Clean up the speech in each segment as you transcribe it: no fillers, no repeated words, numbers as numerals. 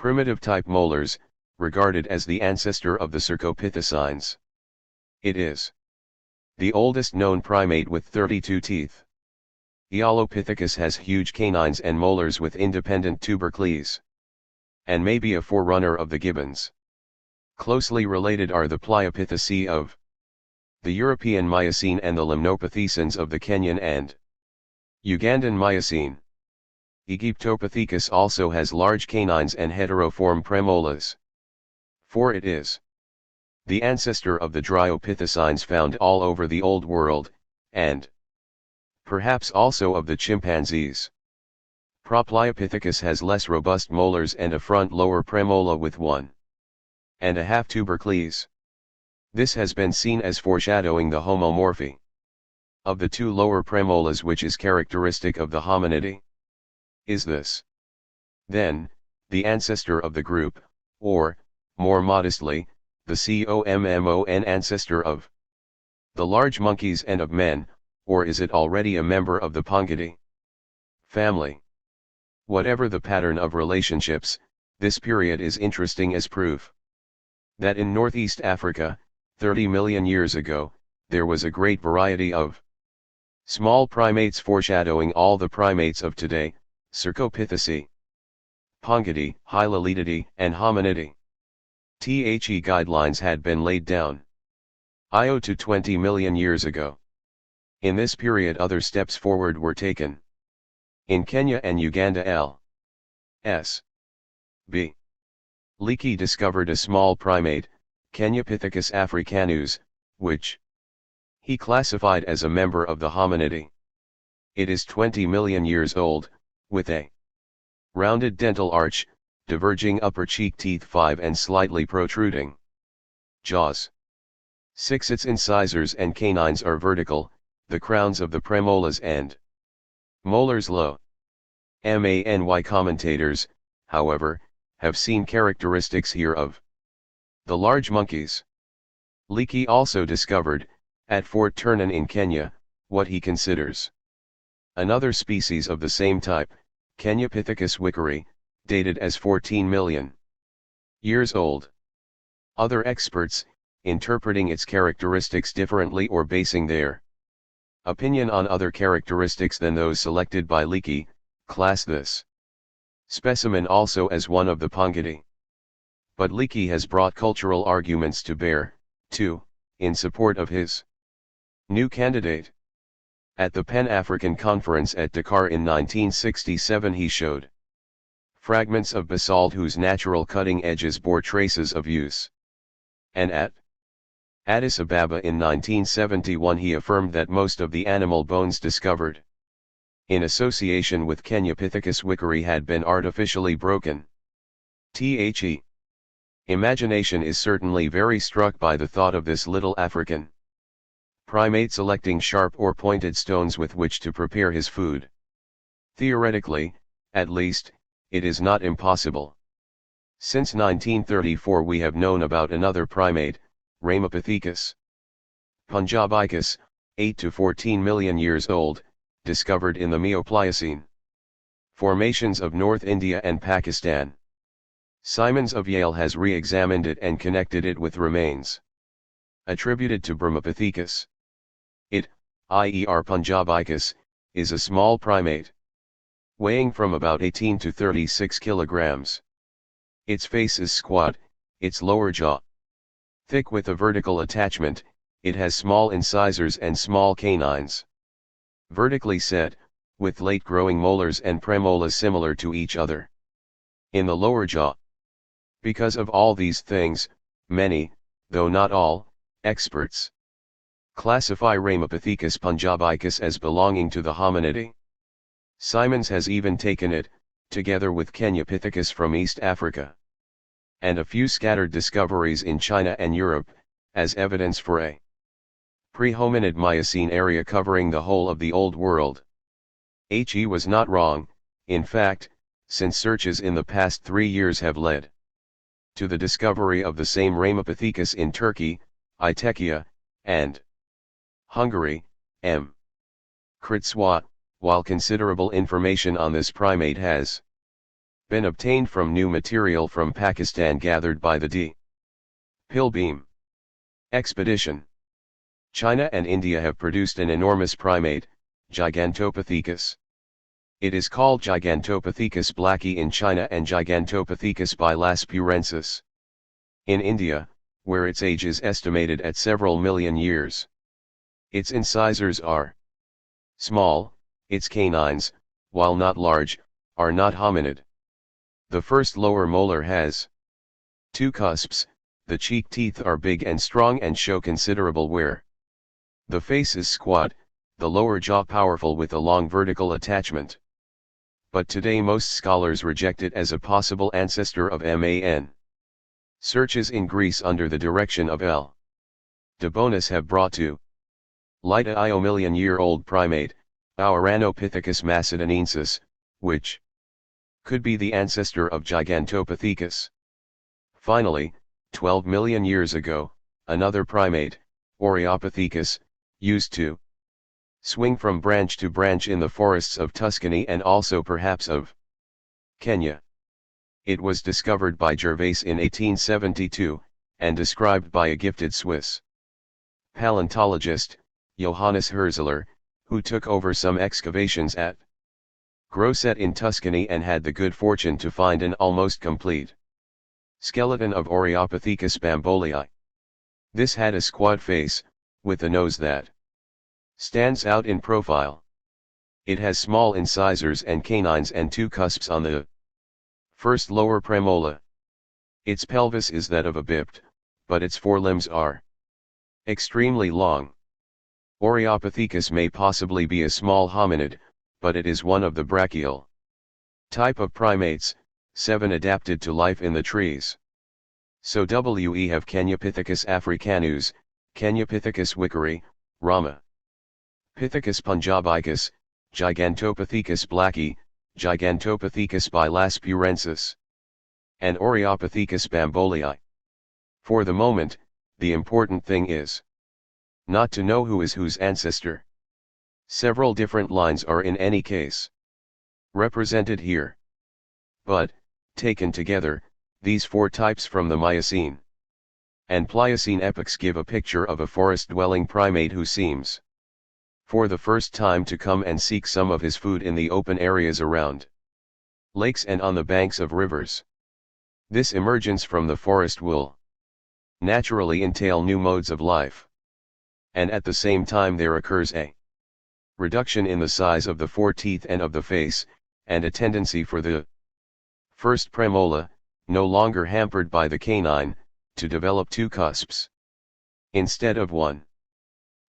Primitive type molars, regarded as the ancestor of the Cercopithecines. It is the oldest known primate with 32 teeth. Eolopithecus has huge canines and molars with independent tubercles, and may be a forerunner of the gibbons. Closely related are the Pliopitheci of the European Miocene and the Limnopithecines of the Kenyan and Ugandan Miocene. Aegyptopithecus also has large canines and heteroform premolars. For it is the ancestor of the Dryopithecines found all over the Old World, and perhaps also of the chimpanzees. Propliopithecus has less robust molars and a front lower premolar with 1.5 tubercles. This has been seen as foreshadowing the homomorphy of the two lower premolars, which is characteristic of the hominidae. Is this, then, the ancestor of the group, or, more modestly, the common ancestor of the large monkeys and of men, or is it already a member of the Pongidae family? Whatever the pattern of relationships, this period is interesting as proof that in Northeast Africa, 30 million years ago, there was a great variety of small primates foreshadowing all the primates of today, Cercopitheci, Pongidae, Hyloletidea, and Hominidae. The guidelines had been laid down to 20 million years ago. In this period other steps forward were taken. In Kenya and Uganda L.S. B. Leakey discovered a small primate, Kenyapithecus africanus, which he classified as a member of the hominidae. It is 20 million years old, with a rounded dental arch, diverging upper cheek teeth 5 and slightly protruding jaws 6. Its incisors and canines are vertical, the crowns of the premolars and molars low. Many commentators, however, have seen characteristics here of the large monkeys. Leakey also discovered, at Fort Turnen in Kenya, what he considers another species of the same type, Kenyapithecus wickeri, dated as 14 million years old. Other experts, interpreting its characteristics differently or basing their opinion on other characteristics than those selected by Leakey, class this specimen also as one of the Pongidae. But Leakey has brought cultural arguments to bear, too, in support of his new candidate. At the Pan-African Conference at Dakar in 1967 he showed fragments of basalt whose natural cutting edges bore traces of use. And at Addis Ababa in 1971 he affirmed that most of the animal bones discovered in association with Kenyapithecus wickeri had been artificially broken. The imagination is certainly very struck by the thought of this little African primate selecting sharp or pointed stones with which to prepare his food. Theoretically, at least, it is not impossible. Since 1934 we have known about another primate, Ramapithecus punjabicus, 8 to 14 million years old, discovered in the Neopliocene formations of North India and Pakistan. Simons of Yale has re-examined it and connected it with remains attributed to Brahmapithecus. It, i.e.r. punjabicus, is a small primate, weighing from about 18 to 36 kilograms. Its face is squat, its lower jaw thick with a vertical attachment, it has small incisors and small canines. Vertically set, with late-growing molars and premolars similar to each other in the lower jaw. Because of all these things, many, though not all, experts classify Ramapithecus punjabicus as belonging to the hominidae. Simons has even taken it, together with Kenyapithecus from East Africa, and a few scattered discoveries in China and Europe, as evidence for a pre-hominid Miocene area covering the whole of the Old World. He was not wrong, in fact, since searches in the past 3 years have led to the discovery of the same Ramapithecus in Turkey, Itekea, and Hungary, M. Kritswa, while considerable information on this primate has been obtained from new material from Pakistan gathered by the D. Pilbeam expedition. China and India have produced an enormous primate, Gigantopithecus. It is called Gigantopithecus blacki in China and Gigantopithecus bilaspirensis in India, where its age is estimated at several million years. Its incisors are small, its canines, while not large, are not hominid. The first lower molar has 2 cusps, the cheek teeth are big and strong and show considerable wear. The face is squat, the lower jaw powerful with a long vertical attachment. But today most scholars reject it as a possible ancestor of man. Searches in Greece under the direction of L. de Bonis have brought to light a million-year-old primate, Auranopithecus macedonensis, which could be the ancestor of Gigantopithecus. Finally, 12 million years ago, another primate, Oreopithecus, used to swing from branch to branch in the forests of Tuscany and also perhaps of Kenya. It was discovered by Gervais in 1872, and described by a gifted Swiss paleontologist, Johannes Hirzeler, who took over some excavations at Grosset in Tuscany and had the good fortune to find an almost complete skeleton of Oreopithecus bambolii. This had a squat face, with a nose that stands out in profile. It has small incisors and canines and 2 cusps on the first lower premola. Its pelvis is that of a bipt, but its forelimbs are extremely long. Oreopithecus may possibly be a small hominid, but it is one of the brachial type of primates, 7 adapted to life in the trees. So we have Kenyapithecus africanus, Kenyapithecus wickeri, Rama Pithecus punjabicus, Gigantopithecus blacki, Gigantopithecus bilaspirensis, and Oreopithecus bambolii. For the moment, the important thing is not to know who is whose ancestor. Several different lines are in any case represented here. But, taken together, these 4 types from the Miocene and Pliocene epochs give a picture of a forest-dwelling primate who seems for the first time to come and seek some of his food in the open areas around lakes and on the banks of rivers. This emergence from the forest will naturally entail new modes of life. And at the same time there occurs a reduction in the size of the 4 teeth and of the face, and a tendency for the first premola, no longer hampered by the canine, to develop 2 cusps instead of 1.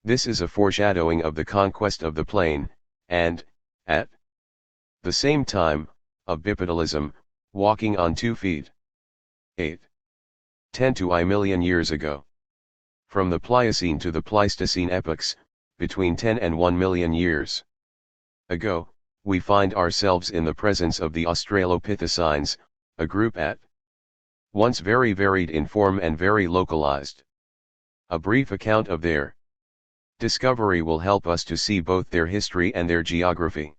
This is a foreshadowing of the conquest of the plain, and, at the same time, of bipedalism, walking on 2 feet. 8. 10 to I million years ago. From the Pliocene to the Pleistocene epochs, between 10 and 1 million years ago, we find ourselves in the presence of the Australopithecines, a group at once very varied in form and very localized. A brief account of their discovery will help us to see both their history and their geography.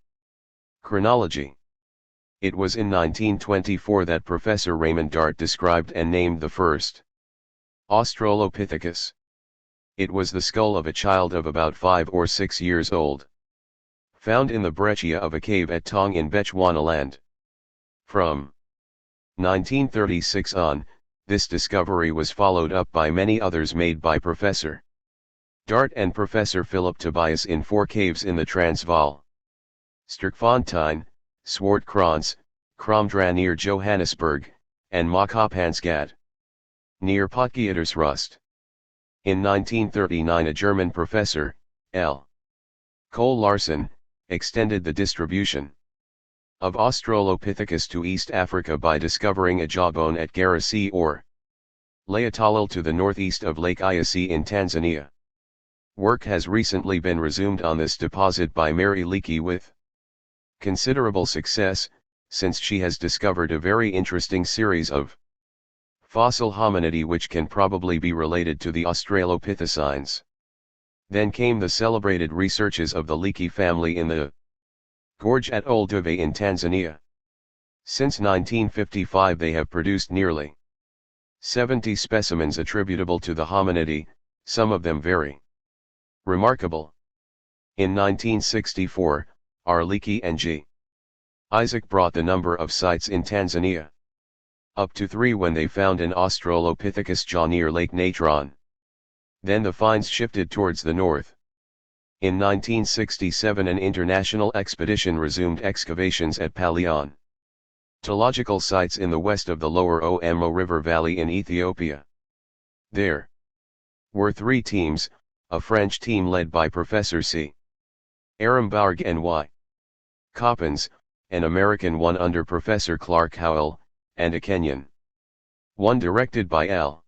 Chronology. It was in 1924 that Professor Raymond Dart described and named the first Australopithecus. It was the skull of a child of about 5 or 6 years old, found in the breccia of a cave at Tong in Bechuanaland. From 1936 on, this discovery was followed up by many others made by Professor Dart and Professor Philip Tobias in 4 caves in the Transvaal: Sterkfontein, Swartkrans, Kromdra near Johannesburg, and Makapansgat near Potgietersrust. In 1939 a German professor, L. Cole Larsen, extended the distribution of Australopithecus to East Africa by discovering a jawbone at Garasi or Layatalil to the northeast of Lake Eyasi in Tanzania. Work has recently been resumed on this deposit by Mary Leakey with considerable success, since she has discovered a very interesting series of fossil hominidae which can probably be related to the Australopithecines. Then came the celebrated researches of the Leakey family in the gorge at Olduvai in Tanzania. Since 1955 they have produced nearly 70 specimens attributable to the hominidae, some of them very remarkable. In 1964, R. Leakey and G. Isaac brought the number of sites in Tanzania up to 3 when they found an Australopithecus jaw near Lake Natron. Then the finds shifted towards the north. In 1967 an international expedition resumed excavations at Paleontological sites in the west of the lower Omo River Valley in Ethiopia. There were 3 teams, a French team led by Professor C. Arambarg and Y. Coppens, an American one under Professor Clark Howell, and a Kenyan one directed by L.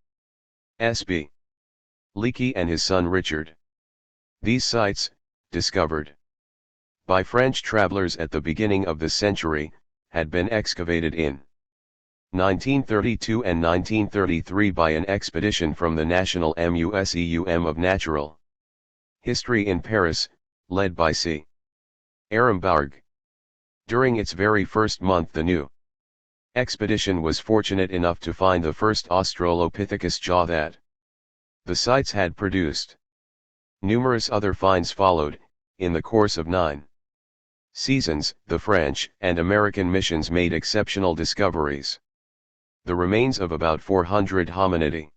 S.B. Leakey and his son Richard. These sites, discovered by French travelers at the beginning of the century, had been excavated in 1932 and 1933 by an expedition from the National Museum of Natural History in Paris, led by C. Arambarg. During its very first month the new expedition was fortunate enough to find the first Australopithecus jaw that the sites had produced. Numerous other finds followed. In the course of 9 seasons, the French and American missions made exceptional discoveries. The remains of about 400 hominidae.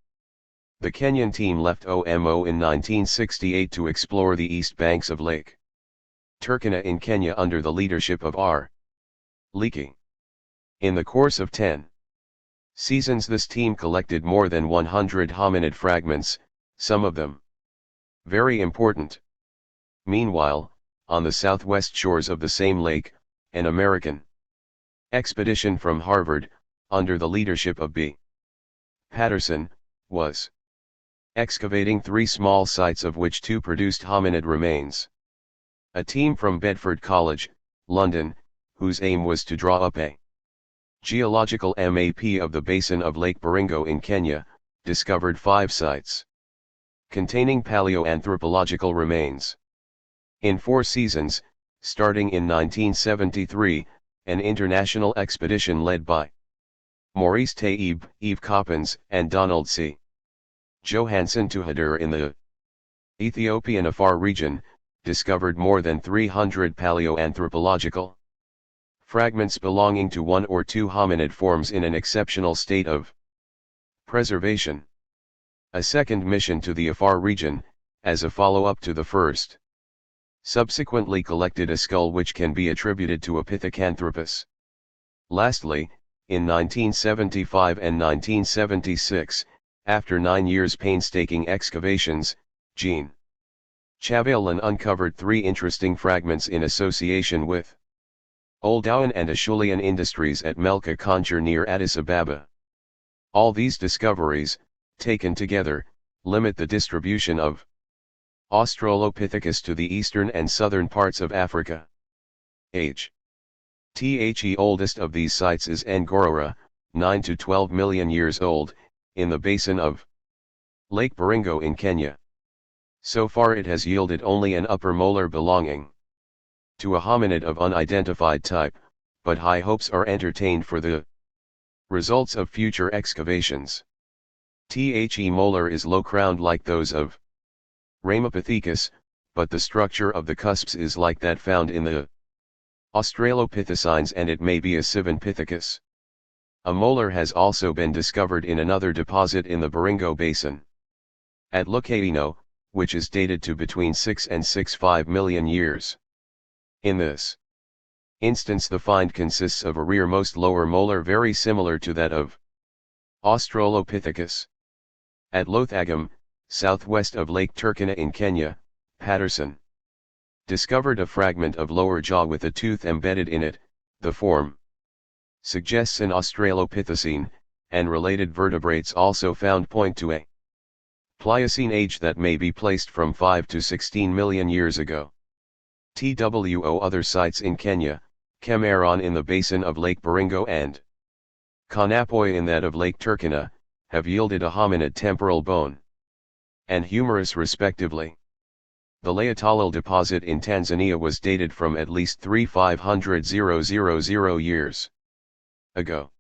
The Kenyan team left Omo in 1968 to explore the east banks of Lake Turkana in Kenya under the leadership of R. Leakey. In the course of 10 seasons this team collected more than 100 hominid fragments, some of them very important. Meanwhile, on the southwest shores of the same lake, an American expedition from Harvard, under the leadership of B. Patterson, was excavating 3 small sites of which 2 produced hominid remains. A team from Bedford College, London, whose aim was to draw up a geological map of the basin of Lake Baringo in Kenya, discovered 5 sites containing paleoanthropological remains. In 4 seasons, starting in 1973, an international expedition led by Maurice Taib, Yves Coppens, and Donald C. Johansson to Hadur in the Ethiopian Afar region, discovered more than 300 paleoanthropological fragments belonging to 1 or 2 hominid forms in an exceptional state of preservation. A second mission to the Afar region, as a follow-up to the first, subsequently collected a skull which can be attributed to a Pithecanthropus. Lastly, in 1975 and 1976, after 9 years painstaking excavations, Jean Chavaillon uncovered 3 interesting fragments in association with Oldowan and Acheulean industries at Melka Konchar near Addis Ababa. All these discoveries, taken together, limit the distribution of Australopithecus to the eastern and southern parts of Africa. The oldest of these sites is Ngorora, 9 to 12 million years old, in the basin of Lake Baringo in Kenya. So far it has yielded only an upper molar belonging to a hominid of unidentified type, but high hopes are entertained for the results of future excavations. The molar is low-crowned like those of Ramapithecus, but the structure of the cusps is like that found in the Australopithecines and it may be a Sivanpithecus. A molar has also been discovered in another deposit in the Baringo Basin at Locaino, which is dated to between 6 and 6.5 million years. In this instance the find consists of a rearmost lower molar very similar to that of Australopithecus. At Lothagam, southwest of Lake Turkana in Kenya, Patterson discovered a fragment of lower jaw with a tooth embedded in it. The form suggests an Australopithecine, and related vertebrates also found point to a Pliocene age that may be placed from 5 to 16 million years ago. Other sites in Kenya, Cameron in the basin of Lake Baringo and Konapoi in that of Lake Turkana, have yielded a hominid temporal bone and humerus respectively. The Laetalil deposit in Tanzania was dated from at least 3,500 years. ago.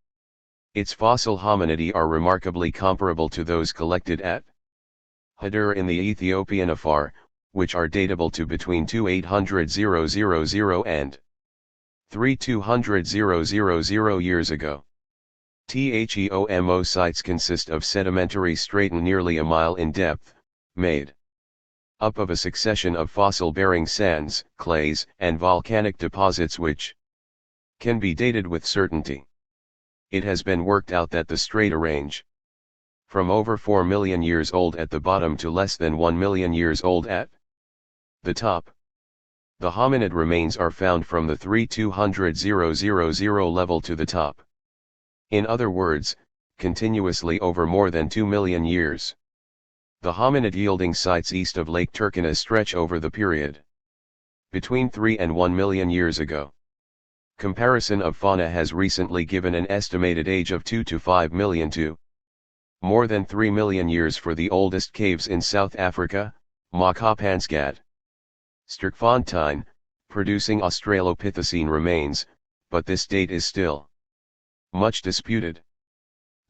Its fossil hominidae are remarkably comparable to those collected at Hadur in the Ethiopian Afar, which are datable to between 2800,000 and 3200,000 years ago. THEOMO sites consist of sedimentary stratum nearly a mile in depth, made up of a succession of fossil-bearing sands, clays, and volcanic deposits which can be dated with certainty. It has been worked out that the strata range from over 4 million years old at the bottom to less than 1 million years old at the top. The hominid remains are found from the 3200,000 level to the top. In other words, continuously over more than 2 million years. The hominid-yielding sites east of Lake Turkana stretch over the period between 3 and 1 million years ago. Comparison of fauna has recently given an estimated age of 2 to 5 million to more than 3 million years for the oldest caves in South Africa, Makapansgat, Sterkfontein, producing Australopithecine remains, but this date is still much disputed.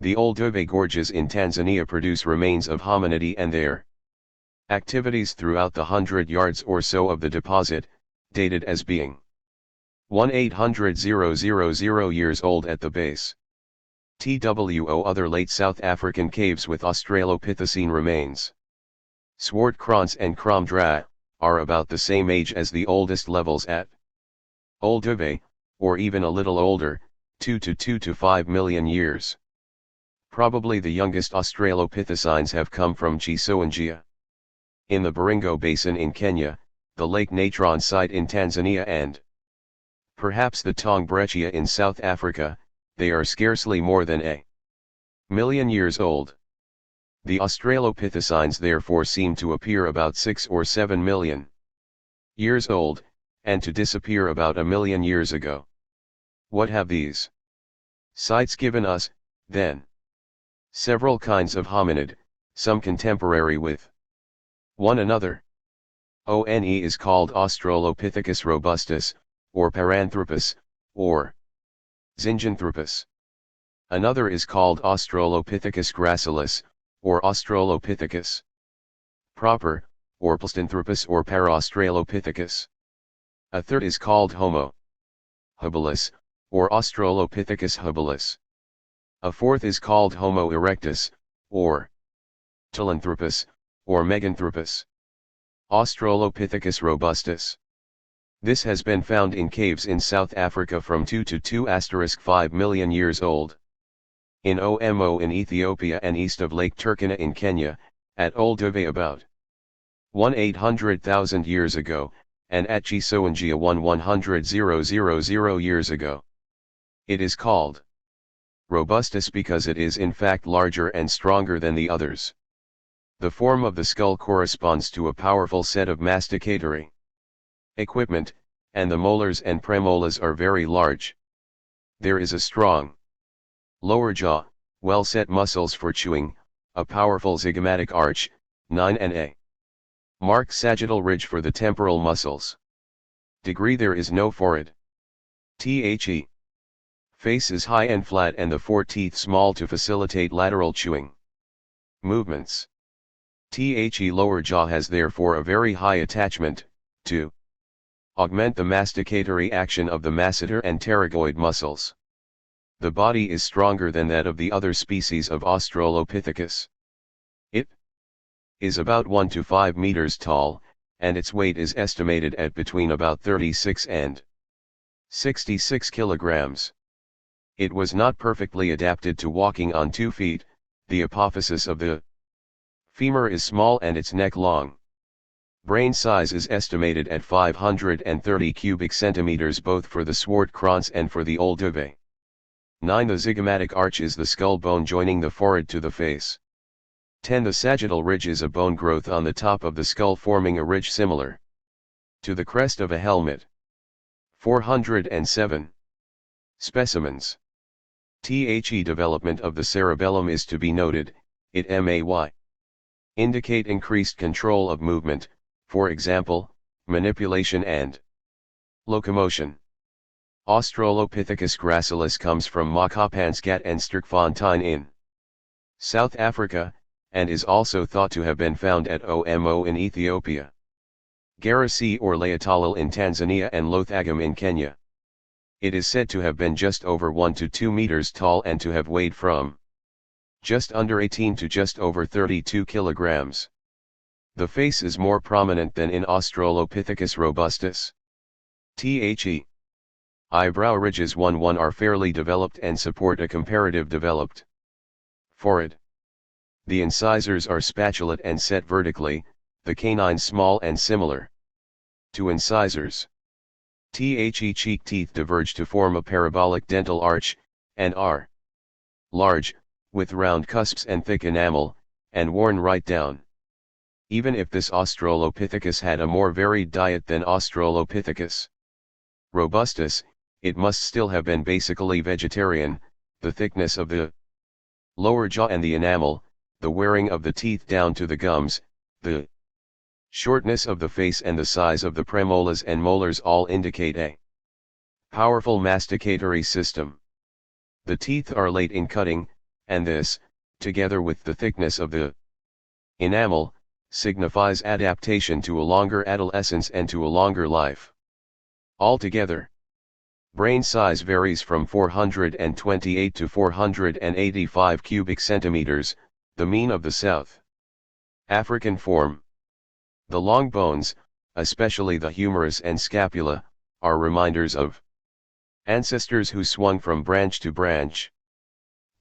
The Olduvai Gorges in Tanzania produce remains of hominidae and their activities throughout the 100 yards or so of the deposit, dated as being 1,800,000 years old at the base. TWO other late South African caves with Australopithecine remains, Swartkrans and Kromdra, are about the same age as the oldest levels at Olduvai, or even a little older, 2 to 5 million years. Probably the youngest Australopithecines have come from Chisoangia in the Baringo Basin in Kenya, the Lake Natron site in Tanzania and perhaps the Tongbretia in South Africa. They are scarcely more than a million years old. The Australopithecines therefore seem to appear about 6 or 7 million years old, and to disappear about a million years ago. What have these sites given us, then? Several kinds of hominid, some contemporary with one another. One is called Australopithecus robustus, or Paranthropus, or Zinjanthropus. Another is called Australopithecus gracilis, or Australopithecus proper, or Pilstanthropus or Paraustralopithecus. A third is called Homo habilis, or Australopithecus habilis. A fourth is called Homo erectus, or Tilanthropus, or Meganthropus. Australopithecus robustus. This has been found in caves in South Africa from 2 to 2*5 million years old. In Omo in Ethiopia and east of Lake Turkana in Kenya, at Olduvai about 1,800,000 years ago, and at Chisoangia 100,000 years ago. It is called robustus because it is in fact larger and stronger than the others. The form of the skull corresponds to a powerful set of masticatory equipment, and the molars and premolars are very large. There is a strong lower jaw, well-set muscles for chewing, a powerful zygomatic arch, 9 and a marked sagittal ridge for the temporal muscles. There is no forehead. The face is high and flat and the 4 teeth small to facilitate lateral chewing movements. The lower jaw has therefore a very high attachment, to augment the masticatory action of the masseter and pterygoid muscles. The body is stronger than that of the other species of Australopithecus. It is about 1 to 5 meters tall, and its weight is estimated at between about 36 and 66 kilograms. It was not perfectly adapted to walking on 2 feet, the apophysis of the femur is small and its neck long. Brain size is estimated at 530 cubic centimeters both for the Swartkrans and for the Olduvai. 9. The zygomatic arch is the skull bone joining the forehead to the face. 10. The sagittal ridge is a bone growth on the top of the skull forming a ridge similar to the crest of a helmet. 407. Specimens. The development of the cerebellum is to be noted. It may indicate increased control of movement, for example, manipulation and locomotion. Australopithecus gracilis comes from Makapansgat and Sterkfontein in South Africa, and is also thought to have been found at Omo in Ethiopia, Garasi or Laetalil in Tanzania and Lothagam in Kenya. It is said to have been just over 1 to 2 meters tall and to have weighed from just under 18 to just over 32 kilograms. The face is more prominent than in Australopithecus robustus. The eyebrow ridges 1-1 are fairly developed and support a comparative developed forehead. The incisors are spatulate and set vertically, the canines small and similar to incisors. The cheek teeth diverge to form a parabolic dental arch, and are large, with round cusps and thick enamel, and worn right down. Even if this Australopithecus had a more varied diet than Australopithecus robustus, it must still have been basically vegetarian. The thickness of the lower jaw and the enamel, the wearing of the teeth down to the gums, the shortness of the face and the size of the premolars and molars all indicate a powerful masticatory system. The teeth are late in cutting, and this, together with the thickness of the enamel, signifies adaptation to a longer adolescence and to a longer life. Altogether, brain size varies from 428 to 485 cubic centimeters, the mean of the South African form. The long bones, especially the humerus and scapula, are reminders of ancestors who swung from branch to branch.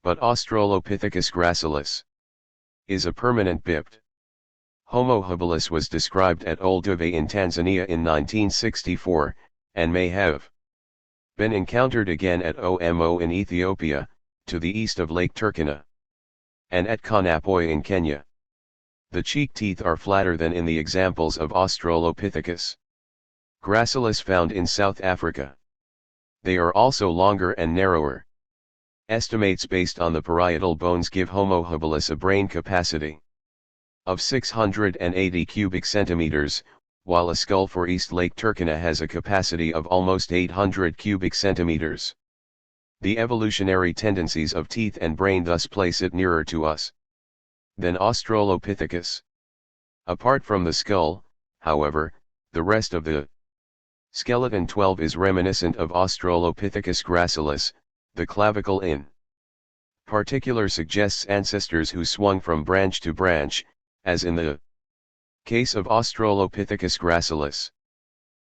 But Australopithecus gracilis is a permanent biped. Homo habilis was described at Olduvai in Tanzania in 1964, and may have been encountered again at Omo in Ethiopia, to the east of Lake Turkana, and at Konapoi in Kenya. The cheek teeth are flatter than in the examples of Australopithecus gracilis found in South Africa. They are also longer and narrower. Estimates based on the parietal bones give Homo habilis a brain capacity of 680 cubic centimeters, while a skull for East Lake Turkana has a capacity of almost 800 cubic centimeters. The evolutionary tendencies of teeth and brain thus place it nearer to us than Australopithecus. Apart from the skull, however, the rest of the skeleton 12 is reminiscent of Australopithecus gracilis. The clavicle in particular suggests ancestors who swung from branch to branch, as in the case of Australopithecus gracilis.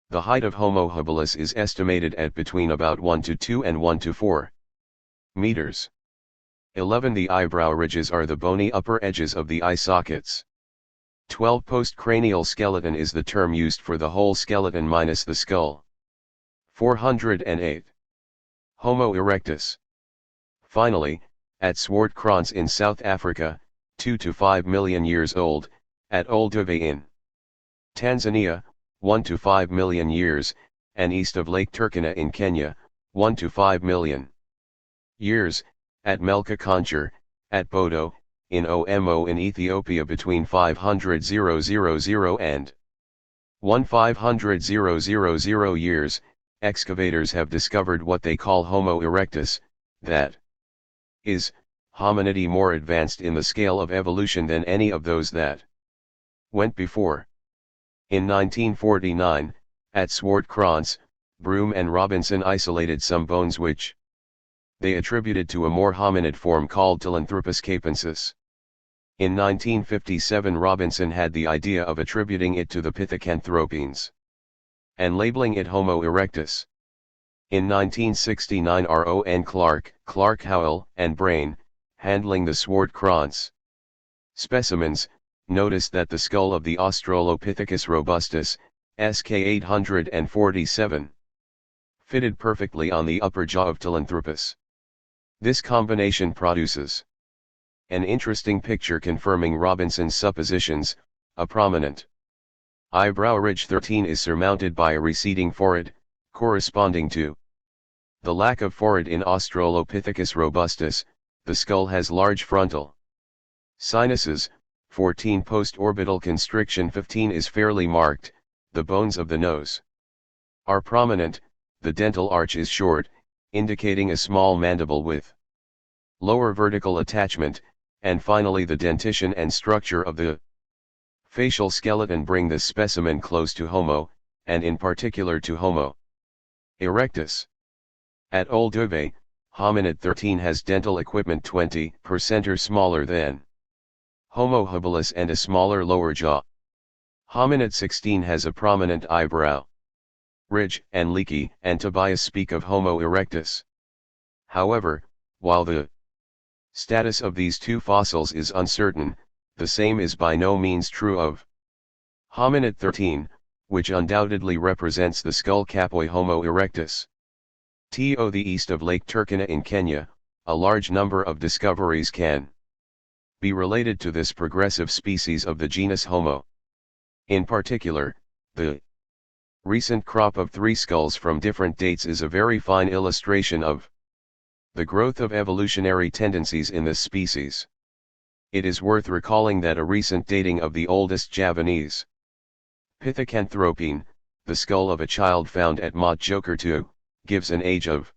The height of Homo habilis is estimated at between about 1 to 2 and 1 to 4 meters. 11. The eyebrow ridges are the bony upper edges of the eye sockets. 12. Postcranial skeleton is the term used for the whole skeleton minus the skull. 408. Homo erectus. Finally, at Zwartkrans in South Africa, 2 to 5 million years old, at Olduvai in Tanzania, 1 to 5 million years, and east of Lake Turkana in Kenya, 1 to 5 million years, at Melka Koncher, at Bodo, in Omo in Ethiopia between 500,000 and 1,500,000 years, excavators have discovered what they call Homo erectus, that is, hominidae more advanced in the scale of evolution than any of those that went before. In 1949, at Zwartkrans, Broom and Robinson isolated some bones which they attributed to a more hominid form called Telanthropus capensis. In 1957 Robinson had the idea of attributing it to the Pithecanthropines and labeling it Homo erectus. In 1969 R.O.N. Clark, Howell, and Brain, handling the Zwartkrans specimens, noticed that the skull of the Australopithecus robustus, SK 847, fitted perfectly on the upper jaw of Telanthropus. This combination produces an interesting picture confirming Robinson's suppositions. A prominent eyebrow ridge 13 is surmounted by a receding forehead, corresponding to the lack of forehead in Australopithecus robustus. The skull has large frontal sinuses. 14. Post-orbital constriction 15 is fairly marked. The bones of the nose are prominent, the dental arch is short, indicating a small mandible with lower vertical attachment, and finally the dentition and structure of the facial skeleton bring this specimen close to Homo, and in particular to Homo erectus. At Old Uve, hominid 13 has dental equipment 20% or smaller than Homo habilis and a smaller lower jaw. Hominid 16 has a prominent eyebrow ridge and leaky, and Tobias speak of Homo erectus. However, while the status of these two fossils is uncertain, the same is by no means true of hominid 13, which undoubtedly represents the skull capoi Homo erectus. To the east of Lake Turkana in Kenya, a large number of discoveries can be related to this progressive species of the genus Homo. In particular, the recent crop of 3 skulls from different dates is a very fine illustration of the growth of evolutionary tendencies in this species. It is worth recalling that a recent dating of the oldest Javanese Pithecanthropine, the skull of a child found at Montjokertu, gives an age of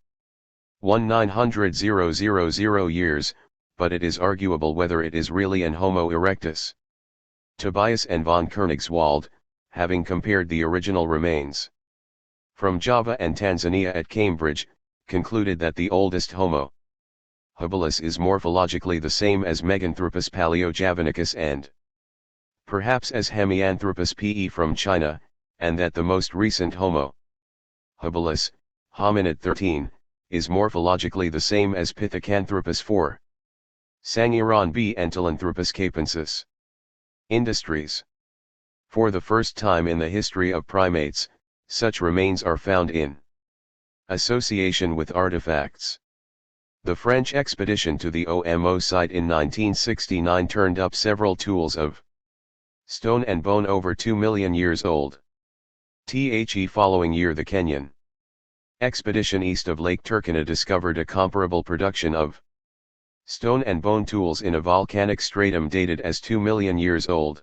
1900,000 years, but it is arguable whether it is really an Homo erectus. Tobias and von Koenigswald, having compared the original remains from Java and Tanzania at Cambridge, concluded that the oldest Homo habilis is morphologically the same as Meganthropus paleojavanicus and perhaps as Hemianthropus pe from China, and that the most recent Homo habilis, hominid 13, is morphologically the same as Pithecanthropus 4. Sangiron b. and Telanthropus capensis. Industries. For the first time in the history of primates, such remains are found in association with artifacts. The French expedition to the OMO site in 1969 turned up several tools of stone and bone over 2 million years old. The following year the Kenyan expedition east of Lake Turkana discovered a comparable production of stone and bone tools in a volcanic stratum dated as 2 million years old.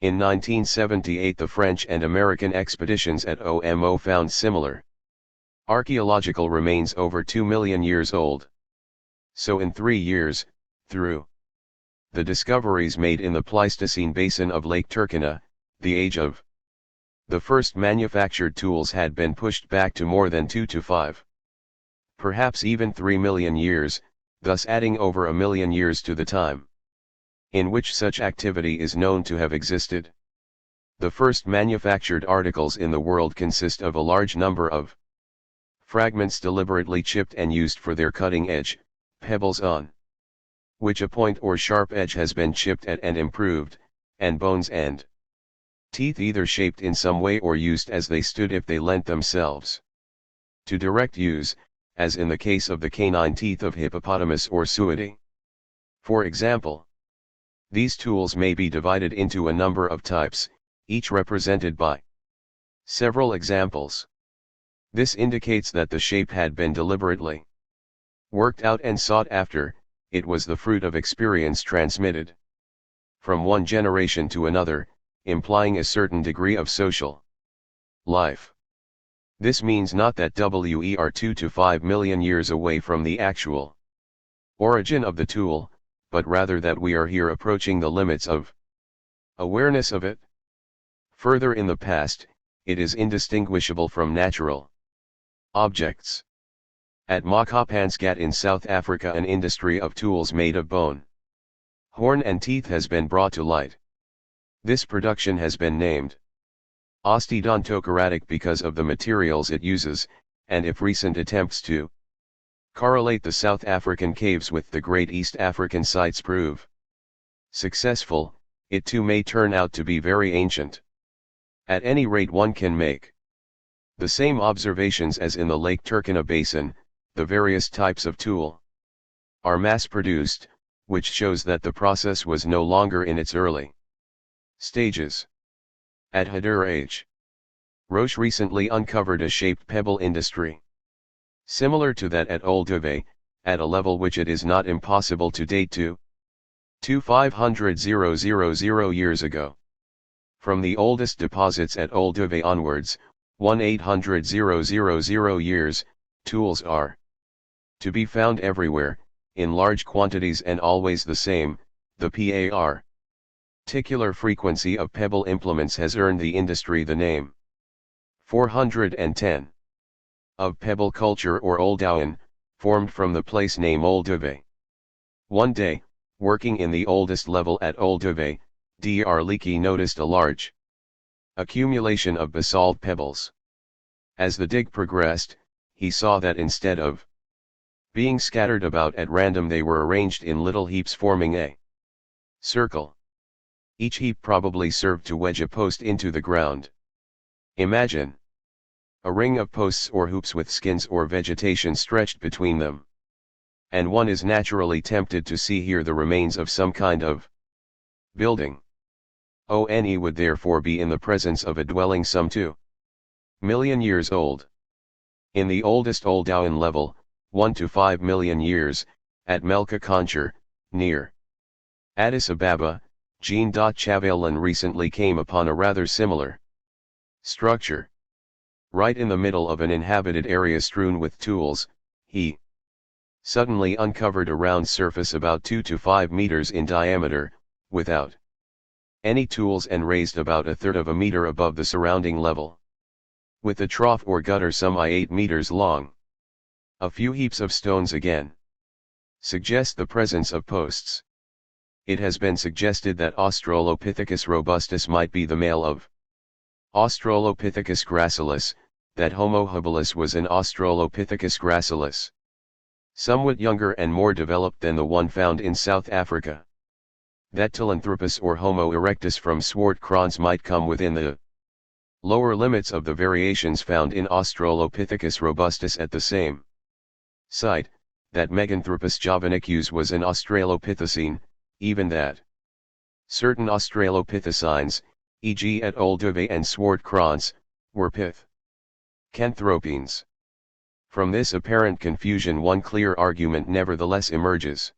In 1978 the French and American expeditions at OMO found similar archaeological remains over 2 million years old. So in 3 years, through the discoveries made in the Pleistocene basin of Lake Turkana, the age of the first manufactured tools had been pushed back to more than 2 to 5, perhaps even 3 million years, thus adding over a million years to the time in which such activity is known to have existed. The first manufactured articles in the world consist of a large number of fragments deliberately chipped and used for their cutting edge, pebbles on which a point or sharp edge has been chipped at and improved, and bones and teeth either shaped in some way or used as they stood if they lent themselves to direct use, as in the case of the canine teeth of hippopotamus or suidae. For example, these tools may be divided into a number of types, each represented by several examples. This indicates that the shape had been deliberately worked out and sought after. It was the fruit of experience transmitted from one generation to another, implying a certain degree of social life. This means not that we are 2 to 5 million years away from the actual origin of the tool, but rather that we are here approaching the limits of awareness of it. Further in the past, it is indistinguishable from natural objects. At Makapansgat in South Africa an industry of tools made of bone, horn and teeth has been brought to light. This production has been named ostodontocheratic because of the materials it uses, and if recent attempts to correlate the South African caves with the great East African sites prove successful, it too may turn out to be very ancient. At any rate one can make the same observations as in the Lake Turkana basin. The various types of tool are mass-produced, which shows that the process was no longer in its early stages. At Hadur H. Roche recently uncovered a shaped pebble industry similar to that at Old Uve, at a level which it is not impossible to date to 500,000 years ago. From the oldest deposits at Old Uve onwards, 1,800,000 years, tools are to be found everywhere, in large quantities and always the same. The particular frequency of pebble implements has earned the industry the name 410 of pebble culture or Oldowan, formed from the place name Olduvai. One day, working in the oldest level at Olduvai, Dr. Leakey noticed a large accumulation of basalt pebbles. As the dig progressed, he saw that instead of being scattered about at random, they were arranged in little heaps forming a circle. Each heap probably served to wedge a post into the ground. Imagine a ring of posts or hoops with skins or vegetation stretched between them. And one is naturally tempted to see here the remains of some kind of building. One would therefore be in the presence of a dwelling some 2,000,000 years old. In the oldest Oldowan level, 1 to 5 million years, at Melka Concher, near Addis Ababa, Jean Chavalan recently came upon a rather similar structure. Right in the middle of an inhabited area strewn with tools, he suddenly uncovered a round surface about 2 to 5 meters in diameter, without any tools and raised about a third of a meter above the surrounding level, with a trough or gutter some 8 meters long. A few heaps of stones again suggest the presence of posts. It has been suggested that Australopithecus robustus might be the male of Australopithecus gracilis, that Homo habilis was an Australopithecus gracilis, somewhat younger and more developed than the one found in South Africa. That Telanthropus or Homo erectus from Swartkrans might come within the lower limits of the variations found in Australopithecus robustus at the same site, that Meganthropus javanicus was an Australopithecine, even that certain Australopithecines, e.g. at Olduvai and Swartkrans, were Pithecanthropines. From this apparent confusion one clear argument nevertheless emerges,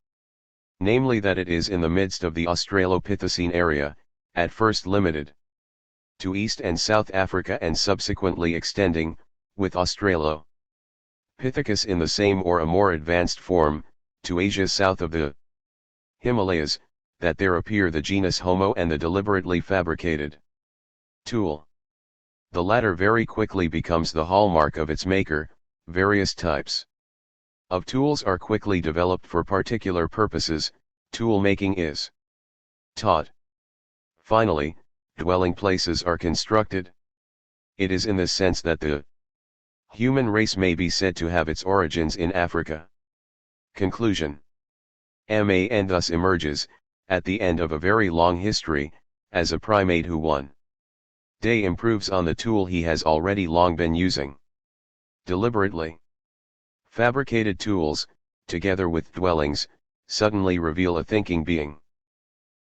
namely that it is in the midst of the Australopithecine area, at first limited to East and South Africa and subsequently extending, with Australopithecus in the same or a more advanced form, to Asia south of the Himalayas, that there appear the genus Homo and the deliberately fabricated tool. The latter very quickly becomes the hallmark of its maker. Various types of tools are quickly developed for particular purposes. Tool making is taught. Finally, dwelling places are constructed. It is in this sense that the human race may be said to have its origins in Africa. Conclusion. Man thus emerges, at the end of a very long history, as a primate who one day improves on the tool he has already long been using. Deliberately fabricated tools, together with dwellings, suddenly reveal a thinking being.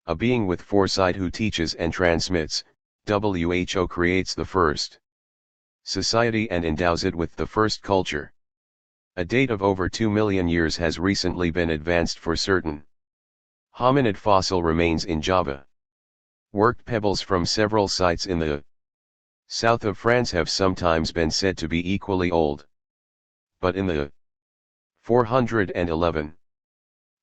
A being with foresight who teaches and transmits. Who creates the first society and endows it with the first culture. A date of over 2 million years has recently been advanced for certain hominid fossil remains in Java. Worked pebbles from several sites in the south of France have sometimes been said to be equally old. But in the 411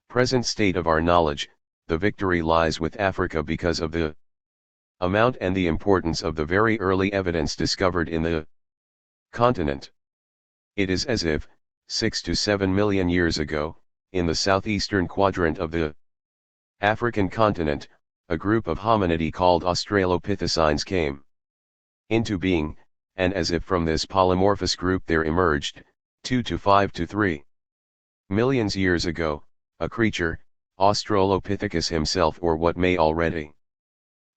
present state of our knowledge, the victory lies with Africa because of the amount and the importance of the very early evidence discovered in the continent. It is as if, 6 to 7 million years ago, in the southeastern quadrant of the African continent, a group of hominidae called Australopithecines came into being, and as if from this polymorphous group there emerged, 2 to 5 to 3 millions years ago, a creature, Australopithecus himself, or what may already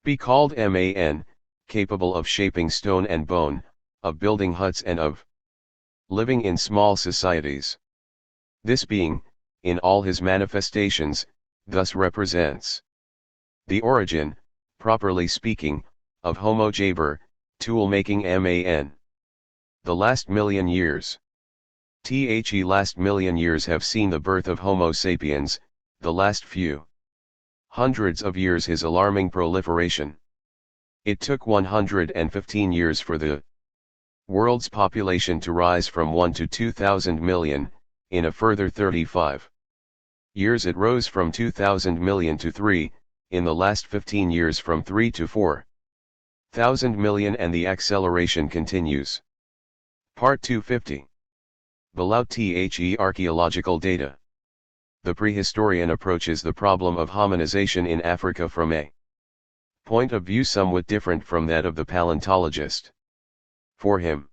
be called man, capable of shaping stone and bone, of building huts and of living in small societies. This being, in all his manifestations, thus represents the origin, properly speaking, of Homo Jaber, tool-making man. The last million years. Last million years have seen the birth of Homo sapiens, the last few hundreds of years his alarming proliferation. It took 115 years for the World's population to rise from 1 to 2,000 million, in a further 35 years it rose from 2,000 million to 3, in the last 15 years from 3 to 4,000 million, and the acceleration continues. Part 250. Below The archaeological data. The prehistorian approaches the problem of hominization in Africa from a point of view somewhat different from that of the paleontologist. For him,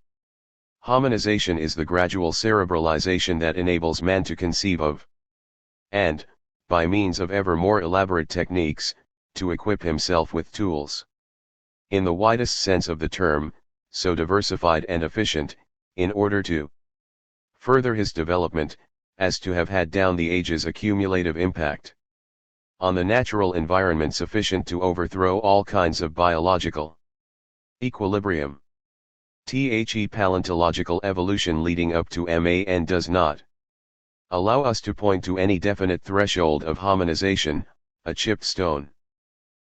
hominization is the gradual cerebralization that enables man to conceive of, and, by means of ever more elaborate techniques, to equip himself with tools. In the widest sense of the term, so diversified and efficient, in order to further his development, as to have had down the ages a cumulative impact on the natural environment sufficient to overthrow all kinds of biological equilibrium. The paleontological evolution leading up to man does not allow us to point to any definite threshold of hominization. A chipped stone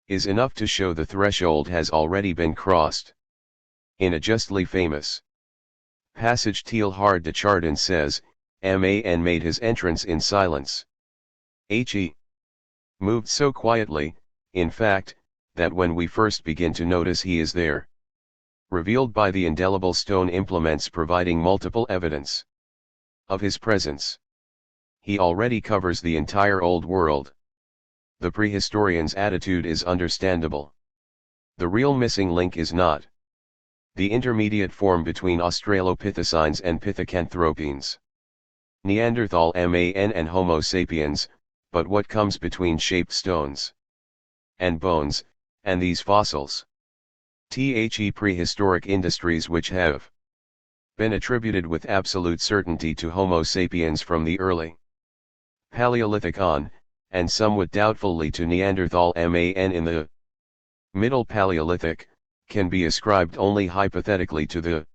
is enough to show the threshold has already been crossed. In a justly famous passage, Teilhard de Chardin says, Man made his entrance in silence. He moved so quietly, in fact, that when we first begin to notice he is there, revealed by the indelible stone implements providing multiple evidence of his presence, he already covers the entire old world. The prehistorian's attitude is understandable. The real missing link is not the intermediate form between Australopithecines and Pithecanthropines, Neanderthal man and Homo sapiens, but what comes between shaped stones and bones, and these fossils. The prehistoric industries which have been attributed with absolute certainty to Homo sapiens from the early Paleolithic on, and somewhat doubtfully to Neanderthal man in the Middle Paleolithic, can be ascribed only hypothetically to the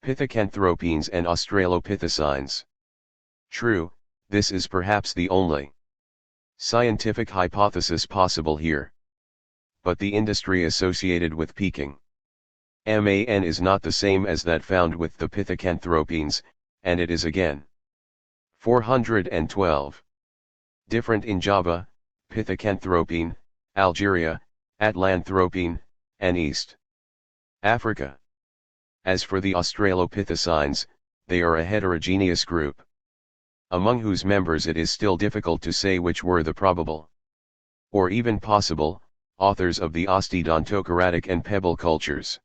Pithecanthropines and Australopithecines. True, this is perhaps the only scientific hypothesis possible here. But the industry associated with Peking man is not the same as that found with the Pithecanthropines, and it is again 412. Different in Java, Pithecanthropine, Algeria, Atlanthropine, and East Africa. As for the Australopithecines, they are a heterogeneous group, among whose members it is still difficult to say which were the probable, or even possible, authors of the Osteodontoceratic and pebble cultures.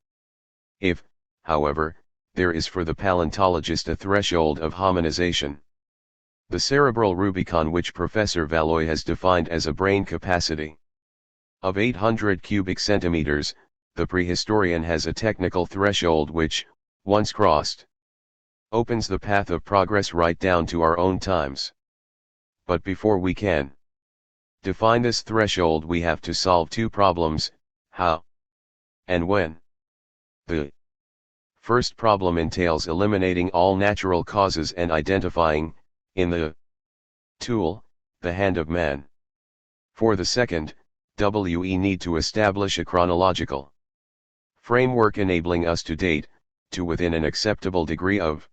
If, however, there is for the paleontologist a threshold of hominization, the cerebral Rubicon which Professor Valois has defined as a brain capacity of 800 cubic centimeters, the prehistorian has a technical threshold which, once crossed, opens the path of progress right down to our own times. But before we can define this threshold, we have to solve two problems: how and when. The first problem entails eliminating all natural causes and identifying, in the tool, the hand of man. For the second, we need to establish a chronological framework enabling us to date, to within an acceptable degree of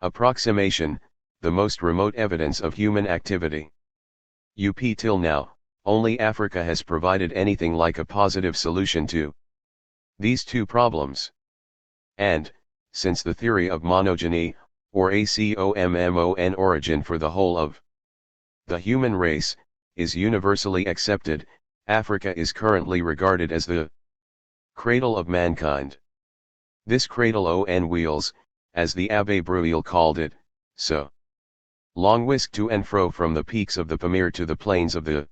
approximation, the most remote evidence of human activity. Till now, only Africa has provided anything like a positive solution to these two problems. And, since the theory of monogeny, or ACOMMON origin for the whole of the human race, is universally accepted, Africa is currently regarded as the cradle of mankind. This cradle on wheels, as the Abbé Bruil called it, so long whisked to and fro from the peaks of the Pamir to the plains of the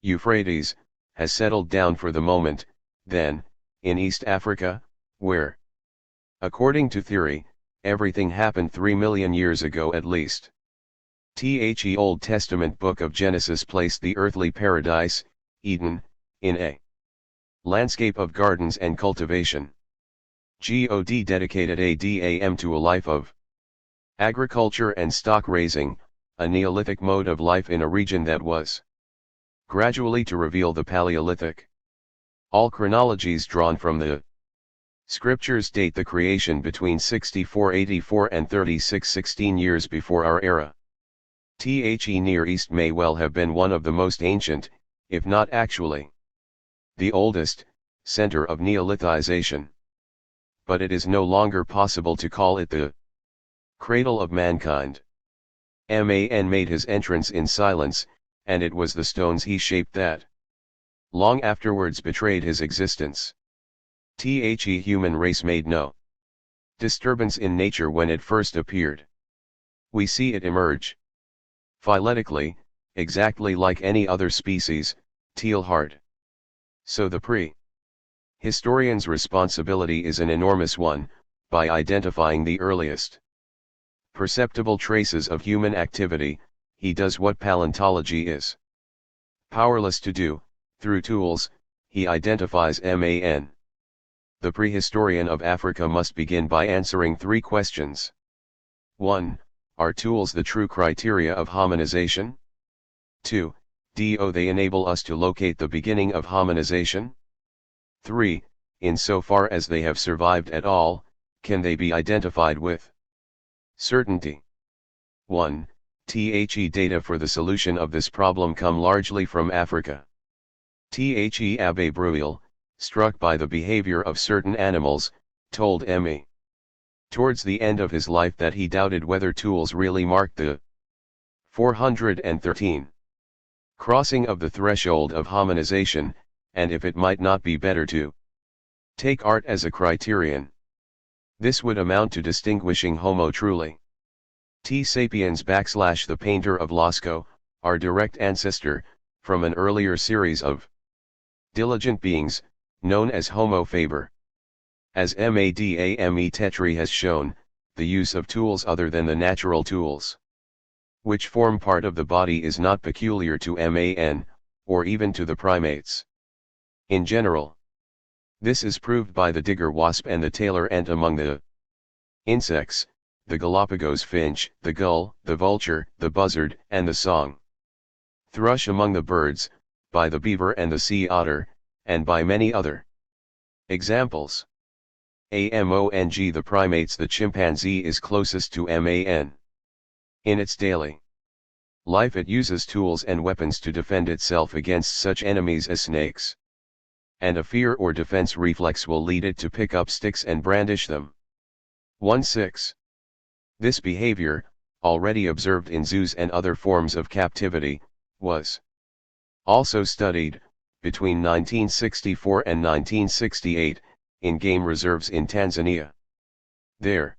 Euphrates, has settled down for the moment, then, in East Africa, where, according to theory, everything happened 3 million years ago at least. The Old Testament book of Genesis placed the earthly paradise, Eden, in a landscape of gardens and cultivation. God dedicated Adam to a life of agriculture and stock raising, a Neolithic mode of life in a region that was gradually to reveal the Paleolithic. All chronologies drawn from the Scriptures date the creation between 6484 and 3616 years before our era. The Near East may well have been one of the most ancient, if not actually the oldest, center of Neolithization. But it is no longer possible to call it the cradle of mankind. Man made his entrance in silence, and it was the stones he shaped that long afterwards betrayed his existence. The human race made no disturbance in nature when it first appeared. We see it emerge phyletically, exactly like any other species, teal-hard. So the prehistorian's responsibility is an enormous one. By identifying the earliest perceptible traces of human activity, he does what paleontology is powerless to do. Through tools, he identifies man. The prehistorian of Africa must begin by answering three questions. 1. Are tools the true criteria of hominization? 2. Do they enable us to locate the beginning of hominization? 3. Insofar as they have survived at all, can they be identified with certainty? 1. The data for the solution of this problem come largely from Africa. The Abbé Bruel, struck by the behavior of certain animals, told me towards the end of his life that he doubted whether tools really marked the 413 crossing of the threshold of hominization, and if it might not be better to take art as a criterion. This would amount to distinguishing Homo truly T. sapiens / the painter of Lascaux, our direct ancestor, from an earlier series of diligent beings, known as Homo faber. As Madame Tetri has shown, the use of tools other than the natural tools, which form part of the body, is not peculiar to man, or even to the primates in general. This is proved by the digger wasp and the tailor ant among the insects, the Galapagos finch, the gull, the vulture, the buzzard, and the song thrush among the birds, by the beaver and the sea otter, and by many other examples. Among the primates, the chimpanzee is closest to man. In its daily life it uses tools and weapons to defend itself against such enemies as snakes. And a fear or defense reflex will lead it to pick up sticks and brandish them. 1-6. This behavior, already observed in zoos and other forms of captivity, was also studied, between 1964 and 1968, in game reserves in Tanzania. There,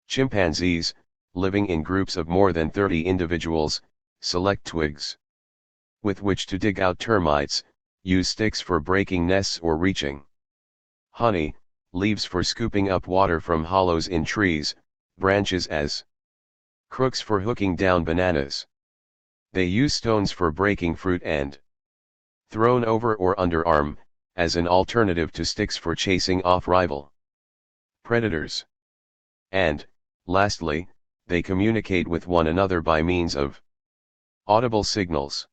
chimpanzees, living in groups of more than 30 individuals, select twigs with which to dig out termites, use sticks for breaking nests or reaching honey, leaves for scooping up water from hollows in trees, branches as crooks for hooking down bananas. They use stones for breaking fruit and thrown over or underarm, as an alternative to sticks for chasing off rival predators. And, lastly, they communicate with one another by means of audible signals.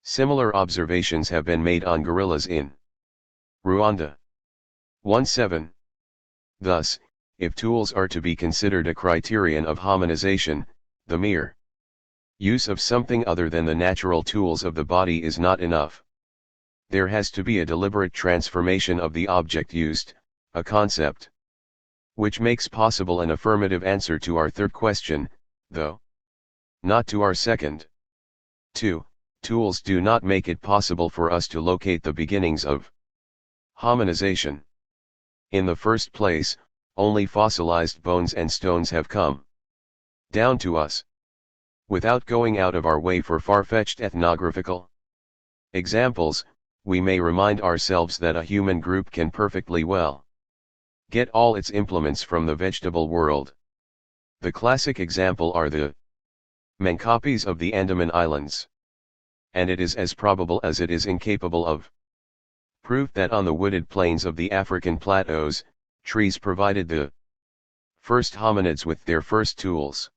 Similar observations have been made on gorillas in Rwanda. 1-7. Thus, if tools are to be considered a criterion of hominization, the mere use of something other than the natural tools of the body is not enough. There has to be a deliberate transformation of the object used, a concept which makes possible an affirmative answer to our third question, though not to our second. 2. Tools do not make it possible for us to locate the beginnings of hominization. In the first place, only fossilized bones and stones have come down to us. Without going out of our way for far-fetched ethnographical examples, we may remind ourselves that a human group can perfectly well get all its implements from the vegetable world. The classic example are the Mancopes of the Andaman Islands. And it is as probable as it is incapable of proof that on the wooded plains of the African plateaus, trees provided the first hominids with their first tools.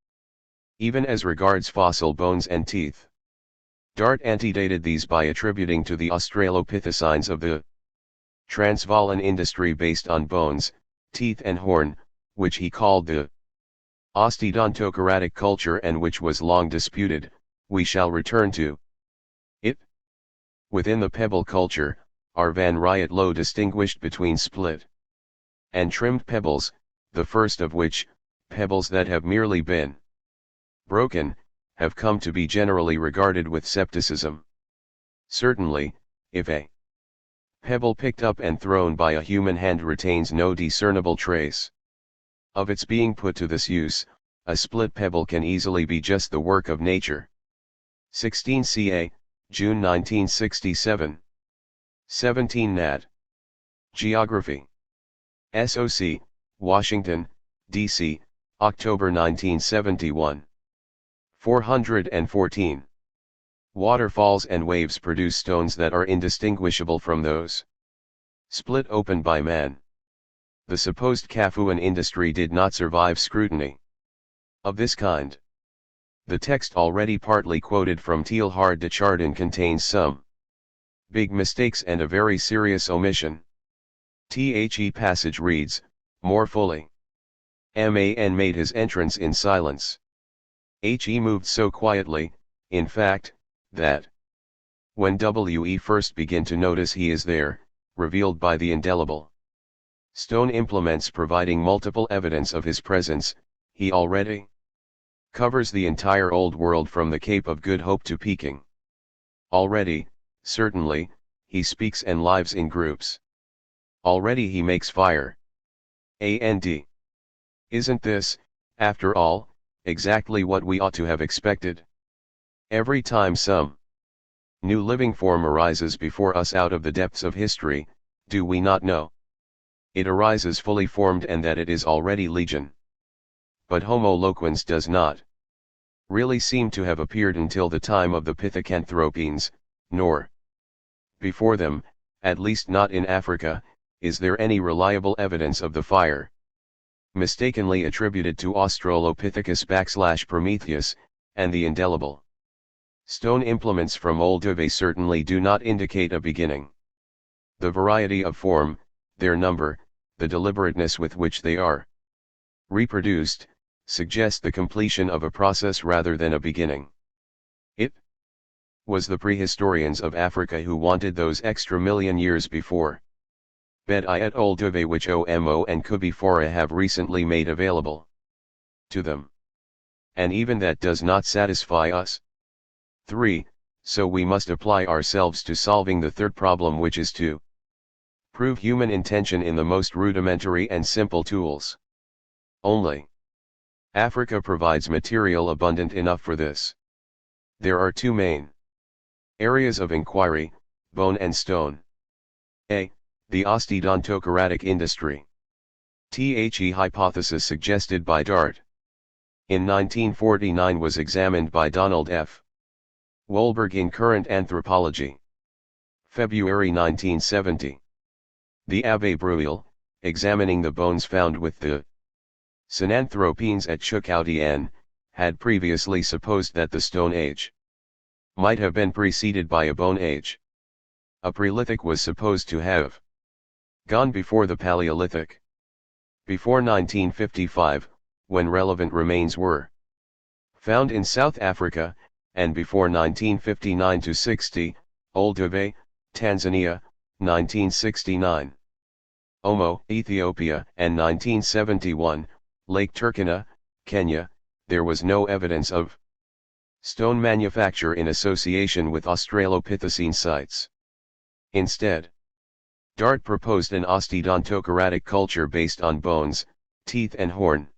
Even as regards fossil bones and teeth, Dart antedated these by attributing to the Australopithecines of the Transvaalan industry based on bones, teeth and horn, which he called the Osteodontocratic culture and which was long disputed, we shall return to it. Within the pebble culture, R. van Rietlo distinguished between split and trimmed pebbles, the first of which, pebbles that have merely been broken, have come to be generally regarded with skepticism. Certainly, if a pebble picked up and thrown by a human hand retains no discernible trace of its being put to this use, a split pebble can easily be just the work of nature. 16 ca. June 1967. 17 Nat. Geography. SOC, Washington, D.C., October 1971. 414. Waterfalls and waves produce stones that are indistinguishable from those split open by man. The supposed Kafouan industry did not survive scrutiny of this kind. The text already partly quoted from Teilhard de Chardin contains some big mistakes and a very serious omission. The passage reads, more fully. Man made his entrance in silence. He moved so quietly, in fact, that when we first begin to notice he is there, revealed by the indelible stone implements providing multiple evidence of his presence, he already covers the entire Old World from the Cape of Good Hope to Peking. Already, certainly, he speaks and lives in groups. Already he makes fire. And isn't this, after all, exactly what we ought to have expected? Every time some new living form arises before us out of the depths of history, do we not know it arises fully formed and that it is already legion? But Homo loquens does not really seem to have appeared until the time of the Pithecanthropines, nor before them, at least not in Africa, is there any reliable evidence of the fire mistakenly attributed to Australopithecus / Prometheus, and the indelible stone implements from Olduvai certainly do not indicate a beginning. The variety of form, their number, the deliberateness with which they are reproduced, suggest the completion of a process rather than a beginning. It was the prehistorians of Africa who wanted those extra million years before Bedi et Olduvai which Omo and Kubifora have recently made available to them. And even that does not satisfy us. 3. So we must apply ourselves to solving the third problem, which is to prove human intention in the most rudimentary and simple tools. Only Africa provides material abundant enough for this. There are two main areas of inquiry, bone and stone. A. The Osteodontocratic industry. The hypothesis suggested by Dart in 1949 was examined by Donald F. Wolberg in Current Anthropology. February 1970. The Abbé Breuil, examining the bones found with the Sinanthropines at Chukoudian, had previously supposed that the Stone Age might have been preceded by a Bone Age. A Prelithic was supposed to have gone before the Paleolithic. Before 1955, when relevant remains were found in South Africa, and before 1959-60, Olduvai, Tanzania, 1969. Omo, Ethiopia, and 1971, Lake Turkana, Kenya, there was no evidence of stone manufacture in association with Australopithecine sites. Instead, Dart proposed an Osteodontocratic culture based on bones, teeth and horn.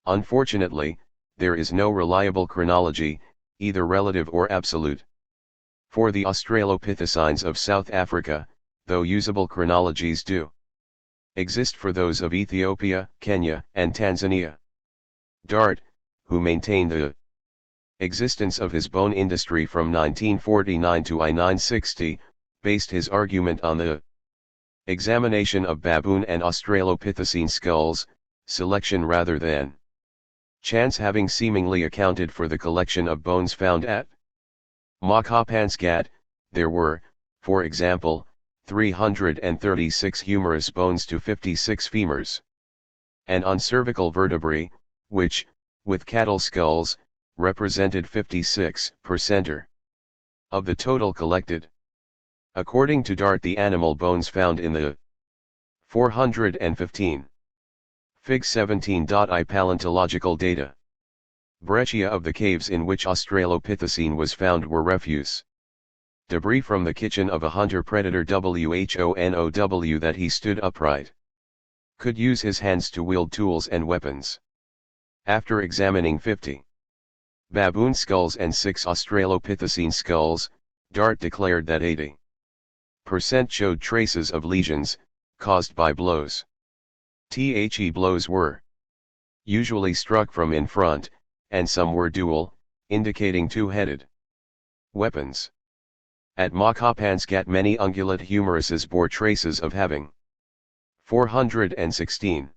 Unfortunately, there is no reliable chronology, either relative or absolute, for the Australopithecines of South Africa, though usable chronologies do exist for those of Ethiopia, Kenya, and Tanzania. Dart, who maintained the existence of his bone industry from 1949 to 1960, based his argument on the examination of baboon and Australopithecine skulls, selection rather than chance, having seemingly accounted for the collection of bones found at Makapansgat. There were, for example, 336 humerus bones to 56 femurs. And on cervical vertebrae, which, with cattle skulls, represented 56% of the total collected. According to Dart, the animal bones found in the 415 Fig 17.I paleontological data. Breccia of the caves in which Australopithecine was found were refuse. Debris from the kitchen of a hunter-predator WHONOW that he stood upright. Could use his hands to wield tools and weapons. After examining 50 baboon skulls and 6 Australopithecine skulls, Dart declared that 80% showed traces of lesions, caused by blows. Blows were usually struck from in front, and some were dual, indicating two-headed weapons. At Makapansgat many ungulate humeruses bore traces of having 416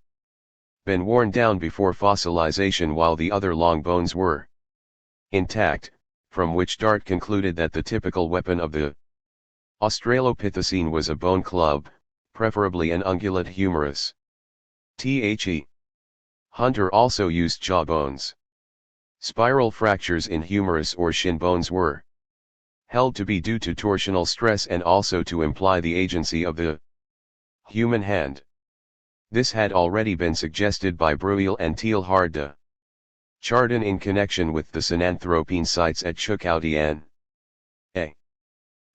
been worn down before fossilization, while the other long bones were intact, from which Dart concluded that the typical weapon of the Australopithecine was a bone club, preferably an ungulate humerus. Hunter also used jaw bones. Spiral fractures in humerus or shin bones were held to be due to torsional stress and also to imply the agency of the human hand. This had already been suggested by Breuil and Teilhard Chardin in connection with the Sinanthropine sites at Chukoutian. A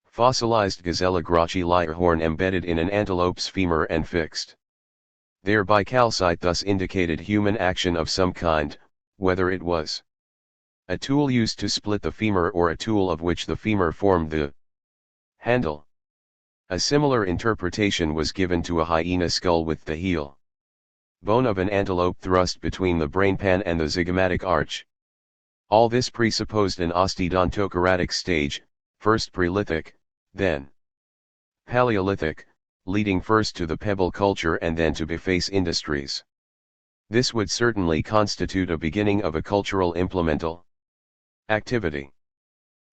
fossilized gazella gracili horn embedded in an antelope's femur and fixed there by calcite thus indicated human action of some kind, whether it was a tool used to split the femur or a tool of which the femur formed the handle. A similar interpretation was given to a hyena skull with the heel bone of an antelope thrust between the brainpan and the zygomatic arch. All this presupposed an osteodontoceratic stage, first Prelithic, then Paleolithic, leading first to the pebble culture and then to biface industries. This would certainly constitute a beginning of a cultural implemental activity.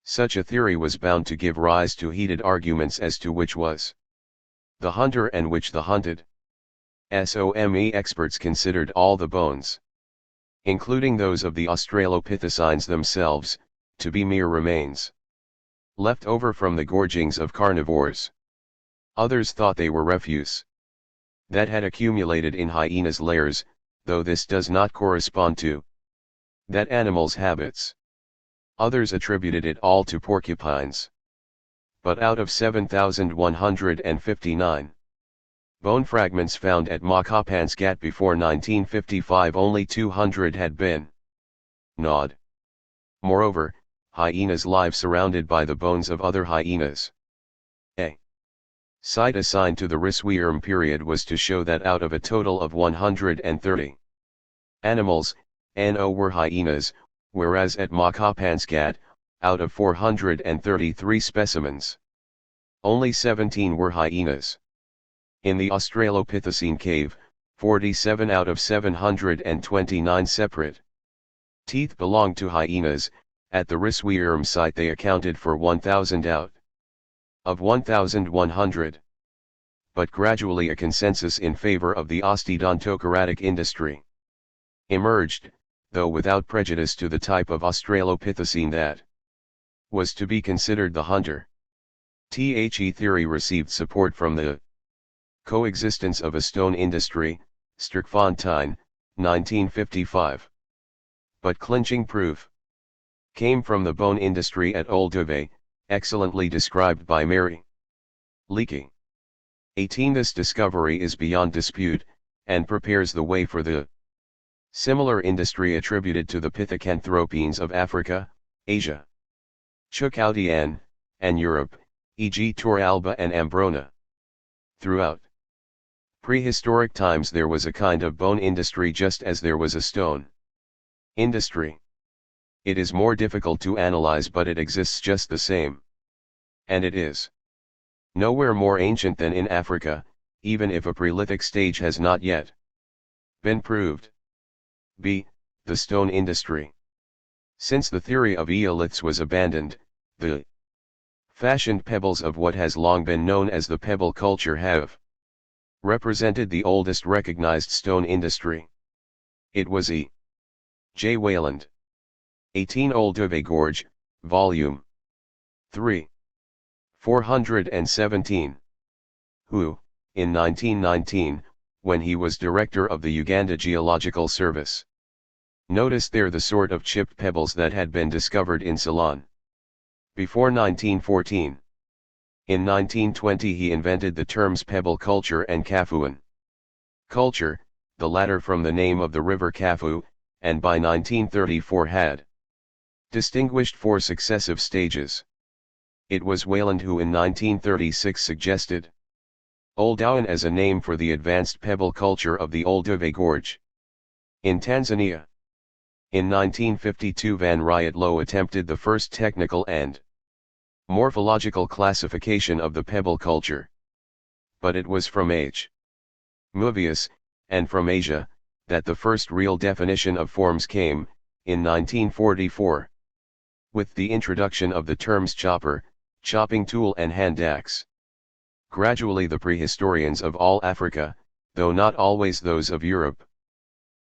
Such a theory was bound to give rise to heated arguments as to which was the hunter and which the hunted. SOME experts considered all the bones, including those of the Australopithecines themselves, to be mere remains left over from the gorgings of carnivores. Others thought they were refuse that had accumulated in hyenas' lairs, though this does not correspond to that animal's habits. Others attributed it all to porcupines. But out of 7,159 bone fragments found at Makapansgat before 1955, only 200 had been gnawed. Moreover, hyenas live surrounded by the bones of other hyenas. A site assigned to the Risweirm period was to show that out of a total of 130 animals, no were hyenas, whereas at Makapansgat, out of 433 specimens, only 17 were hyenas. In the Australopithecine cave, 47 out of 729 separate teeth belonged to hyenas. At the Risweirm site they accounted for 1,000 out of 1,100. But gradually a consensus in favor of the osteodontoceratic industry emerged, though without prejudice to the type of Australopithecine that was to be considered the hunter. Theory received support from the coexistence of a stone industry, Sterkfontein, 1955. But clinching proof came from the bone industry at Olduvai, excellently described by Mary Leakey. 18. This discovery is beyond dispute, and prepares the way for the similar industry attributed to the Pithecanthropines of Africa, Asia, Chukoutian, and Europe, e.g. Torralba and Ambrona. Throughout prehistoric times there was a kind of bone industry just as there was a stone industry. It is more difficult to analyze, but it exists just the same. And it is nowhere more ancient than in Africa, even if a Prelithic stage has not yet been proved. B. The stone industry. Since the theory of eoliths was abandoned, the Fashioned pebbles of what has long been known as the pebble culture have represented the oldest recognized stone industry. It was E. J. Wayland. 18 Olduvai Gorge, Volume 3. 417. Who, in 1919, when he was director of the Uganda Geological Service, noticed there the sort of chipped pebbles that had been discovered in Ceylon before 1914. In 1920 he invented the terms pebble culture and Kafuan culture, the latter from the name of the river Kafu, and by 1934 had distinguished 4 successive stages. It was Wayland who in 1936 suggested Oldowan as a name for the advanced pebble culture of the Olduvai Gorge in Tanzania. In 1952 Van Ryetlow attempted the first technical and morphological classification of the pebble culture. But it was from H. Movius, and from Asia, that the first real definition of forms came, in 1944. With the introduction of the terms chopper, chopping tool and hand axe. Gradually the prehistorians of all Africa, though not always those of Europe,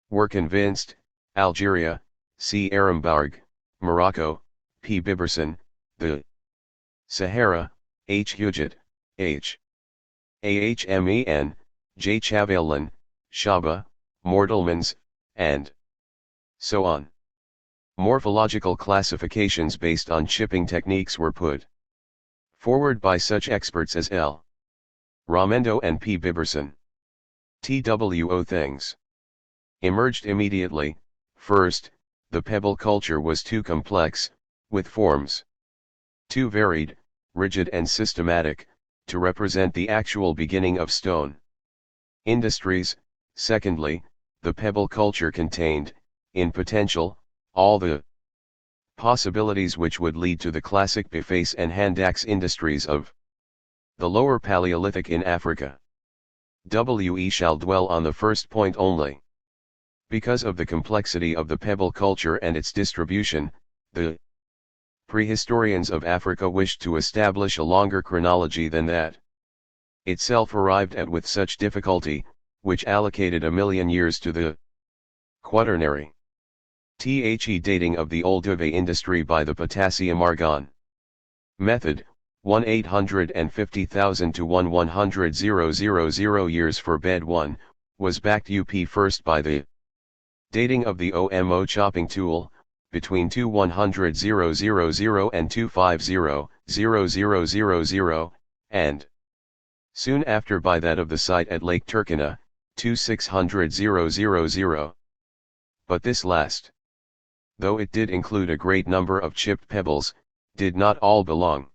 were convinced, Algeria, C. Arambarg, Morocco, P. Biberson, the Sahara, H. Huget, H. Ahmen, J. Chavalin, Shaba, Mortelmans, and so on. Morphological classifications based on chipping techniques were put forward by such experts as L. Ramendo and P. Biberson. TWO things emerged immediately. First, the pebble culture was too complex, with forms too varied, rigid and systematic, to represent the actual beginning of stone industries. Secondly, the pebble culture contained, in potential, all the possibilities which would lead to the classic biface and hand axe industries of the lower Paleolithic in Africa. We shall dwell on the first point only. Because of the complexity of the pebble culture and its distribution, the prehistorians of Africa wished to establish a longer chronology than that itself arrived at with such difficulty, which allocated 1,000,000 years to the quaternary dating of the Olduvai industry by the potassium-argon method, 1/850,000 to 1/100,000 years for bed 1, was backed first by the dating of the OMO chopping tool, between 2/100,000 and 250,000, and soon after by that of the site at Lake Turkana, 2/600,000. But this last, though it did include a great number of chipped pebbles, did not all belong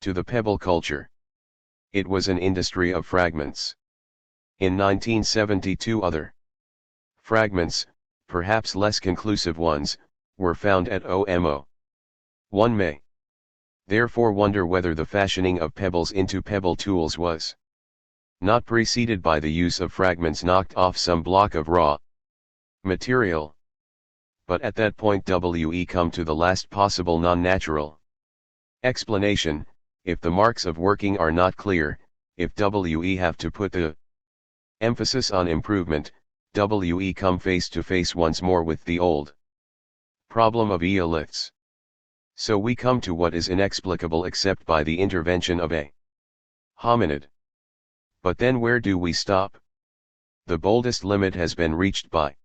to the pebble culture. It was an industry of fragments. In 1972 other fragments, perhaps less conclusive ones, were found at OMO. One may therefore wonder whether the fashioning of pebbles into pebble tools was not preceded by the use of fragments knocked off some block of raw material. But at that point we come to the last possible non-natural explanation. If the marks of working are not clear, if we have to put the emphasis on improvement, we come face to face once more with the old problem of eoliths. So we come to what is inexplicable except by the intervention of a hominid. But then where do we stop? The boldest limit has been reached by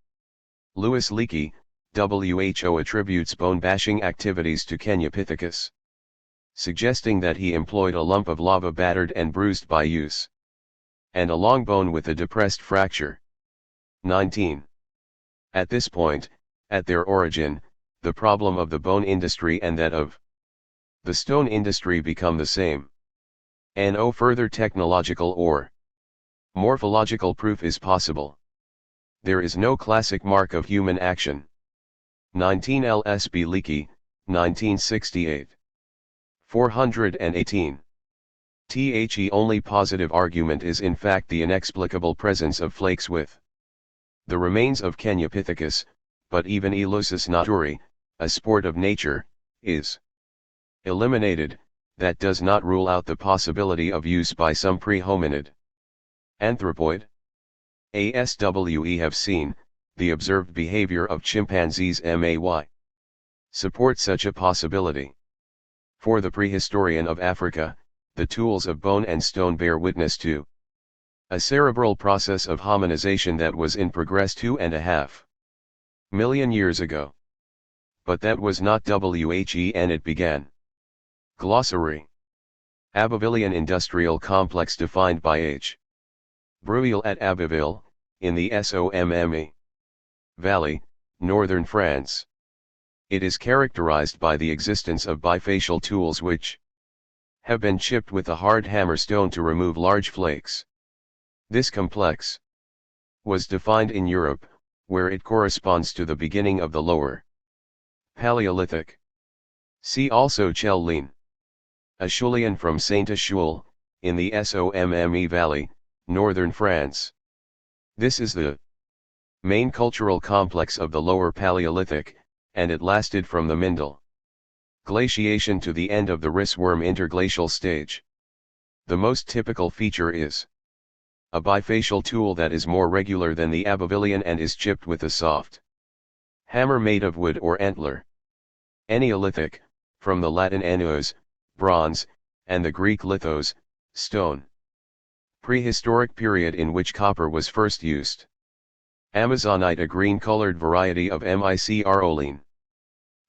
Louis Leakey. WHO attributes bone-bashing activities to Kenyapithecus, suggesting that he employed a lump of lava battered and bruised by use, and a long bone with a depressed fracture. 19. At this point, at their origin, the problem of the bone industry and that of the stone industry become the same. No further technological or morphological proof is possible. There is no classic mark of human action. 19 LSB Leakey, 1968. 418. The only positive argument is in fact the inexplicable presence of flakes with the remains of Kenyapithecus, but even Elusus naturae, a sport of nature, is eliminated, that does not rule out the possibility of use by some pre-hominid anthropoid ASWE have seen, the observed behavior of chimpanzees may support such a possibility. For the prehistorian of Africa, the tools of bone and stone bear witness to a cerebral process of hominization that was in progress 2.5 million years ago. But that was not when it began. Glossary. Abbevillean industrial complex defined by H. Breuil at Abbeville, in the Somme Valley, northern France. It is characterized by the existence of bifacial tools which have been chipped with a hard hammer stone to remove large flakes. This complex was defined in Europe, where it corresponds to the beginning of the Lower Paleolithic. See also Cheline. Acheulean from Saint-Acheule, in the Somme Valley, northern France. This is the main cultural complex of the Lower Paleolithic, and it lasted from the Mindel glaciation to the end of the Rissworm interglacial stage. The most typical feature is a bifacial tool that is more regular than the Abbevillean and is chipped with a soft hammer made of wood or antler. Neolithic, from the Latin annos, bronze, and the Greek lithos, stone. Prehistoric period in which copper was first used. Amazonite, a green-colored variety of microline.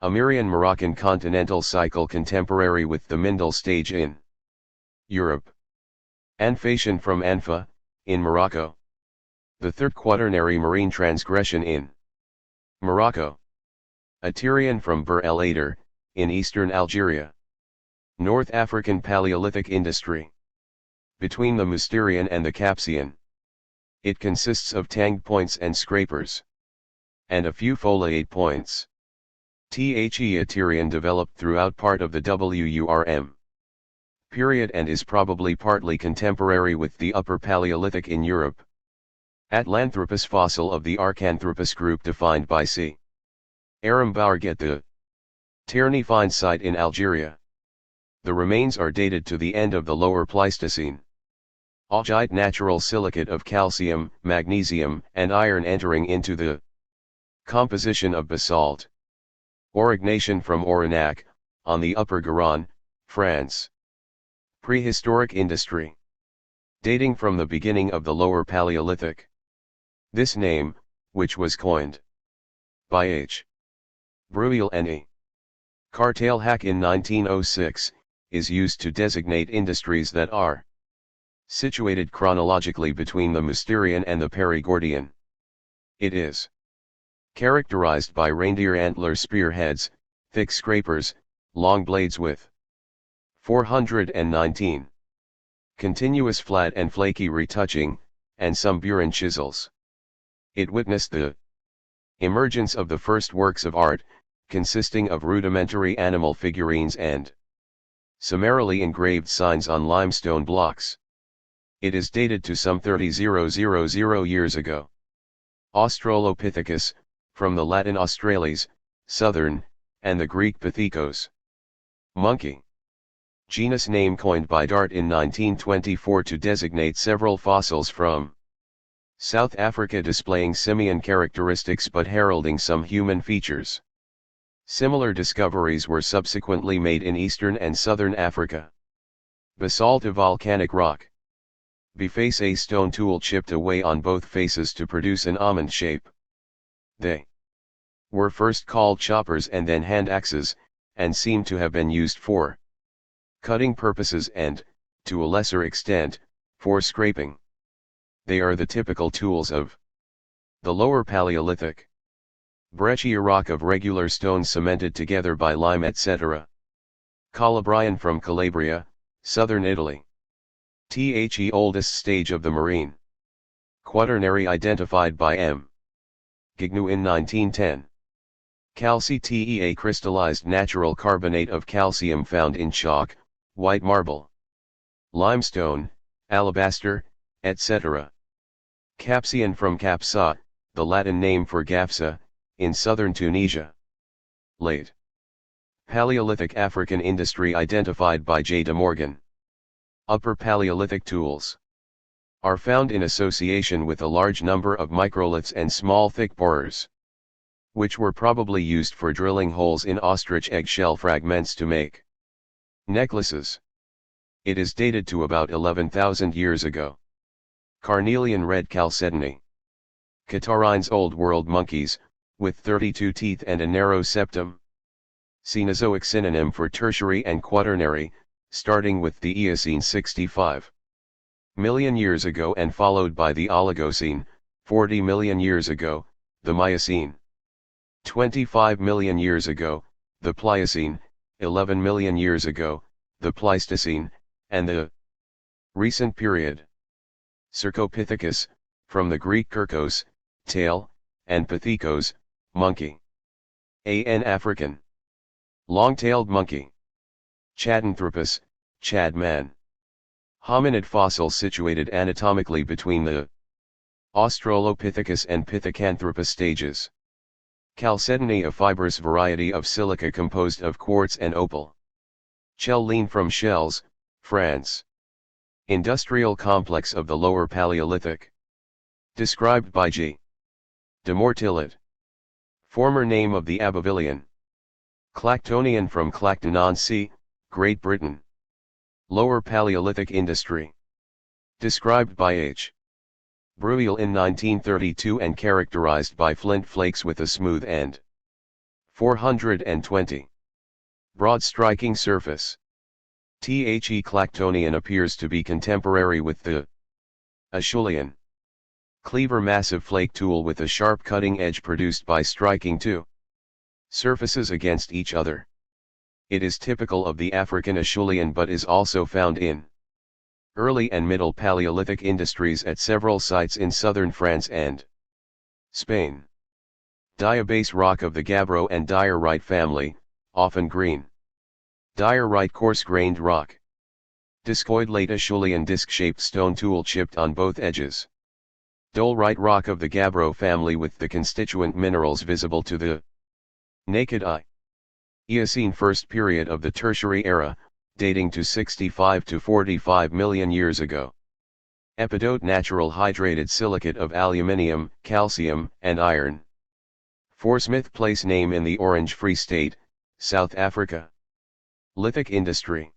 Amirian Moroccan continental cycle contemporary with the Mindel stage in Europe. Anphasian from Anfa, in Morocco. The third quaternary marine transgression in Morocco. Aterian from Bir El Ader, in eastern Algeria. North African Paleolithic industry. Between the Mousterian and the Capsian. It consists of tanged points and scrapers. And a few foliate points. Aterian developed throughout part of the WURM period and is probably partly contemporary with the Upper Paleolithic in Europe. Atlanthropus fossil of the Arcanthropus group defined by C. Arambourg at the Terni find site in Algeria. The remains are dated to the end of the Lower Pleistocene. Augite natural silicate of calcium, magnesium, and iron entering into the composition of basalt. Aurignation from Aurignac, on the Upper Garonne, France. Prehistoric industry. Dating from the beginning of the Lower Paleolithic. This name, which was coined by H. Breuil and E. Cartailhac in 1906, is used to designate industries that are situated chronologically between the Mousterian and the Perigordian. It is characterized by reindeer antler spearheads, thick scrapers, long blades with 419 continuous flat and flaky retouching, and some Burin chisels. It witnessed the emergence of the first works of art, consisting of rudimentary animal figurines and summarily engraved signs on limestone blocks. It is dated to some 30,000 years ago. Australopithecus, from the Latin australis, southern, and the Greek pithekos, monkey. Genus name coined by Dart in 1924 to designate several fossils from South Africa displaying simian characteristics but heralding some human features. Similar discoveries were subsequently made in eastern and southern Africa. Basalt, a volcanic rock. Biface, a stone tool chipped away on both faces to produce an almond shape. They were first called choppers and then hand axes, and seem to have been used for cutting purposes and, to a lesser extent, for scraping. They are the typical tools of the Lower Paleolithic. Breccia, rock of regular stones cemented together by lime etc. Calabrian from Calabria, southern Italy. The oldest stage of the marine quaternary identified by M. Gignou in 1910. Calci, a crystallized natural carbonate of calcium found in chalk, white marble, limestone, alabaster, etc. Capsian from Capsa, the Latin name for Gafsa, in southern Tunisia. Late Paleolithic African industry identified by J. De Morgan. Upper Paleolithic tools are found in association with a large number of microliths and small thick borers, which were probably used for drilling holes in ostrich eggshell fragments to make necklaces. It is dated to about 11,000 years ago. Carnelian red chalcedony. Catarrhines Old World monkeys, with 32 teeth and a narrow septum. Cenozoic synonym for tertiary and quaternary, starting with the Eocene 65 million years ago and followed by the Oligocene, 40 million years ago, the Miocene. 25 million years ago, the Pliocene, 11 million years ago, the Pleistocene, and the recent period. Cercopithecus, from the Greek kerkos, tail, and pithekos, monkey. An African long-tailed monkey. Chadanthropus, Chad man. Hominid fossil situated anatomically between the Australopithecus and Pithecanthropus stages. Chalcedony, a fibrous variety of silica composed of quartz and opal. Chelline from Chelles, France. Industrial complex of the Lower Paleolithic. Described by G. de Mortillet. Former name of the Abbevillean. Clactonian from Clacton-on-Sea, Great Britain. Lower Paleolithic industry. Described by H. Breuil in 1932 and characterized by flint flakes with a smooth end. 420. Broad striking surface. The Clactonian appears to be contemporary with the Acheulean. Cleaver, massive flake tool with a sharp cutting edge produced by striking two surfaces against each other. It is typical of the African Acheulean but is also found in early and middle Paleolithic industries at several sites in southern France and Spain. Diabase rock of the gabbro and diorite family, often green. Diorite coarse-grained rock. Discoid late Acheulean disc-shaped stone tool chipped on both edges. Dolerite rock of the gabbro family with the constituent minerals visible to the naked eye. Eocene, first period of the Tertiary era, dating to 65 to 45 million years ago. Epidote, natural hydrated silicate of aluminium, calcium, and iron. Smith place name in the Orange Free State, South Africa. Lithic industry.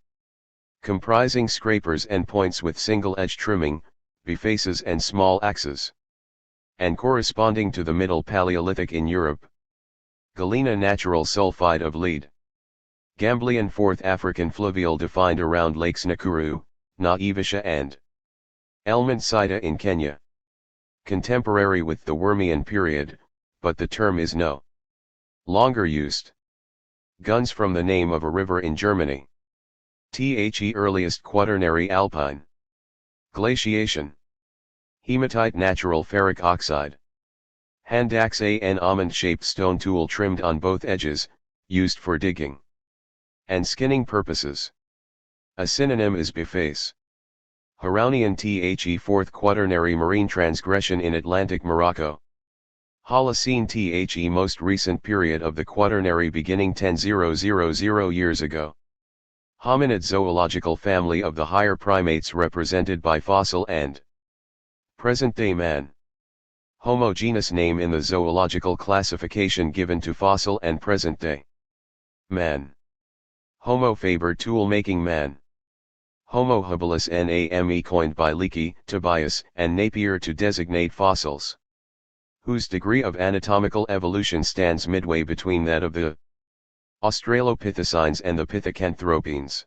Comprising scrapers and points with single edge trimming, bifaces and small axes. And corresponding to the Middle Paleolithic in Europe. Galena, natural sulfide of lead. Gamblian, fourth African fluvial defined around lakes Nakuru, Naivasha and Elmansida in Kenya. Contemporary with the Wormian period, but the term is no longer used. Guns, from the name of a river in Germany. The earliest quaternary alpine. Glaciation. Hematite, natural ferric oxide. Handaxe, an almond-shaped stone tool trimmed on both edges, used for digging and skinning purposes. A synonym is biface. Haraunian, The fourth quaternary marine transgression in Atlantic Morocco. Holocene, The most recent period of the quaternary beginning 10,000 years ago. Hominid, zoological family of the higher primates represented by fossil and present-day man. Homo, genus name in the zoological classification given to fossil and present-day man. Homo faber, tool-making man. Homo habilis, name coined by Leakey, Tobias, and Napier to designate fossils, whose degree of anatomical evolution stands midway between that of the Australopithecines and the Pithecanthropines.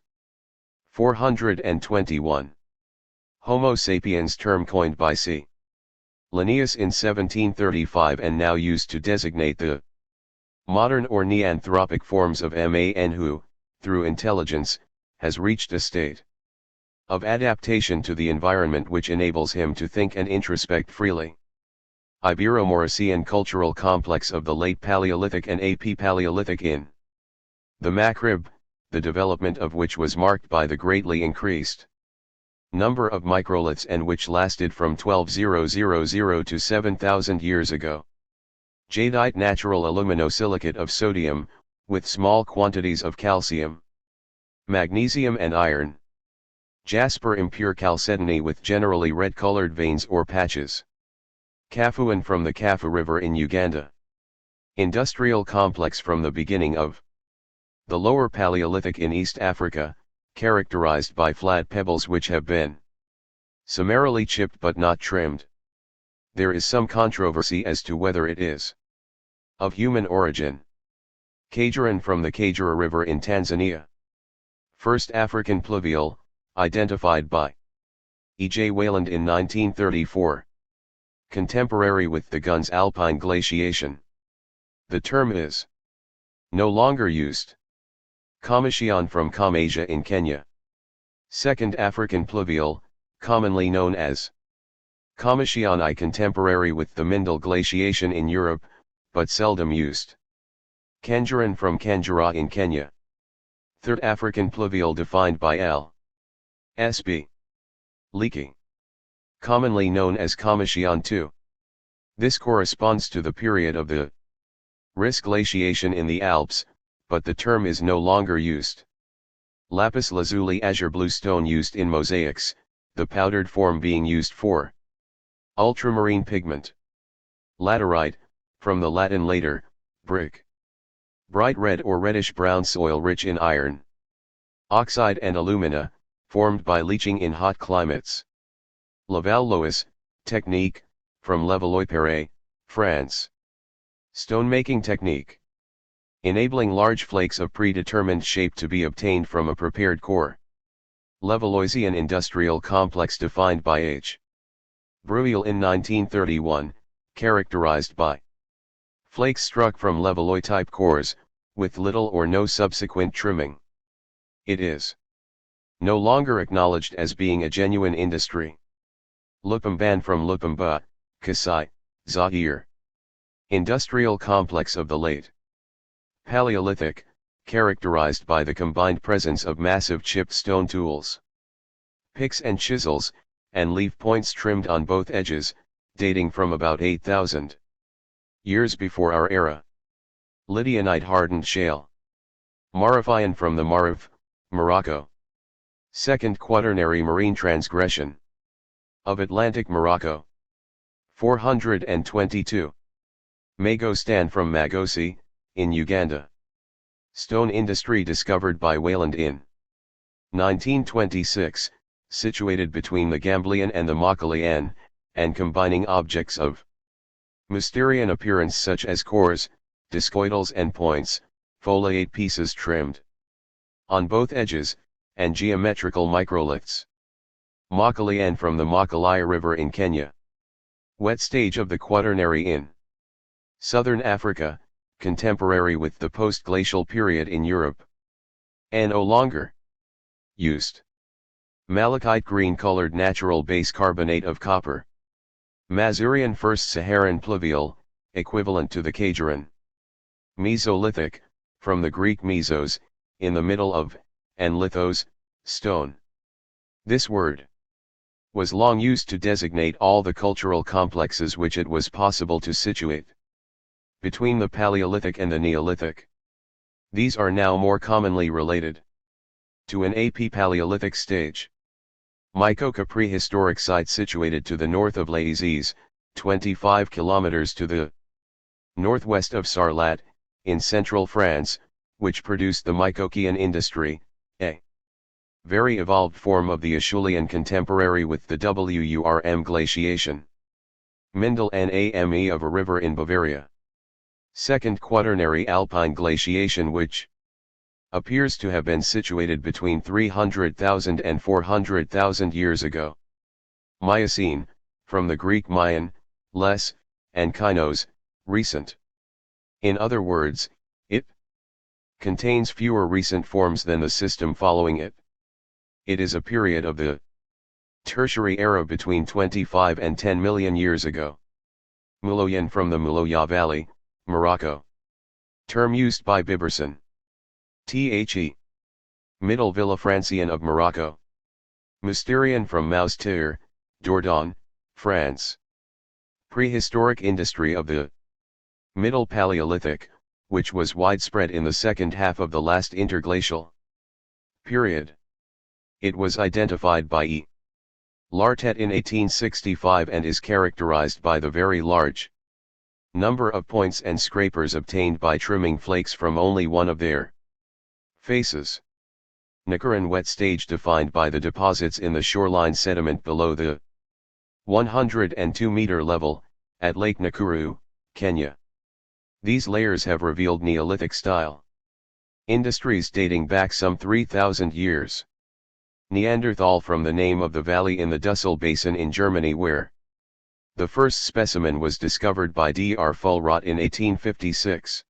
421. Homo sapiens, term coined by C. Linnaeus in 1735 and now used to designate the modern or neanthropic forms of man who, through intelligence, has reached a state of adaptation to the environment which enables him to think and introspect freely. Ibero-Maurician cultural complex of the late Paleolithic and Epipaleolithic in the Maghreb, the development of which was marked by the greatly increased number of microliths and which lasted from 12,000 to 7,000 years ago. Jadeite, natural aluminosilicate of sodium, with small quantities of calcium, magnesium and iron. Jasper impure chalcedony with generally red-colored veins or patches. Kafuan from the Kafu River in Uganda. Industrial complex from the beginning of the Lower Paleolithic in East Africa, characterized by flat pebbles which have been summarily chipped but not trimmed. There is some controversy as to whether it is of human origin. Kagera from the Kagera River in Tanzania. First African pluvial, identified by E. J. Wayland in 1934. Contemporary with the Gunns Alpine glaciation. The term is no longer used. Commission from Comasia in Kenya. Second African pluvial, commonly known as Commission I, contemporary with the Mindel glaciation in Europe, but seldom used. Kanjaran from Kanjara in Kenya. Third African pluvial defined by L. S. B. Leakey. Commonly known as Commission II. This corresponds to the period of the Riss glaciation in the Alps, but the term is no longer used. Lapis lazuli, azure blue stone used in mosaics, the powdered form being used for ultramarine pigment. Laterite, from the Latin later, brick. Bright red or reddish-brown soil rich in iron, oxide and alumina, formed by leaching in hot climates. Levallois, technique, from Levallois-Perret, France. Stone-making technique. Enabling large flakes of predetermined shape to be obtained from a prepared core. Levalloisian industrial complex defined by H. Breuil in 1931, characterized by flakes struck from Levallois-type cores, with little or no subsequent trimming. It is no longer acknowledged as being a genuine industry. Lupamban from Lupamba, Kasai, Zaire. Industrial complex of the late Paleolithic, characterized by the combined presence of massive chipped stone tools, picks and chisels, and leaf points trimmed on both edges, dating from about 8,000 years before our era. Lydianite hardened shale. Marifian from the Marif, Morocco. Second Quaternary marine transgression of Atlantic Morocco. 422. Magostan from Magosi, in Uganda. Stone industry discovered by Wayland in 1926, situated between the Gamblian and the Mauchalian, and combining objects of Mysterian appearance such as cores, discoidals and points, foliate pieces trimmed on both edges, and geometrical microliths. Mauchalian from the Mauchalia River in Kenya. Wet stage of the Quaternary in Southern Africa, contemporary with the post-glacial period in Europe. No longer used. Malachite green-colored natural base carbonate of copper. Masurian first Saharan pluvial, equivalent to the Kageran. Mesolithic, from the Greek mesos, in the middle of, and lithos, stone. This word was long used to designate all the cultural complexes which it was possible to situate between the Paleolithic and the Neolithic. These are now more commonly related to an AP Paleolithic stage. Mycoca prehistoric site situated to the north of Les Izes, 25 kilometers to the northwest of Sarlat, in central France, which produced the Mycokian industry, a very evolved form of the Acheulean contemporary with the Wurm glaciation. Mindel Name of a river in Bavaria. Second Quaternary Alpine glaciation which appears to have been situated between 300,000 and 400,000 years ago. Miocene, from the Greek Mayan, less, and kainos, recent. In other words, it contains fewer recent forms than the system following it. It is a period of the Tertiary era between 25 and 10 million years ago. Muloyan from the Muloya Valley, Morocco. Term used by Biberson. The Middle Villafrancian of Morocco. Mysterian from Moustir, Dordogne, France. Prehistoric industry of the Middle Paleolithic, which was widespread in the second half of the last interglacial period. It was identified by E. Lartet in 1865 and is characterized by the very large number of points and scrapers obtained by trimming flakes from only one of their faces. Nakaran wet stage defined by the deposits in the shoreline sediment below the 102-meter level, at Lake Nakuru, Kenya. These layers have revealed Neolithic-style industries dating back some 3,000 years. Neanderthal from the name of the valley in the Dussel Basin in Germany where the first specimen was discovered by Dr. Fullrott in 1856.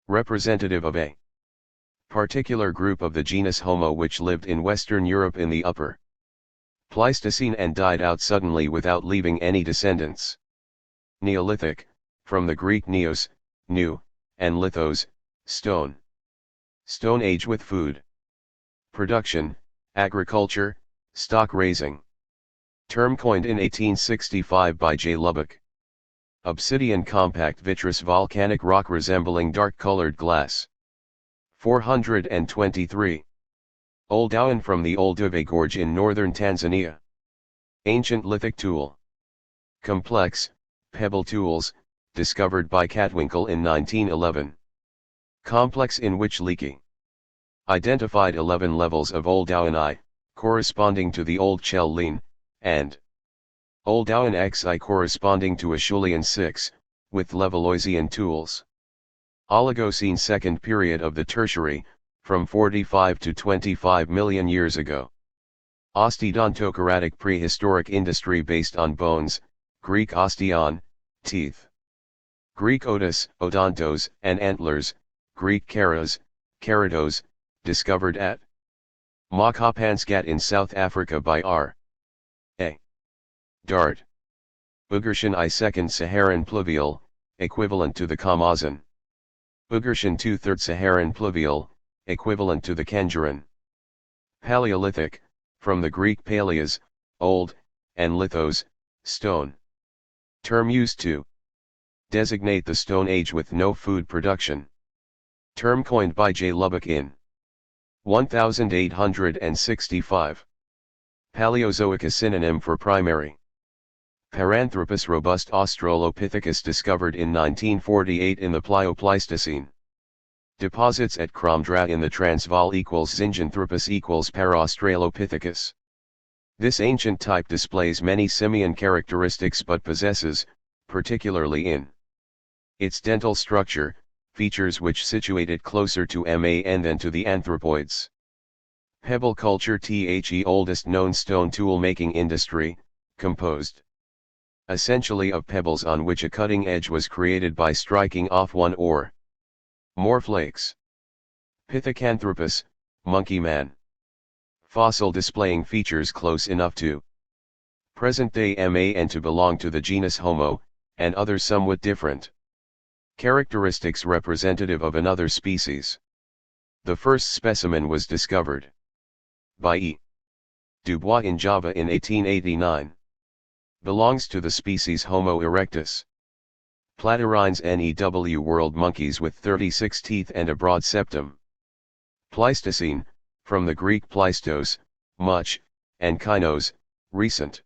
Representative of a particular group of the genus Homo which lived in Western Europe in the Upper Pleistocene and died out suddenly without leaving any descendants. Neolithic, from the Greek neos, new, and lithos, stone. Stone Age with food production, agriculture, stock raising. Term coined in 1865 by J. Lubbock. Obsidian compact vitreous volcanic rock resembling dark-colored glass. 423. Old Dowan from the Olduvai Gorge in northern Tanzania. Ancient lithic tool. Complex, pebble tools, discovered by Catwinkle in 1911. Complex in which leaky identified 11 levels of Old Dowan I, corresponding to the Old Chellean, and Old Dowan XI corresponding to Acheulean 6, with Levalloisian tools. Oligocene second period of the Tertiary, from 45 to 25 million years ago. Osteodontoceratic prehistoric industry based on bones, Greek osteon, teeth. Greek otis, odontos, and antlers, Greek keras, keratos, discovered at Makapansgat in South Africa by R. A. Dart. Ugarshan I second Saharan pluvial, equivalent to the Kamazan. Ugarshan II third Saharan pluvial, equivalent to the Kanjaran. Paleolithic, from the Greek paleas, old, and lithos, stone. Term used to designate the Stone Age with no food production. Term coined by J. Lubbock in 1865. Paleozoic a synonym for primary. Paranthropus robust Australopithecus discovered in 1948 in the Pliopleistocene. Deposits at Kromdra in the Transvaal equals Zinjanthropus equals Paraustralopithecus. This ancient type displays many simian characteristics but possesses, particularly in its dental structure, features which situate it closer to man than to the anthropoids. Pebble culture The oldest known stone tool making industry, composed essentially of pebbles on which a cutting edge was created by striking off one or more flakes. Pithecanthropus, monkey man. Fossil displaying features close enough to present-day man to belong to the genus Homo, and others somewhat different characteristics representative of another species. The first specimen was discovered by E. Dubois in Java in 1889. Belongs to the species Homo erectus. Platyrrhines New World monkeys with 36 teeth and a broad septum. Pleistocene, from the Greek pleistos, much, and kainos, recent.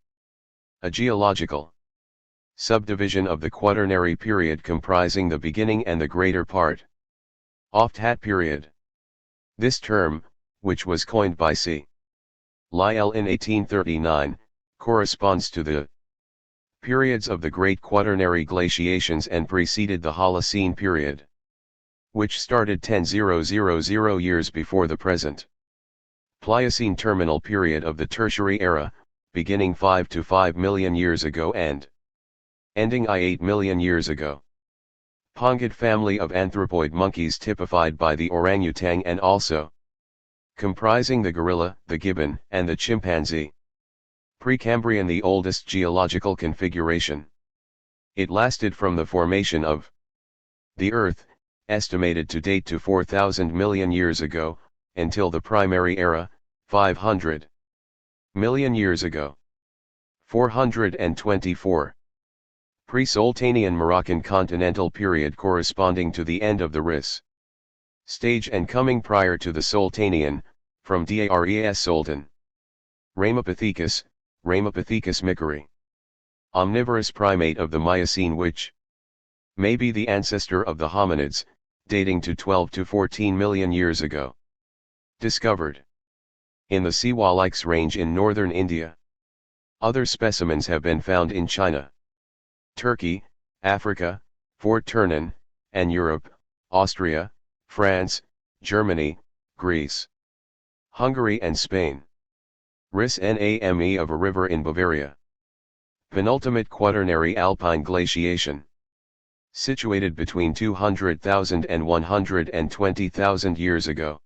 A geological subdivision of the Quaternary period comprising the beginning and the greater part of that period. This term, which was coined by C. Lyell in 1839, corresponds to the periods of the Great Quaternary glaciations and preceded the Holocene period, which started 10,000 years before the present Pliocene terminal period of the Tertiary era, beginning 5 to 5 million years ago and ending 8 million years ago. Pongid family of anthropoid monkeys typified by the orangutan and also comprising the gorilla, the gibbon, and the chimpanzee. Precambrian, the oldest geological configuration. It lasted from the formation of the Earth, estimated to date to 4,000 million years ago, until the Primary Era, 500 million years ago. 424. Pre-Sultanian Moroccan continental period corresponding to the end of the Ris stage and coming prior to the Sultanian, from Dars Sultan. Ramapithecus, Ramapithecus micari. Omnivorous primate of the Miocene which may be the ancestor of the hominids, dating to 12 to 14 million years ago. Discovered in the Siwaliks range in northern India. Other specimens have been found in China, Turkey, Africa, Fort Turnen, and Europe, Austria, France, Germany, Greece, Hungary and Spain. Ris Name of a river in Bavaria. Penultimate Quaternary Alpine glaciation. Situated between 200,000 and 120,000 years ago.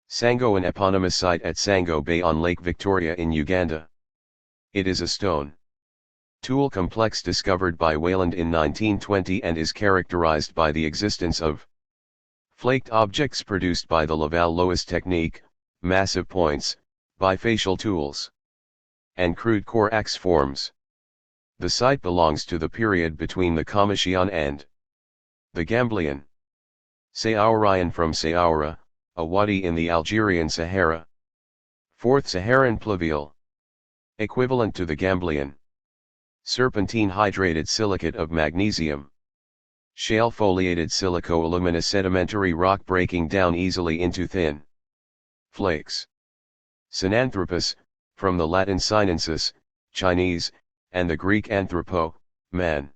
Sango, an eponymous site at Sango Bay on Lake Victoria in Uganda. It is a stone tool complex discovered by Wayland in 1920 and is characterized by the existence of flaked objects produced by the Laval-Loess technique, massive points, bifacial tools, and crude core axe forms. The site belongs to the period between the Comitian and the Gamblian. Saourian from Saoura, a wadi in the Algerian Sahara. Fourth Saharan pluvial. Equivalent to the Gamblian. Serpentine hydrated silicate of magnesium. Shale foliated silico-aluminous sedimentary rock breaking down easily into thin flakes. Sinanthropus, from the Latin sinensis, Chinese, and the Greek anthropo, man.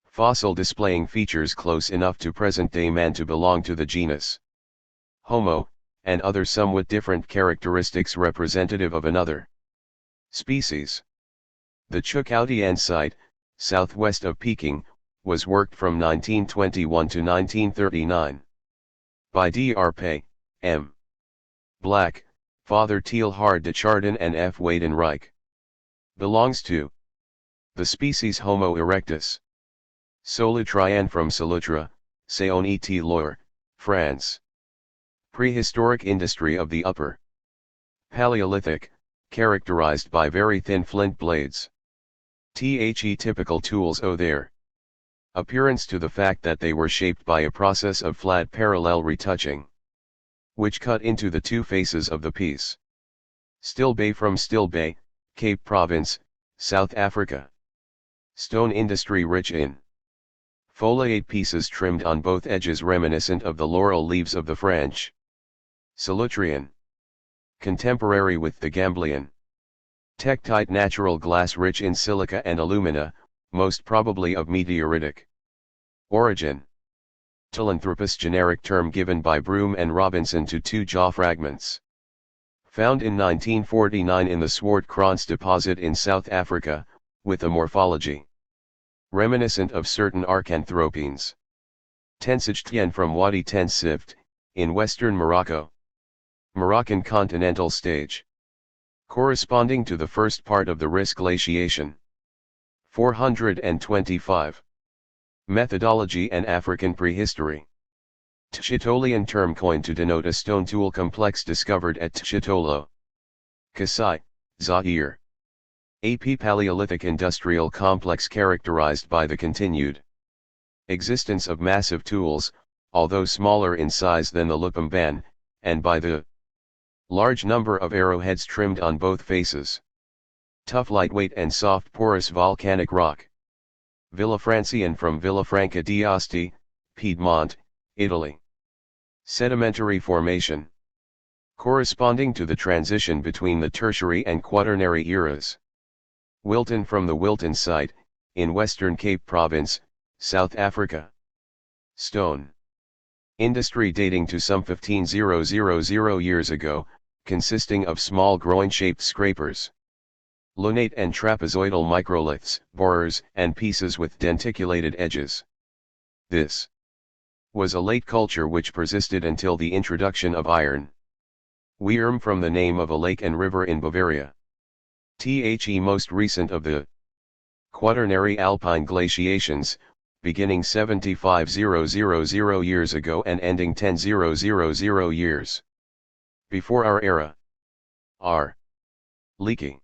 Fossil displaying features close enough to present-day man to belong to the genus Homo, and other somewhat different characteristics representative of another species. The Chukoutian site, southwest of Peking, was worked from 1921 to 1939. By Dr. Pei, M. Black, Father Teilhard de Chardin and F. Weidenreich. Belongs to the species Homo erectus. Solutrian from Solutra, Saône-et-Loire, France. Prehistoric industry of the Upper Paleolithic, characterized by very thin flint blades. Typical tools owe their appearance to the fact that they were shaped by a process of flat parallel retouching, which cut into the two faces of the piece. Still Bay from Still Bay, Cape Province, South Africa. Stone industry rich in foliate pieces trimmed on both edges reminiscent of the laurel leaves of the French Solutrian. Contemporary with the Gamblian. Tektite natural glass rich in silica and alumina, most probably of meteoritic origin. Telanthropus generic term given by Broom and Robinson to two jaw fragments. Found in 1949 in the Swartkrans deposit in South Africa, with a morphology reminiscent of certain Archanthropines. Tensijtien from Wadi Tensift, in western Morocco. Moroccan continental stage. Corresponding to the first part of the Ris glaciation. 425. Methodology and African prehistory. Tchitolian term coined to denote a stone tool complex discovered at Tchitolo, Kasai, Zaire. AP Paleolithic industrial complex characterized by the continued existence of massive tools, although smaller in size than the Lupamban, and by the large number of arrowheads trimmed on both faces. Tough lightweight and soft porous volcanic rock. Villafrancian from Villafranca d'Asti, Piedmont, Italy. Sedimentary formation. Corresponding to the transition between the Tertiary and Quaternary eras. Wilton from the Wilton site, in Western Cape Province, South Africa. Stone industry dating to some 15,000 years ago, consisting of small groin-shaped scrapers, lunate and trapezoidal microliths, borers, and pieces with denticulated edges. This was a late culture which persisted until the introduction of iron. Wierm from the name of a lake and river in Bavaria. Most recent of the Quaternary Alpine glaciations, beginning 75,000 years ago and ending 10,000 years before our era. R. Leaky.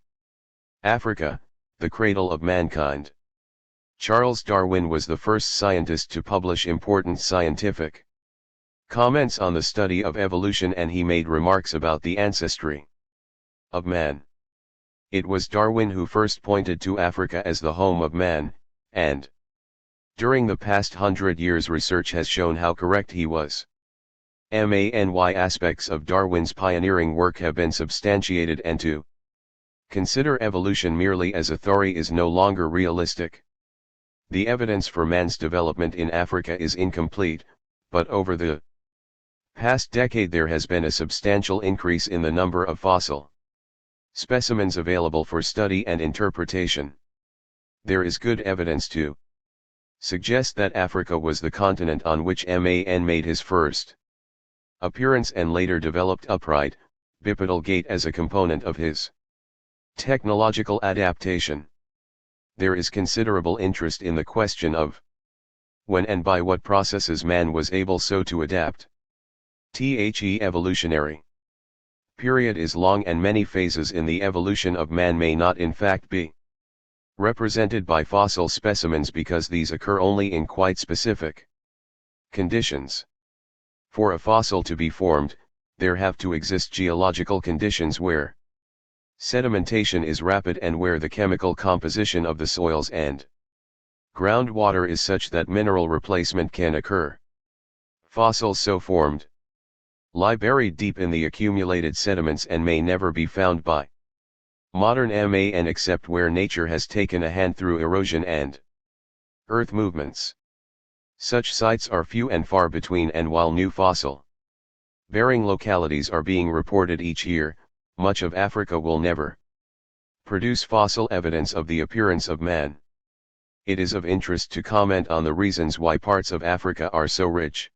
Africa, the cradle of mankind. Charles Darwin was the first scientist to publish important scientific comments on the study of evolution, and he made remarks about the ancestry of man. It was Darwin who first pointed to Africa as the home of man, and during the past 100 years research has shown how correct he was. Many aspects of Darwin's pioneering work have been substantiated, and to consider evolution merely as a theory is no longer realistic. The evidence for man's development in Africa is incomplete, but over the past decade there has been a substantial increase in the number of fossil specimens available for study and interpretation. There is good evidence to suggest that Africa was the continent on which man made his first appearance and later developed upright, bipedal gait as a component of his technological adaptation. There is considerable interest in the question of when and by what processes man was able so to adapt. The evolutionary period is long, and many phases in the evolution of man may not in fact be represented by fossil specimens because these occur only in quite specific conditions. For a fossil to be formed, there have to exist geological conditions where sedimentation is rapid and where the chemical composition of the soils and groundwater is such that mineral replacement can occur. Fossils so formed lie buried deep in the accumulated sediments and may never be found by modern man except where nature has taken a hand through erosion and earth movements. Such sites are few and far between, and while new fossil bearing localities are being reported each year, much of Africa will never produce fossil evidence of the appearance of man. It is of interest to comment on the reasons why parts of Africa are so rich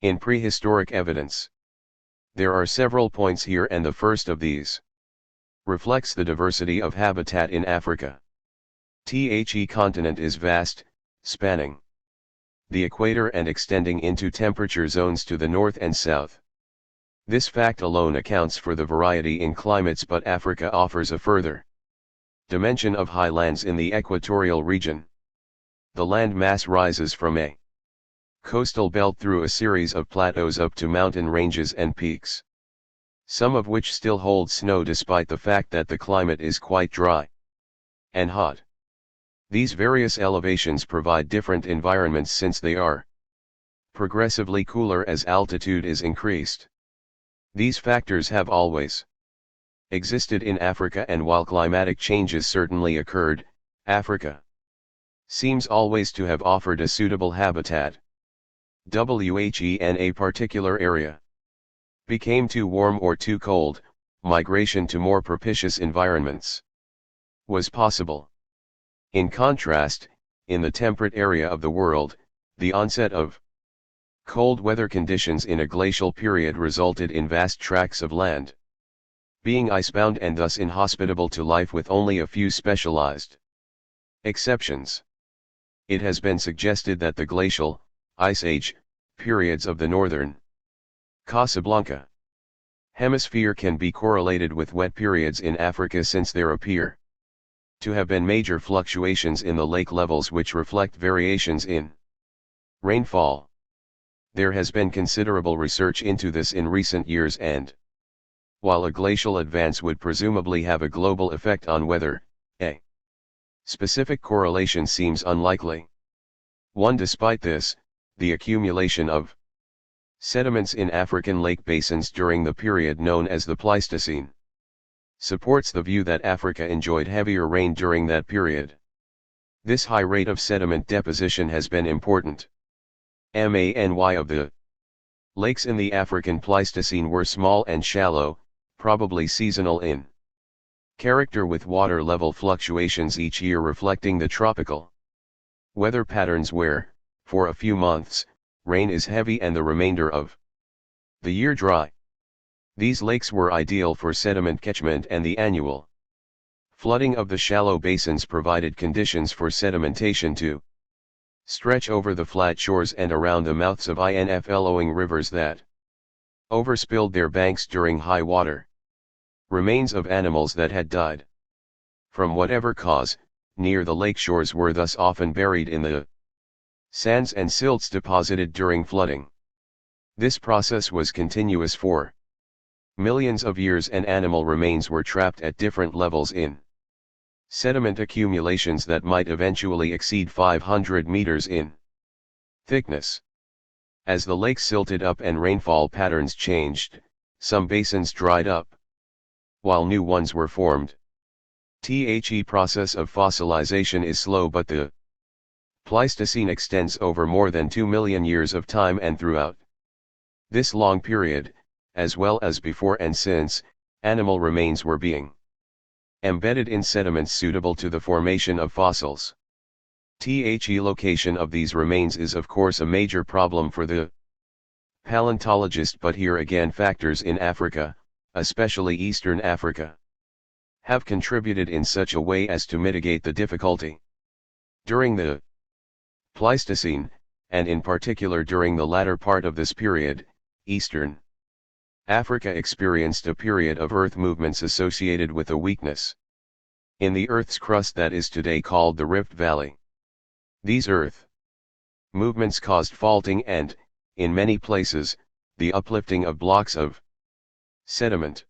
in prehistoric evidence. There are several points here, and the first of these reflects the diversity of habitat in Africa. The continent is vast, spanning the equator and extending into temperature zones to the north and south. This fact alone accounts for the variety in climates, but Africa offers a further dimension of highlands in the equatorial region. The land mass rises from a coastal belt through a series of plateaus up to mountain ranges and peaks, some of which still hold snow despite the fact that the climate is quite dry and hot. These various elevations provide different environments since they are progressively cooler as altitude is increased. These factors have always existed in Africa, and while climatic changes certainly occurred, Africa seems always to have offered a suitable habitat. When a particular area became too warm or too cold, migration to more propitious environments was possible. In contrast, in the temperate area of the world, the onset of cold weather conditions in a glacial period resulted in vast tracts of land being icebound and thus inhospitable to life, with only a few specialized exceptions. It has been suggested that the glacial, Ice Age, periods of the northern Casablanca hemisphere can be correlated with wet periods in Africa, since there appear to have been major fluctuations in the lake levels which reflect variations in rainfall. There has been considerable research into this in recent years, and while a glacial advance would presumably have a global effect on weather, a specific correlation seems unlikely. Despite this, the accumulation of sediments in African lake basins during the period known as the Pleistocene supports the view that Africa enjoyed heavier rain during that period. This high rate of sediment deposition has been important. Many of the lakes in the African Pleistocene were small and shallow, probably seasonal in character, with water level fluctuations each year reflecting the tropical weather patterns where, for a few months, rain is heavy and the remainder of the year dry. These lakes were ideal for sediment catchment, and the annual flooding of the shallow basins provided conditions for sedimentation to stretch over the flat shores and around the mouths of inflowing rivers that overspilled their banks during high water. Remains of animals that had died from whatever cause, near the lake shores were thus often buried in the sands and silts deposited during flooding. This process was continuous for millions of years, and animal remains were trapped at different levels in sediment accumulations that might eventually exceed 500 meters in thickness. As the lake silted up and rainfall patterns changed, some basins dried up, while new ones were formed. The process of fossilization is slow, but the Pleistocene extends over more than 2 million years of time, and throughout this long period, as well as before and since, animal remains were being embedded in sediments suitable to the formation of fossils. The location of these remains is of course a major problem for the paleontologist, but here again factors in Africa, especially Eastern Africa, have contributed in such a way as to mitigate the difficulty. During the Pleistocene, and in particular during the latter part of this period, Eastern Africa experienced a period of earth movements associated with a weakness in the Earth's crust that is today called the Rift Valley. These earth movements caused faulting and, in many places, the uplifting of blocks of sediment.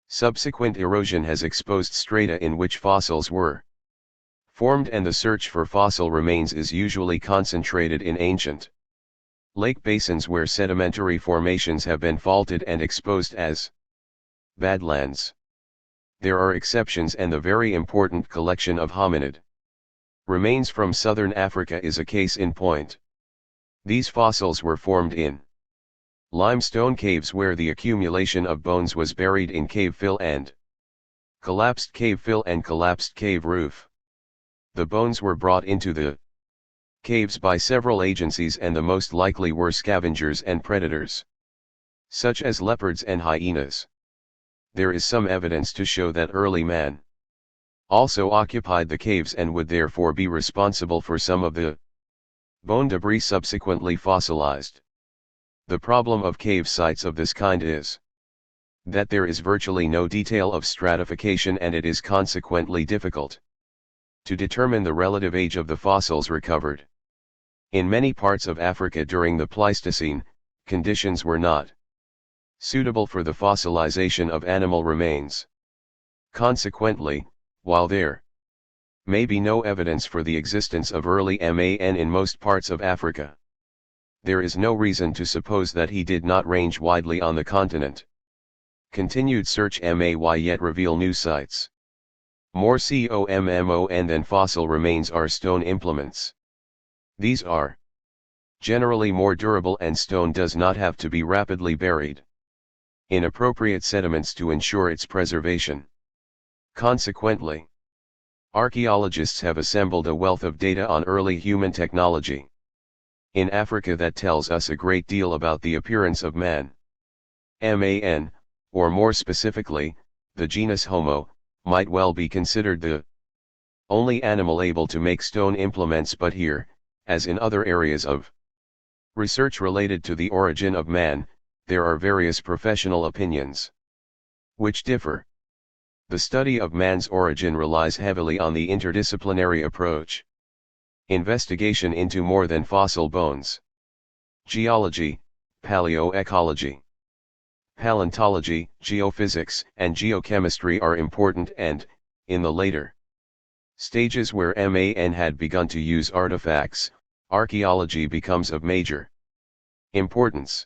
Subsequent erosion has exposed strata in which fossils were formed, and the search for fossil remains is usually concentrated in ancient lake basins where sedimentary formations have been faulted and exposed as badlands. There are exceptions, and the very important collection of hominid remains from southern Africa is a case in point. These fossils were formed in limestone caves where the accumulation of bones was buried in cave fill and collapsed cave roof. The bones were brought into the caves by several agencies, and the most likely were scavengers and predators, such as leopards and hyenas. There is some evidence to show that early man also occupied the caves and would therefore be responsible for some of the bone debris subsequently fossilized. The problem of cave sites of this kind is that there is virtually no detail of stratification, and it is consequently difficult to determine the relative age of the fossils recovered. In many parts of Africa during the Pleistocene, conditions were not suitable for the fossilization of animal remains. Consequently, while there may be no evidence for the existence of early man in most parts of Africa, there is no reason to suppose that he did not range widely on the continent. Continued search may yet reveal new sites. More common than fossil remains are stone implements. These are generally more durable, and stone does not have to be rapidly buried in appropriate sediments to ensure its preservation. Consequently, archaeologists have assembled a wealth of data on early human technology in Africa that tells us a great deal about the appearance of man. Man, or more specifically, the genus Homo, might well be considered the only animal able to make stone implements, but here, as in other areas of research related to the origin of man, there are various professional opinions which differ. The study of man's origin relies heavily on the interdisciplinary approach. Investigation into more than fossil bones. Geology, paleoecology, paleontology, geophysics, and geochemistry are important, and, in the later stages where man had begun to use artifacts, archaeology becomes of major importance.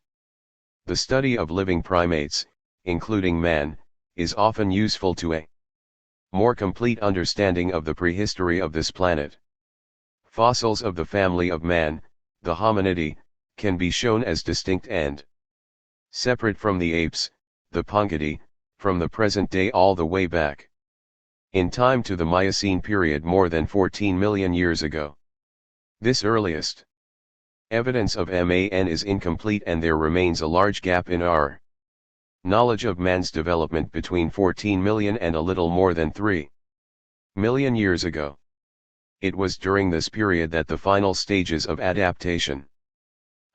The study of living primates, including man, is often useful to a more complete understanding of the prehistory of this planet. Fossils of the family of man, the Hominidae, can be shown as distinct and separate from the apes, the Pungidae, from the present day all the way back in time to the Miocene period more than 14 million years ago. This earliest evidence of man is incomplete, and there remains a large gap in our knowledge of man's development between 14 million and a little more than 3 million years ago. It was during this period that the final stages of adaptation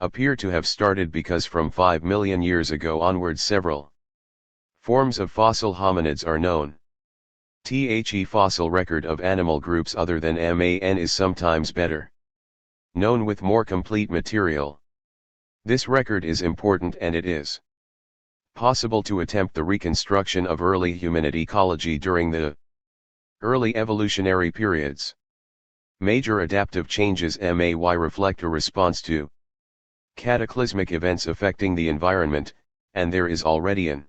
appear to have started, because from 5 million years ago onwards several forms of fossil hominids are known. The fossil record of animal groups other than man is sometimes better known with more complete material. This record is important, and it is possible to attempt the reconstruction of early humanid ecology during the early evolutionary periods. Major adaptive changes may reflect a response to cataclysmic events affecting the environment, and there is already an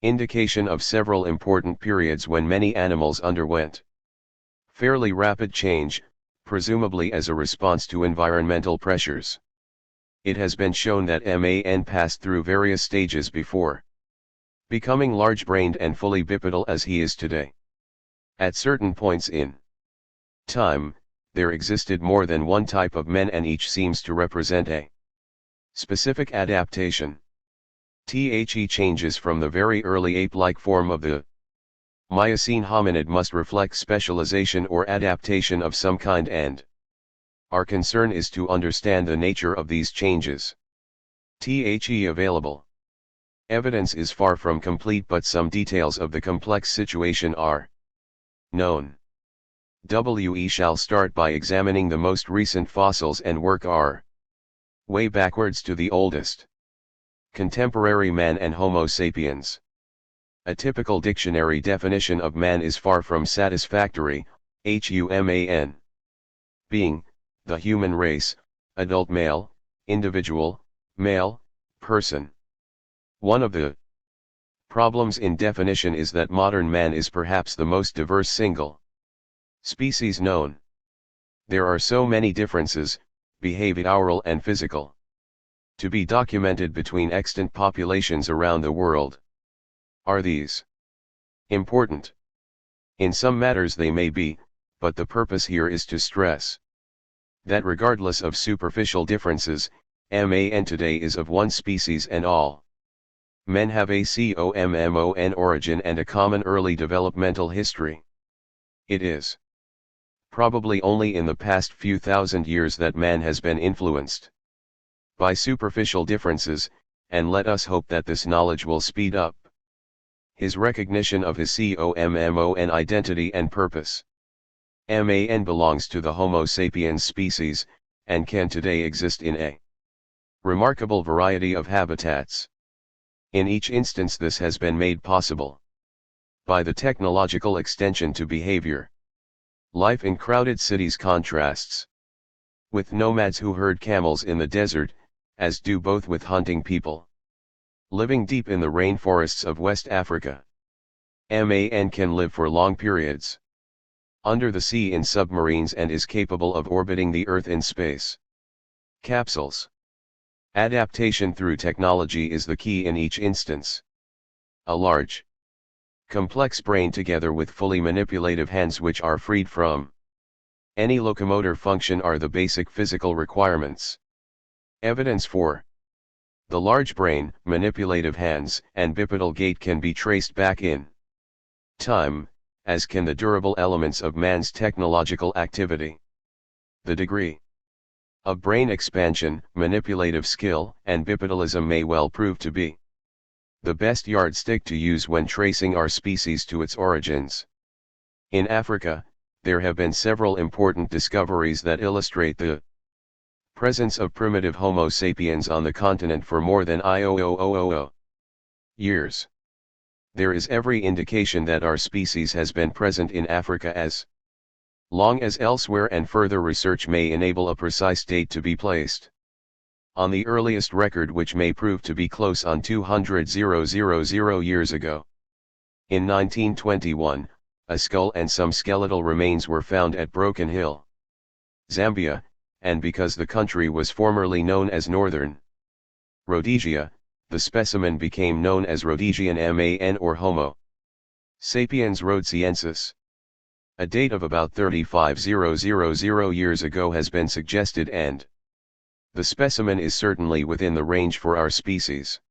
indication of several important periods when many animals underwent fairly rapid change, presumably as a response to environmental pressures. It has been shown that man passed through various stages before becoming large-brained and fully bipedal as he is today. At certain points in time, there existed more than one type of men, and each seems to represent a specific adaptation. The changes from the very early ape-like form of the Miocene hominid must reflect specialization or adaptation of some kind, and our concern is to understand the nature of these changes. The available evidence is far from complete, but some details of the complex situation are known. We shall start by examining the most recent fossils and work our way backwards to the oldest contemporary man and Homo sapiens. A typical dictionary definition of man is far from satisfactory. Human being, the human race, adult male, individual, male, person. One of the problems in definition is that modern man is perhaps the most diverse single species known. There are so many differences, behavioral and physical, to be documented between extant populations around the world. Are these important? In some matters they may be, but the purpose here is to stress that regardless of superficial differences, man today is of one species, and all men have a common origin and a common early developmental history. It is probably only in the past few thousand years that man has been influenced by superficial differences, and let us hope that this knowledge will speed up his recognition of his common identity and purpose. Man belongs to the Homo sapiens species, and can today exist in a remarkable variety of habitats. In each instance this has been made possible by the technological extension to behavior. Life in crowded cities contrasts with nomads who herd camels in the desert, as do both with hunting people living deep in the rainforests of West Africa. Man can live for long periods under the sea in submarines and is capable of orbiting the Earth in space capsules. Adaptation through technology is the key in each instance. A large, complex brain together with fully manipulative hands which are freed from any locomotor function are the basic physical requirements. Evidence for the large brain, manipulative hands, and bipedal gait can be traced back in time, as can the durable elements of man's technological activity. The degree of brain expansion, manipulative skill, and bipedalism may well prove to be the best yardstick to use when tracing our species to its origins. In Africa, there have been several important discoveries that illustrate the presence of primitive Homo sapiens on the continent for more than years. There is every indication that our species has been present in Africa as long as elsewhere, and further research may enable a precise date to be placed on the earliest record, which may prove to be close on 200,000 years ago. In 1921, a skull and some skeletal remains were found at Broken Hill, Zambia, and because the country was formerly known as Northern Rhodesia, the specimen became known as Rhodesian man or Homo sapiens rhodesiensis. A date of about 35,000 years ago has been suggested, and the specimen is certainly within the range for our species.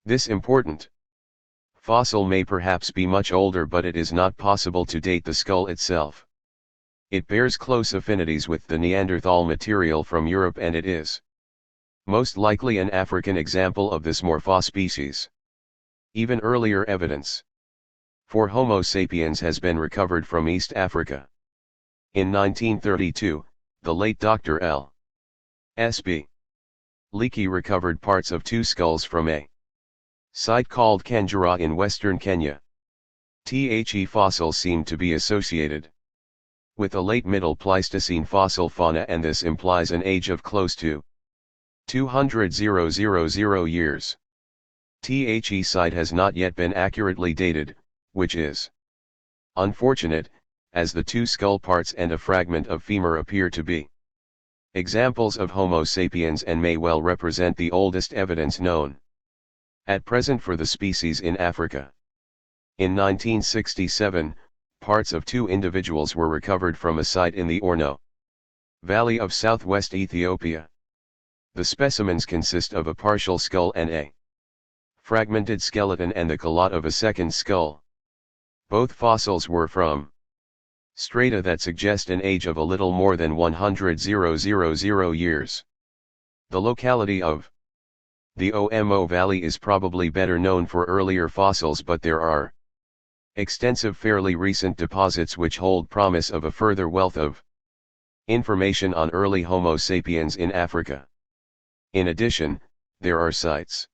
This important fossil may perhaps be much older, but it is not possible to date the skull itself. It bears close affinities with the Neanderthal material from Europe, and it is most likely an African example of this morphospecies. Even earlier evidence For Homo sapiens has been recovered from East Africa. In 1932, the late Dr. L. S. B. Leakey recovered parts of 2 skulls from a site called Kanjura in western Kenya. The fossils seem to be associated with a late Middle Pleistocene fossil fauna, and this implies an age of close to 200,000 years. The site has not yet been accurately dated, which is unfortunate, as the 2 skull parts and a fragment of femur appear to be examples of Homo sapiens and may well represent the oldest evidence known at present for the species in Africa. In 1967, parts of 2 individuals were recovered from a site in the Orno Valley of southwest Ethiopia. The specimens consist of a partial skull and a fragmented skeleton and the calot of a second skull. Both fossils were from strata that suggest an age of a little more than 100,000 years. The locality of the Omo Valley is probably better known for earlier fossils, but there are extensive fairly recent deposits which hold promise of a further wealth of information on early Homo sapiens in Africa. In addition, there are sites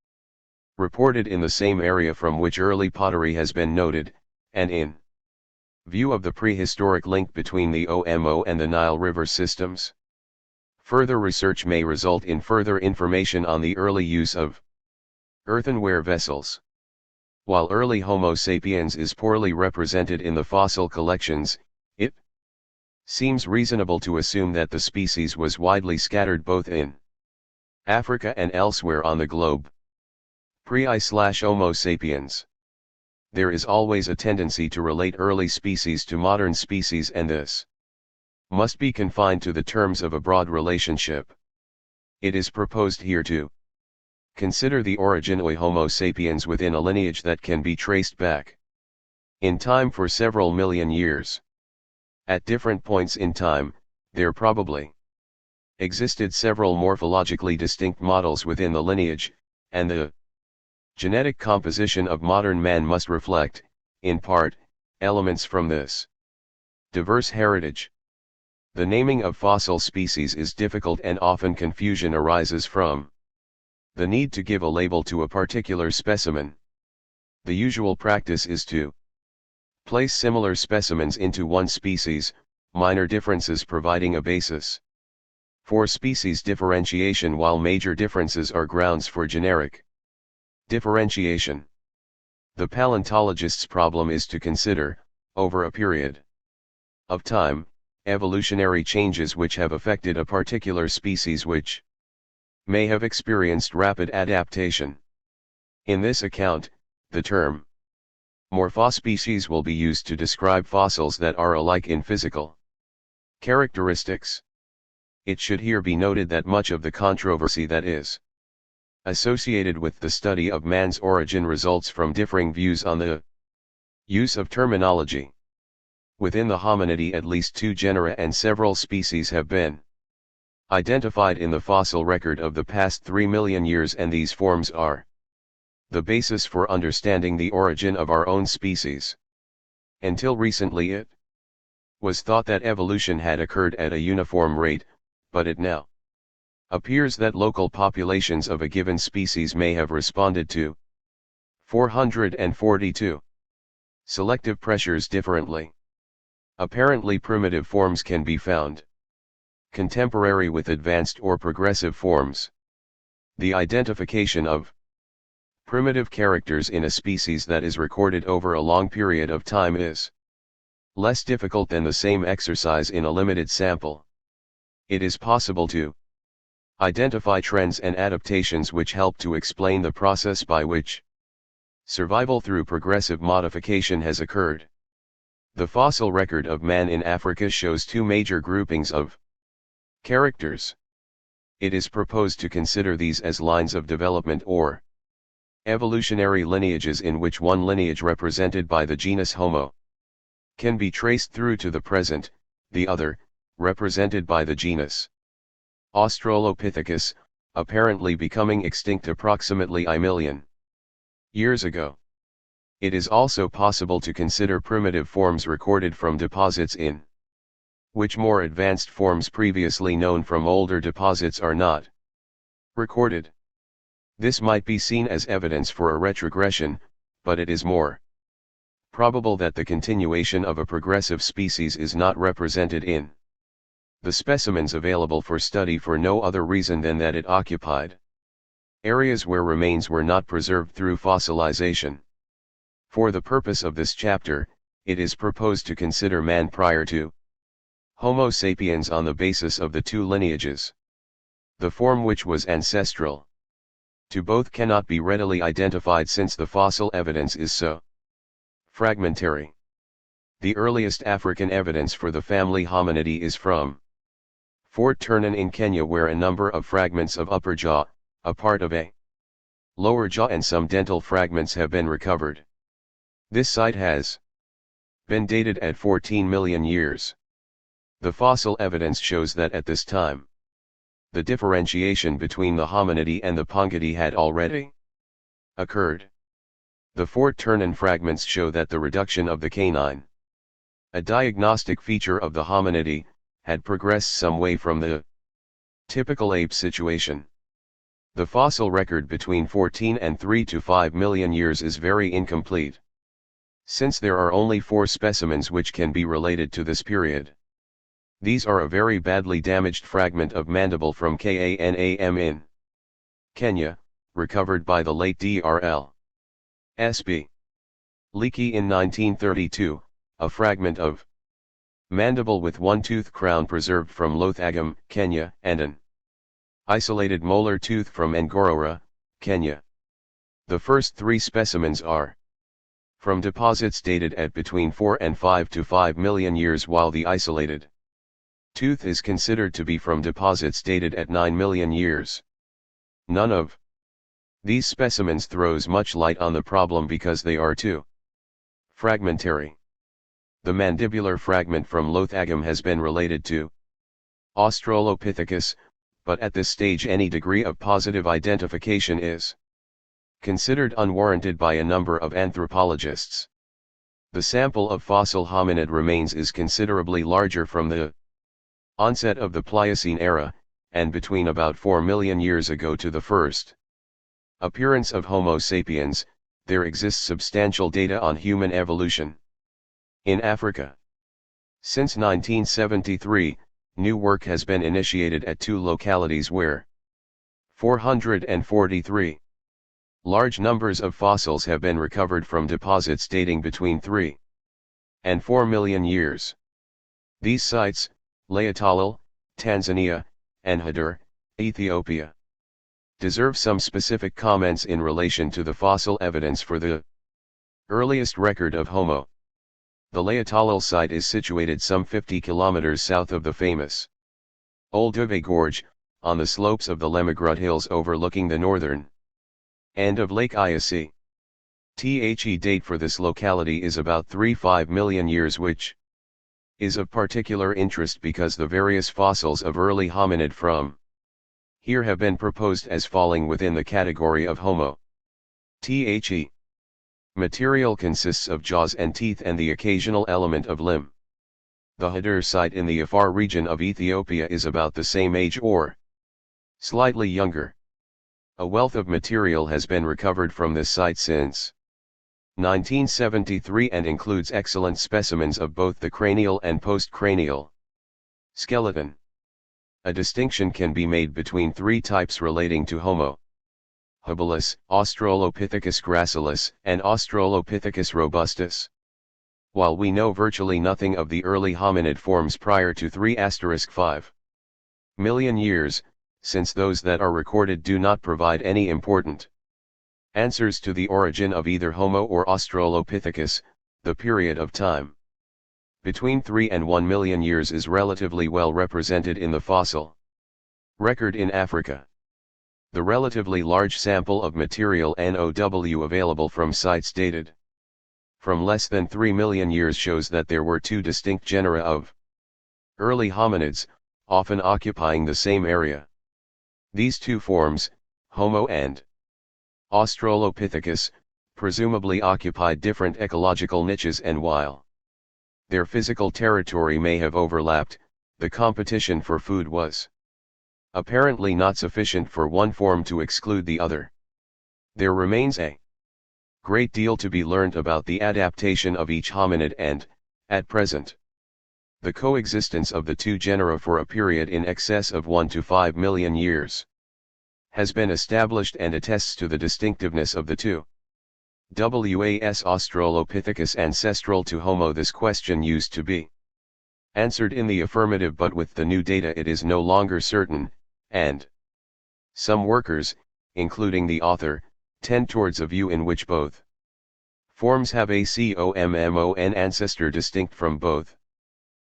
reported in the same area from which early pottery has been noted, and in view of the prehistoric link between the Omo and the Nile River systems, further research may result in further information on the early use of earthenware vessels. While early Homo sapiens is poorly represented in the fossil collections, it seems reasonable to assume that the species was widely scattered both in Africa and elsewhere on the globe. Pre-Homo sapiens. There is always a tendency to relate early species to modern species, and this must be confined to the terms of a broad relationship. It is proposed here to consider the origin of Homo sapiens within a lineage that can be traced back in time for several million years. At different points in time, there probably existed several morphologically distinct models within the lineage, and the genetic composition of modern man must reflect, in part, elements from this diverse heritage. The naming of fossil species is difficult, and often confusion arises from the need to give a label to a particular specimen. The usual practice is to place similar specimens into one species, minor differences providing a basis for species differentiation, while major differences are grounds for generic differentiation. The paleontologist's problem is to consider, over a period of time, evolutionary changes which have affected a particular species which may have experienced rapid adaptation. In this account, the term morphospecies will be used to describe fossils that are alike in physical characteristics. It should here be noted that much of the controversy that is associated with the study of man's origin results from differing views on the use of terminology. Within the hominidae, at least 2 genera and several species have been identified in the fossil record of the past 3 million years, and these forms are the basis for understanding the origin of our own species. Until recently it was thought that evolution had occurred at a uniform rate, but it now appears that local populations of a given species may have responded to 442 selective pressures differently. Apparently primitive forms can be found contemporary with advanced or progressive forms. The identification of primitive characters in a species that is recorded over a long period of time is less difficult than the same exercise in a limited sample. It is possible to identify trends and adaptations which help to explain the process by which survival through progressive modification has occurred. The fossil record of man in Africa shows 2 major groupings of characters. It is proposed to consider these as lines of development or evolutionary lineages, in which one lineage represented by the genus Homo can be traced through to the present, the other, represented by the genus Australopithecus, apparently becoming extinct approximately a million years ago. It is also possible to consider primitive forms recorded from deposits in which more advanced forms previously known from older deposits are not recorded. This might be seen as evidence for a retrogression, but it is more probable that the continuation of a progressive species is not represented in the specimens available for study for no other reason than that it occupied areas where remains were not preserved through fossilization. For the purpose of this chapter, it is proposed to consider man prior to Homo sapiens on the basis of the two lineages. The form which was ancestral to both cannot be readily identified since the fossil evidence is so fragmentary. The earliest African evidence for the family Hominidae is from Fort Turnen in Kenya, where a number of fragments of upper jaw, a part of a lower jaw and some dental fragments have been recovered. This site has been dated at 14 million years. The fossil evidence shows that at this time, the differentiation between the Hominidae and the Pongidae had already occurred. The Fort Turnen fragments show that the reduction of the canine, a diagnostic feature of the Hominidae, had progressed some way from the typical ape situation. The fossil record between 14 and 3 to 5 million years is very incomplete, since there are only 4 specimens which can be related to this period. These are a very badly damaged fragment of mandible from Kanam in Kenya, recovered by the late Dr. S.B. Leakey in 1932, a fragment of mandible with one tooth crown preserved from Lothagam, Kenya, and an isolated molar tooth from Ngorora, Kenya. The first 3 specimens are from deposits dated at between 4 and 5 to 5 million years, while the isolated tooth is considered to be from deposits dated at 9 million years. None of these specimens throws much light on the problem because they are too fragmentary. The mandibular fragment from Lothagam has been related to Australopithecus, but at this stage any degree of positive identification is considered unwarranted by a number of anthropologists. The sample of fossil hominid remains is considerably larger from the onset of the Pliocene era, and between about 4 million years ago to the first appearance of Homo sapiens, there exists substantial data on human evolution in Africa. Since 1973, new work has been initiated at 2 localities where 443 large numbers of fossils have been recovered from deposits dating between 3 and 4 million years. These sites, Layatalil, Tanzania, and Hadur, Ethiopia, deserve some specific comments in relation to the fossil evidence for the earliest record of Homo. The Layatalil site is situated some 50 kilometers south of the famous Olduvai Gorge, on the slopes of the Lemagrud Hills overlooking the northern end of Lake Eyasi. The date for this locality is about 3-5 million years, which is of particular interest because the various fossils of early hominid from here have been proposed as falling within the category of Homo. The material consists of jaws and teeth and the occasional element of limb. The Hadur site in the Afar region of Ethiopia is about the same age or slightly younger. A wealth of material has been recovered from this site since 1973 and includes excellent specimens of both the cranial and postcranial skeleton. A distinction can be made between 3 types relating to Homo habilis, Australopithecus gracilis, and Australopithecus robustus. While we know virtually nothing of the early hominid forms prior to 3*5 million years, since those that are recorded do not provide any important answers to the origin of either Homo or Australopithecus, the period of time between 3 and 1 million years is relatively well represented in the fossil record in Africa. The relatively large sample of material NOW available from sites dated from less than 3 million years shows that there were 2 distinct genera of early hominids, often occupying the same area. These 2 forms, Homo and Australopithecus, presumably occupied different ecological niches, and while their physical territory may have overlapped, the competition for food was apparently not sufficient for one form to exclude the other. There remains a great deal to be learned about the adaptation of each hominid and, at present, the coexistence of the two genera for a period in excess of 1 to 5 million years has been established and attests to the distinctiveness of the two. Was Australopithecus ancestral to Homo? This question used to be answered in the affirmative, but with the new data it is no longer certain, and some workers, including the author, tend towards a view in which both forms have a common ancestor distinct from both.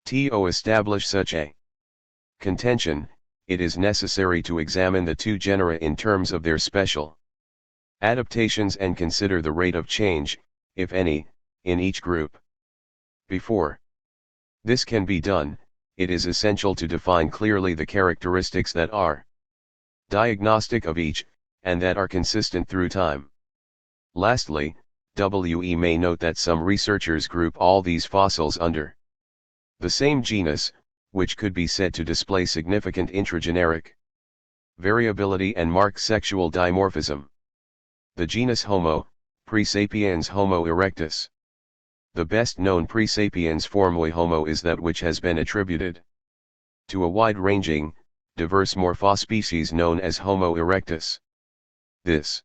To establish such a contention, it is necessary to examine the two genera in terms of their special adaptations and consider the rate of change, if any, in each group. Before this can be done, it is essential to define clearly the characteristics that are diagnostic of each, and that are consistent through time. Lastly, we may note that some researchers group all these fossils under the same genus, which could be said to display significant intrageneric variability and marked sexual dimorphism. The genus Homo, Presapiens Homo erectus. The best known Presapiens form Homo is that which has been attributed to a wide-ranging, diverse morphospecies known as Homo erectus. This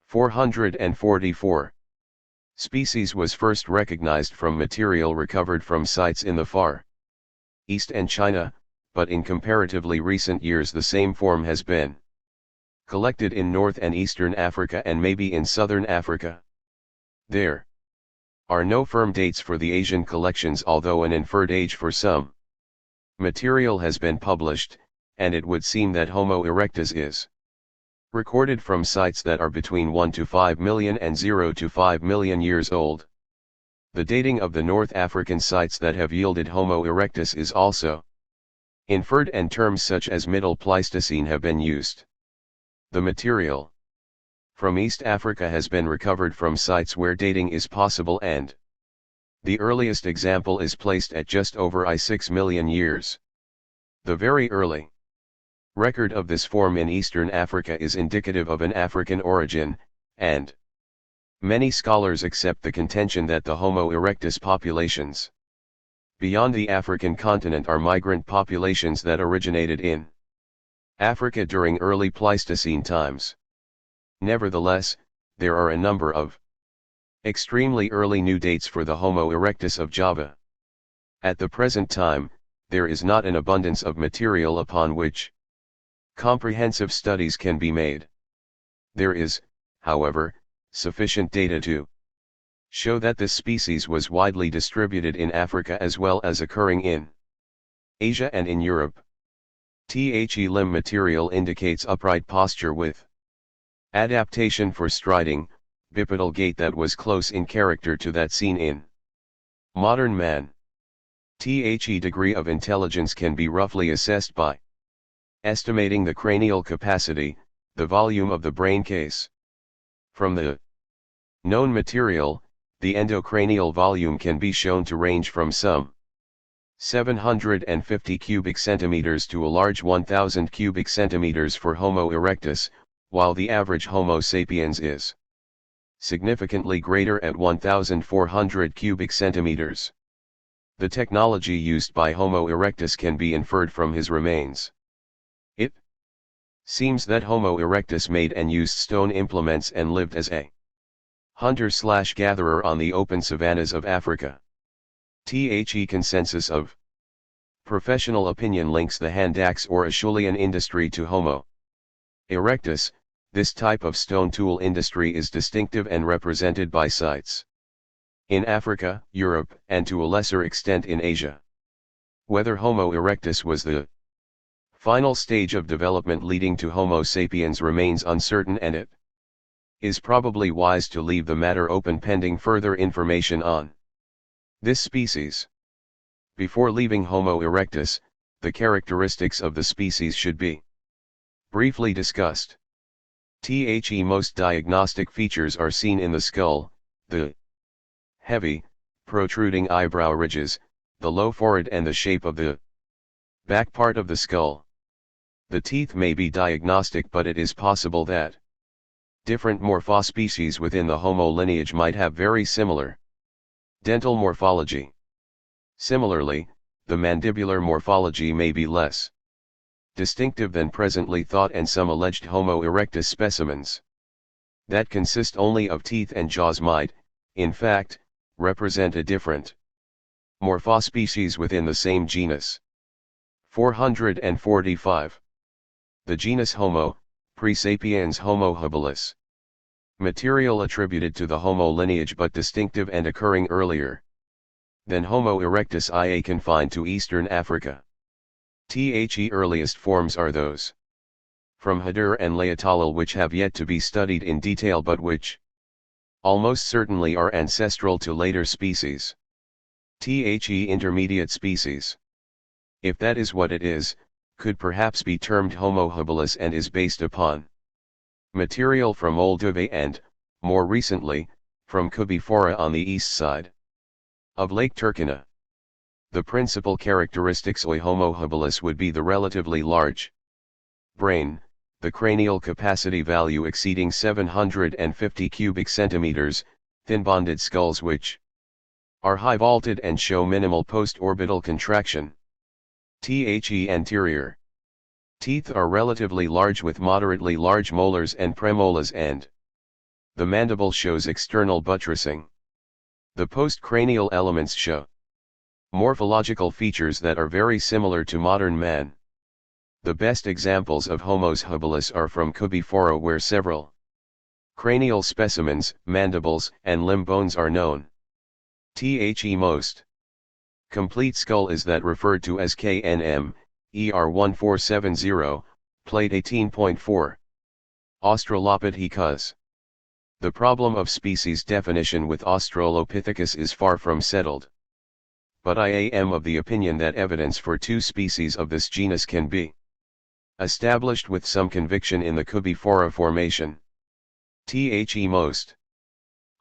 444 species was first recognized from material recovered from sites in the Far East and China, but in comparatively recent years the same form has been collected in North and Eastern Africa and maybe in Southern Africa. There are no firm dates for the Asian collections, although an inferred age for some material has been published, and it would seem that Homo erectus is recorded from sites that are between 1 to 5 million and 0 to 5 million years old. The dating of the North African sites that have yielded Homo erectus is also inferred, and terms such as Middle Pleistocene have been used. The material from East Africa has been recovered from sites where dating is possible, and the earliest example is placed at just over 6 million years. The very early record of this form in Eastern Africa is indicative of an African origin, and many scholars accept the contention that the Homo erectus populations beyond the African continent are migrant populations that originated in Africa during early Pleistocene times. Nevertheless, there are a number of extremely early new dates for the Homo erectus of Java. At the present time, there is not an abundance of material upon which comprehensive studies can be made. There is, however, sufficient data to show that this species was widely distributed in Africa as well as occurring in Asia and in Europe. Limb material indicates upright posture with adaptation for striding, bipedal gait that was close in character to that seen in modern man. Degree of intelligence can be roughly assessed by estimating the cranial capacity, the volume of the brain case. From the known material, the endocranial volume can be shown to range from some 750 cubic centimeters to a large 1000 cubic centimeters for Homo erectus, while the average Homo sapiens is significantly greater at 1400 cubic centimeters. The technology used by Homo erectus can be inferred from his remains. It seems that Homo erectus made and used stone implements and lived as a hunter-gatherer on the open savannas of Africa. Consensus of professional opinion links the hand axe or Acheulean industry to Homo erectus. This type of stone tool industry is distinctive and represented by sites in Africa, Europe, and to a lesser extent in Asia. Whether Homo erectus was the final stage of development leading to Homo sapiens remains uncertain, and it is probably wise to leave the matter open pending further information on this species. Before leaving Homo erectus, the characteristics of the species should be briefly discussed. Most diagnostic features are seen in the skull, the heavy, protruding eyebrow ridges, the low forehead and the shape of the back part of the skull. The teeth may be diagnostic, but it is possible that different morphospecies within the Homo lineage might have very similar dental morphology. Similarly, the mandibular morphology may be less distinctive than presently thought, and some alleged Homo erectus specimens that consist only of teeth and jaws might, in fact, represent a different morphospecies within the same genus. 445. The genus Homo, Presapiens Homo habilis. Material attributed to the Homo lineage but distinctive and occurring earlier than Homo erectus, ia confined to Eastern Africa. Earliest forms are those from Hadur and Laetalal, which have yet to be studied in detail but which almost certainly are ancestral to later species. Intermediate species, if that is what it is, could perhaps be termed Homo habilis and is based upon material from Olduvai and, more recently, from Kubifora on the east side of Lake Turkana. The principal characteristics of Homo habilis would be the relatively large brain, the cranial capacity value exceeding 750 cubic centimeters, thin-bonded skulls which are high-vaulted and show minimal post-orbital contraction. Anterior teeth are relatively large with moderately large molars and premolars, and the mandible shows external buttressing. The postcranial elements show morphological features that are very similar to modern man. The best examples of Homo habilis are from Kubifora, where several cranial specimens, mandibles, and limb bones are known. Most complete skull is that referred to as KNM, ER1470, plate 18.4. Australopithecus. The problem of species definition with Australopithecus is far from settled, but I am of the opinion that evidence for two species of this genus can be established with some conviction in the Kubifora formation. Most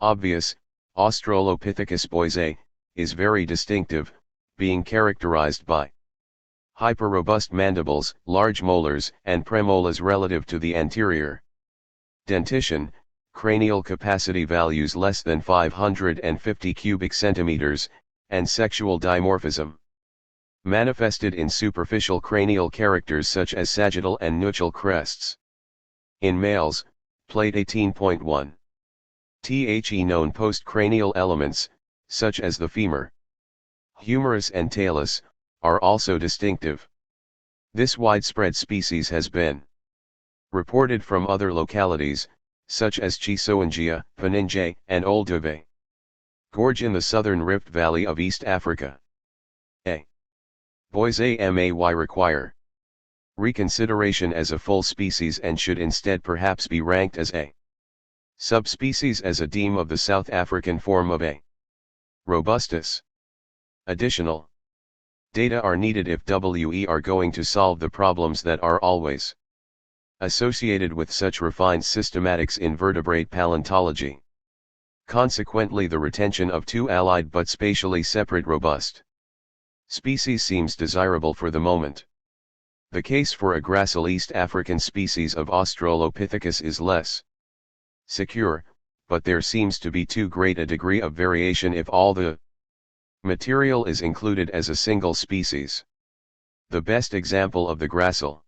obvious, Australopithecus boisei, is very distinctive, being characterized by hyper-robust mandibles, large molars, and premolars relative to the anterior dentition, cranial capacity values less than 550 cubic centimeters, and sexual dimorphism manifested in superficial cranial characters such as sagittal and nuchal crests. In males, plate 18.1. Known postcranial elements, such as the femur, humerus and talus, are also distinctive. This widespread species has been reported from other localities, such as Chisoangia, Paninje, and Olduvai Gorge in the southern Rift Valley of East Africa. Boisei may require reconsideration as a full species and should instead perhaps be ranked as a subspecies as a deme of the South African form of A. robustus. Additional data are needed if we are going to solve the problems that are always associated with such refined systematics in vertebrate paleontology. Consequently, the retention of two allied but spatially separate robust species seems desirable for the moment. The case for a gracile East African species of Australopithecus is less secure, but there seems to be too great a degree of variation if all the material is included as a single species. The best example of the gracile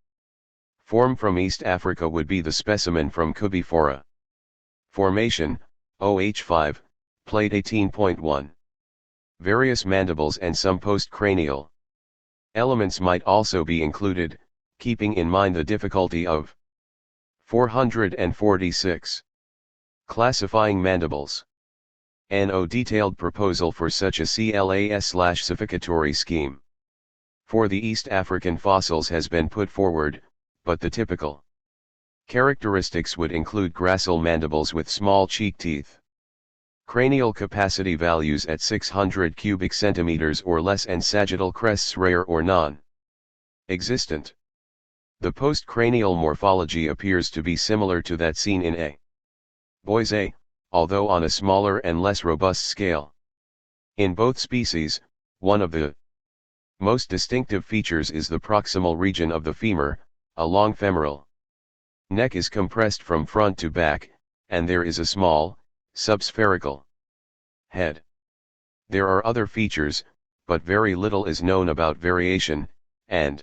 form from East Africa would be the specimen from Kubifora formation, OH5, plate 18.1. Various mandibles and some postcranial elements might also be included, keeping in mind the difficulty of 446. Classifying mandibles. No detailed proposal for such a CLAS/classificatory scheme for the East African fossils has been put forward, but the typical characteristics would include gracile mandibles with small cheek teeth, cranial capacity values at 600 cubic centimeters or less, and sagittal crests rare or non-existent. The postcranial morphology appears to be similar to that seen in A. boise, although on a smaller and less robust scale. In both species, one of the most distinctive features is the proximal region of the femur, a long femoral neck is compressed from front to back, and there is a small, subspherical head. There are other features, but very little is known about variation, and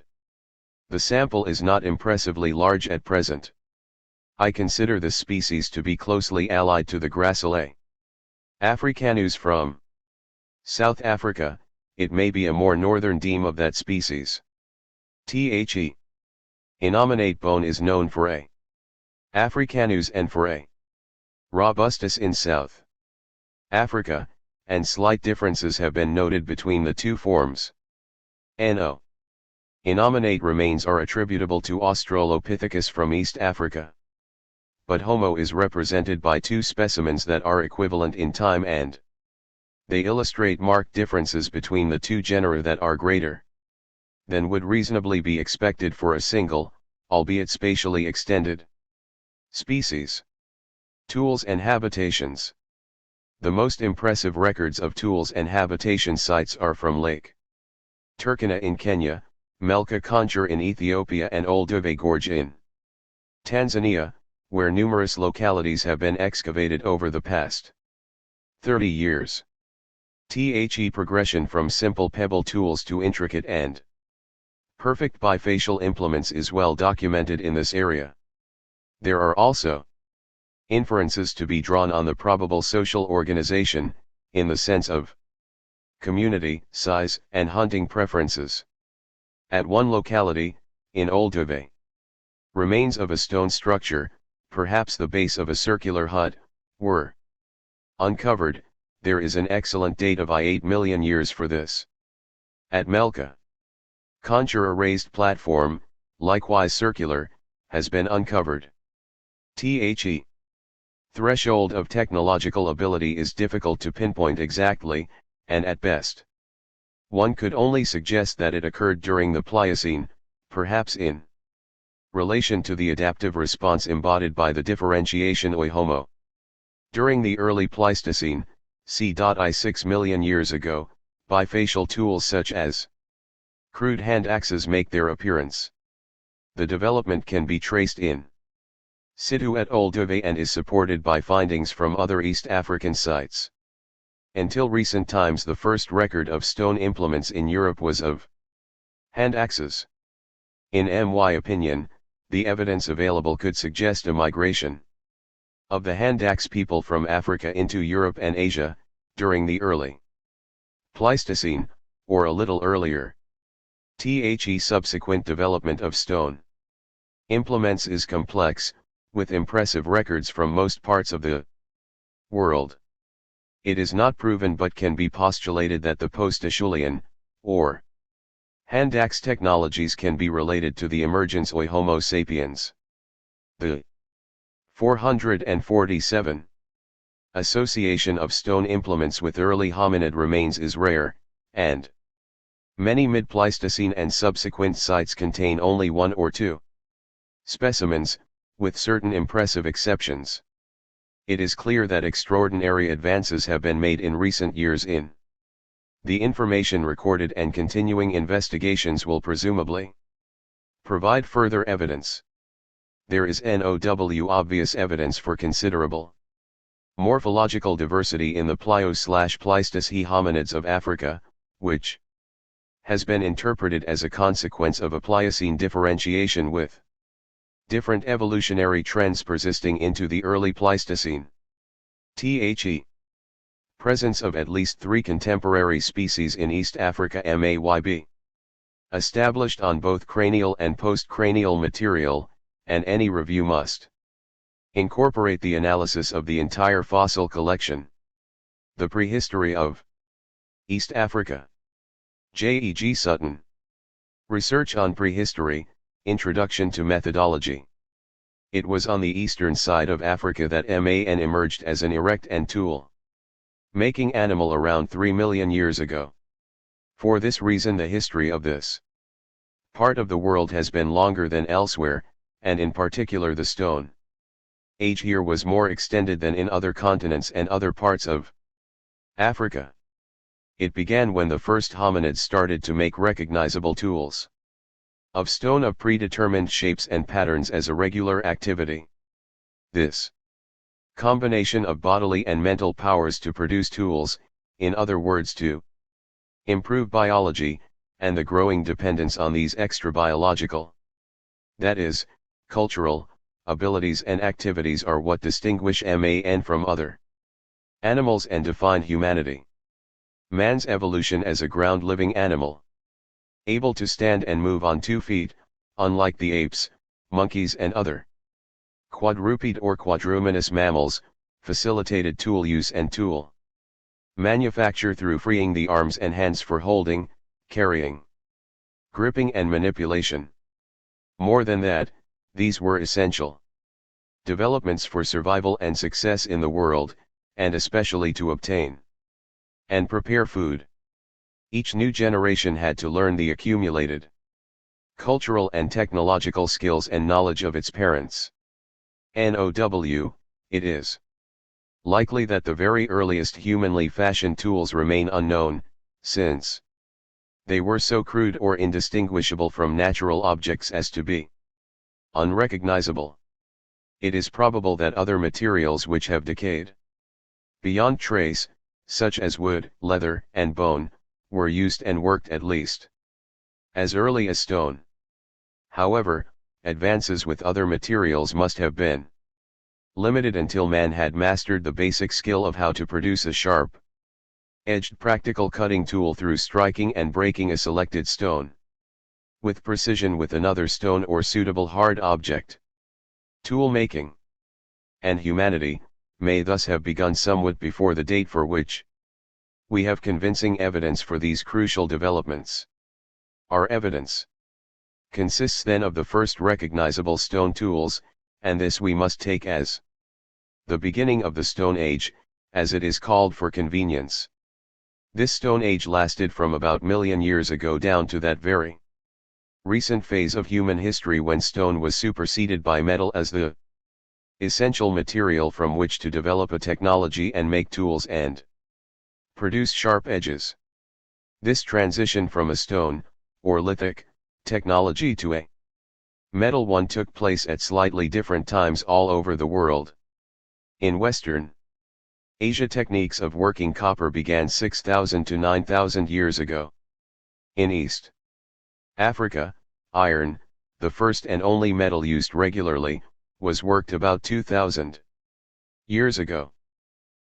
the sample is not impressively large at present. I consider this species to be closely allied to the Gracilae africanus from South Africa. It may be a more northern deme of that species. The innominate bone is known for A. africanus and for A. robustus in South Africa, and slight differences have been noted between the two forms. No. Innominate remains are attributable to Australopithecus from East Africa. But Homo is represented by two specimens that are equivalent in time, and they illustrate marked differences between the two genera that are greater than would reasonably be expected for a single, albeit spatially extended, species. Tools and habitations. The most impressive records of tools and habitation sites are from Lake Turkana in Kenya, Melka Konchar in Ethiopia, and Olduvai Gorge in Tanzania, where numerous localities have been excavated over the past 30 years. The progression from simple pebble tools to intricate and perfect bifacial implements is well documented in this area. There are also inferences to be drawn on the probable social organization, in the sense of community, size, and hunting preferences. At one locality, in Olduvai, remains of a stone structure, perhaps the base of a circular hut, were uncovered. There is an excellent date of 8 million years for this. At Melka Konchar, a raised platform, likewise circular, has been uncovered. The threshold of technological ability is difficult to pinpoint exactly, and at best, one could only suggest that it occurred during the Pliocene, perhaps in relation to the adaptive response embodied by the differentiation Oi Homo. During the early Pleistocene, c. 6 million years ago, bifacial tools such as crude hand axes make their appearance. The development can be traced in situ at Olduvai and is supported by findings from other East African sites. Until recent times, the first record of stone implements in Europe was of hand axes. In my opinion, the evidence available could suggest a migration of the hand axe people from Africa into Europe and Asia, during the early Pleistocene, or a little earlier. The subsequent development of stone implements is complex, with impressive records from most parts of the world. It is not proven but can be postulated that the post-Acheulean, or hand axe technologies can be related to the emergence of Homo sapiens. The 447 association of stone implements with early hominid remains is rare, and many mid-Pleistocene and subsequent sites contain only one or two specimens, with certain impressive exceptions. It is clear that extraordinary advances have been made in recent years in the information recorded, and continuing investigations will presumably provide further evidence. There is no obvious evidence for considerable morphological diversity in the Plio/Pleistocene hominids of Africa, which has been interpreted as a consequence of a Pliocene differentiation with different evolutionary trends persisting into the early Pleistocene. The presence of at least 3 contemporary species in East Africa maybe established on both cranial and postcranial material, and any review must incorporate the analysis of the entire fossil collection. The Prehistory of East Africa. J.E.G. Sutton. Research on Prehistory, Introduction to Methodology. It was on the eastern side of Africa that man emerged as an erect and tool-making animal around 3 million years ago. For this reason, the history of this Part of the world has been longer than elsewhere, and in particular the Stone Age here was more extended than in other continents and other parts of Africa. It began when the first hominids started to make recognizable tools of stone of predetermined shapes and patterns as a regular activity. This combination of bodily and mental powers to produce tools, in other words to improve biology, and the growing dependence on these extra biological, that is, cultural, abilities and activities are what distinguish man from other animals and define humanity. Man's evolution as a ground-living animal, able to stand and move on 2 feet, unlike the apes, monkeys and other quadruped or quadruminous mammals, facilitated tool use and tool manufacture through freeing the arms and hands for holding, carrying, gripping and manipulation. More than that, these were essential developments for survival and success in the world, and especially to obtain and prepare food. Each new generation had to learn the accumulated cultural and technological skills and knowledge of its parents. Now, it is likely that the very earliest humanly fashioned tools remain unknown, since they were so crude or indistinguishable from natural objects as to be unrecognizable. It is probable that other materials which have decayed beyond trace, such as wood, leather, and bone, were used and worked at least as early as stone. However, advances with other materials must have been limited until man had mastered the basic skill of how to produce a sharp-edged practical cutting tool through striking and breaking a selected stone with precision with another stone or suitable hard object. Tool making and humanity may thus have begun somewhat before the date for which we have convincing evidence for these crucial developments. Our evidence consists then of the first recognizable stone tools, and this we must take as the beginning of the Stone Age, as it is called for convenience. This Stone Age lasted from about 1,000,000 years ago down to that very recent phase of human history when stone was superseded by metal as the essential material from which to develop a technology and make tools and produce sharp edges. This transition from a stone, or lithic, technology to a metal one took place at slightly different times all over the world. In Western Asia, techniques of working copper began 6,000 to 9,000 years ago. In East Africa, iron, the first and only metal used regularly, was worked about 2,000 years ago.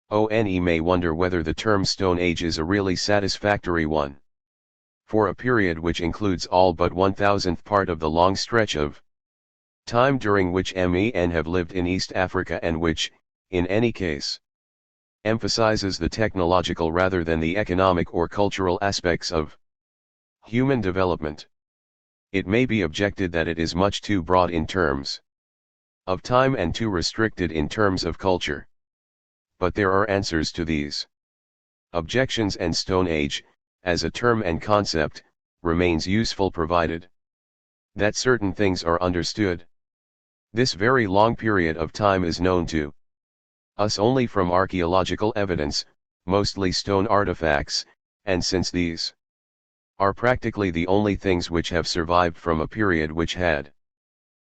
One may wonder whether the term Stone Age is a really satisfactory one for a period which includes all but 1,000th part of the long stretch of time during which men have lived in East Africa, and which, in any case, emphasizes the technological rather than the economic or cultural aspects of human development. It may be objected that it is much too broad in terms of time and too restricted in terms of culture. But there are answers to these objections, and Stone Age, as a term and concept, remains useful provided that certain things are understood. This very long period of time is known to us only from archaeological evidence, mostly stone artifacts, and since these are practically the only things which have survived from a period which had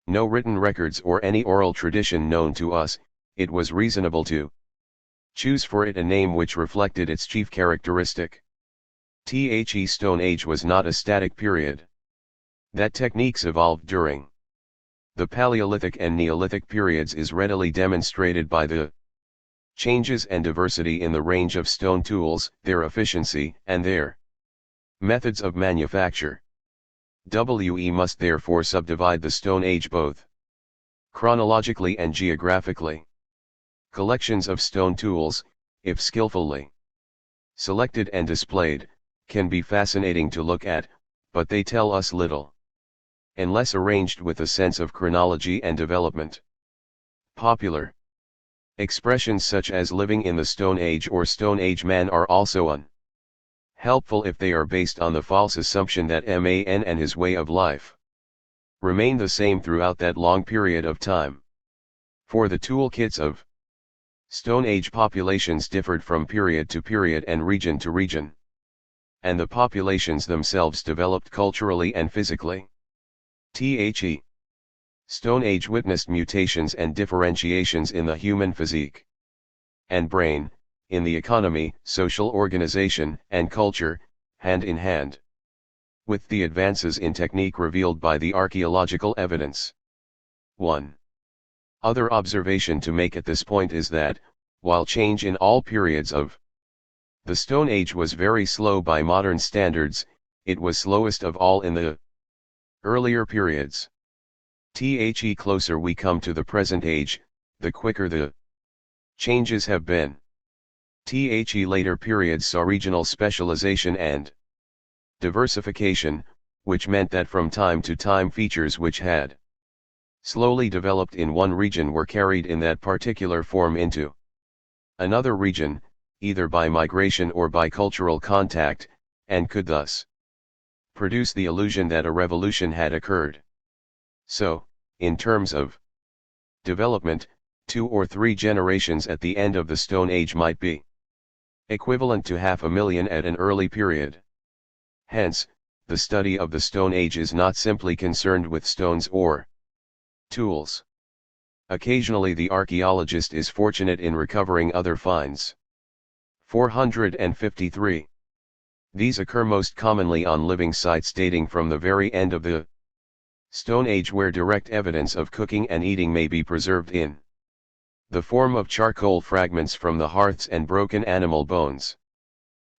no written records or any oral tradition known to us, it was reasonable to choose for it a name which reflected its chief characteristic. The Stone Age was not a static period. That techniques evolved during the Paleolithic and Neolithic periods is readily demonstrated by the changes and diversity in the range of stone tools, their efficiency, and their methods of manufacture. We must therefore subdivide the Stone Age both chronologically and geographically. Collections of stone tools, if skillfully selected and displayed, can be fascinating to look at, but they tell us little unless arranged with a sense of chronology and development. Popular expressions such as living in the Stone Age or Stone Age man are also helpful if they are based on the false assumption that man and his way of life remain the same throughout that long period of time. For the toolkits of Stone Age populations differed from period to period and region to region. And the populations themselves developed culturally and physically. The Stone Age witnessed mutations and differentiations in the human physique and brain, in the economy, social organization, and culture, hand in hand with the advances in technique revealed by the archaeological evidence. 1. Other observation to make at this point is that, while change in all periods of the Stone Age was very slow by modern standards, it was slowest of all in the earlier periods. The closer we come to the present age, the quicker the changes have been. The later periods saw regional specialization and diversification, which meant that from time to time features which had slowly developed in one region were carried in that particular form into another region, either by migration or by cultural contact, and could thus produce the illusion that a revolution had occurred. So, in terms of development, 2 or 3 generations at the end of the Stone Age might be equivalent to 500,000 at an early period. Hence, the study of the Stone Age is not simply concerned with stones or tools. Occasionally the archaeologist is fortunate in recovering other finds. 453. These occur most commonly on living sites dating from the very end of the Stone Age, where direct evidence of cooking and eating may be preserved in the form of charcoal fragments from the hearths and broken animal bones.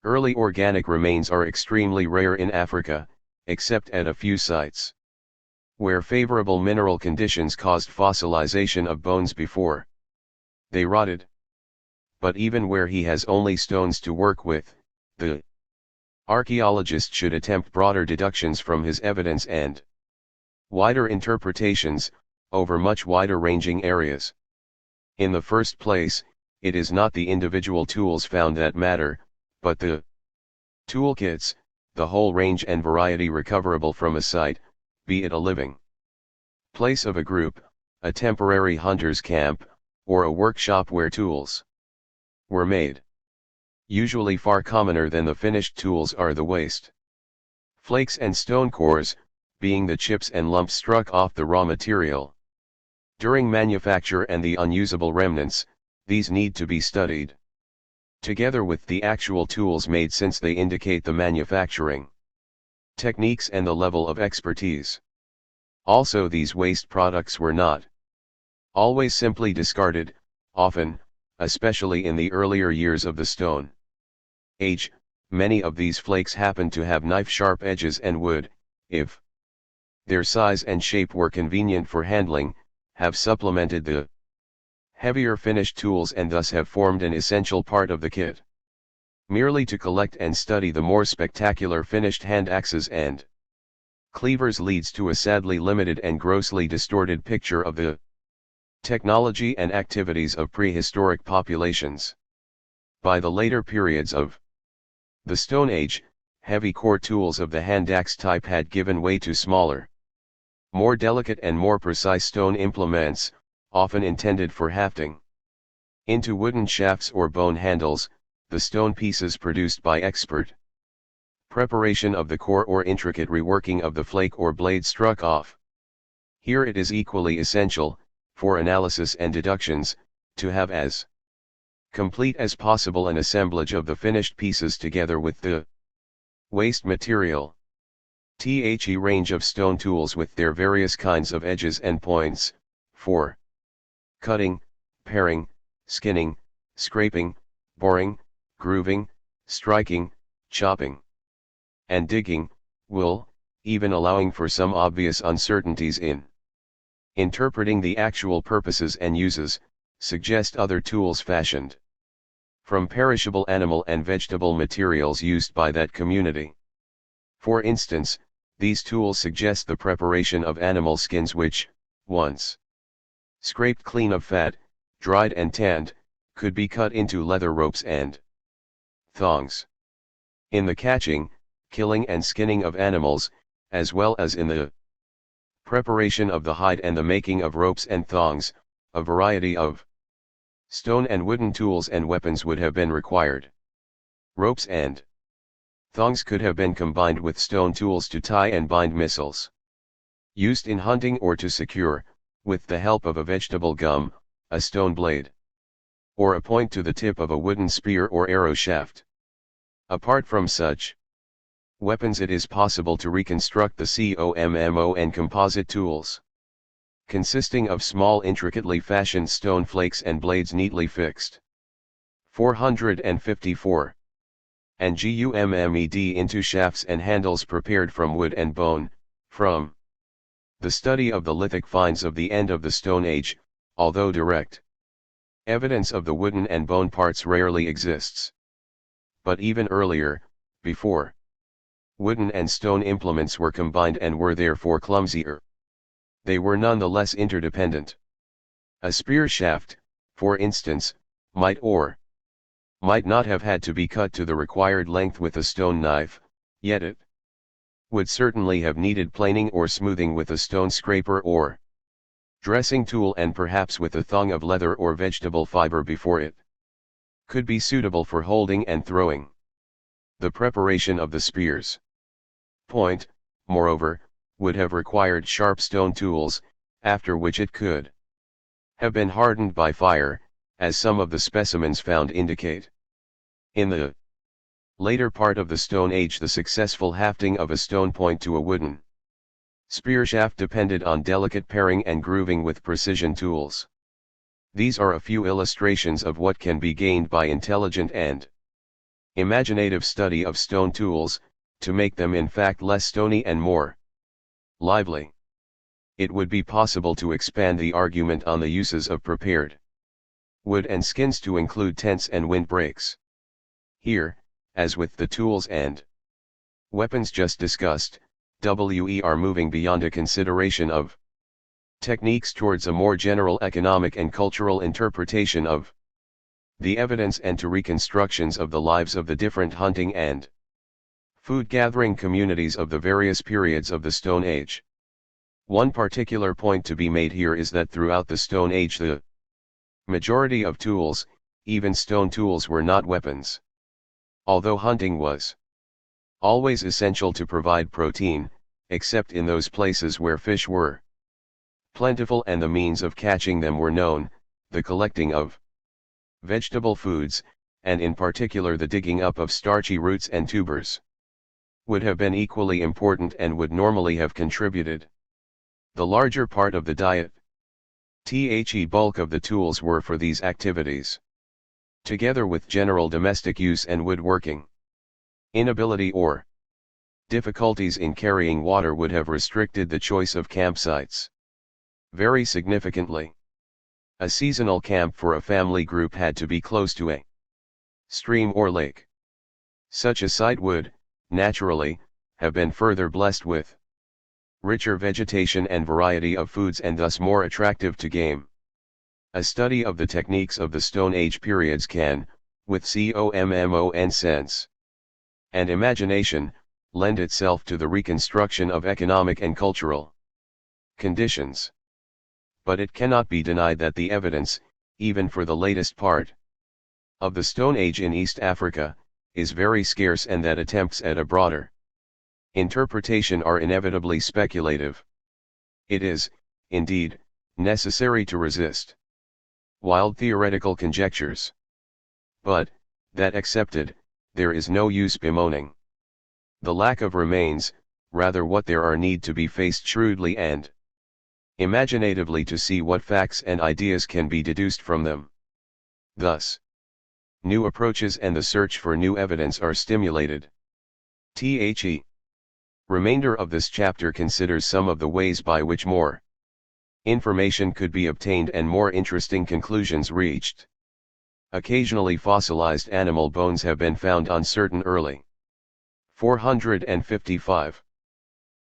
Early organic remains are extremely rare in Africa, except at a few sites where favorable mineral conditions caused fossilization of bones before they rotted. But even where he has only stones to work with, the archaeologist should attempt broader deductions from his evidence and wider interpretations, over much wider ranging areas. In the first place, it is not the individual tools found that matter, but the toolkits, the whole range and variety recoverable from a site, be it a living place of a group, a temporary hunter's camp, or a workshop where tools were made. Usually far commoner than the finished tools are the waste flakes and stone cores, being the chips and lumps struck off the raw material during manufacture, and the unusable remnants. These need to be studied together with the actual tools made, since they indicate the manufacturing techniques and the level of expertise. Also, these waste products were not always simply discarded. Often, especially in the earlier years of the Stone Age, many of these flakes happened to have knife-sharp edges and would, if their size and shape were convenient for handling, have supplemented the heavier finished tools and thus have formed an essential part of the kit. Merely to collect and study the more spectacular finished hand axes and cleavers leads to a sadly limited and grossly distorted picture of the technology and activities of prehistoric populations. By the later periods of the Stone Age, heavy core tools of the hand axe type had given way to smaller, more delicate and more precise stone implements, often intended for hafting into wooden shafts or bone handles, the stone pieces produced by expert preparation of the core or intricate reworking of the flake or blade struck off. Here it is equally essential, for analysis and deductions, to have as complete as possible an assemblage of the finished pieces together with the waste material. The range of stone tools with their various kinds of edges and points, for cutting, paring, skinning, scraping, boring, grooving, striking, chopping, and digging, will, even allowing for some obvious uncertainties in interpreting the actual purposes and uses, suggest other tools fashioned from perishable animal and vegetable materials used by that community. For instance, these tools suggest the preparation of animal skins which, once scraped clean of fat, dried and tanned, could be cut into leather ropes and thongs. In the catching, killing and skinning of animals, as well as in the preparation of the hide and the making of ropes and thongs, a variety of stone and wooden tools and weapons would have been required. Ropes and thongs could have been combined with stone tools to tie and bind missiles. Used in hunting or to secure, with the help of a vegetable gum, a stone blade. Or a point to the tip of a wooden spear or arrow shaft. Apart from such weapons, it is possible to reconstruct the COMMO and composite tools, consisting of small intricately fashioned stone flakes and blades neatly fixed. 454. And GUMMED into shafts and handles prepared from wood and bone, from the study of the lithic finds of the end of the Stone Age, although direct evidence of the wooden and bone parts rarely exists. But even earlier, before wooden and stone implements were combined and were therefore clumsier, they were none the less interdependent. A spear shaft, for instance, might or might not have had to be cut to the required length with a stone knife, yet it would certainly have needed planing or smoothing with a stone scraper or dressing tool, and perhaps with a thong of leather or vegetable fiber before it could be suitable for holding and throwing. The preparation of the spear's point, moreover, would have required sharp stone tools, after which it could have been hardened by fire, as some of the specimens found indicate. In the later part of the Stone Age, the successful hafting of a stone point to a wooden spear shaft depended on delicate paring and grooving with precision tools. These are a few illustrations of what can be gained by intelligent and imaginative study of stone tools, to make them in fact less stony and more lively. It would be possible to expand the argument on the uses of prepared wood and skins to include tents and windbreaks. Here, as with the tools and weapons just discussed, we are moving beyond a consideration of techniques towards a more general economic and cultural interpretation of the evidence and to reconstructions of the lives of the different hunting and food-gathering communities of the various periods of the Stone Age. One particular point to be made here is that throughout the Stone Age the majority of tools, even stone tools, were not weapons. Although hunting was always essential to provide protein, except in those places where fish were plentiful and the means of catching them were known, the collecting of vegetable foods, and in particular the digging up of starchy roots and tubers, would have been equally important and would normally have contributed the larger part of the diet. The bulk of the tools were for these activities, together with general domestic use and woodworking. Inability or difficulties in carrying water would have restricted the choice of campsites very significantly. A seasonal camp for a family group had to be close to a stream or lake. Such a site would, naturally, have been further blessed with richer vegetation and variety of foods, and thus more attractive to game. A study of the techniques of the Stone Age periods can, with common sense and imagination, lend itself to the reconstruction of economic and cultural conditions. But it cannot be denied that the evidence, even for the latest part of the Stone Age in East Africa, is very scarce, and that attempts at a broader interpretation are inevitably speculative. It is, indeed, necessary to resist wild theoretical conjectures. But, that accepted, there is no use bemoaning the lack of remains, rather what there are need to be faced shrewdly and imaginatively to see what facts and ideas can be deduced from them. Thus, new approaches and the search for new evidence are stimulated. The remainder of this chapter considers some of the ways by which more information could be obtained and more interesting conclusions reached. Occasionally fossilized animal bones have been found on certain early 455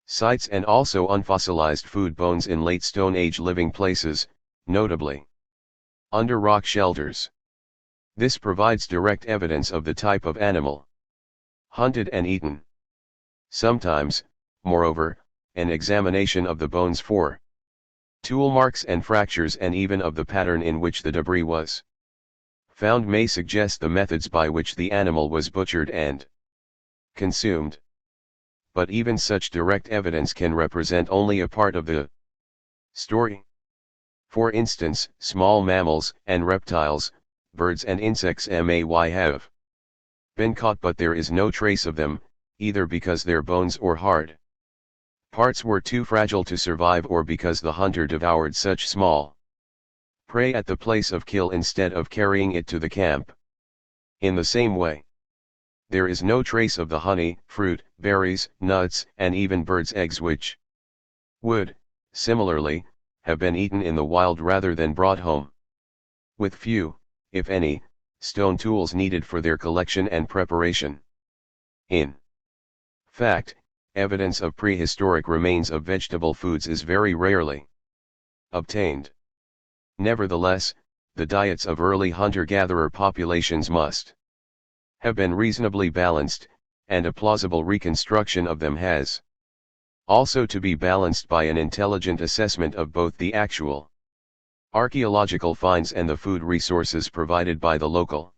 sites, and also unfossilized food bones in late Stone Age living places, notably under rock shelters. This provides direct evidence of the type of animal Hunted and eaten. Sometimes, moreover, an examination of the bones for tool marks and fractures and even of the pattern in which the debris was found may suggest the methods by which the animal was butchered and consumed. But even such direct evidence can represent only a part of the story. For instance, small mammals and reptiles, birds and insects may have been caught, but there is no trace of them, either because their bones or hard parts were too fragile to survive or because the hunter devoured such small prey at the place of kill instead of carrying it to the camp. In the same way, there is no trace of the honey, fruit, berries, nuts, and even birds' eggs which would, similarly, have been eaten in the wild rather than brought home. With few, if any, stone tools needed for their collection and preparation. In fact, evidence of prehistoric remains of vegetable foods is very rarely obtained. Nevertheless, the diets of early hunter-gatherer populations must have been reasonably balanced, and a plausible reconstruction of them has also to be balanced by an intelligent assessment of both the actual archaeological finds and the food resources provided by the local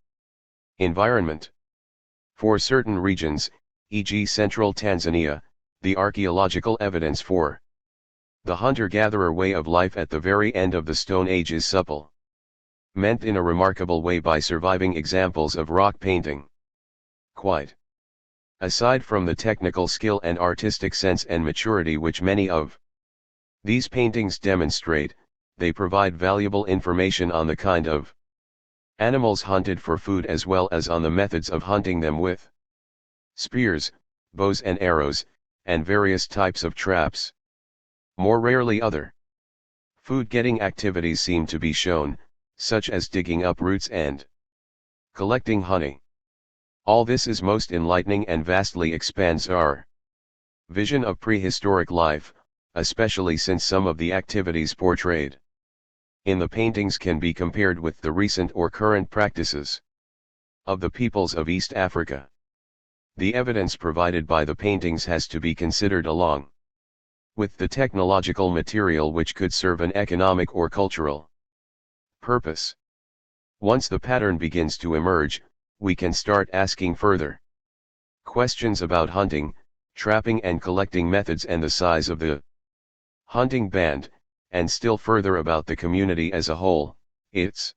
environment. For certain regions, e.g. central Tanzania, the archaeological evidence for the hunter-gatherer way of life at the very end of the Stone Age is supplemented in a remarkable way by surviving examples of rock painting. Quite aside from the technical skill and artistic sense and maturity which many of these paintings demonstrate, they provide valuable information on the kind of animals hunted for food as well as on the methods of hunting them with spears, bows and arrows, and various types of traps. More rarely other food-getting activities seem to be shown, such as digging up roots and collecting honey. All this is most enlightening and vastly expands our vision of prehistoric life, especially since some of the activities portrayed in the paintings can be compared with the recent or current practices of the peoples of East Africa. The evidence provided by the paintings has to be considered along with the technological material which could serve an economic or cultural purpose. Once the pattern begins to emerge, we can start asking further questions about hunting, trapping and collecting methods and the size of the hunting band, and still further about the community as a whole, its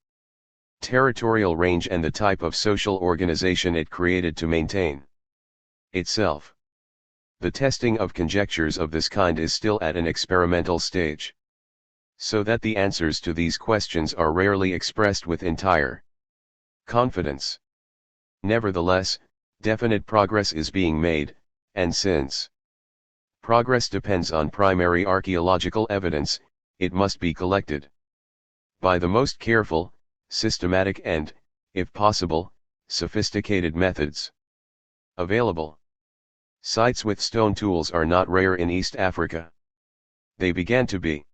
territorial range and the type of social organization it created to maintain itself. The testing of conjectures of this kind is still at an experimental stage, so that the answers to these questions are rarely expressed with entire confidence. Nevertheless, definite progress is being made, and since progress depends on primary archaeological evidence, it must be collected by the most careful, systematic and, if possible, sophisticated methods available. Sites with stone tools are not rare in East Africa. They began to be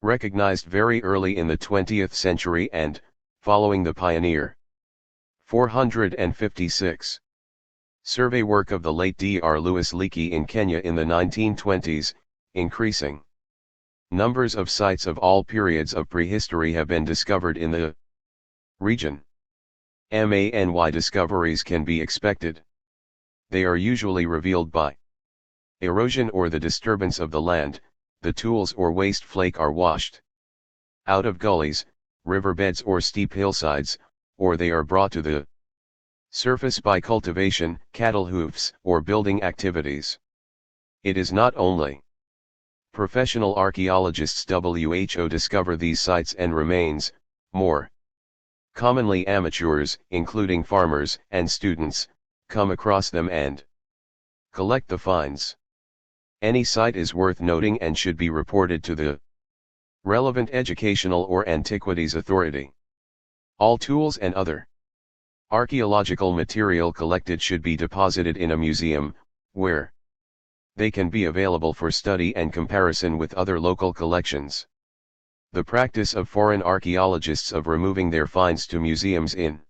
recognized very early in the 20th century and, following the pioneer 456 survey work of the late Dr. Louis Leakey in Kenya in the 1920s, increasing numbers of sites of all periods of prehistory have been discovered in the region. Many discoveries can be expected. They are usually revealed by erosion or the disturbance of the land. The tools or waste flake are washed out of gullies, riverbeds or steep hillsides, or they are brought to the surface by cultivation, cattle hoofs, or building activities. It is not only professional archaeologists who discover these sites and remains, more commonly amateurs, including farmers and students, come across them and collect the finds. Any site is worth noting and should be reported to the relevant educational or antiquities authority. All tools and other archaeological material collected should be deposited in a museum, where they can be available for study and comparison with other local collections. The practice of foreign archaeologists of removing their finds to museums in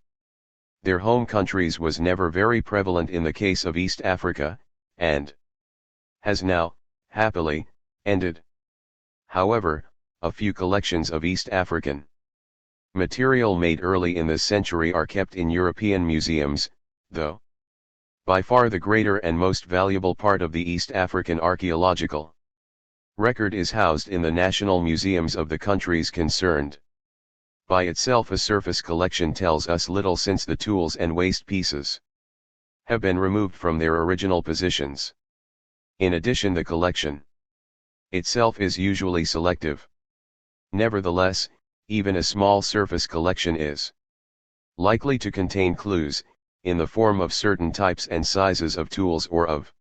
their home countries was never very prevalent in the case of East Africa, and has now, happily, ended. However, a few collections of East African material made early in this century are kept in European museums, though by far the greater and most valuable part of the East African archaeological record is housed in the national museums of the countries concerned. By itself, a surface collection tells us little, since the tools and waste pieces have been removed from their original positions. In addition, the collection itself is usually selective. Nevertheless, even a small surface collection is likely to contain clues, in the form of certain types and sizes of tools or of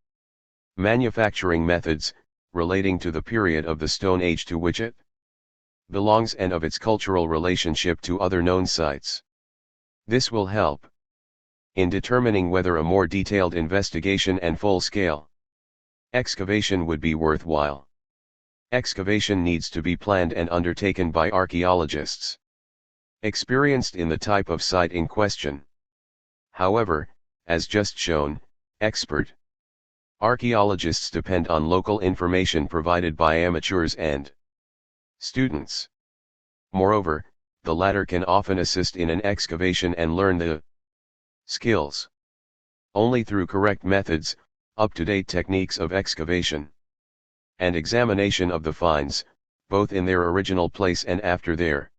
manufacturing methods, relating to the period of the Stone Age to which it belongs and of its cultural relationship to other known sites. This will help in determining whether a more detailed investigation and full-scale excavation would be worthwhile. Excavation needs to be planned and undertaken by archaeologists experienced in the type of site in question. However, as just shown, expert archaeologists depend on local information provided by amateurs and students. Moreover, the latter can often assist in an excavation and learn the skills only through correct methods, up-to-date techniques of excavation and examination of the finds, both in their original place and after their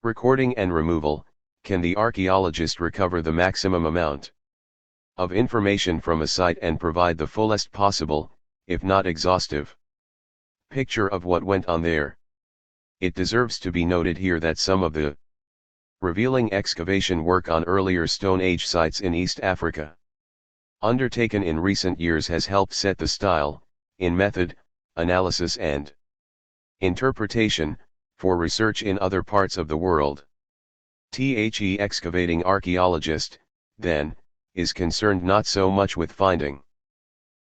recording and removal, can the archaeologist recover the maximum amount of information from a site and provide the fullest possible, if not exhaustive, picture of what went on there. It deserves to be noted here that some of the revealing excavation work on earlier Stone Age sites in East Africa, undertaken in recent years, has helped set the style, in method, analysis and interpretation, for research in other parts of the world. The excavating archaeologist, then, is concerned not so much with finding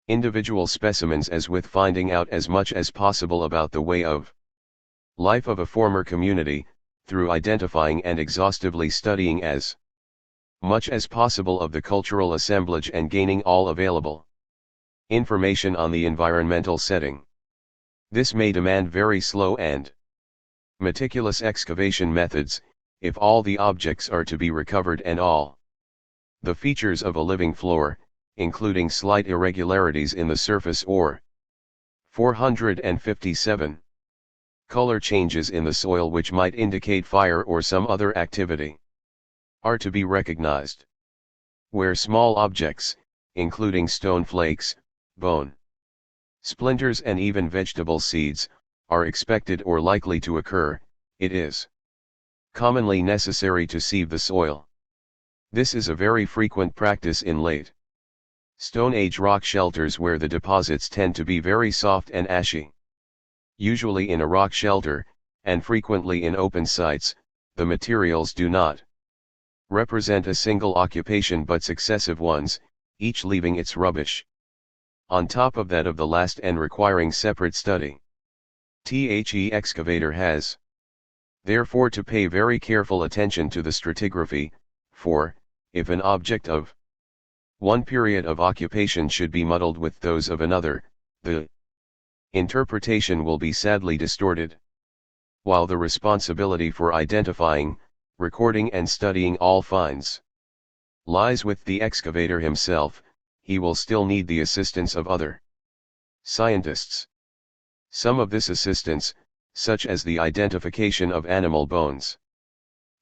individual specimens as with finding out as much as possible about the way of life of a former community, through identifying and exhaustively studying as much as possible of the cultural assemblage and gaining all available information on the environmental setting. This may demand very slow and meticulous excavation methods, if all the objects are to be recovered and all the features of a living floor, including slight irregularities in the surface or 457 color changes in the soil which might indicate fire or some other activity, are to be recognized. Where small objects, including stone flakes, bone splinters and even vegetable seeds, are expected or likely to occur, it is commonly necessary to sieve the soil. This is a very frequent practice in late Stone Age rock shelters, where the deposits tend to be very soft and ashy. Usually in a rock shelter, and frequently in open sites, the materials do not represent a single occupation but successive ones, each leaving its rubbish on top of that of the last and requiring separate study. The excavator has therefore to pay very careful attention to the stratigraphy, for, if an object of one period of occupation should be muddled with those of another, the interpretation will be sadly distorted. While the responsibility for identifying, recording and studying all finds lies with the excavator himself, he will still need the assistance of other scientists. Some of this assistance, such as the identification of animal bones,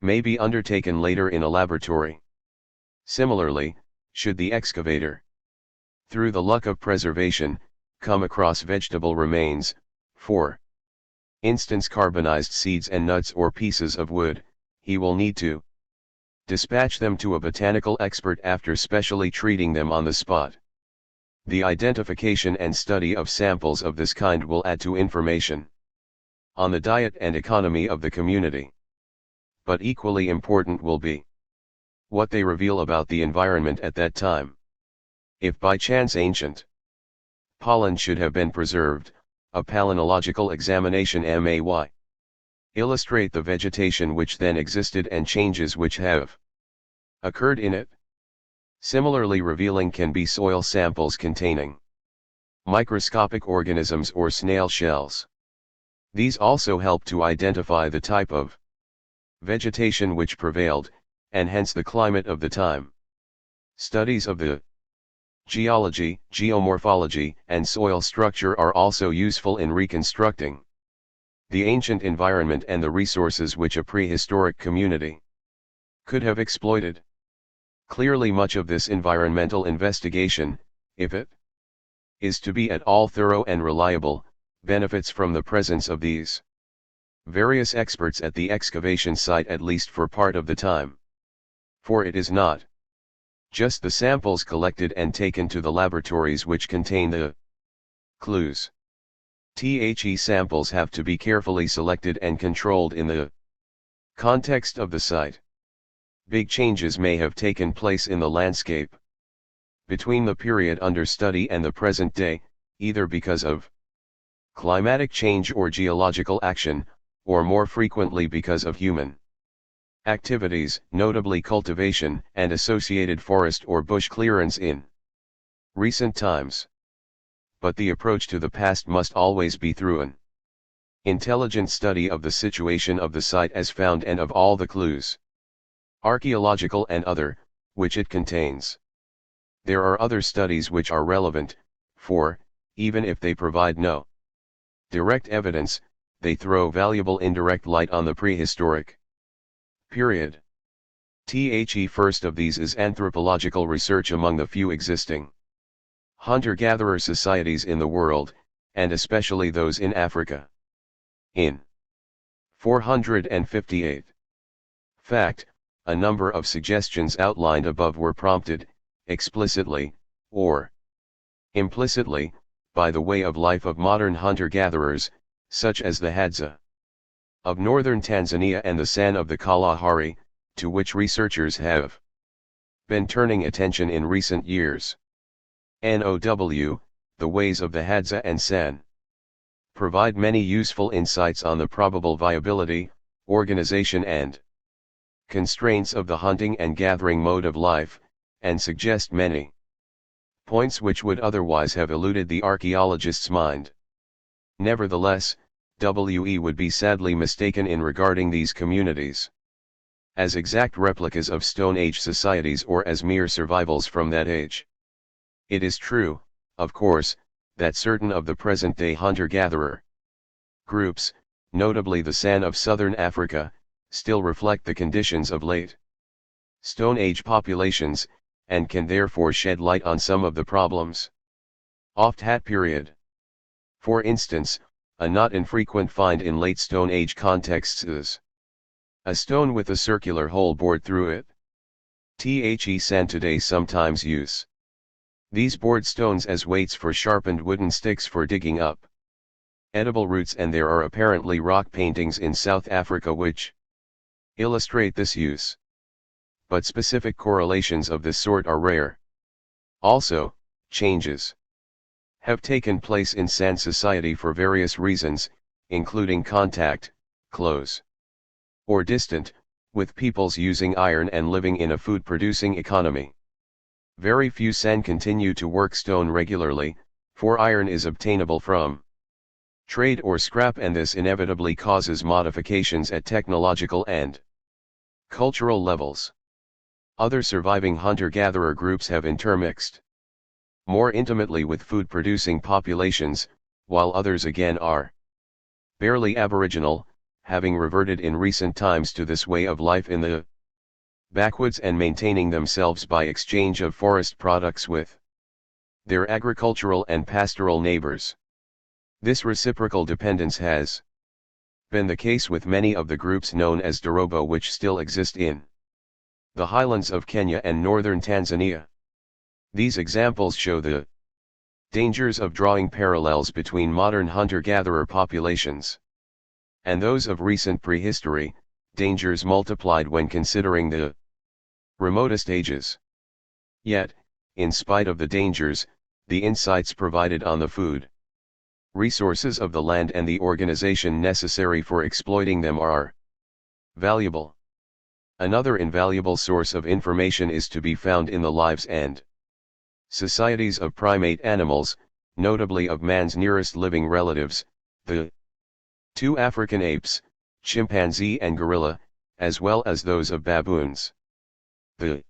may be undertaken later in a laboratory. Similarly, should the excavator, through the luck of preservation, come across vegetable remains, for instance carbonized seeds and nuts or pieces of wood, he will need to dispatch them to a botanical expert after specially treating them on the spot. The identification and study of samples of this kind will add to information on the diet and economy of the community. But equally important will be what they reveal about the environment at that time. If by chance ancient pollen should have been preserved, a palynological examination may illustrate the vegetation which then existed and changes which have occurred in it. Similarly revealing can be soil samples containing microscopic organisms or snail shells. These also help to identify the type of vegetation which prevailed, and hence the climate of the time. Studies of the geology, geomorphology, and soil structure are also useful in reconstructing the ancient environment and the resources which a prehistoric community could have exploited. Clearly much of this environmental investigation, if it is to be at all thorough and reliable, benefits from the presence of these various experts at the excavation site at least for part of the time. For it is not just the samples collected and taken to the laboratories which contain the clues. The samples have to be carefully selected and controlled in the context of the site. Big changes may have taken place in the landscape between the period under study and the present day, either because of climatic change or geological action, or more frequently because of human activities, notably cultivation and associated forest or bush clearance in recent times. But the approach to the past must always be through an intelligent study of the situation of the site as found and of all the clues, archaeological and other, which it contains. There are other studies which are relevant, for, even if they provide no direct evidence, they throw valuable indirect light on the prehistoric period. First of these is anthropological research among the few existing hunter-gatherer societies in the world, and especially those in Africa. In 458 fact, a number of suggestions outlined above were prompted, explicitly, or implicitly, by the way of life of modern hunter-gatherers, such as the Hadza of northern Tanzania and the San of the Kalahari, to which researchers have been turning attention in recent years. NOW, the ways of the Hadza and San provide many useful insights on the probable viability, organization and constraints of the hunting and gathering mode of life, and suggest many points which would otherwise have eluded the archaeologist's mind. Nevertheless, WE would be sadly mistaken in regarding these communities as exact replicas of Stone Age societies or as mere survivals from that age. It is true, of course, that certain of the present-day hunter-gatherer groups, notably the San of southern Africa, still reflect the conditions of late Stone Age populations, and can therefore shed light on some of the problems of that period. For instance, a not infrequent find in late Stone Age contexts is a stone with a circular hole bored through it. San today sometimes use these bored stones as weights for sharpened wooden sticks for digging up edible roots, and there are apparently rock paintings in South Africa which illustrate this use. But specific correlations of this sort are rare. Also, changes have taken place in San society for various reasons, including contact, close or distant, with peoples using iron and living in a food-producing economy. Very few San continue to work stone regularly, for iron is obtainable from trade or scrap, and this inevitably causes modifications at technological and cultural levels. Other surviving hunter-gatherer groups have intermixed more intimately with food-producing populations, while others again are barely aboriginal, having reverted in recent times to this way of life in the backwoods and maintaining themselves by exchange of forest products with their agricultural and pastoral neighbors. This reciprocal dependence has been the case with many of the groups known as Zerbo, which still exist in the highlands of Kenya and northern Tanzania. These examples show the dangers of drawing parallels between modern hunter-gatherer populations and those of recent prehistory, dangers multiplied when considering the remotest ages. Yet, in spite of the dangers, the insights provided on the food resources of the land and the organization necessary for exploiting them are valuable. Another invaluable source of information is to be found in the lives and societies of primate animals, notably of man's nearest living relatives, the two African apes, chimpanzee and gorilla, as well as those of baboons. The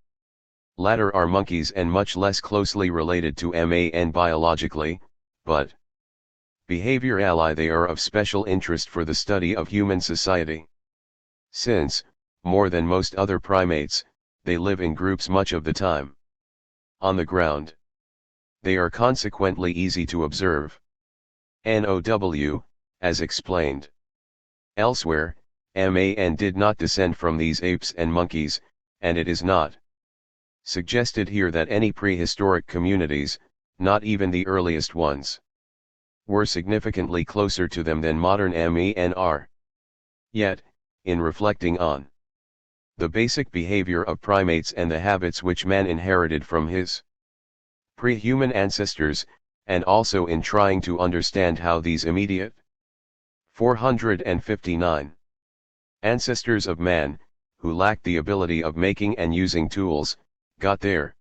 latter are monkeys and much less closely related to man biologically, but behaviorally they are of special interest for the study of human society. Since, more than most other primates, they live in groups much of the time on the ground. They are consequently easy to observe. NOW, as explained elsewhere, man did not descend from these apes and monkeys, and it is not suggested here that any prehistoric communities, not even the earliest ones, were significantly closer to them than modern man are. Yet, in reflecting on the basic behavior of primates and the habits which man inherited from his pre-human ancestors, and also in trying to understand how these immediate 459 ancestors of man, who lacked the ability of making and using tools, got their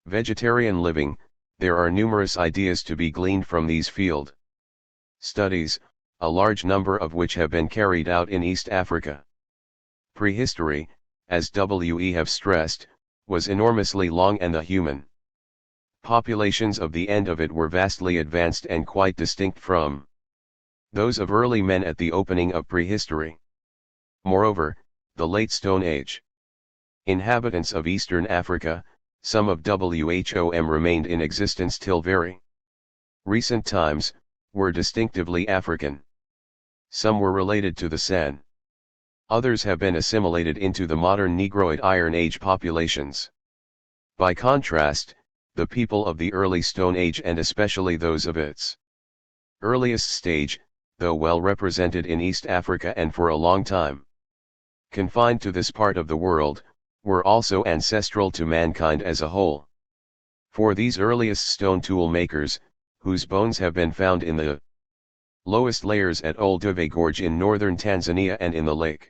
vegetarian living, there are numerous ideas to be gleaned from these field studies, a large number of which have been carried out in East Africa. Prehistory, as we have stressed, was enormously long, and the human populations of the end of it were vastly advanced and quite distinct from those of early men at the opening of prehistory. Moreover, the Late Stone Age inhabitants of Eastern Africa, some of whom remained in existence till very recent times, were distinctively African. Some were related to the San. Others have been assimilated into the modern Negroid Iron Age populations. By contrast, the people of the early Stone Age, and especially those of its earliest stage, though well represented in East Africa and for a long time confined to this part of the world, were also ancestral to mankind as a whole. For these earliest stone tool makers, whose bones have been found in the lowest layers at Olduvai Gorge in northern Tanzania and in the Lake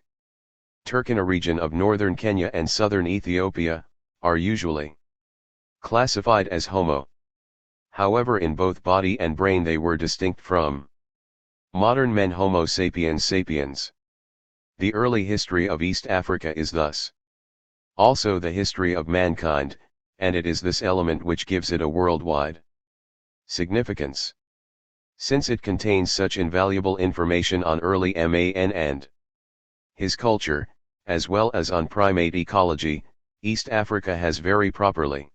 Turkana region of northern Kenya and southern Ethiopia, are usually classified as Homo. However, in both body and brain they were distinct from modern men Homo sapiens sapiens. The early history of East Africa is thus also the history of mankind, and it is this element which gives it a worldwide significance. Since it contains such invaluable information on early man and his culture, as well as on primate ecology, East Africa has very properly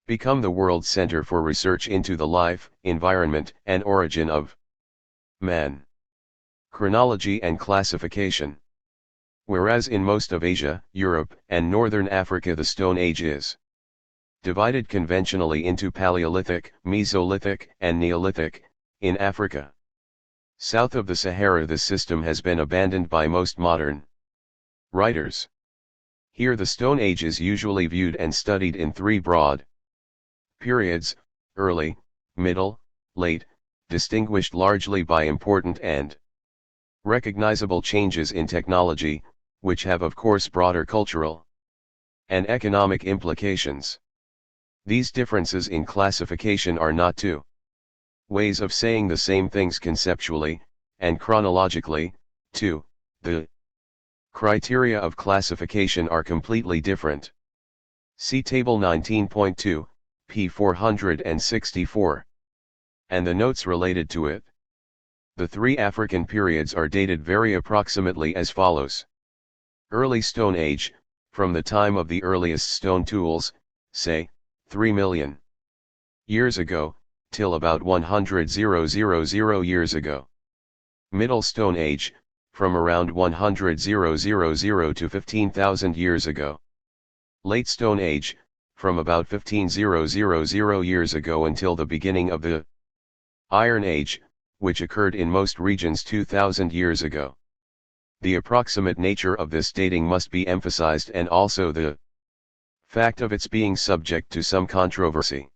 become the world center for research into the life, environment, and origin of man. Chronology and classification. Whereas in most of Asia, Europe, and Northern Africa the Stone Age is divided conventionally into Paleolithic, Mesolithic, and Neolithic, in Africa south of the Sahara this system has been abandoned by most modern writers. Here the Stone Age is usually viewed and studied in three broad periods: early, middle, late, distinguished largely by important and recognizable changes in technology, which have of course broader cultural and economic implications. These differences in classification are not two ways of saying the same things conceptually, and chronologically, too. The criteria of classification are completely different. See Table 19.2, p. 464. And the notes related to it. The three African periods are dated very approximately as follows. Early Stone Age, from the time of the earliest stone tools, say, 3 million years ago, till about 100,000 years ago. Middle Stone Age, from around 100,000 to 15,000 years ago. Late Stone Age, from about 15,000 years ago until the beginning of the Iron Age, which occurred in most regions 2,000 years ago. The approximate nature of this dating must be emphasized, and also the fact of its being subject to some controversy.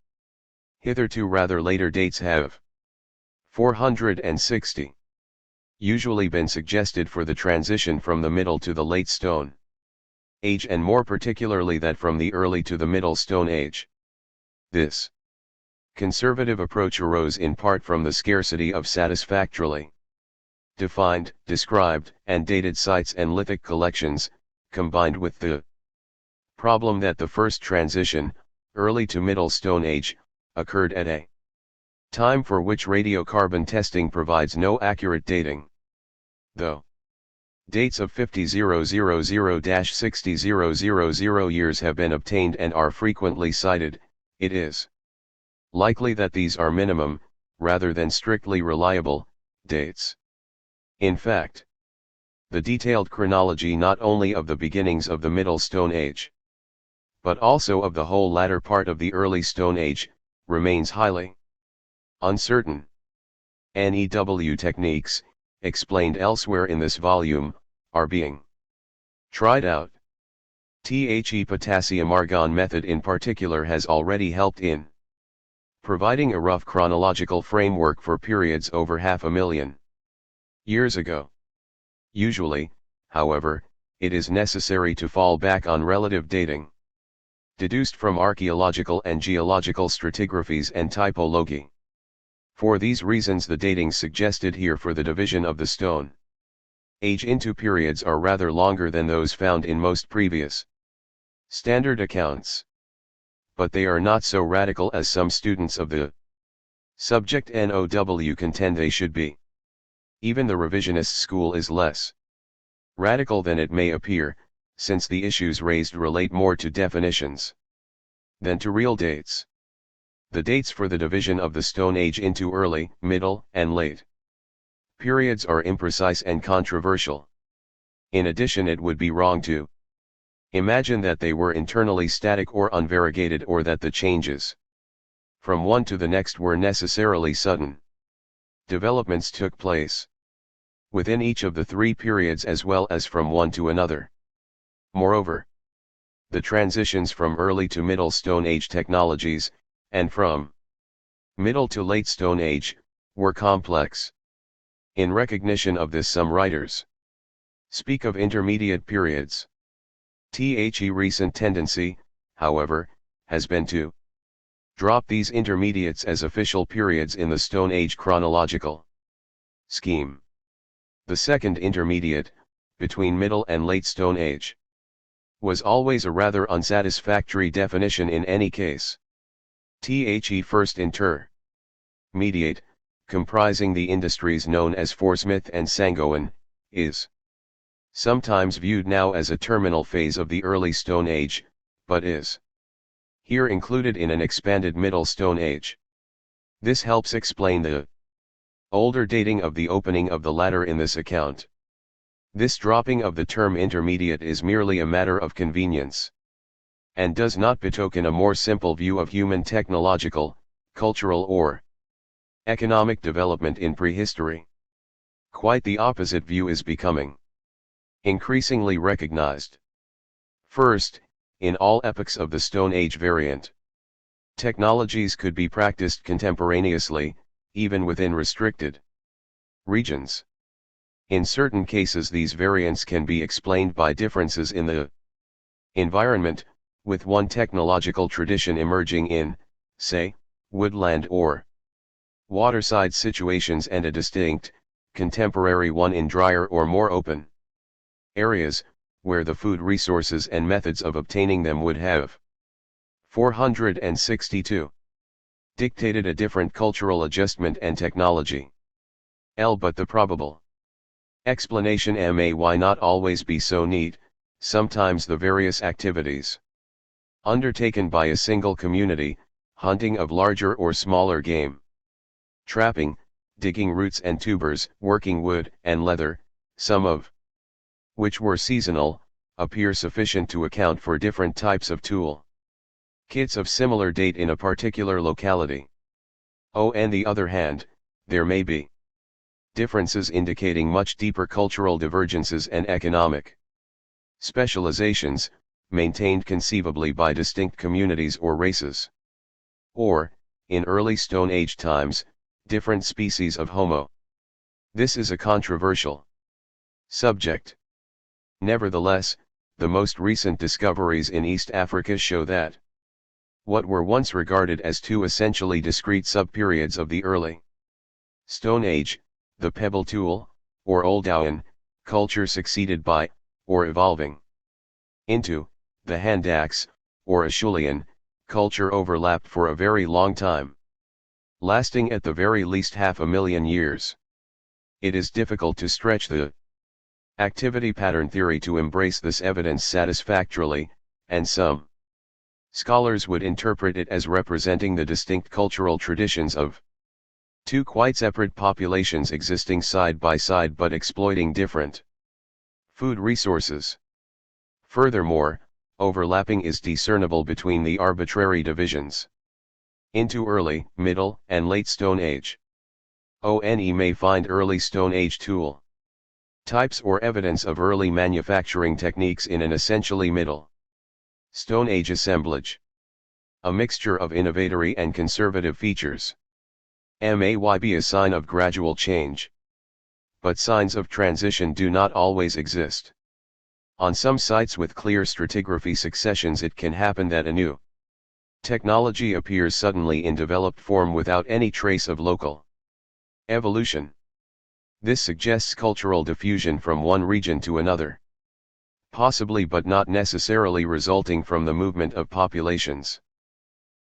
Hitherto rather later dates have 460 usually been suggested for the transition from the Middle to the Late Stone age and more particularly that from the early to the Middle Stone Age. This conservative approach arose in part from the scarcity of satisfactorily defined, described, and dated sites and lithic collections, combined with the problem that the first transition, early to Middle Stone Age, occurred at a time for which radiocarbon testing provides no accurate dating. Though dates of 50,000-60,000 years have been obtained and are frequently cited, it is likely that these are minimum, rather than strictly reliable, dates. In fact, the detailed chronology not only of the beginnings of the Middle Stone Age, but also of the whole latter part of the Early Stone Age, remains highly uncertain. NEW techniques, explained elsewhere in this volume, are being tried out. The potassium argon method in particular has already helped in providing a rough chronological framework for periods over 500,000 years ago. Usually, however, it is necessary to fall back on relative dating, deduced from archaeological and geological stratigraphies and typology. For these reasons the datings suggested here for the division of the Stone Age into periods are rather longer than those found in most previous standard accounts. But they are not so radical as some students of the subject NOW contend they should be. Even the revisionist school is less radical than it may appear, since the issues raised relate more to definitions than to real dates. The dates for the division of the Stone Age into early, middle, and late periods are imprecise and controversial. In addition, it would be wrong to imagine that they were internally static or unvariegated, or that the changes from one to the next were necessarily sudden. Developments took place within each of the three periods as well as from one to another. Moreover, the transitions from early to Middle Stone Age technologies, and from Middle to Late Stone Age, were complex. In recognition of this, some writers speak of intermediate periods. The recent tendency, however, has been to drop these intermediates as official periods in the Stone Age chronological scheme. The second intermediate, between Middle and Late Stone Age, was always a rather unsatisfactory definition in any case. The first intermediate, comprising the industries known as Forsmith and Sangoan, is sometimes viewed now as a terminal phase of the Early Stone Age, but is here included in an expanded Middle Stone Age. This helps explain the older dating of the opening of the latter in this account. This dropping of the term intermediate is merely a matter of convenience, and does not betoken a more simple view of human technological, cultural or economic development in prehistory. Quite the opposite view is becoming increasingly recognized. First, in all epochs of the Stone Age variant, technologies could be practiced contemporaneously, even within restricted regions. In certain cases these variants can be explained by differences in the environment, with one technological tradition emerging in, say, woodland or waterside situations and a distinct, contemporary one in drier or more open areas, where the food resources and methods of obtaining them would have 462 dictated a different cultural adjustment and technology. But the probable explanation may not always be so neat. Sometimes the various activities undertaken by a single community, hunting of larger or smaller game, trapping, digging roots and tubers, working wood and leather, some of which were seasonal, appear sufficient to account for different types of tool kits of similar date in a particular locality. On the other hand, there may be differences indicating much deeper cultural divergences and economic specializations, maintained conceivably by distinct communities or races. Or, in early Stone Age times, different species of Homo. This is a controversial subject. Nevertheless, the most recent discoveries in East Africa show that what were once regarded as two essentially discrete subperiods of the early Stone Age, the pebble tool, or Oldowan, culture succeeded by, or evolving into, the hand axe, or Acheulean, culture overlapped for a very long time, lasting at the very least 500,000 years. It is difficult to stretch the activity pattern theory to embrace this evidence satisfactorily, and some scholars would interpret it as representing the distinct cultural traditions of two quite separate populations existing side by side but exploiting different food resources. Furthermore, overlapping is discernible between the arbitrary divisions into early, middle, and late Stone Age. ONE may find early Stone Age tool types or evidence of early manufacturing techniques in an essentially middle Stone Age assemblage. A mixture of innovatory and conservative features may be a sign of gradual change. But signs of transition do not always exist. On some sites with clear stratigraphy successions it can happen that a new technology appears suddenly in developed form without any trace of local evolution. This suggests cultural diffusion from one region to another, possibly but not necessarily resulting from the movement of populations.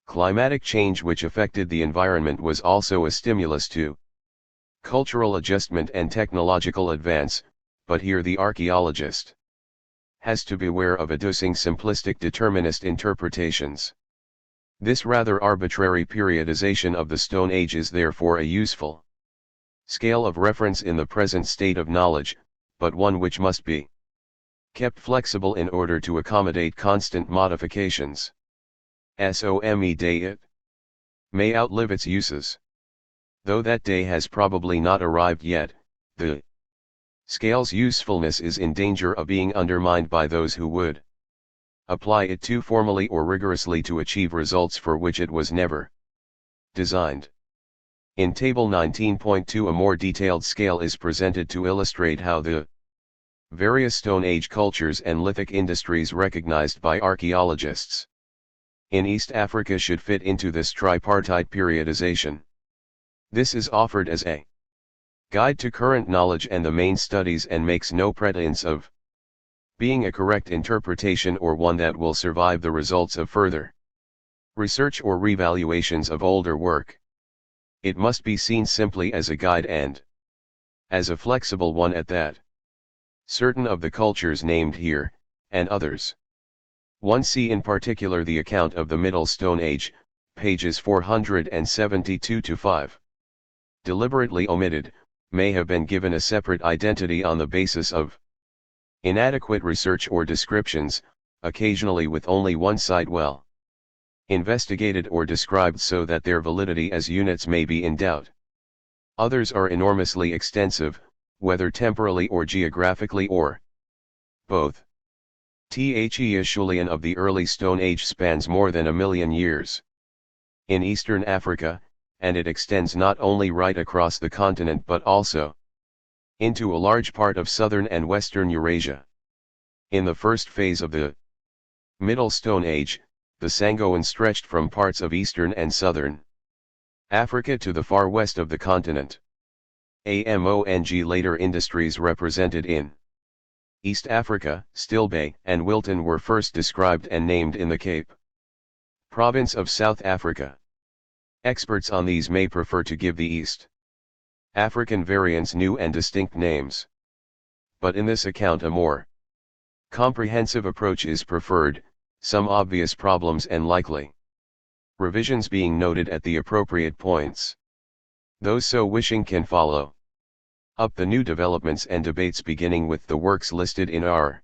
Climatic change which affected the environment was also a stimulus to cultural adjustment and technological advance, but here the archaeologist has to beware of adducing simplistic determinist interpretations. This rather arbitrary periodization of the Stone Age is therefore a useful scale of reference in the present state of knowledge, but one which must be kept flexible in order to accommodate constant modifications. Some day it may outlive its uses. Though that day has probably not arrived yet, the scale's usefulness is in danger of being undermined by those who would apply it too formally or rigorously to achieve results for which it was never designed. In Table 19.2 a more detailed scale is presented to illustrate how the various Stone Age cultures and lithic industries recognized by archaeologists in East Africa should fit into this tripartite periodization. This is offered as a guide to current knowledge and the main studies and makes no pretense of being a correct interpretation or one that will survive the results of further research or revaluations of older work. It must be seen simply as a guide and as a flexible one at that. Certain of the cultures named here, and others. 1. See in particular the account of the Middle Stone Age, pages 472-5. Deliberately omitted, may have been given a separate identity on the basis of inadequate research or descriptions, occasionally with only one site well investigated or described so that their validity as units may be in doubt. Others are enormously extensive, whether temporally or geographically or both. The Acheulean of the early Stone Age spans more than 1,000,000 years in eastern Africa, and it extends not only right across the continent but also into a large part of southern and western Eurasia. In the first phase of the Middle Stone Age, the Sangoan stretched from parts of eastern and southern Africa to the far west of the continent. Among later industries represented in East Africa, Stilbay and Wilton were first described and named in the Cape Province of South Africa. Experts on these may prefer to give the East African variants new and distinct names. But in this account a more comprehensive approach is preferred, some obvious problems and likely revisions being noted at the appropriate points. Those so wishing can follow up the new developments and debates beginning with the works listed in our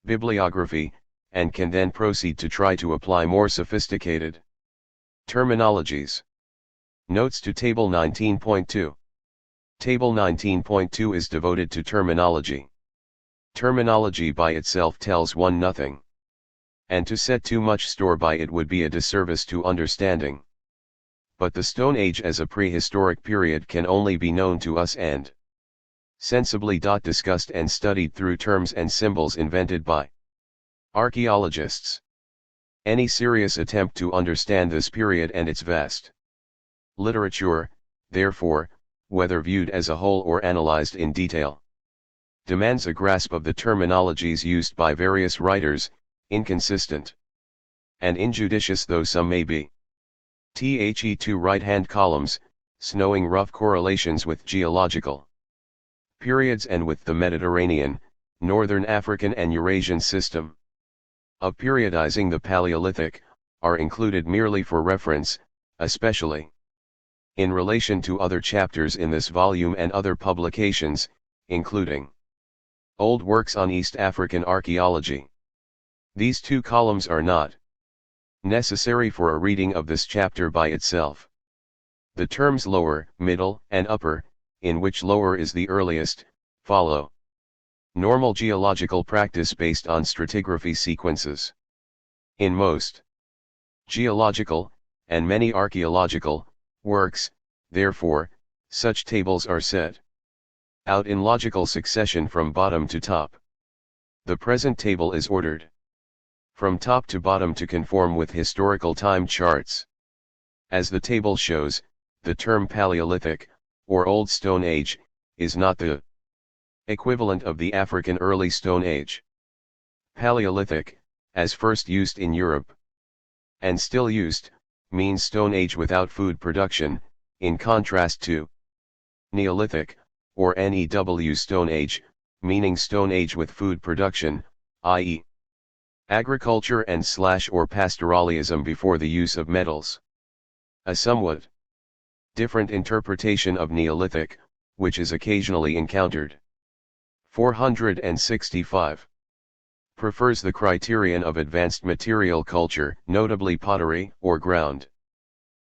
bibliography, and can then proceed to try to apply more sophisticated terminologies. Notes to Table 19.2. Table 19.2 is devoted to terminology. Terminology by itself tells one nothing, and to set too much store by it would be a disservice to understanding. But the Stone Age as a prehistoric period can only be known to us and sensibly discussed and studied through terms and symbols invented by Archaeologists. Any serious attempt to understand this period and its vast literature, therefore, whether viewed as a whole or analyzed in detail, demands a grasp of the terminologies used by various writers, inconsistent and injudicious though some may be. The two right-hand columns, snowing rough correlations with geological periods and with the Mediterranean, Northern African and Eurasian system of periodizing the Paleolithic, are included merely for reference, especially in relation to other chapters in this volume and other publications, including old works on East African archaeology. These two columns are not necessary for a reading of this chapter by itself. The terms lower, middle, and upper, in which lower is the earliest, follow normal geological practice based on stratigraphy sequences. In most geological, and many archaeological, works, therefore, such tables are set out in logical succession from bottom to top. The present table is ordered from top to bottom to conform with historical time charts. As the table shows, the term Paleolithic, or Old Stone Age, is not the equivalent of the African Early Stone Age. Paleolithic, as first used in Europe, and still used, means Stone Age without food production, in contrast to Neolithic, or NEW Stone Age, meaning Stone Age with food production, i.e. agriculture and or pastoralism before the use of metals. A somewhat different interpretation of Neolithic, which is occasionally encountered. 465. Prefers the criterion of advanced material culture, notably pottery or ground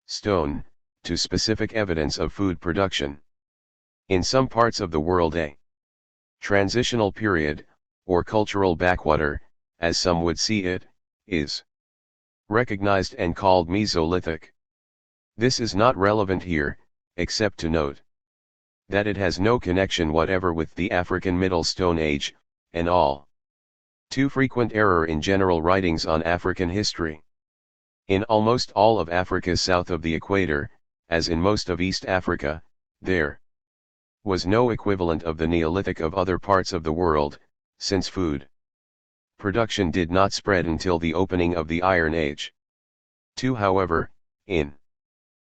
stone, to specific evidence of food production. In some parts of the world a transitional period, or cultural backwater, as some would see it, is recognized and called Mesolithic. This is not relevant here, except to note that it has no connection whatever with the African Middle Stone Age, an all too frequent error in general writings on African history. In almost all of Africa south of the equator, as in most of East Africa, there was no equivalent of the Neolithic of other parts of the world, since food production did not spread until the opening of the Iron Age. 2. However, in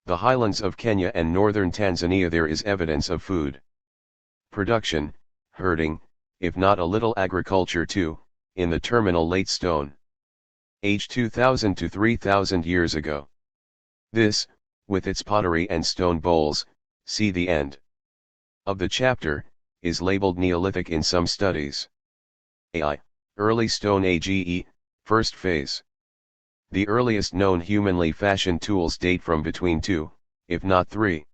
the highlands of Kenya and northern Tanzania there is evidence of food production, herding, if not a little agriculture too, in the terminal late Stone Age 2000 to 3000 years ago. This, with its pottery and stone bowls, see the end of the chapter, is labeled Neolithic in some studies. AI, Early Stone Age EE, First Phase. The earliest known humanly fashioned tools date from between 2, if not 3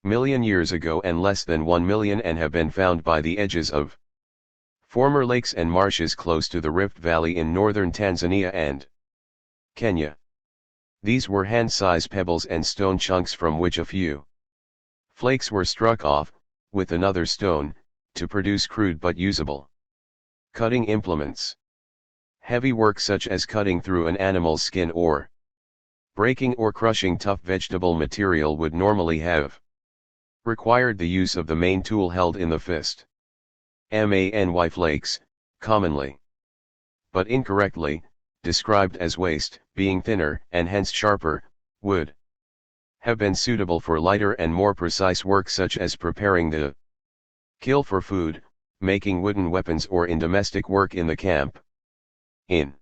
million years ago and less than 1 million and have been found by the edges of former lakes and marshes close to the Rift Valley in northern Tanzania and Kenya. These were hand-size pebbles and stone chunks from which a few flakes were struck off, with another stone, to produce crude but usable cutting implements. Heavy work such as cutting through an animal's skin or breaking or crushing tough vegetable material would normally have required the use of the main tool held in the fist. Many flakes, commonly, but incorrectly, described as waste, being thinner and hence sharper, would have been suitable for lighter and more precise work such as preparing the kill for food, making wooden weapons or in domestic work in the camp. In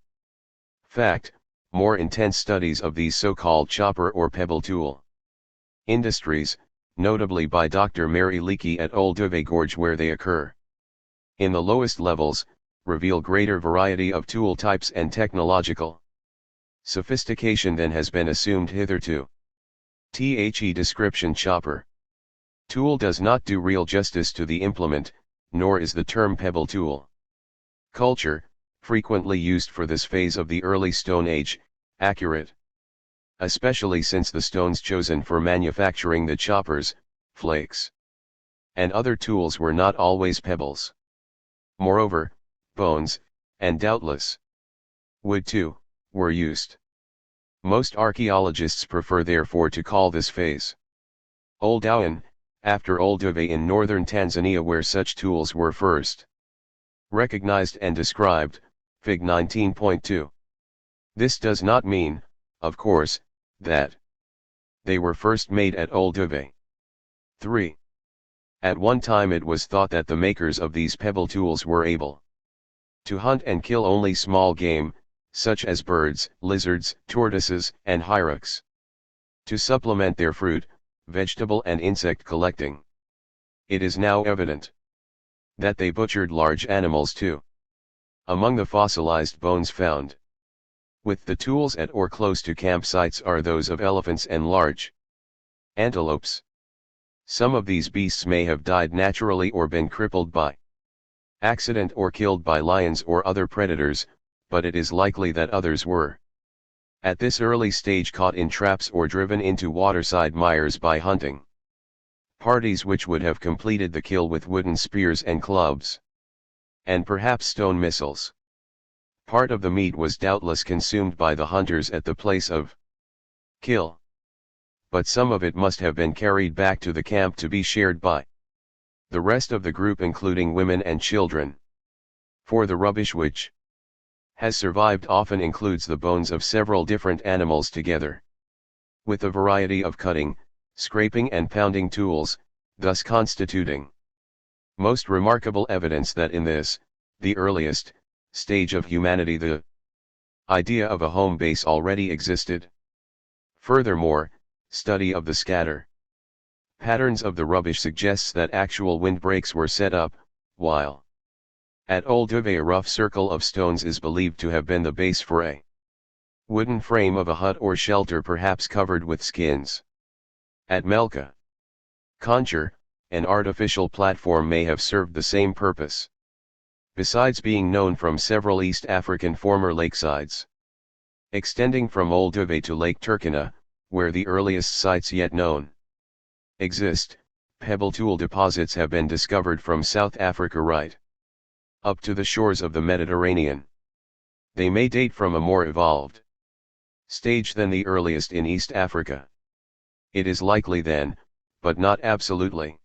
fact, more intense studies of these so-called chopper or pebble tool industries, notably by Dr. Mary Leakey at Old Duvet Gorge where they occur in the lowest levels, reveal greater variety of tool types and technological sophistication than has been assumed hitherto. The description chopper tool does not do real justice to the implement, nor is the term pebble tool culture, frequently used for this phase of the early Stone Age, accurate. Especially since the stones chosen for manufacturing the choppers, flakes, and other tools were not always pebbles. Moreover, bones, and doubtless wood too, were used. Most archaeologists prefer therefore to call this phase Old-Dowan, after Olduvai in northern Tanzania where such tools were first recognized and described, Fig 19.2. This does not mean, of course, that they were first made at Olduvai. 3. At one time it was thought that the makers of these pebble tools were able to hunt and kill only small game, such as birds, lizards, tortoises, and hyrax, to supplement their fruit, vegetable and insect collecting. It is now evident that they butchered large animals too. Among the fossilized bones found with the tools at or close to campsites are those of elephants and large antelopes. Some of these beasts may have died naturally or been crippled by accident or killed by lions or other predators, but it is likely that others were at this early stage caught in traps or driven into waterside mires by hunting parties which would have completed the kill with wooden spears and clubs, and perhaps stone missiles. Part of the meat was doubtless consumed by the hunters at the place of kill, but some of it must have been carried back to the camp to be shared by the rest of the group including women and children. For the rubbish which has survived often includes the bones of several different animals together, with a variety of cutting, scraping and pounding tools, thus constituting most remarkable evidence that in this, the earliest, stage of humanity the idea of a home base already existed. Furthermore, study of the scatter patterns of the rubbish suggests that actual windbreaks were set up, while at Olduvai a rough circle of stones is believed to have been the base for a wooden frame of a hut or shelter perhaps covered with skins. At Melka Concher, an artificial platform may have served the same purpose. Besides being known from several East African former lakesides, extending from Olduvai to Lake Turkana, where the earliest sites yet known exist, pebble tool deposits have been discovered from South Africa right up to the shores of the Mediterranean. They may date from a more evolved stage than the earliest in East Africa. It is likely then, but not absolutely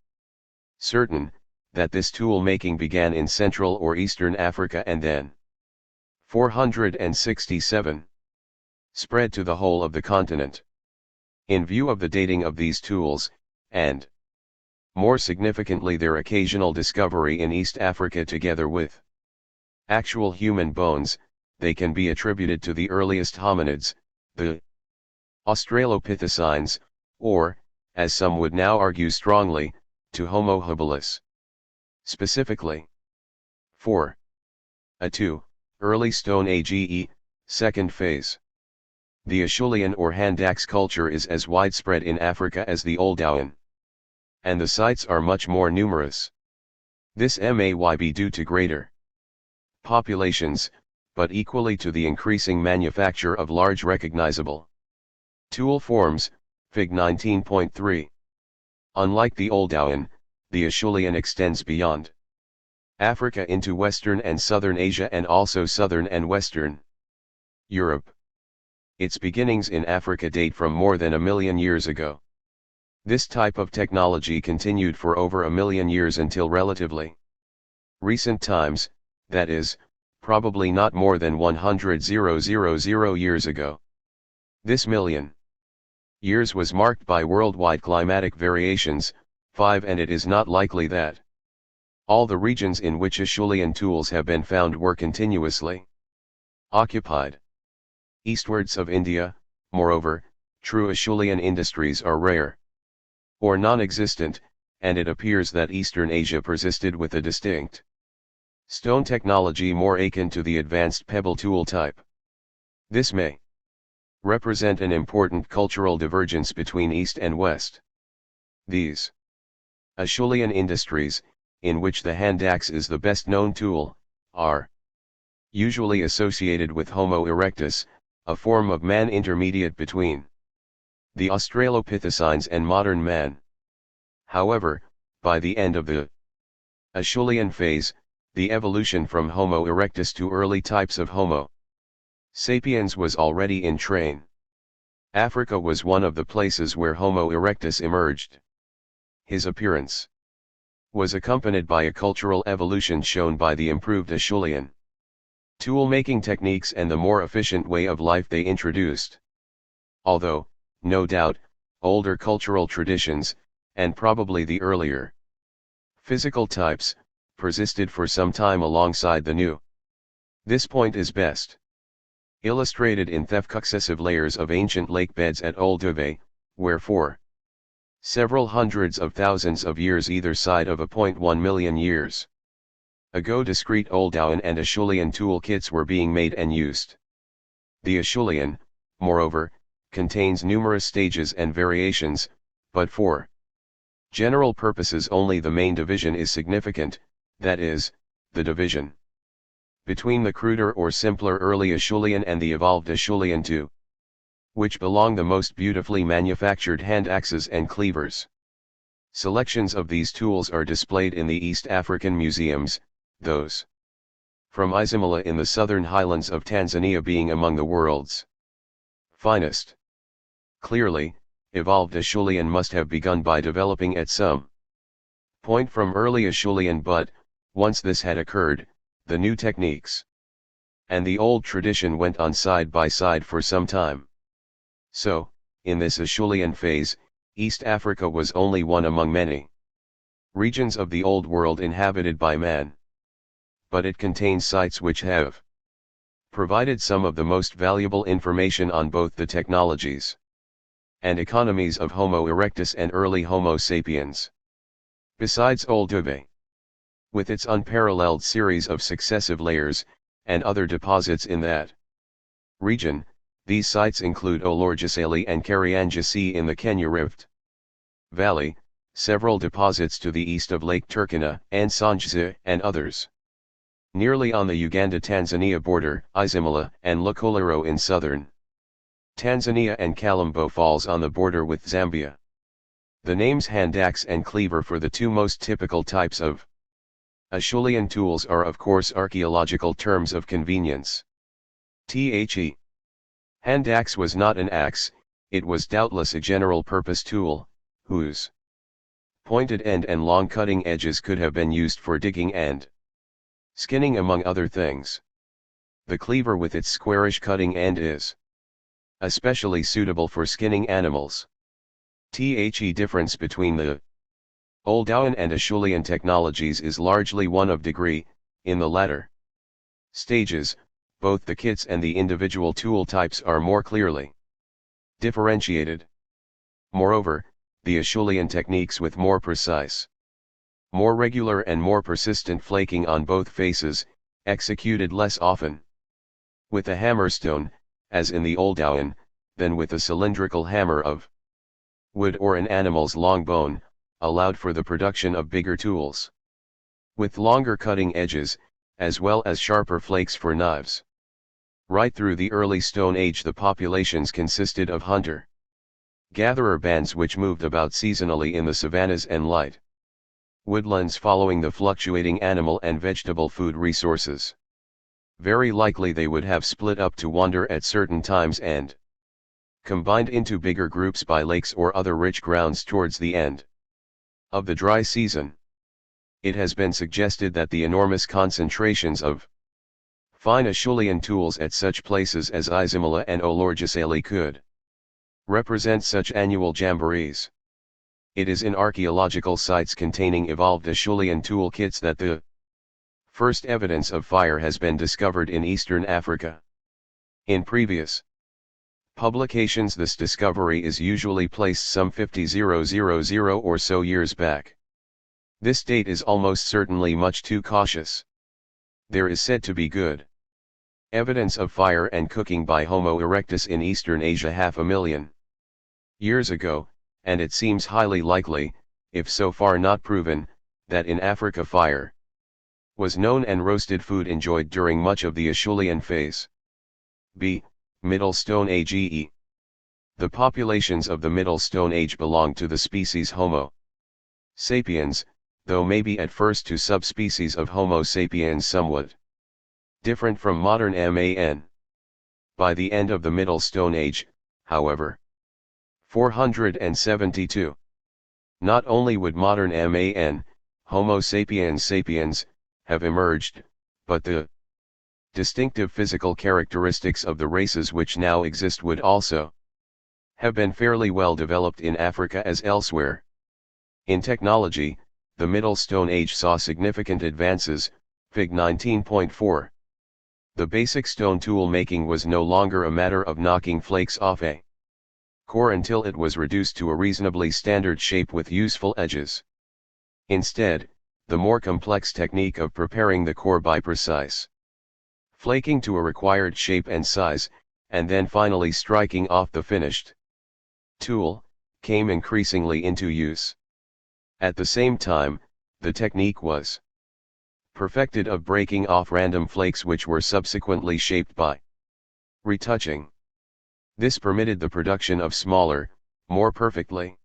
certain, that this tool making began in Central or Eastern Africa and then 467 spread to the whole of the continent. In view of the dating of these tools, and more significantly their occasional discovery in East Africa together with actual human bones, they can be attributed to the earliest hominids, the Australopithecines, or, as some would now argue strongly, to Homo habilis. Specifically, 4. A2, Early Stone Age, second phase. The Acheulean or Handax culture is as widespread in Africa as the Old-Dowan, and the sites are much more numerous. This may be due to greater populations, but equally to the increasing manufacture of large recognizable tool forms, Fig 19.3. Unlike the Old-Dowan, the Acheulean extends beyond Africa into Western and Southern Asia and also Southern and Western Europe. Its beginnings in Africa date from more than 1 million years ago. This type of technology continued for over 1 million years until relatively recent times, that is, probably not more than 100,000 years ago. This million years was marked by worldwide climatic variations, 5, and it is not likely that all the regions in which Acheulean tools have been found were continuously occupied. Eastwards of India, moreover, true Acheulean industries are rare or non-existent, and it appears that Eastern Asia persisted with a distinct stone technology more akin to the advanced pebble tool type. This may represent an important cultural divergence between East and West. These Acheulean industries, in which the handaxe is the best known tool, are usually associated with Homo erectus, a form of man intermediate between the Australopithecines and modern man. However, by the end of the Acheulean phase, the evolution from Homo erectus to early types of Homo Sapiens was already in train. Africa was one of the places where Homo erectus emerged. His appearance was accompanied by a cultural evolution shown by the improved Acheulean tool-making techniques and the more efficient way of life they introduced. Although, no doubt, older cultural traditions, and probably the earlier physical types, persisted for some time alongside the new. This point is best illustrated in the successive layers of ancient lake beds at Old Duvet, where for several hundreds of thousands of years either side of 1 million years ago discrete Oldowan and Acheulean tool kits were being made and used. The Acheulean, moreover, contains numerous stages and variations, but for general purposes only the main division is significant, that is, the division between the cruder or simpler early Acheulean and the evolved Acheulean to which belong the most beautifully manufactured hand axes and cleavers. Selections of these tools are displayed in the East African museums, those from Isimila in the southern highlands of Tanzania being among the world's finest. Clearly, evolved Acheulean must have begun by developing at some point from early Acheulean, but, once this had occurred, the new techniques and the old tradition went on side by side for some time. So, in this Acheulean phase, East Africa was only one among many regions of the Old World inhabited by man. But it contains sites which have provided some of the most valuable information on both the technologies and economies of Homo erectus and early Homo sapiens. Besides Old Duvet, with its unparalleled series of successive layers, and other deposits in that region, these sites include Olorgesailie and Karianjasi in the Kenya Rift Valley, several deposits to the east of Lake Turkana, and Sanjze, and others nearly on the Uganda-Tanzania border, Isimila and Lukolero in southern Tanzania, and Kalambo Falls on the border with Zambia. The names hand axe and cleaver for the two most typical types of Acheulean tools are of course archaeological terms of convenience. The hand axe was not an axe, it was doubtless a general-purpose tool, whose pointed end and long cutting edges could have been used for digging and skinning among other things. The cleaver with its squarish cutting end is especially suitable for skinning animals. The difference between the Oldowan and Acheulean technologies is largely one of degree. In the latter stages, both the kits and the individual tool types are more clearly differentiated. Moreover, the Acheulean techniques with more precise, more regular and more persistent flaking on both faces, executed less often with a hammerstone, as in the Oldowan, than with a cylindrical hammer of wood or an animal's long bone, allowed for the production of bigger tools with longer cutting edges, as well as sharper flakes for knives. Right through the early Stone Age the populations consisted of hunter-gatherer bands which moved about seasonally in the savannas and light woodlands following the fluctuating animal and vegetable food resources. Very likely they would have split up to wander at certain times and combined into bigger groups by lakes or other rich grounds towards the end of the dry season. It has been suggested that the enormous concentrations of fine Acheulean tools at such places as Isimila and Olorgesailie could represent such annual jamborees. It is in archaeological sites containing evolved Acheulean tool kits that the first evidence of fire has been discovered in eastern Africa. In previous publications this discovery is usually placed some 50,000 or so years back. This date is almost certainly much too cautious. There is said to be good evidence of fire and cooking by Homo erectus in eastern Asia 500,000 years ago, and it seems highly likely, if so far not proven, that in Africa fire was known and roasted food enjoyed during much of the Acheulean phase. B. Middle Stone Age e. The populations of the Middle Stone Age belonged to the species Homo sapiens, though maybe at first to subspecies of Homo sapiens somewhat different from modern man. By the end of the Middle Stone Age, however, 472. Not only would modern man, Homo sapiens sapiens, have emerged, but the distinctive physical characteristics of the races which now exist would also have been fairly well developed in Africa as elsewhere. In technology, the Middle Stone Age saw significant advances, Fig 19.4. The basic stone tool making was no longer a matter of knocking flakes off a core until it was reduced to a reasonably standard shape with useful edges. Instead, the more complex technique of preparing the core by precise flaking to a required shape and size, and then finally striking off the finished tool, came increasingly into use. At the same time, the technique was perfected of breaking off random flakes which were subsequently shaped by retouching. This permitted the production of smaller, more perfectly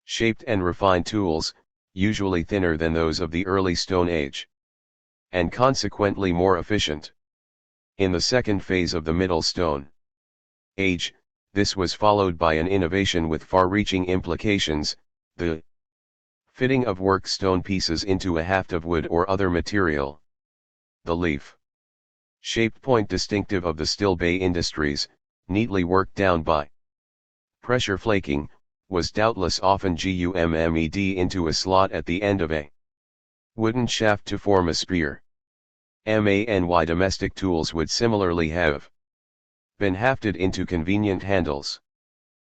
shaped and refined tools, usually thinner than those of the early Stone Age, and consequently more efficient. In the second phase of the Middle Stone Age, this was followed by an innovation with far-reaching implications, the fitting of worked stone pieces into a haft of wood or other material. The leaf-shaped point distinctive of the Still Bay industries, neatly worked down by pressure flaking, was doubtless often gummed into a slot at the end of a wooden shaft to form a spear. Many domestic tools would similarly have been hafted into convenient handles.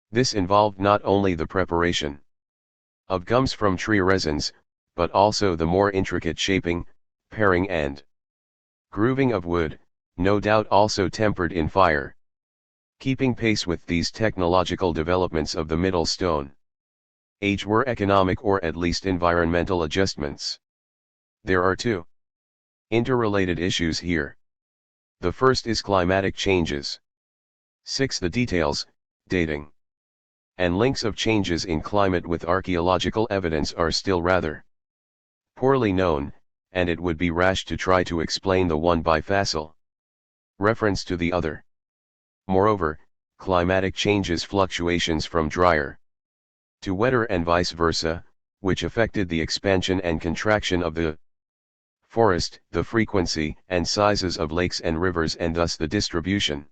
This involved not only the preparation of gums from tree resins, but also the more intricate shaping, paring and grooving of wood, no doubt also tempered in fire. Keeping pace with these technological developments of the Middle Stone Age were economic or at least environmental adjustments. There are two interrelated issues here. The first is climatic changes. 6. The details, dating, and links of changes in climate with archaeological evidence are still rather poorly known, and it would be rash to try to explain the one by facile reference to the other. Moreover, climatic changes, fluctuations from drier to wetter and vice versa, which affected the expansion and contraction of the forest, the frequency and sizes of lakes and rivers, and thus the distribution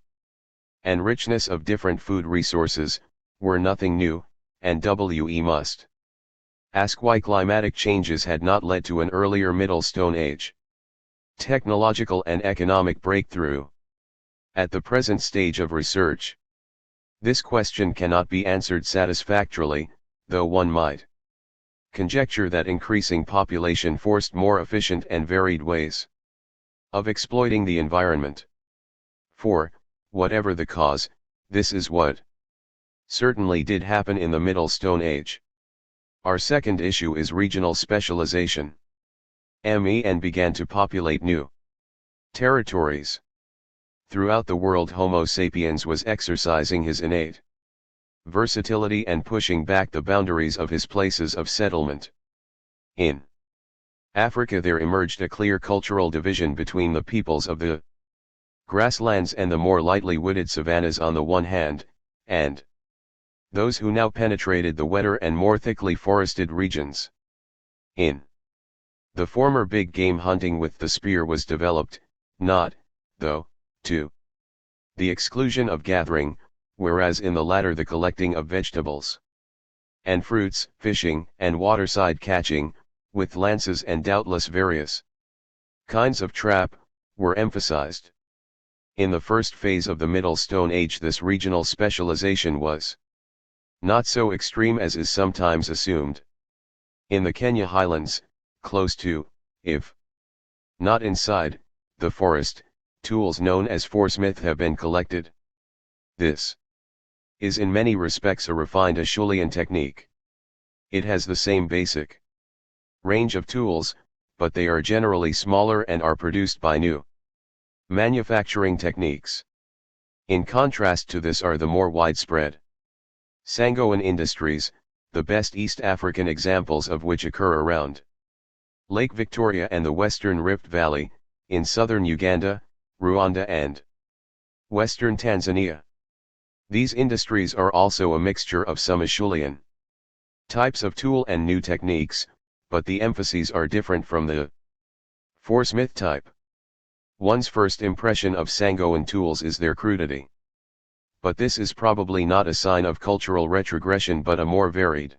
and richness of different food resources, were nothing new, and we must ask why climatic changes had not led to an earlier Middle Stone Age technological and economic breakthrough. At the present stage of research, this question cannot be answered satisfactorily, though one might conjecture that increasing population forced more efficient and varied ways of exploiting the environment. For, whatever the cause, this is what certainly did happen in the Middle Stone Age. Our second issue is regional specialization. Men began to populate new territories. Throughout the world, Homo sapiens was exercising his innate versatility and pushing back the boundaries of his places of settlement. In Africa there emerged a clear cultural division between the peoples of the grasslands and the more lightly wooded savannas on the one hand, and those who now penetrated the wetter and more thickly forested regions. In the former, big game hunting with the spear was developed, not, though, to the exclusion of gathering, whereas in the latter the collecting of vegetables and fruits, fishing, and waterside catching, with lances and doubtless various kinds of trap, were emphasized. In the first phase of the Middle Stone Age this regional specialization was not so extreme as is sometimes assumed. In the Kenya highlands, close to, if not inside, the forest, tools known as foresmith have been collected. This is in many respects a refined Acheulean technique. It has the same basic range of tools, but they are generally smaller and are produced by new manufacturing techniques. In contrast to this are the more widespread Sangoan industries, the best East African examples of which occur around Lake Victoria and the Western Rift Valley, in southern Uganda, Rwanda and Western Tanzania. These industries are also a mixture of some Acheulean types of tool and new techniques, but the emphases are different from the Foresmith type. One's first impression of Sangoan tools is their crudity. But this is probably not a sign of cultural retrogression but a more varied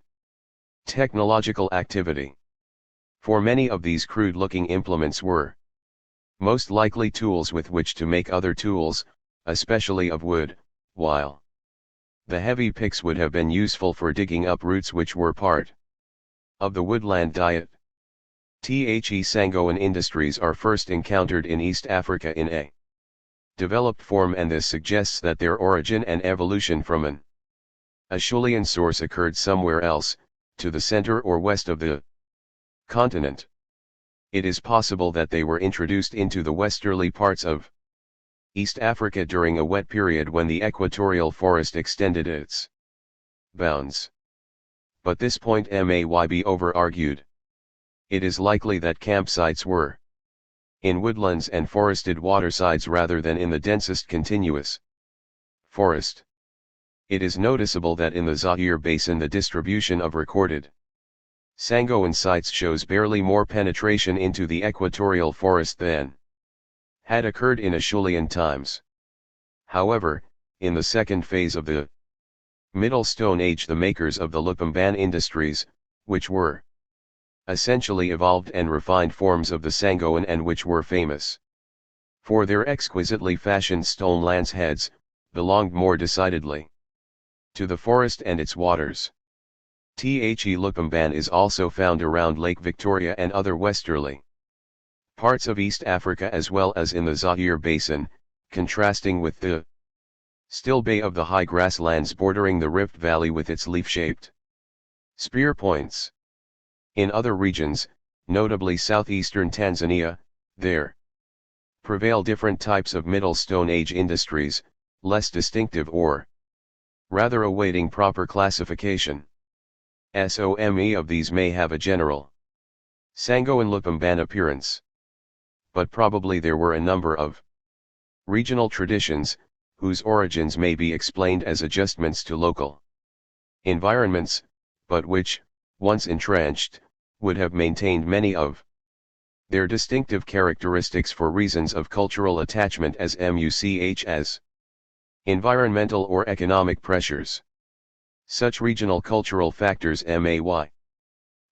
technological activity. For many of these crude-looking implements were most likely tools with which to make other tools, especially of wood, while the heavy picks would have been useful for digging up roots which were part of the woodland diet. Sangoan industries are first encountered in East Africa in a developed form, and this suggests that their origin and evolution from an Acheulean source occurred somewhere else, to the center or west of the continent. It is possible that they were introduced into the westerly parts of East Africa during a wet period when the equatorial forest extended its bounds. But this point may be over-argued. It is likely that campsites were in woodlands and forested watersides rather than in the densest continuous forest. It is noticeable that in the Zaire Basin the distribution of recorded Sangoan sites shows barely more penetration into the equatorial forest than had occurred in Acheulean times. However, in the second phase of the Middle Stone Age, the makers of the Lupumban industries, which were essentially evolved and refined forms of the Sangoan and which were famous for their exquisitely fashioned stone lance heads, belonged more decidedly to the forest and its waters. Lupumban is also found around Lake Victoria and other westerly parts of East Africa as well as in the Zaire Basin, contrasting with the still bay of the high grasslands bordering the Rift Valley with its leaf-shaped spear points. In other regions, notably southeastern Tanzania, there prevail different types of Middle Stone Age industries, less distinctive or rather awaiting proper classification. Some of these may have a general Sangoan Lupumban appearance. But probably there were a number of regional traditions, whose origins may be explained as adjustments to local environments, but which, once entrenched, would have maintained many of their distinctive characteristics for reasons of cultural attachment as much as environmental or economic pressures. Such regional cultural factors may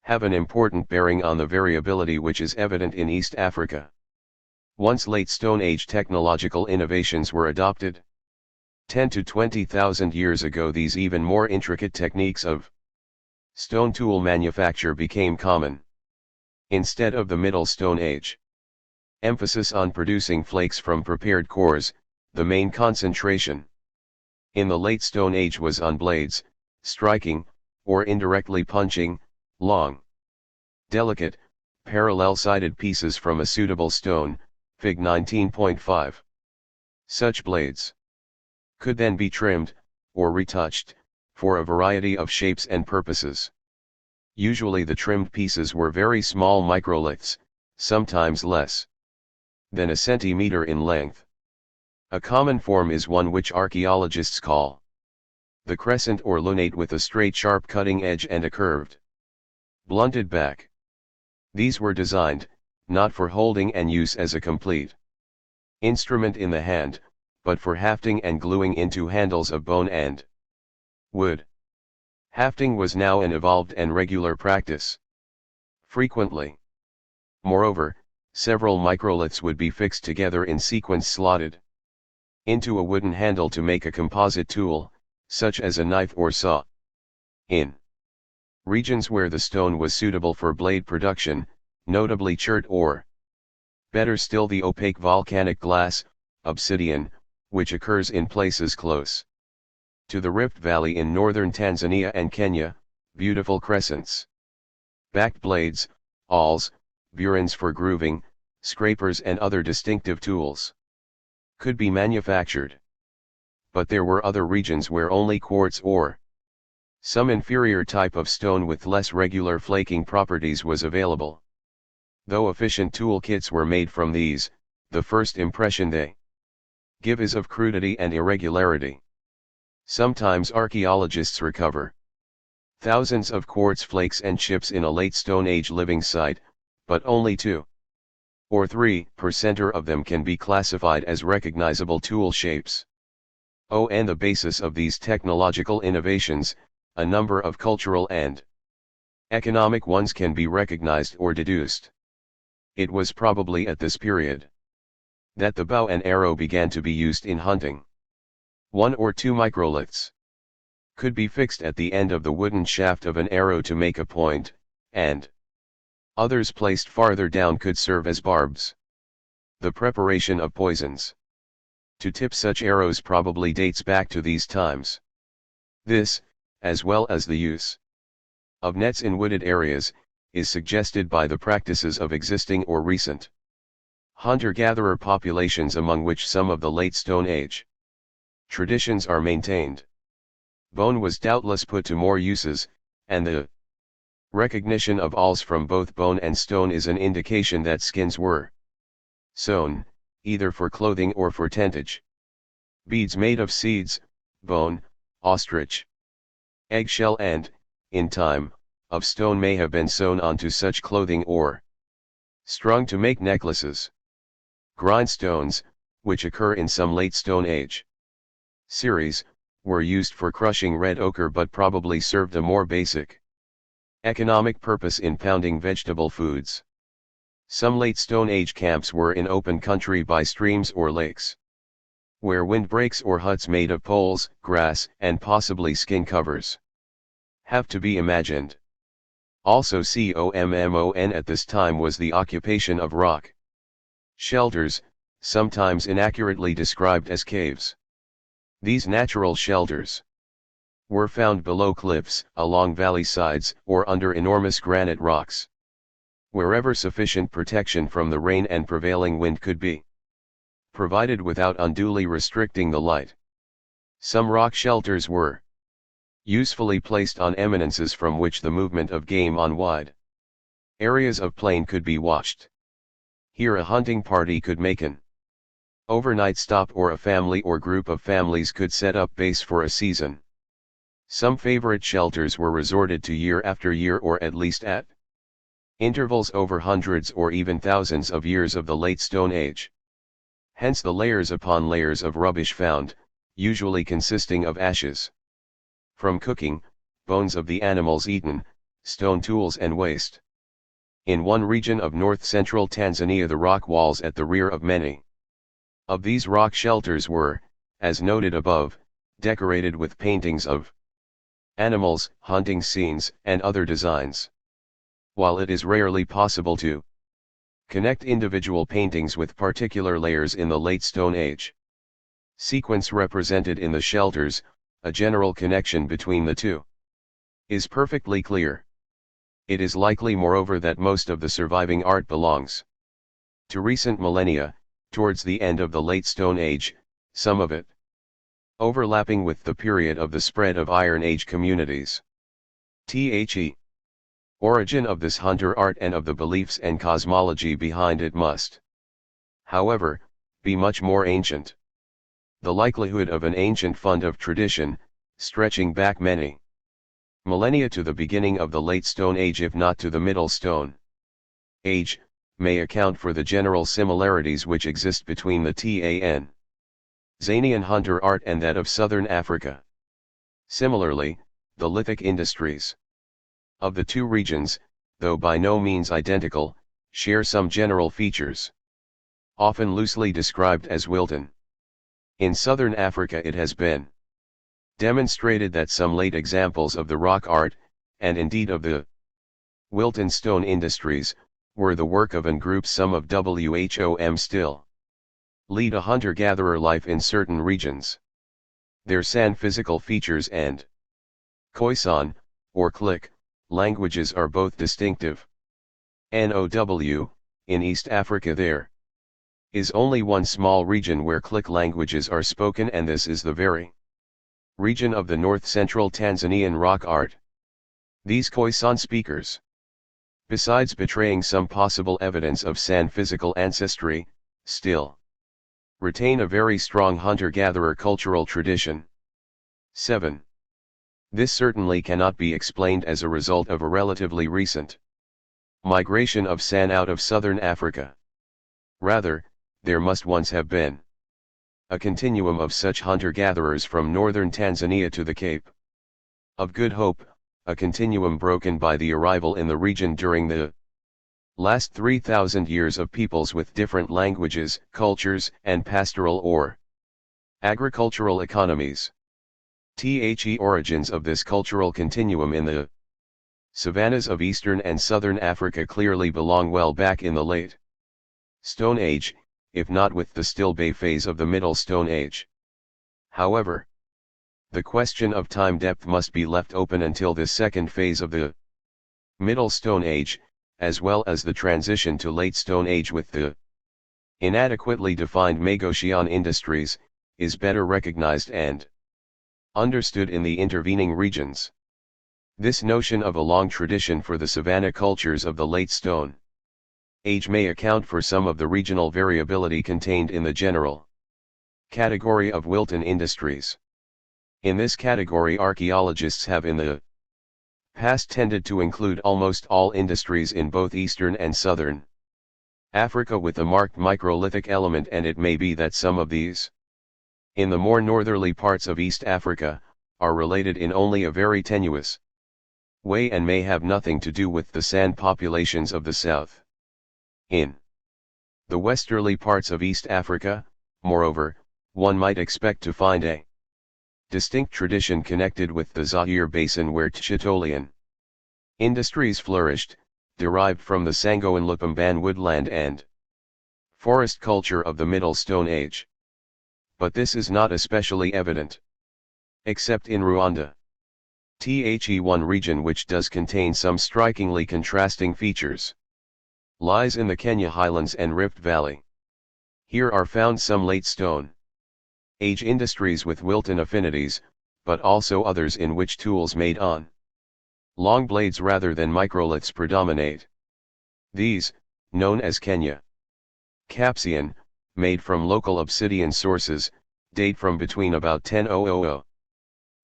have an important bearing on the variability which is evident in East Africa. Once late Stone Age technological innovations were adopted 10 to 20,000 years ago, these even more intricate techniques of stone tool manufacture became common. Instead of the Middle Stone Age emphasis on producing flakes from prepared cores, the main concentration in the Late Stone Age was on blades, striking, or indirectly punching, long, delicate, parallel-sided pieces from a suitable stone, Fig 19.5. Such blades could then be trimmed, or retouched, for a variety of shapes and purposes. Usually the trimmed pieces were very small microliths, sometimes less than a centimeter in length. A common form is one which archaeologists call the crescent or lunate, with a straight sharp cutting edge and a curved, blunted back. These were designed, not for holding and use as a complete instrument in the hand, but for hafting and gluing into handles of bone and wood. Hafting was now an evolved and regular practice. Frequently, moreover, several microliths would be fixed together in sequence, slotted into a wooden handle to make a composite tool, such as a knife or saw. In regions where the stone was suitable for blade production, notably chert or, better still, the opaque volcanic glass, obsidian, which occurs in places close to the Rift Valley in northern Tanzania and Kenya, beautiful crescents, backed blades, awls, burins for grooving, scrapers and other distinctive tools could be manufactured. But there were other regions where only quartz or some inferior type of stone with less regular flaking properties was available. Though efficient tool kits were made from these, the first impression they give is of crudity and irregularity. Sometimes archaeologists recover thousands of quartz flakes and chips in a late Stone Age living site, but only 2 or 3% of them can be classified as recognizable tool shapes. And the basis of these technological innovations, a number of cultural and economic ones can be recognized or deduced. It was probably at this period that the bow and arrow began to be used in hunting. 1 or 2 microliths could be fixed at the end of the wooden shaft of an arrow to make a point, and others placed farther down could serve as barbs. The preparation of poisons to tip such arrows probably dates back to these times. This, as well as the use of nets in wooded areas, is suggested by the practices of existing or recent hunter-gatherer populations, among which some of the late Stone Age traditions are maintained. Bone was doubtless put to more uses, and the recognition of awls from both bone and stone is an indication that skins were sewn, either for clothing or for tentage. Beads made of seeds, bone, ostrich, eggshell and, in time, of stone may have been sewn onto such clothing or strung to make necklaces. Grindstones, which occur in some late Stone Age series, were used for crushing red ochre but probably served a more basic economic purpose in pounding vegetable foods. Some late Stone Age camps were in open country by streams or lakes, where windbreaks or huts made of poles, grass, and possibly skin covers have to be imagined. Also common at this time was the occupation of rock shelters, sometimes inaccurately described as caves. These natural shelters were found below cliffs, along valley sides, or under enormous granite rocks, wherever sufficient protection from the rain and prevailing wind could be provided without unduly restricting the light. Some rock shelters were usefully placed on eminences from which the movement of game on wide areas of plain could be watched. Here a hunting party could make an overnight stop, or a family or group of families could set up base for a season. Some favorite shelters were resorted to year after year, or at least at intervals over hundreds or even thousands of years of the late Stone Age. Hence the layers upon layers of rubbish found, usually consisting of ashes from cooking, bones of the animals eaten, stone tools and waste. In one region of north-central Tanzania, the rock walls at the rear of many of these rock shelters were, as noted above, decorated with paintings of animals, hunting scenes, and other designs. While it is rarely possible to connect individual paintings with particular layers in the late Stone Age sequence represented in the shelters, a general connection between the two is perfectly clear. It is likely, moreover, that most of the surviving art belongs to recent millennia, towards the end of the late Stone Age, some of it overlapping with the period of the spread of Iron Age communities. The origin of this hunter art and of the beliefs and cosmology behind it must, however, be much more ancient. The likelihood of an ancient fund of tradition, stretching back many millennia to the beginning of the late Stone Age, if not to the Middle Stone Age, may account for the general similarities which exist between the Tanzanian hunter art and that of southern Africa. Similarly, the lithic industries of the two regions, though by no means identical, share some general features, often loosely described as Wilton. In southern Africa it has been demonstrated that some late examples of the rock art, and indeed of the Wilton stone industries, were the work of an group some of whom still lead a hunter-gatherer life in certain regions. Their San physical features and Khoisan, or click, languages are both distinctive. NOW, in East Africa there is only one small region where click languages are spoken, and this is the very region of the north-central Tanzanian rock art. These Khoisan speakers, besides betraying some possible evidence of San physical ancestry, still retain a very strong hunter-gatherer cultural tradition. 7. This certainly cannot be explained as a result of a relatively recent migration of San out of southern Africa. Rather, there must once have been a continuum of such hunter-gatherers from northern Tanzania to the Cape of Good Hope, a continuum broken by the arrival in the region during the last 3,000 years of peoples with different languages, cultures, and pastoral or agricultural economies. The origins of this cultural continuum in the savannas of eastern and southern Africa clearly belong well back in the late Stone Age, if not with the still Bay phase of the Middle Stone Age. However, the question of time depth must be left open until this second phase of the Middle Stone Age, as well as the transition to Late Stone Age with the inadequately defined Magocian industries, is better recognized and understood in the intervening regions. This notion of a long tradition for the savanna cultures of the Late Stone Age may account for some of the regional variability contained in the general category of Wilton industries. In this category, archaeologists have in the past tended to include almost all industries in both eastern and southern Africa with a marked microlithic element, and it may be that some of these in the more northerly parts of East Africa are related in only a very tenuous way and may have nothing to do with the sand populations of the south. In the westerly parts of East Africa, moreover, one might expect to find a distinct tradition connected with the Zaire basin where Tchitolian industries flourished, derived from the Sango and Lupumban woodland and forest culture of the Middle Stone Age. But this is not especially evident, except in Rwanda. The region which does contain some strikingly contrasting features lies in the Kenya highlands and Rift Valley. Here are found some late Stone Age industries with Wilton affinities, but also others in which tools made on long blades rather than microliths predominate. These, known as Kenya Capsian, made from local obsidian sources, date from between about 10,000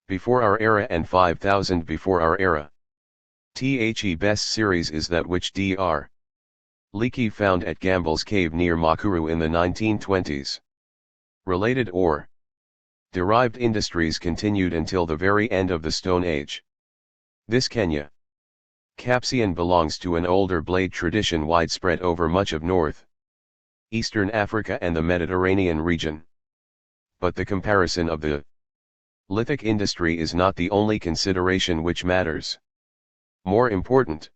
before our era and 5000 before our era. The best series is that which Dr. Leakey found at Gamble's Cave near Makuru in the 1920s. Related or derived industries continued until the very end of the Stone Age. This Kenya Capsian belongs to an older blade tradition widespread over much of north eastern Africa and the Mediterranean region. But the comparison of the lithic industry is not the only consideration which matters. More important,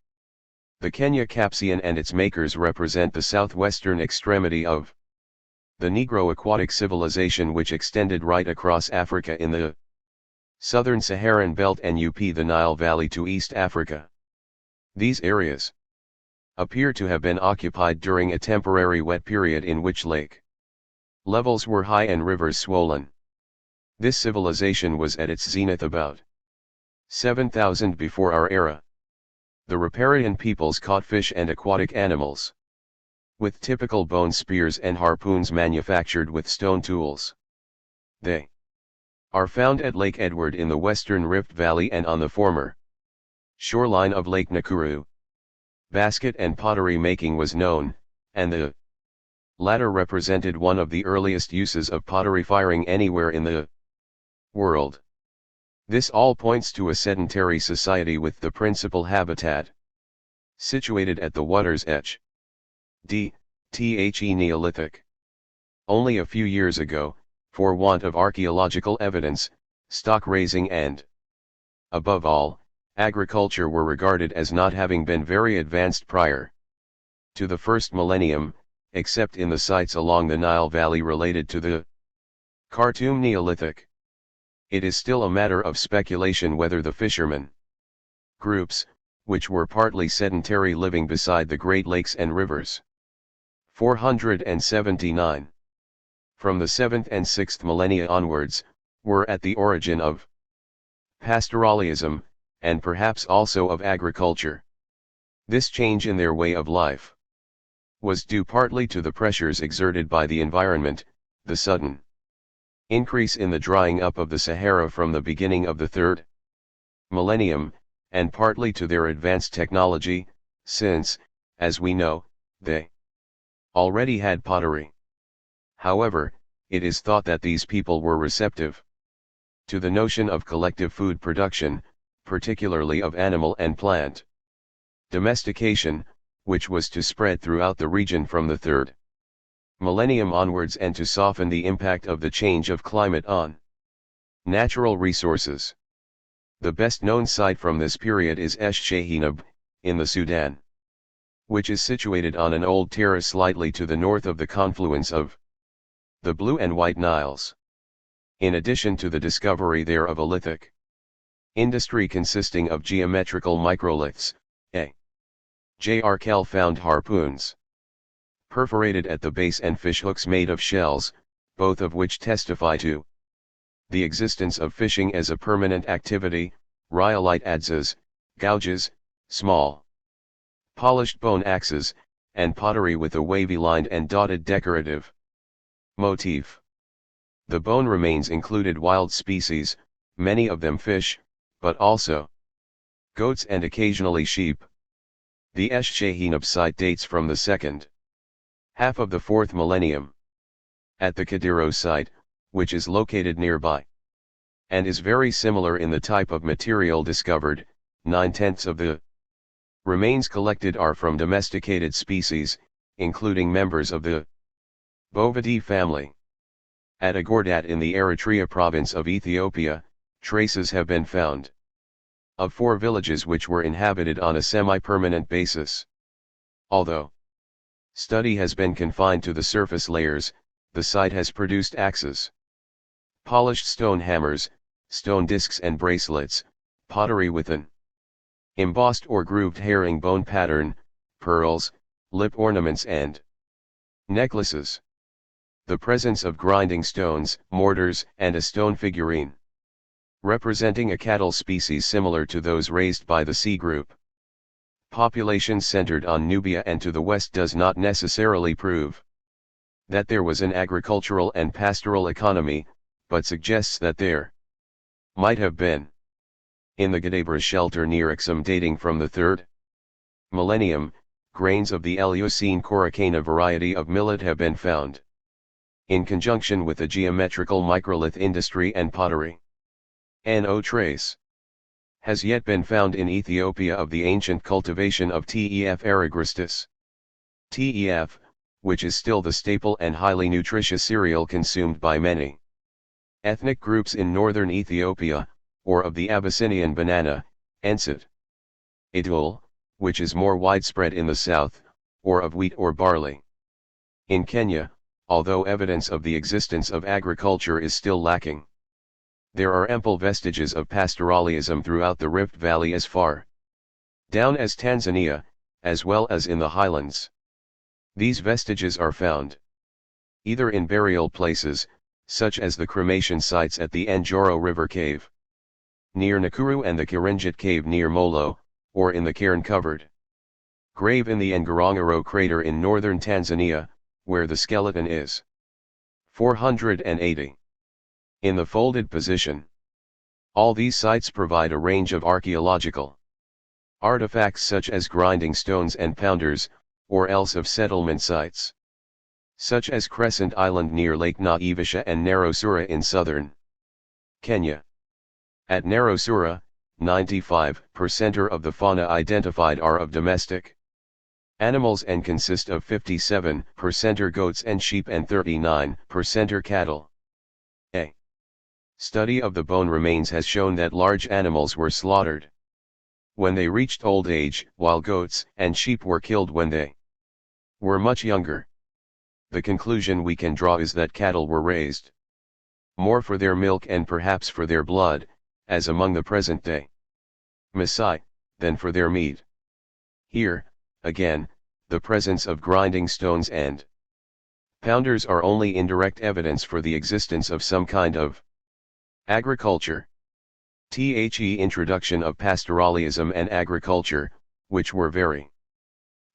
the Kenya Capsian and its makers represent the southwestern extremity of the Negro aquatic civilization which extended right across Africa in the southern Saharan belt and the Nile Valley to East Africa. These areas appear to have been occupied during a temporary wet period in which lake levels were high and rivers swollen. This civilization was at its zenith about 7000 before our era. The riparian peoples caught fish and aquatic animals with typical bone spears and harpoons manufactured with stone tools. They are found at Lake Edward in the western Rift Valley and on the former shoreline of Lake Nakuru. Basket and pottery making was known, and the latter represented one of the earliest uses of pottery firing anywhere in the world. This all points to a sedentary society with the principal habitat situated at the water's edge. The Neolithic. Only a few years ago, for want of archaeological evidence, stock raising and, above all, agriculture were regarded as not having been very advanced prior to the first millennium, except in the sites along the Nile Valley related to the Khartoum Neolithic. It is still a matter of speculation whether the fishermen groups, which were partly sedentary living beside the Great Lakes and rivers, 479. From the 7th and 6th millennia onwards, were at the origin of pastoralism, and perhaps also of agriculture. This change in their way of life was due partly to the pressures exerted by the environment, the sudden increase in the drying up of the Sahara from the beginning of the third millennium, and partly to their advanced technology, since, as we know, they already had pottery. However, it is thought that these people were receptive to the notion of collective food production, particularly of animal and plant domestication, which was to spread throughout the region from the third millennium onwards and to soften the impact of the change of climate on natural resources. The best known site from this period is Esh-Shehinab, in the Sudan, which is situated on an old terrace slightly to the north of the confluence of the Blue and White Niles. In addition to the discovery there of a lithic industry consisting of geometrical microliths, J. R. Kell found harpoons perforated at the base and fishhooks made of shells, both of which testify to the existence of fishing as a permanent activity, rhyolite adzes, gouges, small polished bone axes, and pottery with a wavy-lined and dotted decorative motif. The bone remains included wild species, many of them fish, but also goats and occasionally sheep. The Esh-Shehinab site dates from the second half of the 4th millennium. At the Kadiro site, which is located nearby, and is very similar in the type of material discovered, 9/10 of the remains collected are from domesticated species, including members of the Bovidae family. At Agordat in the Eritrea province of Ethiopia, traces have been found of 4 villages which were inhabited on a semi-permanent basis. Although study has been confined to the surface layers, the site has produced axes, polished stone hammers, stone discs and bracelets, pottery with an embossed or grooved herringbone pattern, pearls, lip ornaments and necklaces. The presence of grinding stones, mortars, and a stone figurine representing a cattle species similar to those raised by the C group population centered on Nubia and to the west does not necessarily prove that there was an agricultural and pastoral economy, but suggests that there might have been. In the Gadabra shelter near Ixum dating from the 3rd millennium, grains of the Eleusine Coracana variety of millet have been found, in conjunction with the geometrical microlith industry and pottery. No trace has yet been found in Ethiopia of the ancient cultivation of Tef erygrostis. Tef, which is still the staple and highly nutritious cereal consumed by many ethnic groups in northern Ethiopia, or of the Abyssinian banana, enset. Idul, which is more widespread in the south, or of wheat or barley. In Kenya, although evidence of the existence of agriculture is still lacking, there are ample vestiges of pastoralism throughout the Rift Valley as far down as Tanzania, as well as in the highlands. These vestiges are found either in burial places, such as the cremation sites at the Njoro River Cave near Nakuru and the Kirinjit Cave near Molo, or in the cairn-covered grave in the Ngorongoro crater in northern Tanzania, where the skeleton is 480 in the folded position. All these sites provide a range of archaeological artifacts such as grinding stones and pounders, or else of settlement sites, such as Crescent Island near Lake Naivasha and Narosura in southern Kenya. At Narosura, 95% of the fauna identified are of domestic animals and consist of 57% goats and sheep and 39% cattle. A study of the bone remains has shown that large animals were slaughtered when they reached old age, while goats and sheep were killed when they were much younger. The conclusion we can draw is that cattle were raised more for their milk and perhaps for their blood, as among the present-day Maasai, than for their meat. Here, again, the presence of grinding stones and pounders are only indirect evidence for the existence of some kind of agriculture. The introduction of pastoralism and agriculture, which were very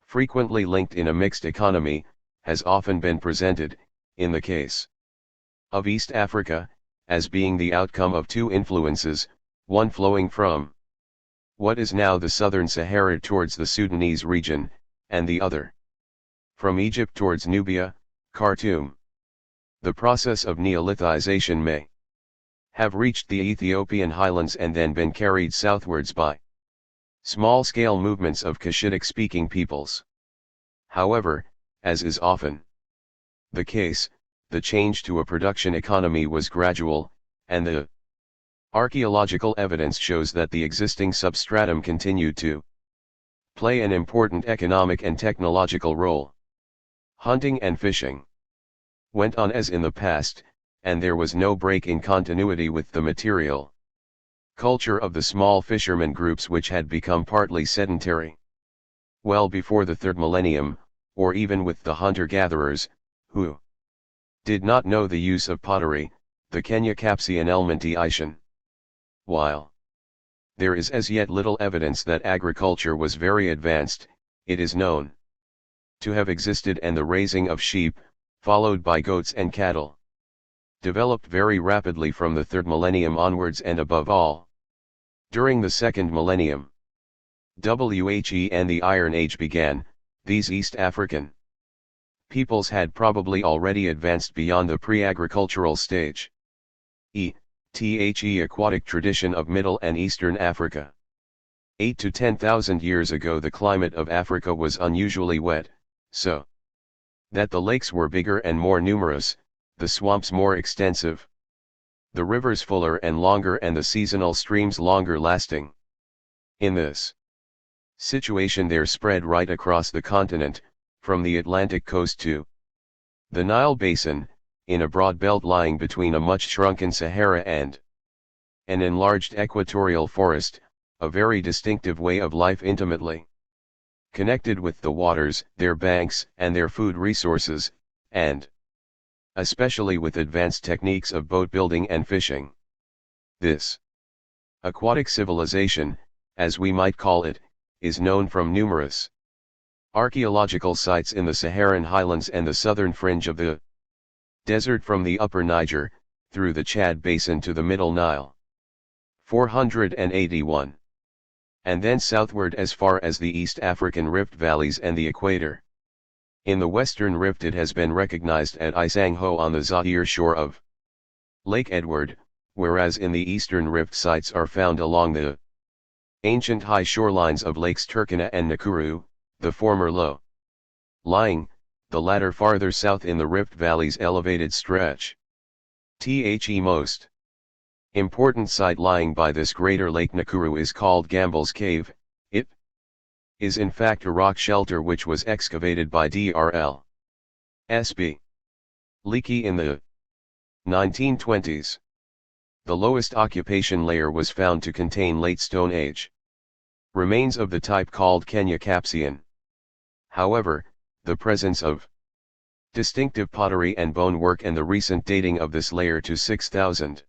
frequently linked in a mixed economy, has often been presented, in the case of East Africa, as being the outcome of two influences, one flowing from what is now the southern Sahara towards the Sudanese region, and the other from Egypt towards Nubia, Khartoum. The process of Neolithization may have reached the Ethiopian highlands and then been carried southwards by small-scale movements of Cushitic-speaking peoples. However, as is often the case, the change to a production economy was gradual, and the archaeological evidence shows that the existing substratum continued to play an important economic and technological role. Hunting and fishing went on as in the past, and there was no break in continuity with the material culture of the small fishermen groups which had become partly sedentary well before the third millennium, or even with the hunter-gatherers, who did not know the use of pottery, the Kenya-Capsian Elmentation. While there is as yet little evidence that agriculture was very advanced, it is known to have existed, and the raising of sheep, followed by goats and cattle, developed very rapidly from the third millennium onwards, and above all, during the second millennium. And the Iron Age began. These East African peoples had probably already advanced beyond the pre-agricultural stage. Aquatic tradition of Middle and Eastern Africa. 8 to 10,000 years ago the climate of Africa was unusually wet, so that the lakes were bigger and more numerous, the swamps more extensive, the rivers fuller and longer, and the seasonal streams longer lasting. In this situation there spread right across the continent, from the Atlantic coast to the Nile basin, in a broad belt lying between a much shrunken Sahara and an enlarged equatorial forest, a very distinctive way of life intimately connected with the waters, their banks, and their food resources, and especially with advanced techniques of boat building and fishing. This aquatic civilization, as we might call it, is known from numerous archaeological sites in the Saharan highlands and the southern fringe of the desert, from the upper Niger, through the Chad basin to the middle Nile. 481. And then southward as far as the East African rift valleys and the equator. In the western rift it has been recognized at Isangho on the Zaire shore of Lake Edward, whereas in the eastern rift sites are found along the ancient high shorelines of lakes Turkana and Nakuru, the former low-lying, the latter farther south in the rift valley's elevated stretch. Most important site lying by this greater Lake Nakuru is called Gamble's Cave. It is in fact a rock shelter which was excavated by Dr. S.B. Leakey in the 1920s. The lowest occupation layer was found to contain late Stone Age remains of the type called Kenya-Capsian. However, the presence of distinctive pottery and bone work and the recent dating of this layer to 6,000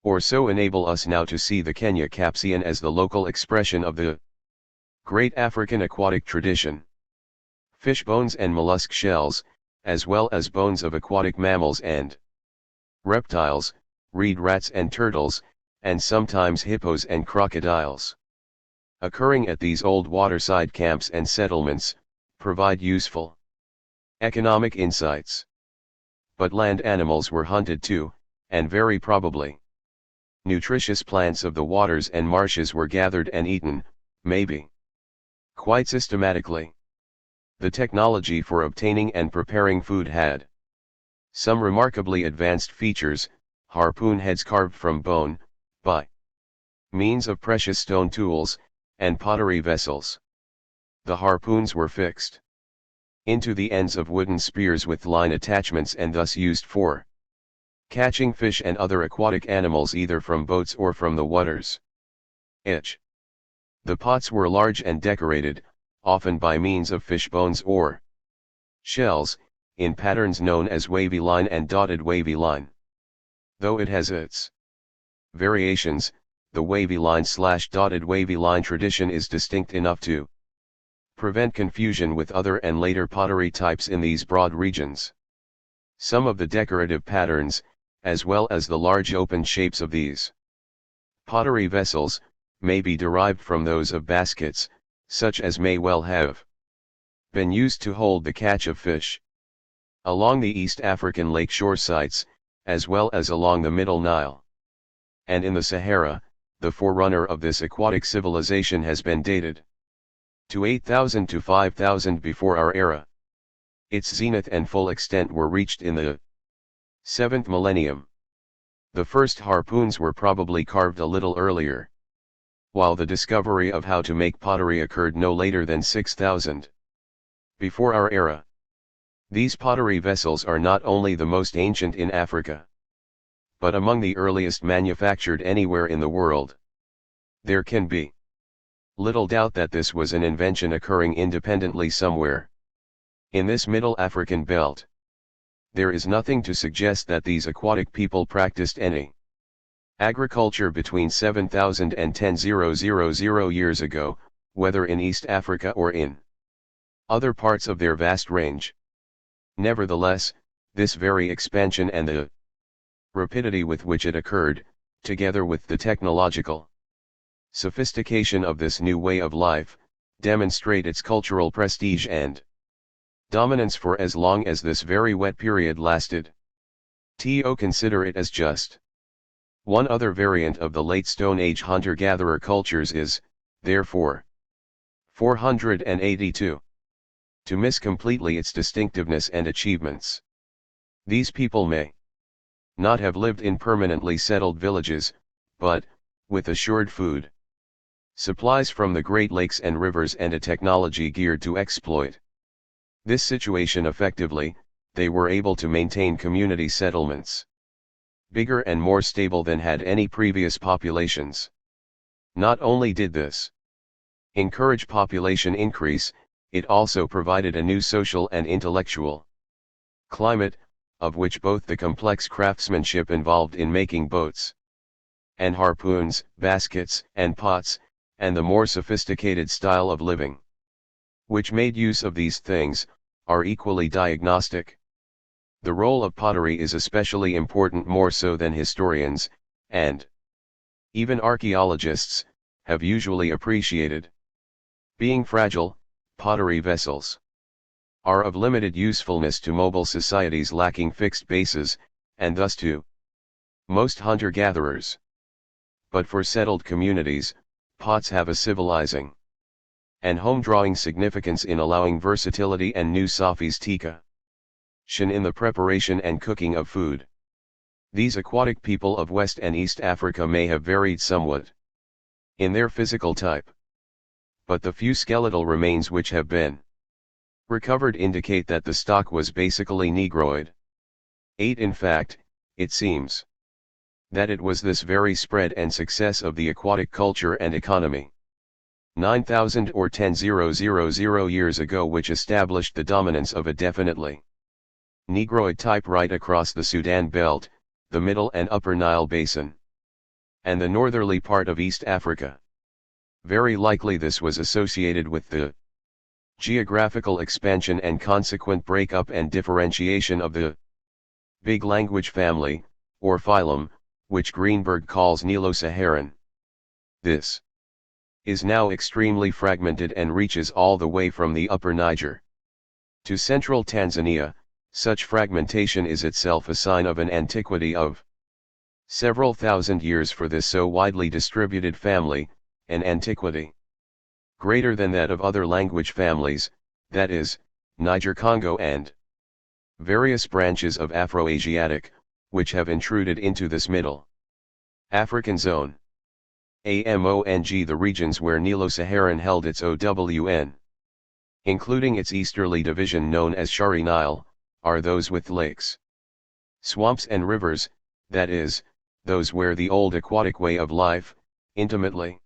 or so enable us now to see the Kenya-Capsian as the local expression of the great African aquatic tradition. Fish bones and mollusk shells, as well as bones of aquatic mammals and reptiles, reed rats and turtles, and sometimes hippos and crocodiles, occurring at these old waterside camps and settlements, provide useful economic insights. But land animals were hunted too, and very probably nutritious plants of the waters and marshes were gathered and eaten, maybe quite systematically. The technology for obtaining and preparing food had some remarkably advanced features: harpoon heads carved from bone, by means of precious stone tools, and pottery vessels. The harpoons were fixed into the ends of wooden spears with line attachments and thus used for catching fish and other aquatic animals either from boats or from the waters. The pots were large and decorated, often by means of fish bones or shells, in patterns known as wavy line and dotted wavy line. Though it has its variations, the wavy line/dotted wavy line tradition is distinct enough to prevent confusion with other and later pottery types in these broad regions. Some of the decorative patterns, as well as the large open shapes of these pottery vessels, may be derived from those of baskets, such as may well have been used to hold the catch of fish. Along the East African lakeshore sites, as well as along the Middle Nile, and in the Sahara, the forerunner of this aquatic civilization has been dated to 8000 to 5000 before our era. Its zenith and full extent were reached in the 7th millennium. The first harpoons were probably carved a little earlier, while the discovery of how to make pottery occurred no later than 6000 before our era. These pottery vessels are not only the most ancient in Africa, but among the earliest manufactured anywhere in the world. There can be little doubt that this was an invention occurring independently somewhere in this Middle African belt. There is nothing to suggest that these aquatic people practiced any agriculture between 7000 and 10,000 years ago, whether in East Africa or in other parts of their vast range. Nevertheless, this very expansion and the rapidity with which it occurred, together with the technological sophistication of this new way of life, demonstrate its cultural prestige and dominance for as long as this very wet period lasted. To consider it as just one other variant of the late Stone Age hunter-gatherer cultures is, therefore, 482. To miss completely its distinctiveness and achievements. These people may not have lived in permanently settled villages, but, with assured food supplies from the Great Lakes and rivers and a technology geared to exploit this situation effectively, they were able to maintain community settlements bigger and more stable than had any previous populations. Not only did this encourage population increase, it also provided a new social and intellectual climate, of which both the complex craftsmanship involved in making boats and harpoons, baskets, and pots, and the more sophisticated style of living, which made use of these things, are equally diagnostic. The role of pottery is especially important, more so than historians, and even archaeologists, have usually appreciated. Being fragile, pottery vessels are of limited usefulness to mobile societies lacking fixed bases, and thus to most hunter-gatherers. But for settled communities, pots have a civilizing and home-drawing significance in allowing versatility and new sophistication in the preparation and cooking of food. These aquatic people of West and East Africa may have varied somewhat in their physical type, but the few skeletal remains which have been recovered indicate that the stock was basically Negroid. 8. In fact, it seems that it was this very spread and success of the aquatic culture and economy 9,000 or 10,000 years ago which established the dominance of a definitely Negroid type right across the Sudan belt, the Middle and Upper Nile basin, and the northerly part of East Africa. Very likely this was associated with the geographical expansion and consequent breakup and differentiation of the big language family, or phylum, which Greenberg calls Nilo-Saharan. This is now extremely fragmented and reaches all the way from the upper Niger to central Tanzania. Such fragmentation is itself a sign of an antiquity of several thousand years for this so widely distributed family, an antiquity greater than that of other language families, that is, Niger-Congo and various branches of Afro-Asiatic, which have intruded into this middle African zone. Among the regions where Nilo-Saharan held its OWN, including its easterly division known as Shari Nile, are those with lakes, swamps and rivers, that is, those where the old aquatic way of life, intimately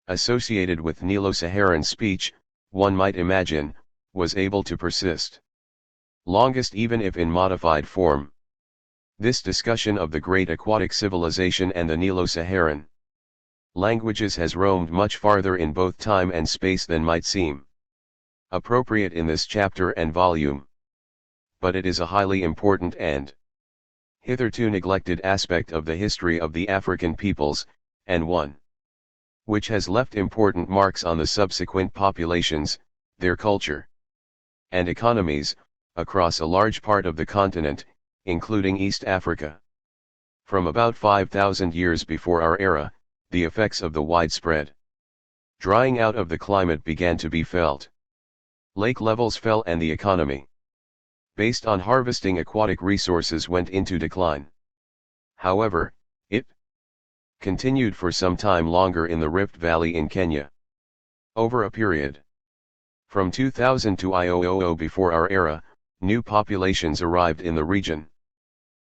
associated with Nilo-Saharan speech, one might imagine, was able to persist longest even if in modified form. This discussion of the great aquatic civilization and the Nilo-Saharan languages has roamed much farther in both time and space than might seem appropriate in this chapter and volume. But it is a highly important and hitherto neglected aspect of the history of the African peoples, and one which has left important marks on the subsequent populations, their culture and economies, across a large part of the continent, including East Africa. From about 5,000 years before our era, the effects of the widespread drying out of the climate began to be felt. Lake levels fell and the economy, based on harvesting aquatic resources, went into decline. However, it continued for some time longer in the Rift Valley in Kenya. Over a period from 2000 to 2000 before our era, new populations arrived in the region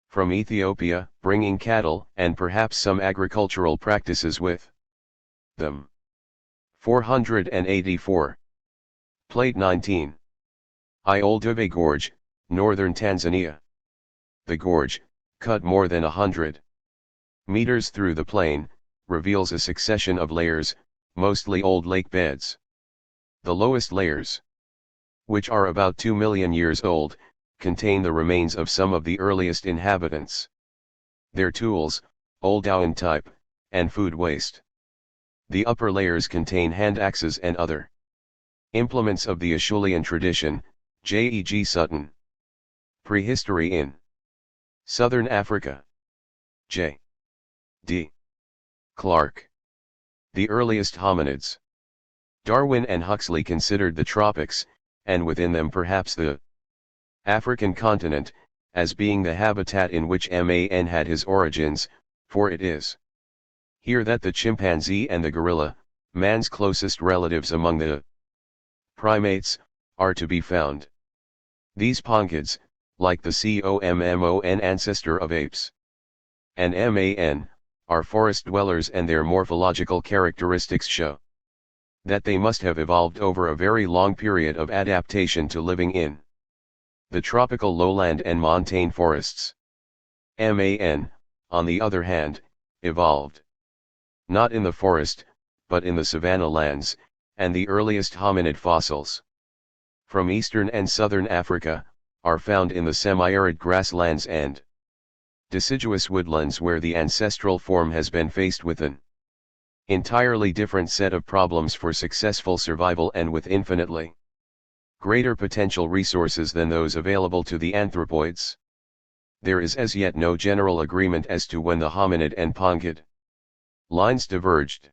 from Ethiopia, bringing cattle and perhaps some agricultural practices with them. 484. Plate 19. Iolduvai Gorge, northern Tanzania. The gorge, cut more than 100 meters through the plain, reveals a succession of layers, mostly old lake beds. The lowest layers, which are about 2 million years old, contain the remains of some of the earliest inhabitants. Their tools, old Dowan type, and food waste. The upper layers contain hand axes and other implements of the Acheulean tradition. J.E.G. Sutton. Prehistory in Southern Africa. J. D. Clark. The earliest hominids. Darwin and Huxley considered the tropics, and within them perhaps the African continent, as being the habitat in which man had his origins, for it is here that the chimpanzee and the gorilla, man's closest relatives among the primates, are to be found. These ponghids, like the common ancestor of apes and man, are forest dwellers, and their morphological characteristics show that they must have evolved over a very long period of adaptation to living in the tropical lowland and montane forests. Man, on the other hand, evolved not in the forest, but in the savanna lands, and the earliest hominid fossils from eastern and southern Africa are found in the semi-arid grasslands and deciduous woodlands, where the ancestral form has been faced with an entirely different set of problems for successful survival, and with infinitely greater potential resources than those available to the anthropoids. There is as yet no general agreement as to when the hominid and ponghid lines diverged.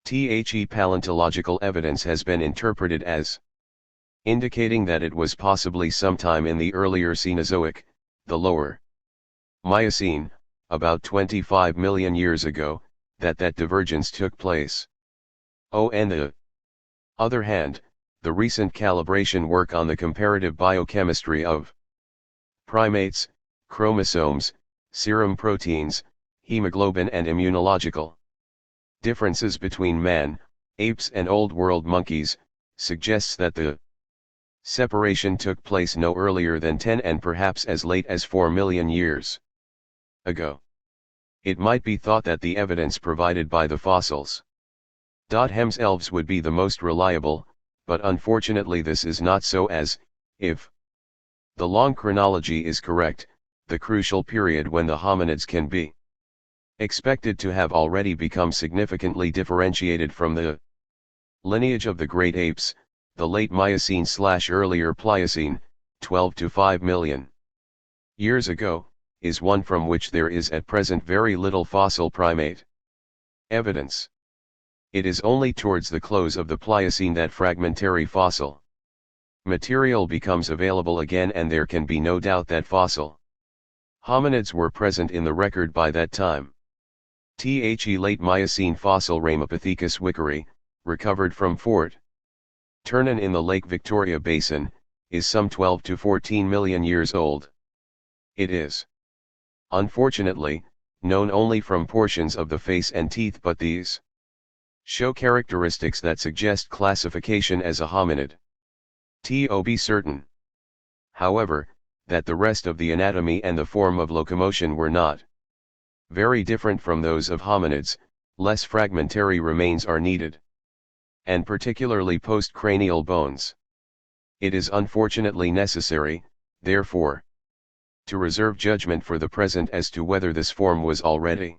Paleontological evidence has been interpreted as indicating that it was possibly sometime in the earlier Cenozoic, the lower Miocene, about 25 million years ago, that divergence took place. On the other hand, the recent calibration work on the comparative biochemistry of primates, chromosomes, serum proteins, hemoglobin and immunological differences between man, apes and Old World monkeys, suggests that the separation took place no earlier than 10 and perhaps as late as 4 million years ago. It might be thought that the evidence provided by the fossils Hemselves would be the most reliable, but unfortunately this is not so, as, if the long chronology is correct, the crucial period when the hominids can be expected to have already become significantly differentiated from the lineage of the great apes, the late Miocene/earlier Pliocene, 12 to 5 million years ago, is one from which there is at present very little fossil primate evidence. It is only towards the close of the Pliocene that fragmentary fossil material becomes available again, and there can be no doubt that fossil hominids were present in the record by that time. Late Miocene fossil Ramapithecus wickeri, recovered from Fort Turnen in the Lake Victoria Basin, is some 12 to 14 million years old. It is, unfortunately, known only from portions of the face and teeth, but these show characteristics that suggest classification as a hominid. To be certain, however, that the rest of the anatomy and the form of locomotion were not very different from those of hominids, less fragmentary remains are needed, and particularly postcranial bones. It is unfortunately necessary, therefore, to reserve judgment for the present as to whether this form was already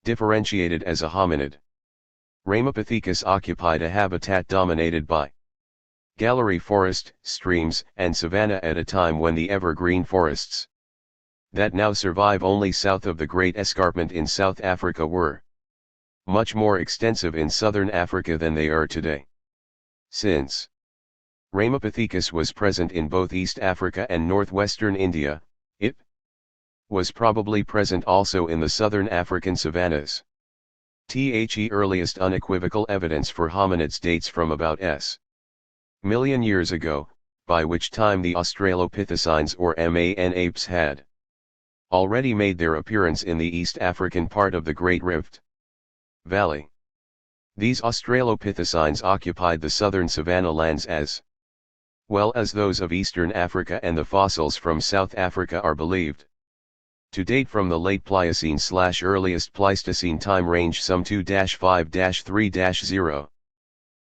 differentiated as a hominid. Ramapithecus occupied a habitat dominated by gallery forest, streams, and savanna at a time when the evergreen forests that now survive only south of the Great Escarpment in South Africa were much more extensive in southern Africa than they are today. Since Ramapithecus was present in both East Africa and northwestern India, it was probably present also in the southern African savannas. The earliest unequivocal evidence for hominids dates from about s. million years ago, by which time the Australopithecines or man apes had already made their appearance in the East African part of the Great Rift Valley. These Australopithecines occupied the southern savanna lands as well as those of eastern Africa, and the fossils from South Africa are believed to date from the late Pliocene/earliest Pleistocene time range some 2-5-3-0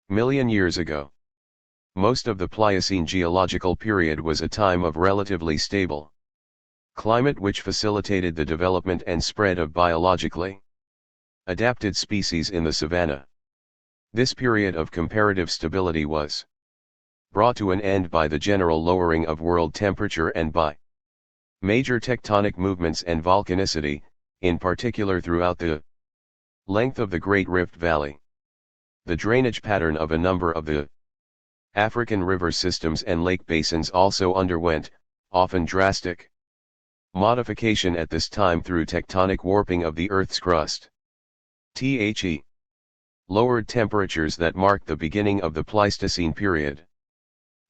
million years ago. Most of the Pliocene geological period was a time of relatively stable climate which facilitated the development and spread of biologically adapted species in the savanna. This period of comparative stability was brought to an end by the general lowering of world temperature and by major tectonic movements and volcanicity, in particular throughout the length of the Great Rift Valley. The drainage pattern of a number of the African river systems and lake basins also underwent, often drastic, modification at this time through tectonic warping of the Earth's crust. The lowered temperatures that marked the beginning of the Pleistocene period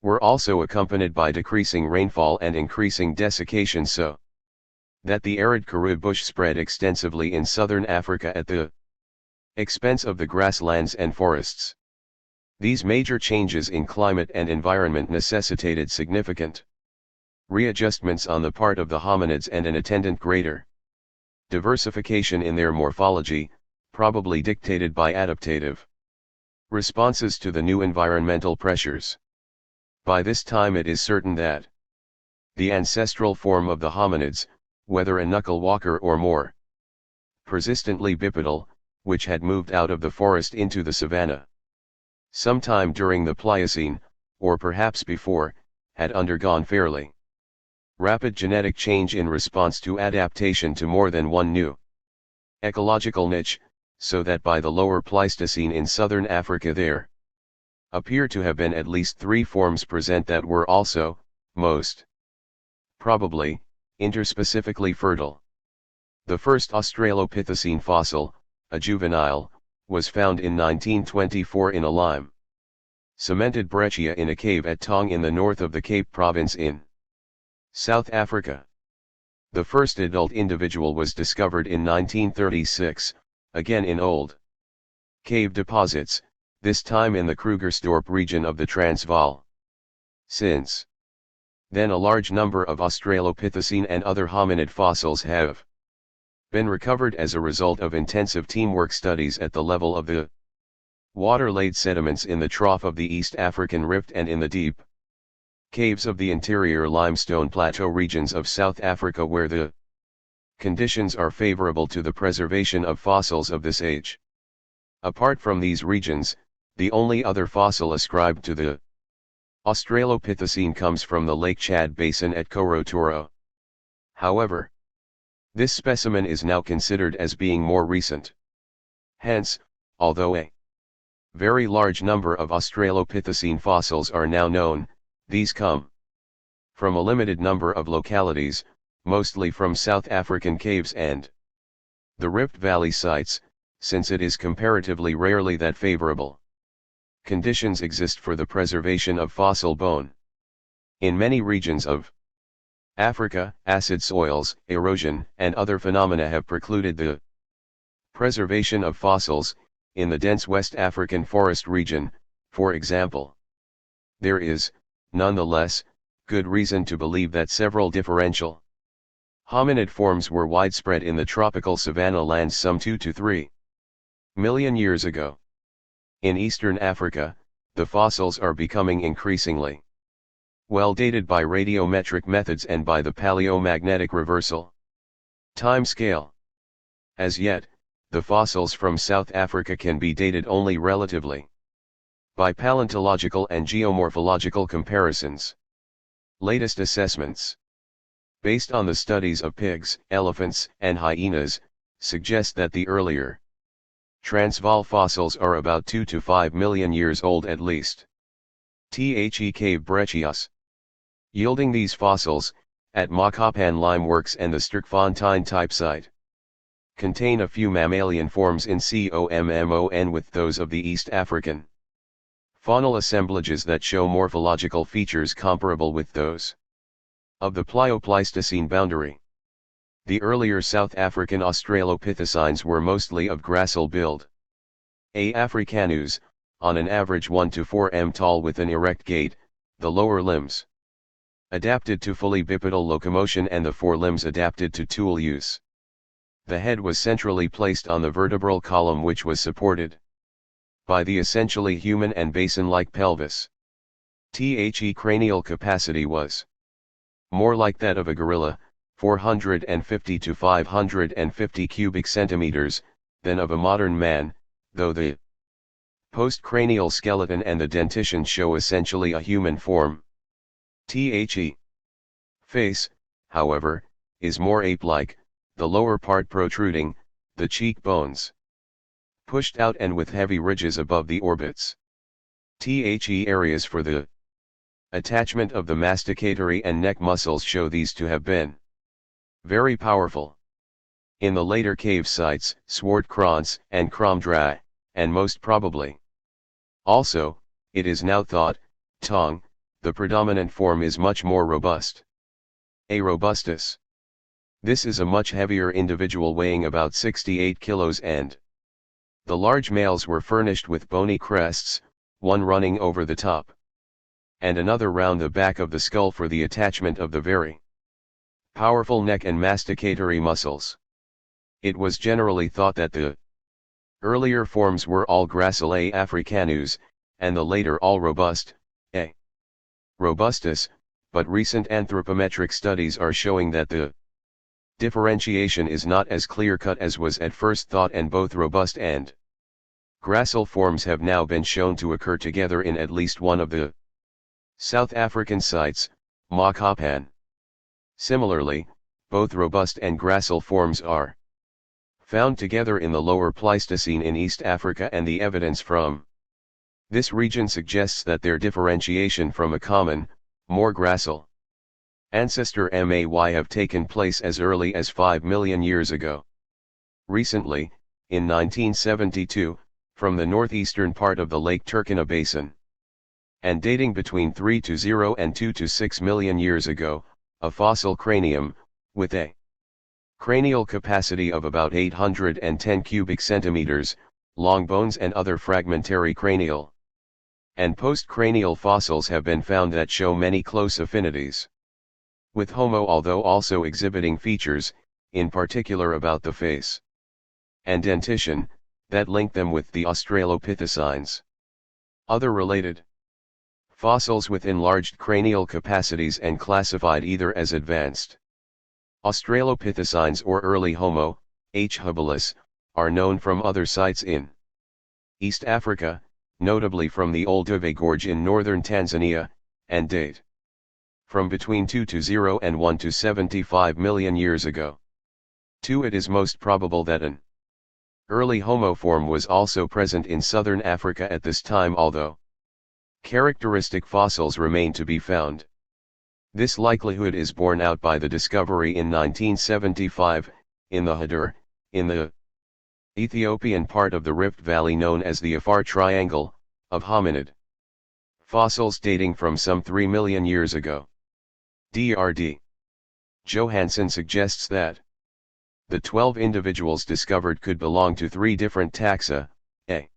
were also accompanied by decreasing rainfall and increasing desiccation, so that the arid Karoo bush spread extensively in southern Africa at the expense of the grasslands and forests. These major changes in climate and environment necessitated significant readjustments on the part of the hominids and an attendant greater diversification in their morphology, probably dictated by adaptive responses to the new environmental pressures. By this time it is certain that the ancestral form of the hominids, whether a knuckle walker or more persistently bipedal, which had moved out of the forest into the savanna sometime during the Pliocene, or perhaps before, had undergone fairly rapid genetic change in response to adaptation to more than one new ecological niche, so that by the lower Pleistocene in southern Africa there appear to have been at least three forms present that were also, most probably, interspecifically fertile. The first Australopithecine fossil, a juvenile, was found in 1924 in a lime cemented breccia in a cave at Tong in the north of the Cape Province in South Africa. The first adult individual was discovered in 1936, again in old cave deposits, this time in the Krugersdorp region of the Transvaal. Since then a large number of Australopithecine and other hominid fossils have been recovered as a result of intensive teamwork studies at the level of the water-laid sediments in the trough of the East African Rift and in the deep caves of the interior limestone plateau regions of South Africa, where the conditions are favorable to the preservation of fossils of this age. Apart from these regions, the only other fossil ascribed to the Australopithecine comes from the Lake Chad basin at Korotoro. However, this specimen is now considered as being more recent. Hence, although a very large number of Australopithecine fossils are now known, these come from a limited number of localities, mostly from South African caves and the Rift Valley sites, since it is comparatively rarely that favorable conditions exist for the preservation of fossil bone. In many regions of Africa, acid soils, erosion, and other phenomena have precluded the preservation of fossils. In the dense West African forest region, for example, there is, nonetheless, good reason to believe that several differential hominid forms were widespread in the tropical savanna lands some 2 to 3 million years ago. In eastern Africa, the fossils are becoming increasingly well dated by radiometric methods and by the paleomagnetic reversal. Time scale. As yet, the fossils from South Africa can be dated only relatively by paleontological and geomorphological comparisons. Latest assessments, based on the studies of pigs, elephants, and hyenas, suggest that the earlier Transvaal fossils are about 2 to 5 million years old at least. The cave breccias. Yielding these fossils, at Makapan limeworks and the Sterkfontein type site, contain a few mammalian forms in common with those of the East African faunal assemblages that show morphological features comparable with those of the Pliopleistocene boundary. The earlier South African Australopithecines were mostly of gracile build. A. africanus, on an average 1 to 4 m tall with an erect gait, the lower limbs adapted to fully bipedal locomotion and the forelimbs adapted to tool use. The head was centrally placed on the vertebral column which was supported by the essentially human and basin-like pelvis. The cranial capacity was more like that of a gorilla, 450 to 550 cubic centimeters, than of a modern man, though the postcranial skeleton and the dentition show essentially a human form. The face, however, is more ape-like, the lower part protruding, the cheekbones pushed out and with heavy ridges above the orbits. The areas for the attachment of the masticatory and neck muscles show these to have been very powerful in the later cave sites, Swartkrans and Kromdraai, and most probably also, it is now thought, Tong, the predominant form is much more robust. A robustus. This is a much heavier individual weighing about 68 kilos and the large males were furnished with bony crests, one running over the top and another round the back of the skull for the attachment of the very powerful neck and masticatory muscles. It was generally thought that the earlier forms were all gracile A. africanus, and the later all robust, A. robustus, but recent anthropometric studies are showing that the differentiation is not as clear-cut as was at first thought, and both robust and gracile forms have now been shown to occur together in at least one of the South African sites, Makapan. Similarly, both robust and gracile forms are found together in the lower Pleistocene in East Africa, and the evidence from this region suggests that their differentiation from a common, more gracile ancestor may have taken place as early as 5 million years ago. Recently, in 1972, from the northeastern part of the Lake Turkana Basin, and dating between 3 to 0 and 2 to 6 million years ago, a fossil cranium, with a cranial capacity of about 810 cubic centimeters, long bones and other fragmentary cranial and postcranial fossils have been found that show many close affinities with Homo, although also exhibiting features, in particular about the face and dentition, that link them with the Australopithecines. Other related fossils with enlarged cranial capacities and classified either as advanced Australopithecines or early Homo, H. habilis, are known from other sites in East Africa, notably from the Olduvai Gorge in northern Tanzania, and date from between 2 to 0 and 1 to 75 million years ago. 2. It is most probable that an early Homo form was also present in southern Africa at this time, although characteristic fossils remain to be found. This likelihood is borne out by the discovery in 1975, in the Hadur, in the Ethiopian part of the Rift Valley known as the Afar Triangle, of hominid fossils dating from some 3 million years ago. Dr. Johansson suggests that the 12 individuals discovered could belong to 3 different taxa: a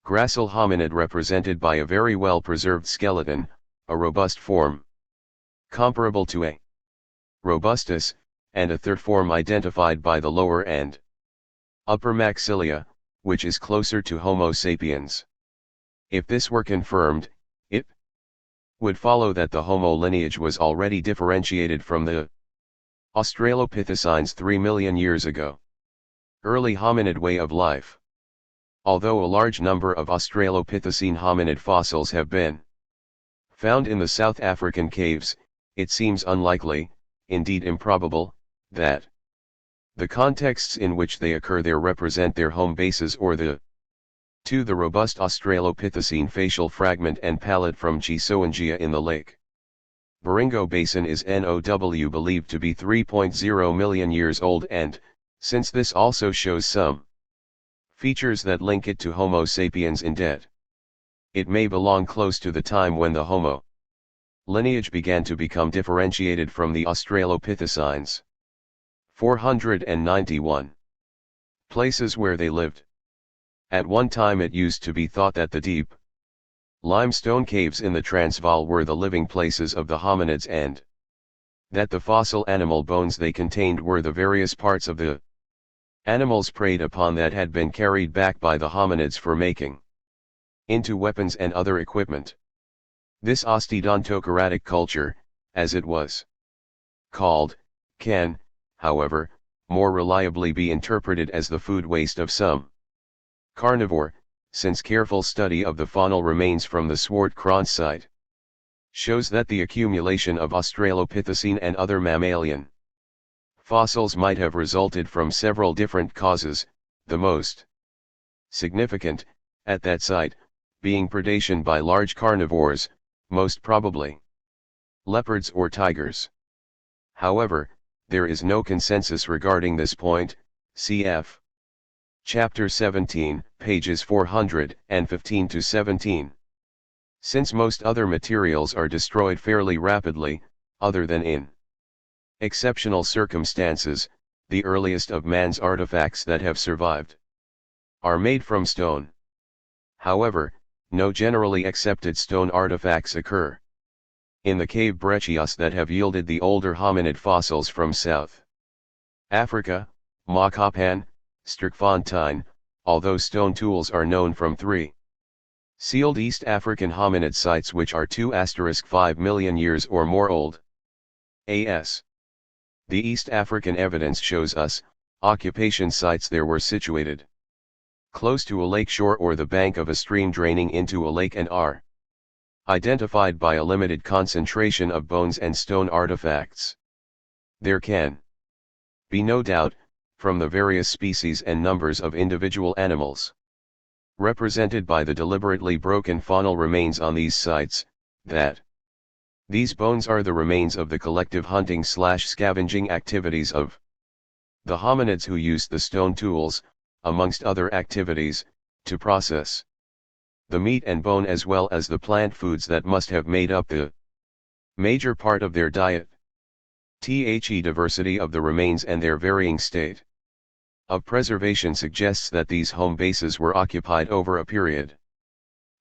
gracile hominid represented by a very well preserved skeleton, a robust form comparable to a robustus, and a third form identified by the lower and upper maxillae, which is closer to Homo sapiens. If this were confirmed, it would follow that the Homo lineage was already differentiated from the Australopithecines 3 million years ago. Early hominid way of life. Although a large number of Australopithecine hominid fossils have been found in the South African caves, it seems unlikely, indeed improbable, that the contexts in which they occur there represent their home bases or the robust Australopithecine facial fragment and palate from Chisoangia in the Lake Baringo Basin is NOW believed to be 3.0 million years old, and, since this also shows some features that link it to Homo sapiens indeed, it may belong close to the time when the Homo lineage began to become differentiated from the Australopithecines. 491. Places where they lived. At one time it used to be thought that the deep limestone caves in the Transvaal were the living places of the hominids, and that the fossil animal bones they contained were the various parts of the animals preyed upon that had been carried back by the hominids for making into weapons and other equipment. This osteodontoceratic culture, as it was called, can, however, more reliably be interpreted as the food waste of some carnivore, since careful study of the faunal remains from the Swart-Krans site shows that the accumulation of Australopithecine and other mammalian fossils might have resulted from several different causes, the most significant, at that site, being predation by large carnivores, most probably leopards or tigers. However, there is no consensus regarding this point, cf. Chapter 17, pages 415 to 17. Since most other materials are destroyed fairly rapidly, other than in exceptional circumstances, the earliest of man's artifacts that have survived are made from stone. However, no generally accepted stone artifacts occur in the cave breccias that have yielded the older hominid fossils from South Africa, Makapan, Sterkfontein, although stone tools are known from 3 sealed East African hominid sites which are 2*5 million years or more old. As the East African evidence shows us, occupation sites there were situated close to a lake shore or the bank of a stream draining into a lake and are identified by a limited concentration of bones and stone artifacts. There can be no doubt, from the various species and numbers of individual animals represented by the deliberately broken faunal remains on these sites, that these bones are the remains of the collective hunting/scavenging activities of the hominids who used the stone tools, amongst other activities, to process the meat and bone as well as the plant foods that must have made up the major part of their diet. The diversity of the remains and their varying state of preservation suggests that these home bases were occupied over a period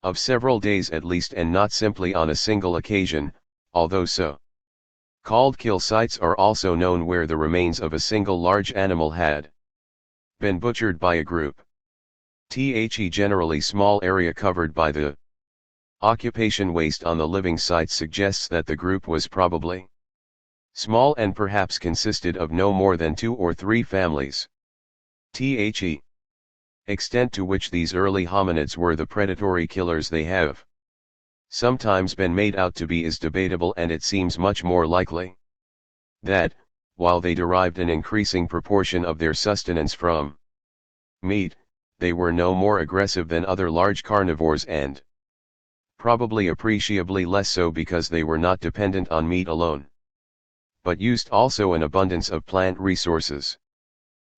of several days at least and not simply on a single occasion, although so-called kill sites are also known where the remains of a single large animal had been butchered by a group. Generally small area covered by the occupation waste on the living sites suggests that the group was probably small and perhaps consisted of no more than 2 or 3 families. The extent to which these early hominids were the predatory killers they have sometimes been made out to be is debatable, and it seems much more likely that, while they derived an increasing proportion of their sustenance from meat, they were no more aggressive than other large carnivores, and probably appreciably less so because they were not dependent on meat alone, but used also an abundance of plant resources.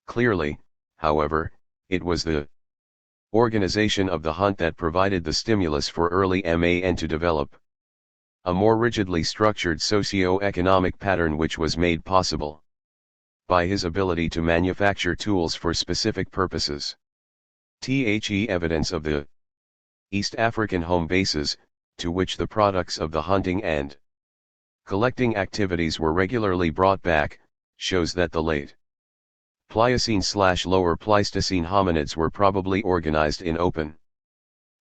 Clearly, however, it was the organization of the hunt that provided the stimulus for early man to develop a more rigidly structured socio-economic pattern which was made possible by his ability to manufacture tools for specific purposes. Evidence of the East African home bases, to which the products of the hunting and collecting activities were regularly brought back, shows that the late Pliocene/Lower Pleistocene hominids were probably organized in open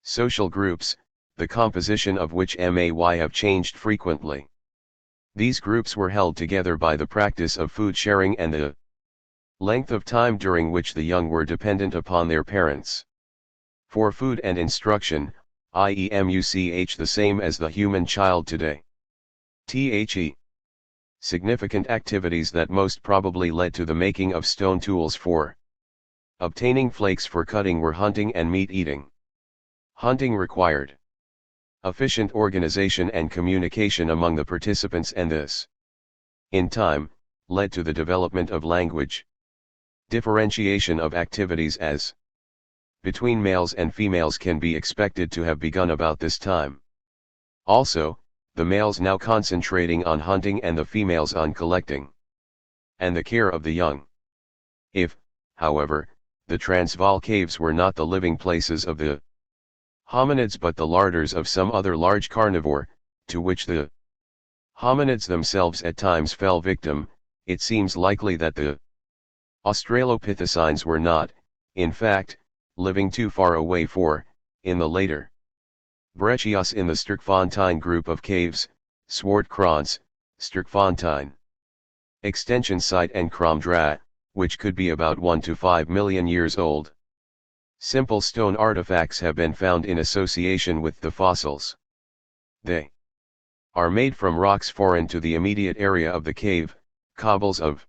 social groups, the composition of which may have changed frequently. These groups were held together by the practice of food sharing and the length of time during which the young were dependent upon their parents for food and instruction, i.e. the same as the human child today. The significant activities that most probably led to the making of stone tools for obtaining flakes for cutting were hunting and meat eating. Hunting required efficient organization and communication among the participants, and this, in time, led to the development of language. Differentiation of activities as between males and females can be expected to have begun about this time. Also, the males now concentrating on hunting and the females on collecting and the care of the young. If, however, the Transvaal caves were not the living places of the hominids but the larders of some other large carnivore, to which the hominids themselves at times fell victim, it seems likely that the Australopithecines were not, in fact, living too far away for, in the later breccias in the Sterkfontein group of caves, Zwartkrans, Sterkfontein extension site and Kromdra, which could be about 1 to 5 million years old. Simple stone artifacts have been found in association with the fossils. They are made from rocks foreign to the immediate area of the cave, cobbles of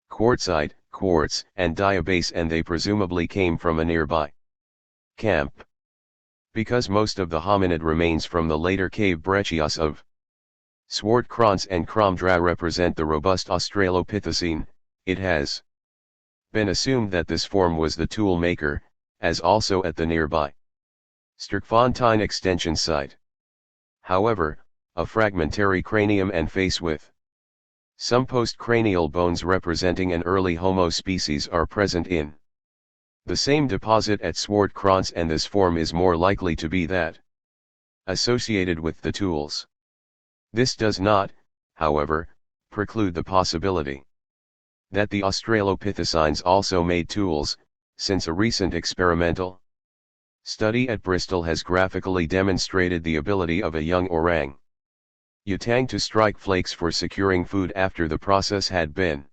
quartzite, quartz, and diabase, and they presumably came from a nearby camp. Because most of the hominid remains from the later cave breccias of Zwartkrans and Kromdra represent the robust Australopithecine, it has been assumed that this form was the tool maker, as also at the nearby Sterkfontein extension site. However, a fragmentary cranium and face with some postcranial bones representing an early Homo species are present in the same deposit at Zwartkrans, and this form is more likely to be that associated with the tools. This does not, however, preclude the possibility that the Australopithecines also made tools, since a recent experimental study at Bristol has graphically demonstrated the ability of a young orang utang to strike flakes for securing food after the process had been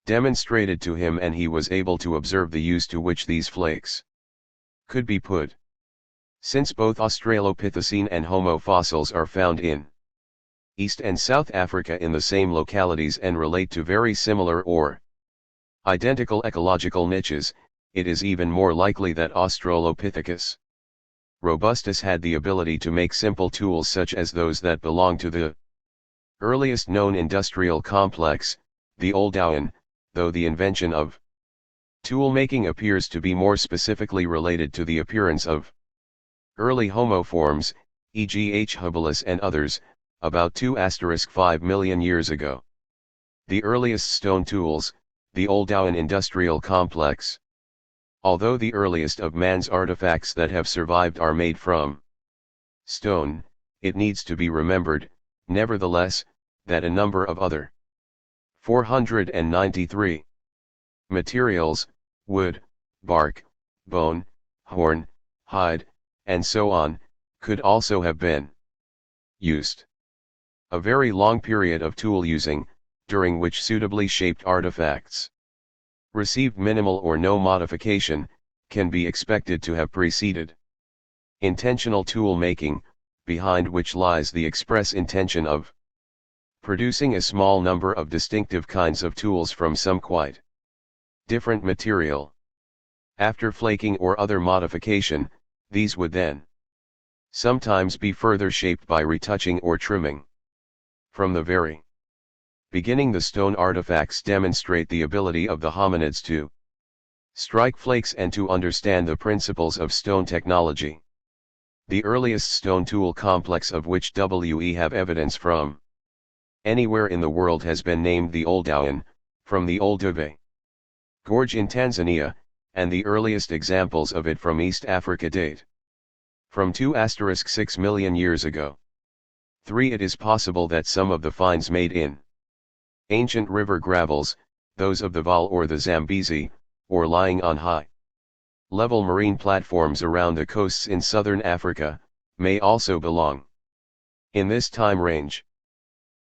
demonstrated to him, and he was able to observe the use to which these flakes could be put. Since both Australopithecine and Homo fossils are found in East and South Africa in the same localities and relate to very similar or identical ecological niches, it is even more likely that Australopithecus robustus had the ability to make simple tools such as those that belong to the earliest known industrial complex, the Oldouan, though the invention of tool making appears to be more specifically related to the appearance of early Homo forms, e.g. H. habilis and others, about 2*5 million years ago. The earliest stone tools, the Oldouan industrial complex. Although the earliest of man's artifacts that have survived are made from stone, it needs to be remembered, nevertheless, that a number of other 493 materials, wood, bark, bone, horn, hide, and so on, could also have been used. A very long period of tool using, during which suitably shaped artifacts received minimal or no modification, can be expected to have preceded intentional tool making, behind which lies the express intention of producing a small number of distinctive kinds of tools from some quite different material. After flaking or other modification, these would then sometimes be further shaped by retouching or trimming. From the very beginning, the stone artifacts demonstrate the ability of the hominids to strike flakes and to understand the principles of stone technology. The earliest stone tool complex of which we have evidence from anywhere in the world has been named the Oldouan, from the Olduvai Gorge in Tanzania, and the earliest examples of it from East Africa date from 2*6 million years ago. 3. It is possible that some of the finds made in ancient river gravels, those of the Vaal or the Zambezi, or lying on high level marine platforms around the coasts in southern Africa, may also belong in this time range.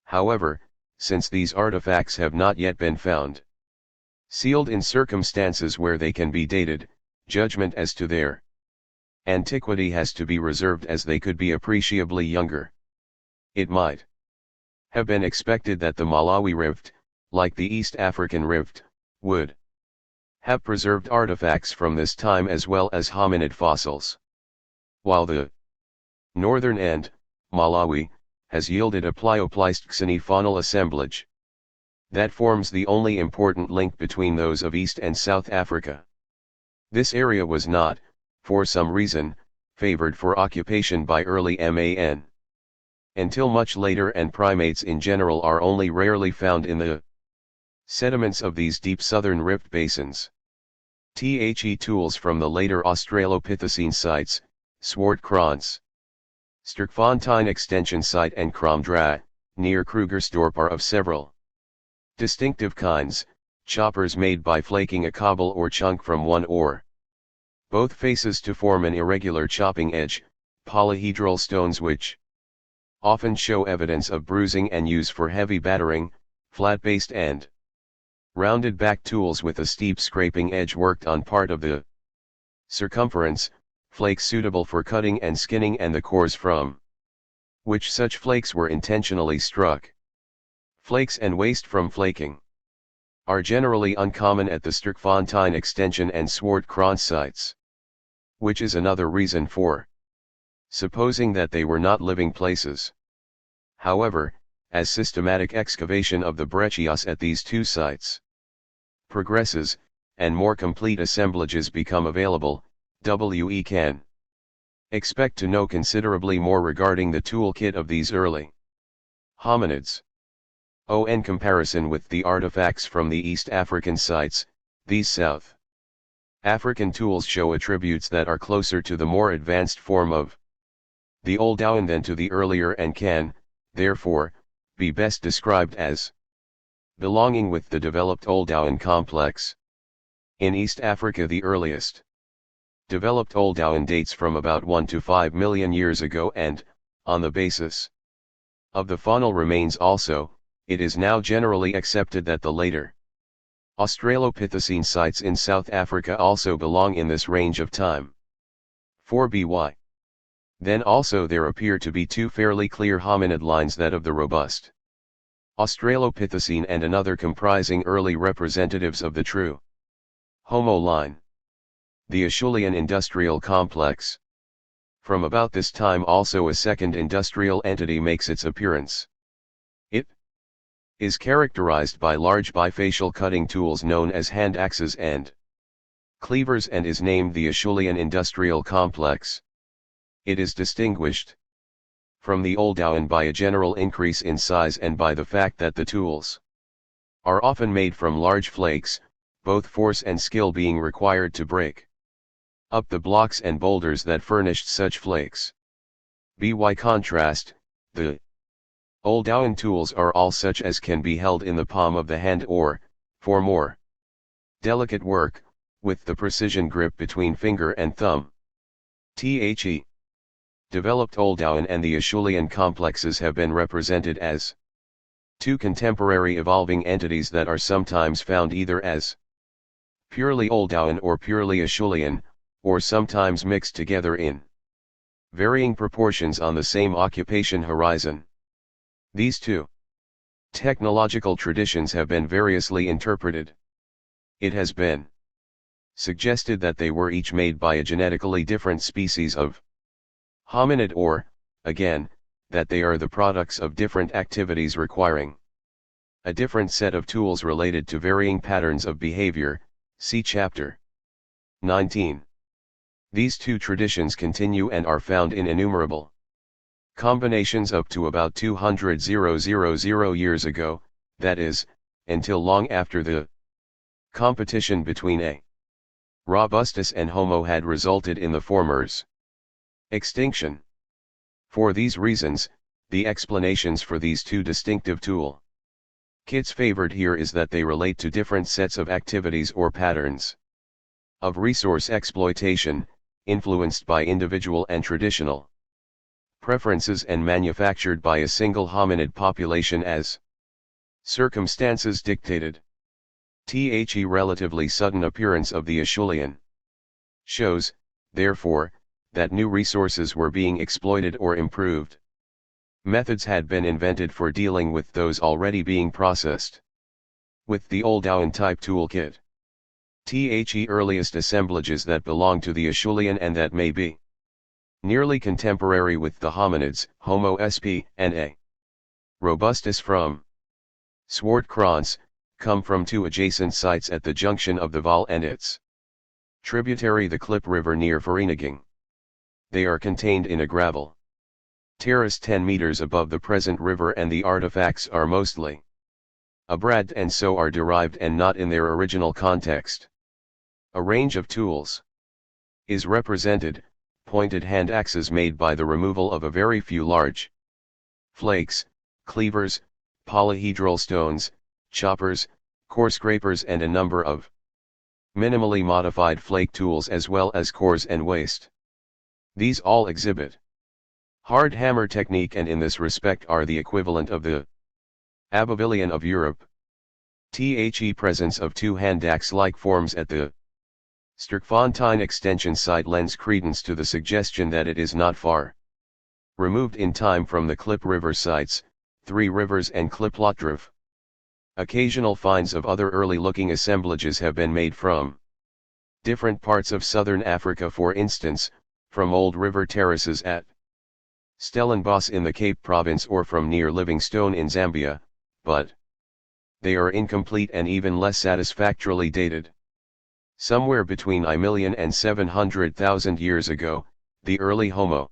However, since these artifacts have not yet been found, sealed in circumstances where they can be dated, judgment as to their antiquity has to be reserved, as they could be appreciably younger. It might have been expected that the Malawi Rift, like the East African Rift, would have preserved artifacts from this time as well as hominid fossils, while the northern end, Malawi, has yielded a Pliopleistocene faunal assemblage that forms the only important link between those of East and South Africa. This area was not, for some reason, favored for occupation by early man until much later, and primates in general are only rarely found in the sediments of these deep southern rift basins. Tools from the later Australopithecine sites, Swartkrans, Sterkfontein Extension Site and Kromdra, near Krugersdorp, are of several distinctive kinds: choppers made by flaking a cobble or chunk from one or both faces to form an irregular chopping edge, polyhedral stones which often show evidence of bruising and use for heavy battering, flat-based and rounded back tools with a steep scraping edge worked on part of the circumference, flakes suitable for cutting and skinning, and the cores from which such flakes were intentionally struck. Flakes and waste from flaking are generally uncommon at the Sterkfontein Extension and Swartkrans sites, which is another reason for supposing that they were not living places. However, as systematic excavation of the breccias at these two sites progresses, and more complete assemblages become available, we can expect to know considerably more regarding the toolkit of these early hominids. In comparison with the artifacts from the East African sites, these South African tools show attributes that are closer to the more advanced form of the Olddowan than to the earlier, and can, therefore, be best described as belonging with the developed Olddowan complex. In East Africa, the earliest developed Olddowan dates from about 1 to 5 million years ago, and, on the basis of the faunal remains also, it is now generally accepted that the later Australopithecine sites in South Africa also belong in this range of time. 4by. Then also there appear to be two fairly clear hominid lines, that of the robust Australopithecine and another comprising early representatives of the true Homo line, the Acheulean industrial complex. From about this time also a second industrial entity makes its appearance. It is characterized by large bifacial cutting tools known as hand axes and cleavers, and is named the Acheulean industrial complex. It is distinguished from the Olddowan by a general increase in size and by the fact that the tools are often made from large flakes, both force and skill being required to break up the blocks and boulders that furnished such flakes. By contrast, the Olddowan tools are all such as can be held in the palm of the hand, or, for more delicate work, with the precision grip between finger and thumb. Developed Olddowan and the Acheulean complexes have been represented as two contemporary evolving entities that are sometimes found either as purely Olddowan or purely Acheulean, or sometimes mixed together in varying proportions on the same occupation horizon. These two technological traditions have been variously interpreted. It has been suggested that they were each made by a genetically different species of hominid, or, again, that they are the products of different activities requiring a different set of tools related to varying patterns of behavior, see chapter 19. These two traditions continue and are found in innumerable combinations up to about 200,000 years ago, that is, until long after the competition between A. robustus and Homo had resulted in the former's extinction. For these reasons, the explanations for these two distinctive tool kits favored here is that they relate to different sets of activities or patterns of resource exploitation, influenced by individual and traditional preferences and manufactured by a single hominid population as circumstances dictated. The relatively sudden appearance of the Acheulean shows, therefore, that new resources were being exploited or improved. Methods had been invented for dealing with those already being processed. With the old Owen type toolkit, the earliest assemblages that belong to the Acheulean and that may be nearly contemporary with the hominids, Homo sp. and A. robustus from Swartkrans, come from two adjacent sites at the junction of the Val and its tributary the Klip River near Vereniging. They are contained in a gravel terrace 10 meters above the present river, and the artifacts are mostly abrad and so are derived and not in their original context. A range of tools is represented, pointed hand axes made by the removal of a very few large flakes, cleavers, polyhedral stones, choppers, core scrapers, and a number of minimally modified flake tools as well as cores and waste. These all exhibit hard hammer technique and in this respect are the equivalent of the Abovilian of Europe. The presence of two hand axe-like forms at the Sterkfontein extension site lends credence to the suggestion that it is not far removed in time from the Klip River sites, Three Rivers and Kliplotdriv. Occasional finds of other early-looking assemblages have been made from different parts of southern Africa, for instance, from old river terraces at Stellenbosch in the Cape Province or from near Livingstone in Zambia, but they are incomplete and even less satisfactorily dated. Somewhere between I million and 700,000 years ago, the early Homo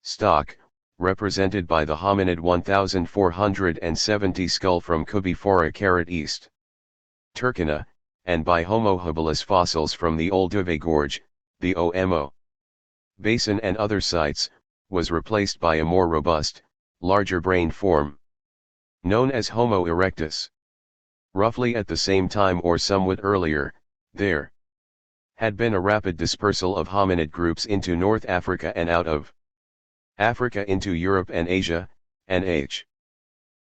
stock, represented by the hominid 1470 skull from Kubifora East Turkana, and by Homo habilis fossils from the Old Uve Gorge, the Omo Basin and other sites, was replaced by a more robust, larger-brained form known as Homo erectus. Roughly at the same time or somewhat earlier, there had been a rapid dispersal of hominid groups into North Africa and out of Africa into Europe and Asia, and H.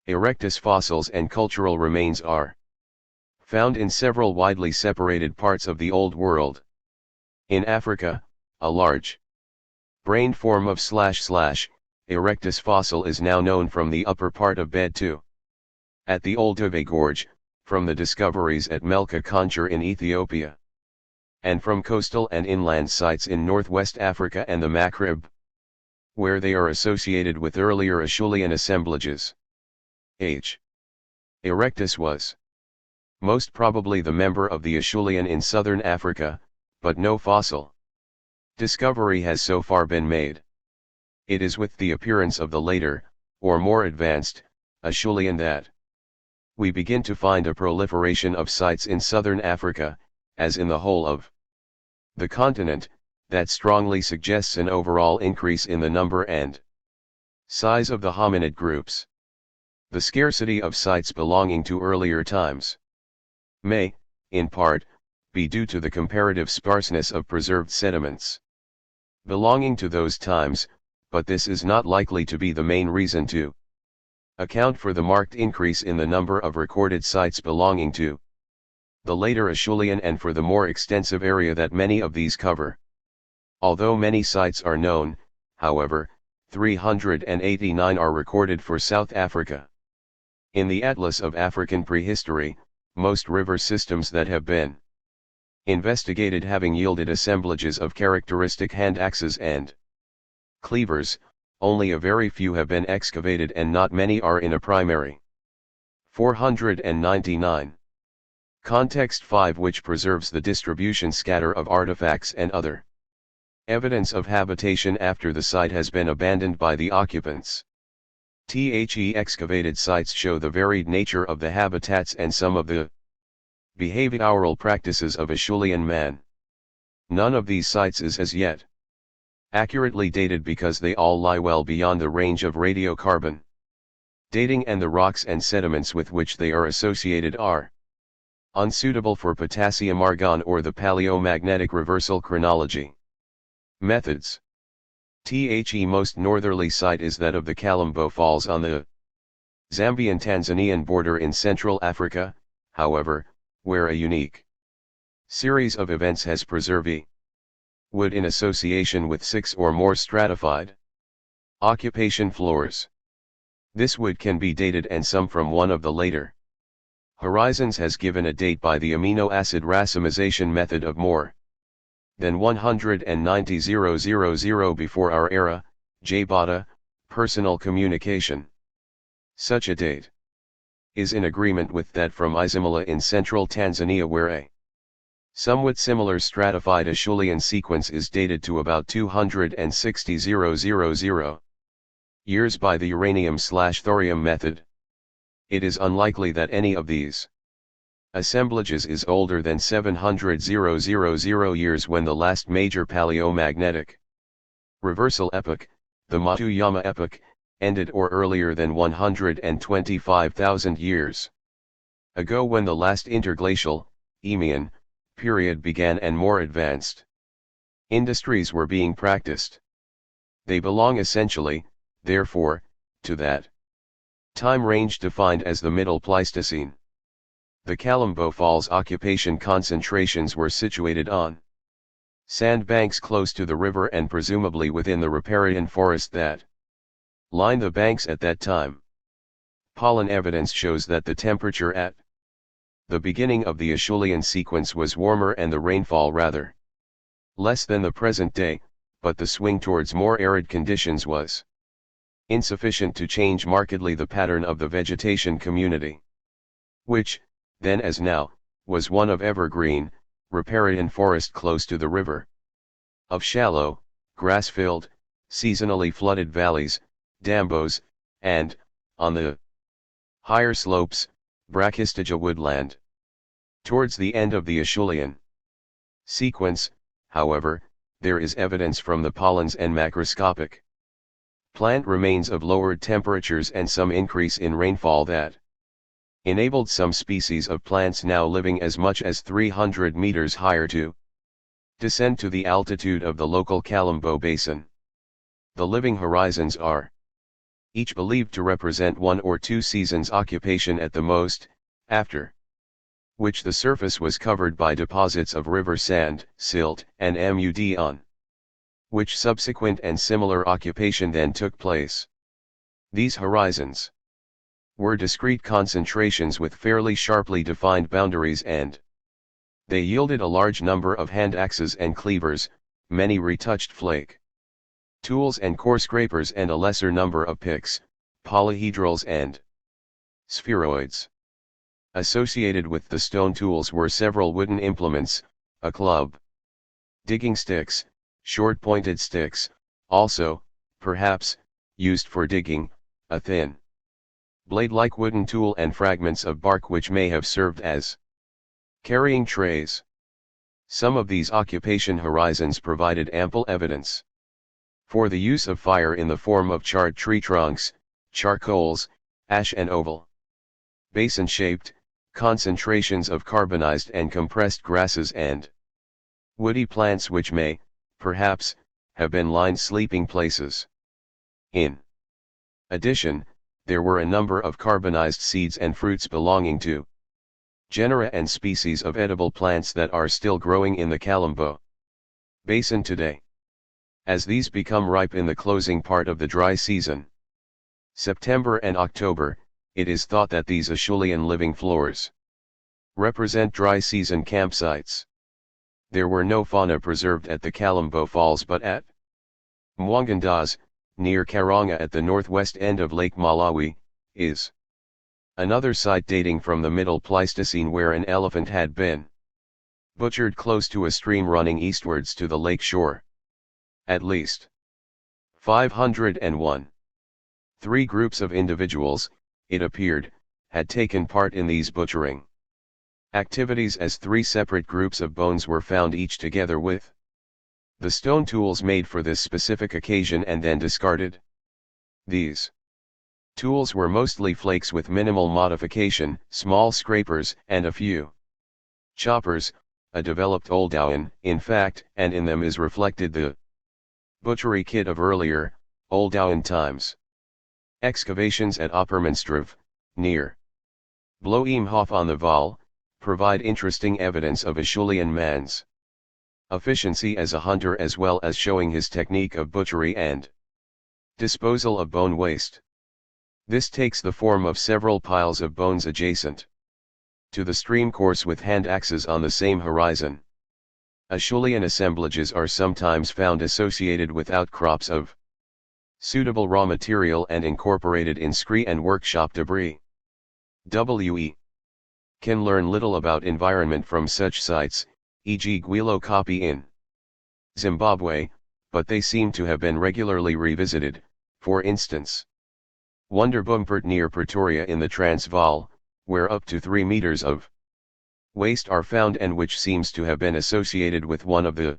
erectus fossils and cultural remains are found in several widely separated parts of the Old World. In Africa, a large brained form of erectus fossil is now known from the upper part of Bed 2. At the Old Uve Gorge, from the discoveries at Melka Koncher in Ethiopia, and from coastal and inland sites in northwest Africa and the Maghreb, where they are associated with earlier Acheulean assemblages. H. erectus was most probably the member of the Acheulean in southern Africa, but no fossil discovery has so far been made. It is with the appearance of the later, or more advanced, Acheulean that we begin to find a proliferation of sites in southern Africa, as in the whole of the continent, that strongly suggests an overall increase in the number and size of the hominid groups. The scarcity of sites belonging to earlier times may, in part, be due to the comparative sparseness of preserved sediments belonging to those times, but this is not likely to be the main reason to account for the marked increase in the number of recorded sites belonging to the later Acheulean and for the more extensive area that many of these cover. Although many sites are known, however, 389 are recorded for South Africa. In the Atlas of African Prehistory, most river systems that have been investigated having yielded assemblages of characteristic hand axes and cleavers, only a very few have been excavated and not many are in a primary. 499. Context 5, which preserves the distribution scatter of artifacts and other evidence of habitation after the site has been abandoned by the occupants. The excavated sites show the varied nature of the habitats and some of the behavioral practices of Acheulean man. None of these sites is as yet accurately dated because they all lie well beyond the range of radiocarbon dating, and the rocks and sediments with which they are associated are unsuitable for potassium argon or the paleomagnetic reversal chronology. Methods. The most northerly site is that of the Kalambo Falls on the Zambian-Tanzanian border in Central Africa, however, where a unique series of events has preserved wood in association with 6 or more stratified occupation floors. This wood can be dated and some from one of the later horizons has given a date by the amino acid racemization method of more than 190,000 before our era, J. Bada, Personal Communication. Such a date is in agreement with that from Isimila in central Tanzania where a somewhat similar stratified Acheulean sequence is dated to about 260,000 years by the uranium/thorium method. It is unlikely that any of these assemblages is older than 700,000 years when the last major paleomagnetic reversal epoch, the Matuyama epoch, ended or earlier than 125,000 years ago when the last interglacial, Eemian, period began and more advanced industries were being practiced. They belong essentially, therefore, to that time range defined as the Middle Pleistocene. The Kalambo Falls occupation concentrations were situated on sandbanks close to the river and presumably within the riparian forest that lined the banks at that time. Pollen evidence shows that the temperature at the beginning of the Acheulean sequence was warmer and the rainfall rather less than the present day, but the swing towards more arid conditions was insufficient to change markedly the pattern of the vegetation community, which, then as now, was one of evergreen, riparian forest close to the river, of shallow, grass-filled, seasonally flooded valleys, dambos, and, on the higher slopes, brachystegia woodland. Towards the end of the Acheulean sequence, however, there is evidence from the pollens and macroscopic plant remains of lowered temperatures and some increase in rainfall that enabled some species of plants now living as much as 300 meters higher to descend to the altitude of the local Kalambo Basin. The living horizons are each believed to represent 1 or 2 seasons occupation at the most, after which the surface was covered by deposits of river sand, silt, and mud on which subsequent and similar occupation then took place. These horizons were discrete concentrations with fairly sharply defined boundaries and they yielded a large number of hand axes and cleavers, many retouched flake tools and core scrapers and a lesser number of picks, polyhedrals and spheroids. Associated with the stone tools were several wooden implements, a club, digging sticks, short pointed sticks, also, perhaps, used for digging, a thin blade-like wooden tool and fragments of bark which may have served as carrying trays. Some of these occupation horizons provided ample evidence for the use of fire in the form of charred tree trunks, charcoals, ash and oval basin-shaped concentrations of carbonized and compressed grasses and woody plants which may, perhaps, have been lined sleeping places. In addition, there were a number of carbonized seeds and fruits belonging to genera and species of edible plants that are still growing in the Kalambo Basin today. As these become ripe in the closing part of the dry season, September and October, it is thought that these Acheulean living floors represent dry season campsites. There were no fauna preserved at the Kalambo Falls but at Mwangandas, near Karanga at the northwest end of Lake Malawi, is another site dating from the Middle Pleistocene where an elephant had been butchered close to a stream running eastwards to the lake shore. At least 501. 3 groups of individuals, it appeared, had taken part in these butchering activities as 3 separate groups of bones were found each together with the stone tools made for this specific occasion and then discarded. These tools were mostly flakes with minimal modification, small scrapers, and a few choppers, a developed Oldowan, in fact, and in them is reflected the Butchery kit of earlier, Oldouan times. Excavations at Oppermanstruve, near Bloemhof on the Waal, provide interesting evidence of Acheulean man's efficiency as a hunter as well as showing his technique of butchery and disposal of bone waste. This takes the form of several piles of bones adjacent to the stream course with hand axes on the same horizon. Acheulean assemblages are sometimes found associated with outcrops of suitable raw material and incorporated in scree and workshop debris. We can learn little about environment from such sites, e.g. Gwilo Kapi in Zimbabwe, but they seem to have been regularly revisited, for instance. Wonderbompert near Pretoria in the Transvaal, where up to 3 meters of waste are found and which seems to have been associated with one of the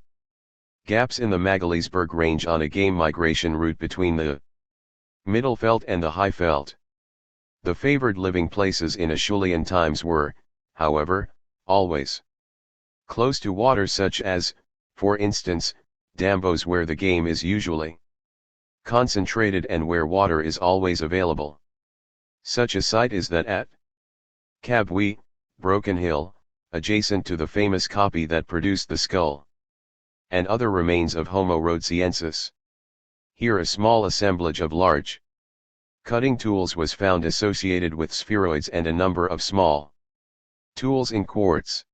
gaps in the Magaliesberg range on a game migration route between the Middelveld and the Highveld. The favored living places in Acheulean times were, however, always close to water, such as, for instance, dambos where the game is usually concentrated and where water is always available. Such a site is that at Kabwe, Broken Hill, adjacent to the famous copy that produced the skull and other remains of Homo rhodesiensis. Here a small assemblage of large cutting tools was found associated with spheroids and a number of small tools in quartz.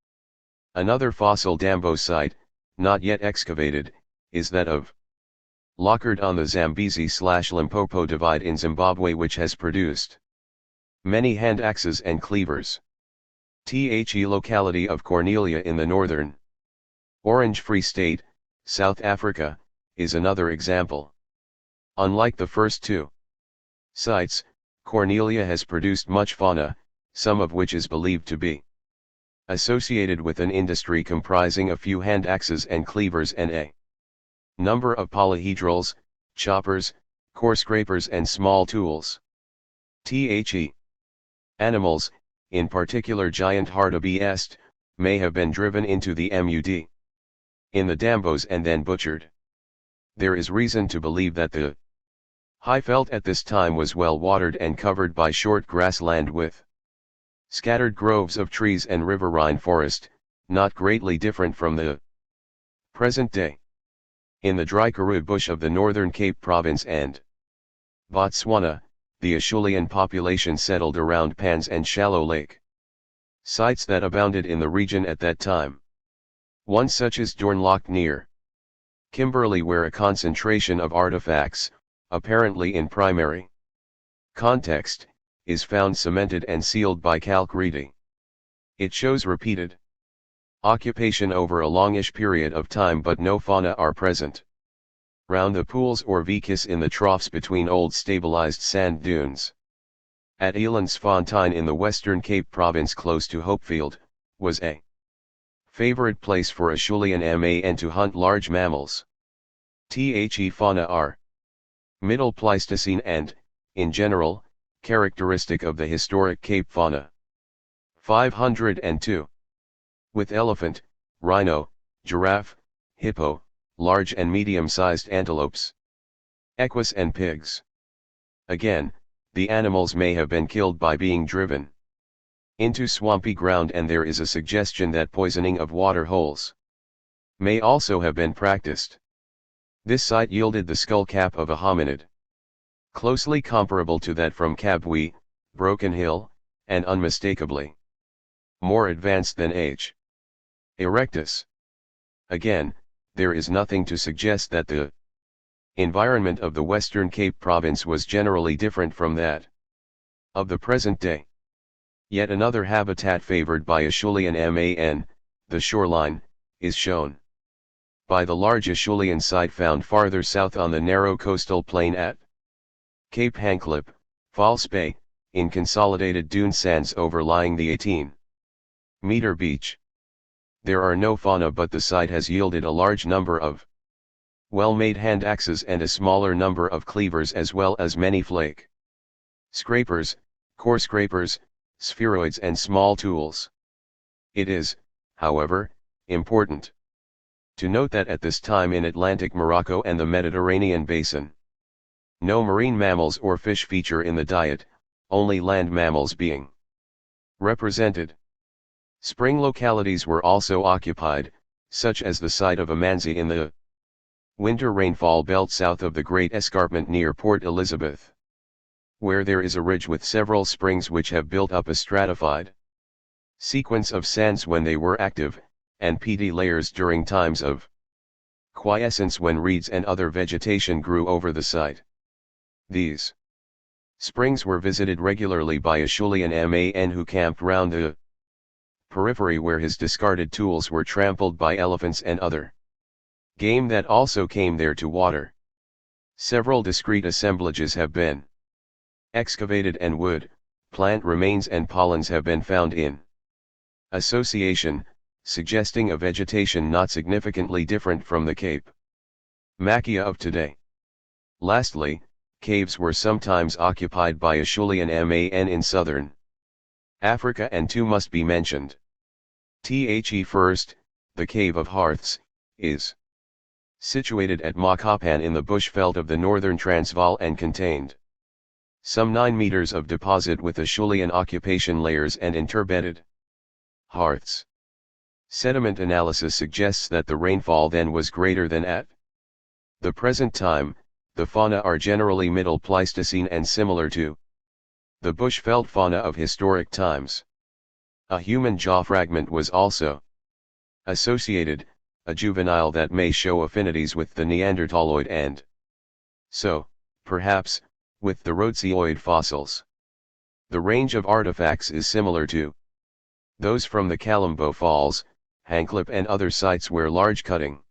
Another fossil dambo site, not yet excavated, is that of Lockard on the Zambezi/Limpopo divide in Zimbabwe, which has produced many hand axes and cleavers. The locality of Cornelia in the northern Orange Free State, South Africa, is another example. Unlike the first two sites, Cornelia has produced much fauna, some of which is believed to be associated with an industry comprising a few hand axes and cleavers and a number of polyhedrals, choppers, core scrapers and small tools. Animals, in particular giant hartebeest, may have been driven into the mud in the dambos and then butchered. There is reason to believe that the Highveld at this time was well watered and covered by short grassland with scattered groves of trees and riverine forest, not greatly different from the present day. In the dry Karoo bush of the northern Cape Province and Botswana, the Acheulean population settled around Pans and Shallow Lake, sites that abounded in the region at that time. One such is Dornloch near Kimberley, where a concentration of artifacts, apparently in primary context, is found cemented and sealed by calcrete. It shows repeated occupation over a longish period of time, but no fauna are present round the pools or vicus in the troughs between old stabilized sand dunes. At Elandsfontein in the Western Cape Province close to Hopefield, was a favorite place for Acheulean man to hunt large mammals. The fauna are Middle Pleistocene and, in general, characteristic of the historic Cape fauna. 502. With elephant, rhino, giraffe, hippo, large and medium-sized antelopes, equus and pigs. Again, the animals may have been killed by being driven into swampy ground, and there is a suggestion that poisoning of water holes may also have been practiced. This site yielded the skull cap of a hominid, closely comparable to that from Kabwe, Broken Hill, and unmistakably more advanced than H. erectus. Again, there is nothing to suggest that the environment of the Western Cape Province was generally different from that of the present day. Yet another habitat favored by Acheulean man, the shoreline, is shown by the large Acheulean site found farther south on the narrow coastal plain at Cape Hanclip, False Bay, in consolidated dune sands overlying the 18-meter beach. There are no fauna, but the site has yielded a large number of well-made hand axes and a smaller number of cleavers, as well as many flake scrapers, core scrapers, spheroids and small tools. It is, however, important To note that at this time in Atlantic Morocco and the Mediterranean basin, no marine mammals or fish feature in the diet, only land mammals being represented. Spring localities were also occupied, such as the site of Amanzi in the winter rainfall belt south of the Great Escarpment near Port Elizabeth, where there is a ridge with several springs which have built up a stratified sequence of sands when they were active, and peaty layers during times of quiescence when reeds and other vegetation grew over the site. These springs were visited regularly by Acheulean man who camped round the periphery where his discarded tools were trampled by elephants and other game that also came there to water. Several discrete assemblages have been excavated and wood, plant remains and pollens have been found in association, suggesting a vegetation not significantly different from the Cape Makia of today. Lastly, caves were sometimes occupied by Acheulean man in southern Africa, and two must be mentioned. First, the Cave of Hearths, is situated at Makapan in the bushveld of the northern Transvaal and contained some 9 meters of deposit with Acheulean occupation layers and interbedded hearths. Sediment analysis suggests that the rainfall then was greater than at the present time. The fauna are generally Middle Pleistocene and similar to the bushveld fauna of historic times. A human jaw fragment was also associated, a juvenile that may show affinities with the Neanderthaloid and so, perhaps, with the Rhodsioid fossils. The range of artifacts is similar to those from the Kalambo Falls, Hanklip and other sites where large cutting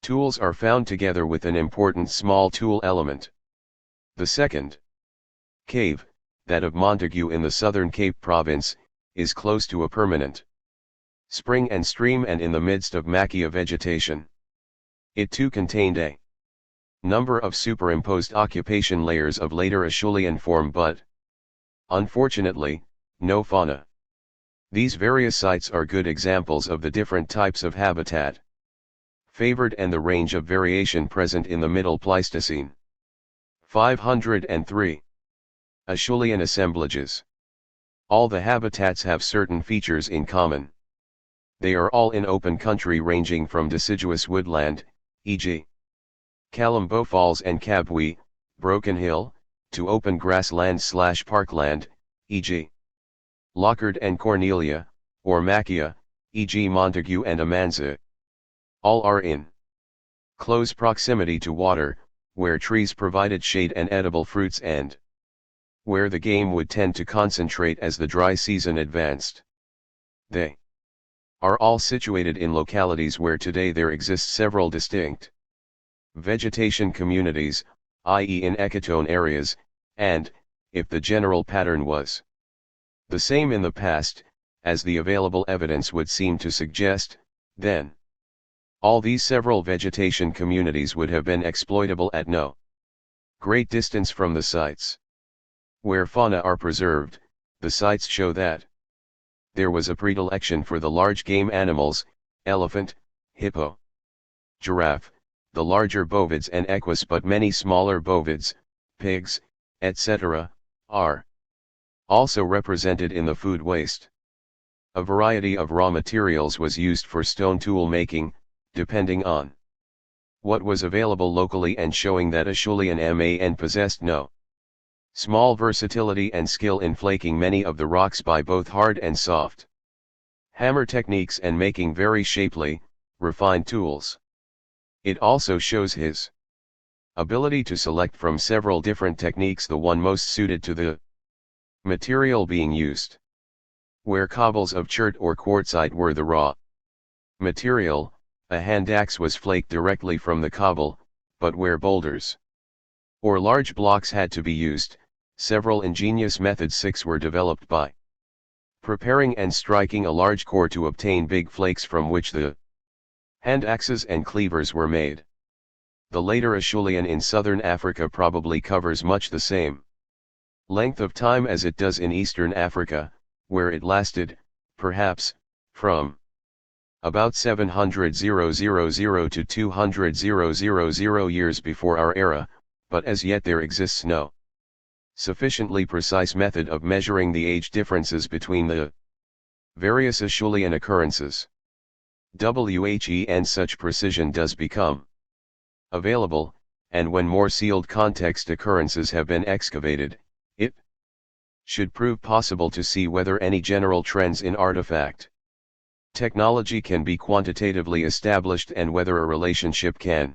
tools are found together with an important small tool element. The second cave, that of Montague in the southern Cape Province, is close to a permanent spring and stream and in the midst of maquia vegetation. It too contained a number of superimposed occupation layers of later Acheulean form, but unfortunately, no fauna. These various sites are good examples of the different types of habitat favored and the range of variation present in the Middle Pleistocene. 503. Acheulean assemblages. All the habitats have certain features in common. They are all in open country ranging from deciduous woodland, e.g. Kalambo Falls and Kabwe, Broken Hill, to open grassland/parkland, e.g. Lockard and Cornelia, or Maquia, e.g. Montague and Amanza. All are in close proximity to water, where trees provided shade and edible fruits and where the game would tend to concentrate as the dry season advanced. They are all situated in localities where today there exist several distinct vegetation communities, i.e. in ecotone areas, and, if the general pattern was the same in the past, as the available evidence would seem to suggest, then all these several vegetation communities would have been exploitable at no great distance from the sites where fauna are preserved. The sites show that there was a predilection for the large game animals, elephant, hippo, giraffe, the larger bovids and equus, but many smaller bovids, pigs, etc., are also represented in the food waste. A variety of raw materials was used for stone tool making, depending on what was available locally, and showing that Acheulean man possessed no small versatility and skill in flaking many of the rocks by both hard and soft hammer techniques and making very shapely, refined tools. It also shows his ability to select from several different techniques the one most suited to the material being used. Where cobbles of chert or quartzite were the raw material, a hand axe was flaked directly from the cobble, but where boulders or large blocks had to be used, several ingenious methods were developed by preparing and striking a large core to obtain big flakes from which the hand axes and cleavers were made. The later Acheulean in southern Africa probably covers much the same length of time as it does in eastern Africa, where it lasted, perhaps, from about 700,000 to 200,000 years before our era, but as yet there exists no sufficiently precise method of measuring the age differences between the various Acheulean occurrences. When such precision does become available, and when more sealed context occurrences have been excavated, it should prove possible to see whether any general trends in artifact technology can be quantitatively established and whether a relationship can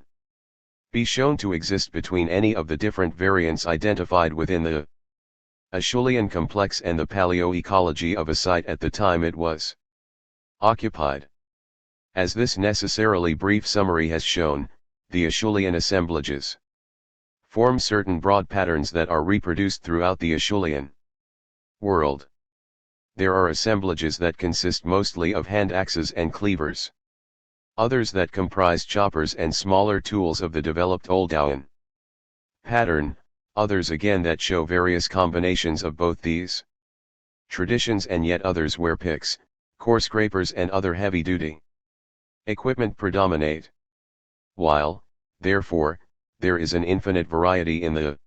be shown to exist between any of the different variants identified within the Acheulean complex and the paleoecology of a site at the time it was occupied. As this necessarily brief summary has shown, the Acheulean assemblages form certain broad patterns that are reproduced throughout the Acheulean world. There are assemblages that consist mostly of hand axes and cleavers. Others that comprise choppers and smaller tools of the developed Oldowan pattern, others again that show various combinations of both these traditions, and yet others where picks, core scrapers and other heavy-duty equipment predominate. While, therefore, there is an infinite variety in the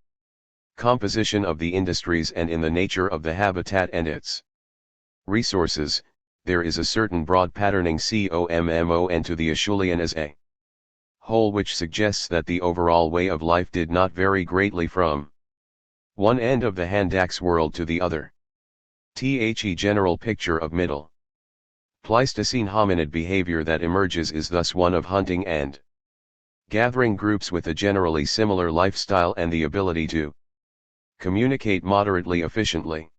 composition of the industries and in the nature of the habitat and its resources, there is a certain broad patterning common to the Acheulean as a whole, which suggests that the overall way of life did not vary greatly from one end of the hand axe world to the other. The general picture of Middle Pleistocene hominid behavior that emerges is thus one of hunting and gathering groups with a generally similar lifestyle and the ability to communicate moderately efficiently.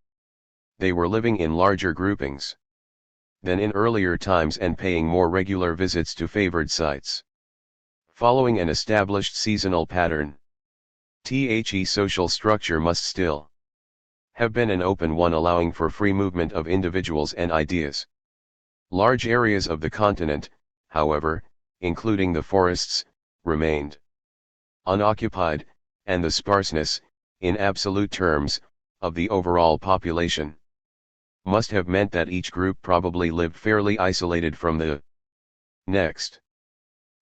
They were living in larger groupings than in earlier times and paying more regular visits to favored sites. Following an established seasonal pattern, the social structure must still have been an open one, allowing for free movement of individuals and ideas. Large areas of the continent, however, including the forests, remained unoccupied, and the sparseness, in absolute terms, of the overall population must have meant that each group probably lived fairly isolated from the next.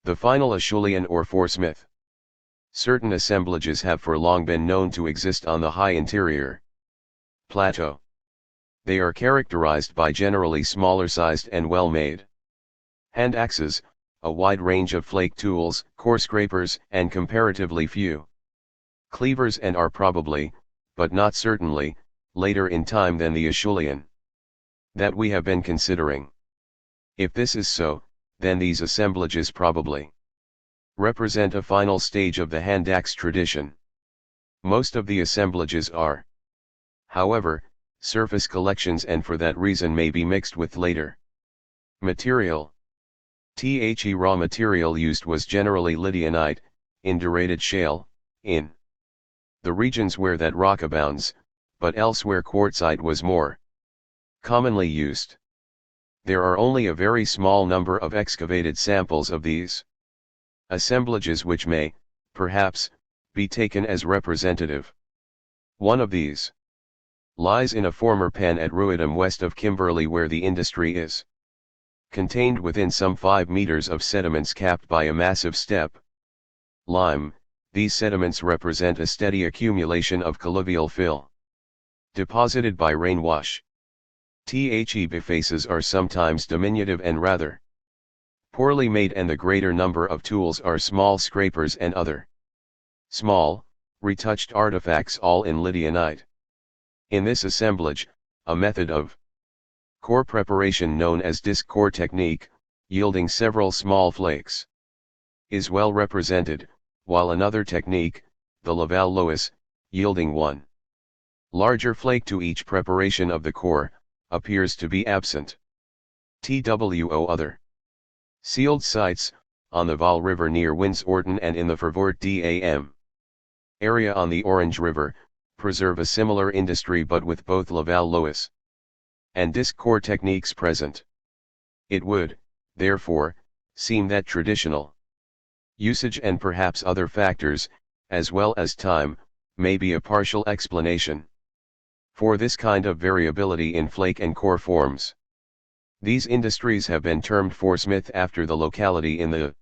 The final Acheulean or Foresmith. Certain assemblages have for long been known to exist on the high interior plateau. They are characterized by generally smaller-sized and well-made hand axes, a wide range of flake tools, core scrapers, and comparatively few cleavers, and are probably, but not certainly, later in time than the Acheulean that we have been considering. If this is so, then these assemblages probably represent a final stage of the hand axe tradition. Most of the assemblages are, however, surface collections and for that reason may be mixed with later material. The raw material used was generally Lydianite, indurated shale, in the regions where that rock abounds, but elsewhere quartzite was more commonly used. There are only a very small number of excavated samples of these assemblages which may, perhaps, be taken as representative. One of these lies in a former pen at Ruidam west of Kimberley, where the industry is contained within some 5 meters of sediments capped by a massive step lime. These sediments represent a steady accumulation of colluvial fill deposited by rainwash. The bifaces are sometimes diminutive and rather poorly made, and the greater number of tools are small scrapers and other small, retouched artifacts, all in Lydianite. In this assemblage, a method of core preparation known as disc core technique, yielding several small flakes, is well represented, while another technique, the Laval-Lois, yielding one larger flake to each preparation of the core, appears to be absent. TWO other sealed sites, on the Val River near Winsorton and in the Vervoort Dam area on the Orange River, preserve a similar industry but with both Laval-Lois and disc core techniques present. It would, therefore, seem that traditional usage and perhaps other factors, as well as time, may be a partial explanation for this kind of variability in flake and core forms. These industries have been termed Foursmith after the locality in the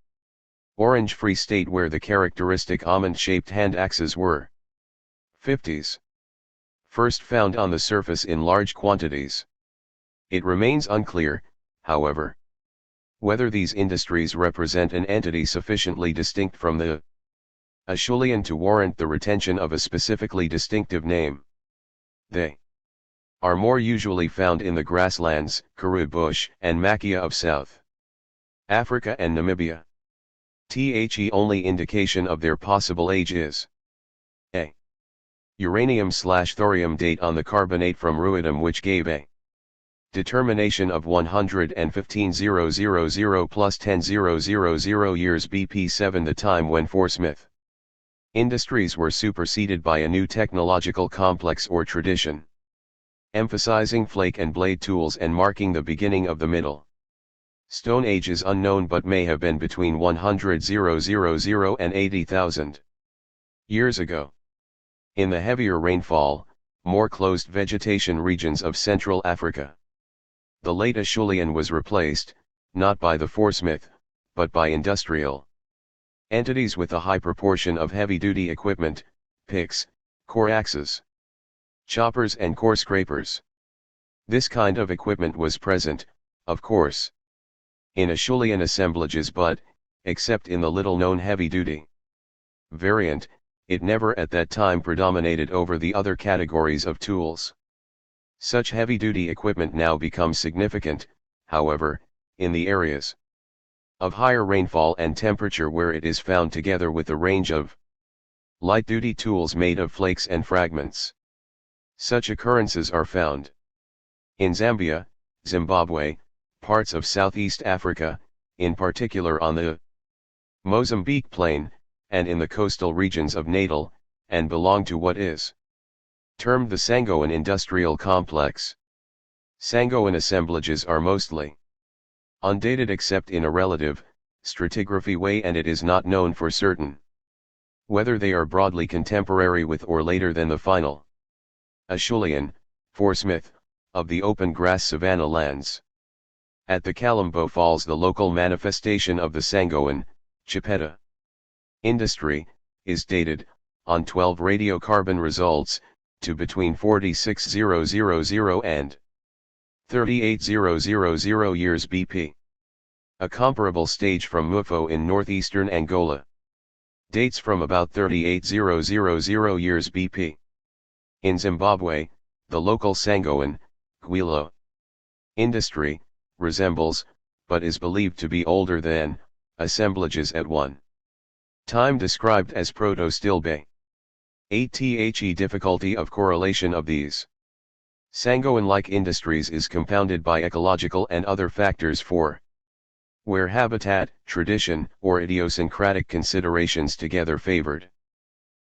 Orange Free State where the characteristic almond-shaped hand axes were 50s. First found on the surface in large quantities. It remains unclear, however, whether these industries represent an entity sufficiently distinct from the Acheulean to warrant the retention of a specifically distinctive name. They are more usually found in the grasslands, Karoo bush, and maquia of South Africa and Namibia. The only indication of their possible age is a uranium/thorium date on the carbonate from Ruidam, which gave a determination of 115,000 plus 10,000 years BP7, the time when Foursmith industries were superseded by a new technological complex or tradition, emphasizing flake and blade tools and marking the beginning of the Middle Stone Age is unknown but may have been between 100,000 and 80,000 years ago. In the heavier rainfall, more closed vegetation regions of Central Africa, the late Acheulean was replaced, not by the Foursmith, but by industrial entities with a high proportion of heavy-duty equipment, picks, core axes, choppers and core scrapers. This kind of equipment was present, of course, in Acheulean assemblages but, except in the little-known heavy-duty variant, it never at that time predominated over the other categories of tools. Such heavy-duty equipment now becomes significant, however, in the areas of higher rainfall and temperature where it is found together with a range of light-duty tools made of flakes and fragments. Such occurrences are found in Zambia, Zimbabwe, parts of Southeast Africa, in particular on the Mozambique Plain, and in the coastal regions of Natal, and belong to what is termed the Sangoan industrial complex. Sangoan assemblages are mostly undated except in a relative stratigraphy way, and it is not known for certain whether they are broadly contemporary with or later than the final Acheulean, Foursmith, of the open grass savanna lands. At the Kalambo Falls, the local manifestation of the Sangoan, Chipeta industry, is dated, on 12 radiocarbon results, to between 46,000 and 38,000 years BP. A comparable stage from Mufo in northeastern Angola dates from about 38,000 years BP. In Zimbabwe, the local Sangoan, Gwilo industry, resembles, but is believed to be older than, assemblages at one time described as Proto-Stilbe. The difficulty of correlation of these Sangoan-like industries is compounded by ecological and other factors for where habitat, tradition, or idiosyncratic considerations together favored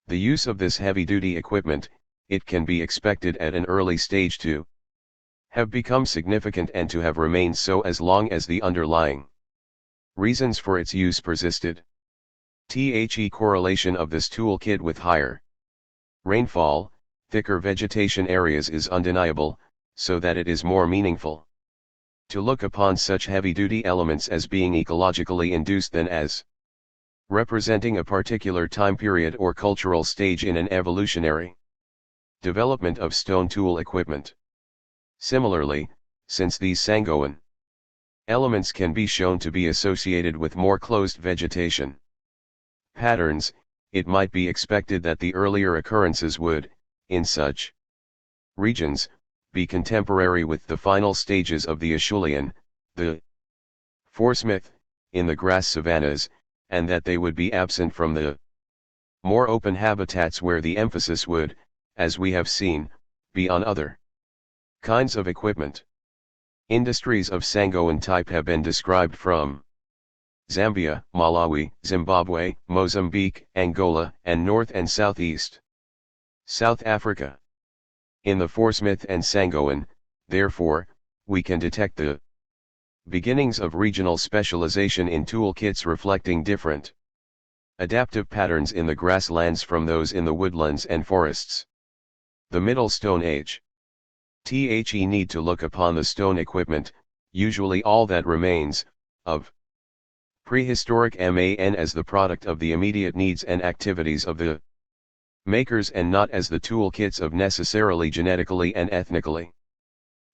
the use of this heavy-duty equipment, it can be expected at an early stage to have become significant and to have remained so as long as the underlying reasons for its use persisted. The correlation of this toolkit with higher rainfall, thicker vegetation areas is undeniable, so that it is more meaningful to look upon such heavy-duty elements as being ecologically induced than as representing a particular time period or cultural stage in an evolutionary development of stone tool equipment. Similarly, since these Sangoan elements can be shown to be associated with more closed vegetation patterns, it might be expected that the earlier occurrences would, in such regions, be contemporary with the final stages of the Acheulean, the Foursmith, in the grass savannas, and that they would be absent from the more open habitats where the emphasis would, as we have seen, be on other kinds of equipment. Industries of Sangoan type have been described from Zambia, Malawi, Zimbabwe, Mozambique, Angola, and North and Southeast South Africa. In the Foursmith and Sangoan, therefore, we can detect the beginnings of regional specialization in toolkits reflecting different adaptive patterns in the grasslands from those in the woodlands and forests. The Middle Stone Age. The need to look upon the stone equipment, usually all that remains, of prehistoric man as the product of the immediate needs and activities of the makers and not as the toolkits of necessarily genetically and ethnically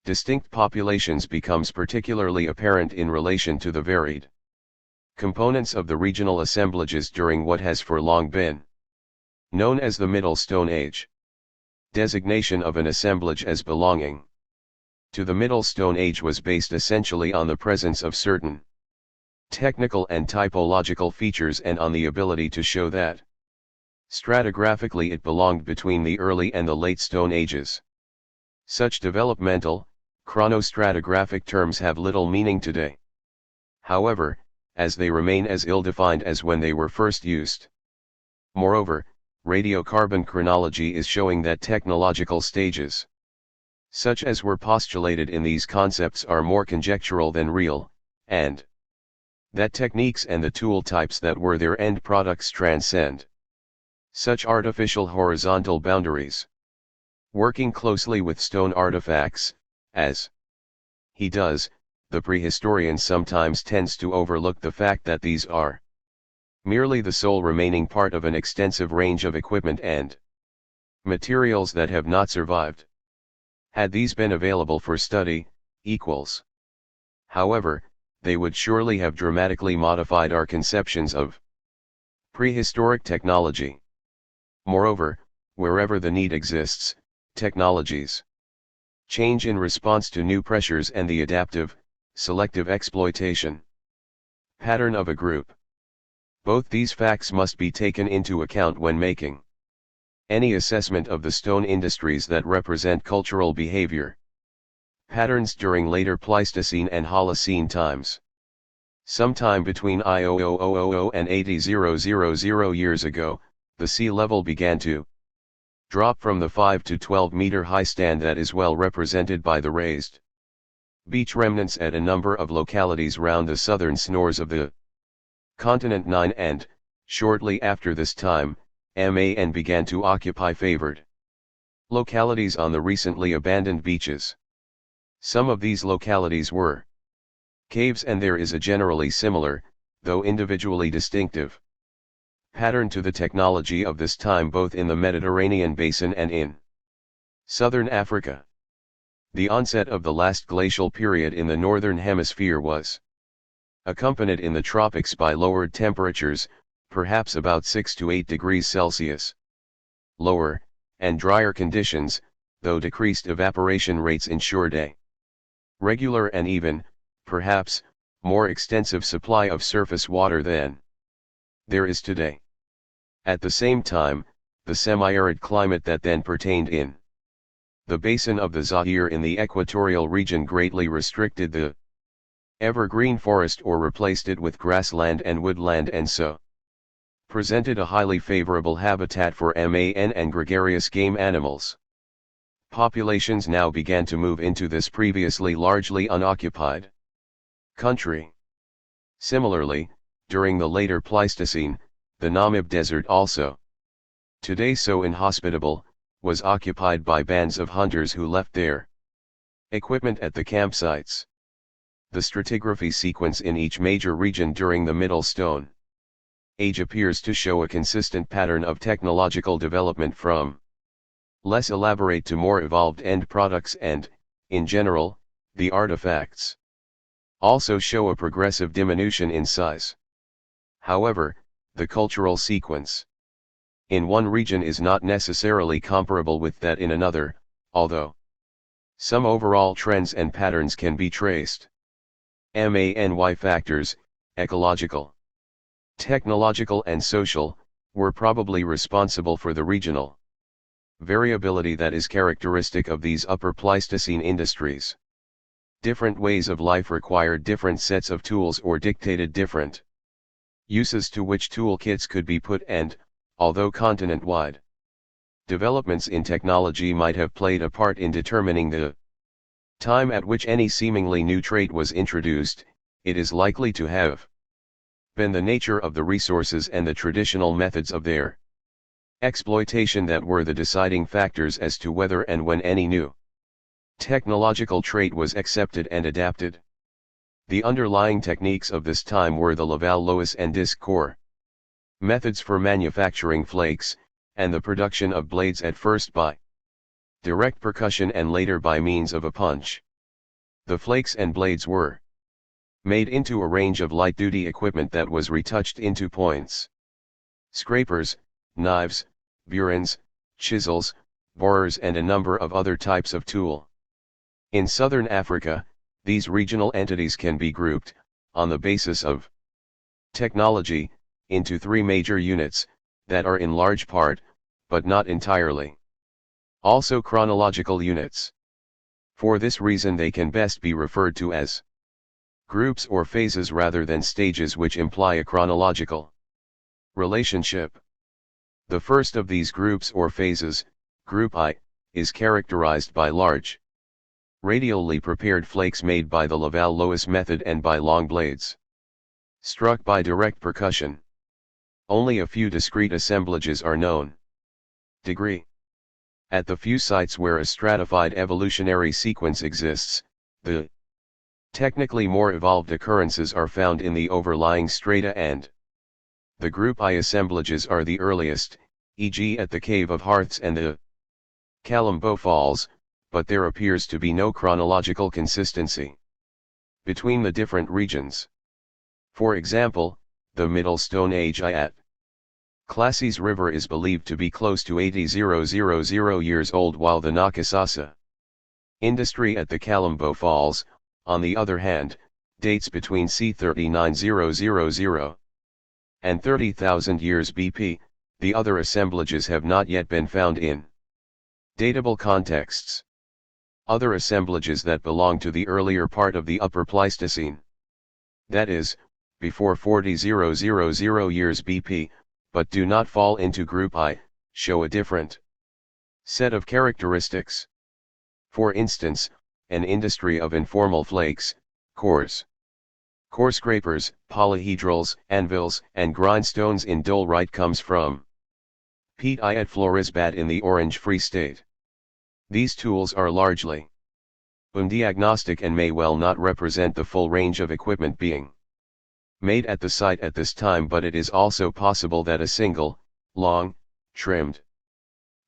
distinct populations becomes particularly apparent in relation to the varied components of the regional assemblages during what has for long been known as the Middle Stone Age. Designation of an assemblage as belonging to the Middle Stone Age was based essentially on the presence of certain technical and typological features and on the ability to show that stratigraphically it belonged between the early and the late Stone Ages. Such developmental, chronostratigraphic terms have little meaning today. However, as they remain as ill-defined as when they were first used. Moreover, radiocarbon chronology is showing that technological stages, such as were postulated in these concepts, are more conjectural than real, and that techniques and the tool types that were their end products transcend such artificial horizontal boundaries. Working closely with stone artifacts, as he does, the prehistorian sometimes tends to overlook the fact that these are merely the sole remaining part of an extensive range of equipment and materials that have not survived. Had these been available for study, however, they would surely have dramatically modified our conceptions of prehistoric technology. Moreover, wherever the need exists, technologies change in response to new pressures and the adaptive, selective exploitation pattern of a group. Both these facts must be taken into account when making any assessment of the stone industries that represent cultural behavior patterns during later Pleistocene and Holocene times. Sometime between I0000 and 80000 years ago, the sea level began to drop from the 5 to 12 meter high stand that is well represented by the raised beach remnants at a number of localities round the southern shores of the continent 9, and, shortly after this time, man began to occupy favored localities on the recently abandoned beaches. Some of these localities were caves, and there is a generally similar, though individually distinctive, pattern to the technology of this time both in the Mediterranean basin and in southern Africa. The onset of the last glacial period in the northern hemisphere was accompanied in the tropics by lowered temperatures, perhaps about 6 to 8 degrees Celsius lower, and drier conditions, though decreased evaporation rates ensured a regular and even, perhaps, more extensive supply of surface water than there is today. At the same time, the semi-arid climate that then pertained in the basin of the Zaire in the equatorial region greatly restricted the evergreen forest or replaced it with grassland and woodland, and so presented a highly favorable habitat for man and gregarious game animals. Populations now began to move into this previously largely unoccupied country. Similarly, during the later Pleistocene, the Namib Desert, also today so inhospitable, was occupied by bands of hunters who left their equipment at the campsites. The stratigraphy sequence in each major region during the Middle Stone Age appears to show a consistent pattern of technological development from less elaborate to more evolved end products, and, in general, the artifacts also show a progressive diminution in size. However, the cultural sequence in one region is not necessarily comparable with that in another, although some overall trends and patterns can be traced. MANY factors, ecological, technological and social, were probably responsible for the regional variability that is characteristic of these upper Pleistocene industries. Different ways of life required different sets of tools or dictated different uses to which toolkits could be put, and, although continent-wide developments in technology might have played a part in determining the time at which any seemingly new trait was introduced, it is likely to have been the nature of the resources and the traditional methods of their exploitation that were the deciding factors as to whether and when any new technological trait was accepted and adapted. The underlying techniques of this time were the Laval-Loess and disc core methods for manufacturing flakes, and the production of blades at first by direct percussion and later by means of a punch. The flakes and blades were made into a range of light-duty equipment that was retouched into points. Scrapers, knives, burins, chisels, borers and a number of other types of tool. In southern Africa, these regional entities can be grouped, on the basis of technology, into three major units, that are in large part, but not entirely, also chronological units. For this reason they can best be referred to as groups or phases rather than stages, which imply a chronological relationship. The first of these groups or phases, Group I, is characterized by large, radially prepared flakes made by the Laval-Loess method and by long blades struck by direct percussion. Only a few discrete assemblages are known. Degree. At the few sites where a stratified evolutionary sequence exists, the technically more evolved occurrences are found in the overlying strata, and the Group I assemblages are the earliest, e.g. at the Cave of Hearths and the Kalambo Falls, but there appears to be no chronological consistency between the different regions. For example, the Middle Stone Age at Classes River is believed to be close to 80,000 years old, while the Nakasasa industry at the Kalambo Falls, on the other hand, dates between c. 39,000 and 30,000 years BP. The other assemblages have not yet been found in datable contexts. Other assemblages that belong to the earlier part of the Upper Pleistocene, that is, before 40,000 years BP, but do not fall into Group I, show a different set of characteristics. For instance, an industry of informal flakes, cores, core scrapers, polyhedrals, anvils, and grindstones in Dolerite comes from Piet I at Florisbad in the Orange Free State. These tools are largely undiagnostic and may well not represent the full range of equipment being made at the site at this time, but it is also possible that a single, long, trimmed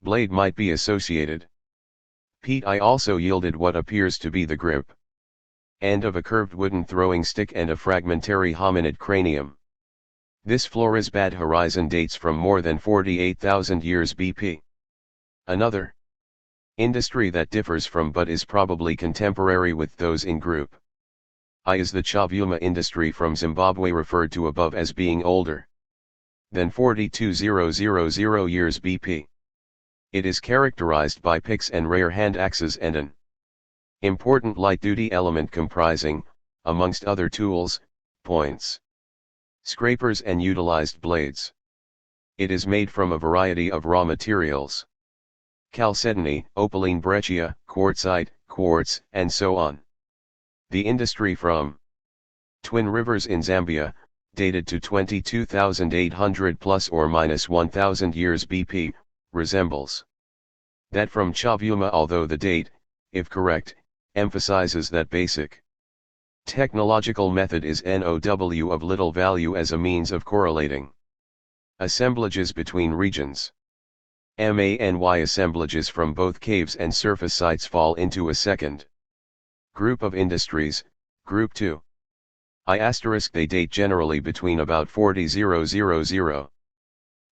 blade might be associated. Piet I also yielded what appears to be the grip end of a curved wooden throwing stick and a fragmentary hominid cranium. This Florisbad horizon dates from more than 48,000 years BP. Another industry that differs from but is probably contemporary with those in Group I is the Chavuma industry from Zimbabwe, referred to above as being older than 42,000 years BP. It is characterized by picks and rare hand axes and an important light-duty element comprising, amongst other tools, points, scrapers and utilized blades. It is made from a variety of raw materials: chalcedony, opaline breccia, quartzite, quartz, and so on. The industry from Twin Rivers in Zambia, dated to 22,800 plus or minus 1,000 years BP, resembles that from Chavuma, although the date, if correct, emphasizes that basic technological method is NOW of little value as a means of correlating assemblages between regions. MANY assemblages from both caves and surface sites fall into a second group of industries, Group II. They date generally between about 40,000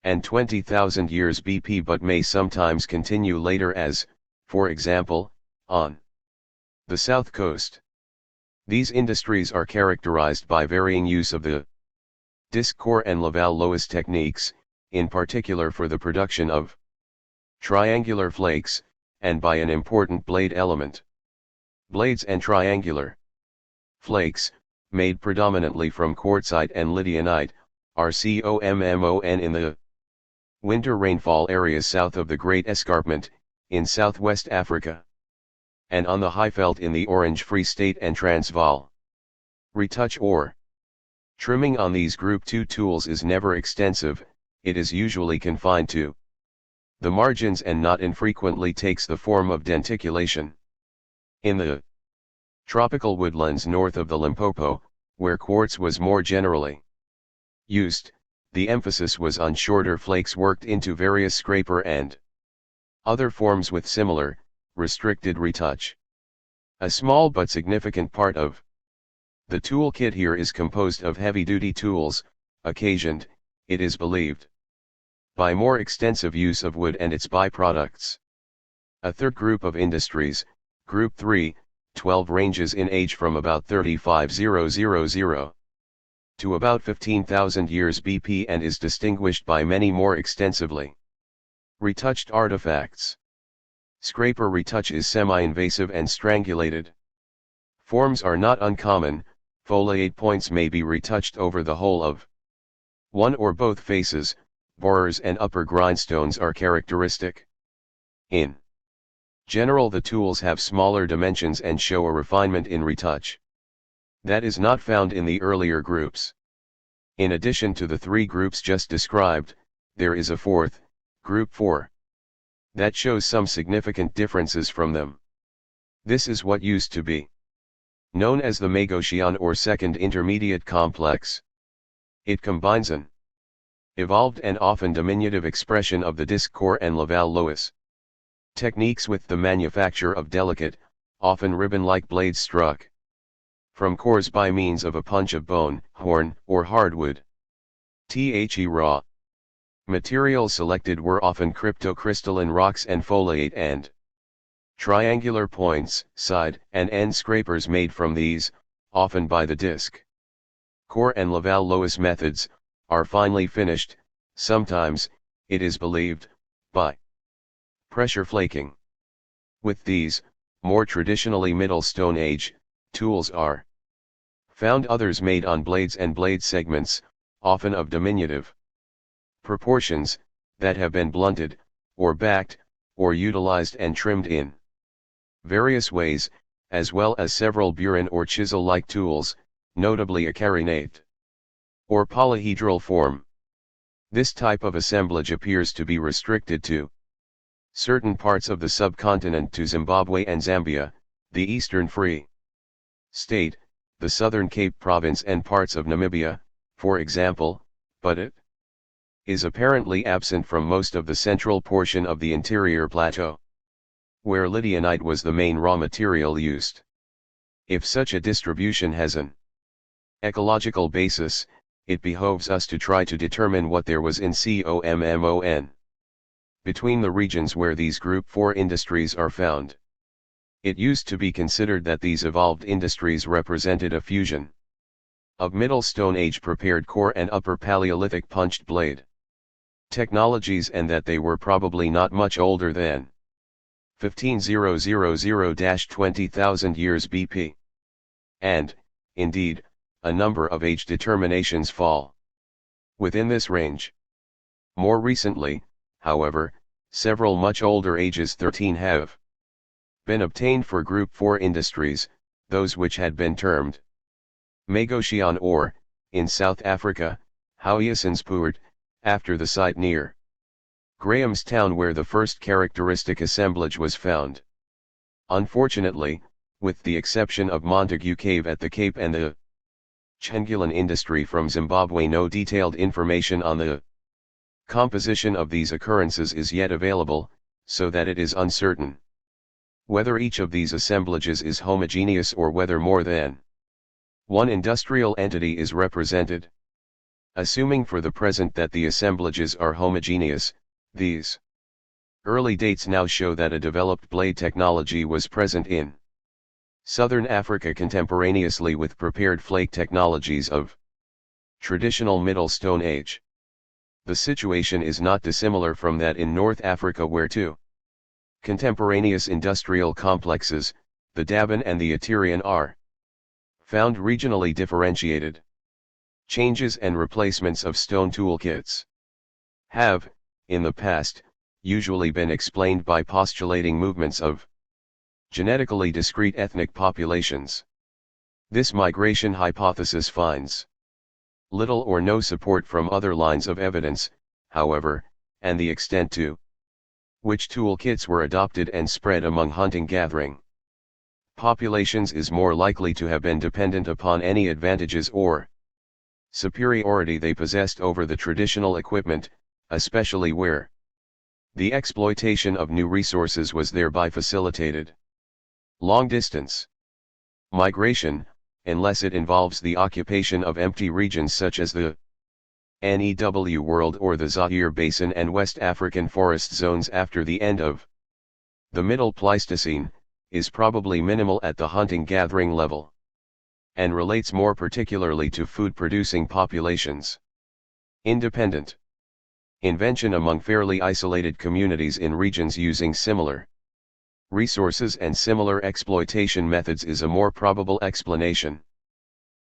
and 20,000 years BP, but may sometimes continue later, as, for example, on the south coast. These industries are characterized by varying use of the disc core and Laval-Loess techniques, in particular for the production of triangular flakes, and by an important blade element. Blades and triangular flakes, made predominantly from quartzite and lydianite, are common in the winter rainfall areas south of the Great Escarpment, in southwest Africa, and on the Highveld in the Orange Free State and Transvaal. Retouch or trimming on these Group II tools is never extensive. It is usually confined to the margins and not infrequently takes the form of denticulation. In the Tropical woodlands north of the Limpopo, where quartz was more generally used, the emphasis was on shorter flakes worked into various scraper and other forms with similar, restricted retouch. A small but significant part of the tool kit here is composed of heavy-duty tools, occasioned, it is believed, by more extensive use of wood and its byproducts. A third group of industries, Group 3, 12 ranges in age from about 35,000 to about 15,000 years BP and is distinguished by many more extensively retouched artifacts. Scraper retouch is semi-invasive and strangulated. Forms are not uncommon, foliate points may be retouched over the whole of one or both faces, borers and upper grindstones are characteristic. In general, the tools have smaller dimensions and show a refinement in retouch that is not found in the earlier groups. In addition to the three groups just described, there is a fourth, Group 4, that shows some significant differences from them. This is what used to be known as the Magocian or Second Intermediate Complex. It combines an evolved and often diminutive expression of the disc core and Laval-Lois techniques with the manufacture of delicate, often ribbon-like blades struck from cores by means of a punch of bone, horn, or hardwood. Raw materials selected were often cryptocrystalline rocks and foliate and triangular points, side and end scrapers made from these, often by the disc core and Laval-Lois methods, are finely finished, sometimes, it is believed, by pressure flaking. With these, more traditionally Middle Stone Age, tools are found others made on blades and blade segments, often of diminutive proportions, that have been blunted, or backed, or utilized and trimmed in various ways, as well as several burin or chisel-like tools, notably a carinate or polyhedral form. This type of assemblage appears to be restricted to certain parts of the subcontinent, to Zimbabwe and Zambia, the Eastern Free State, the Southern Cape Province and parts of Namibia, for example, but it is apparently absent from most of the central portion of the interior plateau, where Lydianite was the main raw material used. If such a distribution has an ecological basis, it behoves us to try to determine what there was in common between the regions where these Group 4 industries are found. It used to be considered that these evolved industries represented a fusion of Middle Stone Age prepared core and Upper Paleolithic punched blade technologies, and that they were probably not much older than 15,000–20,000 years BP. And, indeed, a number of age determinations fall within this range. More recently, however, several much older ages 13 have been obtained for Group 4 industries, those which had been termed Magocian or, in South Africa, Houwesinspoort, after the site near Grahamstown where the first characteristic assemblage was found. Unfortunately, with the exception of Montague Cave at the Cape and the Chengulan industry from Zimbabwe, no detailed information on the composition of these occurrences is yet available, so that it is uncertain whether each of these assemblages is homogeneous or whether more than one industrial entity is represented. Assuming for the present that the assemblages are homogeneous, these early dates now show that a developed blade technology was present in southern Africa contemporaneously with prepared flake technologies of traditional Middle Stone Age. The situation is not dissimilar from that in North Africa, where two contemporaneous industrial complexes, the Daban and the Aterian, are found regionally differentiated. Changes and replacements of stone toolkits have, in the past, usually been explained by postulating movements of genetically discrete ethnic populations. This migration hypothesis finds little or no support from other lines of evidence, however, and the extent to which toolkits were adopted and spread among hunting-gathering populations is more likely to have been dependent upon any advantages or superiority they possessed over the traditional equipment, especially where the exploitation of new resources was thereby facilitated. Long distance migration, unless it involves the occupation of empty regions such as the New World or the Zaire Basin and West African forest zones after the end of the Middle Pleistocene, is probably minimal at the hunting-gathering level, and relates more particularly to food-producing populations. Independent invention among fairly isolated communities in regions using similar resources and similar exploitation methods is a more probable explanation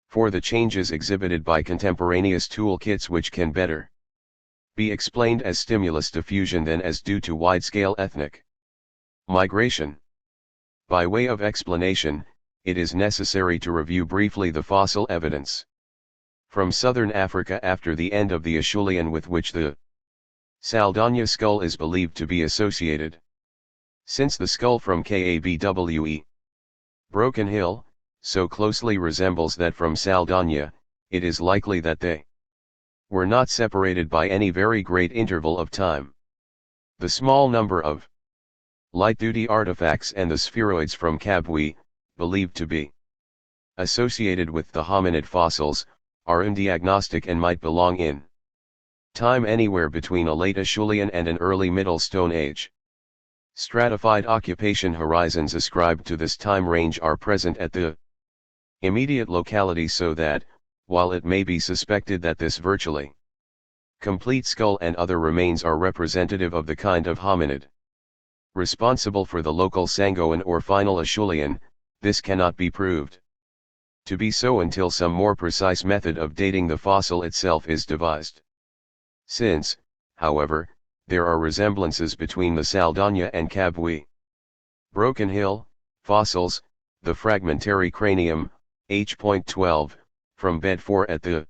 for the changes exhibited by contemporaneous toolkits, which can better be explained as stimulus diffusion than as due to wide-scale ethnic migration. By way of explanation, it is necessary to review briefly the fossil evidence from southern Africa after the end of the Acheulean with which the Saldana skull is believed to be associated. Since the skull from Kabwe, Broken Hill, so closely resembles that from Saldana, it is likely that they were not separated by any very great interval of time. The small number of light-duty artifacts and the spheroids from Kabwe, believed to be associated with the hominid fossils, are undiagnostic and might belong in time anywhere between a late Acheulean and an early Middle Stone Age. Stratified occupation horizons ascribed to this time range are present at the immediate locality, so that, while it may be suspected that this virtually complete skull and other remains are representative of the kind of hominid responsible for the local Sangoan or final Acheulean, this cannot be proved to be so until some more precise method of dating the fossil itself is devised. Since, however, there are resemblances between the Saldana and Kabwe Broken Hill fossils, the fragmentary cranium, H.12, from Bed 4 at the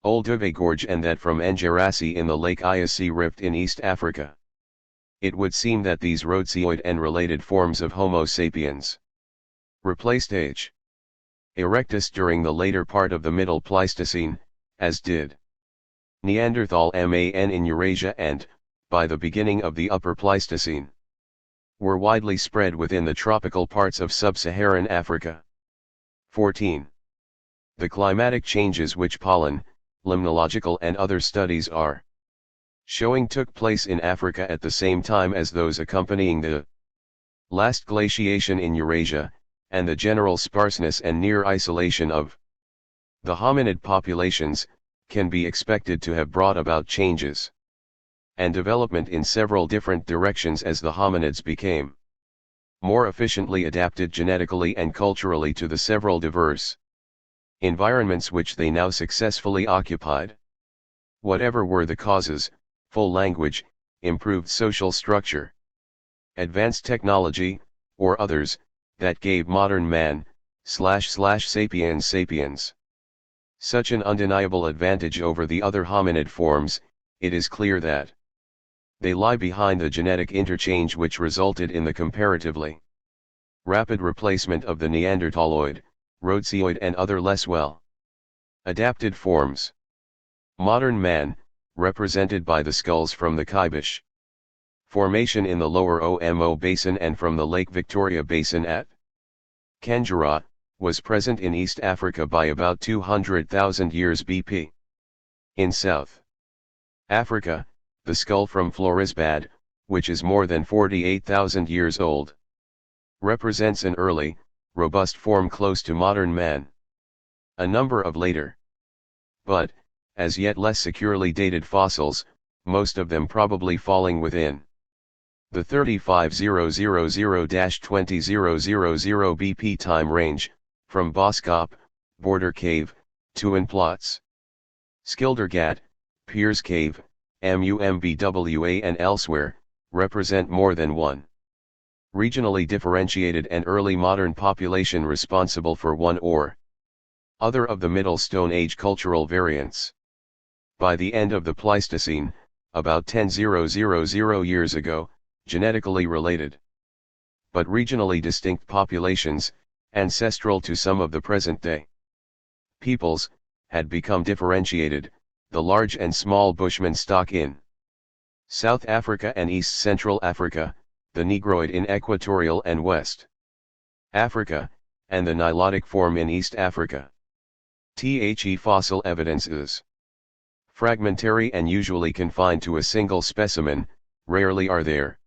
Old Uve Gorge and that from Ngerasi in the Lake Eyasi Rift in East Africa, it would seem that these rhodsioid and related forms of Homo sapiens replaced H. erectus during the later part of the Middle Pleistocene, as did Neanderthal man in Eurasia and, by the beginning of the Upper Pleistocene, were widely spread within the tropical parts of sub-Saharan Africa. 14. The climatic changes which pollen, limnological and other studies are showing took place in Africa at the same time as those accompanying the last glaciation in Eurasia, and the general sparseness and near isolation of the hominid populations, can be expected to have brought about changes and development in several different directions as the hominids became more efficiently adapted genetically and culturally to the several diverse environments which they now successfully occupied. Whatever were the causes, full language, improved social structure, advanced technology, or others, that gave modern man, sapiens such an undeniable advantage over the other hominid forms, it is clear that they lie behind the genetic interchange which resulted in the comparatively rapid replacement of the Neanderthaloid, rhodsioid and other less well adapted forms. Modern man, represented by the skulls from the Kibish Formation in the lower Omo Basin and from the Lake Victoria Basin at Kanjura, was present in East Africa by about 200,000 years BP. In South Africa, the skull from Florisbad, which is more than 48,000 years old, represents an early, robust form close to modern man. A number of later, but, as yet less securely dated fossils, most of them probably falling within the 35000-20000 BP time range, from Boskop, Border Cave, to Plots, Skildergat, Piers Cave, Mumbwa and elsewhere, represent more than one regionally differentiated and early modern population responsible for one or other of the Middle Stone Age cultural variants. By the end of the Pleistocene, about 10,000 years ago, genetically related but regionally distinct populations, ancestral to some of the present-day peoples, had become differentiated, the large and small Bushman stock in South Africa and East Central Africa, the Negroid in Equatorial and West Africa, and the Nilotic form in East Africa. The fossil evidence is fragmentary and usually confined to a single specimen. Rarely are there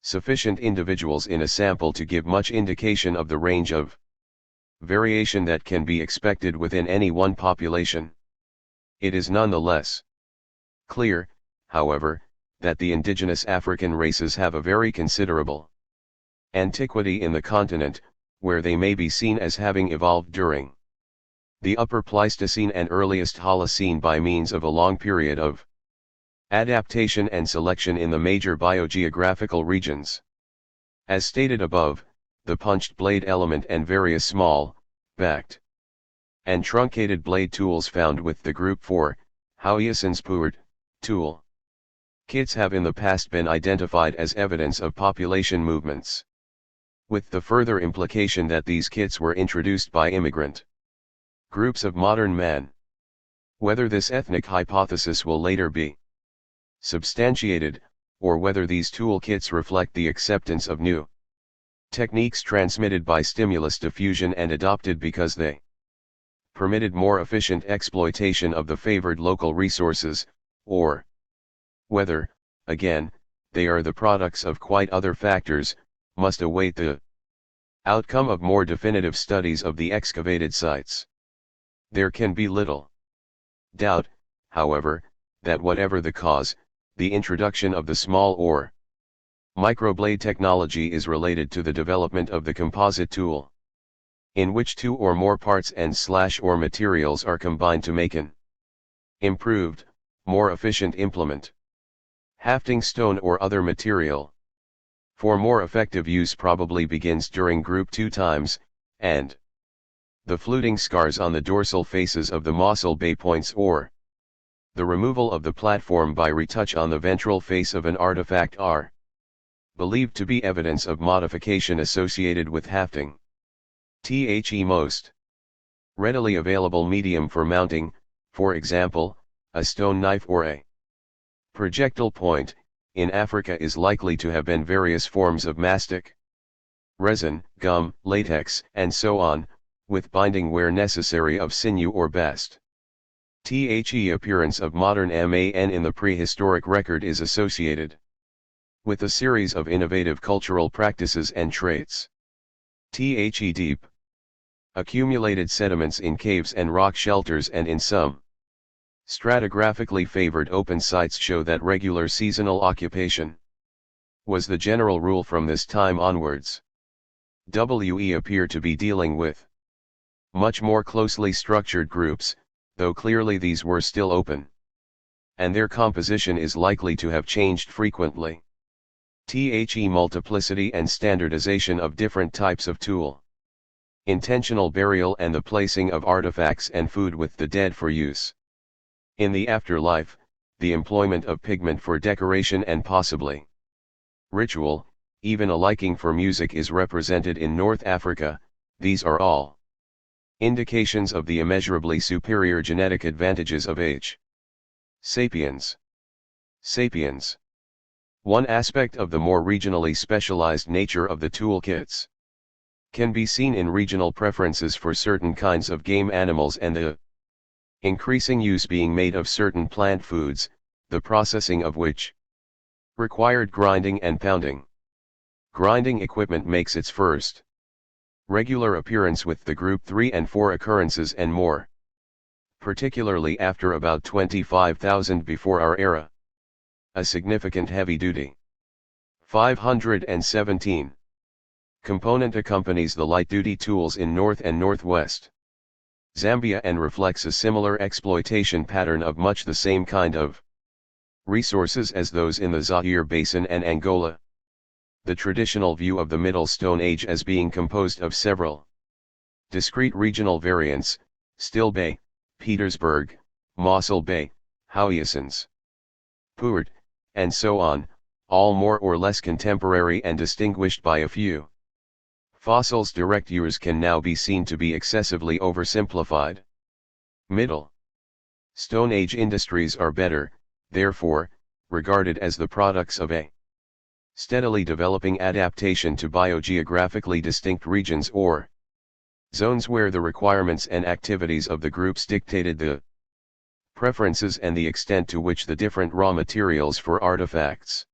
sufficient individuals in a sample to give much indication of the range of variation that can be expected within any one population. It is nonetheless clear, however, that the indigenous African races have a very considerable antiquity in the continent, where they may be seen as having evolved during the Upper Pleistocene and earliest Holocene by means of a long period of adaptation and selection in the major biogeographical regions. As stated above, the punched blade element and various small, backed, and truncated blade tools found with the group 4, Howiesen's Puert, tool kits have in the past been identified as evidence of population movements, with the further implication that these kits were introduced by immigrant groups of modern man. Whether this ethnic hypothesis will later be substantiated, or whether these tool kits reflect the acceptance of new techniques transmitted by stimulus diffusion and adopted because they permitted more efficient exploitation of the favored local resources, or whether, again, they are the products of quite other factors, must await the outcome of more definitive studies of the excavated sites. There can be little doubt, however, that whatever the cause, the introduction of the small or microblade technology is related to the development of the composite tool, in which two or more parts and/or materials are combined to make an improved, more efficient implement. Hafting stone or other material for more effective use probably begins during group 2 times, and the fluting scars on the dorsal faces of the Mossel Bay points or the removal of the platform by retouch on the ventral face of an artifact are believed to be evidence of modification associated with hafting. The most readily available medium for mounting, for example, a stone knife or a projectile point, in Africa is likely to have been various forms of mastic, resin, gum, latex, and so on, with binding where necessary of sinew or bast. The appearance of modern man in the prehistoric record is associated with a series of innovative cultural practices and traits. The deep accumulated sediments in caves and rock shelters and in some stratigraphically favored open sites show that regular seasonal occupation was the general rule from this time onwards. We appear to be dealing with much more closely structured groups, though clearly these were still open, and their composition is likely to have changed frequently. The multiplicity and standardization of different types of tool, intentional burial and the placing of artifacts and food with the dead for use in the afterlife, the employment of pigment for decoration and possibly ritual, even a liking for music is represented in North Africa. These are all indications of the immeasurably superior genetic advantages of H. sapiens. Sapiens. One aspect of the more regionally specialized nature of the toolkits can be seen in regional preferences for certain kinds of game animals and the increasing use being made of certain plant foods, the processing of which required grinding and pounding. Grinding equipment makes its first regular appearance with the group 3 and 4 occurrences and more, particularly after about 25,000 before our era. A significant heavy-duty 517 component accompanies the light-duty tools in North and Northwest Zambia and reflects a similar exploitation pattern of much the same kind of resources as those in the Zaire Basin and Angola. The traditional view of the Middle Stone Age as being composed of several discrete regional variants, Still Bay, Petersburg, Mossel Bay, Howiesen's Puert, and so on, all more or less contemporary and distinguished by a few fossils. Direct years can now be seen to be excessively oversimplified. Middle Stone Age industries are better, therefore, regarded as the products of a steadily developing adaptation to biogeographically distinct regions or zones where the requirements and activities of the groups dictated the preferences and the extent to which the different raw materials for artifacts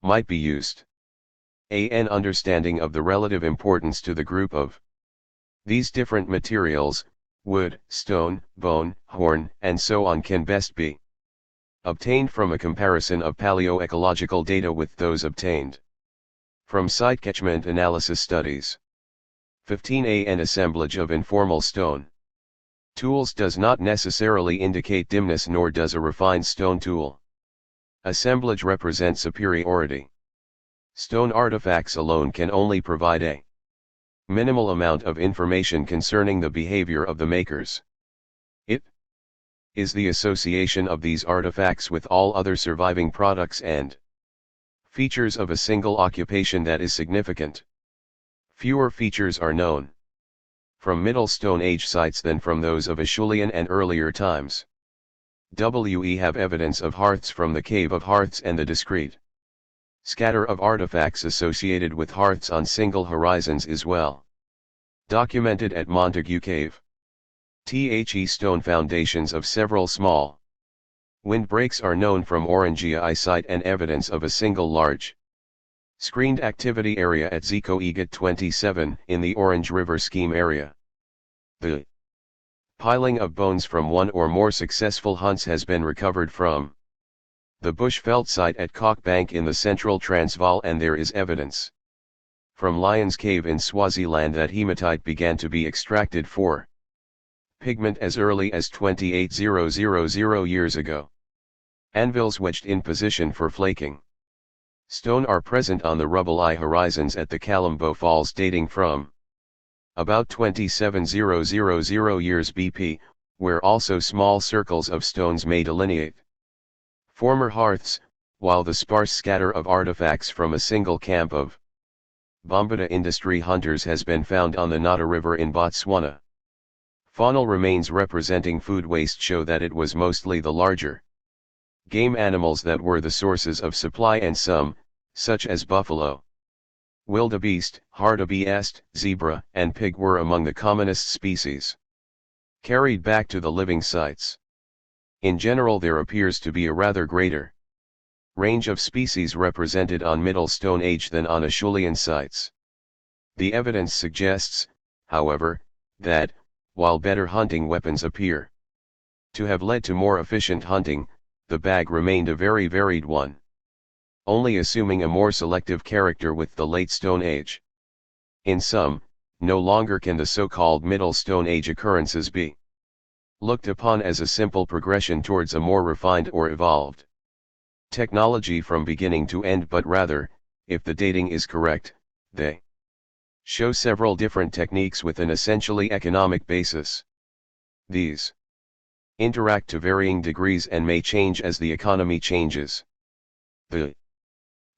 might be used. An understanding of the relative importance to the group of these different materials, wood, stone, bone, horn, and so on, can best be obtained from a comparison of paleoecological data with those obtained from site catchment analysis studies. 15. An assemblage of informal stone tools does not necessarily indicate dimness, nor does a refined stone tool assemblage represent superiority. Stone artifacts alone can only provide a minimal amount of information concerning the behavior of the makers. It is the association of these artifacts with all other surviving products and features of a single occupation that is significant. Fewer features are known from Middle Stone Age sites than from those of Acheulean and earlier times. We have evidence of hearths from the Cave of Hearths and the discrete scatter of artifacts associated with hearths on single horizons is well documented at Montague Cave. Stone foundations of several small windbreaks are known from Orangia site, and evidence of a single large screened activity area at Zico Egat 27 in the Orange River scheme area. The piling of bones from one or more successful hunts has been recovered from the Bushveld site at Cock Bank in the central Transvaal, and there is evidence from Lions Cave in Swaziland that hematite began to be extracted for pigment as early as 28,000 years ago. Anvils wedged in position for flaking stone are present on the rubble eye horizons at the Kalambo Falls dating from about 27,000 years BP, where also small circles of stones may delineate former hearths, while the sparse scatter of artifacts from a single camp of Bambata industry hunters has been found on the Nata River in Botswana. Faunal remains representing food waste show that it was mostly the larger game animals that were the sources of supply, and some, such as buffalo, wildebeest, hartebeest, zebra, and pig were among the commonest species carried back to the living sites. In general, there appears to be a rather greater range of species represented on Middle Stone Age than on Acheulean sites. The evidence suggests, however, that, while better hunting weapons appear to have led to more efficient hunting, the bag remained a very varied one, only assuming a more selective character with the Late Stone Age. In sum, no longer can the so-called Middle Stone Age occurrences be looked upon as a simple progression towards a more refined or evolved technology from beginning to end, but rather, if the dating is correct, they show several different techniques with an essentially economic basis. These interact to varying degrees and may change as the economy changes. The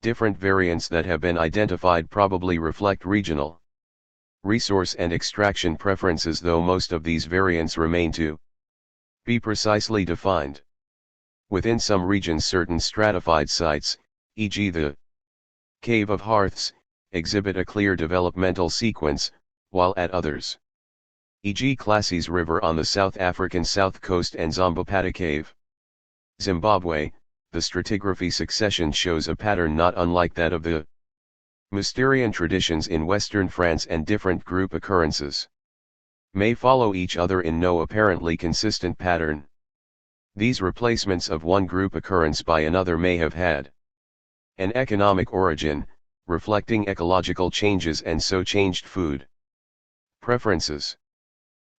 different variants that have been identified probably reflect regional resource and extraction preferences, though most of these variants remain to be precisely defined. Within some regions, certain stratified sites, e.g. the Cave of Hearths, exhibit a clear developmental sequence, while at others, e.g. Classes River on the South African south coast and Zombopata Cave, Zimbabwe, the stratigraphy succession shows a pattern not unlike that of the Mousterian traditions in western France, and different group occurrences may follow each other in no apparently consistent pattern. These replacements of one group occurrence by another may have had an economic origin, reflecting ecological changes, and so changed food preferences.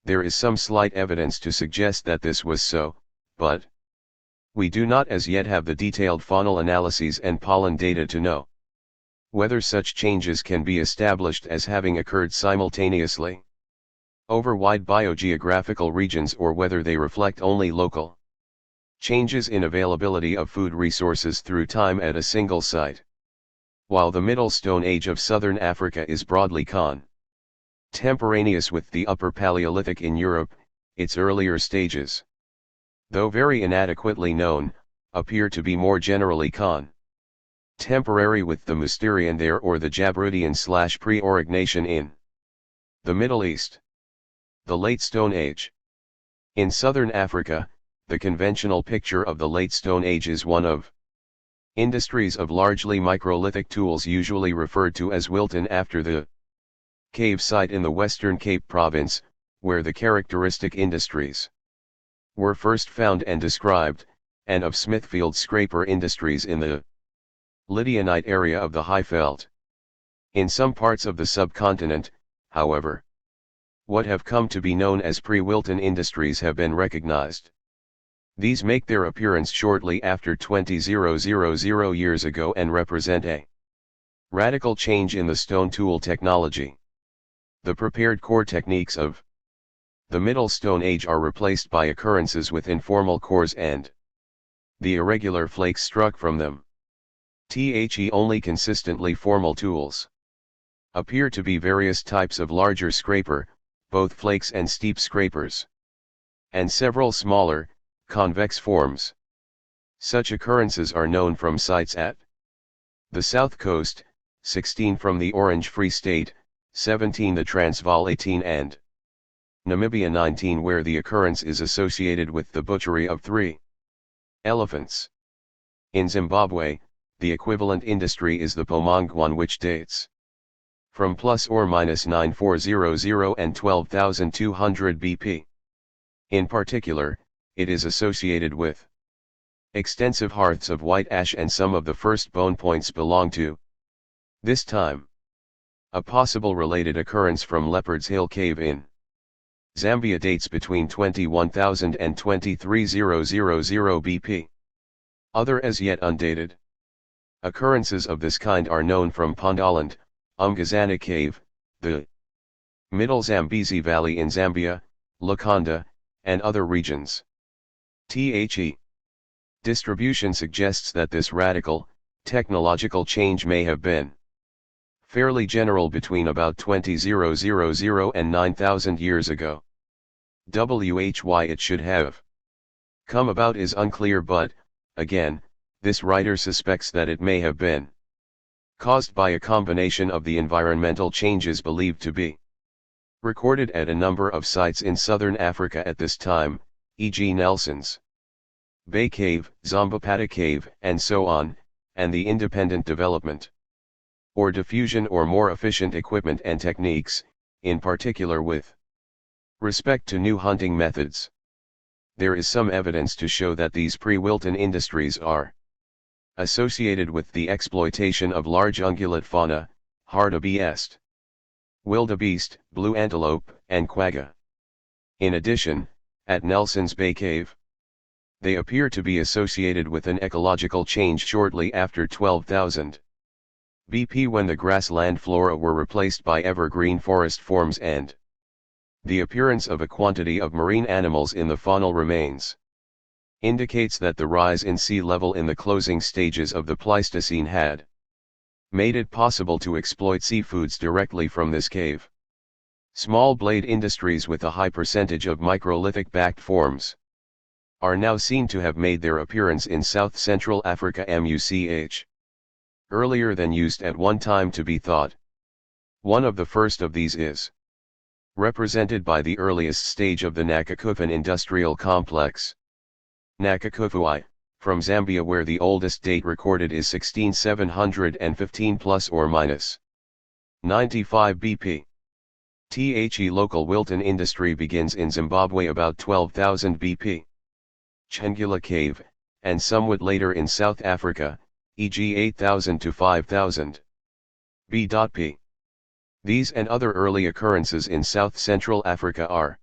There is some slight evidence to suggest that this was so, but we do not as yet have the detailed faunal analyses and pollen data to know whether such changes can be established as having occurred simultaneously over wide biogeographical regions, or whether they reflect only local Changes in availability of food resources through time at a single site. While the Middle Stone Age of southern Africa is broadly contemporaneous with the Upper Paleolithic in Europe, its earlier stages, though very inadequately known, appear to be more generally contemporary with the Mousterian there or the Jabrutian/Pre-Aurignacian in the Middle East. The Late Stone Age. In southern Africa, the conventional picture of the Late Stone Age is one of industries of largely microlithic tools, usually referred to as Wilton after the cave site in the Western Cape Province, where the characteristic industries were first found and described, and of Smithfield scraper industries in the Lydianite area of the Highveld. In some parts of the subcontinent, however, what have come to be known as pre-Wilton industries have been recognized. These make their appearance shortly after 20,000 years ago and represent a radical change in the stone tool technology. The prepared core techniques of the Middle Stone Age are replaced by occurrences with informal cores and the irregular flakes struck from them. Only consistently formal tools appear to be various types of larger scraper, both flakes and steep scrapers, and several smaller, convex forms. Such occurrences are known from sites at the South Coast, 16 from the Orange Free State, 17 the Transvaal, 18 and Namibia, 19, where the occurrence is associated with the butchery of 3 elephants. In Zimbabwe, the equivalent industry is the Pomangwan, which dates from ±9400 and 12,200 BP. In particular, it is associated with extensive hearths of white ash, and some of the first bone points belong to this time. A possible related occurrence from Leopard's Hill Cave in Zambia dates between 21,000 and 23,000 BP. Other as yet undated occurrences of this kind are known from Pondoland, Umgazana Cave, the Middle Zambezi Valley in Zambia, Lukonde, and other regions. Distribution suggests that this radical, technological change may have been fairly general between about 20,000 and 9,000 years ago. Why it should have come about is unclear, but, again, this writer suspects that it may have been caused by a combination of the environmental changes believed to be recorded at a number of sites in southern Africa at this time, e.g. Nelson's Bay Cave, Zambapata Cave, and so on, and the independent development or diffusion or more efficient equipment and techniques, in particular with respect to new hunting methods. There is some evidence to show that these pre-Wilton industries are associated with the exploitation of large ungulate fauna, hartebeest, wildebeest, blue antelope, and quagga. In addition, at Nelson's Bay Cave, they appear to be associated with an ecological change shortly after 12,000 BP, when the grassland flora were replaced by evergreen forest forms and the appearance of a quantity of marine animals in the faunal remains indicates that the rise in sea level in the closing stages of the Pleistocene had made it possible to exploit seafoods directly from this cave. Small blade industries with a high percentage of microlithic-backed forms are now seen to have made their appearance in South Central Africa much earlier than used at one time to be thought. One of the first of these is represented by the earliest stage of the Nakakufan industrial complex, Nakakufui, from Zambia, where the oldest date recorded is 16,715 plus or minus 95 BP. Local Wilton industry begins in Zimbabwe about 12,000 BP. Chengula Cave, and somewhat later in South Africa, e.g. 8,000 to 5,000 B.P. These and other early occurrences in South Central Africa are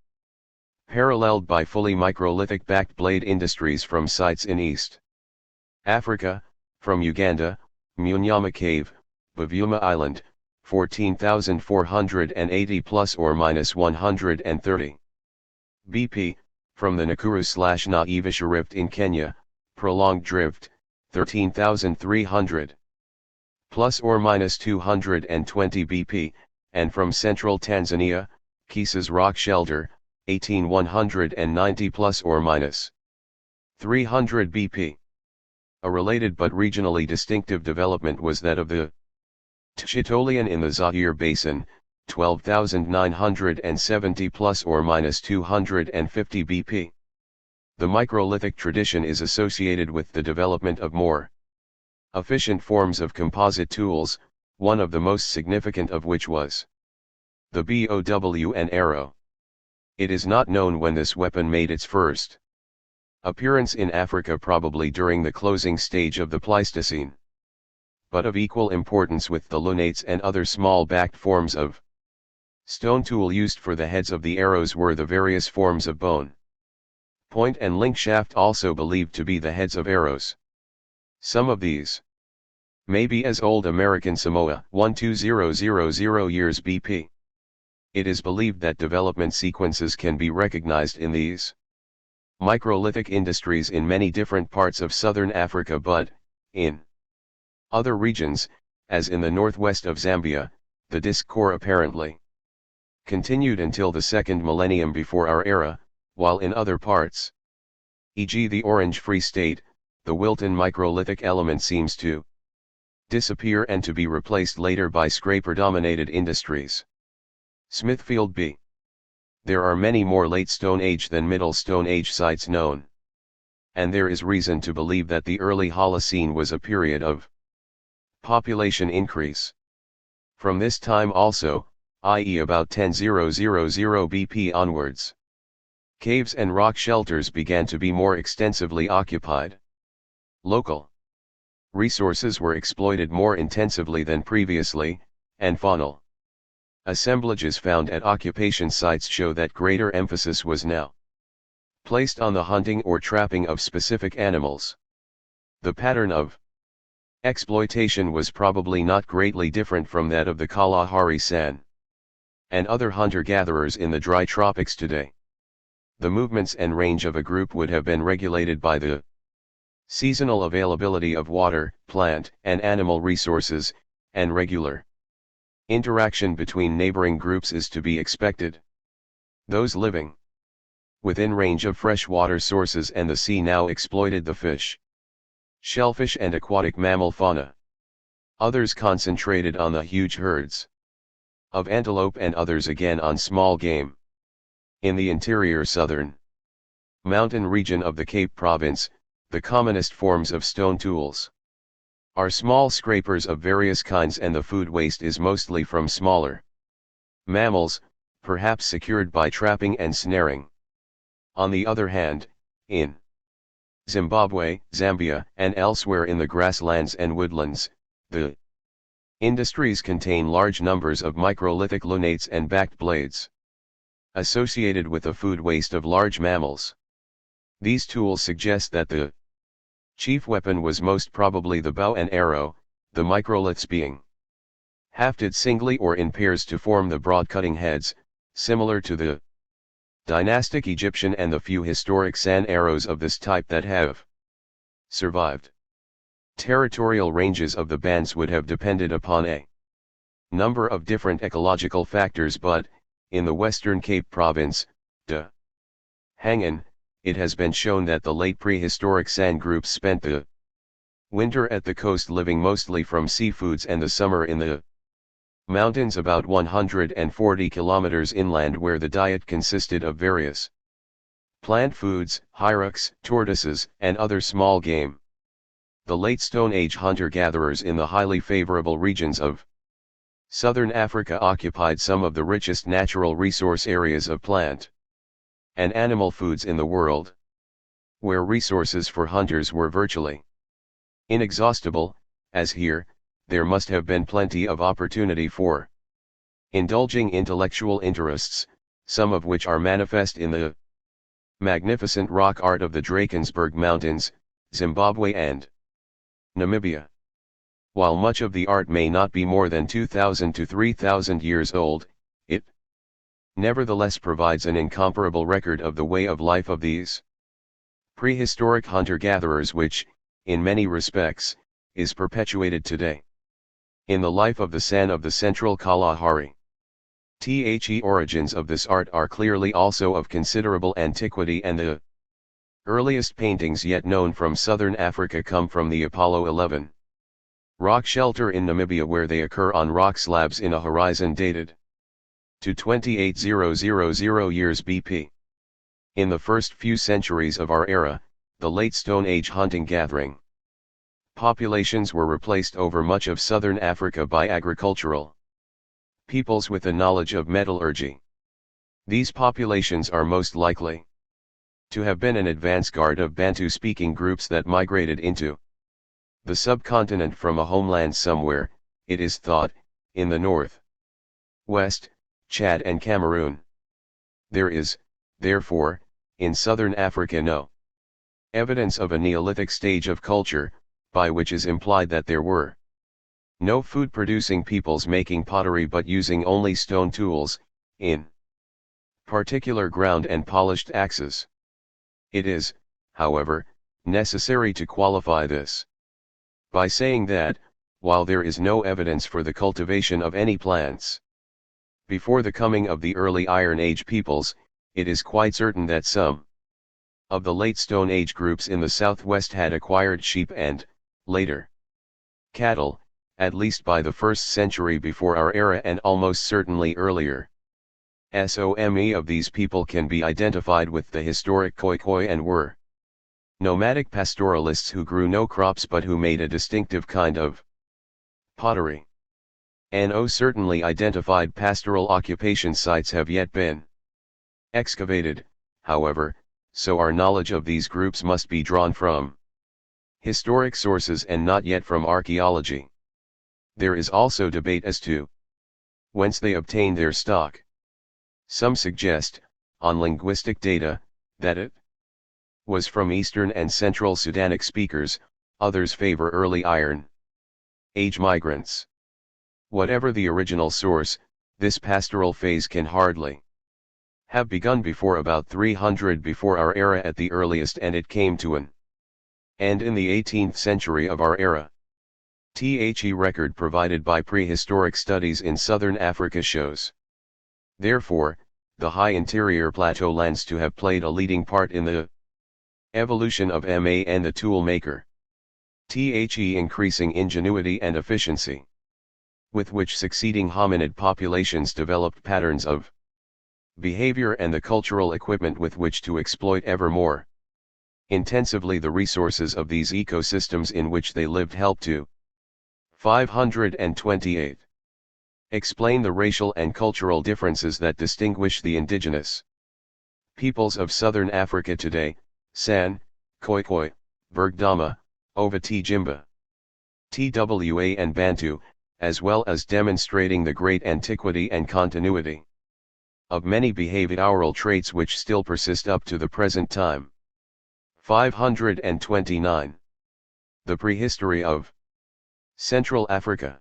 paralleled by fully microlithic-backed blade industries from sites in East Africa, from Uganda, Munyama Cave, Bavuma Island, 14,480 plus or minus 130 BP, from the Nakuru/Naivasha Rift in Kenya, prolonged drift, 13,300 plus or minus 220 BP, and from central Tanzania, Kisa's rock shelter, 18,190 plus or minus 300 BP. A related but regionally distinctive development was that of the Tchitolian in the Zaire Basin, 12,970 plus or minus 250 BP. The microlithic tradition is associated with the development of more efficient forms of composite tools, one of the most significant of which was the bow and arrow. It is not known when this weapon made its first appearance in Africa, probably during the closing stage of the Pleistocene. But of equal importance with the lunates and other small-backed forms of stone tool used for the heads of the arrows were the various forms of bone point and link shaft, also believed to be the heads of arrows. Some of these may be as old American Samoa, 12000 years BP. It is believed that development sequences can be recognized in these microlithic industries in many different parts of southern Africa, but, in other regions, as in the northwest of Zambia, the disc core apparently continued until the second millennium before our era, while in other parts, e.g. the Orange Free State, the Wilton microlithic element seems to disappear and to be replaced later by scraper-dominated industries. Smithfield B. There are many more late Stone Age than Middle Stone Age sites known, and there is reason to believe that the early Holocene was a period of population increase. From this time also, i.e. about 10,000 BP onwards, caves and rock shelters began to be more extensively occupied. Local resources were exploited more intensively than previously, and faunal assemblages found at occupation sites show that greater emphasis was now placed on the hunting or trapping of specific animals. The pattern of exploitation was probably not greatly different from that of the Kalahari San and other hunter-gatherers in the dry tropics today. The movements and range of a group would have been regulated by the seasonal availability of water, plant, and animal resources, and regular interaction between neighboring groups is to be expected. Those living within range of fresh water sources and the sea now exploited the fish, shellfish and aquatic mammal fauna. Others concentrated on the huge herds of antelope and others again on small game. In the interior southern mountain region of the Cape Province, the commonest forms of stone tools are small scrapers of various kinds, and the food waste is mostly from smaller mammals, perhaps secured by trapping and snaring. On the other hand, in Zimbabwe, Zambia, and elsewhere in the grasslands and woodlands, the industries contain large numbers of microlithic lunates and backed blades associated with the food waste of large mammals. These tools suggest that the chief weapon was most probably the bow and arrow, the microliths being hafted singly or in pairs to form the broad cutting heads, similar to the dynastic Egyptian and the few historic San arrows of this type that have survived. Territorial ranges of the bands would have depended upon a number of different ecological factors, but, in the Western Cape Province, de Hangen, it has been shown that the late prehistoric San groups spent the winter at the coast, living mostly from seafoods, and the summer in the mountains about 140 kilometers inland, where the diet consisted of various plant foods, hyrax, tortoises, and other small game. The late Stone Age hunter-gatherers in the highly favorable regions of southern Africa occupied some of the richest natural resource areas of plant and animal foods in the world, where resources for hunters were virtually inexhaustible. As here, there must have been plenty of opportunity for indulging intellectual interests, some of which are manifest in the magnificent rock art of the Drakensberg Mountains, Zimbabwe and Namibia. While much of the art may not be more than 2,000 to 3,000 years old, it nevertheless provides an incomparable record of the way of life of these prehistoric hunter-gatherers which, in many respects, is perpetuated today in the life of the San of the Central Kalahari. The origins of this art are clearly also of considerable antiquity, and the earliest paintings yet known from southern Africa come from the Apollo 11 rock shelter in Namibia, where they occur on rock slabs in a horizon dated to 28,000 years BP. In the first few centuries of our era, the late Stone Age hunting-gathering populations were replaced over much of southern Africa by agricultural peoples with a knowledge of metallurgy. These populations are most likely to have been an advance guard of Bantu-speaking groups that migrated into the subcontinent from a homeland somewhere, it is thought, in the north, west, Chad and Cameroon. There is, therefore, in southern Africa no evidence of a Neolithic stage of culture, by which is implied that there were no food-producing peoples making pottery but using only stone tools, in particular ground and polished axes. It is, however, necessary to qualify this by saying that, while there is no evidence for the cultivation of any plants before the coming of the early Iron Age peoples, it is quite certain that some of the late Stone Age groups in the southwest had acquired sheep and, later, cattle, at least by the 1st century before our era and almost certainly earlier. Some of these people can be identified with the historic Khoikhoi and were nomadic pastoralists who grew no crops but who made a distinctive kind of pottery. No certainly identified pastoral occupation sites have yet been excavated, however, so our knowledge of these groups must be drawn from historic sources and not yet from archaeology. There is also debate as to whence they obtained their stock. Some suggest, on linguistic data, that it was from Eastern and Central Sudanic speakers, others favor early Iron Age migrants. Whatever the original source, this pastoral phase can hardly have begun before about 300 before our era at the earliest, and it came to an end in the 18th century of our era. The record provided by prehistoric studies in southern Africa shows, therefore, the high interior plateau lands to have played a leading part in the evolution of MA and the tool maker. The increasing ingenuity and efficiency with which succeeding hominid populations developed patterns of behavior and the cultural equipment with which to exploit ever more intensively the resources of these ecosystems in which they lived helped to 528. Explain the racial and cultural differences that distinguish the indigenous peoples of southern Africa today, San, Khoikhoi, Bergdama, Ovati Jimba, Twa and Bantu, as well as demonstrating the great antiquity and continuity of many behavioral traits which still persist up to the present time. 529. The Prehistory of Central Africa.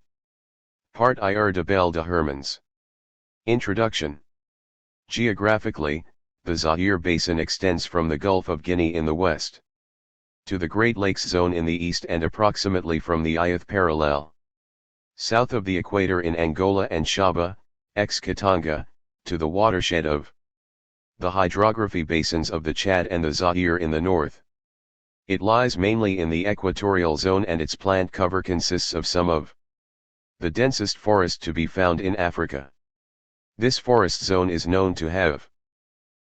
Part Ir de Belle de Hermans. Introduction. Geographically, the Zaire Basin extends from the Gulf of Guinea in the west to the Great Lakes Zone in the east and approximately from the Ith parallel south of the equator in Angola and Shaba, ex-Katanga, to the watershed of the hydrography basins of the Chad and the Zaire in the north. It lies mainly in the equatorial zone and its plant cover consists of some of the densest forest to be found in Africa. This forest zone is known to have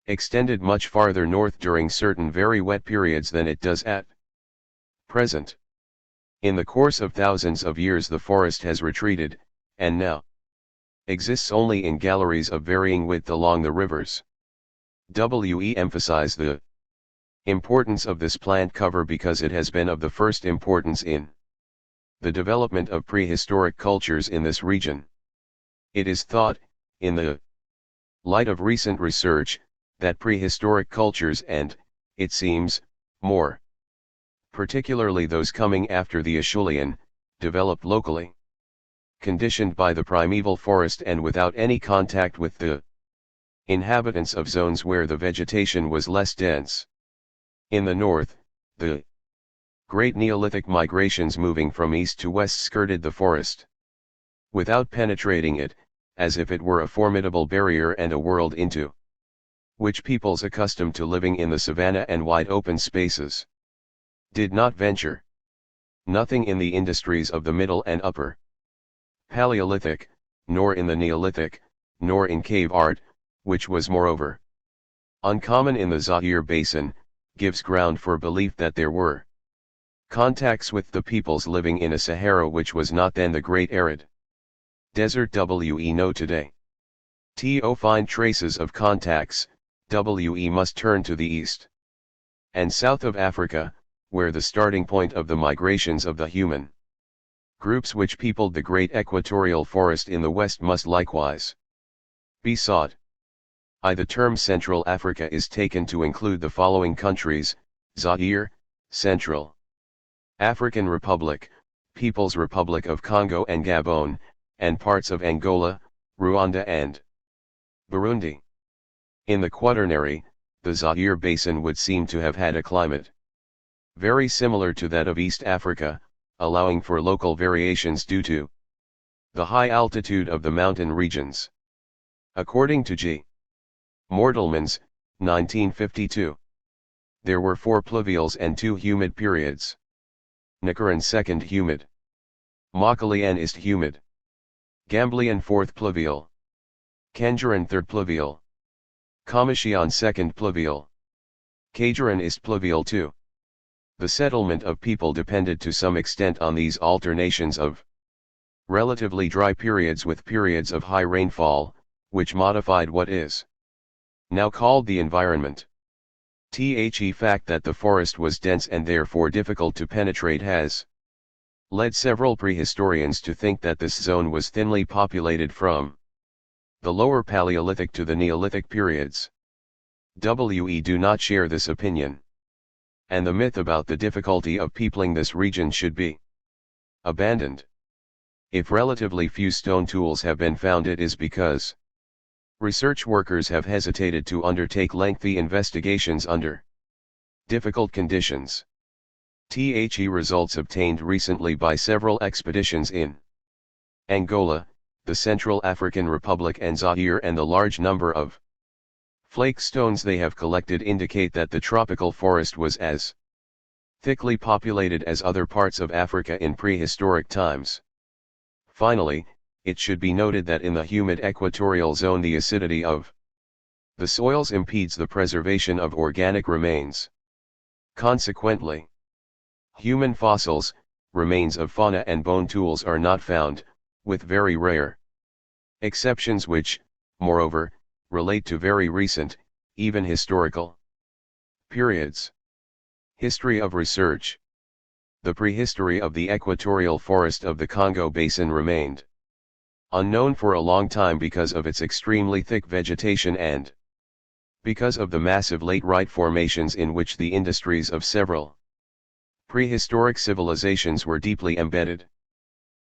extended much farther north during certain very wet periods than it does at present. In the course of thousands of years the forest has retreated, and now exists only in galleries of varying width along the rivers. We emphasize the importance of this plant cover because it has been of the first importance in the development of prehistoric cultures in this region. It is thought, in the light of recent research, that prehistoric cultures and, it seems, more particularly those coming after the Acheulean, developed locally, conditioned by the primeval forest and without any contact with the inhabitants of zones where the vegetation was less dense. In the north, the great Neolithic migrations moving from east to west skirted the forest. Without penetrating it, as if it were a formidable barrier and a world into which peoples accustomed to living in the savanna and wide open spaces did not venture. Nothing in the industries of the Middle and Upper Paleolithic, nor in the Neolithic, nor in cave art, which was moreover uncommon in the Zaire basin, gives ground for belief that there were contacts with the peoples living in a Sahara which was not then the great arid desert we know today. To find traces of contacts, we must turn to the east and south of Africa, where the starting point of the migrations of the human groups which peopled the great equatorial forest in the west must likewise be sought. The term Central Africa is taken to include the following countries: Zaire, Central African Republic, People's Republic of Congo and Gabon, and parts of Angola, Rwanda and Burundi. In the Quaternary, the Zaire basin would seem to have had a climate very similar to that of East Africa, allowing for local variations due to the high altitude of the mountain regions. According to G. Mortelmans, 1952, there were 4 pluvials and 2 humid periods. Nakaran second humid. Makalian ist humid. Gamblian fourth pluvial. Kanjaran third pluvial. Kamashian second pluvial. Kajaran ist pluvial too. The settlement of people depended to some extent on these alternations of relatively dry periods with periods of high rainfall, which modified what is now called the environment. The fact that the forest was dense and therefore difficult to penetrate has led several prehistorians to think that this zone was thinly populated from the lower Paleolithic to the Neolithic periods. We do not share this opinion, and the myth about the difficulty of peopling this region should be abandoned. If relatively few stone tools have been found, it is because research workers have hesitated to undertake lengthy investigations under difficult conditions. The results obtained recently by several expeditions in Angola, the Central African Republic and Zaire, and the large number of flake stones they have collected indicate that the tropical forest was as thickly populated as other parts of Africa in prehistoric times. Finally, it should be noted that in the humid equatorial zone the acidity of the soils impedes the preservation of organic remains. Consequently, human fossils, remains of fauna and bone tools are not found, with very rare exceptions which, moreover, relate to very recent, even historical periods. History of research. The prehistory of the equatorial forest of the Congo Basin remained unknown for a long time because of its extremely thick vegetation and because of the massive laterite formations in which the industries of several prehistoric civilizations were deeply embedded.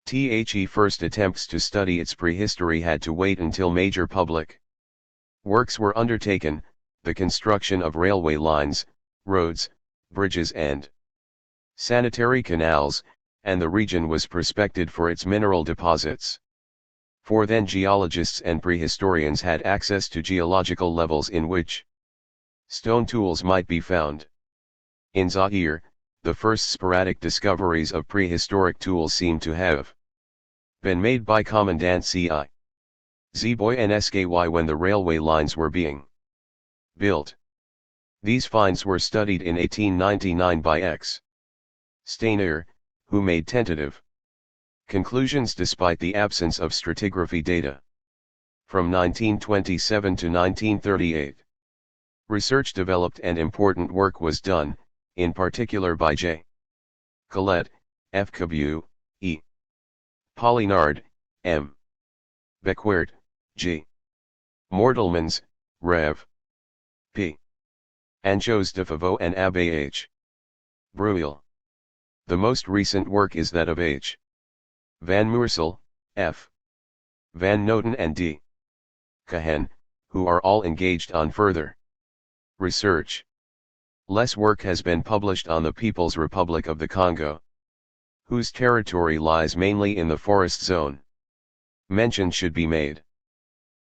The first attempts to study its prehistory had to wait until major public works were undertaken, the construction of railway lines, roads, bridges and sanitary canals, and the region was prospected for its mineral deposits. For then geologists and prehistorians had access to geological levels in which stone tools might be found. In Zaire, the first sporadic discoveries of prehistoric tools seem to have been made by Commandant C.I. Zerbo NSKY when the railway lines were being built. These finds were studied in 1899 by X. Steiner, who made tentative conclusions despite the absence of stratigraphy data. From 1927 to 1938, research developed and important work was done, in particular by J. Collette, F. Cabu, E. Pollinard, M. Bequert, G. Mortelmans, Rev. P. Anjos de Favot and Abbé H. Breuil. The most recent work is that of H. Van Moorsel, F. Van Noten and D. Cahen, who are all engaged on further research. Less work has been published on the People's Republic of the Congo, whose territory lies mainly in the forest zone. Mention should be made,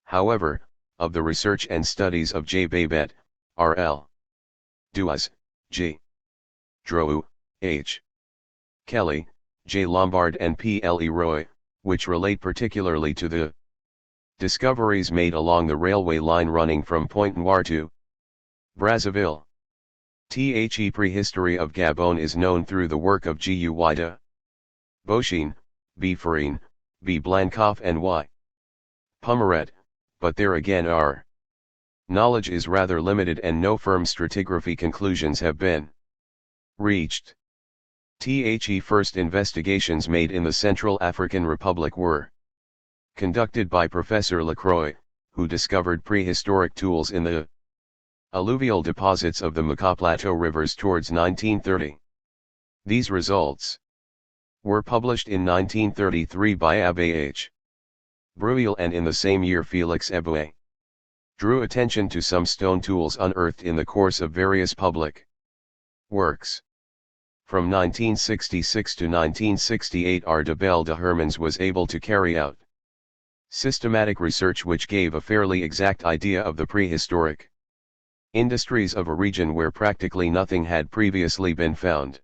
however, of the research and studies of J. Babet, R.L. Duaz, G. Drou, H. Kelly, J. Lombard and P. L. E. Roy, which relate particularly to the discoveries made along the railway line running from Pointe Noire to Brazzaville. The prehistory of Gabon is known through the work of G. U. Wida, Beauchesne, B. Farine, B. Blancoff and Y. Pommeret, but there again our knowledge is rather limited and no firm stratigraphy conclusions have been reached. The first investigations made in the Central African Republic were conducted by Professor Lacroix, who discovered prehistoric tools in the alluvial deposits of the Maka Plateau rivers towards 1930. These results were published in 1933 by Abbé H. Breuil, and in the same year Félix Eboué drew attention to some stone tools unearthed in the course of various public works. From 1966 to 1968 R. de Belle de Hermans was able to carry out systematic research which gave a fairly exact idea of the prehistoric industries of a region where practically nothing had previously been found.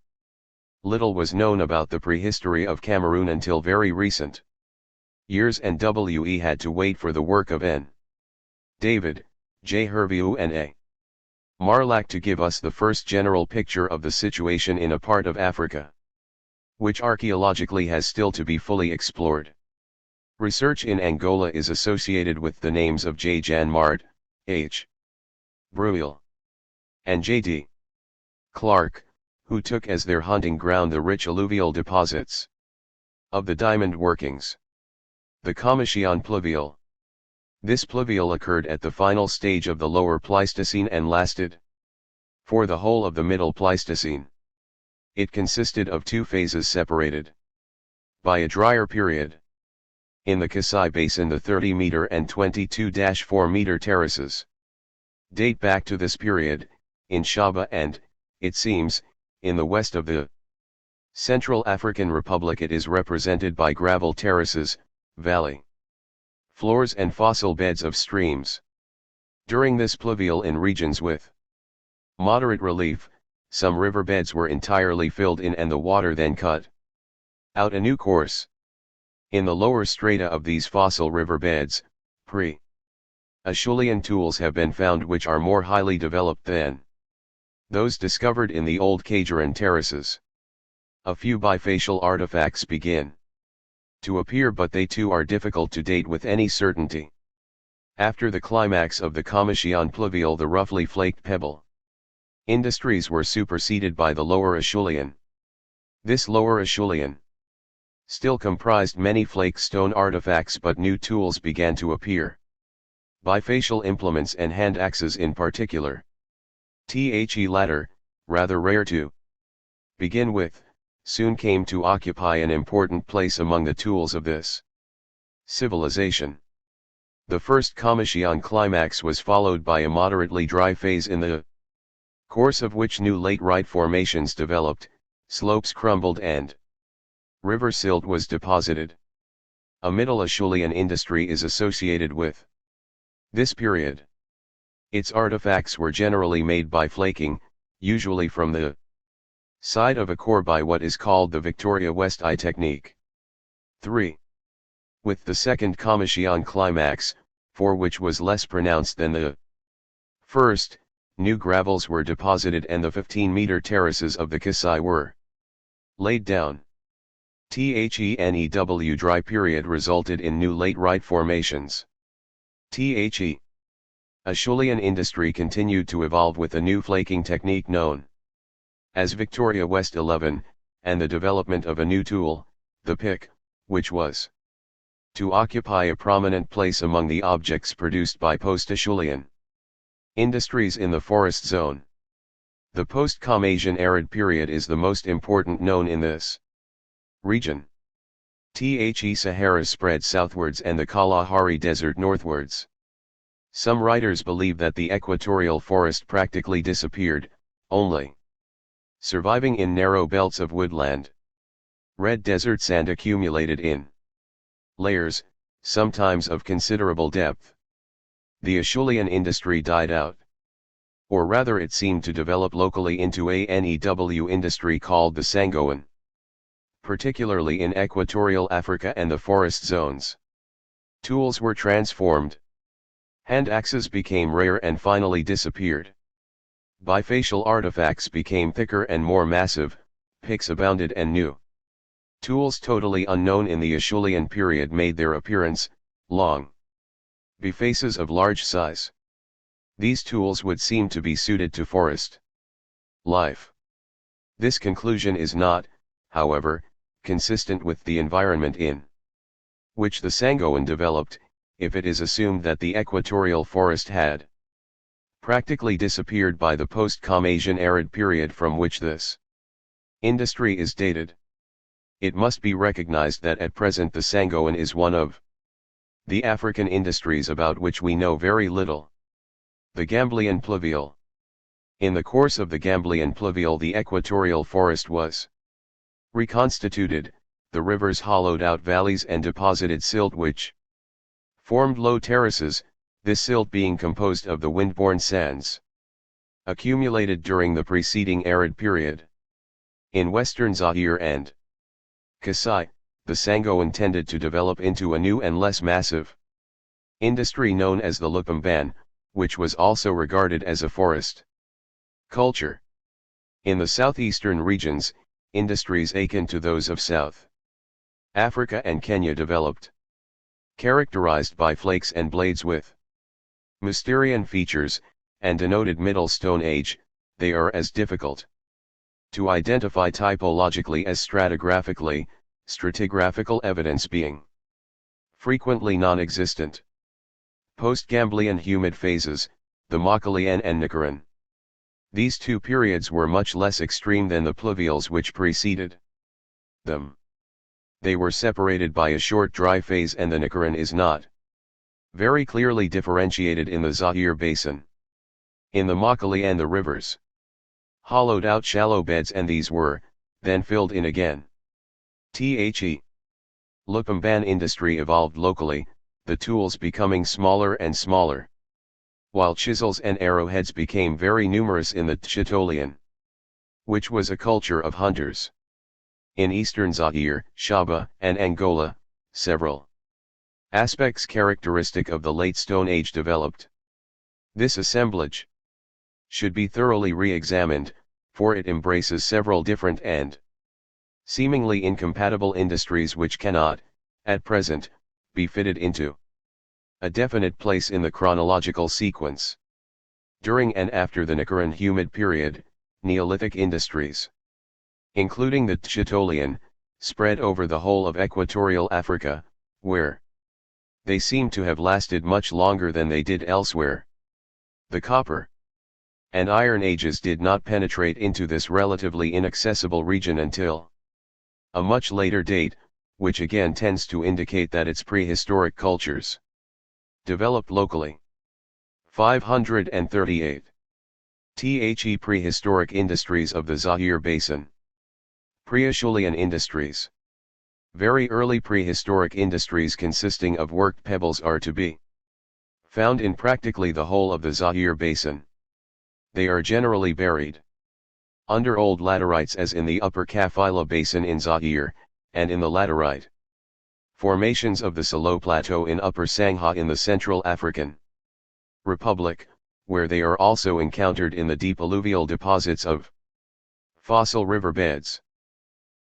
Little was known about the prehistory of Cameroon until very recent years, and we had to wait for the work of N. David, J. Hervieux and A. Marlac to give us the first general picture of the situation in a part of Africa, which archaeologically has still to be fully explored. Research in Angola is associated with the names of J. Jan Mard, H. Breuil, and J. D. Clark, who took as their hunting ground the rich alluvial deposits of the diamond workings, the Commission pluvial. This pluvial occurred at the final stage of the Lower Pleistocene and lasted for the whole of the Middle Pleistocene. It consisted of two phases separated by a drier period. In the Kasai Basin the 30-meter and 22-4-meter terraces date back to this period. In Shaba and, it seems, in the west of the Central African Republic it is represented by gravel terraces, valley floors and fossil beds of streams. During this pluvial in regions with moderate relief, some riverbeds were entirely filled in and the water then cut out a new course. In the lower strata of these fossil riverbeds, pre-Acheulean tools have been found which are more highly developed than those discovered in the old Kagerain terraces. A few bifacial artifacts begin to appear, but they too are difficult to date with any certainty. After the climax of the Commission pluvial the roughly flaked pebble industries were superseded by the Lower Acheulean. This Lower Acheulean still comprised many flake stone artifacts, but new tools began to appear. Bifacial implements and hand axes in particular. The latter, rather rare to begin with, soon came to occupy an important place among the tools of this civilization. The first Commission climax was followed by a moderately dry phase in the course of which new laterite formations developed, slopes crumbled and river silt was deposited. A Middle Acheulean industry is associated with this period. Its artifacts were generally made by flaking, usually from the side of a core by what is called the Victoria West eye technique. 3. With the second Commission climax, for which was less pronounced than the first, new gravels were deposited and the 15-meter terraces of the Kasai were laid down. The dry period resulted in new laterite formations. The Acheulean industry continued to evolve with a new flaking technique known as Victoria West 11, and the development of a new tool, the pick, which was to occupy a prominent place among the objects produced by post-Acheulean industries in the forest zone. The post-Commission arid period is the most important known in this region. The Sahara spread southwards and the Kalahari Desert northwards. Some writers believe that the equatorial forest practically disappeared, only surviving in narrow belts of woodland. Red desert sand accumulated in layers, sometimes of considerable depth. The Acheulean industry died out. Or rather it seemed to develop locally into a new industry called the Sangoan, particularly in equatorial Africa and the forest zones. Tools were transformed. Hand axes became rare and finally disappeared. Bifacial artifacts became thicker and more massive, picks abounded and new tools totally unknown in the Acheulean period made their appearance, long bifaces of large size. These tools would seem to be suited to forest life. This conclusion is not, however, consistent with the environment in which the Sangoan developed, if it is assumed that the equatorial forest had practically disappeared by the post-Comasian arid period from which this industry is dated. It must be recognized that at present the Sangoan is one of the African industries about which we know very little. The Gamblian pluvial. In the course of the Gamblian pluvial the equatorial forest was reconstituted, the rivers hollowed out valleys and deposited silt which formed low terraces, this silt being composed of the windborne sands accumulated during the preceding arid period. In western Zaire and Kasai, the Sangoan tended to develop into a new and less massive industry known as the Lupamban, which was also regarded as a forest culture. In the southeastern regions, industries akin to those of South Africa and Kenya developed, characterized by flakes and blades with Mousterian features, and denoted Middle Stone Age. They are as difficult to identify typologically as stratigraphically, stratigraphical evidence being frequently non-existent. Post-Gamblian humid phases, the Mauchalian and Nicaran. These two periods were much less extreme than the pluvials which preceded them. They were separated by a short dry phase and the Nicaran is not very clearly differentiated in the Zaire basin. In the Mauchalian the rivers hollowed out shallow beds and these were, then filled in again. The Lupamban industry evolved locally, the tools becoming smaller and smaller, while chisels and arrowheads became very numerous in the Chitolean, which was a culture of hunters. In eastern Zaire, Shaba, and Angola, several aspects characteristic of the late Stone Age developed. This assemblage should be thoroughly re-examined, for it embraces several different and seemingly incompatible industries which cannot, at present, be fitted into a definite place in the chronological sequence. During and after the Nicaran humid period, Neolithic industries, including the Chitolean, spread over the whole of equatorial Africa, where they seem to have lasted much longer than they did elsewhere. The Copper and Iron Ages did not penetrate into this relatively inaccessible region until a much later date, which again tends to indicate that its prehistoric cultures developed locally. 538. Prehistoric industries of the Zaire Basin. Pre-Acheulean industries. Very early prehistoric industries consisting of worked pebbles are to be found in practically the whole of the Zaire Basin. They are generally buried under old laterites as in the upper Kafila Basin in Zaire, and in the laterite formations of the Salo Plateau in Upper Sangha in the Central African Republic, where they are also encountered in the deep alluvial deposits of fossil riverbeds.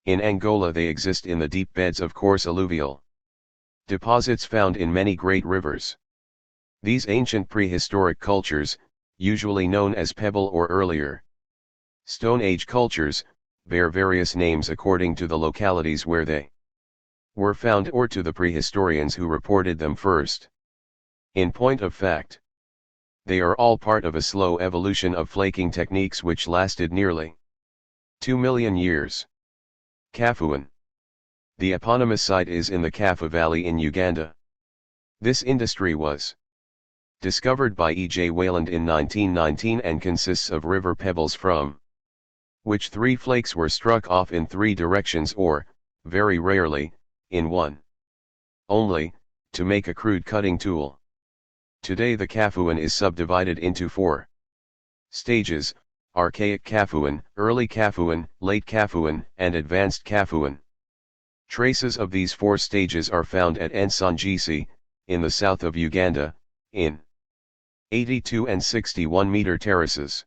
In Angola they exist in the deep beds of coarse alluvial deposits found in many great rivers. These ancient prehistoric cultures, usually known as Pebble or earlier Stone Age cultures, bear various names according to the localities where they were found or to the prehistorians who reported them first. In point of fact, they are all part of a slow evolution of flaking techniques which lasted nearly 2 million years. Kafuan. The eponymous site is in the Kafa Valley in Uganda. This industry was discovered by E. J. Wayland in 1919 and consists of river pebbles from which 3 flakes were struck off in 3 directions or, very rarely, in one only, to make a crude cutting tool. Today the Kaffuan is subdivided into 4 stages: Archaic Kaffuan, Early Kaffuan, Late Kaffuan, and Advanced Kaffuan. Traces of these 4 stages are found at Ensangisi, in the south of Uganda, in 82 and 61 meter terraces.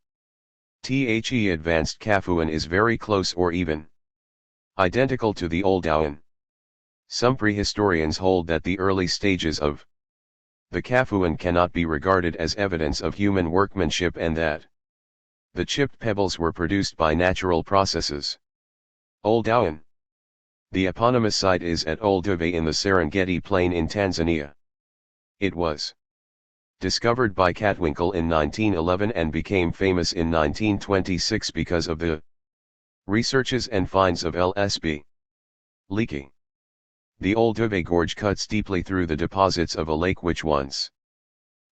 The Advanced Kaffuan is very close or even identical to the Old Dowan. Some prehistorians hold that the early stages of the Kaffuan cannot be regarded as evidence of human workmanship and that the chipped pebbles were produced by natural processes. Old Dowan. The eponymous site is at Olduvai in the Serengeti Plain in Tanzania. It was discovered by Catwinkle in 1911 and became famous in 1926 because of the researches and finds of L.S.B. Leakey. The Olduvai Gorge cuts deeply through the deposits of a lake which once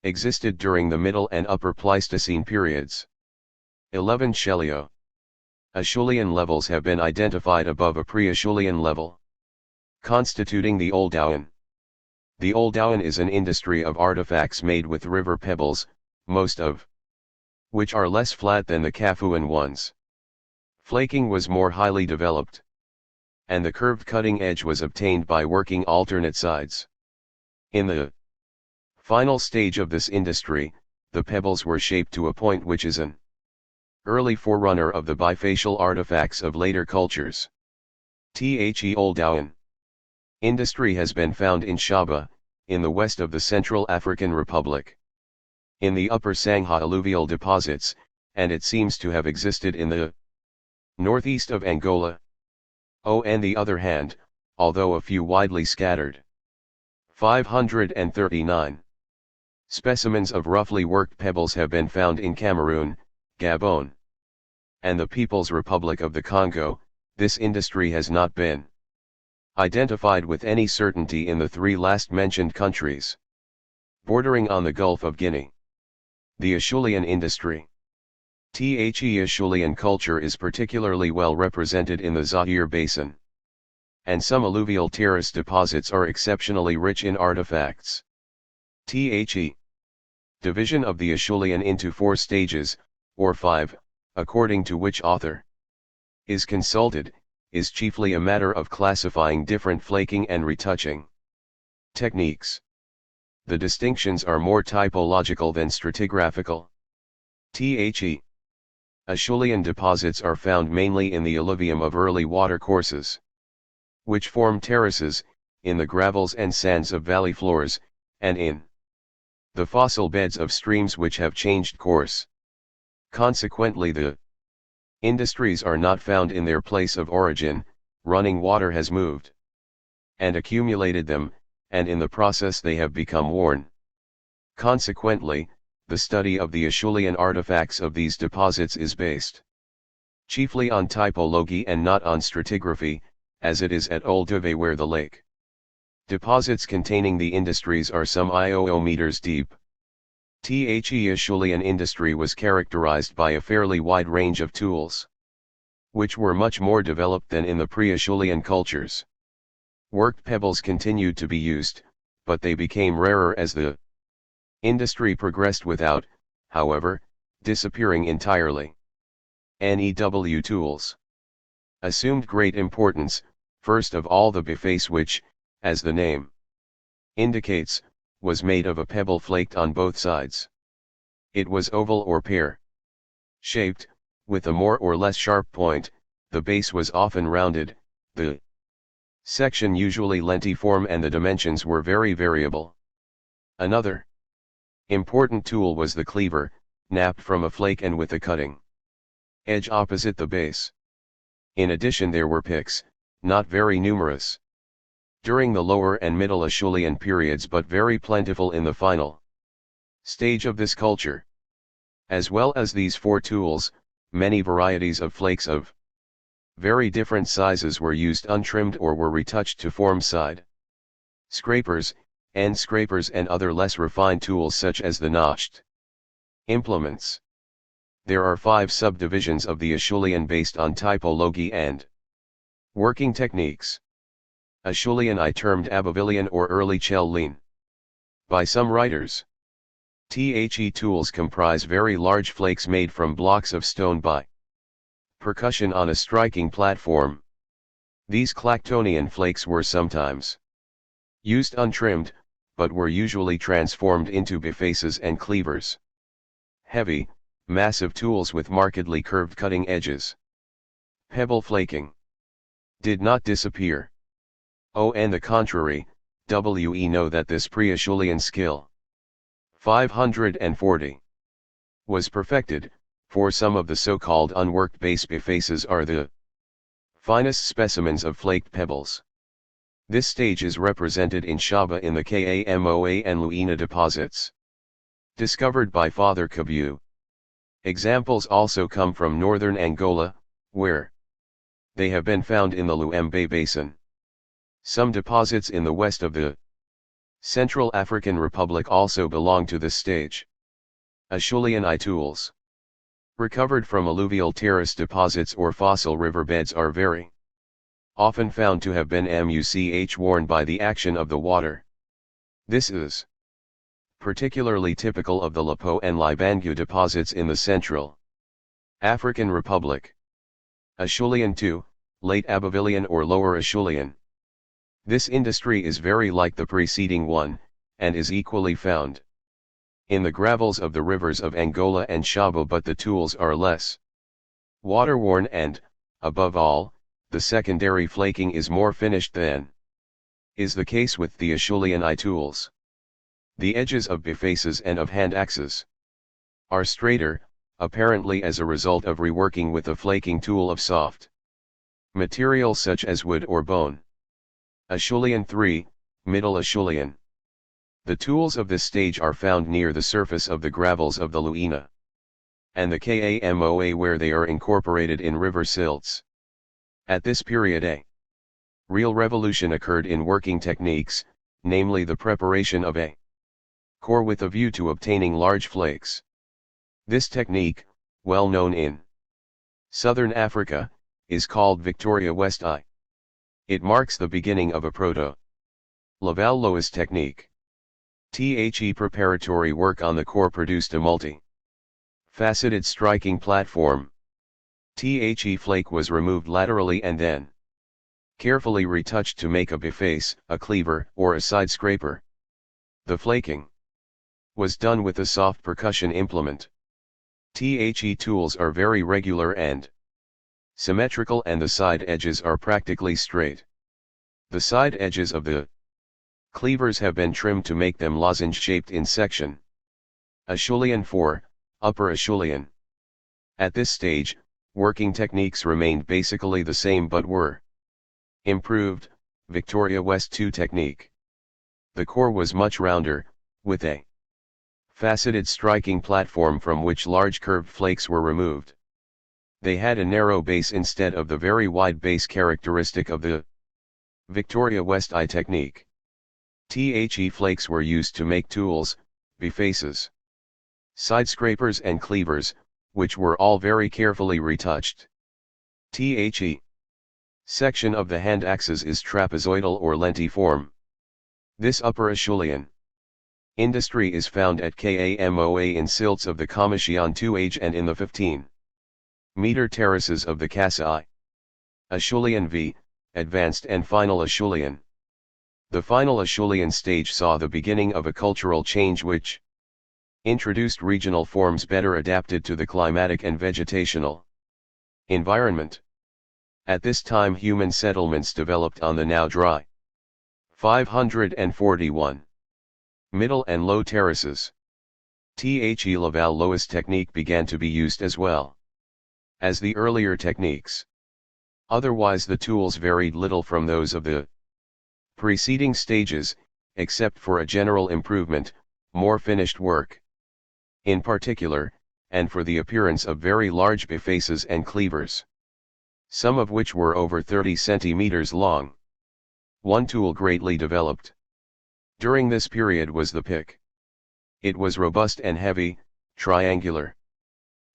existed during the Middle and Upper Pleistocene periods. 11 Shelio. Acheulean levels have been identified above a pre-Acheulean level, constituting the Old Dowan. The Old Dowan is an industry of artifacts made with river pebbles, most of which are less flat than the Kaffuan ones. Flaking was more highly developed, and the curved cutting edge was obtained by working alternate sides. In the final stage of this industry, the pebbles were shaped to a point which is an early forerunner of the bifacial artifacts of later cultures. The Old Dowan industry has been found in Shaba, in the west of the Central African Republic, in the upper Sangha alluvial deposits, and it seems to have existed in the northeast of Angola. On the other hand, although a few widely scattered, 539 specimens of roughly worked pebbles have been found in Cameroon, Gabon, and the People's Republic of the Congo. This industry has not been identified with any certainty in the 3 last mentioned countries bordering on the Gulf of Guinea. The Acheulean industry. The Acheulean culture is particularly well represented in the Zaire Basin, and some alluvial terrace deposits are exceptionally rich in artifacts. The division of the Acheulean into 4 stages, or 5, according to which author is consulted, is chiefly a matter of classifying different flaking and retouching techniques. The distinctions are more typological than stratigraphical. The Acheulean deposits are found mainly in the alluvium of early watercourses, which form terraces, in the gravels and sands of valley floors, and in the fossil beds of streams which have changed course. Consequently, the industries are not found in their place of origin. Running water has moved and accumulated them, and in the process they have become worn. Consequently, the study of the Acheulean artifacts of these deposits is based chiefly on typology and not on stratigraphy, as it is at Olduvai, where the lake deposits containing the industries are some IOO meters deep. The Acheulean industry was characterized by a fairly wide range of tools, which were much more developed than in the pre-Acheulean cultures. Worked pebbles continued to be used, but they became rarer as the industry progressed without, however, disappearing entirely. NEW tools assumed great importance, first of all the biface, which, as the name indicates, was made of a pebble flaked on both sides. It was oval or pear-shaped, with a more or less sharp point. The base was often rounded, the section usually lentiform, and the dimensions were very variable. Another important tool was the cleaver, napped from a flake and with a cutting edge opposite the base. In addition there were picks, not very numerous during the lower and middle Acheulean periods, but very plentiful in the final stage of this culture. As well as these 4 tools, many varieties of flakes of very different sizes were used untrimmed or were retouched to form side scrapers, end scrapers and other less refined tools such as the notched implements. There are 5 subdivisions of the Acheulean based on typology and working techniques. Acheulean I termed Abbevillean or early Chellean. By some writers, The tools comprise very large flakes made from blocks of stone by percussion on a striking platform. These Clactonian flakes were sometimes used untrimmed, but were usually transformed into bifaces and cleavers. Heavy, massive tools with markedly curved cutting edges. Pebble flaking did not disappear. On the contrary, we know that this pre-Acheulean skill 540 was perfected, for some of the so-called unworked base bifaces are the finest specimens of flaked pebbles. This stage is represented in Shaba in the Kamoa and Luina deposits, discovered by Father Cabu. Examples also come from northern Angola, where they have been found in the Luembe Basin. Some deposits in the west of the Central African Republic also belong to this stage. Acheulean I tools, recovered from alluvial terrace deposits or fossil riverbeds, are very often found to have been worn by the action of the water. This is particularly typical of the Lapo and Libangu deposits in the Central African Republic. Acheulean II, late Abbevillean or Lower Acheulean. This industry is very like the preceding one, and is equally found in the gravels of the rivers of Angola and Shaba, but the tools are less water-worn and, above all, the secondary flaking is more finished than is the case with the Acheulean I tools. The edges of bifaces and of hand axes are straighter, apparently as a result of reworking with a flaking tool of soft material such as wood or bone. Acheulean III, Middle Acheulean. The tools of this stage are found near the surface of the gravels of the Luina and the Kamoa, where they are incorporated in river silts. At this period a real revolution occurred in working techniques, namely the preparation of a core with a view to obtaining large flakes. This technique, well known in southern Africa, is called Victoria West I. It marks the beginning of a proto-Laval-Lois technique. The preparatory work on the core produced a multi-faceted striking platform. The flake was removed laterally and then carefully retouched to make a biface, a cleaver, or a side scraper. The flaking was done with a soft percussion implement. The tools are very regular and symmetrical, and the side edges are practically straight. The side edges of the cleavers have been trimmed to make them lozenge-shaped in section. Acheulean IV, Upper Acheulean. At this stage, working techniques remained basically the same but were improved. Victoria West II technique. The core was much rounder, with a faceted striking platform from which large curved flakes were removed. They had a narrow base instead of the very wide base characteristic of the Victoria West I technique. The flakes were used to make tools, bifaces, side scrapers and cleavers, which were all very carefully retouched. The section of the hand axes is trapezoidal or lentiform. This Upper Acheulean industry is found at Kamoa in silts of the Commission II age and in the 15-meter terraces of the Kasai. Acheulean V, Advanced and Final Acheulean. The Final Acheulean stage saw the beginning of a cultural change which introduced regional forms better adapted to the climatic and vegetational environment. At this time human settlements developed on the now dry 541 middle and low terraces. The Laval-Lois technique began to be used as well as the earlier techniques. Otherwise the tools varied little from those of the preceding stages, except for a general improvement, more finished work in particular, and for the appearance of very large bifaces and cleavers, some of which were over 30 centimeters long. One tool greatly developed During this period was the pick. It was robust and heavy, triangular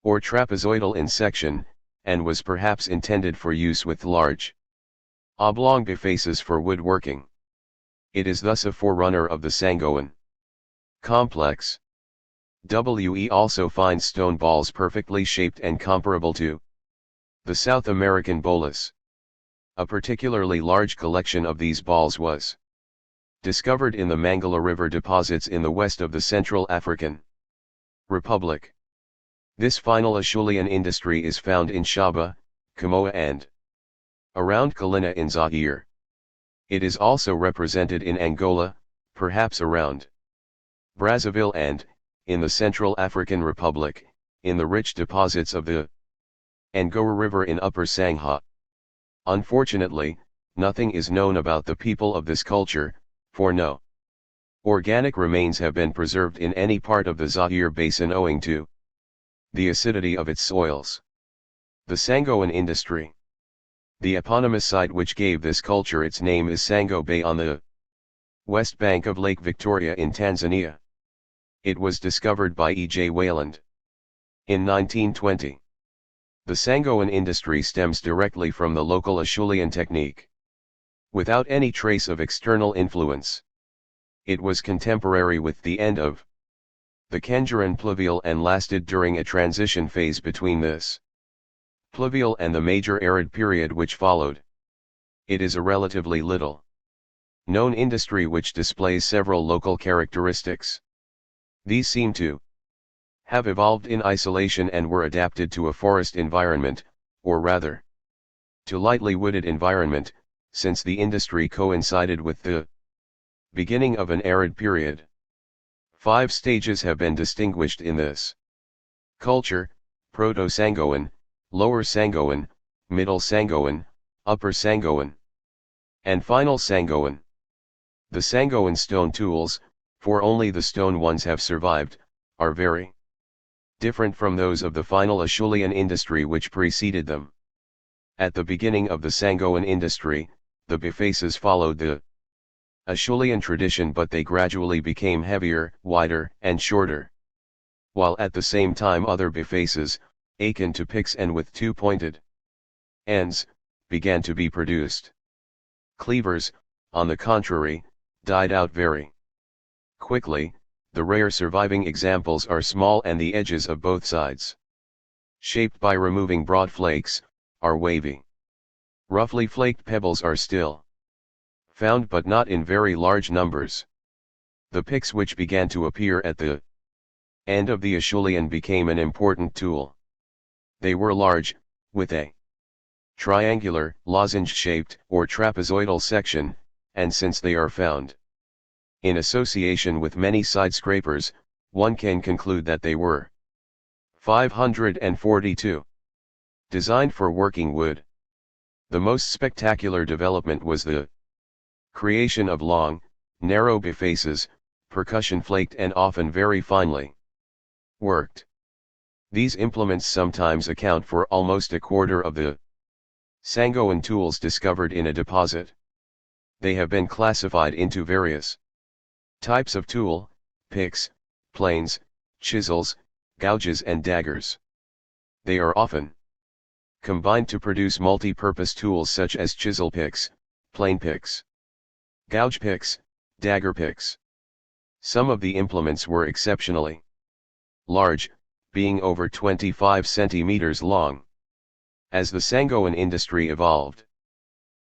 or trapezoidal in section, and was perhaps intended for use with large oblong bifaces for woodworking. It is thus a forerunner of the Sangoan complex. We also find stone balls perfectly shaped and comparable to the South American bolus. A particularly large collection of these balls was discovered in the Mangala River deposits in the west of the Central African Republic. This final Acheulean industry is found in Shaba, Kamoa and around Kalina in Zaire. It is also represented in Angola, perhaps around Brazzaville and, in the Central African Republic, in the rich deposits of the Angora River in Upper Sangha. Unfortunately, nothing is known about the people of this culture, for no organic remains have been preserved in any part of the Zaire basin owing to the acidity of its soils. The Sangoan industry. The eponymous site which gave this culture its name is Sango Bay on the west bank of Lake Victoria in Tanzania. It was discovered by E. J. Wayland in 1920. The Sangoan industry stems directly from the local Acheulean technique, without any trace of external influence. It was contemporary with the end of the Kenjuran pluvial and lasted during a transition phase between this pluvial and the major arid period which followed. It is a relatively little known industry which displays several local characteristics. These seem to have evolved in isolation and were adapted to a forest environment, or rather, to lightly wooded environment, since the industry coincided with the beginning of an arid period. 5 stages have been distinguished in this culture: Proto-Sangoan, Lower Sangoan, Middle Sangoan, Upper Sangoan, and Final Sangoan. The Sangoan stone tools, for only the stone ones have survived, are very different from those of the final Acheulean industry which preceded them. At the beginning of the Sangoan industry, the bifaces followed the Acheulean tradition, but they gradually became heavier, wider, and shorter. While at the same time other bifaces, akin to picks and with 2 pointed ends, began to be produced. Cleavers, on the contrary, died out very quickly. The rare surviving examples are small and the edges of both sides, shaped by removing broad flakes, are wavy. Roughly flaked pebbles are still found, but not in very large numbers. The picks which began to appear at the end of the Acheulean became an important tool. They were large, with a triangular, lozenge-shaped, or trapezoidal section, and since they are found in association with many side scrapers, one can conclude that they were 542. Designed for working wood. The most spectacular development was the creation of long, narrow bifaces, percussion flaked and often very finely worked. These implements sometimes account for almost a quarter of the Sangoan tools discovered in a deposit. They have been classified into various types of tool: picks, planes, chisels, gouges and daggers. They are often combined to produce multi-purpose tools such as chisel picks, plane picks, gouge picks, dagger picks. Some of the implements were exceptionally large, being over 25 centimeters long. As the Sangoan industry evolved,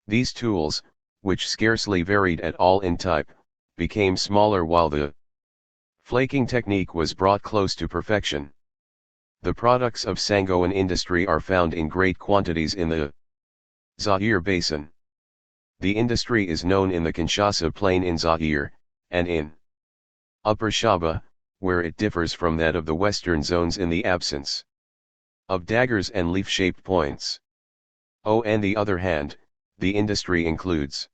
these tools, which scarcely varied at all in type, became smaller while the flaking technique was brought close to perfection. The products of Sangoan industry are found in great quantities in the Zaire basin. The industry is known in the Kinshasa plain in Zaire, and in Upper Shaba, where it differs from that of the western zones in the absence of daggers and leaf-shaped points. On the other hand, the industry includes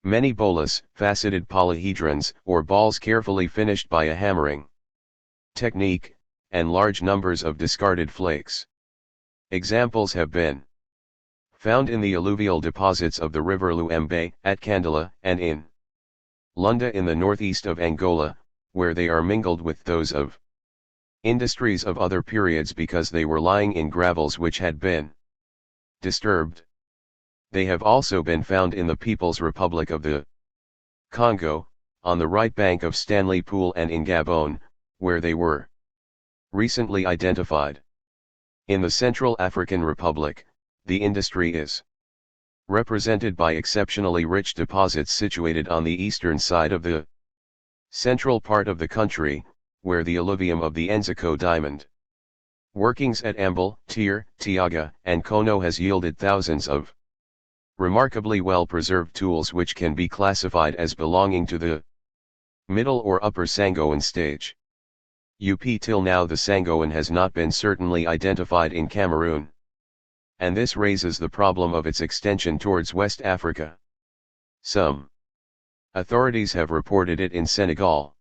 many bolas, faceted polyhedrons, or balls carefully finished by a hammering technique, and large numbers of discarded flakes. Examples have been found in the alluvial deposits of the river Luembe, at Kandala, and in Lunda in the northeast of Angola, where they are mingled with those of industries of other periods because they were lying in gravels which had been disturbed. They have also been found in the People's Republic of the Congo, on the right bank of Stanley Pool, and in Gabon, where they were recently identified. In the Central African Republic, the industry is represented by exceptionally rich deposits situated on the eastern side of the central part of the country, where the alluvium of the Enzico diamond workings at Ambel, Tyr, Tiaga, and Kono has yielded thousands of remarkably well-preserved tools which can be classified as belonging to the middle or upper Sangoan stage. Till now the Sangoan has not been certainly identified in Cameroon, and this raises the problem of its extension towards West Africa. Some authorities have reported it in Senegal.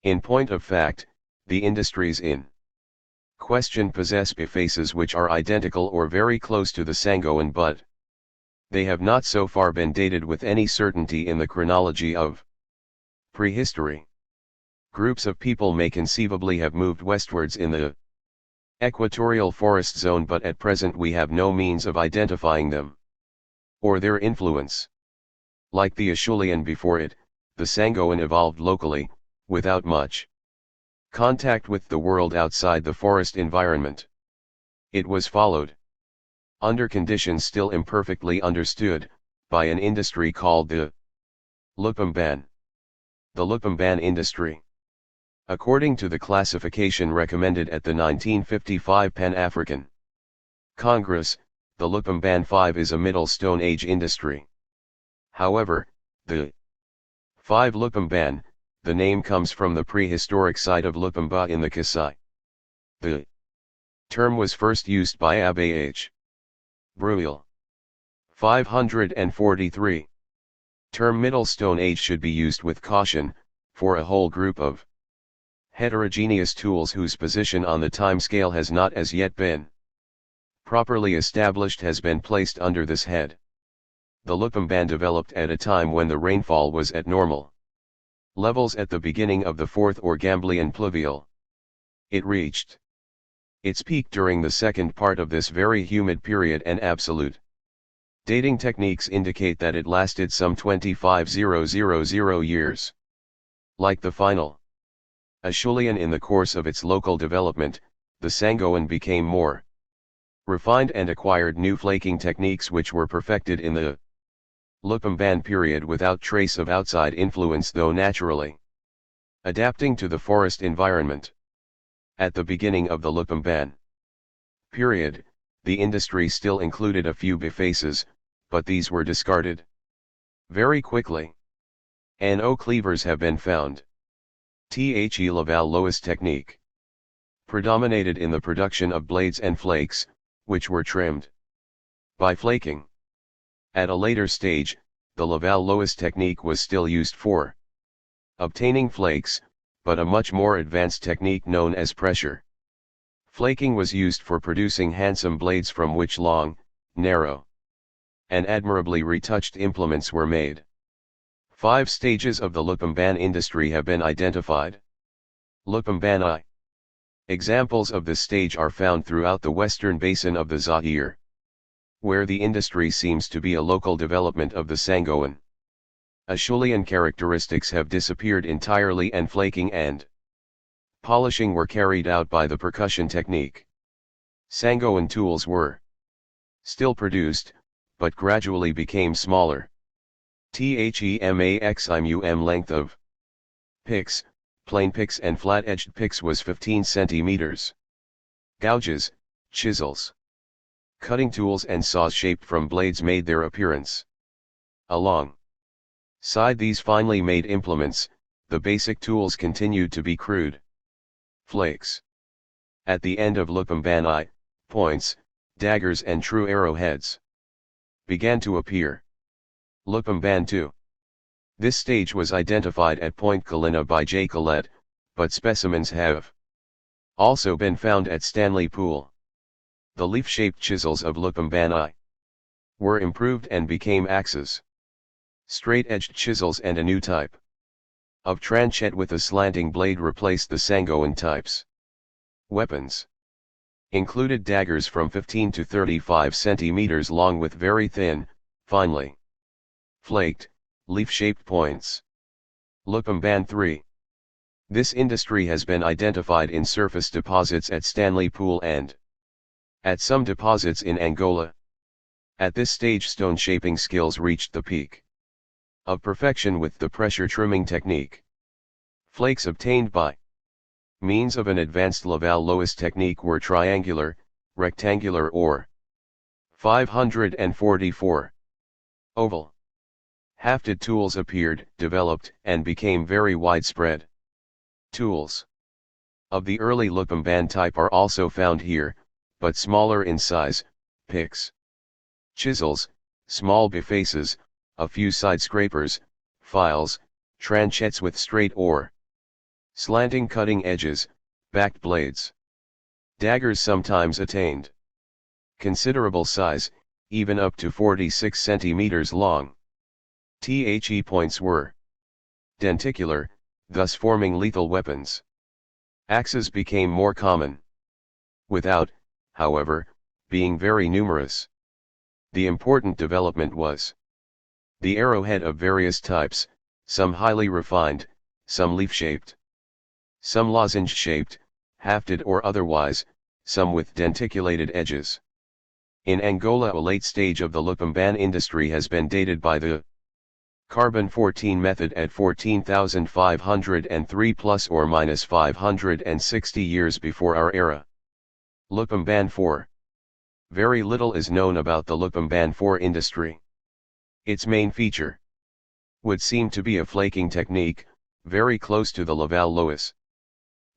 In point of fact, the industries in question possess bifaces which are identical or very close to the Sangoan, but they have not so far been dated with any certainty in the chronology of prehistory. Groups of people may conceivably have moved westwards in the equatorial forest zone, but at present we have no means of identifying them or their influence. Like the Acheulean before it, the Sangoan evolved locally, without much contact with the world outside the forest environment. It was followed, under conditions still imperfectly understood, by an industry called the Lupumban. The Lupumban industry. According to the classification recommended at the 1955 Pan-African Congress, the Lupumban 5 is a Middle Stone Age industry. However, the 5 Lupumban, the name comes from the prehistoric site of Lupumba in the Kasai. The term was first used by Abbe H. Breuil. 543. Term Middle Stone Age should be used with caution, for a whole group of heterogeneous tools whose position on the timescale has not as yet been properly established has been placed under this head. The Lupumban developed at a time when the rainfall was at normal levels at the beginning of the Fourth or Gamblian pluvial. It reached its peak during the second part of this very humid period, and absolute dating techniques indicate that it lasted some 25,000 years. Like the final Acheulean in the course of its local development, the Sangoan became more refined and acquired new flaking techniques which were perfected in the Lupumban period without trace of outside influence, though naturally adapting to the forest environment. At the beginning of the Lupumban period, the industry still included a few bifaces, but these were discarded very quickly. No cleavers have been found. Laval-Lois technique predominated in the production of blades and flakes, which were trimmed by flaking. At a later stage, the Laval-Lois technique was still used for obtaining flakes, but a much more advanced technique known as pressure flaking was used for producing handsome blades from which long, narrow, and admirably retouched implements were made. 5 stages of the Lupumban industry have been identified. Lupumban I. Examples of this stage are found throughout the western basin of the Zaire, where the industry seems to be a local development of the Sangoan. Acheulean characteristics have disappeared entirely, and flaking and polishing were carried out by the percussion technique. Sangoan tools were still produced, but gradually became smaller. Maximum length of picks, plain picks and flat-edged picks was 15 centimeters. Gouges, chisels, cutting tools and saws shaped from blades made their appearance. Alongside these finely made implements, the basic tools continued to be crude flakes. At the end of Lupumban I, points, daggers and true arrowheads began to appear. Lupumban II. This stage was identified at Point Colina by J. Collette, but specimens have also been found at Stanley Pool. The leaf-shaped chisels of Lupumban I were improved and became axes, straight-edged chisels, and a new type of tranchette with a slanting blade replaced the Sangoan types. Weapons included daggers from 15 to 35 centimeters long with very thin, finely flaked, leaf-shaped points. Lupamban 3. This industry has been identified in surface deposits at Stanley Pool and at some deposits in Angola. At this stage stone shaping skills reached the peak of perfection with the pressure trimming technique. Flakes obtained by means of an advanced Laval-Loess technique were triangular, rectangular or 544 oval. Hafted tools appeared, developed, and became very widespread. Tools of the early Lupamban type are also found here, but smaller in size: picks, chisels, small bifaces, a few side scrapers, files, tranchettes with straight or slanting cutting edges, backed blades. Daggers sometimes attained considerable size, even up to 46 centimeters long. The points were denticular, thus forming lethal weapons. Axes became more common, without, however, being very numerous. The important development was the arrowhead of various types, some highly refined, some leaf-shaped, some lozenge-shaped, hafted or otherwise, some with denticulated edges. In Angola, a late stage of the Lupamban industry has been dated by the carbon-14 method at 14,503 plus or minus 560 years before our era. Lupamban 4. Very little is known about the Lupamban 4 industry. Its main feature would seem to be a flaking technique, very close to the Laval-Loess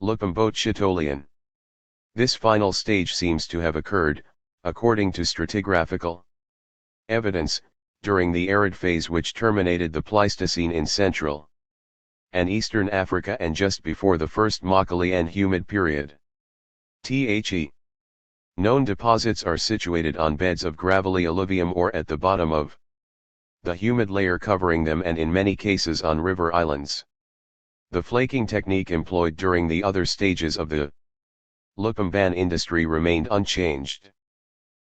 Lupambote-Chitolian. This final stage seems to have occurred, according to stratigraphical evidence, during the arid phase which terminated the Pleistocene in Central and Eastern Africa and just before the first Mongolian humid period. The known deposits are situated on beds of gravelly alluvium or at the bottom of the humid layer covering them, and in many cases on river islands. The flaking technique employed during the other stages of the Lupamban industry remained unchanged.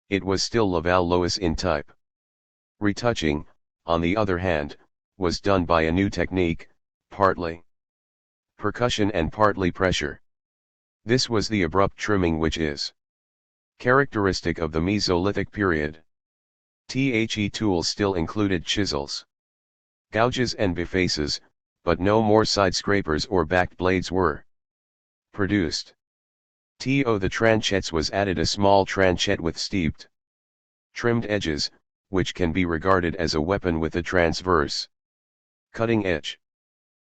It was still Laval-Loess in type. Retouching, on the other hand, was done by a new technique, partly percussion and partly pressure. This was the abrupt trimming which is characteristic of the Mesolithic period. The tools still included chisels, gouges and bifaces, but no more side scrapers or backed blades were produced. To the tranchettes was added a small tranchette with steeped, trimmed edges, which can be regarded as a weapon with a transverse cutting edge.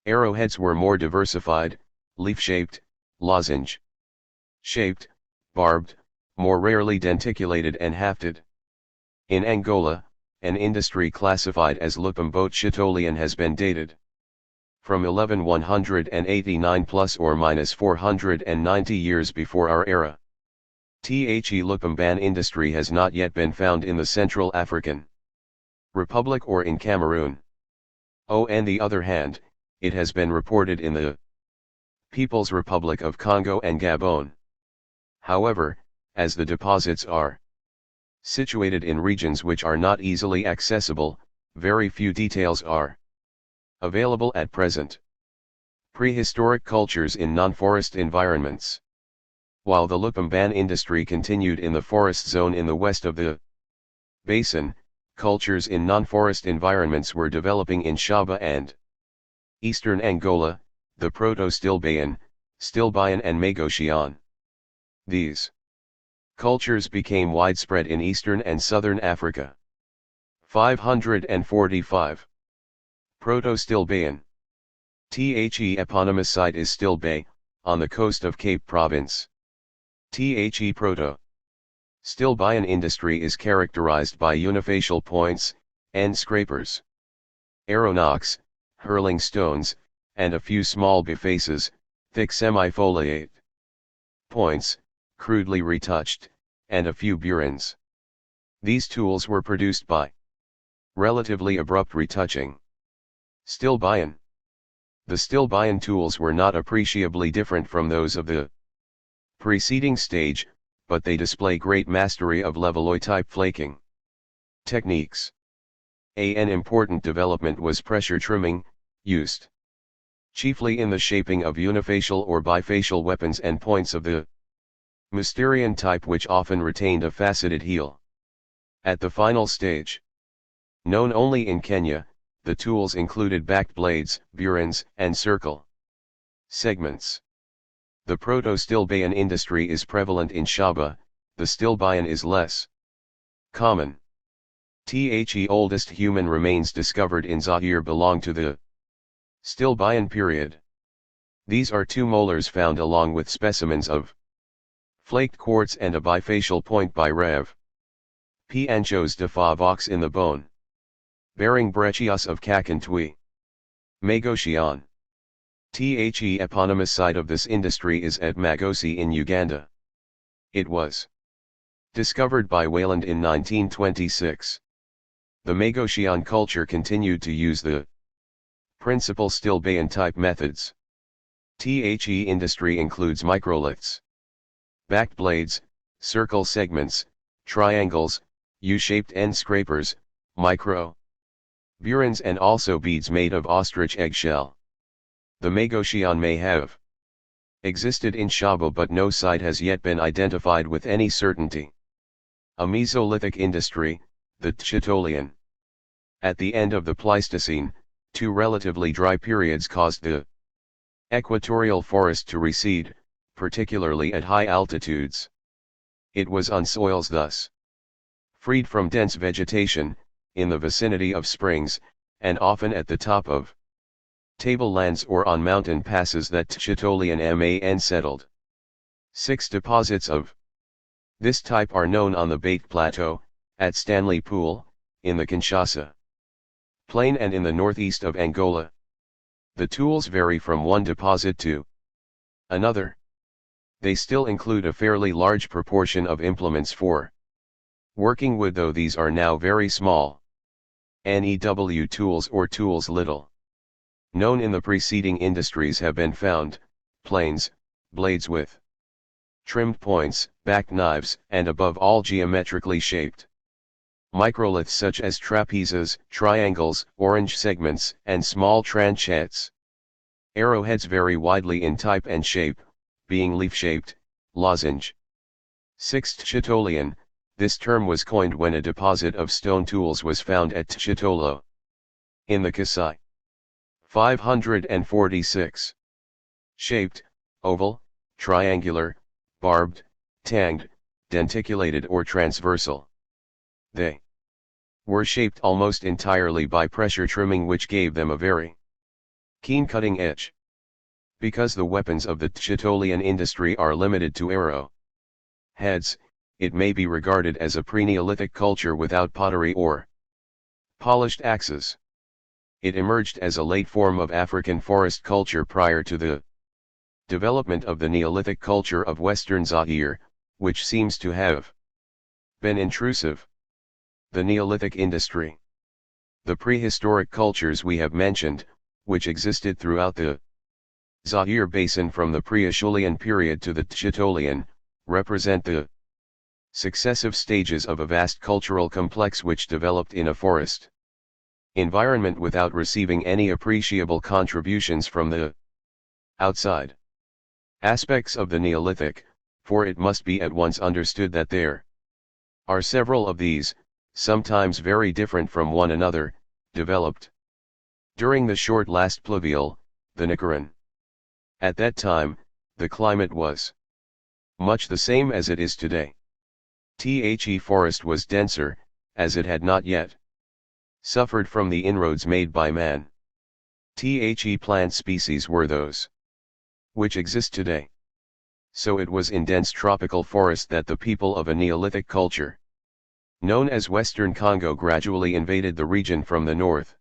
Arrowheads were more diversified, leaf-shaped, lozenge-shaped, barbed, more rarely denticulated and hafted. In Angola, an industry classified as Lupambote-Chitolian has been dated from 1189 plus or minus 490 years before our era. The Lupamban industry has not yet been found in the Central African Republic or in Cameroon. On the other hand, it has been reported in the People's Republic of Congo and Gabon. However, as the deposits are situated in regions which are not easily accessible, very few details are available at present. Prehistoric cultures in non-forest environments. While the Lupamban industry continued in the forest zone in the west of the basin, cultures in non-forest environments were developing in Shaba and eastern Angola, the Proto-Stilbayan, Stilbayan and Magocian. These cultures became widespread in eastern and southern Africa. 545. Proto-Stilbayan. The eponymous site is Stilbay, on the coast of Cape Province. The Proto-Stilbayan industry is characterized by unifacial points, end scrapers, arrow knocks, hurling stones, and a few small bifaces, thick semifoliate points, crudely retouched, and a few burins. These tools were produced by relatively abrupt retouching. Stilbayan The Stilbayan tools were not appreciably different from those of the preceding stage, but they display great mastery of levalloy-type flaking techniques. An important development was pressure trimming, used chiefly in the shaping of unifacial or bifacial weapons and points of the Mysterian type, which often retained a faceted heel. At the final stage, known only in Kenya, the tools included backed blades, burins, and circle segments. The Proto-Stilbayan industry is prevalent in Shaba, the Stilbayan is less common. The oldest human remains discovered in Zaire belong to the Stilbayan period. These are 2 molars found along with specimens of flaked quartz and a bifacial point by Rev. P. Anchos de Favox in the bone, bearing breccias of Kakantui. Magosian. The eponymous site of this industry is at Magosi in Uganda. It was discovered by Wayland in 1926. The Magosian culture continued to use the principal Stilbayan type methods. The industry includes microliths, backed blades, circle segments, triangles, U-shaped end scrapers, micro burins, and also beads made of ostrich eggshell. The Magosian may have existed in Shaba, but no site has yet been identified with any certainty. A Mesolithic industry, the Tchitolian. At the end of the Pleistocene, 2 relatively dry periods caused the equatorial forest to recede, particularly at high altitudes. It was on soils thus freed from dense vegetation, in the vicinity of springs, and often at the top of tablelands or on mountain passes that Tchitolian man settled. 6 deposits of this type are known on the Bate Plateau, at Stanley Pool, in the Kinshasa Plain, and in the northeast of Angola. The tools vary from one deposit to another. They still include a fairly large proportion of implements for working wood, though these are now very small. NEW tools or tools little known in the preceding industries have been found: planes, blades with trimmed points, back knives, and above all geometrically shaped microliths such as trapezes, triangles, orange segments, and small tranchettes. Arrowheads vary widely in type and shape, being leaf-shaped, lozenge. 6th Tchitolian, this term was coined when a deposit of stone tools was found at Tchitolo, in the Kasai. 546. Shaped, oval, triangular, barbed, tanged, denticulated or transversal. They were shaped almost entirely by pressure trimming, which gave them a very keen cutting edge. Because the weapons of the Tchitolian industry are limited to arrow heads, it may be regarded as a pre-Neolithic culture without pottery or polished axes. It emerged as a late form of African forest culture prior to the development of the Neolithic culture of Western Zaire, which seems to have been intrusive. The Neolithic industry. The prehistoric cultures we have mentioned, which existed throughout the Zaire basin from the Pre-Acheulean period to the Tchitolian, represent the successive stages of a vast cultural complex which developed in a forest environment without receiving any appreciable contributions from the outside aspects of the Neolithic, for it must be at once understood that there are several of these, sometimes very different from one another, developed during the short last pluvial, the Nicaran. At that time, the climate was much the same as it is today. The forest was denser, as it had not yet suffered from the inroads made by man. The plant species were those which exist today. So it was in dense tropical forest that the people of a Neolithic culture, known as Western Congo, gradually invaded the region from the north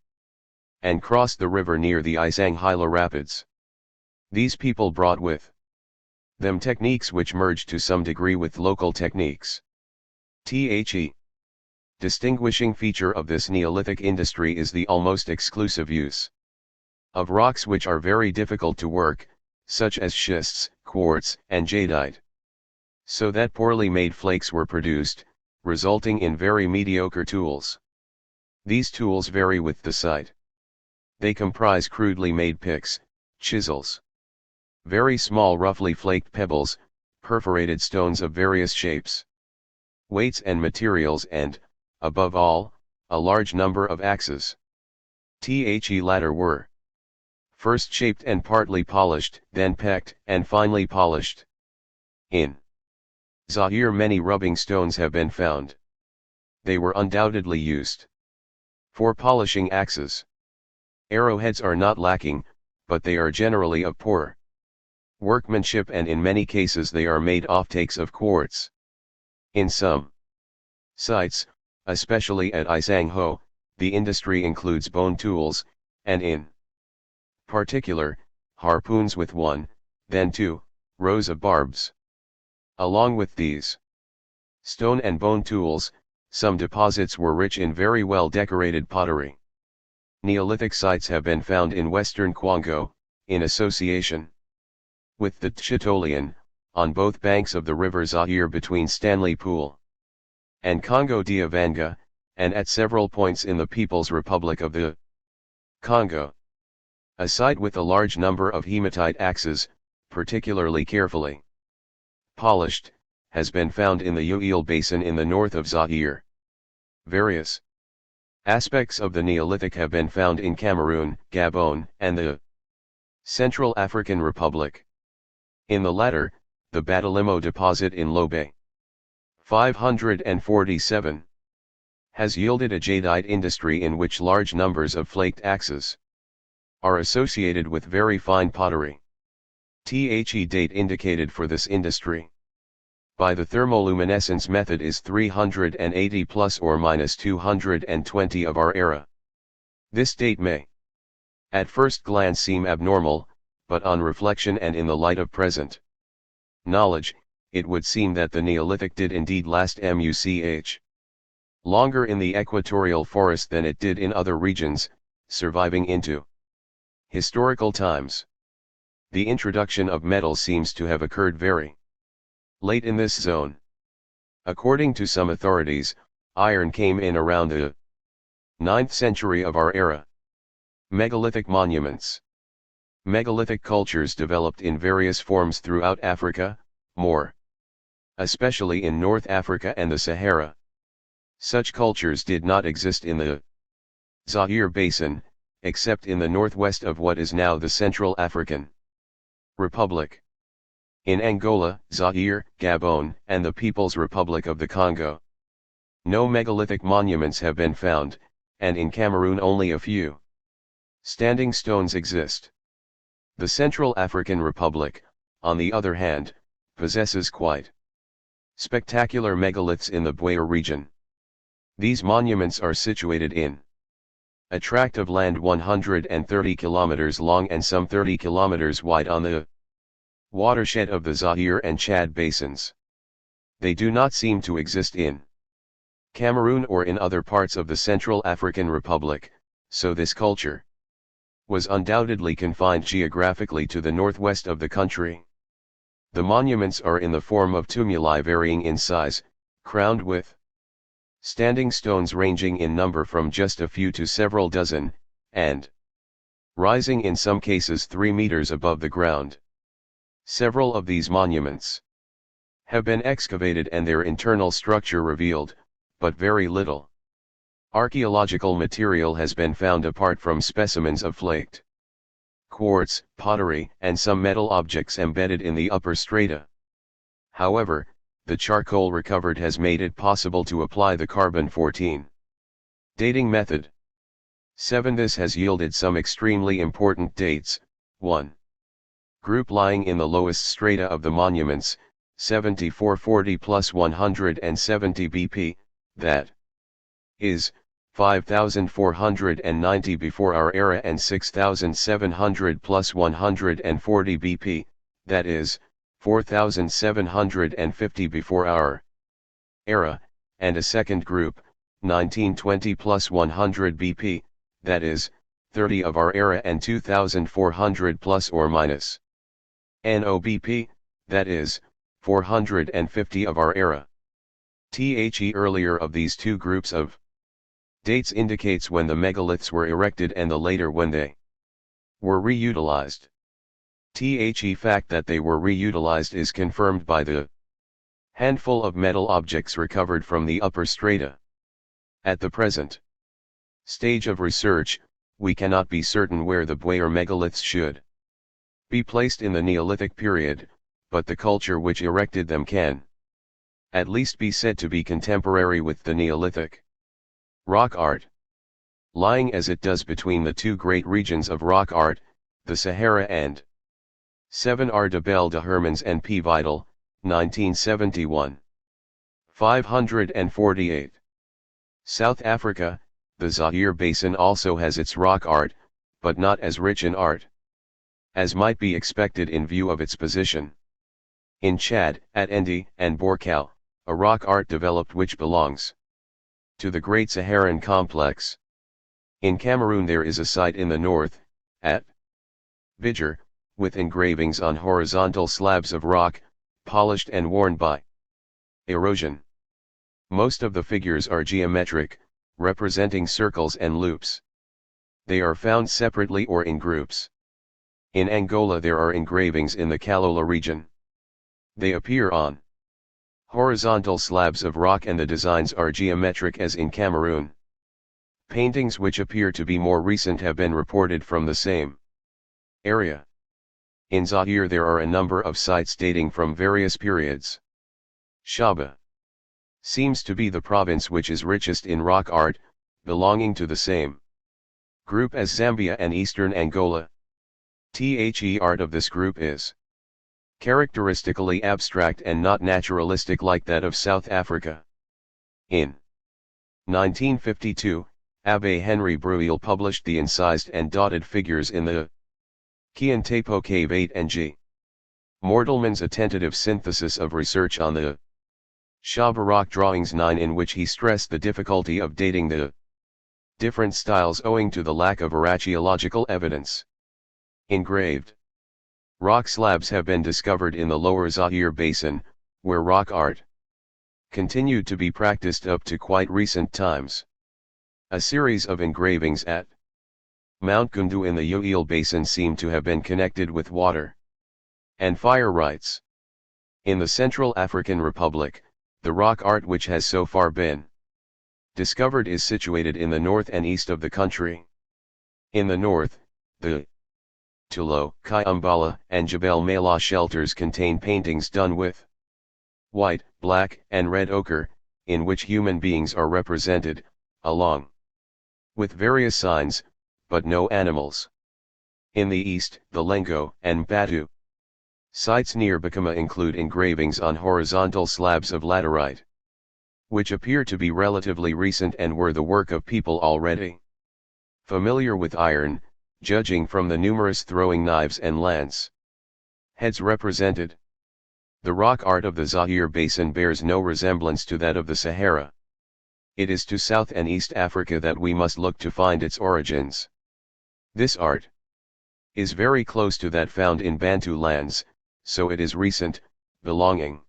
and crossed the river near the Isanghaila Rapids. These people brought with them techniques which merged to some degree with local techniques. The distinguishing feature of this Neolithic industry is the almost exclusive use of rocks which are very difficult to work, such as schists, quartz, and jadeite. So that poorly made flakes were produced, resulting in very mediocre tools. These tools vary with the site. They comprise crudely made picks, chisels, very small roughly flaked pebbles, perforated stones of various shapes, weights and materials and, above all, a large number of axes. The latter were first shaped and partly polished, then pecked and finally polished. In Zaire many rubbing stones have been found. They were undoubtedly used for polishing axes. Arrowheads are not lacking, but they are generally of poor workmanship and in many cases they are made offtakes of quartz. In some sites, especially at Isangho, the industry includes bone tools, and in particular, harpoons with 1, then 2, rows of barbs. Along with these stone and bone tools, some deposits were rich in very well decorated pottery. Neolithic sites have been found in western Kwango, in association with the Tchitolian, on both banks of the river Zaire between Stanley Pool and Congo d'Avanga, and at several points in the People's Republic of the Congo. A site with a large number of hematite axes, particularly carefully polished, has been found in the Uele Basin in the north of Zaire. Various aspects of the Neolithic have been found in Cameroon, Gabon, and the Central African Republic. In the latter, the Batalimo deposit in Lobe 547 has yielded a jadeite industry in which large numbers of flaked axes are associated with very fine pottery. The date indicated for this industry by the thermoluminescence method is 380 plus or minus 220 of our era. This date may at first glance seem abnormal, but on reflection and in the light of present knowledge, it would seem that the Neolithic did indeed last much longer in the equatorial forest than it did in other regions, surviving into historical times. The introduction of metal seems to have occurred very late in this zone. According to some authorities, iron came in around the 9th century of our era. Megalithic monuments. Megalithic cultures developed in various forms throughout Africa, more especially in North Africa and the Sahara. Such cultures did not exist in the Zaire Basin, except in the northwest of what is now the Central African Republic. In Angola, Zaire, Gabon, and the People's Republic of the Congo, no megalithic monuments have been found, and in Cameroon only a few standing stones exist. The Central African Republic, on the other hand, possesses quite spectacular megaliths in the Bweya region. These monuments are situated in a tract of land 130 kilometers long and some 30 kilometers wide on the watershed of the Zaire and Chad basins. They do not seem to exist in Cameroon or in other parts of the Central African Republic, so this culture was undoubtedly confined geographically to the northwest of the country. The monuments are in the form of tumuli varying in size, crowned with standing stones ranging in number from just a few to several dozen, and rising in some cases 3 meters above the ground. Several of these monuments have been excavated and their internal structure revealed, but very little archaeological material has been found apart from specimens of flaked quartz, pottery, and some metal objects embedded in the upper strata. However, the charcoal recovered has made it possible to apply the carbon-14 dating method. 7. This has yielded some extremely important dates. 1. Group lying in the lowest strata of the monuments, 7440 plus 170 BP, that is, 5490 before our era, and 6700 plus 140 BP, that is, 4750 before our era, and a second group, 1920 plus 100 BP, that is, 30 of our era and 2400 plus or minus. NOBP, that is, 450 of our era. The earlier of these two groups of dates indicates when the megaliths were erected and the later when they were reutilized. The fact that they were reutilized is confirmed by the handful of metal objects recovered from the upper strata. At the present stage of research, we cannot be certain where the Bwayar megaliths should be placed in the Neolithic period, but the culture which erected them can at least be said to be contemporary with the Neolithic rock art. Lying as it does between the two great regions of rock art, the Sahara and 7R de Belle de Hermans and P. Vidal, 1971. 548. South Africa, the Zaire Basin also has its rock art, but not as rich in art as might be expected in view of its position. In Chad, at Endi and Borkal, a rock art developed which belongs to the Great Saharan Complex. In Cameroon there is a site in the north, at Bidjar, with engravings on horizontal slabs of rock, polished and worn by erosion. Most of the figures are geometric, representing circles and loops. They are found separately or in groups. In Angola there are engravings in the Kalola region. They appear on horizontal slabs of rock and the designs are geometric as in Cameroon. Paintings which appear to be more recent have been reported from the same area. In Zaire there are a number of sites dating from various periods. Shaba seems to be the province which is richest in rock art, belonging to the same group as Zambia and eastern Angola. The art of this group is characteristically abstract and not naturalistic like that of South Africa. In 1952, Abbé Henry Breuil published the incised and dotted figures in the Kiantepo Cave 8 and G. Mortelmann's a tentative synthesis of research on the Shaba rock drawings 9 in which he stressed the difficulty of dating the different styles owing to the lack of archaeological evidence. Engraved rock slabs have been discovered in the lower Zaire basin, where rock art continued to be practiced up to quite recent times. A series of engravings at Mount Gundu in the Uele basin seem to have been connected with water and fire rites. In the Central African Republic, the rock art which has so far been discovered is situated in the north and east of the country. In the north, the Tulo, Kayumbala, and Jebel Mela shelters contain paintings done with white, black, and red ochre, in which human beings are represented, along with various signs, but no animals. In the east, the Lengo and Batu sites near Bakama include engravings on horizontal slabs of laterite, which appear to be relatively recent and were the work of people already familiar with iron, judging from the numerous throwing knives and lance heads represented. The rock art of the Zaire basin bears no resemblance to that of the Sahara. It is to South and East Africa that we must look to find its origins. This art is very close to that found in Bantu lands, so it is recent, belonging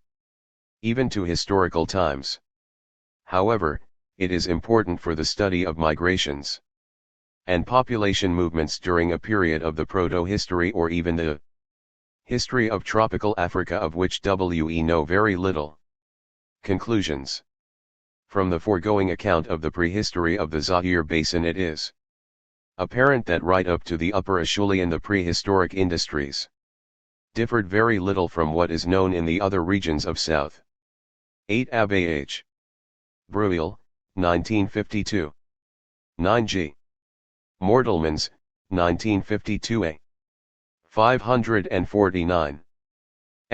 even to historical times. However, it is important for the study of migrations and population movements during a period of the proto-history or even the history of tropical Africa, of which we know very little. Conclusions. From the foregoing account of the prehistory of the Zaire basin, it is apparent that right up to the Upper Acheulean the prehistoric industries differed very little from what is known in the other regions of South. 8 Abbé H. Breuil, 1952. 9 G. Mortelmans, 1952a. 549.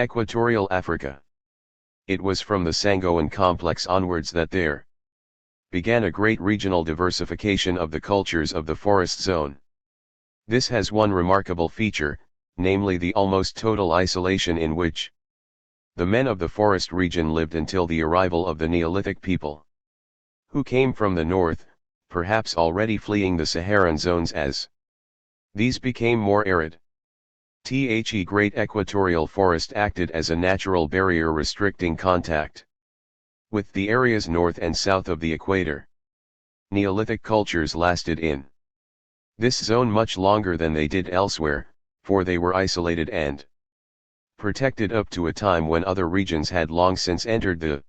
Equatorial Africa. It was from the Sangoan complex onwards that there began a great regional diversification of the cultures of the forest zone. This has one remarkable feature, namely the almost total isolation in which the men of the forest region lived until the arrival of the Neolithic people, who came from the north, perhaps already fleeing the Saharan zones as These became more arid. The Great Equatorial Forest acted as a natural barrier restricting contact with the areas north and south of the equator. Neolithic cultures lasted in this zone much longer than they did elsewhere, for they were isolated and protected up to a time when other regions had long since entered the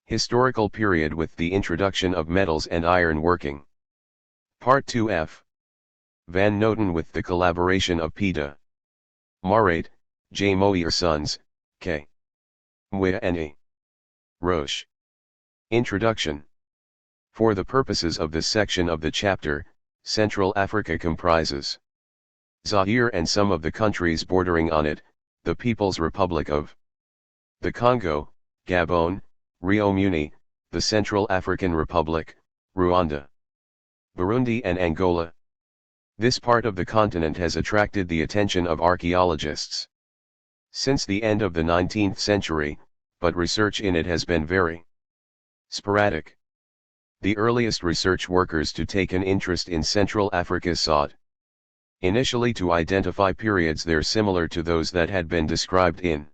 historical period with the introduction of metals and iron working. Part 2f. Van Noten with the collaboration of P.de Marais, J. Moyer Sons, K. Mwe and A. Roche. Introduction. For the purposes of this section of the chapter, Central Africa comprises Zaire and some of the countries bordering on it, the People's Republic of the Congo, Gabon, Rio Muni, the Central African Republic, Rwanda, Burundi and Angola. This part of the continent has attracted the attention of archaeologists since the end of the 19th century, but research in it has been very sporadic. The earliest research workers to take an interest in Central Africa sought initially to identify periods there similar to those that had been described in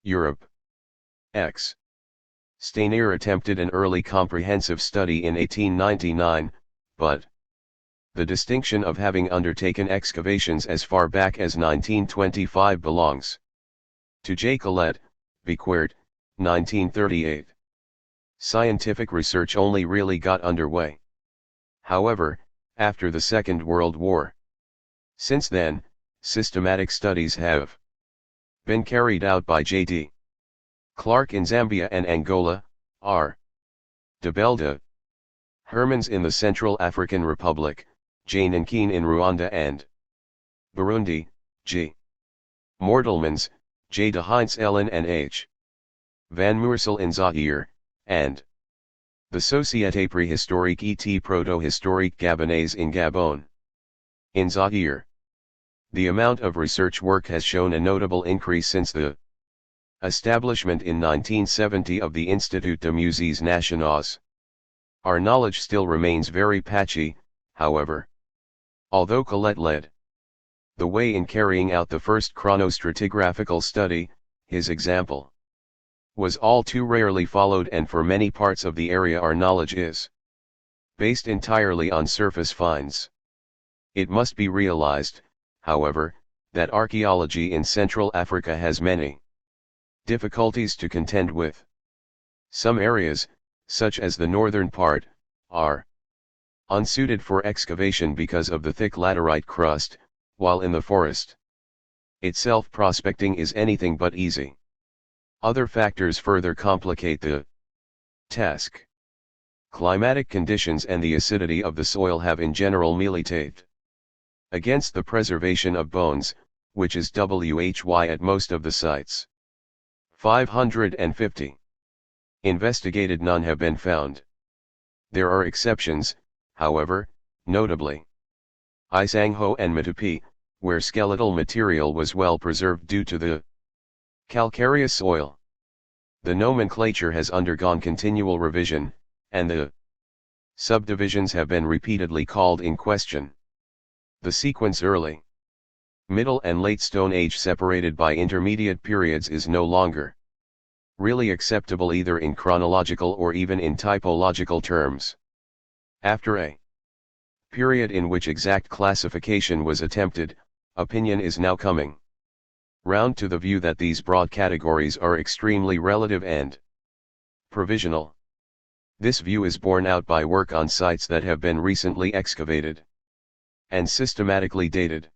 Europe. X. Stanier attempted an early comprehensive study in 1899, but the distinction of having undertaken excavations as far back as 1925 belongs to J. Colette, Bequert, 1938. Scientific research only really got underway, however, after the Second World War. Since then, systematic studies have been carried out by J.D. Clark in Zambia and Angola, R. de Belda Hermans in the Central African Republic, J. Nankeen in Rwanda and Burundi, G. Mortelmans, J. de Heinz Ellen and H. Van Moorsel in Zaire, and the Société Préhistorique et Proto-Historique Gabonaise in Gabon. In Zaire, the amount of research work has shown a notable increase since the establishment in 1970 of the Institut de Musées Nationaux. Our knowledge still remains very patchy, however. Although Colette led the way in carrying out the first chronostratigraphical study, his example was all too rarely followed, and for many parts of the area our knowledge is based entirely on surface finds. It must be realized, however, that archaeology in Central Africa has many difficulties to contend with. Some areas, such as the northern part, are unsuited for excavation because of the thick laterite crust, while in the forest itself prospecting is anything but easy. Other factors further complicate the task. Climatic conditions and the acidity of the soil have in general militated against the preservation of bones, which is why at most of the sites. 550 investigated, none have been found. There are exceptions, however, notably Isangho and Matupi, where skeletal material was well preserved due to the calcareous soil. The nomenclature has undergone continual revision, and the subdivisions have been repeatedly called in question. The sequence early, Middle and Late Stone Age separated by intermediate periods is no longer really acceptable either in chronological or even in typological terms. After a period in which exact classification was attempted, opinion is now coming round to the view that these broad categories are extremely relative and provisional. This view is borne out by work on sites that have been recently excavated and systematically dated.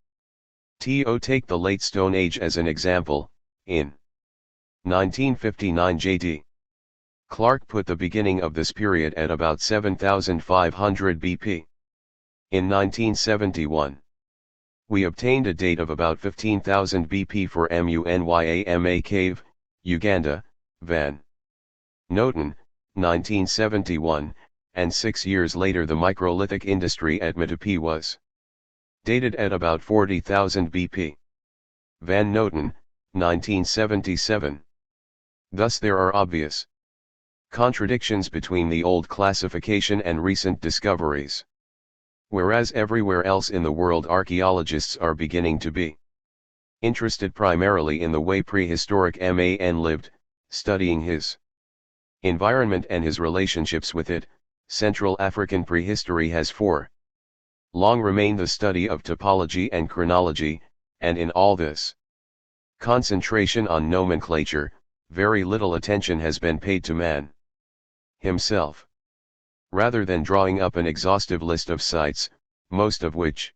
Take the Late Stone Age as an example. In 1959 J.D. Clark put the beginning of this period at about 7,500 BP. In 1971, we obtained a date of about 15,000 BP for Munyama Cave, Uganda, Van Noten, 1971, and 6 years later the microlithic industry at Matupi was dated at about 40,000 BP. Van Noten, 1977. Thus there are obvious contradictions between the old classification and recent discoveries. Whereas everywhere else in the world archaeologists are beginning to be interested primarily in the way prehistoric man lived, studying his environment and his relationships with it, Central African prehistory has for long remained the study of topology and chronology, and in all this concentration on nomenclature, very little attention has been paid to man himself. Rather than drawing up an exhaustive list of sites, most of which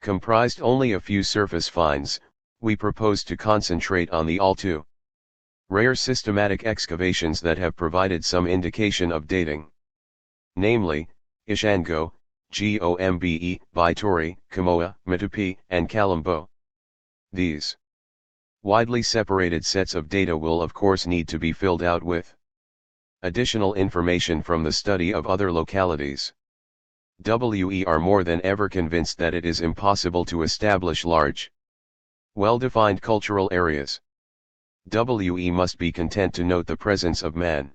comprised only a few surface finds, we propose to concentrate on the all too rare systematic excavations that have provided some indication of dating. Namely, Ishango, Gombe, Baitori, Kamoa, Matupi, and Kalambo. These widely separated sets of data will of course need to be filled out with additional information from the study of other localities. We are more than ever convinced that it is impossible to establish large, well-defined cultural areas. We must be content to note the presence of man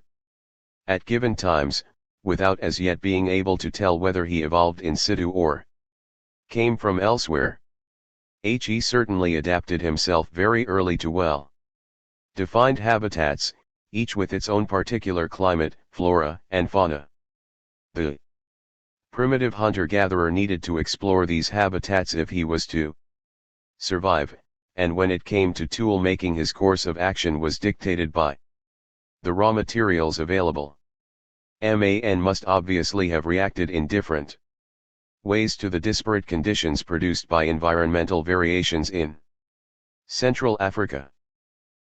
at given times, without as yet being able to tell whether he evolved in situ or came from elsewhere. He certainly adapted himself very early to well-defined habitats, each with its own particular climate, flora, and fauna. The primitive hunter-gatherer needed to explore these habitats if he was to survive, and when it came to tool making his course of action was dictated by the raw materials available. Man must obviously have reacted in different ways to the disparate conditions produced by environmental variations in Central Africa.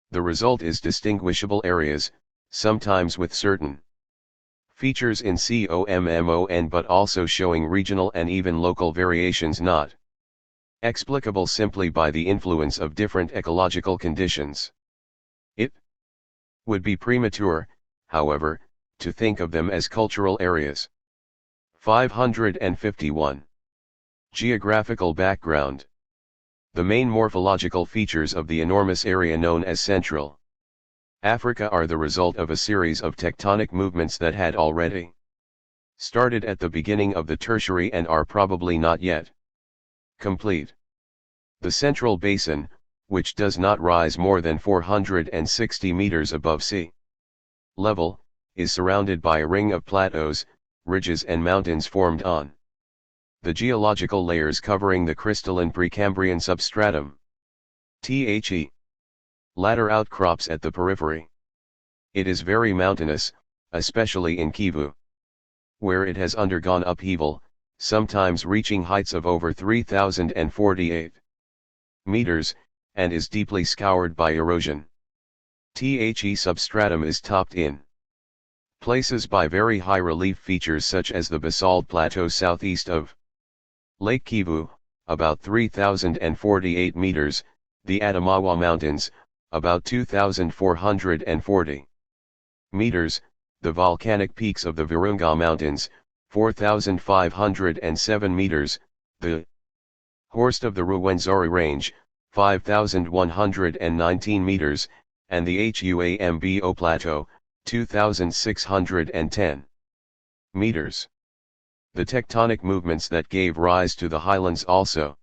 The result is distinguishable areas, sometimes with certain features in common but also showing regional and even local variations not explicable simply by the influence of different ecological conditions. It would be premature, however, to think of them as cultural areas. 551. Geographical background. The main morphological features of the enormous area known as Central Africa are the result of a series of tectonic movements that had already started at the beginning of the Tertiary and are probably not yet complete. The Central Basin, which does not rise more than 460 meters above sea level, is surrounded by a ring of plateaus, ridges and mountains formed on the geological layers covering the crystalline Precambrian substratum. Latter outcrops at the periphery. It is very mountainous, especially in Kivu, where it has undergone upheaval, sometimes reaching heights of over 3,048 meters, and is deeply scoured by erosion. Substratum is topped in places by very high relief features such as the basalt plateau southeast of Lake Kivu, about 3,048 meters, the Adamawa Mountains, about 2,440 meters, the volcanic peaks of the Virunga Mountains, 4,507 meters, the Horst of the Rwenzori Range, 5,119 meters, and the Huambo Plateau, 2,610 meters. The tectonic movements that gave rise to the highlands also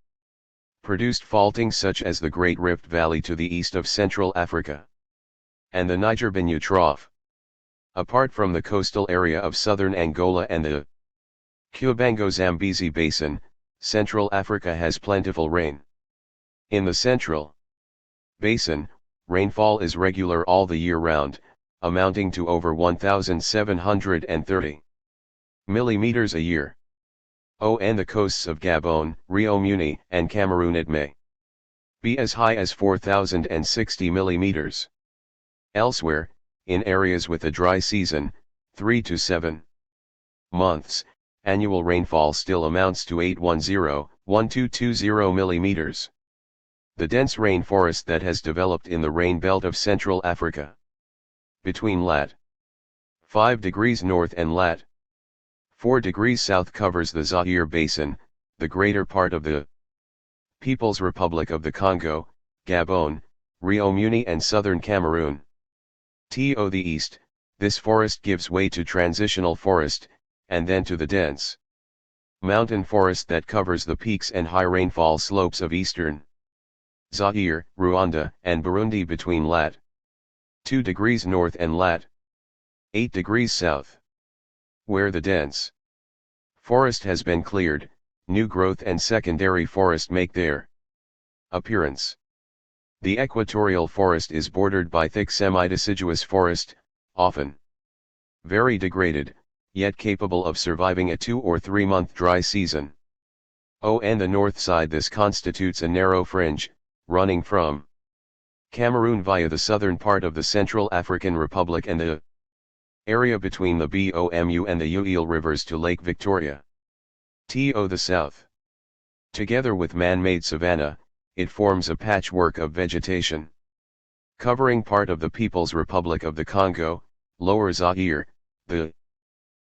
produced faulting such as the Great Rift Valley to the east of Central Africa and the Niger-Benue Trough. Apart from the coastal area of southern Angola and the Cubango-Zambezi Basin, Central Africa has plentiful rain. In the Central Basin, rainfall is regular all the year round, amounting to over 1,730 millimeters a year. And the coasts of Gabon, Rio Muni, and Cameroon it may be as high as 4,060 millimeters. Elsewhere, in areas with a dry season, 3 to 7 months, annual rainfall still amounts to 810-1220 millimeters. The dense rainforest that has developed in the rain belt of Central Africa, between lat. 5 degrees north and lat. 4 degrees south covers the Zaire Basin, the greater part of the People's Republic of the Congo, Gabon, Rio Muni and southern Cameroon. To the east, this forest gives way to transitional forest, and then to the dense Mountain forest that covers the peaks and high rainfall slopes of eastern Zaire, Rwanda, and Burundi between lat. 2 degrees north and lat. 8 degrees south. Where the dense forest has been cleared, new growth and secondary forest make their appearance. The equatorial forest is bordered by thick semi-deciduous forest, often very degraded, yet capable of surviving a 2 or 3 month dry season. On the north side this constitutes a narrow fringe, running from Cameroon via the southern part of the Central African Republic and the area between the Bomu and the Uele rivers to Lake Victoria. To the south. Together with man-made savanna, it forms a patchwork of vegetation, covering part of the People's Republic of the Congo, Lower Zaire, the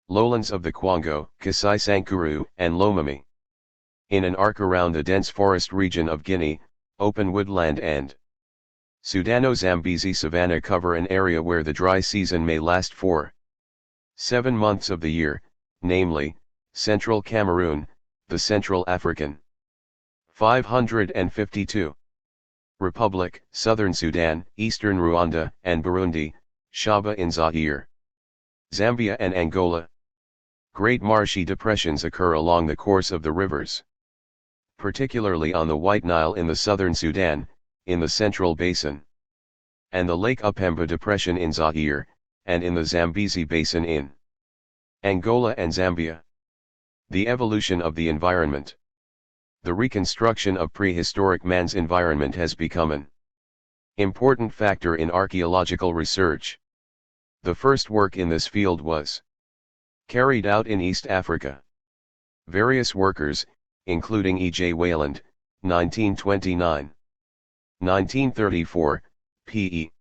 lowlands of the Kwango, Kasai Sankuru, and Lomami. In an arc around the dense forest region of Guinea, open woodland and Sudano-Zambezi savanna cover an area where the dry season may last for 7 months of the year, namely, Central Cameroon, the Central African 552 Republic, Southern Sudan, Eastern Rwanda, and Burundi, Shaba in Zaire, Zambia and Angola. Great marshy depressions occur along the course of the rivers, particularly on the White Nile in the southern Sudan, in the Central Basin, and the Lake Upemba Depression in Zaire, and in the Zambezi Basin in Angola and Zambia. The evolution of the environment. The reconstruction of prehistoric man's environment has become an important factor in archaeological research. The first work in this field was carried out in East Africa. Various workers, including E. J. Wayland, 1929. 1934, P. E.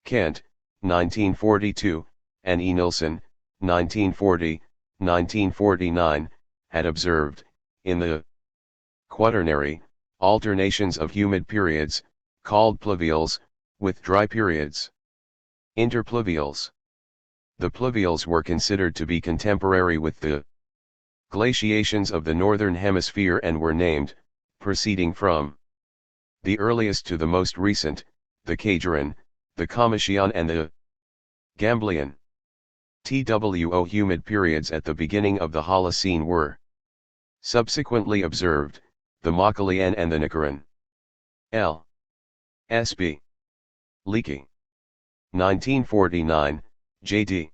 Kent, 1942, and E. Nilsson, 1940, 1949, had observed, in the Quaternary, alternations of humid periods, called pluvials, with dry periods. Interpluvials. The pluvials were considered to be contemporary with the glaciations of the northern hemisphere and were named, proceeding from the earliest to the most recent, the Kagerian, the Comichian and the Gamblian. TWO humid periods at the beginning of the Holocene were subsequently observed, the Mauchalian and the Nicaran. L. S. B. Leakey. 1949, J.D.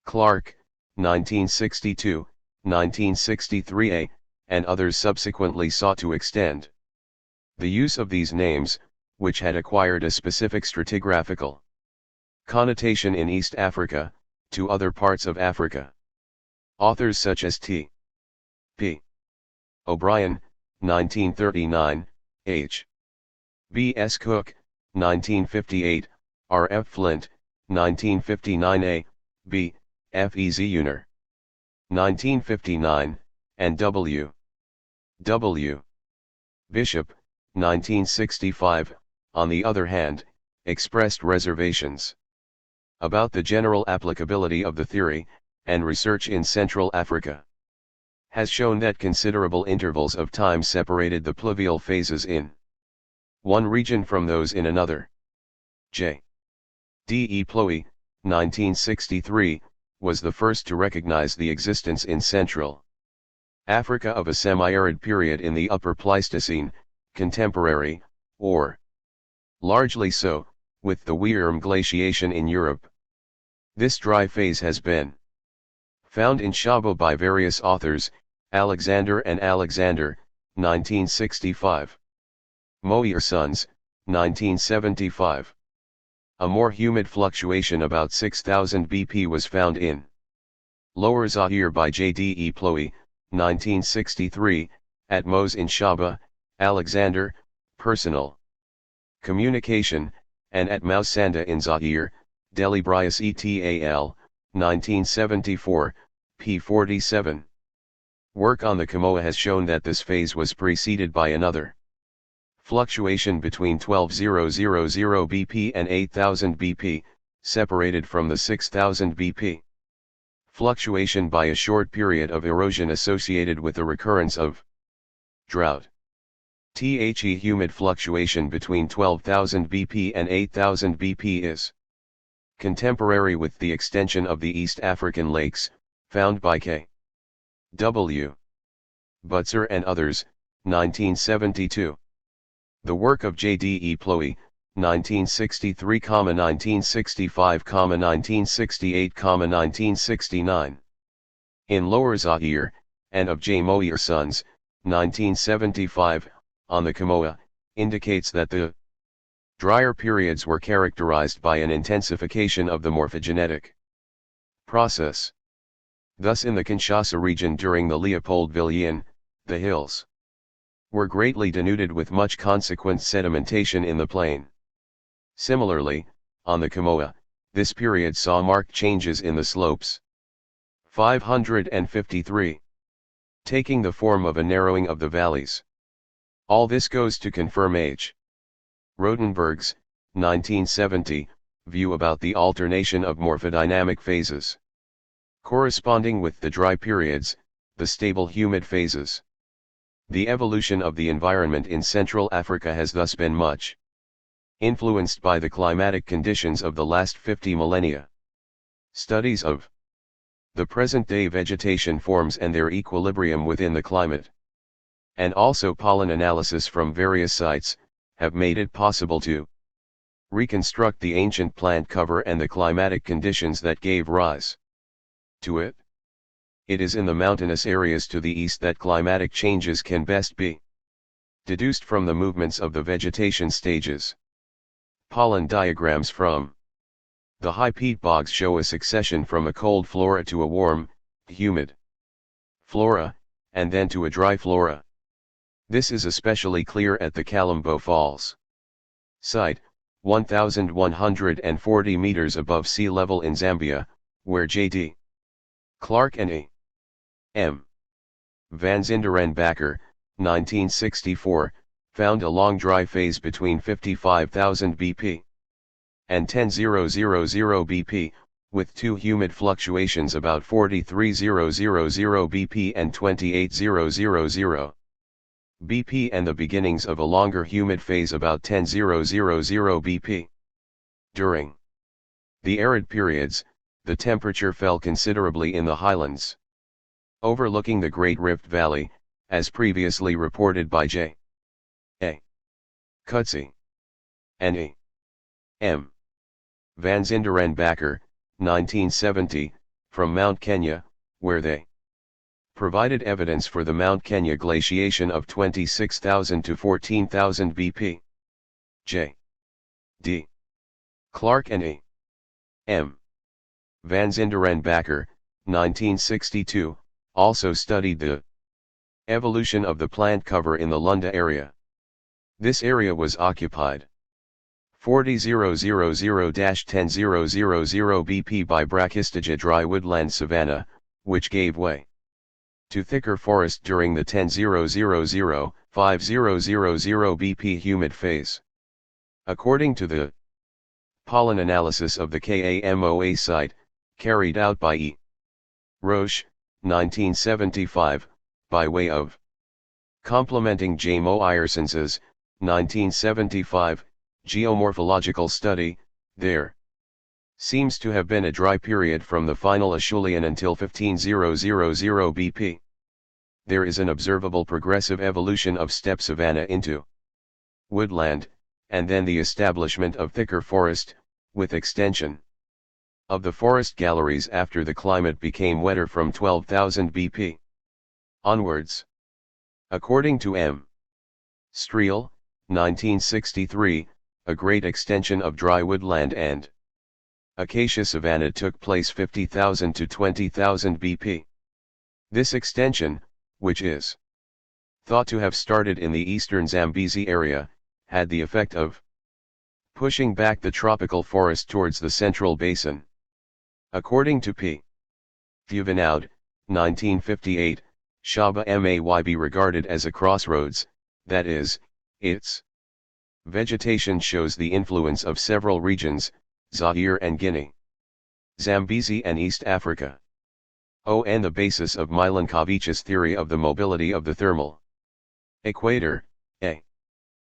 Clark, 1962, 1963a, and others subsequently sought to extend the use of these names, which had acquired a specific stratigraphical connotation in East Africa, to other parts of Africa. Authors such as T. P. O'Brien, 1939, H. B. S. Cook, 1958, R. F. Flint, 1959a, B. F. E. Z. Uner, 1959, and W. W. Bishop, 1965, on the other hand, expressed reservations about the general applicability of the theory, and research in Central Africa has shown that considerable intervals of time separated the pluvial phases in one region from those in another. J. D. E. Ploe, 1963, was the first to recognize the existence in Central Africa of a semi-arid period in the Upper Pleistocene, contemporary, or largely so, with the Weerm glaciation in Europe. This dry phase has been found in Shabo by various authors, Alexander and Alexander, 1965. Moir Sons, 1975. A more humid fluctuation about 6000 BP was found in Lower Zaire by J. D. E. Ploe, 1963, at Mos in Shaba, Alexander, Personal Communication, and at Mausanda in Zaire, Deli Brias et al., 1974, p. 47. Work on the Kamoa has shown that this phase was preceded by another fluctuation between 12,000 BP and 8,000 BP, separated from the 6,000 BP Fluctuation by a short period of erosion associated with a recurrence of drought. The humid fluctuation between 12,000 BP and 8,000 BP is contemporary with the extension of the East African lakes, found by K. W. Butzer and others, 1972. The work of J. D. E. Ploe, 1963-1965-1968-1969. In Lower Zaire, and of J. Moir Sons, 1975, on the Kamoa, indicates that the drier periods were characterized by an intensification of the morphogenetic process. Thus in the Kinshasa region during the Leopoldvillian, the hills were greatly denuded with much consequent sedimentation in the plain. Similarly, on the Kamoa, this period saw marked changes in the slopes. 553. Taking the form of a narrowing of the valleys. All this goes to confirm H. Rotenberg's, 1970, view about the alternation of morphodynamic phases, corresponding with the dry periods, the stable humid phases. The evolution of the environment in Central Africa has thus been much influenced by the climatic conditions of the last 50 millennia. Studies of the present-day vegetation forms and their equilibrium within the climate, and also pollen analysis from various sites, have made it possible to reconstruct the ancient plant cover and the climatic conditions that gave rise to it. It is in the mountainous areas to the east that climatic changes can best be deduced from the movements of the vegetation stages. Pollen diagrams from the high peat bogs show a succession from a cold flora to a warm, humid flora, and then to a dry flora. This is especially clear at the Kalambo Falls site, 1,140 meters above sea level in Zambia, where J.D. Clark and A. M. Van Zinderenbakker, 1964, found a long dry phase between 55,000 BP and 10,000 BP, with two humid fluctuations about 43,000 BP and 28,000 BP, and the beginnings of a longer humid phase about 10,000 BP. During the arid periods, the temperature fell considerably in the highlands, overlooking the Great Rift Valley, as previously reported by J. A. Coetzee and E. M. Van Zinderenbakker, 1970, from Mount Kenya, where they provided evidence for the Mount Kenya glaciation of 26,000 to 14,000 BP. J. D. Clark and E. M. Van Zinderenbakker, 1962, also studied the evolution of the plant cover in the Lunda area. This area was occupied 40,000-10,000 BP by Brachystegia dry woodland savanna, which gave way to thicker forest during the 10,000-50,000 BP humid phase. According to the pollen analysis of the KAMOA site, carried out by E. Roche, 1975, by way of complementing J. Moirsons's, 1975, geomorphological study, there seems to have been a dry period from the final Acheulean until 15,000 BP. There is an observable progressive evolution of steppe savanna into woodland, and then the establishment of thicker forest, with extension of the forest galleries after the climate became wetter from 12,000 BP onwards. According to M. Streel, 1963, a great extension of dry woodland and acacia savanna took place 50,000 to 20,000 BP. This extension, which is thought to have started in the eastern Zambezi area, had the effect of pushing back the tropical forest towards the central basin. According to P. Thuvenoud, 1958, Shaba may be regarded as a crossroads, that is, its vegetation shows the influence of several regions, Zaire and Guinea, Zambezi and East Africa. and the basis of Milankovitch's theory of the mobility of the thermal equator. A.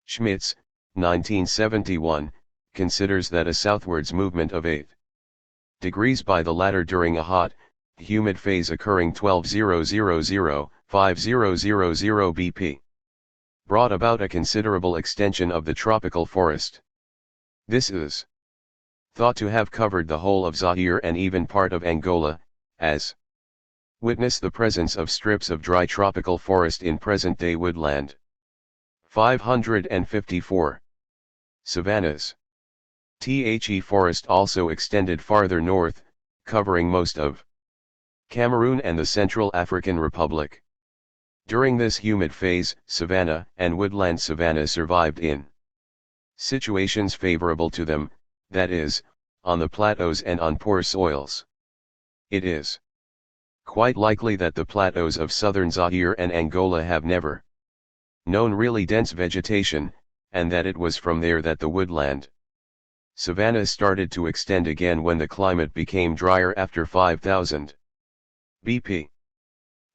Schmitz, 1971, considers that a southwards movement of 8 degrees by the latter during a hot, humid phase occurring 12,000–5000 BP brought about a considerable extension of the tropical forest. This is thought to have covered the whole of Zaire and even part of Angola, as witness the presence of strips of dry tropical forest in present-day woodland. 554. Savannas. The forest also extended farther north, covering most of Cameroon and the Central African Republic. During this humid phase, savanna and woodland savanna survived in situations favorable to them, that is, on the plateaus and on poor soils. It is quite likely that the plateaus of southern Zaire and Angola have never known really dense vegetation, and that it was from there that the woodland savanna started to extend again when the climate became drier after 5000 BP.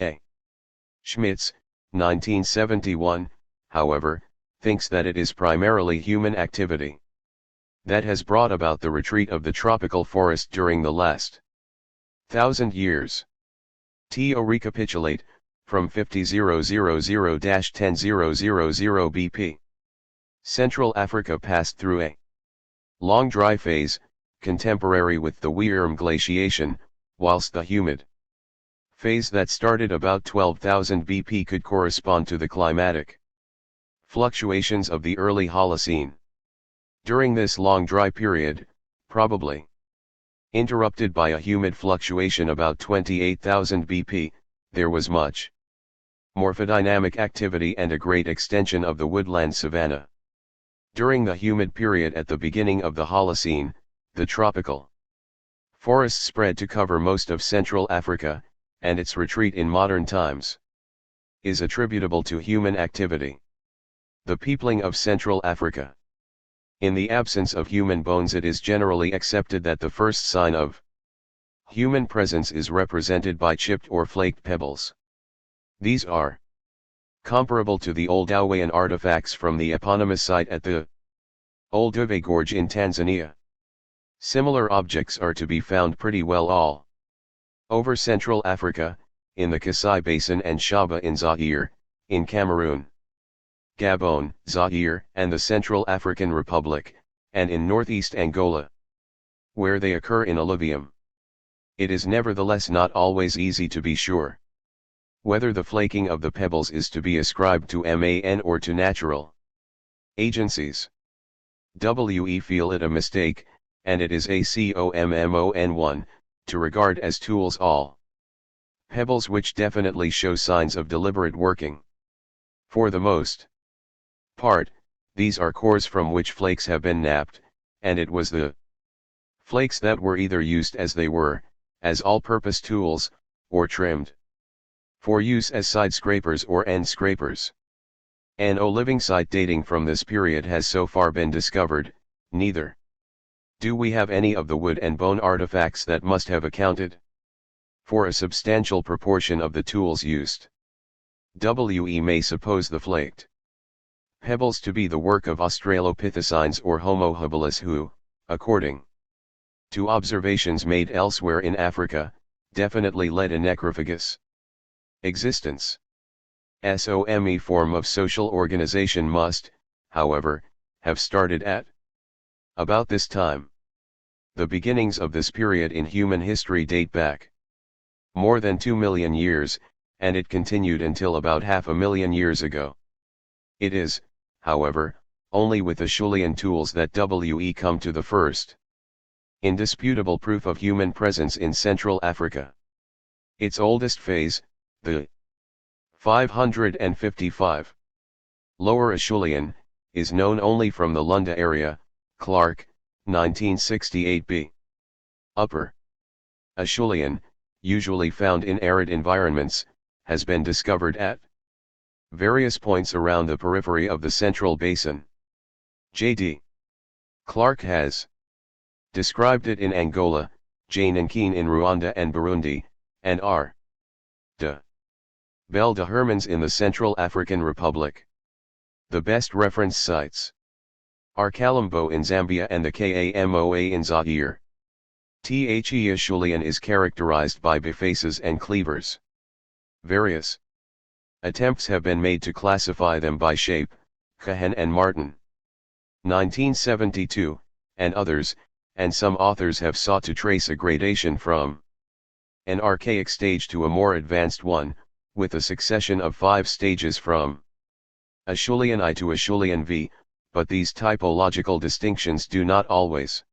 A. Schmitz, 1971, however, thinks that it is primarily human activity that has brought about the retreat of the tropical forest during the last 1,000 years. To recapitulate, from 50,000–10,000 BP, Central Africa passed through a long dry phase, contemporary with the Weerm glaciation, whilst the humid phase that started about 12,000 BP could correspond to the climatic fluctuations of the early Holocene. During this long dry period, probably interrupted by a humid fluctuation about 28,000 BP, there was much morphodynamic activity and a great extension of the woodland savanna. During the humid period at the beginning of the Holocene, the tropical forest spread to cover most of Central Africa, and its retreat in modern times is attributable to human activity. The peopling of Central Africa. In the absence of human bones, it is generally accepted that the first sign of human presence is represented by chipped or flaked pebbles. These are comparable to the old Auwean artifacts from the eponymous site at the Olduvai Gorge in Tanzania. Similar objects are to be found pretty well all over Central Africa, in the Kasai Basin and Shaba in Zaire, in Cameroon, Gabon, Zaire, and the Central African Republic, and in northeast Angola, where they occur in alluvium. It is nevertheless not always easy to be sure whether the flaking of the pebbles is to be ascribed to man or to natural agencies. We feel it a mistake, and it is a common to regard as tools all pebbles which definitely show signs of deliberate working. For the most part, these are cores from which flakes have been napped, and it was the flakes that were either used as they were, as all-purpose tools, or trimmed for use as side scrapers or end scrapers. An living site dating from this period has so far been discovered, neither do we have any of the wood and bone artifacts that must have accounted for a substantial proportion of the tools used. We may suppose the flaked pebbles to be the work of Australopithecines or Homo habilis who, according to observations made elsewhere in Africa, definitely led a necrophagous existence. Some form of social organization must, however, have started at about this time. The beginnings of this period in human history date back more than 2 million years, and it continued until about 500,000 years ago. It is, however, only with Acheulean tools that we come to the first indisputable proof of human presence in Central Africa. Its oldest phase, the 555 Lower Acheulean, is known only from the Lunda area. Clark, 1968b. Upper Acheulean, usually found in arid environments, has been discovered at various points around the periphery of the Central Basin. J.D. Clark has described it in Angola, Jane and Keene in Rwanda and Burundi, and R. de Belle de Hermans in the Central African Republic. The best reference sites are Kalambo in Zambia and the Kamoa in Zaire. Acheulian is characterized by bifaces and cleavers. Various attempts have been made to classify them by shape, Cohen and Martin, 1972, and others, and some authors have sought to trace a gradation from an archaic stage to a more advanced one, with a succession of 5 stages from Acheulian I to Acheulian V, but these typological distinctions do not always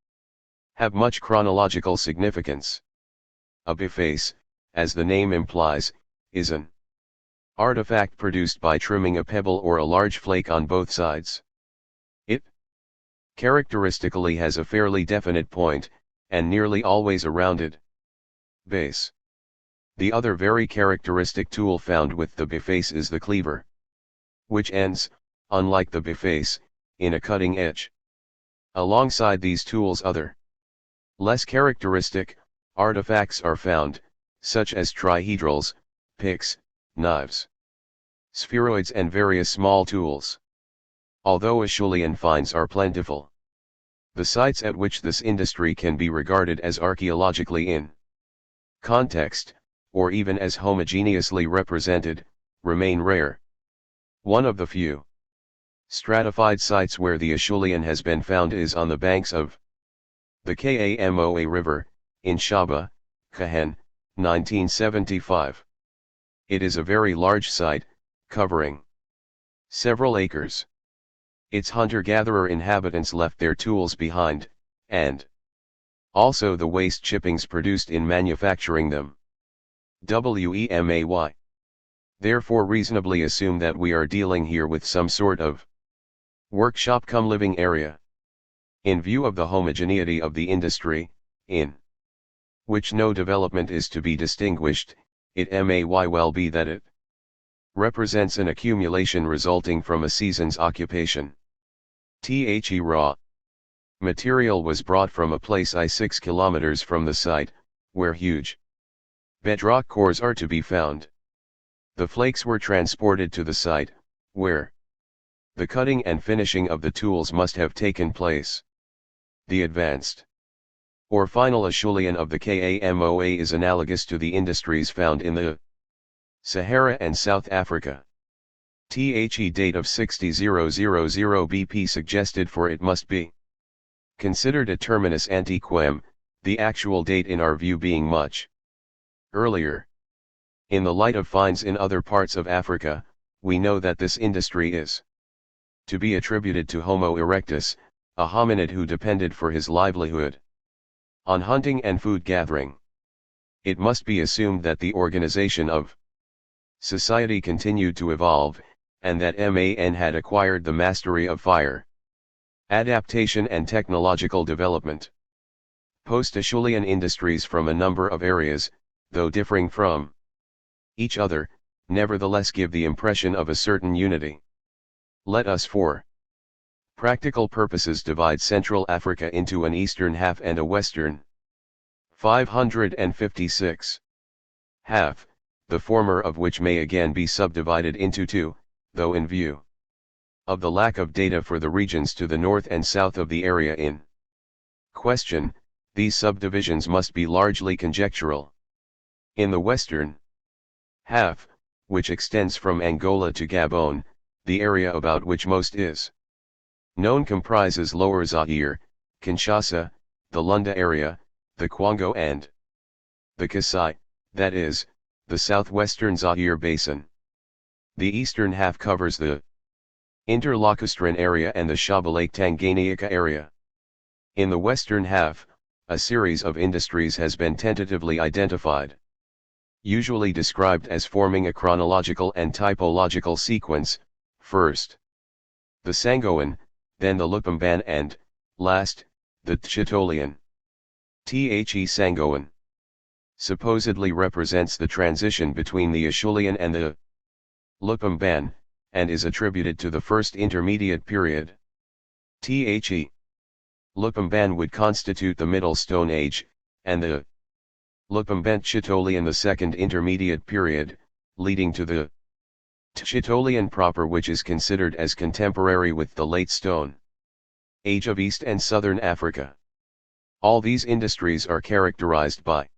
have much chronological significance. A biface, as the name implies, is an artifact produced by trimming a pebble or a large flake on both sides. It characteristically has a fairly definite point, and nearly always a rounded base. The other very characteristic tool found with the biface is the cleaver, which ends, unlike the biface, in a cutting edge. Alongside these tools other, less characteristic, artifacts are found, such as trihedrals, picks, knives, spheroids and various small tools. Although Acheulian finds are plentiful, the sites at which this industry can be regarded as archaeologically in context, or even as homogeneously represented, remain rare. One of the few stratified sites where the Acheulian has been found is on the banks of the Kamoa River, in Shaba, Cohen, 1975. It is a very large site, covering several acres. Its hunter-gatherer inhabitants left their tools behind, and also the waste chippings produced in manufacturing them. WEMAY. Therefore reasonably assume that we are dealing here with some sort of workshop cum living area. In view of the homogeneity of the industry, in which no development is to be distinguished, it may well be that it represents an accumulation resulting from a season's occupation. The raw material was brought from a place 6 kilometers from the site, where huge bedrock cores are to be found. The flakes were transported to the site, where the cutting and finishing of the tools must have taken place. The advanced or final Acheulian of the Kamoa is analogous to the industries found in the Sahara and South Africa. The date of 60000 BP suggested, for it must be considered a terminus antiquem, the actual date in our view being much earlier. In the light of finds in other parts of Africa, we know that this industry is to be attributed to Homo erectus, a hominid who depended for his livelihood on hunting and food gathering. It must be assumed that the organization of society continued to evolve, and that man had acquired the mastery of fire, adaptation and technological development. Post-Acheulian industries from a number of areas, though differing from each other, nevertheless give the impression of a certain unity. Let us for practical purposes divide Central Africa into an eastern half and a western. 556. Half, the former of which may again be subdivided into 2, though in view of the lack of data for the regions to the north and south of the area in question, these subdivisions must be largely conjectural. In the western half, which extends from Angola to Gabon, the area about which most is known comprises Lower Zaire, Kinshasa, the Lunda area, the Kwango and the Kasai, that is, the southwestern Zaire basin. The eastern half covers the Interlocustran area and the Shaba Lake Tanganyika area. In the western half, a series of industries has been tentatively identified, usually described as forming a chronological and typological sequence: first, the Sangoan, then the Lupamban and, last, the Tchitolian. The Sangoan supposedly represents the transition between the Acheulian and the Lupamban, and is attributed to the first intermediate period. The Lupamban would constitute the Middle Stone Age, and the Lupembench-Chitolian, the Second Intermediate Period, leading to the Chitolian proper, which is considered as contemporary with the Late Stone Age of East and Southern Africa. All these industries are characterized by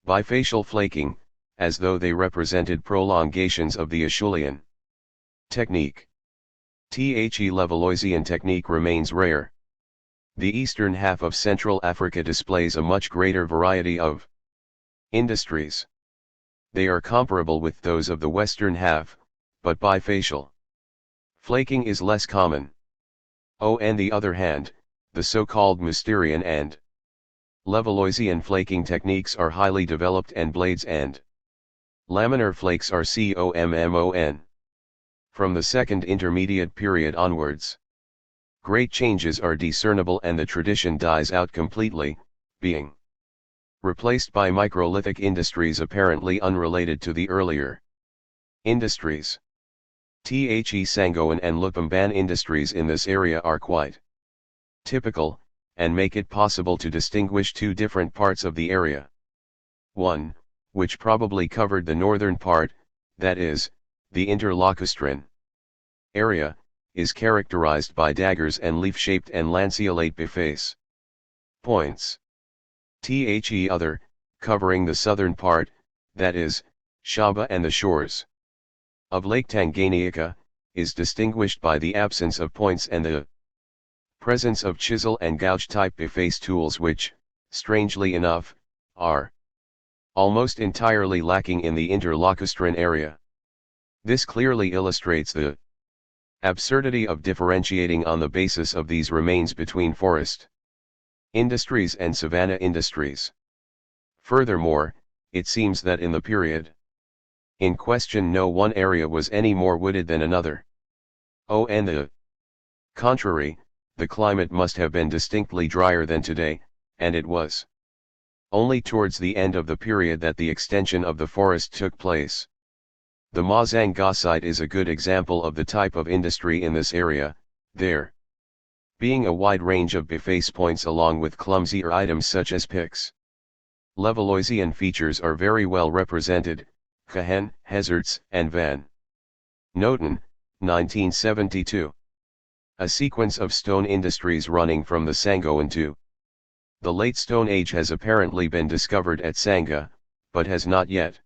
bifacial flaking, as though they represented prolongations of the Acheulean technique. Levalloisian technique remains rare. The eastern half of Central Africa displays a much greater variety of industries. They are comparable with those of the western half, but bifacial flaking is less common. On the other hand, the so-called Mousterian and Levalloisian flaking techniques are highly developed, and blades and laminar flakes are common. From the Second Intermediate Period onwards, great changes are discernible, and the tradition dies out completely, being replaced by microlithic industries apparently unrelated to the earlier industries. Sangoan and Lupemban industries in this area are quite typical, and make it possible to distinguish two different parts of the area. One, which probably covered the northern part, that is, the interlacustrine area, is characterized by daggers and leaf-shaped and lanceolate biface points. Other, covering the southern part, that is, Shaba and the shores of Lake Tanganyika, is distinguished by the absence of points and the presence of chisel and gouge type biface tools, which, strangely enough, are almost entirely lacking in the interlacustrine area. This clearly illustrates the absurdity of differentiating on the basis of these remains between forest industries and savanna industries. Furthermore, it seems that in the period in question no one area was any more wooded than another. On the contrary, the climate must have been distinctly drier than today, and it was only towards the end of the period that the extension of the forest took place. The Mazanga site is a good example of the type of industry in this area, there being a wide range of biface points along with clumsier items such as picks. Levalloisian features are very well represented, Cahen, Hezarts, and Van Noten, 1972. A sequence of stone industries running from the Sangoan to the Late Stone Age has apparently been discovered at Sanga, but has not yet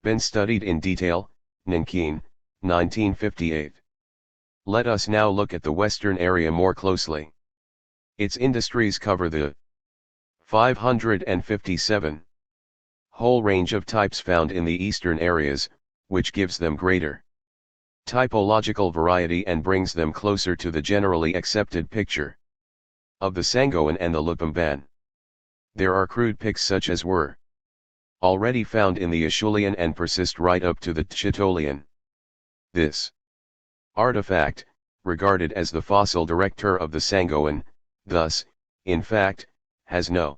been studied in detail. Nankin, 1958. Let us now look at the western area more closely. Its industries cover the 557 whole range of types found in the eastern areas, which gives them greater typological variety and brings them closer to the generally accepted picture of the Sangoan and the Lupemban. There are crude picks such as were already found in the Acheulean and persist right up to the Chitolian. This artifact, regarded as the fossil director of the Sangoan, thus, in fact, has no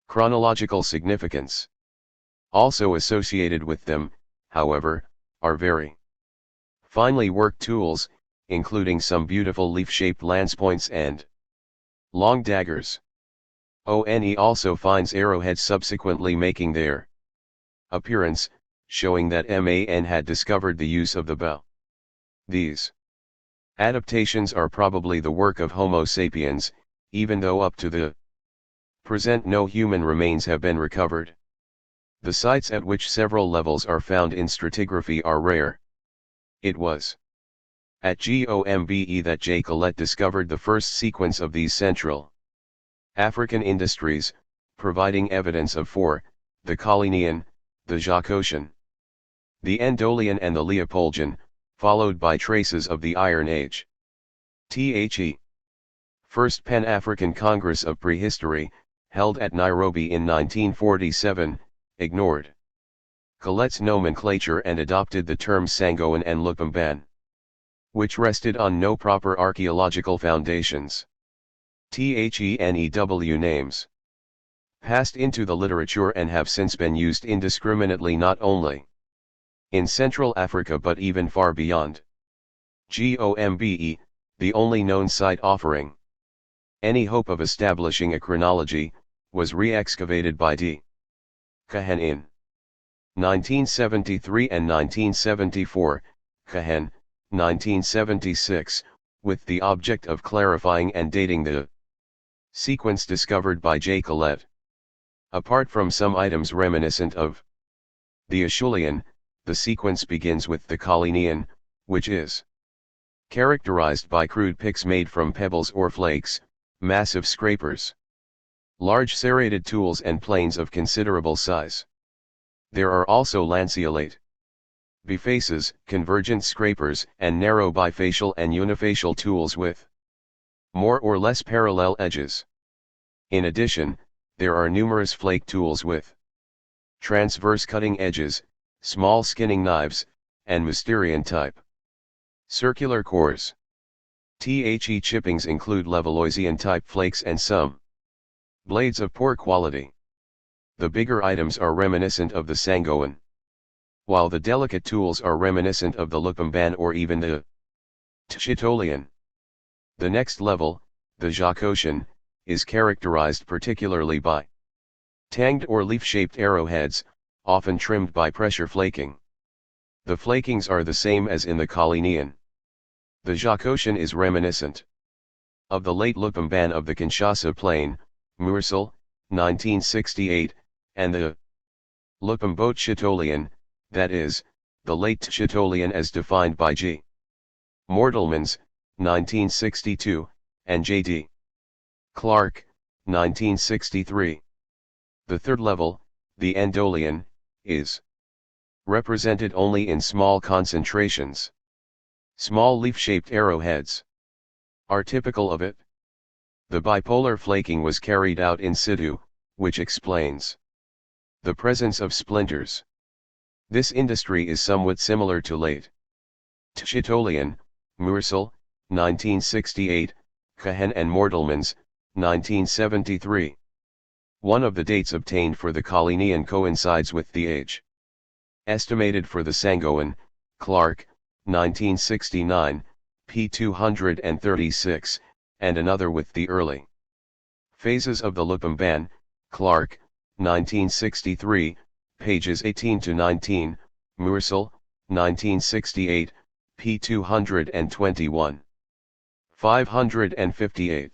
chronological significance. Also associated with them, however, are very finely worked tools, including some beautiful leaf-shaped lance points and long daggers. One also finds arrowheads subsequently making their appearance, showing that Man had discovered the use of the bow. These adaptations are probably the work of Homo sapiens, even though up to the present no human remains have been recovered. The sites at which several levels are found in stratigraphy are rare. It was at Gombe that J. Colette discovered the first sequence of these Central African industries, providing evidence of the Collinian, the Jacobitian, the Endolian and the Leopoldian, followed by traces of the Iron Age. First Pan-African Congress of Prehistory, held at Nairobi in 1947, ignored Colette's nomenclature and adopted the terms Sangoan and Lupemban, which rested on no proper archaeological foundations. THENEW names passed into the literature and have since been used indiscriminately not only in Central Africa but even far beyond. Gombe, the only known site offering any hope of establishing a chronology, was re-excavated by D. Cahen in 1973 and 1974, Cahen, 1976, with the object of clarifying and dating the sequence discovered by J. Collette. Apart from some items reminiscent of the Acheulean, the sequence begins with the Collinian, which is characterized by crude picks made from pebbles or flakes, massive scrapers, large serrated tools and planes of considerable size. There are also lanceolate bifaces, convergent scrapers, and narrow bifacial and unifacial tools with more or less parallel edges. In addition, there are numerous flake tools with transverse cutting edges, small skinning knives, and Mousterian type circular cores. The chippings include Levalloisian type flakes and some blades of poor quality. The bigger items are reminiscent of the Sangoan, while the delicate tools are reminiscent of the Lupumban or even the Tschitolian. The next level, the Jacotian, is characterized particularly by tanged or leaf-shaped arrowheads, often trimmed by pressure flaking. The flakings are the same as in the Collinian. The Jacotian is reminiscent of the late Lupumban of the Kinshasa Plain, Mursal, 1968, and the Lupumbo Tschitolian, that is, the late Tschitolian as defined by G. Mortelmans, 1962, and J.D. Clark, 1963. The third level, the Endolian, is represented only in small concentrations. Small leaf-shaped arrowheads are typical of it. The bipolar flaking was carried out in situ, which explains the presence of splinters. This industry is somewhat similar to late Tschitolian, Mursal, 1968, Cahen and Mortelmans, 1973. One of the dates obtained for the Collinian coincides with the age estimated for the Sangoan, Clark, 1969, p. 236, and another with the early phases of the Lupumban, Clark, 1963, pages 18 to 19, Mursal, 1968, p. 221. 558.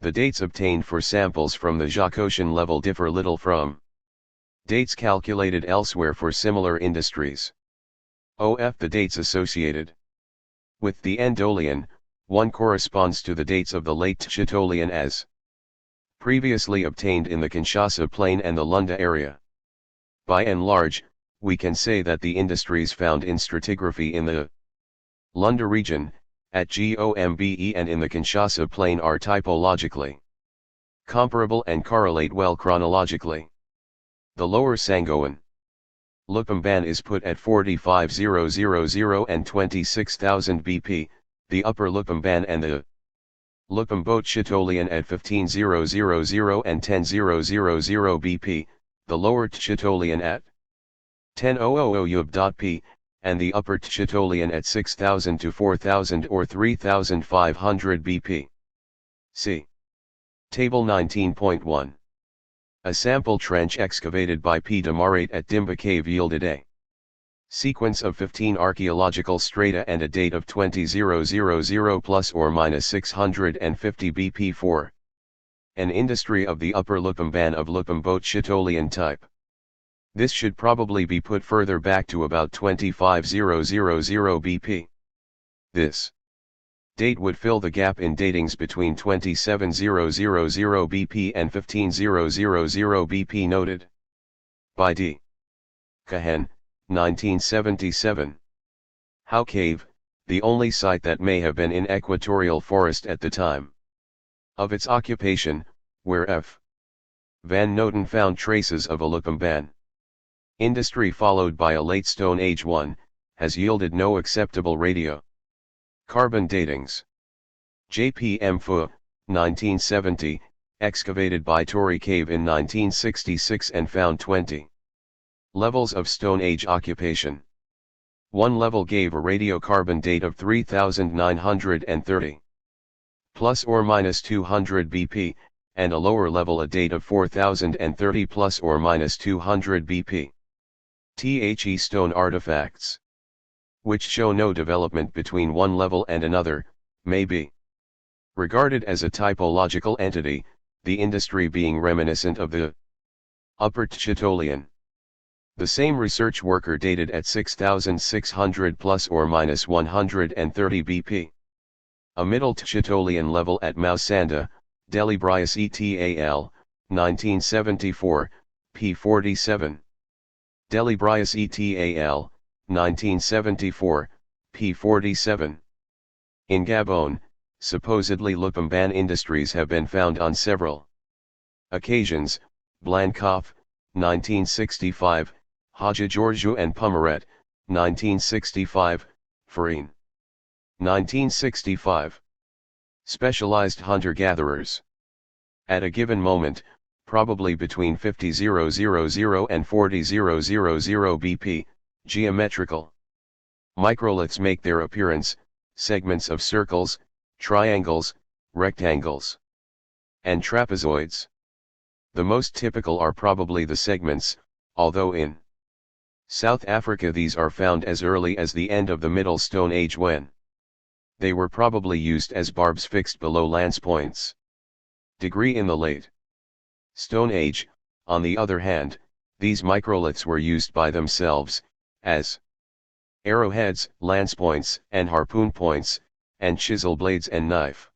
The dates obtained for samples from the Jacotian level differ little from dates calculated elsewhere for similar industries. The dates associated with the Endolian, one corresponds to the dates of the late Tschitolian as previously obtained in the Kinshasa Plain and the Lunda area. By and large, we can say that the industries found in stratigraphy in the Lunda region, at Gombe and in the Kinshasa Plain are typologically comparable and correlate well chronologically. The lower Sangoan Lupumban is put at 45,000 and 26,000 BP, the upper Lupumban and the Lupumbo Tschitolian at 15,000 and 10,000 BP, the lower Tschitolian at 10,000 UB.P, and the upper Tschitolian at 6,000 to 4,000 or 3,500 BP. See Table 19.1. A sample trench excavated by P. de Marate at Dimba Cave yielded a sequence of 15 archaeological strata and a date of 20,000 plus or minus 650 BP for an industry of the upper Lupumban of Lupumbo Tschitolian type. This should probably be put further back to about 25,000 BP. This date would fill the gap in datings between 27,000 BP and 15,000 BP noted by D. Cahen, 1977. Howe Cave, the only site that may have been in equatorial forest at the time of its occupation, where F. Van Noten found traces of a Lupumban industry followed by a late Stone Age one, has yielded no acceptable radio carbon datings. J.P.M. Fu, 1970, excavated by Tory Cave in 1966 and found 20 levels of Stone Age occupation. One level gave a radiocarbon date of 3,930 plus or minus 200 BP, and a lower level a date of 4030 plus or minus 200 BP. The stone artifacts, which show no development between one level and another, may be regarded as a typological entity, the industry being reminiscent of the Upper Tchitolian. The same research worker dated at 6600 plus or minus 130 BP. A Middle Tchitolian level at Mausanda, Delhi Brias etal, 1974, p. 47. Delhi Brias etal, 1974, p. 47. In Gabon, supposedly Lupamban industries have been found on several occasions, Blancoff, 1965, Haja Georgiou and Pumaret, 1965, Farine, 1965. Specialized hunter-gatherers. At a given moment, probably between 50,000 and 40,000 BP, geometrical microliths make their appearance, segments of circles, triangles, rectangles, and trapezoids. The most typical are probably the segments, although in South Africa these are found as early as the end of the Middle Stone Age when they were probably used as barbs fixed below lance points. Degree in the Late Stone Age, on the other hand, these microliths were used by themselves, as arrowheads, lance points and harpoon points, and chisel blades and knife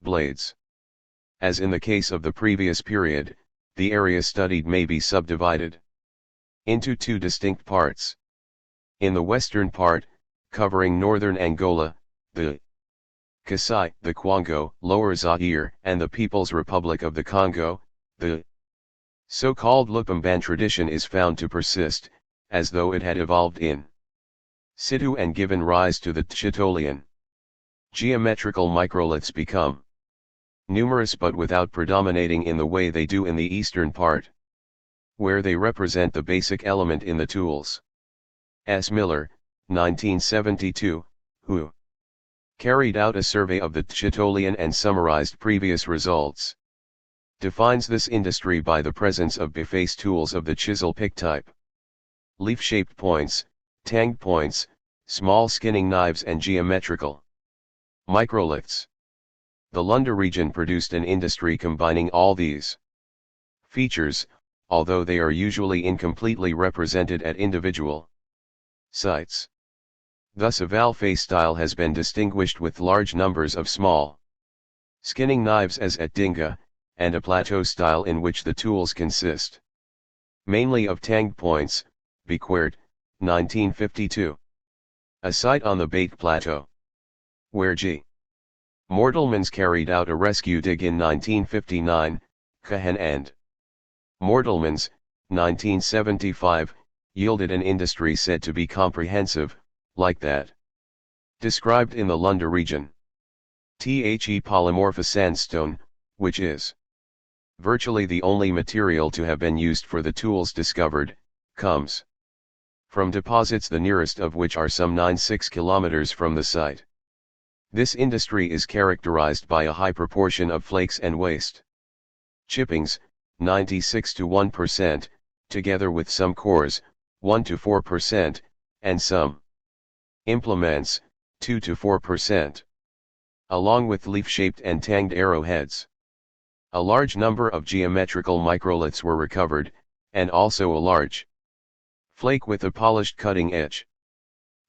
blades. As in the case of the previous period, the area studied may be subdivided into two distinct parts. In the western part, covering northern Angola, the Kasai, the Kwango, Lower Zaire, and the People's Republic of the Congo, the so-called Lupamban tradition is found to persist, as though it had evolved in situ and given rise to the Tchitolian. Geometrical microliths become numerous but without predominating in the way they do in the eastern part, where they represent the basic element in the tools. S. Miller, 1972, who carried out a survey of the Tchitolian and summarized previous results, defines this industry by the presence of biface tools of the chisel pick type, leaf-shaped points, tanged points, small skinning knives and geometrical microliths. The Lunda region produced an industry combining all these features, although they are usually incompletely represented at individual sites. Thus a valve-face style has been distinguished with large numbers of small skinning knives as at Dinga, and a plateau style in which the tools consist mainly of tanged points, Bequert, 1952. A site on the Bate Plateau, where G. Mortelmans carried out a rescue dig in 1959, Cahen and Mortelmans, 1975, yielded an industry said to be comprehensive, like that described in the Lunda region. The polymorphous sandstone, which is virtually the only material to have been used for the tools discovered, comes from deposits the nearest of which are some 96 kilometers from the site. This industry is characterized by a high proportion of flakes and waste chippings, 96 to 1%, together with some cores, 1 to 4%, and some implements, 2 to 4%. Along with leaf-shaped and tanged arrowheads. A large number of geometrical microliths were recovered, and also a large flake with a polished cutting edge.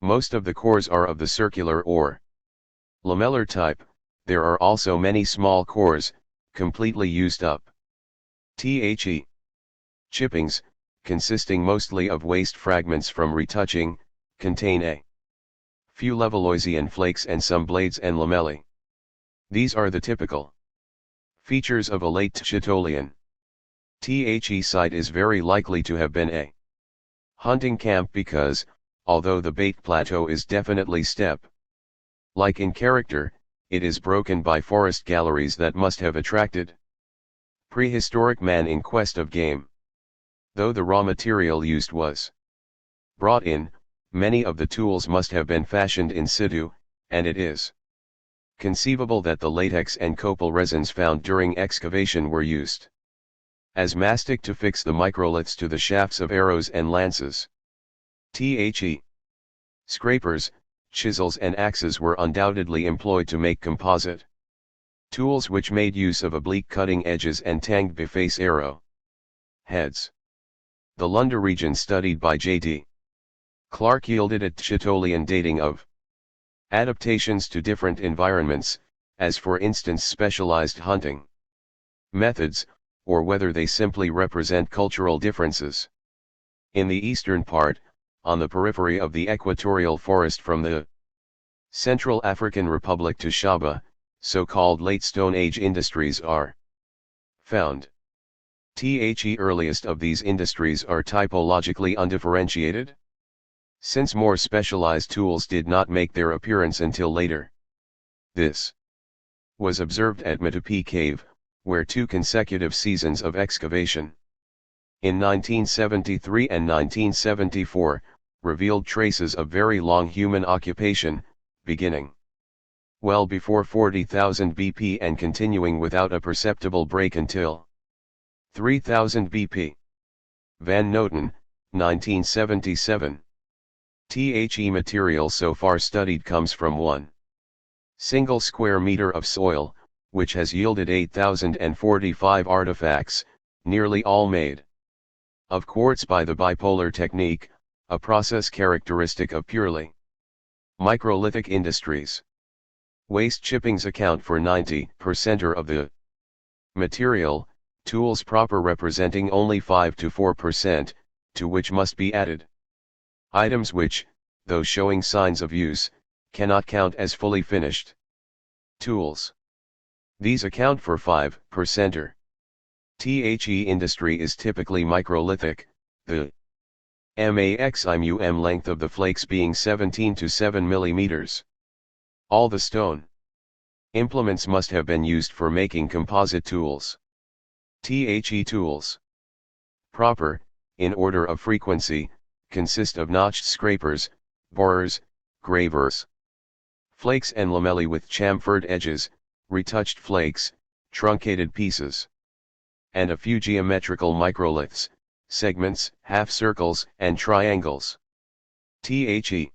Most of the cores are of the circular or lamellar type. There are also many small cores, completely used up. The chippings, consisting mostly of waste fragments from retouching, contain a few Levalloisian flakes and some blades and lamellae. These are the typical features of a late Tchitolian. The site is very likely to have been a hunting camp because, although the Bate Plateau is definitely steppe-like in character, it is broken by forest galleries that must have attracted prehistoric man in quest of game. Though the raw material used was brought in, many of the tools must have been fashioned in situ, and it is Conceivable that the latex and copal resins found during excavation were used as mastic to fix the microliths to the shafts of arrows and lances. The scrapers, chisels and axes were undoubtedly employed to make composite tools which made use of oblique cutting edges and tanged biface arrow heads. The Lunda region studied by J.D. Clark yielded a Chitolian dating of adaptations to different environments, as for instance specialized hunting methods, or whether they simply represent cultural differences. In the eastern part, on the periphery of the equatorial forest from the Central African Republic to Shaba, so-called Late Stone Age industries are found. The earliest of these industries are typologically undifferentiated, since more specialized tools did not make their appearance until later. This was observed at Matupi Cave, where 2 consecutive seasons of excavation in 1973 and 1974 revealed traces of very long human occupation, beginning well before 40,000 BP and continuing without a perceptible break until 3000 BP. Van Noten, 1977. The material so far studied comes from 1 single square meter of soil, which has yielded 8,045 artifacts, nearly all made of quartz by the bipolar technique, a process characteristic of purely microlithic industries. Waste chippings account for 90% of the material, tools proper representing only 5 to 4%, to which must be added items which, though showing signs of use, cannot count as fully finished tools. These account for 5%. The industry is typically microlithic, the maximum length of the flakes being 17 to 7 mm. All the stone implements must have been used for making composite tools. The tools proper, in order of frequency, consist of notched scrapers, borers, gravers, flakes and lamellae with chamfered edges, retouched flakes, truncated pieces, and a few geometrical microliths, segments, half circles, and triangles. The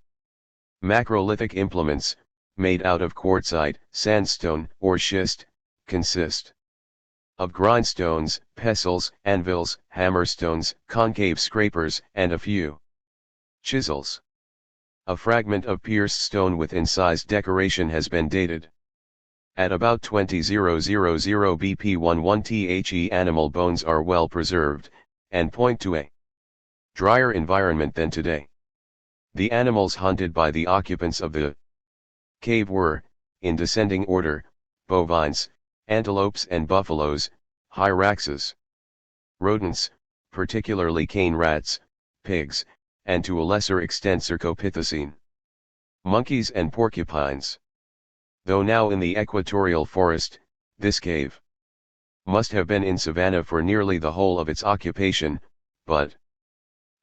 macrolithic implements, made out of quartzite, sandstone, or schist, consist of grindstones, pestles, anvils, hammerstones, concave scrapers, and a few chisels. A fragment of pierced stone with incised decoration has been dated at about 20,000 BP11. The animal bones are well preserved, and point to a drier environment than today. The animals hunted by the occupants of the cave were, in descending order, bovines, antelopes and buffaloes, hyraxes, rodents, particularly cane rats, pigs, and to a lesser extent Cercopithecine, monkeys and porcupines. Though now in the equatorial forest, this cave must have been in savanna for nearly the whole of its occupation, but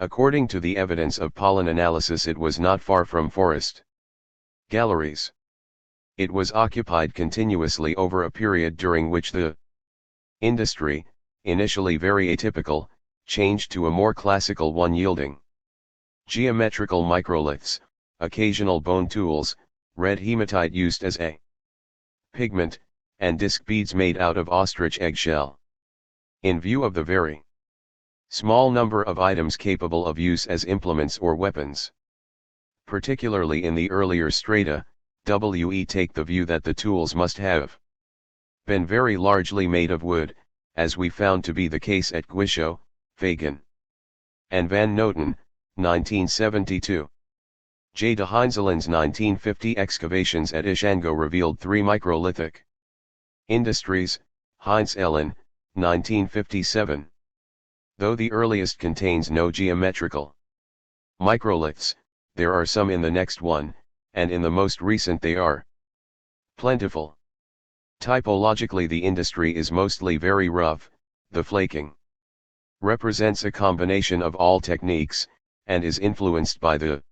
according to the evidence of pollen analysis it was not far from forest galleries. It was occupied continuously over a period during which the industry, initially very atypical, changed to a more classical one yielding geometrical microliths, occasional bone tools, red hematite used as a pigment, and disc beads made out of ostrich eggshell. In view of the very small number of items capable of use as implements or weapons, particularly in the earlier strata, we take the view that the tools must have been very largely made of wood, as we found to be the case at Guisho, Fagan, and Van Noten, 1972. J. de Heinzelen's 1950 excavations at Ishango revealed 3 microlithic industries, Heinz Ellen, 1957. Though the earliest contains no geometrical microliths, there are some in the next one, and in the most recent they are plentiful. Typologically the industry is mostly very rough, the flaking represents a combination of all techniques, and is influenced by the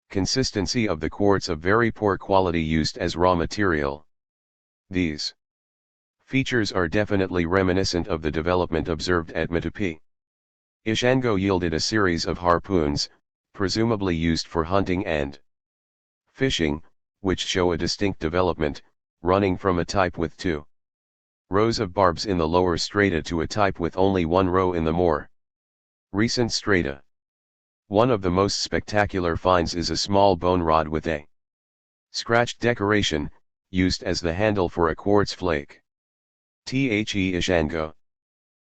consistency of the quartz of very poor quality used as raw material. These features are definitely reminiscent of the development observed at Metopi. Ishango yielded a series of harpoons, presumably used for hunting and fishing, which show a distinct development, running from a type with 2 rows of barbs in the lower strata to a type with only 1 row in the more recent strata. One of the most spectacular finds is a small bone rod with a scratched decoration, used as the handle for a quartz flake. The Ishango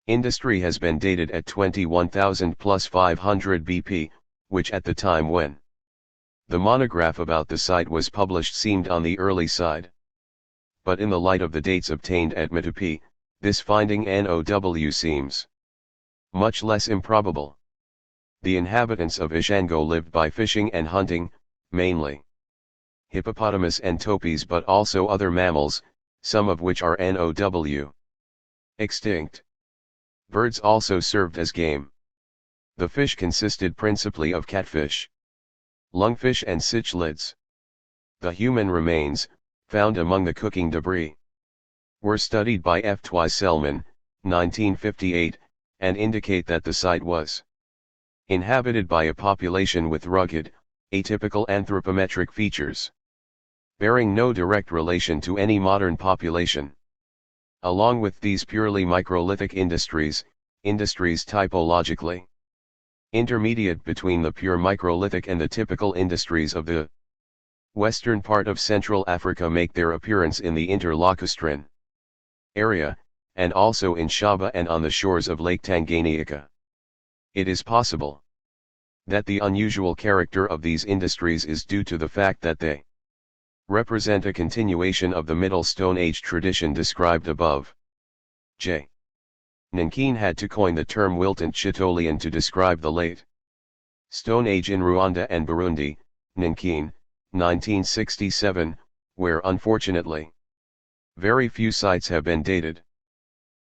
industry has been dated at 21,000 plus 500 BP, which at the time when the monograph about the site was published seemed on the early side. But in the light of the dates obtained at Metopi, this finding NOW seems much less improbable. The inhabitants of Ishango lived by fishing and hunting, mainly hippopotamus and topes, but also other mammals, some of which are NOW extinct. Birds also served as game. The fish consisted principally of catfish, lungfish and cichlids. The human remains, found among the cooking debris, were studied by F. Selman, 1958, and indicate that the site was inhabited by a population with rugged, atypical anthropometric features, bearing no direct relation to any modern population. Along with these purely microlithic industries typologically intermediate between the pure microlithic and the typical industries of the western part of Central Africa make their appearance in the interlacustrine area, and also in Shaba and on the shores of Lake Tanganyika. It is possible that the unusual character of these industries is due to the fact that they represent a continuation of the Middle Stone Age tradition described above. J. Nankine had to coin the term Wiltant Chitolian to describe the late Stone Age in Rwanda and Burundi, Nankine, 1967, where unfortunately very few sites have been dated.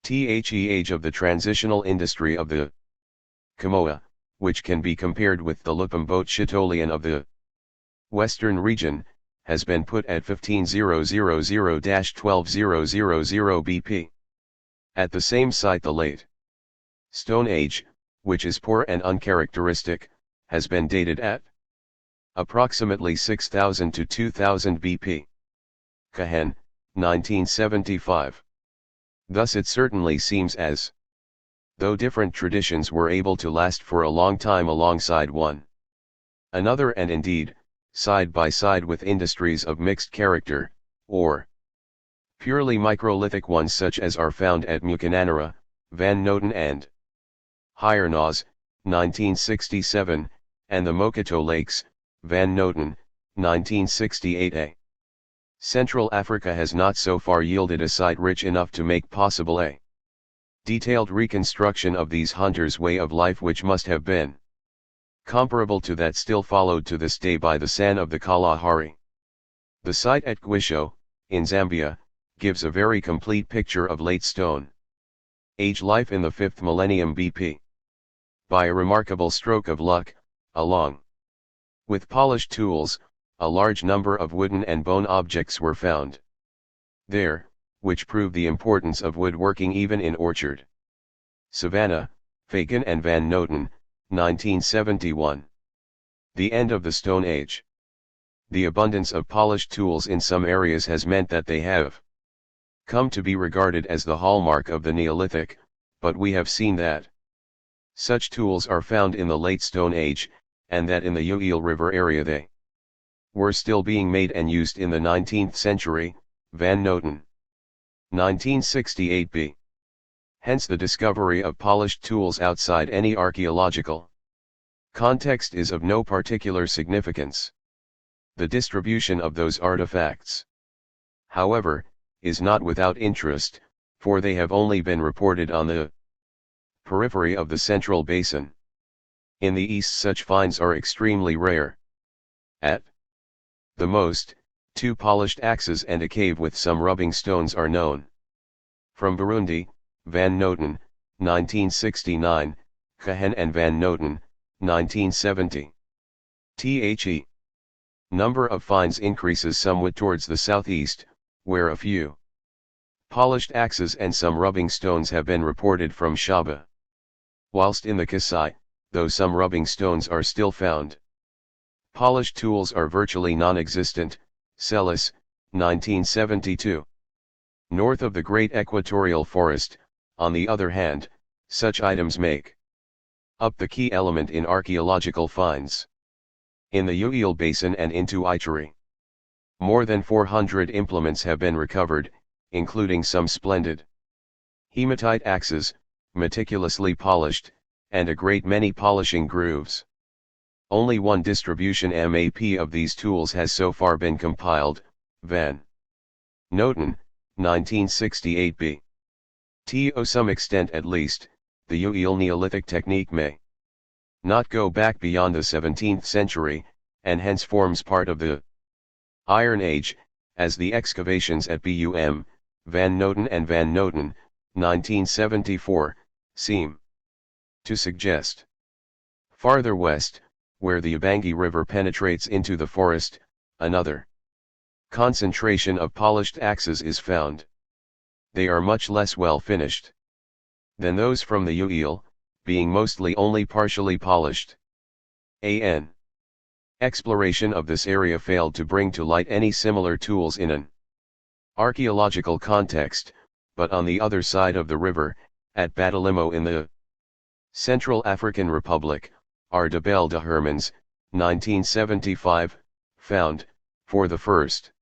The age of the transitional industry of the Kamoa, which can be compared with the Lupamboat Chitolian of the western region, has been put at 15,000-12,000 BP. At the same site the late Stone Age, which is poor and uncharacteristic, has been dated at approximately 6,000 to 2,000 BP. Cahen, 1975. Thus it certainly seems as though different traditions were able to last for a long time alongside one another, and indeed, side by side with industries of mixed character, or purely microlithic ones such as are found at Mukananara, Van Noten and Hiernaus, 1967, and the Mokoto Lakes, Van Noten, 1968a. Central Africa has not so far yielded a site rich enough to make possible a detailed reconstruction of these hunters' way of life, which must have been comparable to that still followed to this day by the San of the Kalahari. The site at Gwisho, in Zambia, gives a very complete picture of late Stone Age life in the 5th millennium BP. By a remarkable stroke of luck, along with polished tools, a large number of wooden and bone objects were found there, which prove the importance of woodworking even in orchard. Savannah, Fagan and Van Noten, 1971. The end of the Stone Age. The abundance of polished tools in some areas has meant that they have come to be regarded as the hallmark of the Neolithic, but we have seen that such tools are found in the late Stone Age, and that in the Uele River area they were still being made and used in the 19th century, Van Noten, 1968b. Hence the discovery of polished tools outside any archaeological context is of no particular significance. The distribution of those artifacts, however, is not without interest, for they have only been reported on the periphery of the Central Basin. In the East such finds are extremely rare. At the most, 2 polished axes and a cave with some rubbing stones are known. From Burundi, Van Noten, 1969, Cahen and Van Noten, 1970. The number of finds increases somewhat towards the southeast, where a few Polished axes and some rubbing stones have been reported from Shaba. Whilst in the Kasai, though some rubbing stones are still found. Polished tools are virtually non-existent. Celis, 1972. North of the Great Equatorial Forest, on the other hand, such items make up the key element in archaeological finds. In the Uele Basin and into Ituri, more than 400 implements have been recovered, including some splendid hematite axes, meticulously polished, and a great many polishing grooves. Only one distribution map of these tools has so far been compiled, Van Noten, 1968b. To some extent at least, the Uele Neolithic technique may not go back beyond the 17th century, and hence forms part of the Iron Age, as the excavations at Bum, Van Noten and Van Noten, 1974, seem to suggest. Farther west, where the Ubangi River penetrates into the forest, another concentration of polished axes is found. They are much less well finished than those from the Uele, being mostly only partially polished. An exploration of this area failed to bring to light any similar tools in an archaeological context, but on the other side of the river, at Batalimo in the Central African Republic, are de Belle de Hermans, 1975, found, for the first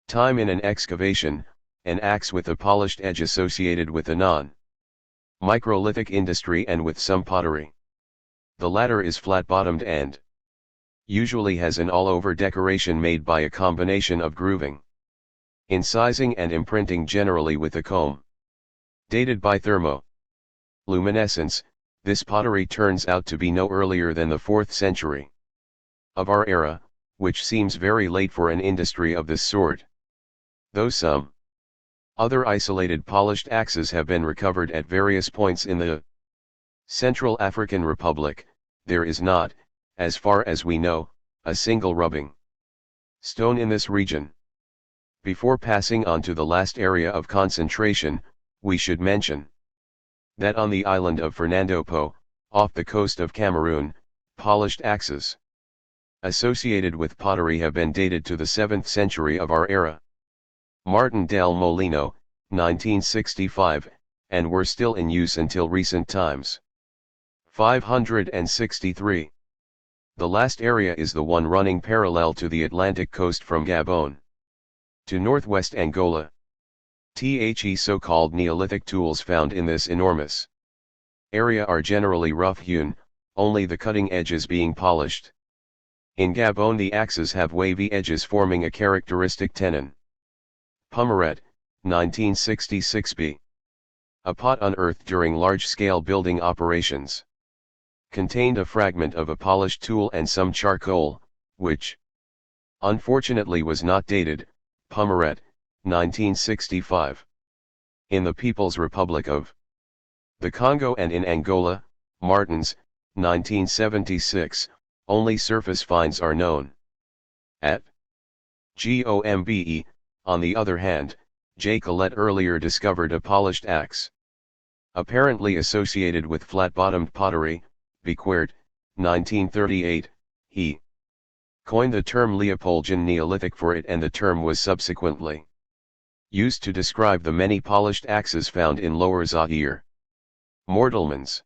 time in an excavation, an axe with a polished edge associated with a non-microlithic industry and with some pottery. The latter is flat-bottomed and usually has an all-over decoration made by a combination of grooving, incising and imprinting, generally with a comb. Dated by thermo-luminescence, this pottery turns out to be no earlier than the 4th century of our era, which seems very late for an industry of this sort. Though some other isolated polished axes have been recovered at various points in the Central African Republic, there is not, as far as we know, a single rubbing stone in this region. Before passing on to the last area of concentration, we should mention that on the island of Fernando Po, off the coast of Cameroon, polished axes associated with pottery have been dated to the 7th century of our era. Martin del Molino, 1965, and were still in use until recent times. 563. The last area is the one running parallel to the Atlantic coast from Gabon to northwest Angola. The so-called Neolithic tools found in this enormous area are generally rough-hewn, only the cutting edges being polished. In Gabon the axes have wavy edges forming a characteristic tenon. Pumaret, 1966b. A pot unearthed during large-scale building operations contained a fragment of a polished tool and some charcoal, which unfortunately was not dated. Pumaret, 1965. In the People's Republic of the Congo and in Angola, Martins, 1976, only surface finds are known. At Gombe, on the other hand, J. Colette earlier discovered a polished axe, apparently associated with flat-bottomed pottery. Bequert, 1938, he coined the term Leopoldine Neolithic for it, and the term was subsequently used to describe the many polished axes found in Lower Zaire. Mortelmans,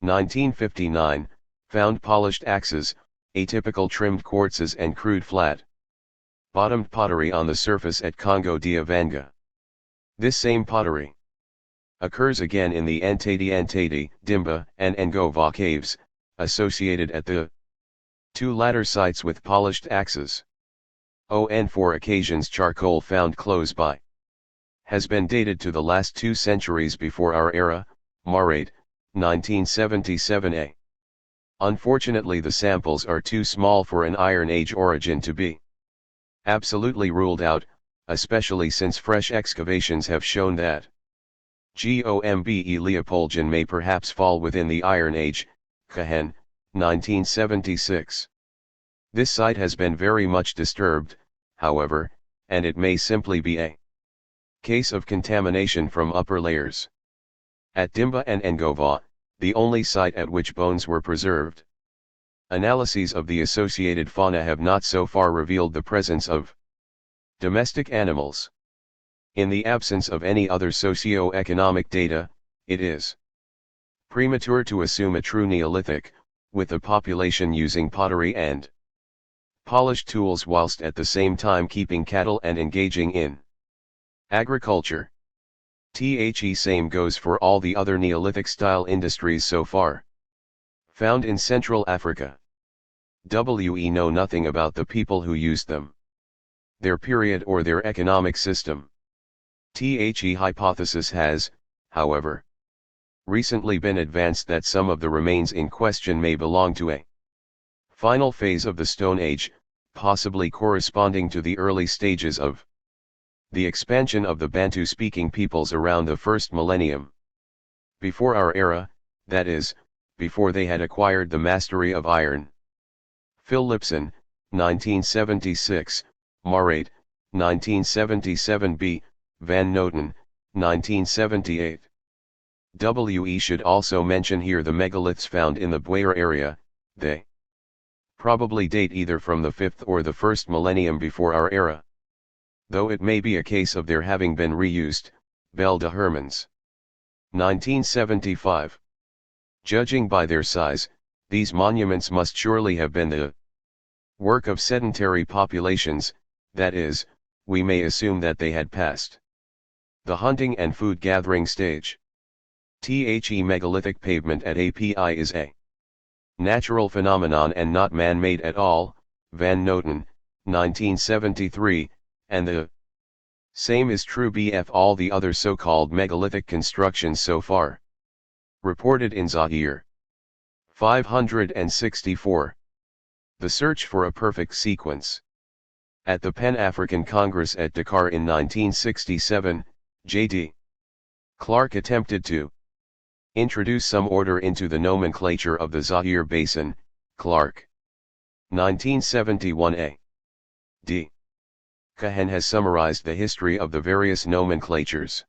1959, found polished axes, atypical trimmed quartzes and crude flat-bottomed pottery on the surface at Congo d'Avanga. This same pottery occurs again in the Antadi, Dimba, and Ngova caves, associated at the two latter sites with polished axes. On 4 occasions charcoal found close by has been dated to the last 2 centuries before our era. Marate, 1977a. Unfortunately the samples are too small for an Iron Age origin to be absolutely ruled out, especially since fresh excavations have shown that Gombe Leopoldine may perhaps fall within the Iron Age. Cahen, 1976. This site has been very much disturbed, however, and it may simply be a Case of contamination from upper layers. At Dimba and Ngova, the only site at which bones were preserved. Analyses of the associated fauna have not so far revealed the presence of domestic animals. In the absence of any other socio-economic data, it is premature to assume a true Neolithic, with the population using pottery and polished tools whilst at the same time keeping cattle and engaging in agriculture. Same goes for all the other Neolithic-style industries so far found in Central Africa. We know nothing about the people who used them, their period or their economic system. Hypothesis has, however, recently been advanced that some of the remains in question may belong to a final phase of the Stone Age, possibly corresponding to the early stages of the expansion of the Bantu-speaking peoples around the first millennium before our era, that is, before they had acquired the mastery of iron. Phil Lipson, 1976, Marate, 1977b, Van Noten, 1978. We should also mention here the megaliths found in the Bweir area. They probably date either from the 5th or the 1st millennium before our era, though it may be a case of their having been reused. Belle de Hermans, 1975. Judging by their size, these monuments must surely have been the work of sedentary populations, that is, we may assume that they had passed the hunting and food gathering stage. Megalithic pavement at API is a natural phenomenon and not man-made at all. Van Noten, 1973, and the same is true bf all the other so-called megalithic constructions so far reported in Zaire. 564. The search for a perfect sequence. At the Pan-African Congress at Dakar in 1967, J.D. Clark attempted to introduce some order into the nomenclature of the Zaire Basin. Clark. 1971a. D. Cohen has summarized the history of the various nomenclatures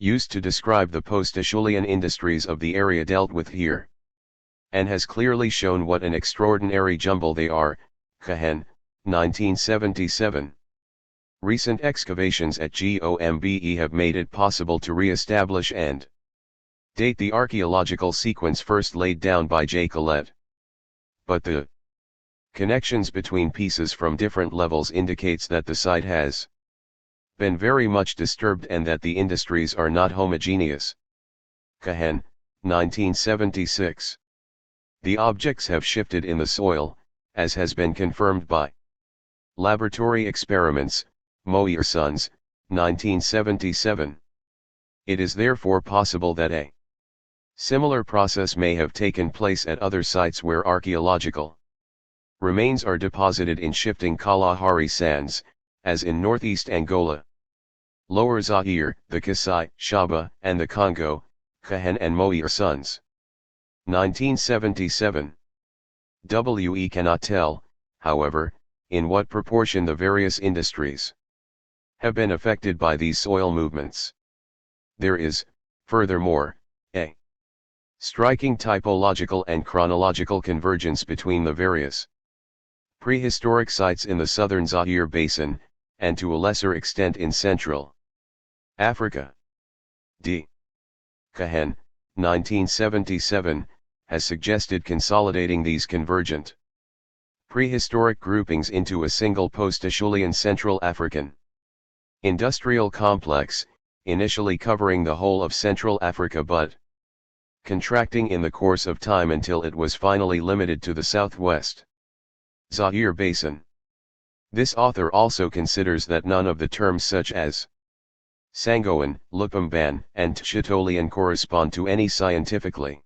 used to describe the post-Acheulean industries of the area dealt with here, and has clearly shown what an extraordinary jumble they are. Cohen, 1977. Recent excavations at GOMBE have made it possible to re-establish and date the archaeological sequence first laid down by J. Collette. But the connections between pieces from different levels indicates that the site has been very much disturbed and that the industries are not homogeneous. Cohen, 1976. The objects have shifted in the soil, as has been confirmed by laboratory experiments. Moir Sons, 1977. It is therefore possible that a similar process may have taken place at other sites where archaeological remains are deposited in shifting Kalahari sands, as in northeast Angola, Lower Zaire, the Kasai, Shaba, and the Congo. Cohen and Moir Sons. 1977. We cannot tell, however, in what proportion the various industries have been affected by these soil movements. There is, furthermore, a striking typological and chronological convergence between the various prehistoric sites in the southern Zaire Basin, and to a lesser extent in Central Africa. D. Cohen, 1977, has suggested consolidating these convergent prehistoric groupings into a single post-Acheulean Central African industrial complex, initially covering the whole of Central Africa but contracting in the course of time until it was finally limited to the southwest Zaire Basin. This author also considers that none of the terms such as Sangoan, Lupumban, and Tchitolian correspond to any scientifically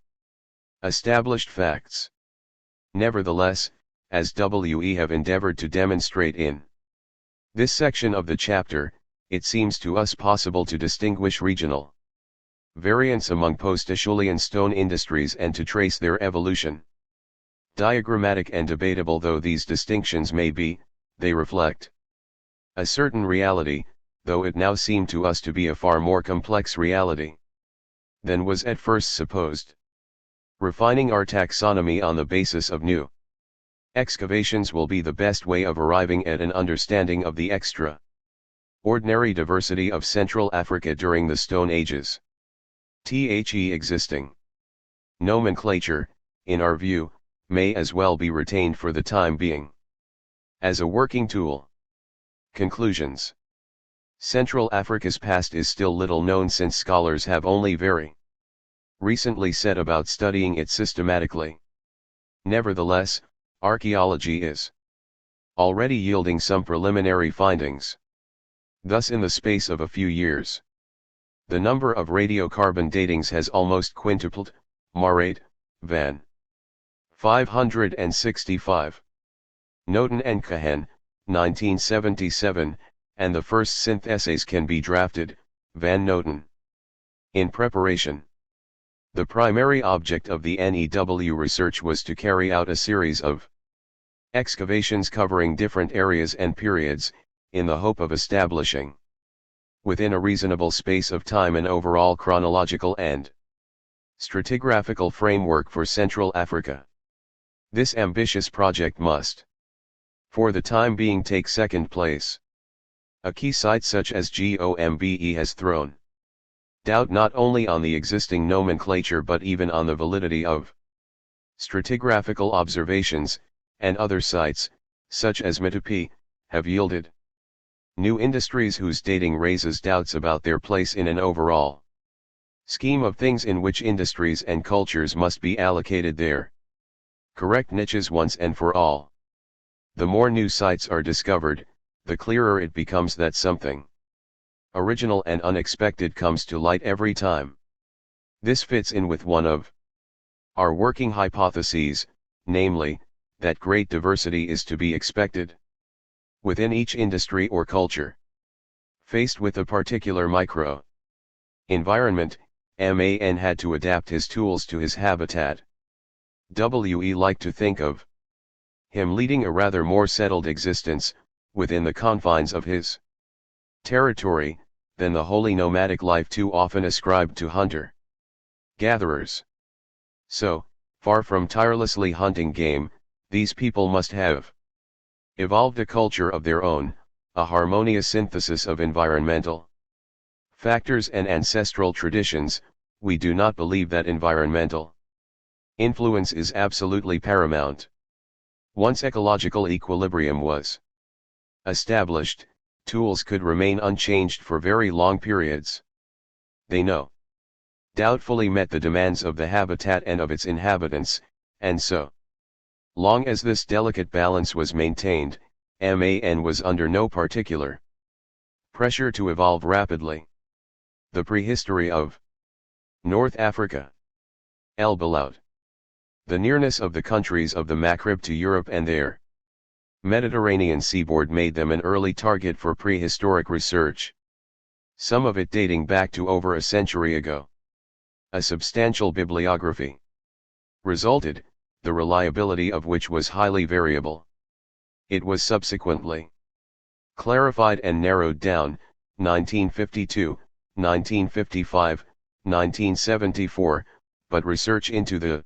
established facts. Nevertheless, as we have endeavored to demonstrate in this section of the chapter, it seems to us possible to distinguish regional variants among post-Acheulean stone industries and to trace their evolution. Diagrammatic and debatable though these distinctions may be, they reflect a certain reality, though it now seemed to us to be a far more complex reality than was at first supposed. Refining our taxonomy on the basis of new excavations will be the best way of arriving at an understanding of the extraordinary diversity of Central Africa during the Stone Ages. Existing nomenclature, in our view, may as well be retained for the time being as a working tool. Conclusions. Central Africa's past is still little known since scholars have only very recently set about studying it systematically. Nevertheless, archaeology is already yielding some preliminary findings. Thus, in the space of a few years, the number of radiocarbon datings has almost quintupled. Marate, Van. 565. Noten and Cohen, 1977, and the first synth essays can be drafted, Van Noten. In preparation. The primary object of the NEW research was to carry out a series of excavations covering different areas and periods, in the hope of establishing, within a reasonable space of time, an overall chronological and stratigraphical framework for Central Africa. This ambitious project must, for the time being, take second place. A key site such as Gombe has thrown doubt not only on the existing nomenclature but even on the validity of stratigraphical observations, and other sites, such as Mitupi, have yielded new industries whose dating raises doubts about their place in an overall scheme of things in which industries and cultures must be allocated their correct niches once and for all. The more new sites are discovered, the clearer it becomes that something original and unexpected comes to light every time. This fits in with one of our working hypotheses, namely, that great diversity is to be expected within each industry or culture. Faced with a particular micro environment, MAN had to adapt his tools to his habitat. We like to think of him leading a rather more settled existence, within the confines of his territory, than the wholly nomadic life too often ascribed to hunter-gatherers. So, far from tirelessly hunting game, these people must have evolved a culture of their own, a harmonious synthesis of environmental factors and ancestral traditions. We do not believe that environmental influence is absolutely paramount. Once ecological equilibrium was established, tools could remain unchanged for very long periods. They no doubtfully met the demands of the habitat and of its inhabitants, and so long as this delicate balance was maintained, MAN was under no particular pressure to evolve rapidly. The prehistory of North Africa. El Balout. The nearness of the countries of the Maghreb to Europe and their Mediterranean seaboard made them an early target for prehistoric research, some of it dating back to over a century ago. A substantial bibliography resulted, the reliability of which was highly variable. It was subsequently clarified and narrowed down, 1952, 1955, 1974, but research into the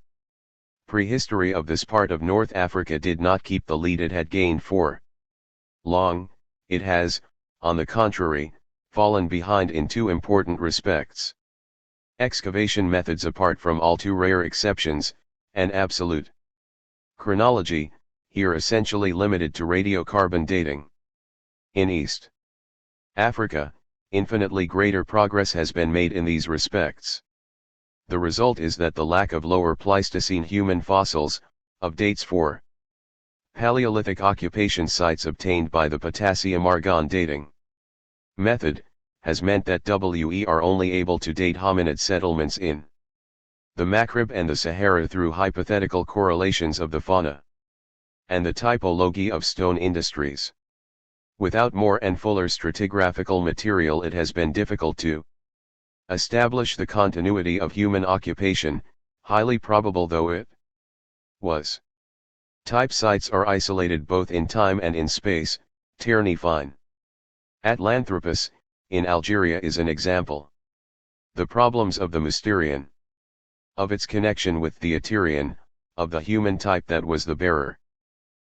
prehistory of this part of North Africa did not keep the lead it had gained for long. It has, on the contrary, fallen behind in two important respects. Excavation methods, apart from all too rare exceptions, and absolute chronology, here essentially limited to radiocarbon dating. In East Africa, infinitely greater progress has been made in these respects. The result is that the lack of lower Pleistocene human fossils, of dates for Paleolithic occupation sites obtained by the potassium-argon dating method, has meant that we are only able to date hominid settlements in the Maghreb and the Sahara through hypothetical correlations of the fauna and the typology of stone industries. Without more and fuller stratigraphical material, it has been difficult to establish the continuity of human occupation, highly probable though it was. Type sites are isolated both in time and in space. Tierney Fine. Atlanthropus, in Algeria is an example. The problems of the Mousterian, of its connection with the Aterian, of the human type that was the bearer,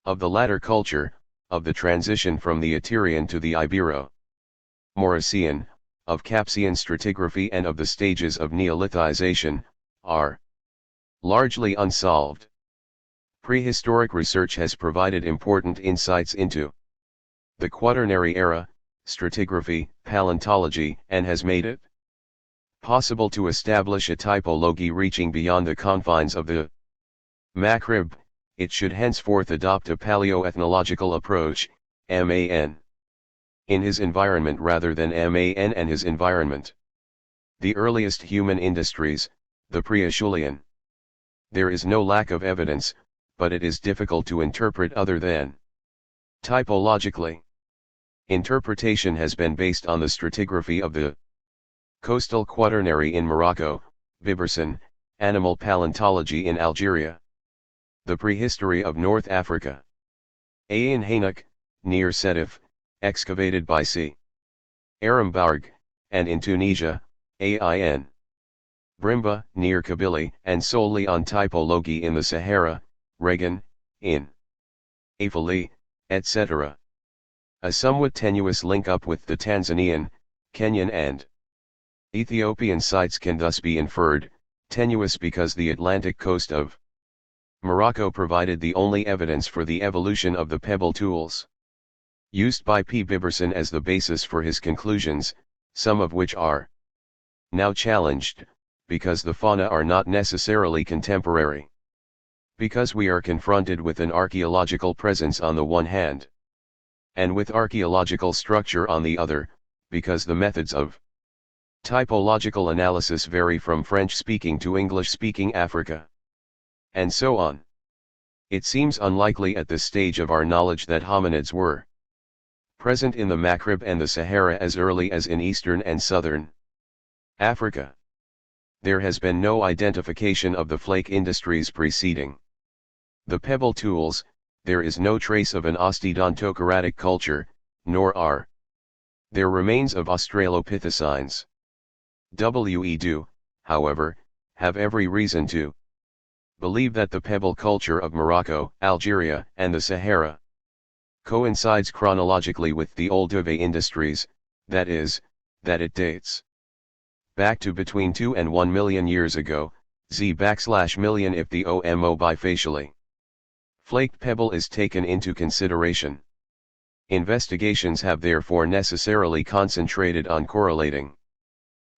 of the latter culture, of the transition from the Aterian to the Ibero-Maurician, of Capsian stratigraphy and of the stages of Neolithization, are largely unsolved. Prehistoric research has provided important insights into the Quaternary era, stratigraphy, paleontology, and has made it possible to establish a typology reaching beyond the confines of the Maghreb. It should henceforth adopt a paleoethnological approach, MAN, in his environment rather than MAN and his environment. The earliest human industries, the Prehistory. There is no lack of evidence, but it is difficult to interpret other than typologically. Interpretation has been based on the stratigraphy of the coastal quaternary in Morocco, Biberson, animal paleontology in Algeria, the prehistory of North Africa, Ain Hanak, near Sétif, excavated by C. Arambarg, and in Tunisia, Ain Brimba, near Kabylie, and solely on typology in the Sahara, Regan, in Afali, etc. A somewhat tenuous link-up with the Tanzanian, Kenyan and Ethiopian sites can thus be inferred, tenuous because the Atlantic coast of Morocco provided the only evidence for the evolution of the pebble tools used by P. Biberson as the basis for his conclusions, some of which are now challenged, because the fauna are not necessarily contemporary. Because we are confronted with an archaeological presence on the one hand, and with archaeological structure on the other, because the methods of typological analysis vary from French-speaking to English-speaking Africa, and so on. It seems unlikely at this stage of our knowledge that hominids were present in the Maghreb and the Sahara as early as in eastern and southern Africa. There has been no identification of the flake industries preceding the pebble tools. There is no trace of an ostodontocheratic culture, nor are there remains of Australopithecines. We do, however, have every reason to believe that the pebble culture of Morocco, Algeria, and the Sahara coincides chronologically with the old Duvet industries, that is, that it dates back to between 2 and 1 million years ago, z/million if the OMO bifacially flaked pebble is taken into consideration. Investigations have therefore necessarily concentrated on correlating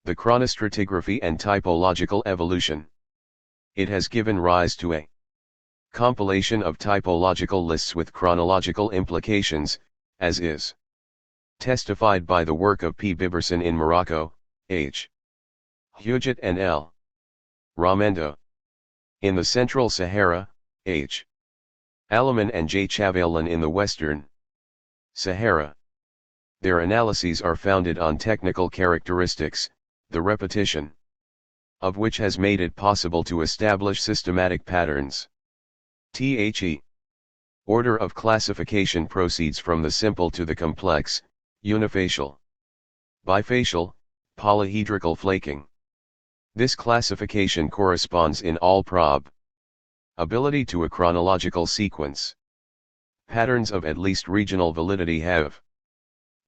the chronostratigraphy and typological evolution. It has given rise to a compilation of typological lists with chronological implications, as is testified by the work of P. Biberson in Morocco, H. Huget and L. Ramendo. In the Central Sahara, H. Alaman and J. Chavalan in the Western Sahara. Their analyses are founded on technical characteristics, the repetition of which has made it possible to establish systematic patterns. The order of classification proceeds from the simple to the complex, unifacial, bifacial, polyhedrical flaking. This classification corresponds in all probability to a chronological sequence. Patterns of at least regional validity have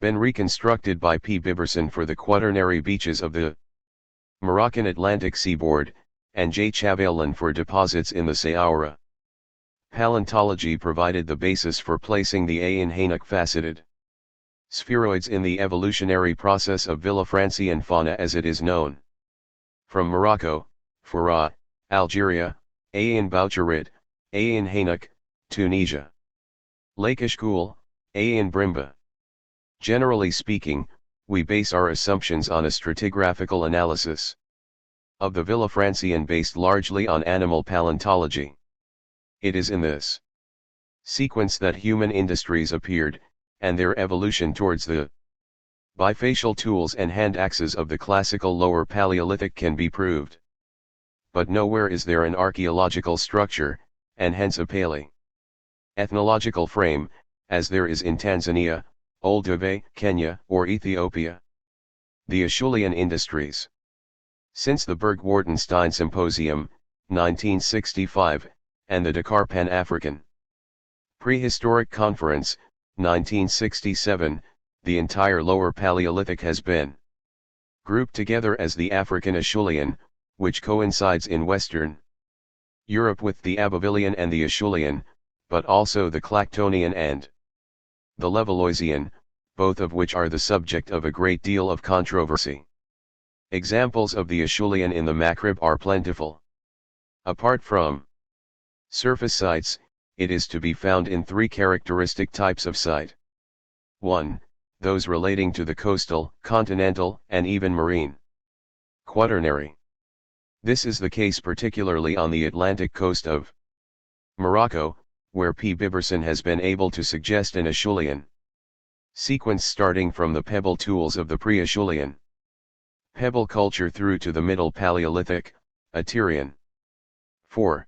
been reconstructed by P. Biberson for the quaternary beaches of the Moroccan Atlantic seaboard, and J. Chavalan for deposits in the Sahara. Paleontology provided the basis for placing the Ain Hanak faceted spheroids in the evolutionary process of Villafrancian fauna as it is known. From Morocco, Farah, Algeria, Ain Boucherit, Ain Hanak, Tunisia. Lakeshkool, Ain Brimba. Generally speaking, we base our assumptions on a stratigraphical analysis of the Villafrancian based largely on animal paleontology. It is in this sequence that human industries appeared, and their evolution towards the bifacial tools and hand axes of the classical Lower Paleolithic can be proved. But nowhere is there an archaeological structure, and hence a ethnological frame, as there is in Tanzania, Old Duvet, Kenya, or Ethiopia. The Acheulean Industries. Since the Berg-Wartenstein Symposium, 1965, and the Dakar Pan-African Prehistoric Conference, 1967, the entire Lower Paleolithic has been grouped together as the African Acheulean, which coincides in Western Europe with the Abovilian and the Acheulean, but also the Clactonian and the Levalloisian, both of which are the subject of a great deal of controversy. Examples of the Acheulean in the Maghreb are plentiful. Apart from surface sites, it is to be found in three characteristic types of site. 1. Those relating to the coastal, continental, and even marine quaternary. This is the case particularly on the Atlantic coast of Morocco, where P. Biberson has been able to suggest an Acheulean sequence starting from the pebble tools of the pre-Acheulean pebble culture through to the Middle Paleolithic, Aterian. 4.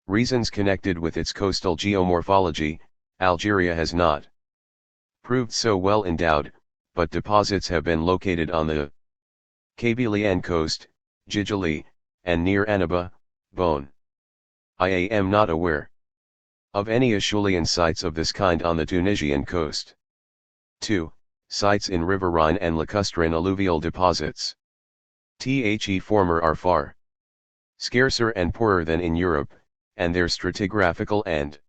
Reasons connected with its coastal geomorphology. Algeria has not proved so well endowed, but deposits have been located on the Kabylian coast, Jijili, and near Annaba, Bone. I am not aware of any Acheulean sites of this kind on the Tunisian coast. 2. Sites in riverine and lacustrine alluvial deposits. The former are far scarcer and poorer than in Europe, and their stratigraphical and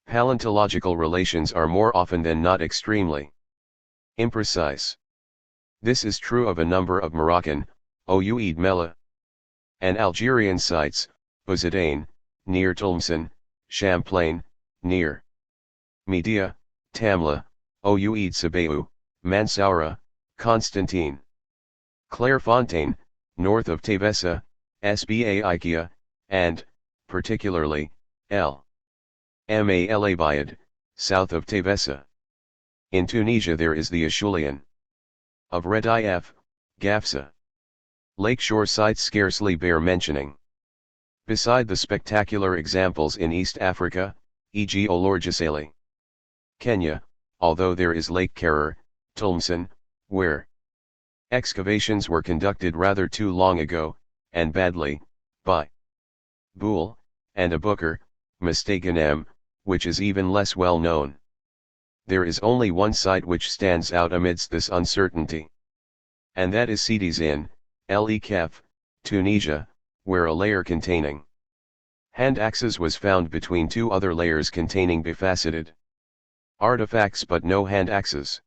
paleontological relations are more often than not extremely imprecise. This is true of a number of Moroccan, Oued Mela, and Algerian sites, Ouzadain, near Tlemcen, Champlain, near Media, Tamla, Oued Sabeu, Mansoura, Constantine, Clairefontaine, north of Tavessa, Sba Ikea, and, particularly, El Malabayad, south of Tavessa. In Tunisia there is the Acheulean of Redif, Gafsa. Lakeshore sites scarcely bear mentioning. Beside the spectacular examples in East Africa, e.g. Olorgesailie, Kenya, although there is Lake Kerer, Tlemcen, where excavations were conducted rather too long ago, and badly, by Boole, and Abukir, Mostaganem, which is even less well known. There is only one site which stands out amidst this uncertainty. And that is Sides in, El Kef, Tunisia, where a layer containing hand axes was found between two other layers containing bifaceted artifacts but no hand axes.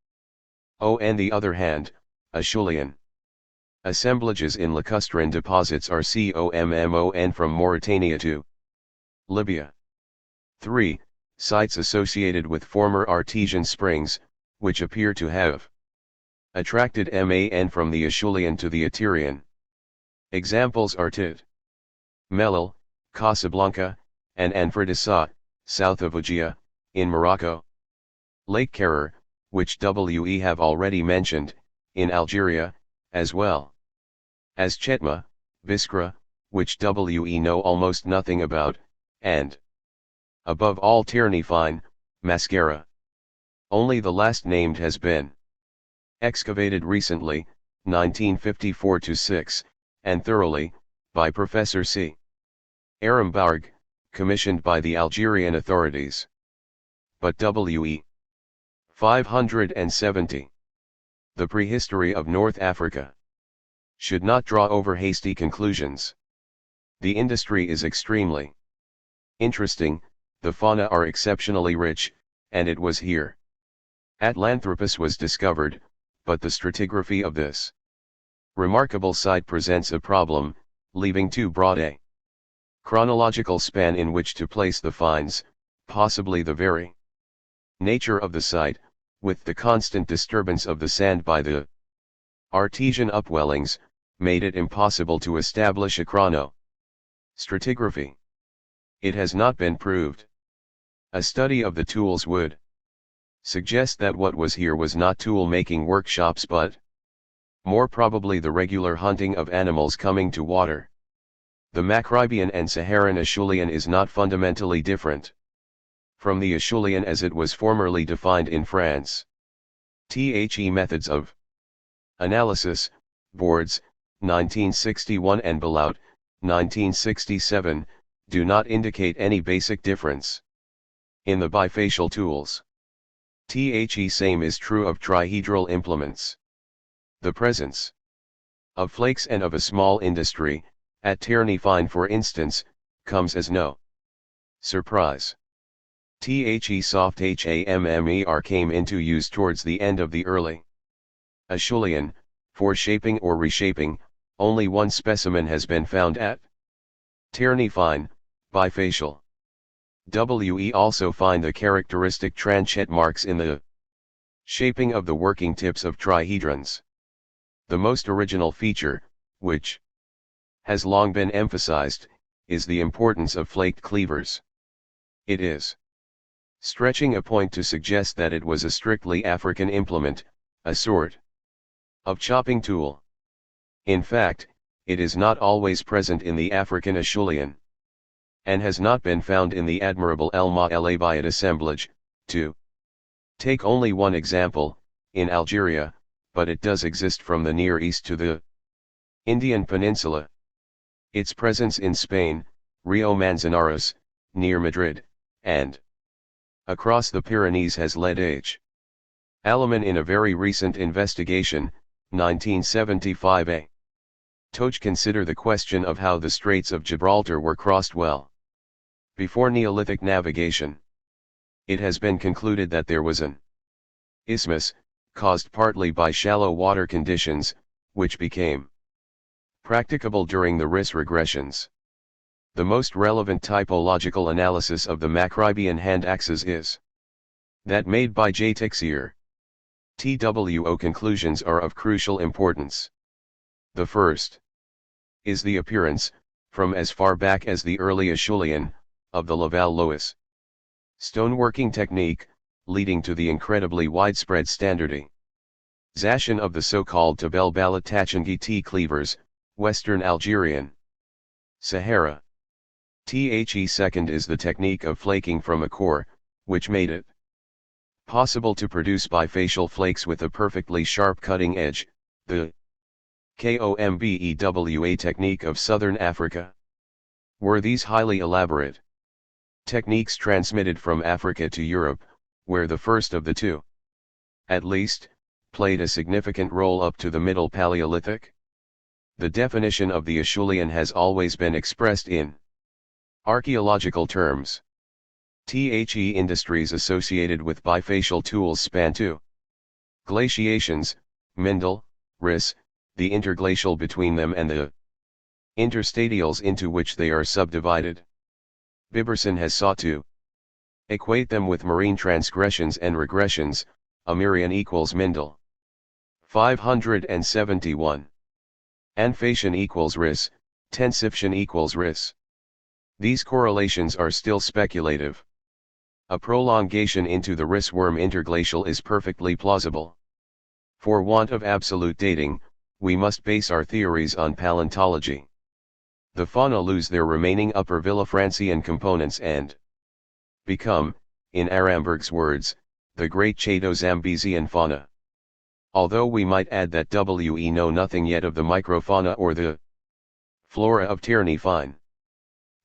On the other hand, Acheulean assemblages in lacustrine deposits are common from Mauritania to Libya. 3. Sites associated with former artesian springs, which appear to have attracted man from the Acheulean to the Aterian. Examples are Tid, Melil, Casablanca, and Anfridissa, south of Ujia, in Morocco. Lake Kerer, which we have already mentioned, in Algeria, as well as Chetma, Biskra, which we know almost nothing about, and above all Ternifine, Mascara. Only the last named has been excavated recently, 1954-6, and thoroughly, by Professor C. Arambarg, commissioned by the Algerian authorities. But we 570. The Prehistory of North Africa should not draw over hasty conclusions. The industry is extremely interesting, the fauna are exceptionally rich, and it was here Atlanthropus was discovered, but the stratigraphy of this remarkable site presents a problem, leaving too broad a chronological span in which to place the finds, possibly the very nature of the site, with the constant disturbance of the sand by the artesian upwellings, made it impossible to establish a stratigraphy. It has not been proved. A study of the tools would suggest that what was here was not tool-making workshops but more probably the regular hunting of animals coming to water. The Maghribian and Saharan Acheulean is not fundamentally different from the Acheulean as it was formerly defined in France. The methods of Analysis, boards, 1961 and Belout, 1967, do not indicate any basic difference. In the bifacial tools, the same is true of trihedral implements. The presence of flakes and of a small industry, at Tierney Fine for instance, comes as no surprise. The soft HAMMER came into use towards the end of the early Acheulean. For shaping or reshaping, only one specimen has been found at Tierney Fine, bifacial. We also find the characteristic tranchette marks in the shaping of the working tips of trihedrons. The most original feature, which has long been emphasized, is the importance of flaked cleavers. It is stretching a point to suggest that it was a strictly African implement, a sort of chopping tool. In fact, it is not always present in the African Acheulean, and has not been found in the admirable El Ma'alabayat assemblage, to take only one example, in Algeria, but it does exist from the Near East to the Indian Peninsula. Its presence in Spain, Rio Manzanares, near Madrid, and across the Pyrenees has led H. Alleman in a very recent investigation, 1975a. Toch consider the question of how the Straits of Gibraltar were crossed well before Neolithic navigation. It has been concluded that there was an isthmus, caused partly by shallow water conditions, which became practicable during the Riss regressions. The most relevant typological analysis of the Macrobian hand axes is that made by J. Tixier. TWO conclusions are of crucial importance. The first is the appearance, from as far back as the early Acheulean, of the Laval-Loess stoneworking technique, leading to the incredibly widespread standardization of the so-called Tabel Balatachangi T cleavers, Western Algerian Sahara. Second is the technique of flaking from a core, which made it possible to produce bifacial flakes with a perfectly sharp cutting edge, the Kombewa technique of southern Africa. Were these highly elaborate techniques transmitted from Africa to Europe, where the first of the two, at least, played a significant role up to the Middle Paleolithic? The definition of the Acheulean has always been expressed in archaeological terms. Industries associated with bifacial tools span two glaciations, Mindel, Riss, the interglacial between them and the interstadials into which they are subdivided. Biberson has sought to equate them with marine transgressions and regressions, Amirian equals Mindel. 571. Anphation equals Riss, Tensiption equals Riss. These correlations are still speculative. A prolongation into the Riss worm interglacial is perfectly plausible. For want of absolute dating, we must base our theories on paleontology. The fauna lose their remaining upper Villafrancian components and become, in Aramberg's words, the great Chato-Zambesian fauna. Although we might add that we know nothing yet of the microfauna or the flora of Tierney Fine.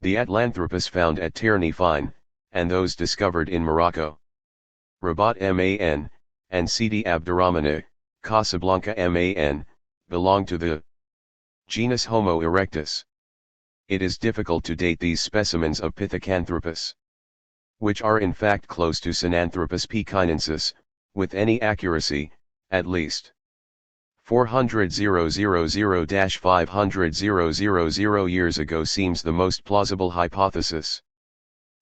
The Atlanthropus found at Tierney Fine, and those discovered in Morocco, Rabat Man, and Sidi Abderrahmane, Casablanca Man, belong to the genus Homo erectus. It is difficult to date these specimens of Pithecanthropus, which are in fact close to Sinanthropus pekinensis, with any accuracy, at least 400,000-500,000 years ago seems the most plausible hypothesis.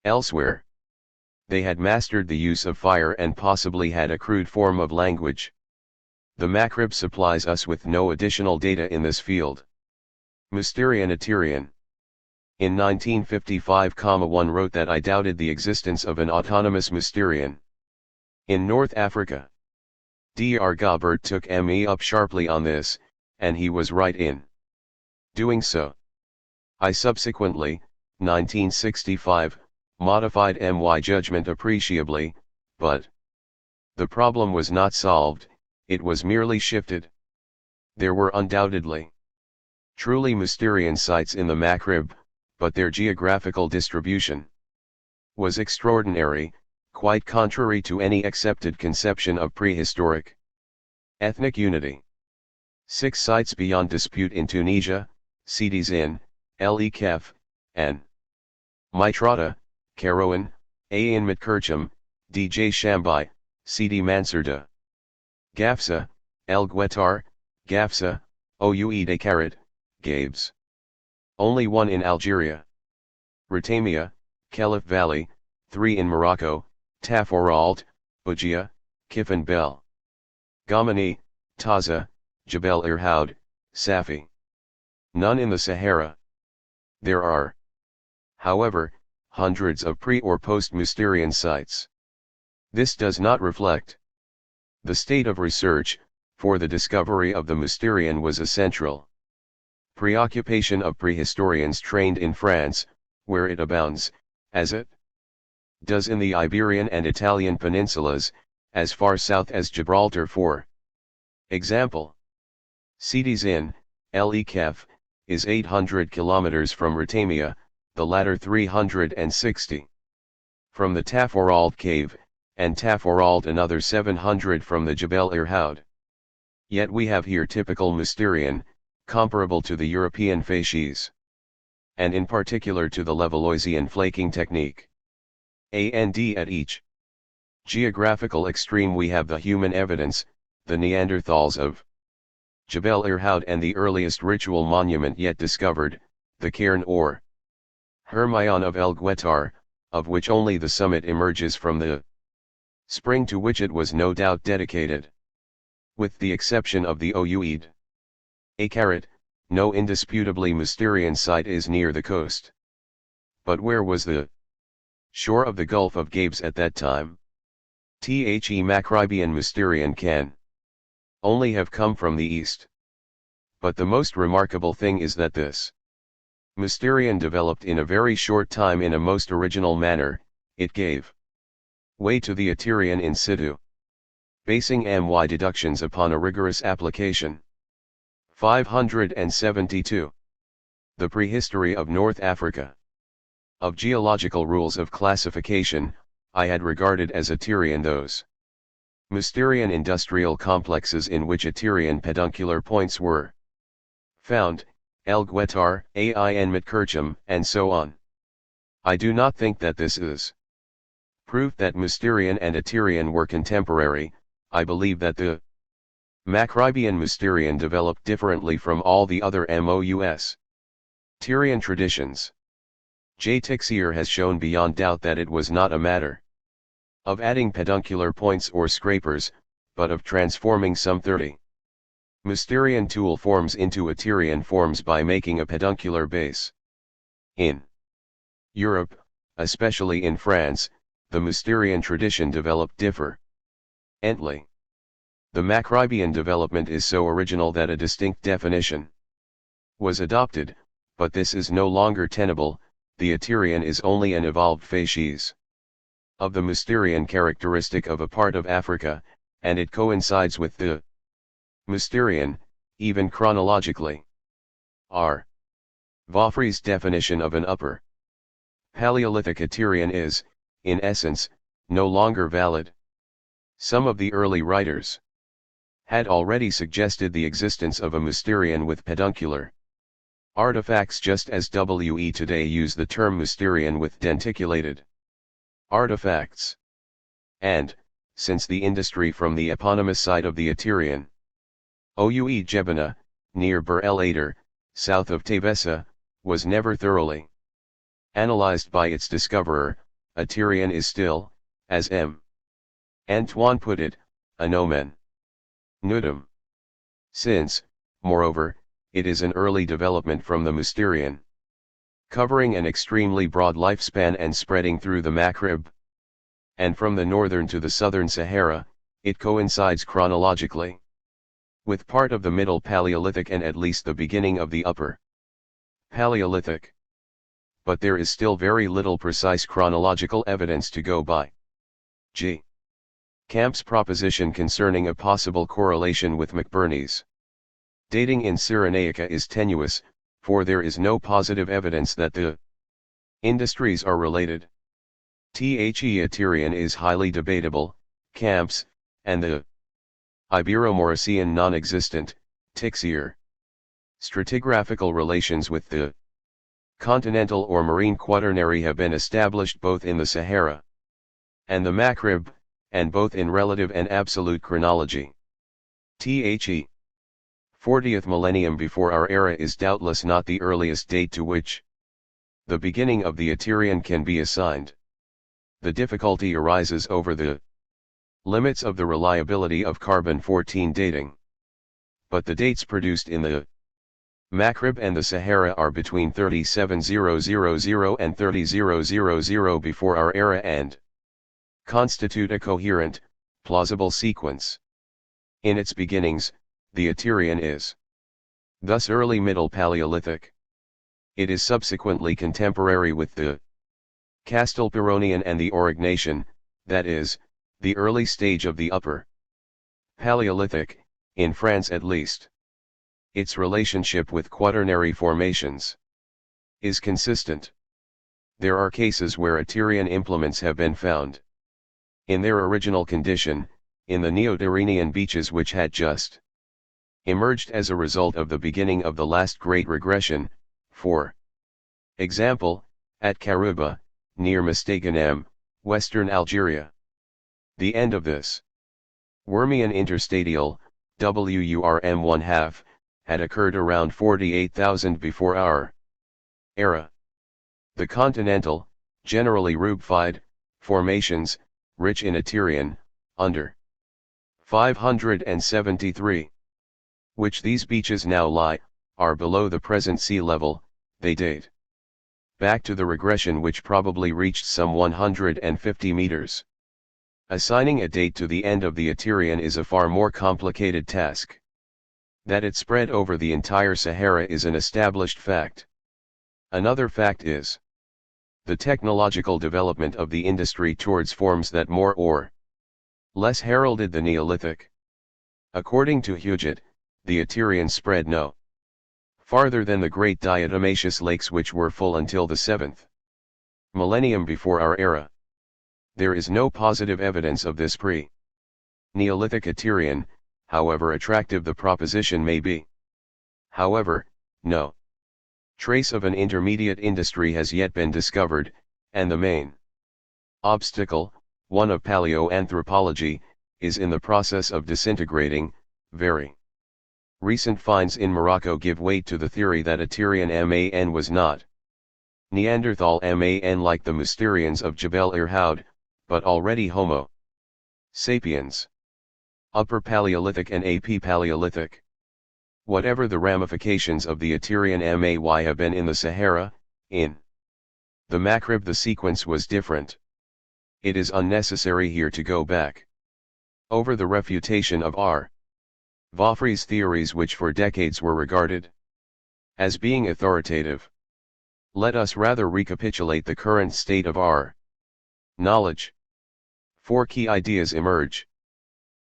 Elsewhere, they had mastered the use of fire and possibly had a crude form of language. The Macrib supplies us with no additional data in this field. Mysterian Aterian. In 1955, wrote that I doubted the existence of an autonomous Mysterian in North Africa. Dr. Gaubert took me up sharply on this, and he was right in doing so. I subsequently, 1965, modified my judgment appreciably, but the problem was not solved, it was merely shifted. There were undoubtedly truly Mousterian sites in the Maghreb, but their geographical distribution was extraordinary, quite contrary to any accepted conception of prehistoric ethnic unity. 6 sites beyond dispute in Tunisia, Sidi Zin, El Kef, and Mitrata, Kairouan, Ain Mitkercham, Dj Shambai, Sidi Mansurda, Gafsa, El Guetar, Gafsa, Oued Karat, Gabes. Only 1 in Algeria. Rutamia, Khelif Valley, 3 in Morocco, Taforalt, Bujia, Kifan Bel. Gamani, Taza, Jebel Irhoud, Safi. None in the Sahara. There are, however, hundreds of pre- or post-Mousterian sites. This does not reflect the state of research, for the discovery of the Mousterian was a central preoccupation of prehistorians trained in France, where it abounds, as it does in the Iberian and Italian peninsulas, as far south as Gibraltar for example. Sidi Zin, El Kef, is 800 kilometers from Rutamia, the latter 360. From the Taforalt cave, and Taforalt another 700 from the Jebel Irhoud. Yet we have here typical Mousterian, comparable to the European facies, and in particular to the Levalloisian flaking technique. And at each geographical extreme we have the human evidence, the Neanderthals of Jebel Irhoud and the earliest ritual monument yet discovered, the cairn or Hermione of El Guetar, of which only the summit emerges from the spring to which it was no doubt dedicated. With the exception of the Oued Karat, no indisputably Mousterian site is near the coast. But where was the shore of the Gulf of Gabes at that time? The Macribian Mousterian can only have come from the east. But the most remarkable thing is that this Mousterian developed in a very short time in a most original manner. It gave way to the Aterian in situ, basing my deductions upon a rigorous application. 572. The Prehistory of North Africa. Of geological rules of classification, I had regarded as Aterian those Mousterian industrial complexes in which Aterian peduncular points were found, El Guetar, Ain Mitkercham, and so on. I do not think that this is proof that Mousterian and Aterian were contemporary. I believe that the Macribian Mousterian developed differently from all the other Mousterian traditions. J. Tixier has shown beyond doubt that it was not a matter of adding peduncular points or scrapers, but of transforming some 30 Mousterian tool forms into Aterian forms by making a peduncular base. In Europe, especially in France, the Mousterian tradition developed differently. The Macribian development is so original that a distinct definition was adopted, but this is no longer tenable. The Aterian is only an evolved facies of the Mousterian characteristic of a part of Africa, and it coincides with the Mousterian, even chronologically. R. Vaufrey's definition of an upper Paleolithic Aterian is, in essence, no longer valid. Some of the early writers had already suggested the existence of a Mousterian with peduncular artifacts, just as we today use the term Mousterian with denticulated artifacts. And, since the industry from the eponymous site of the Aterian, Oued Jebena, near Bir El Ader, south of Tavessa, was never thoroughly analyzed by its discoverer, Aterian is still, as M. Antoine put it, a nomen nudum. Since, moreover, it is an early development from the Mousterian, covering an extremely broad lifespan and spreading through the Maghreb, and from the northern to the southern Sahara, it coincides chronologically with part of the Middle Paleolithic and at least the beginning of the Upper Paleolithic. But there is still very little precise chronological evidence to go by. G. Camp's proposition concerning a possible correlation with McBurney's Dating in Cyrenaica is tenuous, for there is no positive evidence that the industries are related. The is highly debatable, camps, and the Ibero-Maurician non-existent, Tixier. Stratigraphical relations with the continental or marine quaternary have been established both in the Sahara and the Maghreb, and both in relative and absolute chronology. The 40th millennium before our era is doubtless not the earliest date to which the beginning of the Aterian can be assigned. The difficulty arises over the limits of the reliability of carbon-14 dating. But the dates produced in the Maghreb and the Sahara are between 37000 and 30000 before our era and constitute a coherent, plausible sequence. In its beginnings, the Aterian is thus early Middle Paleolithic. It is subsequently contemporary with the Castelpironian and the Aurignacian, that is, the early stage of the Upper Paleolithic, in France at least. Its relationship with quaternary formations is consistent. There are cases where Aterian implements have been found in their original condition, in the Neo-Tyrrhenian beaches which had just emerged as a result of the beginning of the last Great Regression, for example, at Karouba, near Mostaganem, western Algeria. The end of this Wormian interstadial, WURM 1/2, had occurred around 48,000 before our era. The continental, generally rubified, formations, rich in Aterian, under 573, which these beaches now lie, are below the present sea level. They date back to the regression which probably reached some 150 meters. Assigning a date to the end of the Aterian is a far more complicated task. That it spread over the entire Sahara is an established fact. Another fact is the technological development of the industry towards forms that more or less heralded the Neolithic. According to Huget, the Aterian spread no farther than the great diatomaceous lakes which were full until the 7th millennium before our era. There is no positive evidence of this pre-Neolithic Aterian, however attractive the proposition may be. However, no trace of an intermediate industry has yet been discovered, and the main obstacle, one of paleoanthropology, is in the process of disintegrating. Very recent finds in Morocco give weight to the theory that Aterian Man was not Neanderthal Man like the Mousterians of Jebel Irhoud, but already Homo sapiens. Upper Paleolithic and AP Paleolithic. Whatever the ramifications of the Aterian May have been in the Sahara, in the Maghreb the sequence was different. It is unnecessary here to go back over the refutation of R. Vaufrey's theories which for decades were regarded as being authoritative. Let us rather recapitulate the current state of our knowledge. 4 key ideas emerge.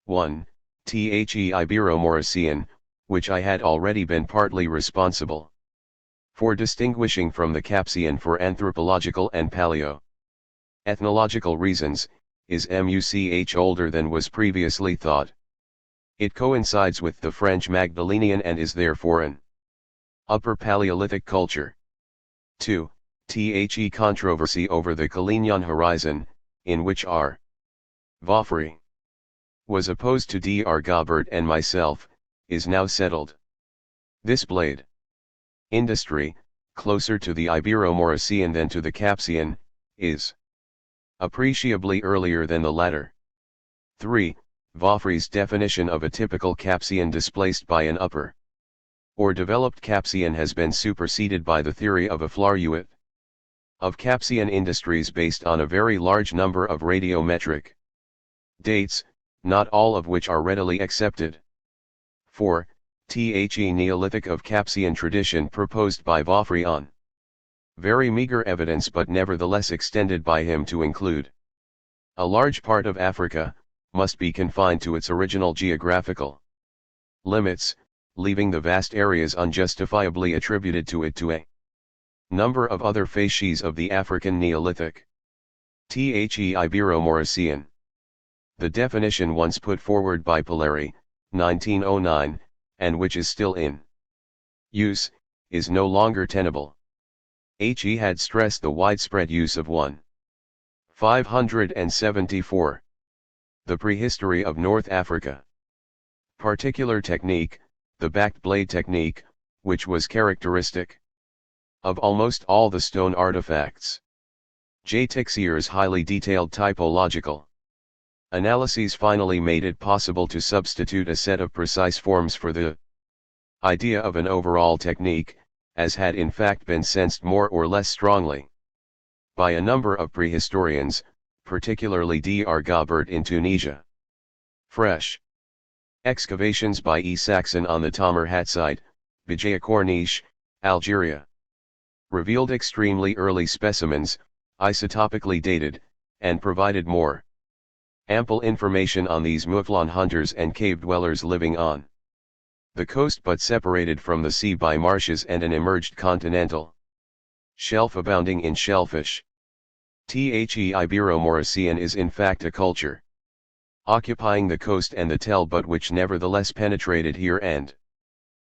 1. The Ibero-Maurician, which I had already been partly responsible for distinguishing from the Capsian for anthropological and paleo-ethnological reasons, is much older than was previously thought. It coincides with the French Magdalenian and is therefore an Upper Paleolithic culture. 2. The controversy over the Calignan horizon, in which R. Vaufrey was opposed to Dr. Gaubert and myself, is now settled. This blade industry, closer to the Ibero-Maurician than to the Capsian, is appreciably earlier than the latter. 3. Vaufrey's definition of a typical Capsian displaced by an upper or developed Capsian has been superseded by the theory of a flaruit of Capsian industries based on a very large number of radiometric dates, not all of which are readily accepted. 4. The Neolithic of Capsian tradition proposed by Vaufrey on very meager evidence but nevertheless extended by him to include a large part of Africa, must be confined to its original geographical limits, leaving the vast areas unjustifiably attributed to it to a number of other facies of the African Neolithic. The Ibero-Maurician. The definition once put forward by Polari, 1909, and which is still in use, is no longer tenable. He had stressed the widespread use of 574. The prehistory of North Africa. Particular technique, the backed blade technique, which was characteristic of almost all the stone artifacts. J. Teixeir's highly detailed typological analyses finally made it possible to substitute a set of precise forms for the idea of an overall technique, as had in fact been sensed more or less strongly by a number of prehistorians, particularly Dr. Gobert in Tunisia. Fresh excavations by E. Saxon on the Tamerhat site, Béjaïa Corniche, Algeria, revealed extremely early specimens, isotopically dated, and provided more ample information on these mouflon hunters and cave dwellers living on the coast but separated from the sea by marshes and an emerged continental shelf abounding in shellfish. The Ibero-Maurician is in fact a culture occupying the coast and the Tell but which nevertheless penetrated here and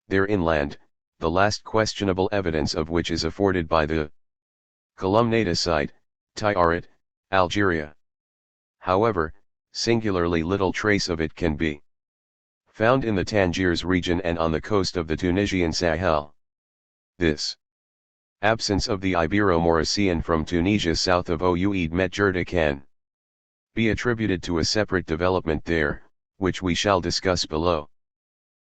there inland, the last questionable evidence of which is afforded by the Columnata site, Tiaret, Algeria. However, singularly little trace of it can be found in the Tangiers region and on the coast of the Tunisian Sahel. This absence of the Ibero-Maurician from Tunisia south of Oued Medjerda can be attributed to a separate development there, which we shall discuss below.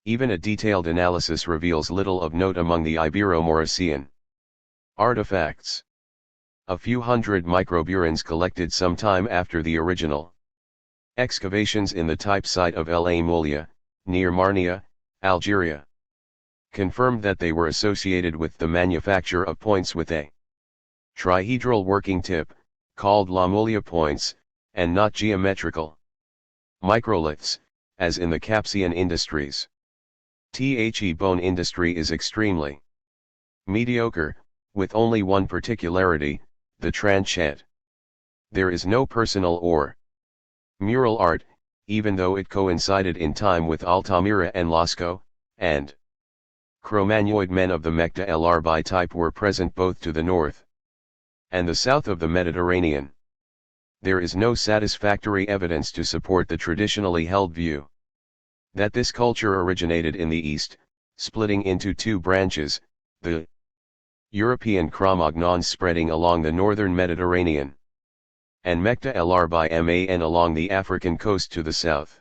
Even a detailed analysis reveals little of note among the Ibero-Maurician artifacts. A few hundred microburins collected some time after the original excavations in the type site of El Amoulia, near Marnia, Algeria, confirmed that they were associated with the manufacture of points with a trihedral working tip, called lamoulia points, and not geometrical microliths, as in the Capsian industries. The bone industry is extremely mediocre, with only one particularity, the tranchet. There is no personal or mural art, even though it coincided in time with Altamira and Lascaux, and Cro-Magnoid men of the Mecta El Arbi type were present both to the north and the south of the Mediterranean. There is no satisfactory evidence to support the traditionally held view that this culture originated in the east, splitting into two branches, the European Cro-Magnons spreading along the northern Mediterranean, and Mecta El Arbi Man along the African coast to the south.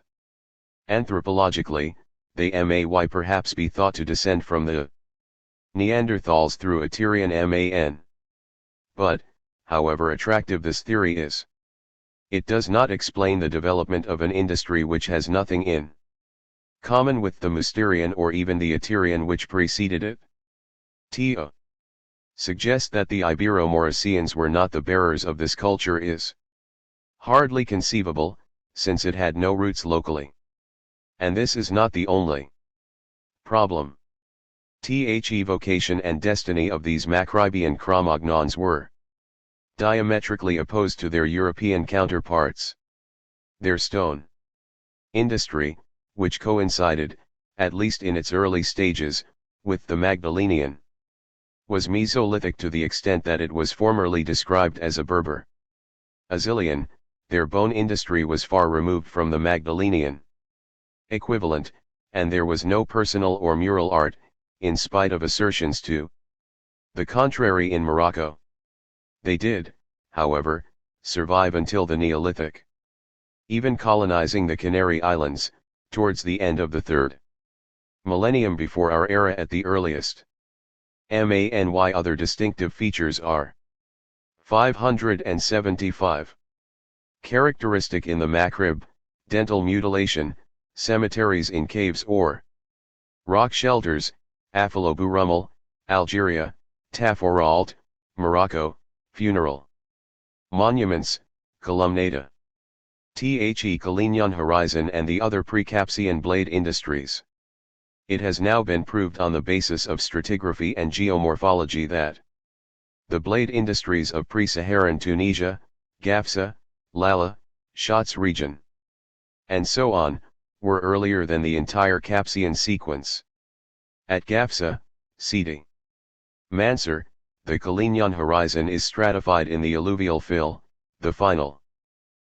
Anthropologically, they may perhaps be thought to descend from the Neanderthals through a Tyrian Man. But, however attractive this theory is, it does not explain the development of an industry which has nothing in common with the Mousterian or even the Atyrian which preceded it. To suggest that the Ibero-Mauricians were not the bearers of this culture is hardly conceivable, since it had no roots locally. And this is not the only problem. The vocation and destiny of these Macrobian Cro-Magnons were diametrically opposed to their European counterparts. Their stone industry, which coincided, at least in its early stages, with the Magdalenian, was Mesolithic to the extent that it was formerly described as a Berber Azilian. Their bone industry was far removed from the Magdalenian equivalent, and there was no personal or mural art, in spite of assertions to the contrary in Morocco. They did, however, survive until the Neolithic, even colonizing the Canary Islands, towards the end of the 3rd millennium before our era at the earliest. Many other distinctive features are 575. Characteristic in the Maghreb, dental mutilation, cemeteries in caves or rock shelters, Afalobu Algeria, Taforalt, Morocco, funeral monuments, columnata. The Collignon horizon and the other Precapsian blade industries. It has now been proved on the basis of stratigraphy and geomorphology that the blade industries of pre-Saharan Tunisia, Gafsa, Lala, Shots region, and so on, were earlier than the entire Capsian sequence. At Gafsa, Sidi Mansur, the Kalignan horizon is stratified in the alluvial fill. The final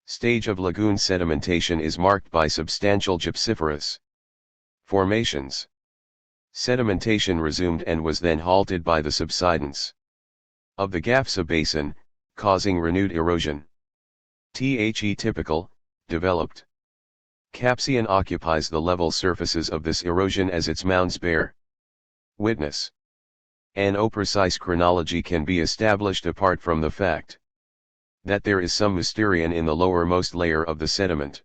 stage of lagoon sedimentation is marked by substantial gypsiferous formations. Sedimentation resumed and was then halted by the subsidence of the Gafsa basin, causing renewed erosion. Typical, developed Capsian occupies the level surfaces of this erosion as its mounds bear witness. An precise chronology can be established apart from the fact that there is some mysterion in the lowermost layer of the sediment.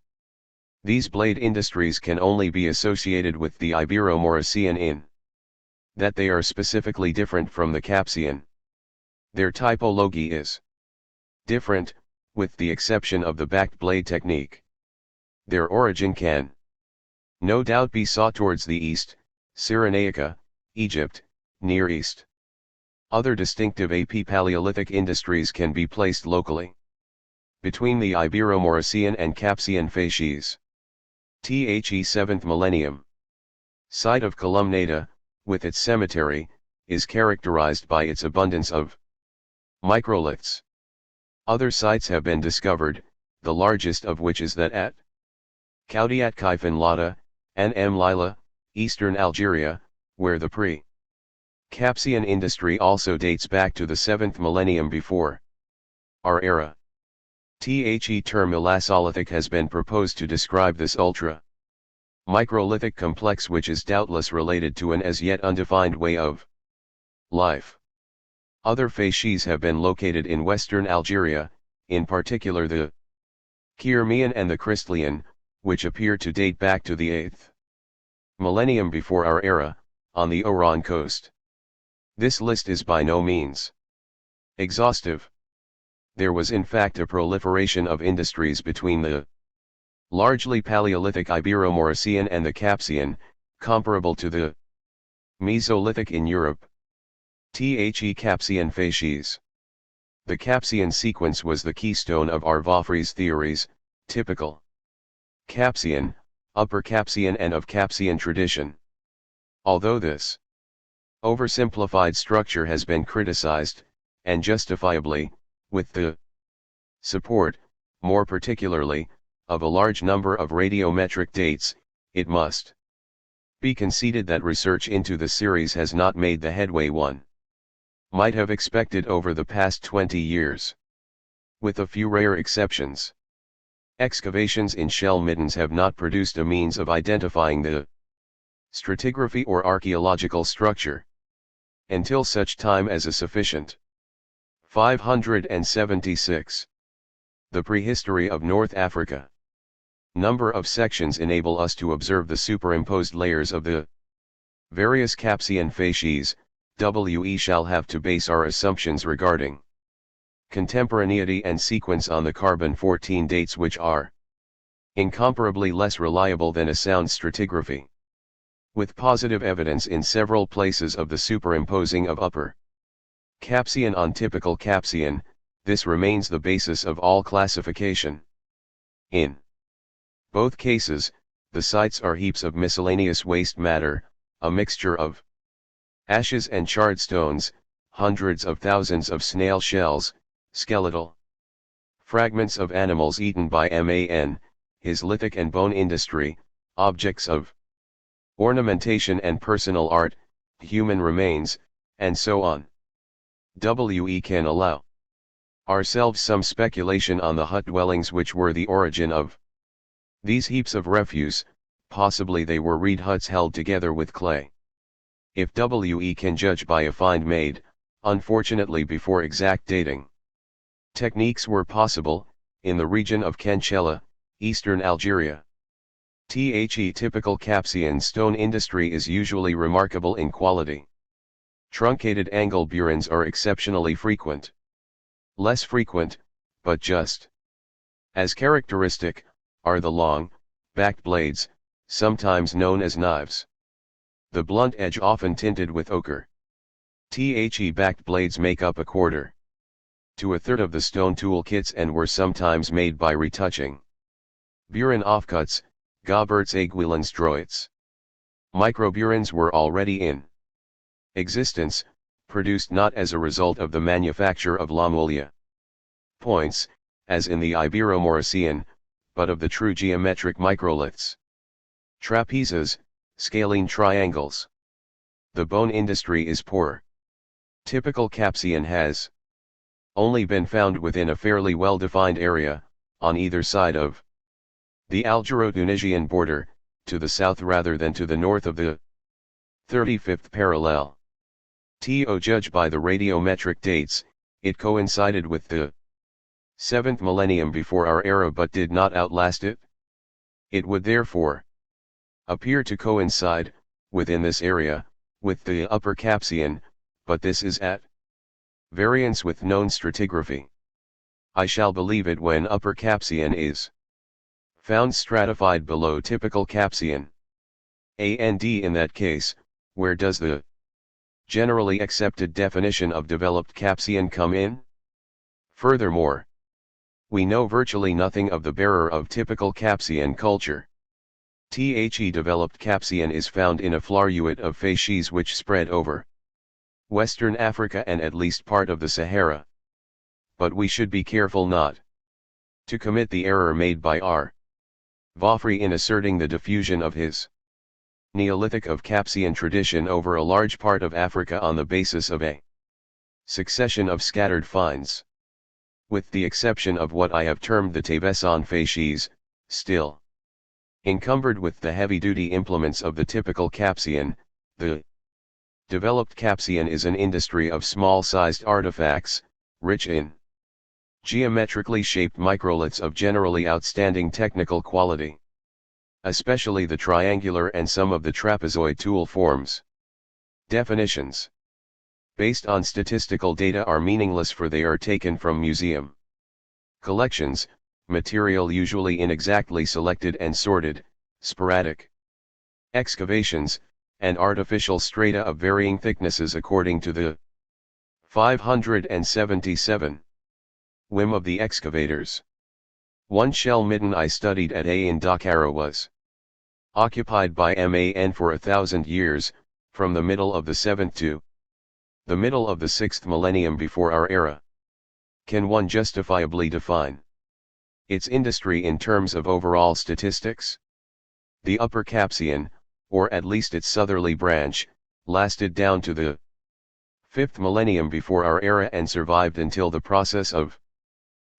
These blade industries can only be associated with the Ibero-Maurician in that they are specifically different from the Capsian. Their typology is different, with the exception of the backed blade technique. Their origin can no doubt be sought towards the east, Cyrenaica, Egypt, Near East. Other distinctive Paleolithic industries can be placed locally between the Ibero-Maurician and Capsian facies. The 7th millennium site of Columnata, with its cemetery, is characterized by its abundance of microliths. Other sites have been discovered, the largest of which is that at Koudiat Kaifan Lada, Nm Lila, eastern Algeria, where the Capsian industry also dates back to the 7th millennium before our era. The term Elassolithic has been proposed to describe this ultra-microlithic complex, which is doubtless related to an as yet undefined way of life. Other facies have been located in western Algeria, in particular the Kiermian and the Christlian, which appear to date back to the 8th millennium before our era, on the Oran coast. This list is by no means exhaustive. There was in fact a proliferation of industries between the largely Paleolithic Ibero-Maurician and the Capsian, comparable to the Mesolithic in Europe. The Capsian facies. The Capsian sequence was the keystone of Arvafri's theories, typical Capsian, Upper Capsian and of Capsian tradition. Although this oversimplified structure has been criticized, and justifiably, with the support, more particularly, of a large number of radiometric dates, it must be conceded that research into the series has not made the headway one might have expected over the past 20 years. With a few rare exceptions, excavations in shell middens have not produced a means of identifying the stratigraphy or archaeological structure, until such time as a sufficient 576. The Prehistory of North Africa. Number of sections enable us to observe the superimposed layers of the various Capsian facies. We shall have to base our assumptions regarding contemporaneity and sequence on the carbon-14 dates, which are incomparably less reliable than a sound stratigraphy. With positive evidence in several places of the superimposing of Upper Capsian on typical Capsian, this remains the basis of all classification. In both cases, the sites are heaps of miscellaneous waste matter, a mixture of ashes and charred stones, hundreds of thousands of snail shells, skeletal fragments of animals eaten by man, his lithic and bone industry, objects of ornamentation and personal art, human remains, and so on. We can allow ourselves some speculation on the hut dwellings which were the origin of these heaps of refuse. Possibly they were reed huts held together with clay. If we can judge by a find made, unfortunately before exact dating techniques were possible, in the region of Kenchela, eastern Algeria. The typical Capsian stone industry is usually remarkable in quality. Truncated angle burins are exceptionally frequent. Less frequent, but just as characteristic, are the long, backed blades, sometimes known as knives. The blunt edge often tinted with ochre. The-backed blades make up a quarter to a third of the stone tool kits and were sometimes made by retouching. Burin offcuts, Gaubert's Aiguillonsdroits. Microburins were already in existence, produced not as a result of the manufacture of lamulia points, as in the Ibero-Maurician, but of the true geometric microliths. Trapezes, scalene triangles. The bone industry is poor. Typical Capsian has only been found within a fairly well-defined area, on either side of the Algero-Tunisian border, to the south rather than to the north of the 35th parallel. Judged by the radiometric dates, it coincided with the 7th millennium before our era but did not outlast it. It would therefore appear to coincide, within this area, with the Upper Capsian, but this is at variance with known stratigraphy. I shall believe it when Upper Capsian is found stratified below typical Capsian. And in that case, where does the generally accepted definition of developed Capsian come in? Furthermore, we know virtually nothing of the bearer of typical Capsian culture. Developed Capsian is found in a flaruit of facies which spread over Western Africa and at least part of the Sahara. But we should be careful not to commit the error made by R. Vaufry in asserting the diffusion of his Neolithic of Capsian tradition over a large part of Africa on the basis of a succession of scattered finds. With the exception of what I have termed the Tavesson facies, still encumbered with the heavy-duty implements of the typical Capsian, the developed Capsian is an industry of small-sized artifacts, rich in geometrically shaped microliths of generally outstanding technical quality, especially the triangular and some of the trapezoid tool forms. Definitions based on statistical data are meaningless, for they are taken from museum collections, material usually inexactly selected and sorted, sporadic excavations, and artificial strata of varying thicknesses according to the 577 whim of the excavators. One shell midden I studied at A in Dakkara was occupied by Man for 1,000 years, from the middle of the 7th to the middle of the 6th millennium before our era. Can one justifiably define its industry in terms of overall statistics? The Upper Capsian, or at least its southerly branch, lasted down to the 5th millennium before our era and survived until the process of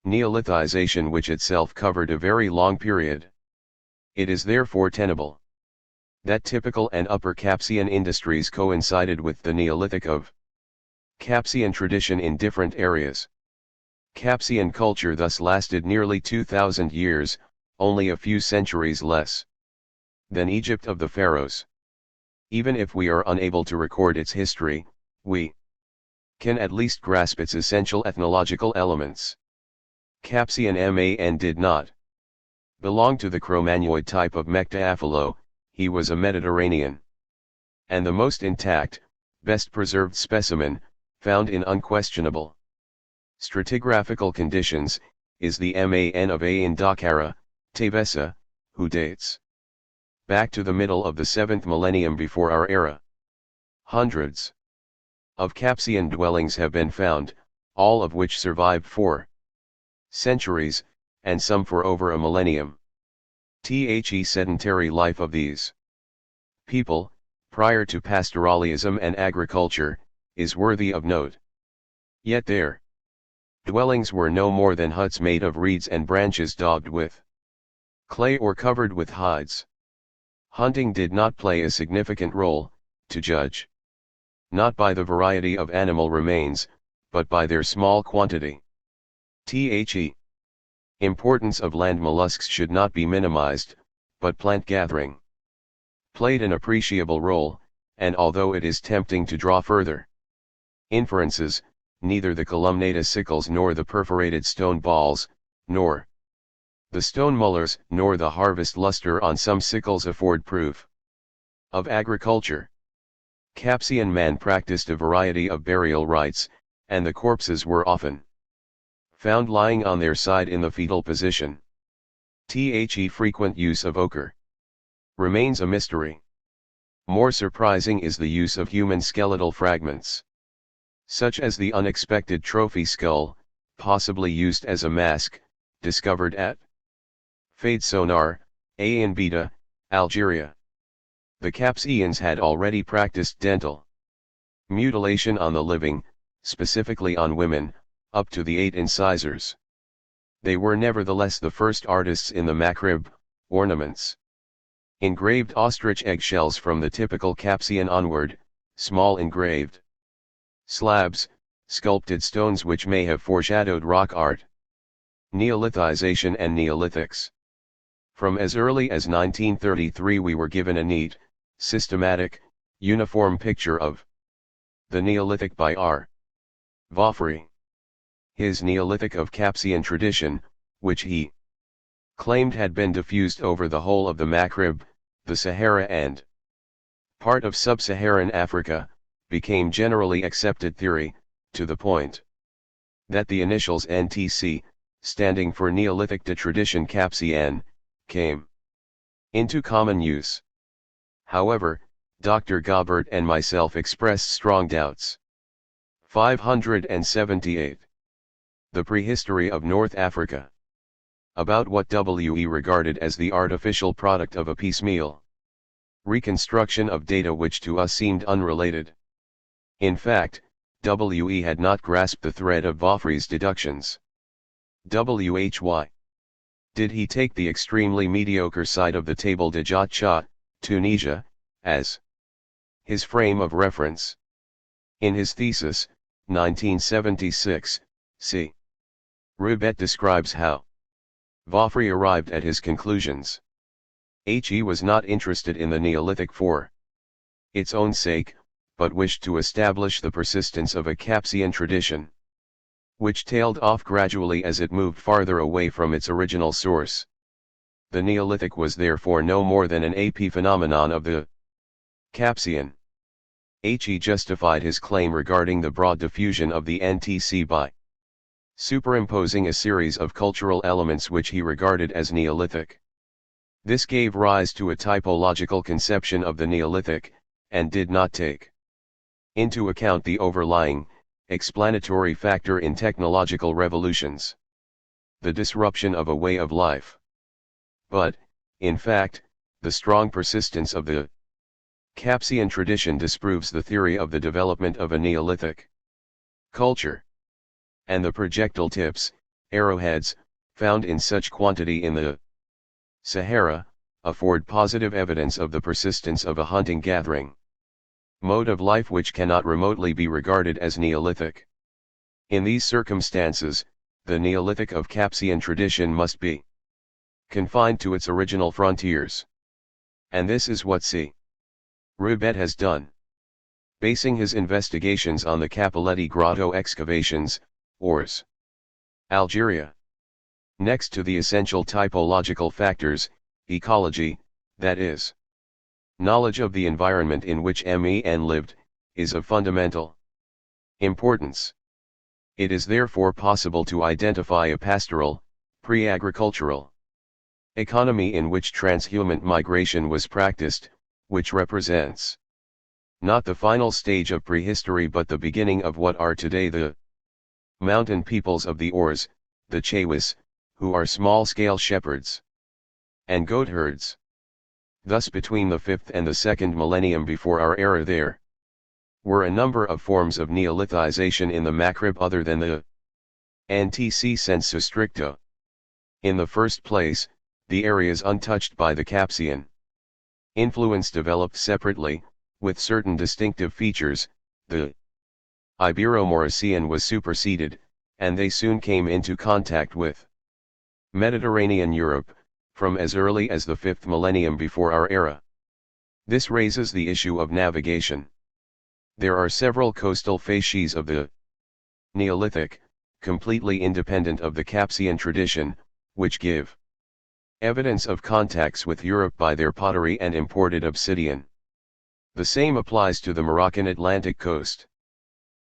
Neolithization, which itself covered a very long period. It is therefore tenable that typical and Upper Capsian industries coincided with the Neolithic of Capsian tradition in different areas. Capsian culture thus lasted nearly 2,000 years, only a few centuries less than Egypt of the pharaohs. Even if we are unable to record its history, we can at least grasp its essential ethnological elements. Capsian Man did not belong to the Cro-Magnoid type of Mectaphilo, he was a Mediterranean. And the most intact, best preserved specimen, found in unquestionable stratigraphical conditions, is the Man of A in Dakkara, Tavessa, who dates back to the middle of the 7th millennium before our era. Hundreds of Capsian dwellings have been found, all of which survived for centuries, and some for over a millennium. The sedentary life of these people, prior to pastoralism and agriculture, is worthy of note. Yet their dwellings were no more than huts made of reeds and branches daubed with clay or covered with hides. Hunting did not play a significant role, to judge not by the variety of animal remains, but by their small quantity. The importance of land mollusks should not be minimized, but plant gathering played an appreciable role, and although it is tempting to draw further inferences, neither the columnata sickles nor the perforated stone balls, nor the stone mullers nor the harvest luster on some sickles afford proof of agriculture. Capsian man practiced a variety of burial rites, and the corpses were often found lying on their side in the fetal position. Frequent use of ochre remains a mystery. More surprising is the use of human skeletal fragments, such as the unexpected trophy skull, possibly used as a mask, discovered at Fade Sonar, in Beta, Algeria. The Capsians had already practiced dental mutilation on the living, specifically on women, up to the 8 incisors. They were nevertheless the first artists in the Maghreb. Ornaments. Engraved ostrich eggshells from the typical Capsian onward, small engraved slabs, sculpted stones which may have foreshadowed rock art. Neolithization and Neolithics. From as early as 1933 we were given a neat, systematic, uniform picture of the Neolithic by R. Vaufry. His Neolithic of Capsian tradition, which he claimed had been diffused over the whole of the Maghreb, the Sahara and part of sub-Saharan Africa, became generally accepted theory, to the point that the initials NTC, standing for Neolithic de Tradition Capsian, came into common use. However, Dr. Gaubert and myself expressed strong doubts. 578. The Prehistory of North Africa. About what we regarded as the artificial product of a piecemeal reconstruction of data which to us seemed unrelated. In fact, we had not grasped the thread of Vaufry's deductions. Why did he take the extremely mediocre side of the Table de Jotcha, Tunisia, as his frame of reference? In his thesis, 1976, c. Rubet describes how Vaufry arrived at his conclusions. He was not interested in the Neolithic for its own sake, but wished to establish the persistence of a Capsian tradition, which tailed off gradually as it moved farther away from its original source. The Neolithic was therefore no more than an epiphenomenon of the Capsian. He justified his claim regarding the broad diffusion of the NTC by superimposing a series of cultural elements which he regarded as Neolithic. This gave rise to a typological conception of the Neolithic, and did not take into account the overlying, explanatory factor in technological revolutions, the disruption of a way of life. But, in fact, the strong persistence of the Capsian tradition disproves the theory of the development of a Neolithic culture. And the projectile tips, arrowheads, found in such quantity in the Sahara, afford positive evidence of the persistence of a hunting-gathering mode of life which cannot remotely be regarded as Neolithic. In these circumstances, the Neolithic of Capsian tradition must be confined to its original frontiers. And this is what C. Rubet has done. Basing his investigations on the Capelletti Grotto excavations, Ors, Algeria. Next to the essential typological factors, ecology, that is, knowledge of the environment in which men lived, is of fundamental importance. It is therefore possible to identify a pastoral, pre-agricultural economy in which transhuman migration was practiced, which represents not the final stage of prehistory but the beginning of what are today the mountain peoples of the Ors, the Chewis, who are small-scale shepherds and goatherds. Thus between the 5th and the 2nd millennium before our era there were a number of forms of neolithization in the Maghreb other than the NTC sensu stricto. In the first place, the areas untouched by the Capsian influence developed separately, with certain distinctive features. The Ibero-Maurician was superseded, and they soon came into contact with Mediterranean Europe, from as early as the 5th millennium before our era. This raises the issue of navigation. There are several coastal facies of the Neolithic, completely independent of the Capsian tradition, which give evidence of contacts with Europe by their pottery and imported obsidian. The same applies to the Moroccan Atlantic coast.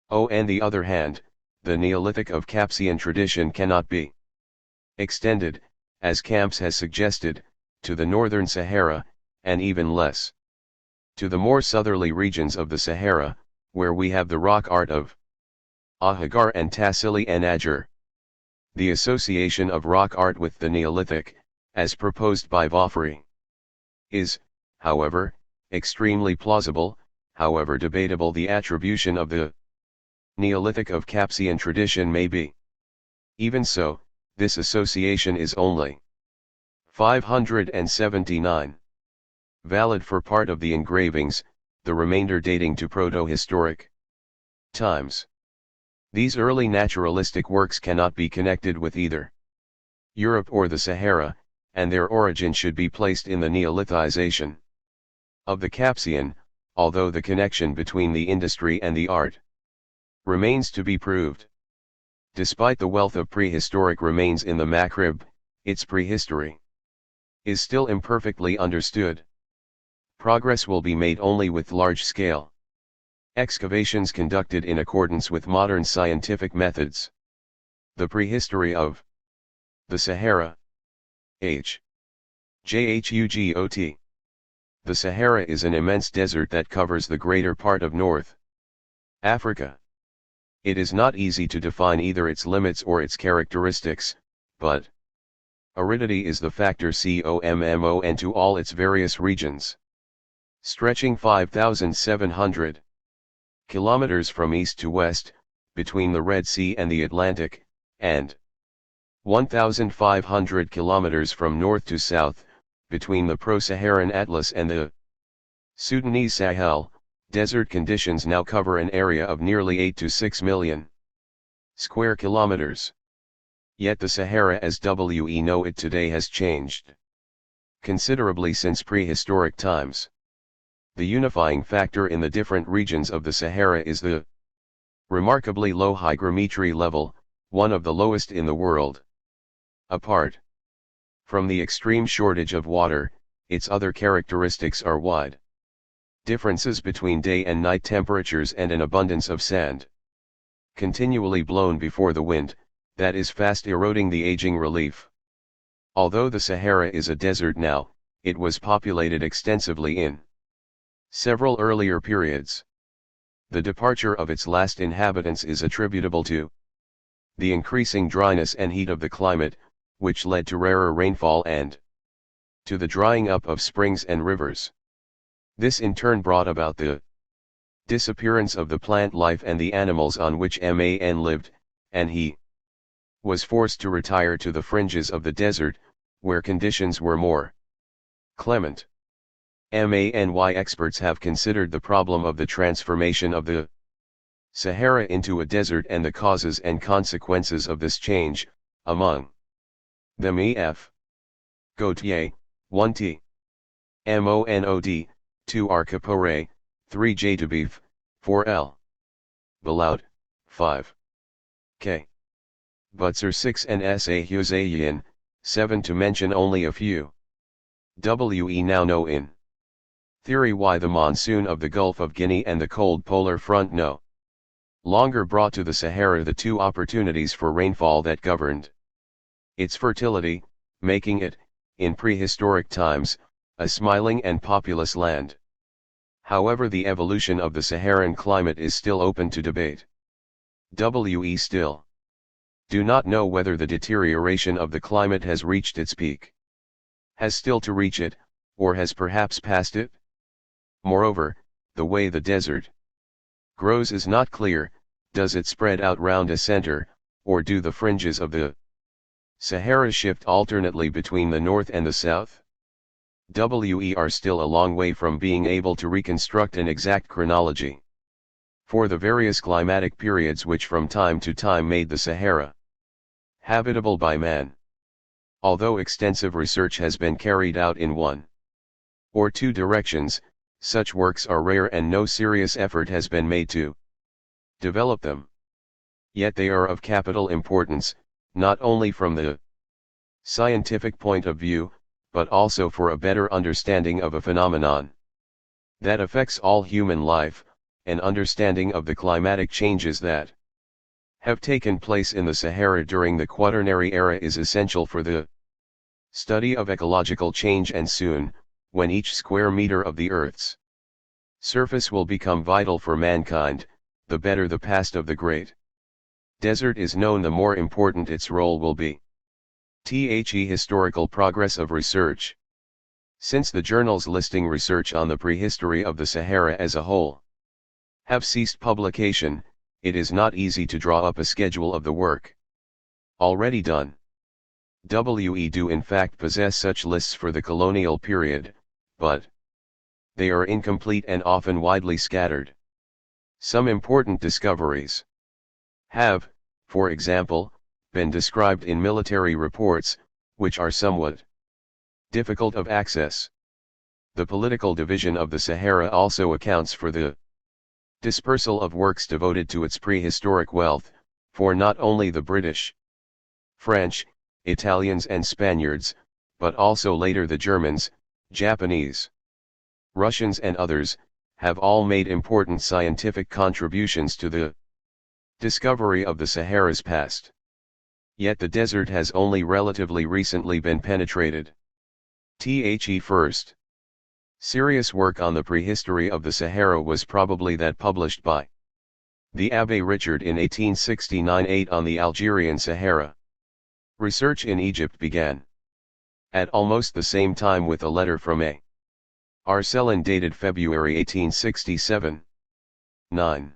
On the other hand, the Neolithic of Capsian tradition cannot be extended, as Camps has suggested, to the northern Sahara, and even less to the more southerly regions of the Sahara, where we have the rock art of Ahaggar and Tassili and Ager. The association of rock art with the Neolithic, as proposed by Vaufry, is, however, extremely plausible, however debatable the attribution of the Neolithic of Capsian tradition may be. Even so, this association is only 579 valid for part of the engravings, the remainder dating to proto-historic times. These early naturalistic works cannot be connected with either Europe or the Sahara, and their origin should be placed in the Neolithization of the Capsian, although the connection between the industry and the art remains to be proved. Despite the wealth of prehistoric remains in the Maghreb, its prehistory is still imperfectly understood. Progress will be made only with large-scale excavations conducted in accordance with modern scientific methods. The prehistory of the Sahara. JHUGOT. The Sahara is an immense desert that covers the greater part of North Africa. It is not easy to define either its limits or its characteristics, but aridity is the factor common to all its various regions. Stretching 5,700 kilometers from east to west, between the Red Sea and the Atlantic, and 1,500 kilometers from north to south, between the Pro-Saharan Atlas and the Sudanese Sahel, desert conditions now cover an area of nearly 8 to 6 million square kilometers. Yet the Sahara as we know it today has changed considerably since prehistoric times. The unifying factor in the different regions of the Sahara is the remarkably low hygrometry level, one of the lowest in the world. Apart from the extreme shortage of water, its other characteristics are wide differences between day and night temperatures and an abundance of sand continually blown before the wind, that is fast eroding the aging relief. Although the Sahara is a desert now, it was populated extensively in several earlier periods. The departure of its last inhabitants is attributable to the increasing dryness and heat of the climate, which led to rarer rainfall and to the drying up of springs and rivers. This in turn brought about the disappearance of the plant life and the animals on which man lived, and he was forced to retire to the fringes of the desert, where conditions were more clement. Many experts have considered the problem of the transformation of the Sahara into a desert and the causes and consequences of this change, among them E.F. Gautier, 1t. Monod, 2r Kapore, 3j Dubeef, 4l. Belaud, 5. K. Butzer 6 and S.A. Husayin, 7 to mention only a few. We now know in theory why the monsoon of the Gulf of Guinea and the cold polar front no longer brought to the Sahara the two opportunities for rainfall that governed its fertility, making it, in prehistoric times, a smiling and populous land. However, the evolution of the Saharan climate is still open to debate. We still do not know whether the deterioration of the climate has reached its peak, has still to reach it, or has perhaps passed it. Moreover, the way the desert grows is not clear. Does it spread out round a center, or do the fringes of the Sahara shift alternately between the north and the south? We are still a long way from being able to reconstruct an exact chronology for the various climatic periods which from time to time made the Sahara habitable by man. Although extensive research has been carried out in one or two directions, such works are rare and no serious effort has been made to develop them. Yet they are of capital importance, not only from the scientific point of view, but also for a better understanding of a phenomenon that affects all human life. An understanding of the climatic changes that have taken place in the Sahara during the Quaternary era is essential for the study of ecological change, and soon, when each square meter of the Earth's surface will become vital for mankind, the better the past of the great desert is known, the more important its role will be. Historical progress of research. Since the journals listing research on the prehistory of the Sahara as a whole have ceased publication, it is not easy to draw up a schedule of the work already done. We do in fact possess such lists for the colonial period, but they are incomplete and often widely scattered. Some important discoveries have, for example, been described in military reports, which are somewhat difficult of access. The political division of the Sahara also accounts for the dispersal of works devoted to its prehistoric wealth, for not only the British, French, Italians and Spaniards, but also later the Germans, Japanese, Russians and others, have all made important scientific contributions to the discovery of the Sahara's past. Yet the desert has only relatively recently been penetrated. First serious work on the prehistory of the Sahara was probably that published by the Abbé Richard in 1869 on the Algerian Sahara. Research in Egypt began at almost the same time with a letter from A. Arcelin dated February 1867. 9.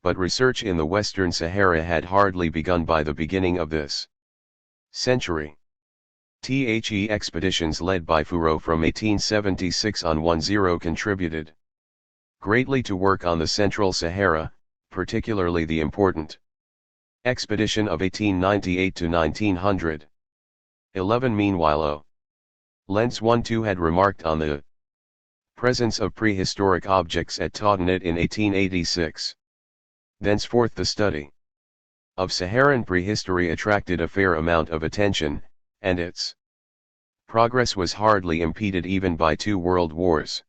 But research in the Western Sahara had hardly begun by the beginning of this century. Expeditions led by Fourreau from 1876 on 10 contributed greatly to work on the Central Sahara, particularly the important expedition of 1898 to 1900. 11. Meanwhile O. Lentz 1-2 had remarked on the presence of prehistoric objects at Tautenit in 1886. Thenceforth the study of Saharan prehistory attracted a fair amount of attention, and its progress was hardly impeded even by 2 world wars.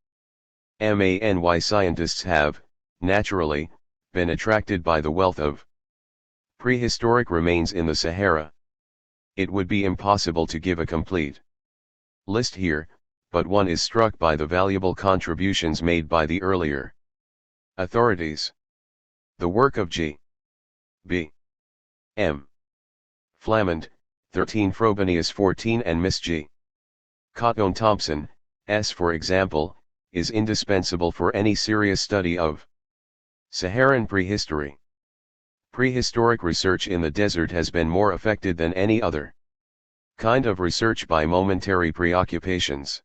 Many scientists have, naturally, been attracted by the wealth of prehistoric remains in the Sahara. It would be impossible to give a complete list here, but one is struck by the valuable contributions made by the earlier authorities. The work of G. B. M. Flamand, 13, Frobenius 14 and Miss G. Cotton Thompson, S. for example, is indispensable for any serious study of Saharan prehistory. Prehistoric research in the desert has been more affected than any other kind of research by momentary preoccupations.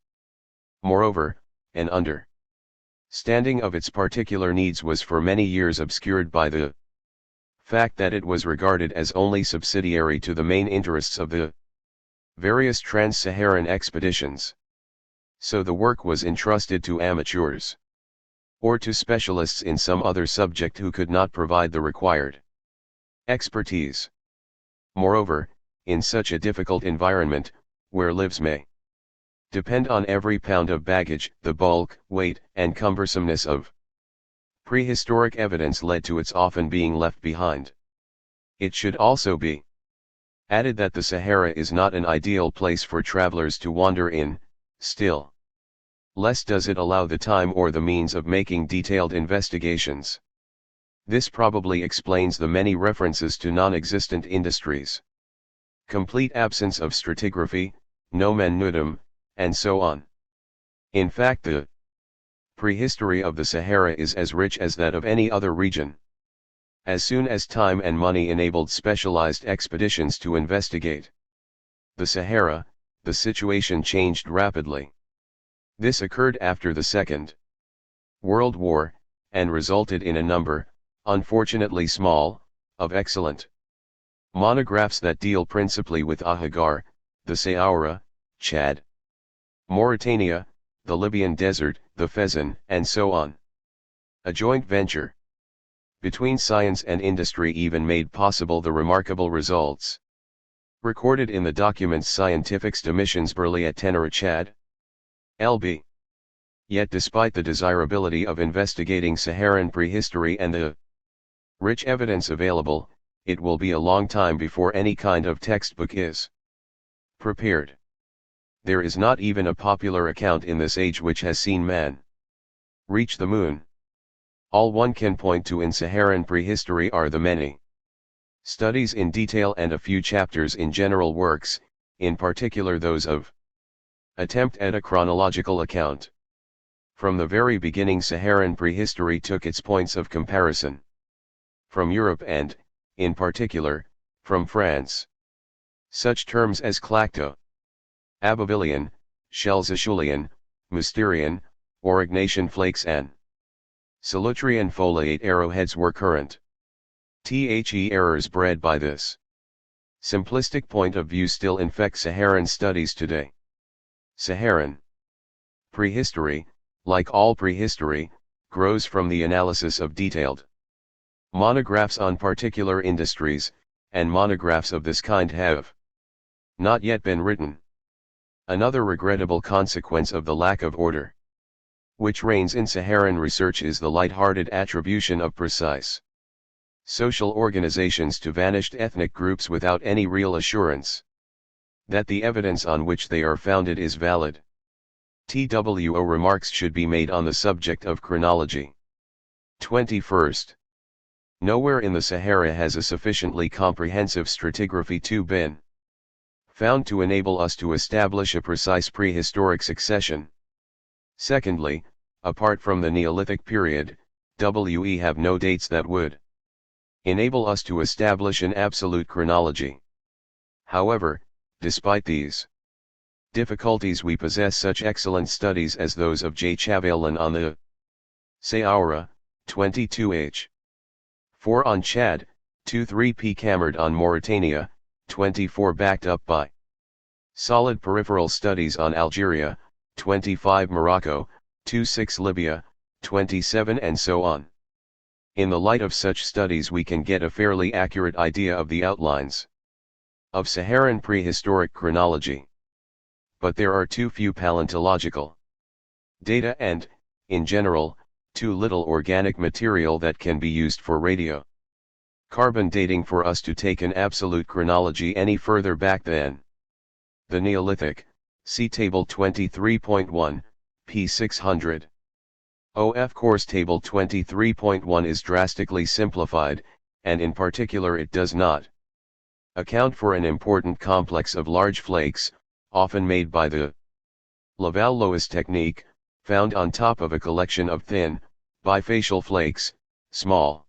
Moreover, an understanding of its particular needs was for many years obscured by the fact that it was regarded as only subsidiary to the main interests of the various trans-Saharan expeditions. So the work was entrusted to amateurs, or to specialists in some other subject who could not provide the required expertise. Moreover, in such a difficult environment, where lives may depend on every pound of baggage, the bulk, weight, and cumbersomeness of prehistoric evidence led to its often being left behind. It should also be added that the Sahara is not an ideal place for travelers to wander in, still less does it allow the time or the means of making detailed investigations. This probably explains the many references to non-existent industries, complete absence of stratigraphy, nomen nudum, and so on. In fact, the prehistory of the Sahara is as rich as that of any other region. As soon as time and money enabled specialized expeditions to investigate the Sahara, the situation changed rapidly. This occurred after the Second World War, and resulted in a number, unfortunately small, of excellent monographs that deal principally with Ahaggar, the Sahara, Chad, Mauritania, the Libyan Desert, the Fezzan, and so on. A joint venture between science and industry even made possible the remarkable results recorded in the documents Scientifiques de Missions Burli at Tenere Chad. Lb. Yet despite the desirability of investigating Saharan prehistory and the rich evidence available, it will be a long time before any kind of textbook is prepared. There is not even a popular account in this age which has seen man reach the moon. All one can point to in Saharan prehistory are the many studies in detail and a few chapters in general works, in particular those of attempt at a chronological account. From the very beginning Saharan prehistory took its points of comparison from Europe and, in particular, from France. Such terms as Klacto, Abavillian, Shelzashulian, Mysterian, Aurignacian flakes and Solutrean foliate arrowheads were current. The errors bred by this simplistic point of view still infect Saharan studies today. Saharan prehistory, like all prehistory, grows from the analysis of detailed monographs on particular industries, and monographs of this kind have not yet been written. Another regrettable consequence of the lack of order which reigns in Saharan research is the light-hearted attribution of precise social organizations to vanished ethnic groups without any real assurance that the evidence on which they are founded is valid. TWO remarks should be made on the subject of chronology. 21st. Nowhere in the Sahara has a sufficiently comprehensive stratigraphy been found to enable us to establish a precise prehistoric succession. Secondly, apart from the Neolithic period, we have no dates that would enable us to establish an absolute chronology. However, despite these difficulties we possess such excellent studies as those of J. Chavalan on the Saoura, 22h. 4 on Chad, 23 P. Camard on Mauritania, 24 backed up by solid peripheral studies on Algeria, 25 Morocco, 26 Libya, 27 and so on. In the light of such studies we can get a fairly accurate idea of the outlines of Saharan prehistoric chronology. But there are too few paleontological data and, in general, too little organic material that can be used for radiocarbon dating for us to take an absolute chronology any further back than the Neolithic. See Table 23.1, p. 600. Of course Table 23.1 is drastically simplified, and in particular it does not account for an important complex of large flakes, often made by the Laval-Loess technique, found on top of a collection of thin, bifacial flakes, small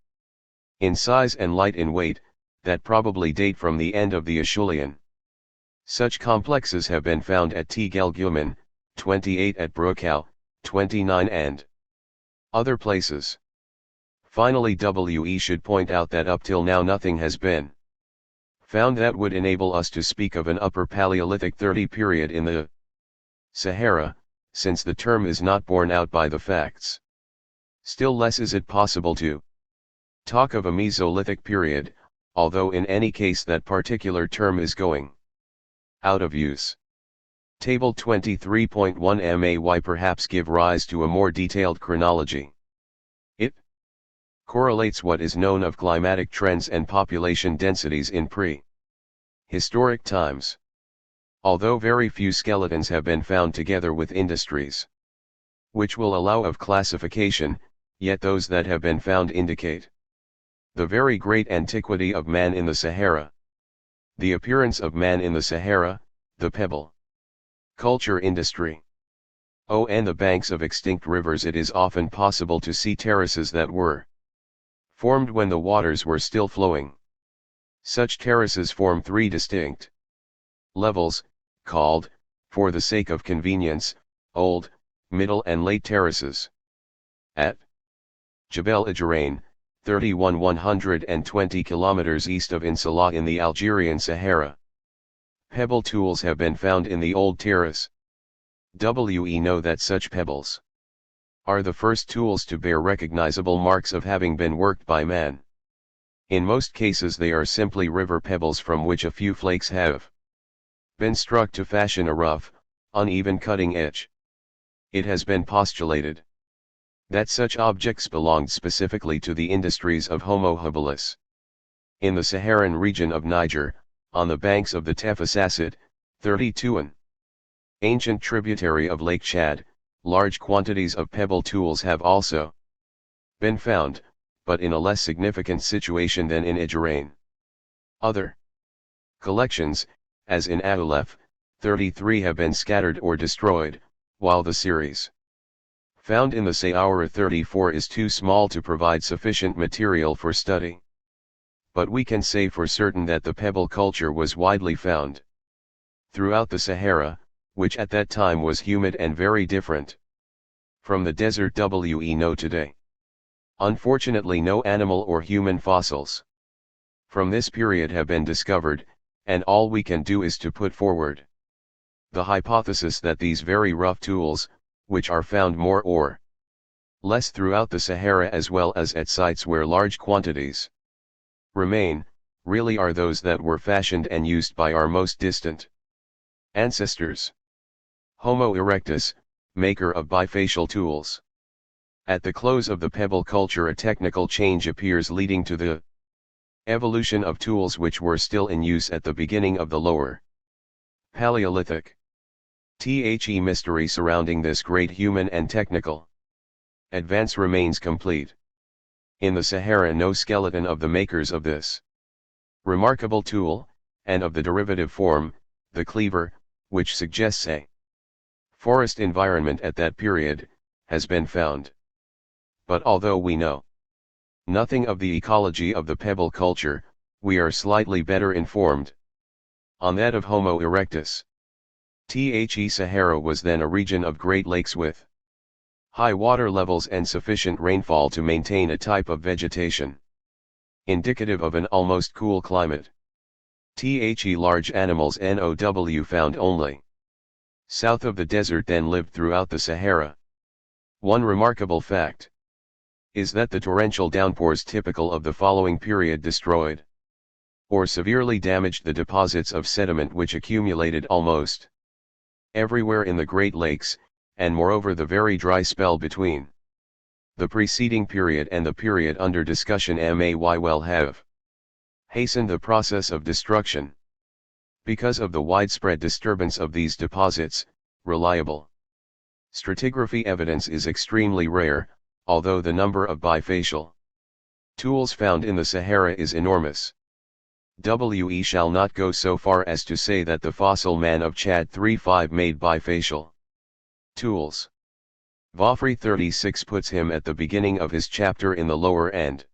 in size and light in weight, that probably date from the end of the Acheulean. Such complexes have been found at Tgelgumen, 28 at Brokow, 29 and other places. Finally we should point out that up till now nothing has been found that would enable us to speak of an Upper Paleolithic 30 period in the Sahara, since the term is not borne out by the facts. Still less is it possible to talk of a Mesolithic period, although in any case that particular term is going out of use. Table 23.1 may perhaps give rise to a more detailed chronology. It correlates what is known of climatic trends and population densities in prehistoric times. Although very few skeletons have been found together with industries which will allow of classification, yet those that have been found indicate the very great antiquity of man in the Sahara. The appearance of man in the Sahara, the pebble culture industry. And the banks of extinct rivers. It is often possible to see terraces that were formed when the waters were still flowing. Such terraces form three distinct levels, called, for the sake of convenience, old, middle and late terraces. At Jebel Ajarain, 120 kilometers east of Insalah in the Algerian Sahara, pebble tools have been found in the old terrace. We know that such pebbles are the first tools to bear recognizable marks of having been worked by man. In most cases they are simply river pebbles from which a few flakes have been struck to fashion a rough, uneven cutting edge. It has been postulated that such objects belonged specifically to the industries of Homo habilis. In the Saharan region of Niger, on the banks of the Tefes 32 ancient tributary of Lake Chad, large quantities of pebble tools have also been found, but in a less significant situation than in Idjarain. Other collections, as in Aoulef, 33 have been scattered or destroyed, while the series found in the Saoura 34 is too small to provide sufficient material for study. But we can say for certain that the pebble culture was widely found throughout the Sahara, which at that time was humid and very different from the desert we know today. Unfortunately, no animal or human fossils from this period have been discovered, and all we can do is to put forward the hypothesis that these very rough tools, which are found more or less throughout the Sahara as well as at sites where large quantities remain, really are those that were fashioned and used by our most distant ancestors. Homo erectus, maker of bifacial tools. At the close of the pebble culture, a technical change appears leading to the evolution of tools which were still in use at the beginning of the lower Paleolithic. The mystery surrounding this great human and technical advance remains complete. In the Sahara, no skeleton of the makers of this remarkable tool, and of the derivative form, the cleaver, which suggests a forest environment at that period, has been found. But although we know nothing of the ecology of the pebble culture, we are slightly better informed on that of Homo erectus. The Sahara was then a region of great lakes with high water levels and sufficient rainfall to maintain a type of vegetation indicative of an almost cool climate. Large animals NOW found only south of the desert then lived throughout the Sahara. One remarkable fact is that the torrential downpours typical of the following period destroyed or severely damaged the deposits of sediment which accumulated almost everywhere in the Great Lakes, and moreover the very dry spell between the preceding period and the period under discussion may well have hastened the process of destruction. Because of the widespread disturbance of these deposits, reliable stratigraphy evidence is extremely rare, although the number of bifacial tools found in the Sahara is enormous. We shall not go so far as to say that the fossil man of Chad 3-5 made bifacial tools. Vaufry 36 puts him at the beginning of his chapter in the lower and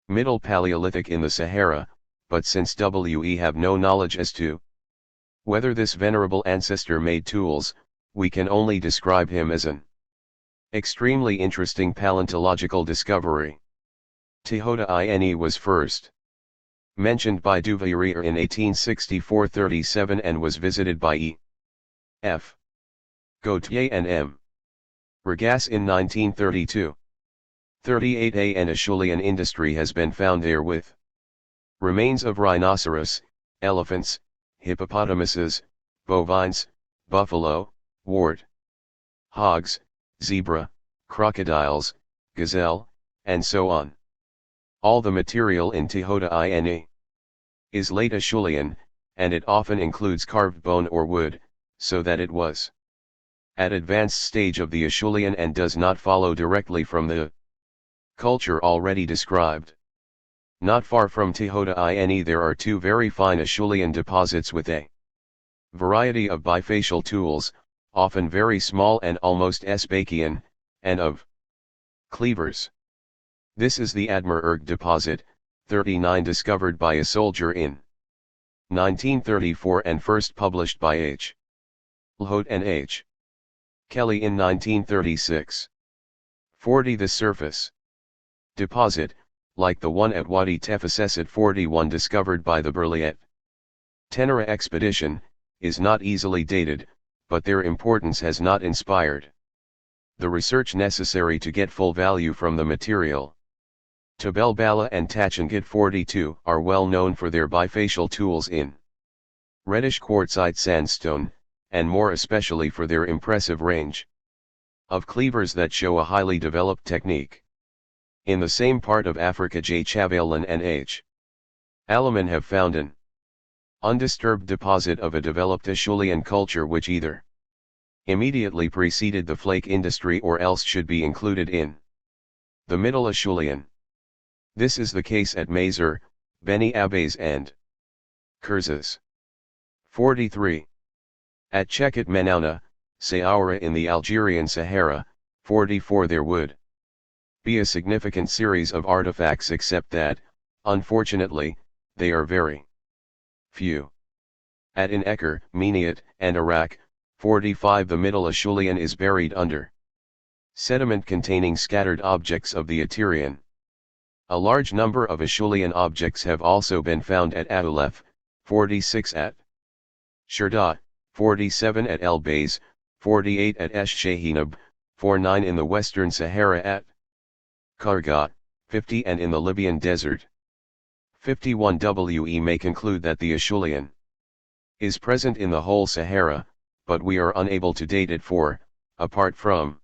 middle Paleolithic in the Sahara, but since we have no knowledge as to whether this venerable ancestor made tools, we can only describe him as an extremely interesting paleontological discovery. THIRD-WORLDISM was first mentioned by Duvier in 1864-37 and was visited by E. F. Gautier and M. Regas in 1932. 38 an Acheulean industry has been found there with remains of rhinoceros, elephants, hippopotamuses, bovines, buffalo, wart hogs, zebra, crocodiles, gazelle, and so on. All the material in THIRD-WORLDISM is late Acheulean, and it often includes carved bone or wood, so that it was at advanced stage of the Acheulean and does not follow directly from the culture already described. Not far from THIRD-WORLDISM there are two very fine Acheulean deposits with a variety of bifacial tools, often very small and almost Sbachian, and of cleavers. This is the Admer-Erg deposit, 39, discovered by a soldier in 1934 and first published by H. Lhote and H. Kelly in 1936. 40 The surface deposit, like the one at Wadi Tefes 41 discovered by the Berliet Tenera expedition, is not easily dated, but their importance has not inspired the research necessary to get full value from the material. Tabel Bala and Tachangit 42 are well known for their bifacial tools in reddish quartzite sandstone, and more especially for their impressive range of cleavers that show a highly developed technique. In the same part of Africa J. Chavalan and H. Alaman have found an undisturbed deposit of a developed Acheulean culture which either immediately preceded the flake industry or else should be included in the Middle Acheulean. This is the case at Mazer, Beni Abbes and Kurzes. 43. At Cheket Menauna, Saoura in the Algerian Sahara, 44 there would be a significant series of artifacts except that, unfortunately, they are very few. At Inekar, Miniat, and Iraq, 45 the Middle Acheulean is buried under sediment containing scattered objects of the Aterian. A large number of Acheulean objects have also been found at Aoulef, 46 at Shirdat, 47 at El Bays, 48 at Esh Shahinab, 49 in the western Sahara at Kargat, 50 and in the Libyan desert. 51 We may conclude that the Acheulean is present in the whole Sahara, but we are unable to date it for, apart from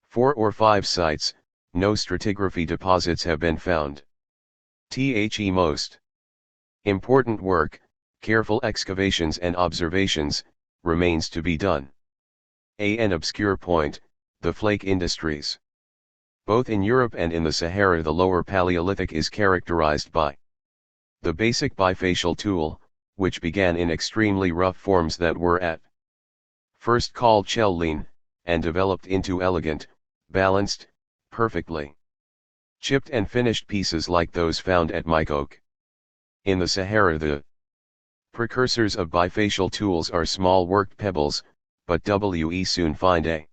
4 or 5 sites, no stratigraphy deposits have been found. The most important work, careful excavations and observations, remains to be done. An obscure point, the flake industries. Both in Europe and in the Sahara the Lower Paleolithic is characterized by the basic bifacial tool, which began in extremely rough forms that were at first called chelline, and developed into elegant, balanced, perfectly chipped and finished pieces like those found at Mykoke. In the Sahara the precursors of bifacial tools are small worked pebbles, but we soon find a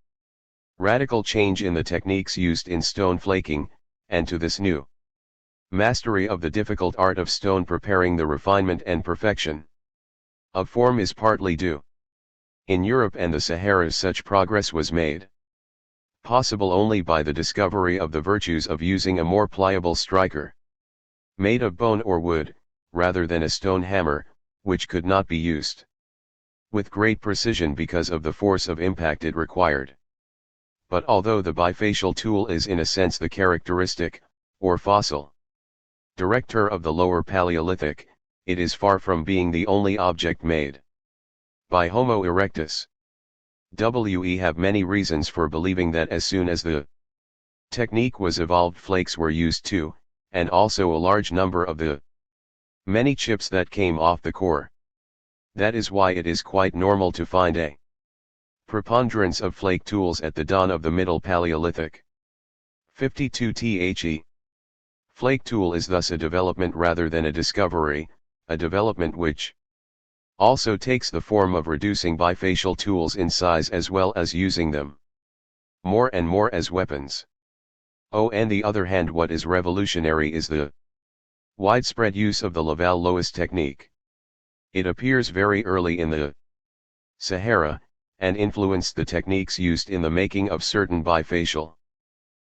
radical change in the techniques used in stone flaking, and to this new mastery of the difficult art of stone preparing the refinement and perfection of form is partly due. In Europe and the Sahara such progress was made possible only by the discovery of the virtues of using a more pliable striker, made of bone or wood, rather than a stone hammer, which could not be used with great precision because of the force of impact it required. But although the bifacial tool is in a sense the characteristic, or fossil, director of the Lower Paleolithic, it is far from being the only object made by Homo erectus. We have many reasons for believing that as soon as the technique was evolved flakes were used too, and also a large number of the many chips that came off the core. That is why it is quite normal to find a preponderance of flake tools at the dawn of the Middle Paleolithic. 52 The flake tool is thus a development rather than a discovery, a development which also takes the form of reducing bifacial tools in size as well as using them more and more as weapons. On the other hand, what is revolutionary is the widespread use of the Laval-Lois technique. It appears very early in the Sahara, and influenced the techniques used in the making of certain bifacial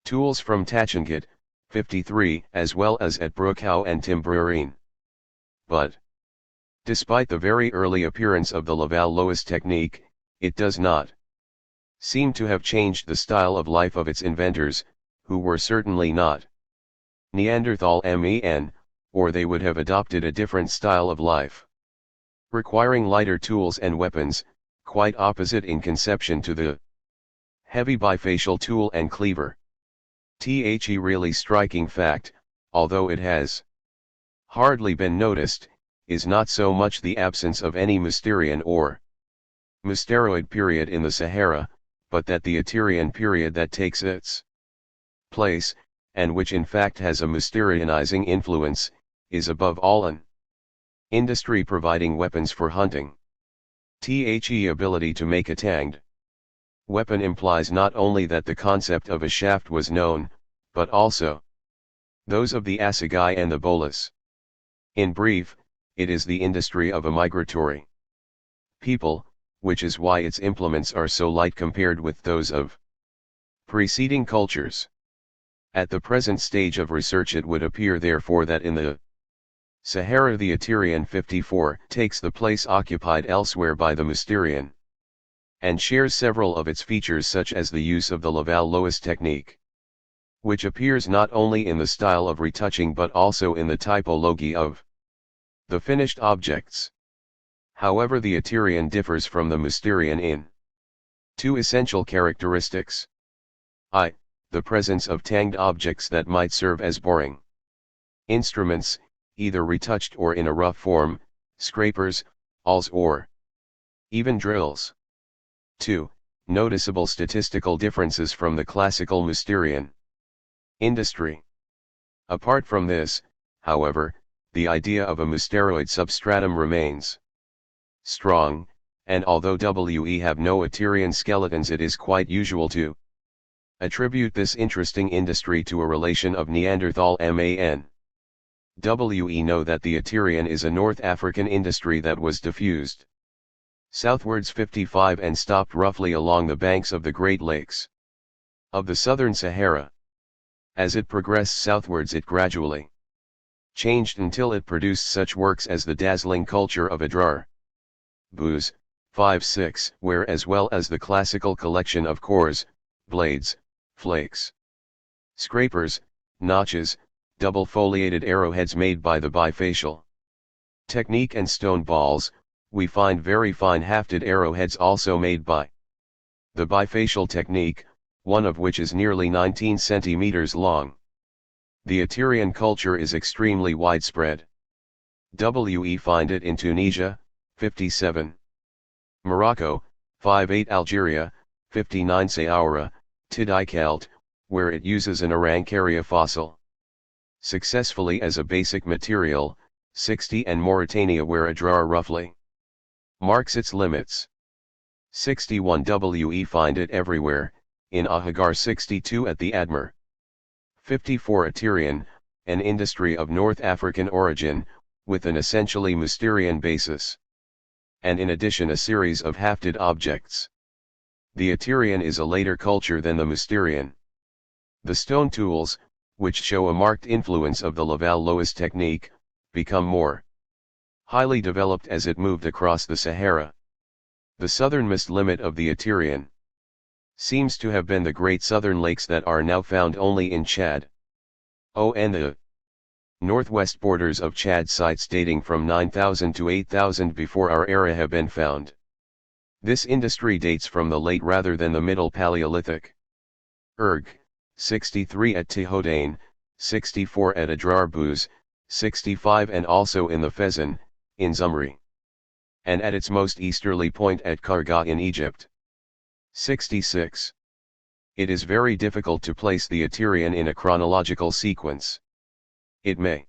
tools from Tachangat, 53, as well as at Broekhout and Timbreurine. But despite the very early appearance of the Laval-Lois technique, it does not seem to have changed the style of life of its inventors, who were certainly not Neanderthal men, or they would have adopted a different style of life, requiring lighter tools and weapons, quite opposite in conception to the heavy bifacial tool and cleaver. The really striking fact, although it has hardly been noticed, is not so much the absence of any Mousterian or Mousteroid period in the Sahara, but that the Aterian period that takes its place, and which in fact has a Mousterianizing influence, is above all an industry providing weapons for hunting. The ability to make a tanged weapon implies not only that the concept of a shaft was known, but also those of the assegai and the bolus. In brief, it is the industry of a migratory people, which is why its implements are so light compared with those of preceding cultures. At the present stage of research it would appear therefore that in the Sahara the Aterian 54 takes the place occupied elsewhere by the Mousterian, and shares several of its features such as the use of the Laval-Loess technique, which appears not only in the style of retouching but also in the typology of the finished objects. However, the Aterian differs from the Mousterian in two essential characteristics. I. The presence of tanged objects that might serve as boring instruments, either retouched or in a rough form, scrapers, awls or even drills. 2. Noticeable statistical differences from the classical Mousterian industry. Apart from this, however, the idea of a Mousteroid substratum remains strong, and although we have no Aterian skeletons, it is quite usual to attribute this interesting industry to a relation of Neanderthal man. We know that the Aterian is a North African industry that was diffused southwards 55 and stopped roughly along the banks of the Great Lakes of the southern Sahara. As it progressed southwards, it gradually changed until it produced such works as the dazzling culture of Adrar Buz, 5-6, where as well as the classical collection of cores, blades, flakes, scrapers, notches, double foliated arrowheads made by the bifacial technique and stone balls, we find very fine hafted arrowheads also made by the bifacial technique, one of which is nearly 19 centimeters long. The Aterian culture is extremely widespread. We find it in Tunisia, 57. Morocco, 58 Algeria, 59 Saoura, Tidikalt, where it uses an Arrancaria fossil successfully as a basic material, 60 and Mauritania where Adrar roughly marks its limits. 61 We find it everywhere, in Ahagar 62 at the Admir. 54 Aterian, an industry of North African origin, with an essentially Mousterian basis, and in addition a series of hafted objects. The Aterian is a later culture than the Mousterian. The stone tools, which show a marked influence of the Laval-Loess technique, become more highly developed as it moved across the Sahara. The southernmost limit of the Aterian seems to have been the great southern lakes that are now found only in Chad. And the northwest borders of Chad sites dating from 9000 to 8000 before our era have been found. This industry dates from the late rather than the Middle Paleolithic. 63 at Tihodain, 64 at Adrar Buz, 65 and also in the Fezzan, in Zumri, and at its most easterly point at Karga in Egypt. 66. It is very difficult to place the Aterian in a chronological sequence. It may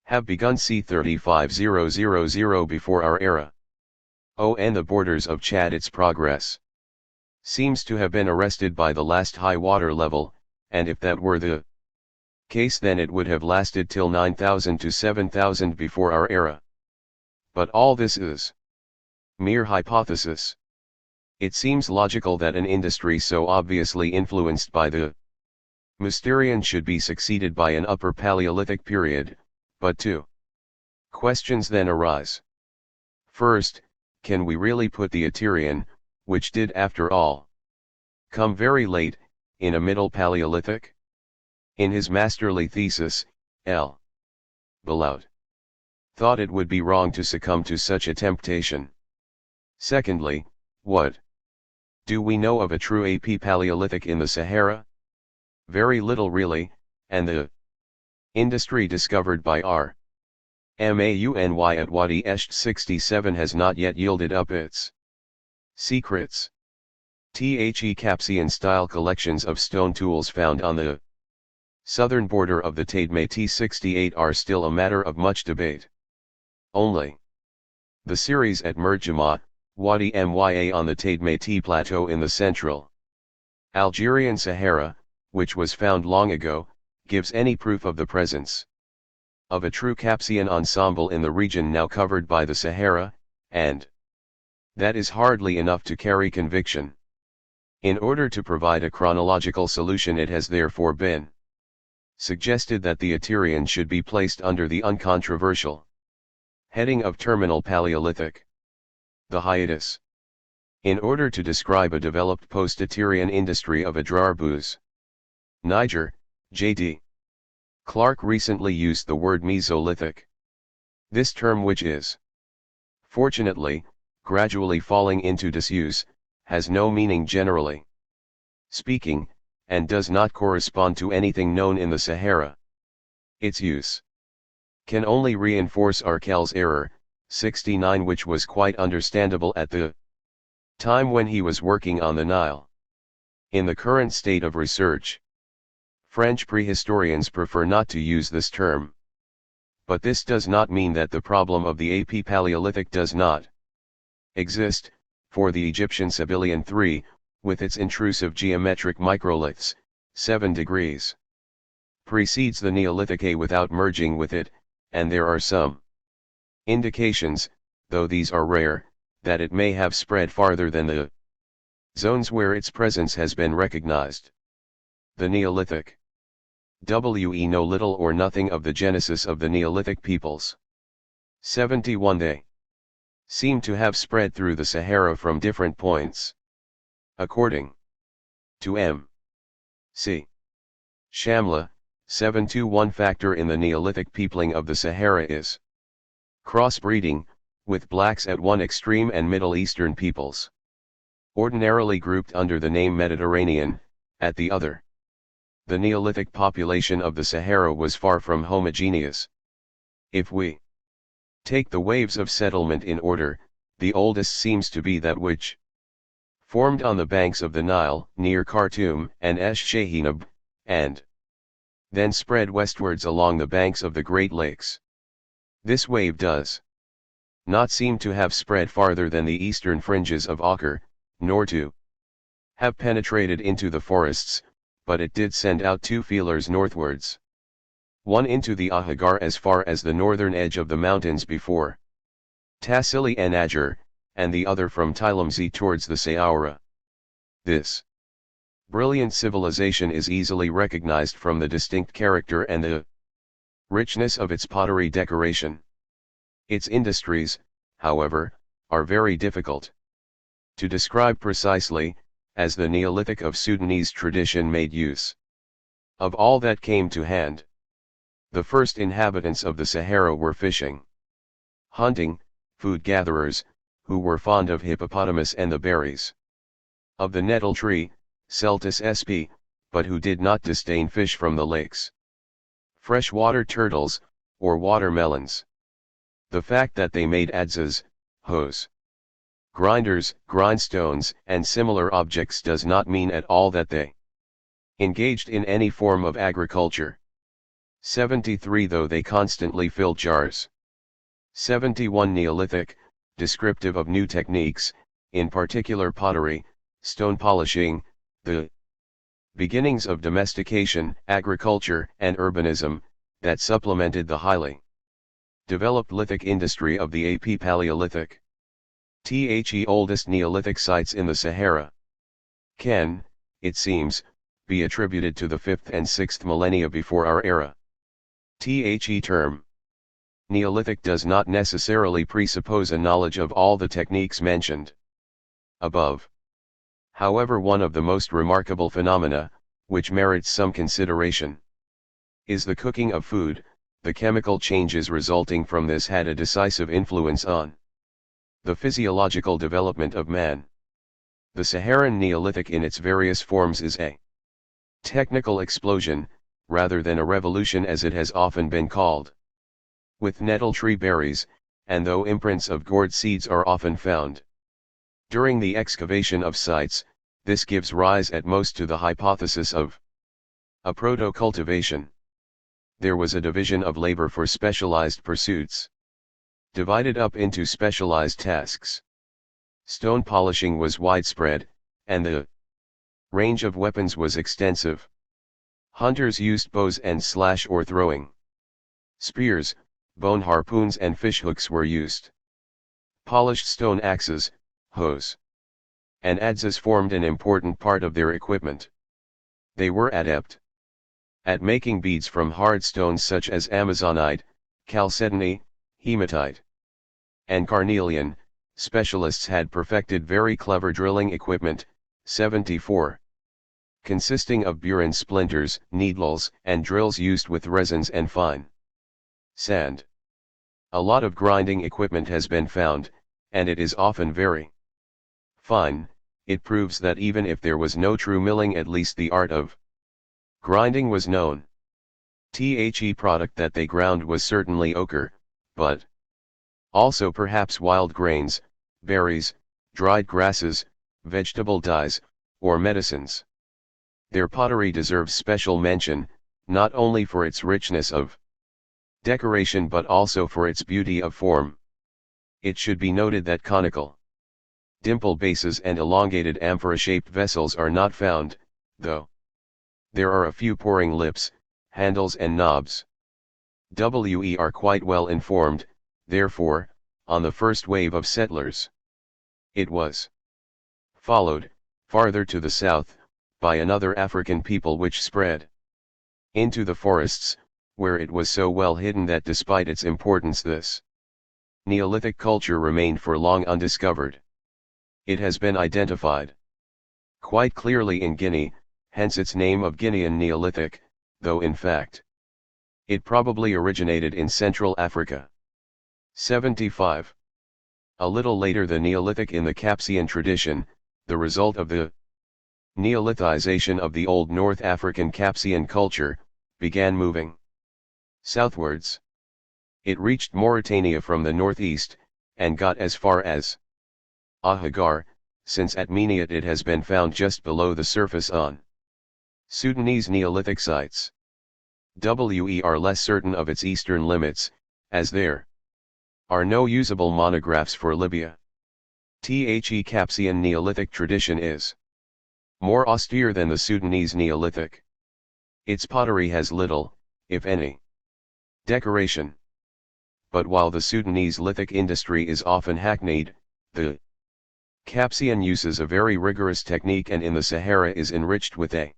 have begun c. 35000 before our era. And the borders of Chad, its progress seems to have been arrested by the last high water level, and if that were the case then it would have lasted till 9000 to 7000 before our era. But all this is mere hypothesis. It seems logical that an industry so obviously influenced by the Mousterian should be succeeded by an Upper Paleolithic period, but two questions then arise. First, can we really put the Aterian, which did after all come very late, in a Middle Paleolithic? In his masterly thesis, L. Belaut thought it would be wrong to succumb to such a temptation. Secondly, what do we know of a true AP Paleolithic in the Sahara? Very little really, and the industry discovered by R. Mauny at Wadi Esht 67 has not yet yielded up its secrets. Capsian-style collections of stone tools found on the southern border of the Tadme T68 are still a matter of much debate. Only the series at Merjama, Wadi Mya on the Tadme T plateau in the central Algerian Sahara, which was found long ago, gives any proof of the presence of a true Capsian ensemble in the region now covered by the Sahara, and that is hardly enough to carry conviction. In order to provide a chronological solution, it has therefore been suggested that the Aterian should be placed under the uncontroversial heading of Terminal Paleolithic. The hiatus In order to describe a developed post-Assyrian industry of Adrarbuz, Niger, J.D. Clark recently used the word Mesolithic. This term, which is, fortunately, gradually falling into disuse, has no meaning generally speaking, and does not correspond to anything known in the Sahara. Its use can only reinforce Arkel's error, 69, which was quite understandable at the time when he was working on the Nile. In the current state of research, French prehistorians prefer not to use this term. But this does not mean that the problem of the AP Paleolithic does not exist, for the Egyptian Sibyllian III, with its intrusive geometric microliths, 7 degrees, precedes the Neolithic A without merging with it, and there are some indications, though these are rare, that it may have spread farther than the zones where its presence has been recognized. The Neolithic. We know little or nothing of the genesis of the Neolithic peoples. 71 They seem to have spread through the Sahara from different points. According to M. C. Shamla, 721 factor in the Neolithic peopling of the Sahara is crossbreeding, with blacks at one extreme and Middle Eastern peoples, ordinarily grouped under the name Mediterranean, at the other. The Neolithic population of the Sahara was far from homogeneous. If we take the waves of settlement in order, the oldest seems to be that which formed on the banks of the Nile, near Khartoum and Esh-Shehinab, and then spread westwards along the banks of the Great Lakes. This wave does not seem to have spread farther than the eastern fringes of Acre, nor to have penetrated into the forests, but it did send out 2 feelers northwards. One into the Ahagar as far as the northern edge of the mountains before Tassili and Ager, and the other from Tilemzi towards the Saoura. This brilliant civilization is easily recognized from the distinct character and the richness of its pottery decoration. Its industries, however, are very difficult to describe precisely, as the Neolithic of Sudanese tradition made use of all that came to hand. The first inhabitants of the Sahara were fishing, hunting, food gatherers, who were fond of hippopotamus and the berries of the nettle tree, Celtis sp, but who did not disdain fish from the lakes, freshwater turtles, or watermelons. The fact that they made adzes, hoes, grinders, grindstones, and similar objects does not mean at all that they engaged in any form of agriculture. 73 Though they constantly filled jars. 71 Neolithic, descriptive of new techniques, in particular pottery, stone polishing, the beginnings of domestication, agriculture, and urbanism, that supplemented the highly developed lithic industry of the AP Paleolithic. The oldest Neolithic sites in the Sahara can, it seems, be attributed to the 5th and 6th millennia before our era. The term Neolithic does not necessarily presuppose a knowledge of all the techniques mentioned above. However, one of the most remarkable phenomena, which merits some consideration, is the cooking of food. The chemical changes resulting from this had a decisive influence on the physiological development of man. The Saharan Neolithic in its various forms is a technical explosion, rather than a revolution as it has often been called. With nettle tree berries, and though imprints of gourd seeds are often found during the excavation of sites, this gives rise at most to the hypothesis of a proto-cultivation. There was a division of labor for specialized pursuits, divided up into specialized tasks. Stone polishing was widespread, and the range of weapons was extensive. Hunters used bows and slash or throwing spears, bone harpoons and fishhooks were used. Polished stone axes, hoes, and adzes formed an important part of their equipment. They were adept at making beads from hard stones such as amazonite, chalcedony, hematite, and carnelian, specialists had perfected very clever drilling equipment. 74. Consisting of burin splinters, needles, and drills used with resins and fine sand. A lot of grinding equipment has been found, and it is often very fine. It proves that even if there was no true milling, at least the art of grinding was known. The product that they ground was certainly ochre, but also perhaps wild grains, berries, dried grasses, vegetable dyes, or medicines. Their pottery deserves special mention, not only for its richness of decoration but also for its beauty of form. It should be noted that conical, dimple bases and elongated amphora-shaped vessels are not found, though there are a few pouring lips, handles and knobs. We are quite well informed, therefore, on the first wave of settlers. It was followed, farther to the south, by another African people which spread into the forests, where it was so well hidden that despite its importance this Neolithic culture remained for long undiscovered. It has been identified quite clearly in Guinea, hence its name of Guinean Neolithic, though in fact it probably originated in Central Africa. 75. A little later the Neolithic in the Capsian tradition, the result of the Neolithization of the old North African Capsian culture, began moving southwards. It reached Mauritania from the northeast, and got as far as Ahagar, since at Miniat it has been found just below the surface on Sudanese Neolithic sites. We are less certain of its eastern limits, as there are no usable monographs for Libya. The Capsian Neolithic tradition is more austere than the Sudanese Neolithic. Its pottery has little, if any, decoration. But while the Sudanese lithic industry is often hackneyed, the Capsian uses a very rigorous technique and in the Sahara is enriched with a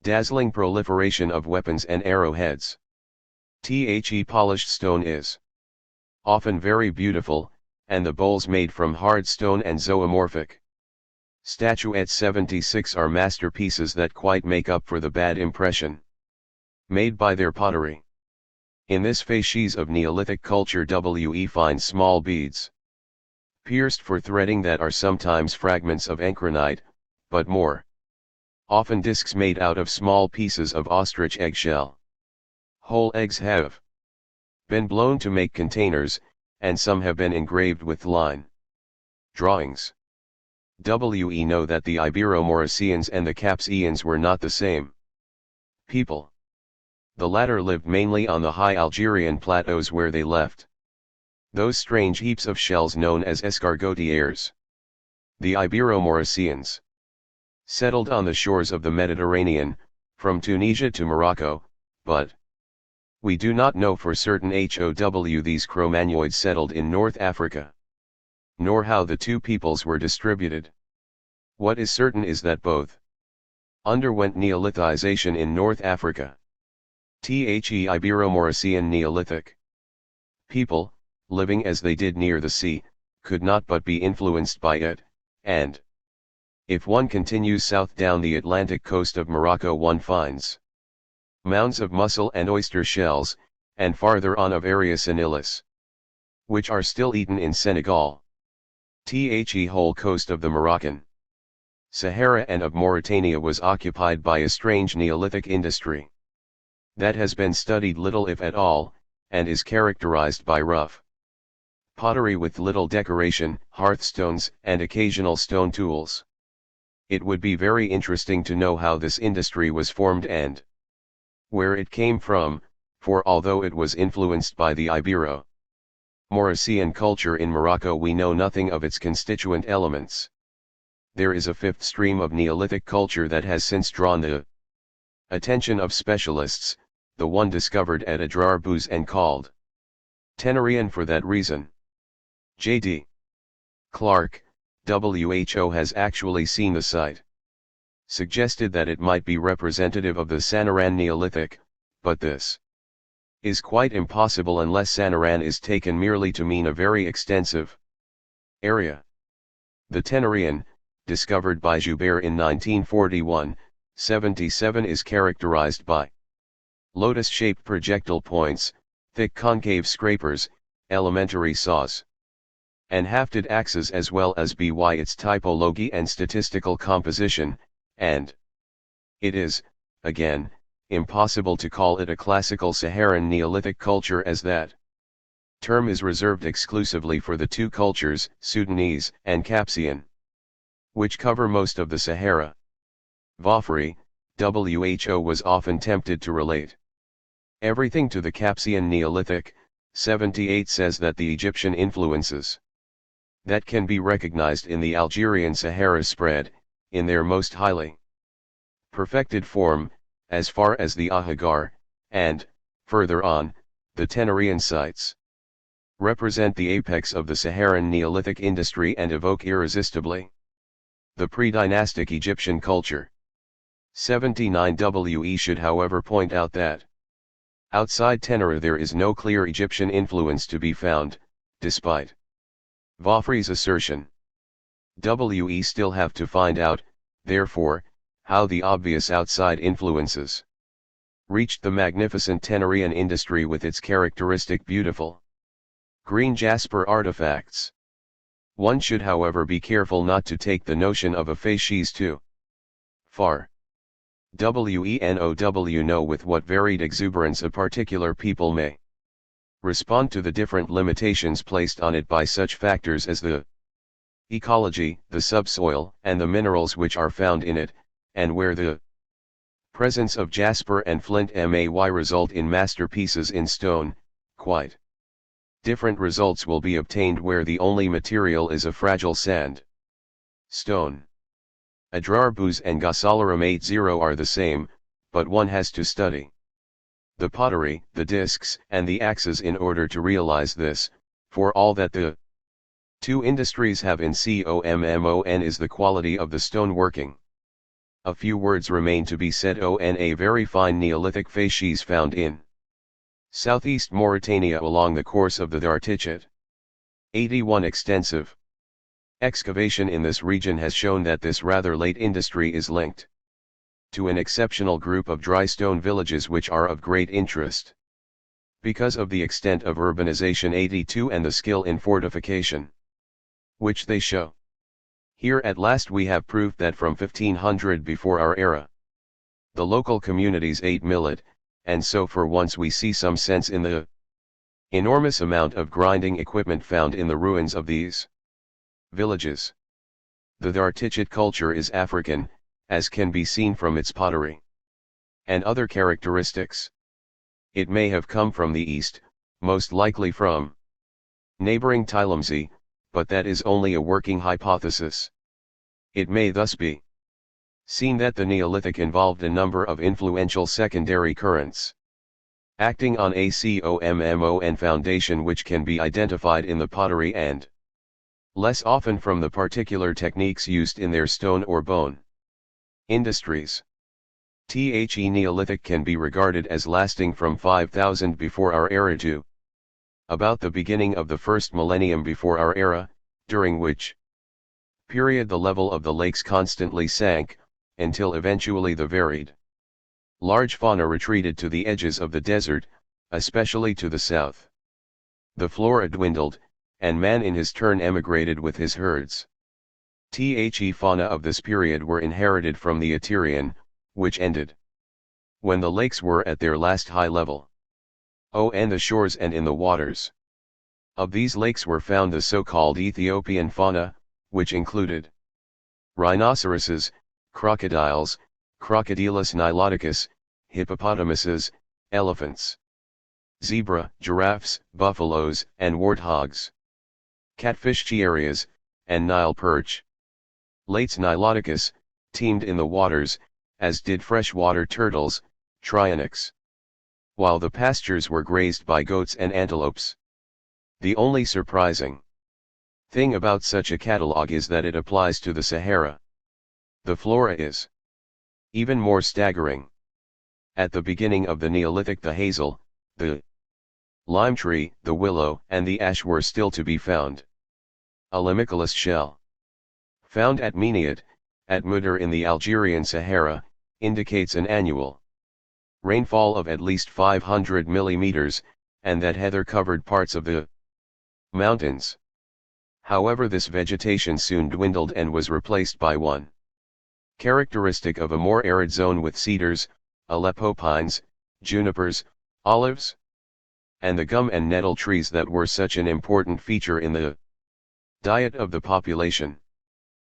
dazzling proliferation of weapons and arrowheads. The polished stone is often very beautiful, and the bowls made from hard stone and zoomorphic statuettes 76 are masterpieces that quite make up for the bad impression made by their pottery. In this facies of Neolithic culture we find small beads pierced for threading that are sometimes fragments of enchronite, but more often discs made out of small pieces of ostrich eggshell. Whole eggs have been blown to make containers, and some have been engraved with line drawings. We know that the Ibero-Mauricians and the Capsians were not the same people. The latter lived mainly on the high Algerian plateaus where they left those strange heaps of shells known as escargotiers. The Ibero-Mauricians settled on the shores of the Mediterranean, from Tunisia to Morocco, but we do not know for certain how these Cro-Magnoids settled in North Africa, nor how the two peoples were distributed. What is certain is that both underwent Neolithization in North Africa. The Ibero-Maurician Neolithic people, living as they did near the sea, could not but be influenced by it, and if one continues south down the Atlantic coast of Morocco one finds mounds of mussel and oyster shells, and farther on of Ariacinilis, which are still eaten in Senegal. The whole coast of the Moroccan Sahara and of Mauritania was occupied by a strange Neolithic industry that has been studied little if at all, and is characterized by rough pottery with little decoration, hearthstones, and occasional stone tools. It would be very interesting to know how this industry was formed and where it came from, for although it was influenced by the Ibero-Maurician culture in Morocco, we know nothing of its constituent elements. There is a fifth stream of Neolithic culture that has since drawn the attention of specialists, the one discovered at Adrarbuz and called Tenerian for that reason. J.D. Clark, WHO has actually seen the site, suggested that it might be representative of the Sanoran Neolithic, but this is quite impossible unless Sanoran is taken merely to mean a very extensive Area. The Tenerian, discovered by Joubert in 1941-77, is characterized by lotus-shaped projectile points, thick concave scrapers, elementary saws, and hafted axes, as well as by its typology and statistical composition, and it is, again, impossible to call it a classical Saharan Neolithic culture, as that term is reserved exclusively for the two cultures, Sudanese and Capsian, which cover most of the Sahara. Vaufry, WHO, was often tempted to relate everything to the Capsian Neolithic. 78 says that the Egyptian influences that can be recognized in the Algerian Sahara spread, in their most highly perfected form, as far as the Ahagar, and, further on, the Tenerian sites represent the apex of the Saharan Neolithic industry and evoke irresistibly the pre-dynastic Egyptian culture. 79 We should however point out that outside Tenera there is no clear Egyptian influence to be found, despite Vaufry's assertion. We still have to find out, therefore, how the obvious outside influences reached the magnificent Tenerian industry with its characteristic beautiful green jasper artifacts. One should however be careful not to take the notion of a facies too far. WENOW know with what varied exuberance a particular people may respond to the different limitations placed on it by such factors as the ecology, the subsoil, and the minerals which are found in it, and where the presence of jasper and flint may result in masterpieces in stone. Quite different results will be obtained where the only material is a fragile sand stone. Adrarbuz and Gosalaram 80 are the same, but one has to study the pottery, the discs, and the axes in order to realize this, for all that the two industries have in common is the quality of the stoneworking. A few words remain to be said on a very fine Neolithic facies found in southeast Mauritania along the course of the Dartichit. 81 Extensive excavation in this region has shown that this rather late industry is linked to an exceptional group of dry stone villages which are of great interest because of the extent of urbanization. 82 and the skill in fortification which they show. Here at last we have proof that from 1500 before our era the local communities ate millet, and so for once we see some sense in the enormous amount of grinding equipment found in the ruins of these villages. The Dartichit culture is African, as can be seen from its pottery and other characteristics. It may have come from the east, most likely from neighboring Tilemsi, but that is only a working hypothesis. It may thus be seen that the Neolithic involved a number of influential secondary currents acting on a common foundation which can be identified in the pottery and less often from the particular techniques used in their stone or bone industries. The Neolithic can be regarded as lasting from 5000 before our era to about the beginning of the first millennium before our era, during which period the level of the lakes constantly sank, until eventually the varied large fauna retreated to the edges of the desert, especially to the south. The flora dwindled, and man in his turn emigrated with his herds. The fauna of this period were inherited from the Aterian, which ended when the lakes were at their last high level. On the shores and in the waters of these lakes were found the so-called Ethiopian fauna, which included rhinoceroses, crocodiles, Crocodilus niloticus, hippopotamuses, elephants, zebra, giraffes, buffaloes, and warthogs, catfish chiarias, and Nile perch. Lates niloticus teemed in the waters, as did freshwater turtles, Trionyx, while the pastures were grazed by goats and antelopes. The only surprising thing about such a catalogue is that it applies to the Sahara. The flora is even more staggering. At the beginning of the Neolithic the hazel, the lime tree, the willow, and the ash were still to be found. A limicolaous shell. Found at Miniat, at Mutter in the Algerian Sahara, indicates an annual rainfall of at least 500 millimeters, and that heather-covered parts of the mountains. However, this vegetation soon dwindled and was replaced by one characteristic of a more arid zone with cedars, Aleppo pines, junipers, olives, and the gum and nettle trees that were such an important feature in the diet of the population.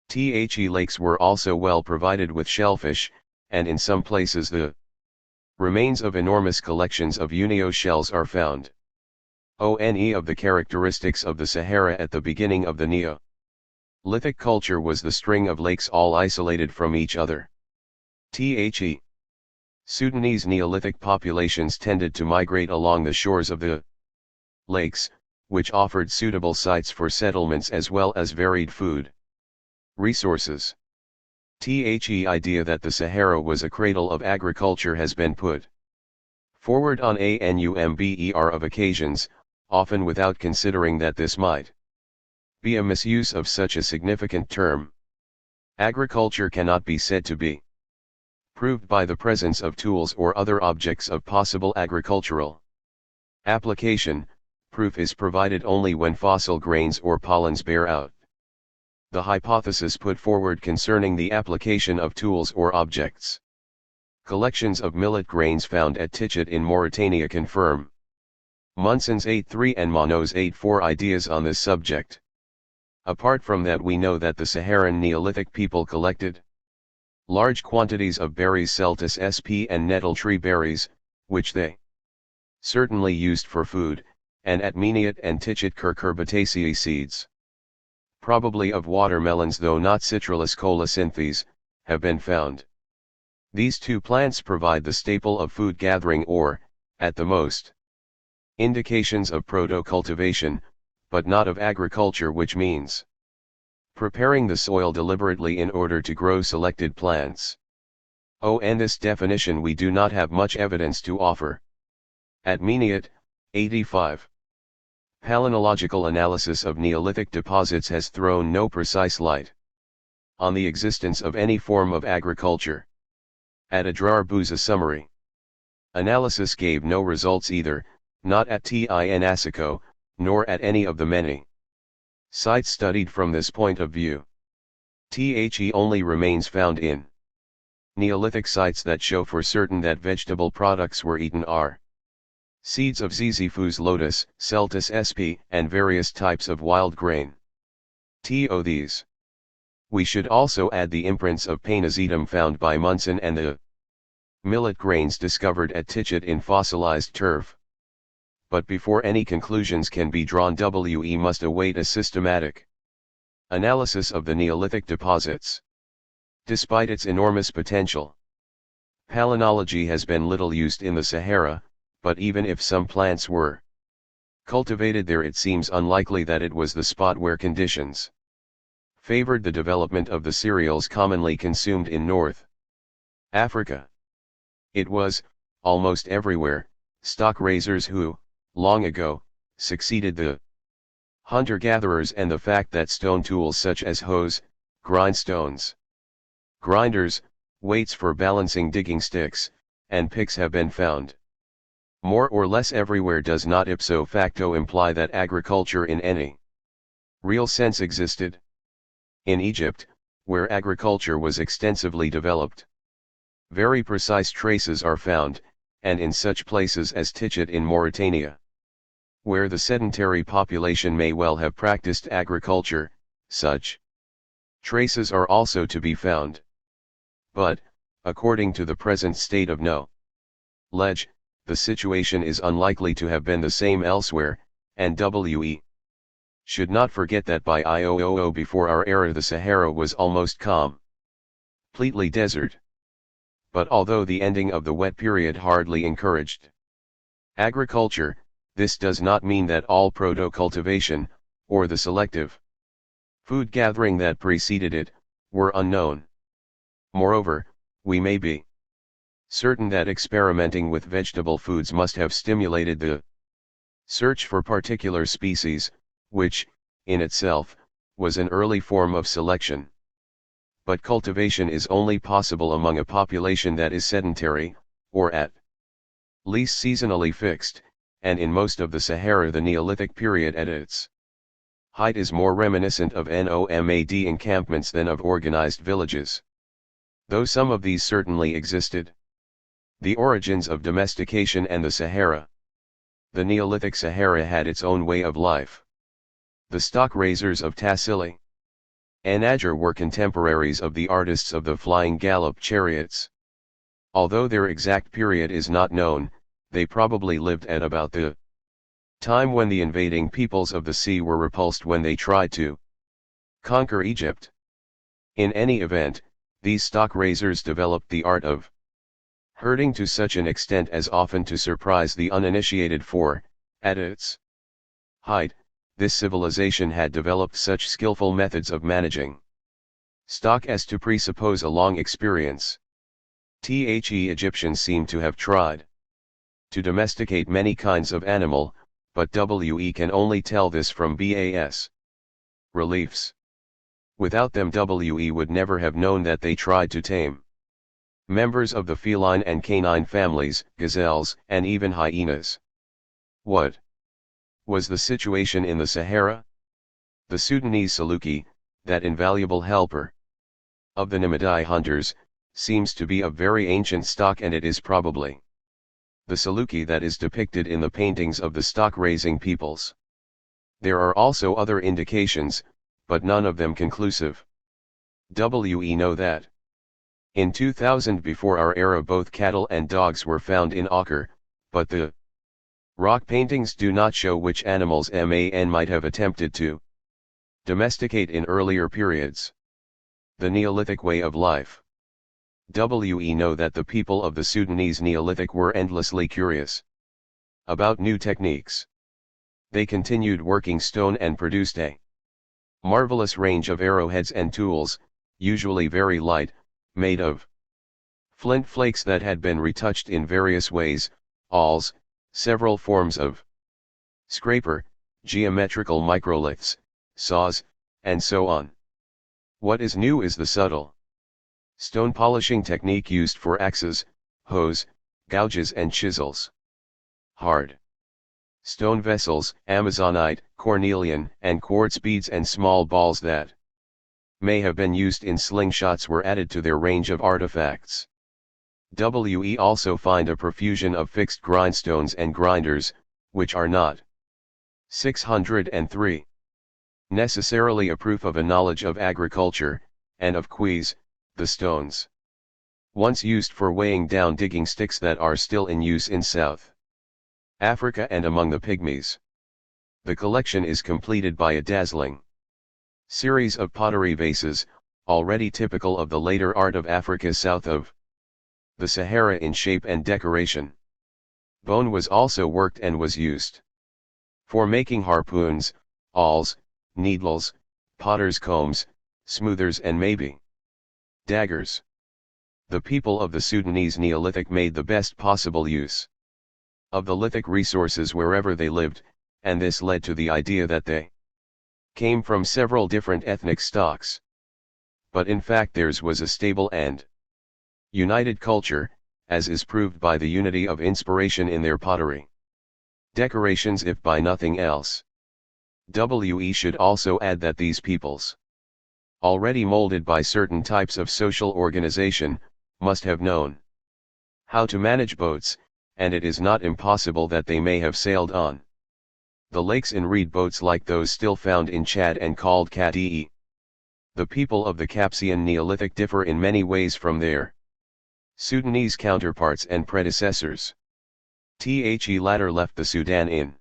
The lakes were also well provided with shellfish, and in some places the remains of enormous collections of Unio shells are found. One of the characteristics of the Sahara at the beginning of the Neolithic culture was the string of lakes all isolated from each other. The Sudanese Neolithic populations tended to migrate along the shores of the lakes, which offered suitable sites for settlements as well as varied food resources. The idea that the Sahara was a cradle of agriculture has been put forward on a number of occasions, often without considering that this might be a misuse of such a significant term. Agriculture cannot be said to be proved by the presence of tools or other objects of possible agricultural application. Proof is provided only when fossil grains or pollens bear out the hypothesis put forward concerning the application of tools or objects. Collections of millet grains found at Tichet in Mauritania confirm Munson's 8.3 and Monod's 8.4 ideas on this subject. Apart from that, we know that the Saharan Neolithic people collected large quantities of berries, Celtis sp and nettle tree berries, which they certainly used for food, and at Miniat and Tichet cucurbitaceae seeds, probably of watermelons though not Citrullus colocynthis, have been found. These two plants provide the staple of food gathering or, at the most, indications of proto-cultivation, but not of agriculture, which means preparing the soil deliberately in order to grow selected plants. In this definition we do not have much evidence to offer. At Miniat, 85. Palynological analysis of Neolithic deposits has thrown no precise light on the existence of any form of agriculture. At Adrar Bouza summary analysis gave no results either, not at Tin nor at any of the many sites studied from this point of view. The only remains found in Neolithic sites that show for certain that vegetable products were eaten are seeds of Ziziphus lotus, Celtis sp, and various types of wild grain. These. We should also add the imprints of Painazidum found by Munson and the millet grains discovered at Tichet in fossilized turf. But before any conclusions can be drawn, we must await a systematic analysis of the Neolithic deposits. Despite its enormous potential, palynology has been little used in the Sahara, but even if some plants were cultivated there, it seems unlikely that it was the spot where conditions favored the development of the cereals commonly consumed in North Africa. It was, almost everywhere, stock raisers who, long ago, succeeded the hunter-gatherers, and the fact that stone tools such as hoes, grindstones, grinders, weights for balancing digging sticks, and picks have been found more or less everywhere does not ipso facto imply that agriculture in any real sense existed. In Egypt, where agriculture was extensively developed, very precise traces are found, and in such places as Tichet in Mauritania, where the sedentary population may well have practiced agriculture, such traces are also to be found. But, according to the present state of knowledge, the situation is unlikely to have been the same elsewhere, and we should not forget that by IOOO before our era the Sahara was almost completely desert. But although the ending of the wet period hardly encouraged agriculture, this does not mean that all proto-cultivation, or the selective food gathering that preceded it, were unknown. Moreover, we may be certain that experimenting with vegetable foods must have stimulated the search for particular species, which, in itself, was an early form of selection. But cultivation is only possible among a population that is sedentary, or at least seasonally fixed, and in most of the Sahara the Neolithic period at its height is more reminiscent of nomad encampments than of organized villages. Though some of these certainly existed. The origins of domestication and the Sahara. The Neolithic Sahara had its own way of life. The stock raisers of Tassili and Ager were contemporaries of the artists of the flying gallop chariots. Although their exact period is not known, they probably lived at about the time when the invading peoples of the sea were repulsed when they tried to conquer Egypt. In any event, these stock raisers developed the art of herding to such an extent as often to surprise the uninitiated, for, at its height, this civilization had developed such skillful methods of managing stock as to presuppose a long experience. The Egyptians seem to have tried to domesticate many kinds of animal, but we can only tell this from bas reliefs. Without them we would never have known that they tried to tame members of the feline and canine families, gazelles, and even hyenas. What was the situation in the Sahara? The Sudanese Saluki, that invaluable helper of the Namidae hunters, seems to be of very ancient stock, and it is probably the Saluki that is depicted in the paintings of the stock-raising peoples. There are also other indications, but none of them conclusive. We know that in 2000 before our era both cattle and dogs were found in Acre, but the rock paintings do not show which animals man might have attempted to domesticate in earlier periods. The Neolithic way of life. We know that the people of the Sudanese Neolithic were endlessly curious about new techniques. They continued working stone and produced a marvelous range of arrowheads and tools, usually very light, made of flint flakes that had been retouched in various ways, awls, several forms of scraper, geometrical microliths, saws, and so on. What is new is the subtle stone polishing technique used for axes, hoes, gouges and chisels. Hard stone vessels, amazonite, cornelian, and quartz beads and small balls that may have been used in slingshots were added to their range of artifacts. We also find a profusion of fixed grindstones and grinders, which are not 603 necessarily a proof of a knowledge of agriculture, and of quays, the stones once used for weighing down digging sticks that are still in use in South Africa and among the Pygmies. The collection is completed by a dazzling series of pottery vases, already typical of the later art of Africa south of the Sahara in shape and decoration. Bone was also worked and was used for making harpoons, awls, needles, potter's combs, smoothers and maybe daggers. The people of the Sudanese Neolithic made the best possible use of the lithic resources wherever they lived, and this led to the idea that they came from several different ethnic stocks. But in fact theirs was a stable and united culture, as is proved by the unity of inspiration in their pottery decorations if by nothing else. We should also add that these peoples, already molded by certain types of social organization, must have known how to manage boats, and it is not impossible that they may have sailed on the lakes in reed boats like those still found in Chad and called Kati. The people of the Capsian Neolithic differ in many ways from their Sudanese counterparts and predecessors. The latter left the Sudan in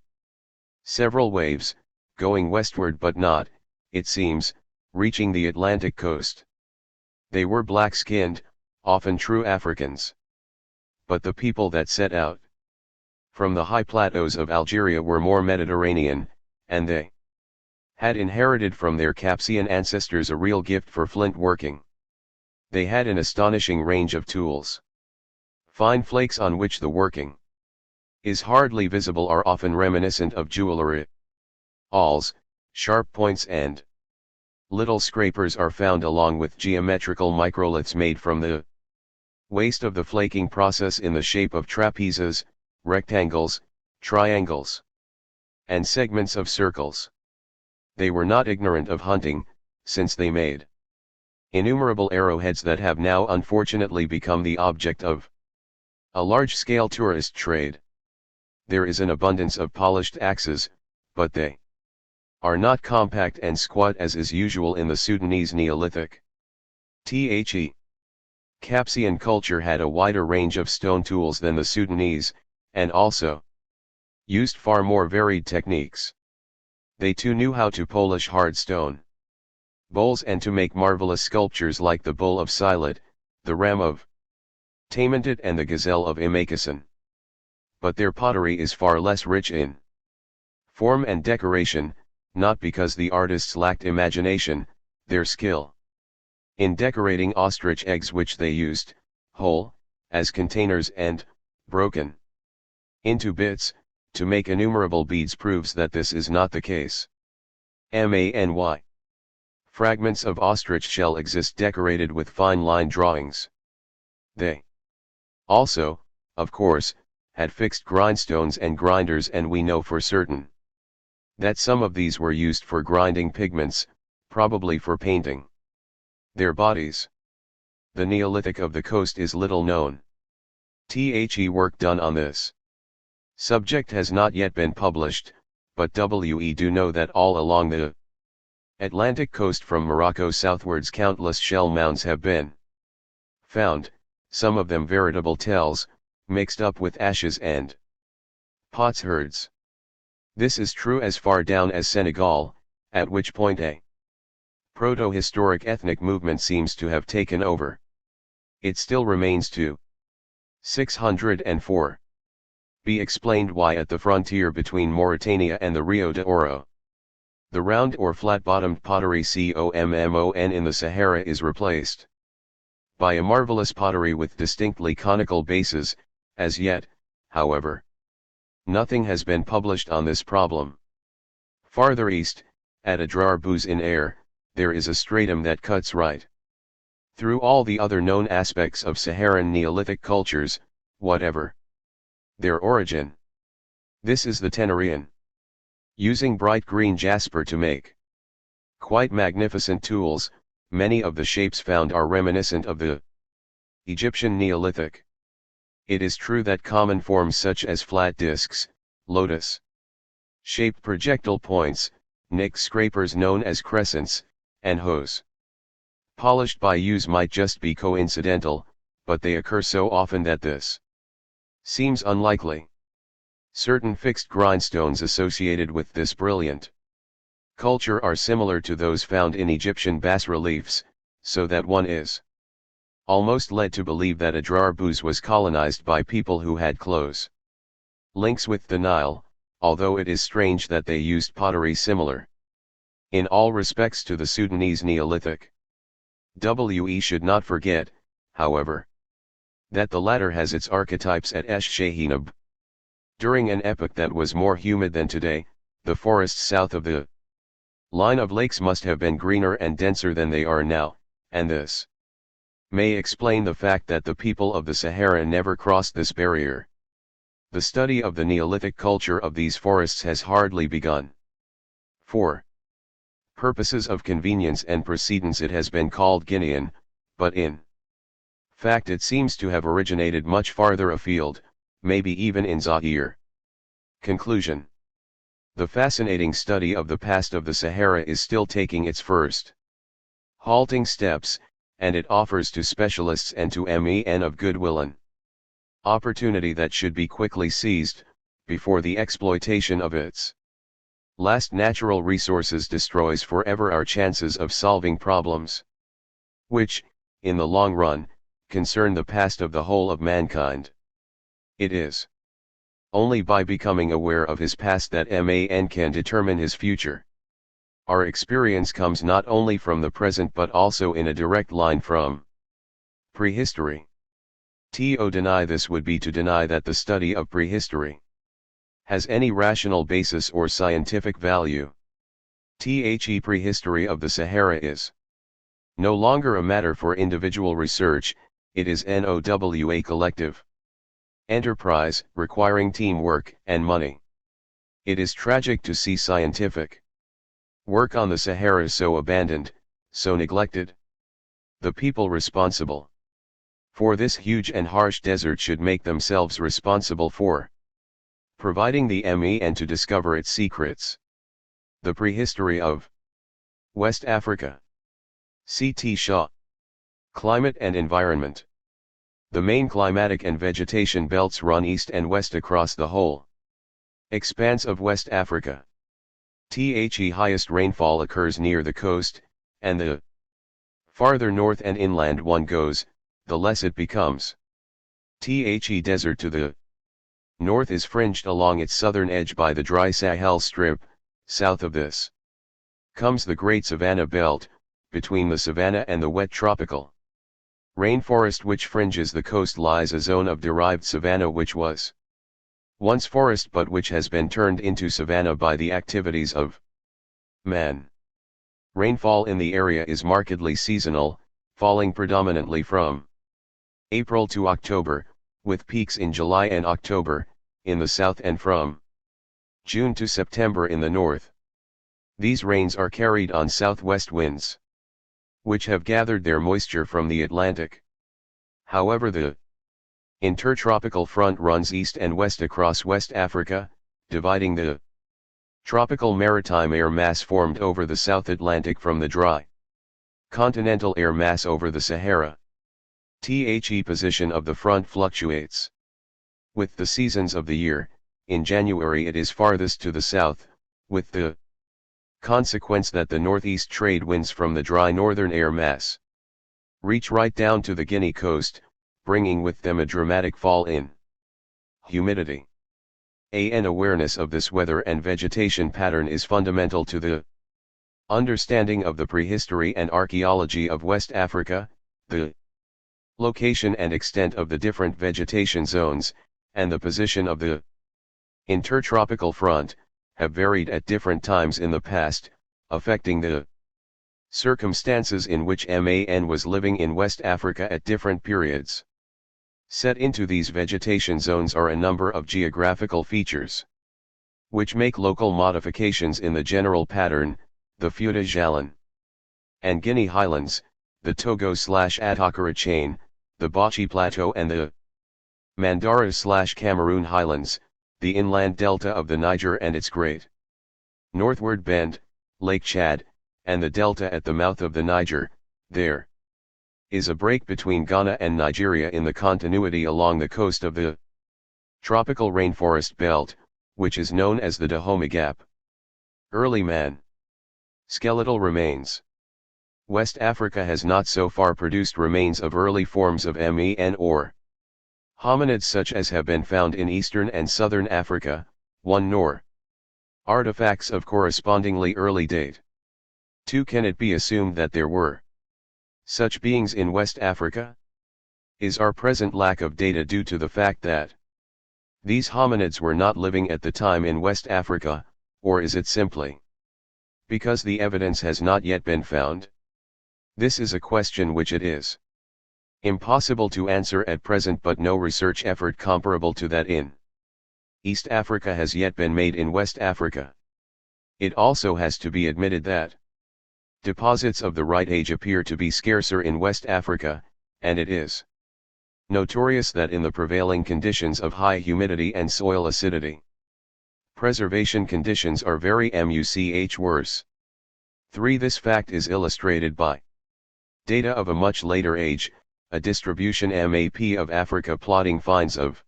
several waves, going westward but not, it seems, reaching the Atlantic coast. They were black-skinned, often true Africans. But the people that set out from the high plateaus of Algeria were more Mediterranean, and they had inherited from their Capsian ancestors a real gift for flint working. They had an astonishing range of tools. Fine flakes on which the working is hardly visible are often reminiscent of jewelry. Awls, sharp points and Little scrapers are found along with geometrical microliths made from the waste of the flaking process in the shape of trapezes, rectangles, triangles, and segments of circles. They were not ignorant of hunting, since they made innumerable arrowheads that have now unfortunately become the object of a large-scale tourist trade. There is an abundance of polished axes, but they are not compact and squat as is usual in the Sudanese Neolithic. The Capsian culture had a wider range of stone tools than the Sudanese, and also used far more varied techniques. They too knew how to polish hard stone bowls and to make marvelous sculptures like the Bull of Silat, the Ram of Tamentit and the Gazelle of Imakasan. But their pottery is far less rich in form and decoration, not because the artists lacked imagination, their skill in decorating ostrich eggs which they used, whole, as containers and, broken into bits, to make innumerable beads proves that this is not the case. Many fragments of ostrich shell exist decorated with fine line drawings. They also, of course, had fixed grindstones and grinders, and we know for certain that some of these were used for grinding pigments, probably for painting their bodies. The Neolithic of the coast is little known. The work done on this subject has not yet been published, but we do know that all along the Atlantic coast from Morocco southwards countless shell mounds have been found, some of them veritable tells, mixed up with ashes and potsherds. This is true as far down as Senegal, at which point a proto-historic ethnic movement seems to have taken over. It still remains to 604 be explained why at the frontier between Mauritania and the Rio de Oro, the round or flat-bottomed pottery common in the Sahara is replaced by a marvelous pottery with distinctly conical bases. As yet, however, nothing has been published on this problem. Farther east, at Adrar-Buz in Air, there is a stratum that cuts right through all the other known aspects of Saharan Neolithic cultures, whatever their origin. This is the Tenerian, using bright green jasper to make quite magnificent tools. Many of the shapes found are reminiscent of the Egyptian Neolithic. It is true that common forms such as flat discs, lotus-shaped projectile points, nick scrapers known as crescents, and hose polished by use might just be coincidental, but they occur so often that this seems unlikely. Certain fixed grindstones associated with this brilliant culture are similar to those found in Egyptian bas-reliefs, so that one is almost led to believe that Adrar-Buz was colonized by people who had close links with the Nile, although it is strange that they used pottery similar in all respects to the Sudanese Neolithic. We should not forget, however, that the latter has its archetypes at Esh-Shehinab. During an epoch that was more humid than today, the forests south of the line of lakes must have been greener and denser than they are now, and this may explain the fact that the people of the Sahara never crossed this barrier. The study of the Neolithic culture of these forests has hardly begun. For purposes of convenience and precedence it has been called Guinean, but in fact it seems to have originated much farther afield, maybe even in Zaire. Conclusion. The fascinating study of the past of the Sahara is still taking its first halting steps, and it offers to specialists and to men of goodwill an opportunity that should be quickly seized, before the exploitation of its last natural resources destroys forever our chances of solving problems which, in the long run, concern the past of the whole of mankind. It is only by becoming aware of his past that man can determine his future. Our experience comes not only from the present but also in a direct line from prehistory. To deny this would be to deny that the study of prehistory has any rational basis or scientific value. The prehistory of the Sahara is no longer a matter for individual research, it is a collective enterprise, requiring teamwork and money. It is tragic to see scientific work on the Sahara so abandoned, so neglected. The people responsible for this huge and harsh desert should make themselves responsible for providing the ME and to discover its secrets. The Prehistory of West Africa. C.T. Shaw. Climate and Environment. The main climatic and vegetation belts run east and west across the whole expanse of West Africa. The highest rainfall occurs near the coast, and the farther north and inland one goes, the less it becomes. The desert to the north is fringed along its southern edge by the dry Sahel Strip. South of this comes the Great Savanna Belt, between the savanna and the wet tropical rainforest which fringes the coast lies a zone of derived savanna which was once forest but which has been turned into savanna by the activities of man. Rainfall in the area is markedly seasonal, falling predominantly from April to October, with peaks in July and October, in the south and from June to September in the north. These rains are carried on southwest winds, which have gathered their moisture from the Atlantic. However, the intertropical front runs east and west across West Africa, dividing the tropical maritime air mass formed over the South Atlantic from the dry continental air mass over the Sahara. The position of the front fluctuates with the seasons of the year. In January it is farthest to the south, with the consequence that the northeast trade winds from the dry northern air mass reach right down to the Guinea coast, bringing with them a dramatic fall in humidity. An awareness of this weather and vegetation pattern is fundamental to the understanding of the prehistory and archaeology of West Africa. The location and extent of the different vegetation zones, and the position of the intertropical front, have varied at different times in the past, affecting the circumstances in which man was living in West Africa at different periods. Set into these vegetation zones are a number of geographical features, which make local modifications in the general pattern: the Fouta Jalan and Guinea Highlands, the Togo/Atacara chain, the Bachi Plateau and the Mandara/Cameroon Highlands, the inland delta of the Niger and its great northward bend, Lake Chad, and the delta at the mouth of the Niger. There is a break between Ghana and Nigeria in the continuity along the coast of the tropical rainforest belt, which is known as the Dahomey Gap. Early man. Skeletal remains. West Africa has not so far produced remains of early forms of man or hominids such as have been found in eastern and southern Africa, nor artifacts of correspondingly early date. 2. Can it be assumed that there were such beings in West Africa? Is our present lack of data due to the fact that these hominids were not living at the time in West Africa, or is it simply because the evidence has not yet been found? This is a question which it is impossible to answer at present, but no research effort comparable to that in East Africa has yet been made in West Africa. It also has to be admitted that deposits of the right age appear to be scarcer in West Africa, and it is notorious that in the prevailing conditions of high humidity and soil acidity, preservation conditions are very much worse. 3. This fact is illustrated by data of a much later age. A distribution map of Africa plotting finds of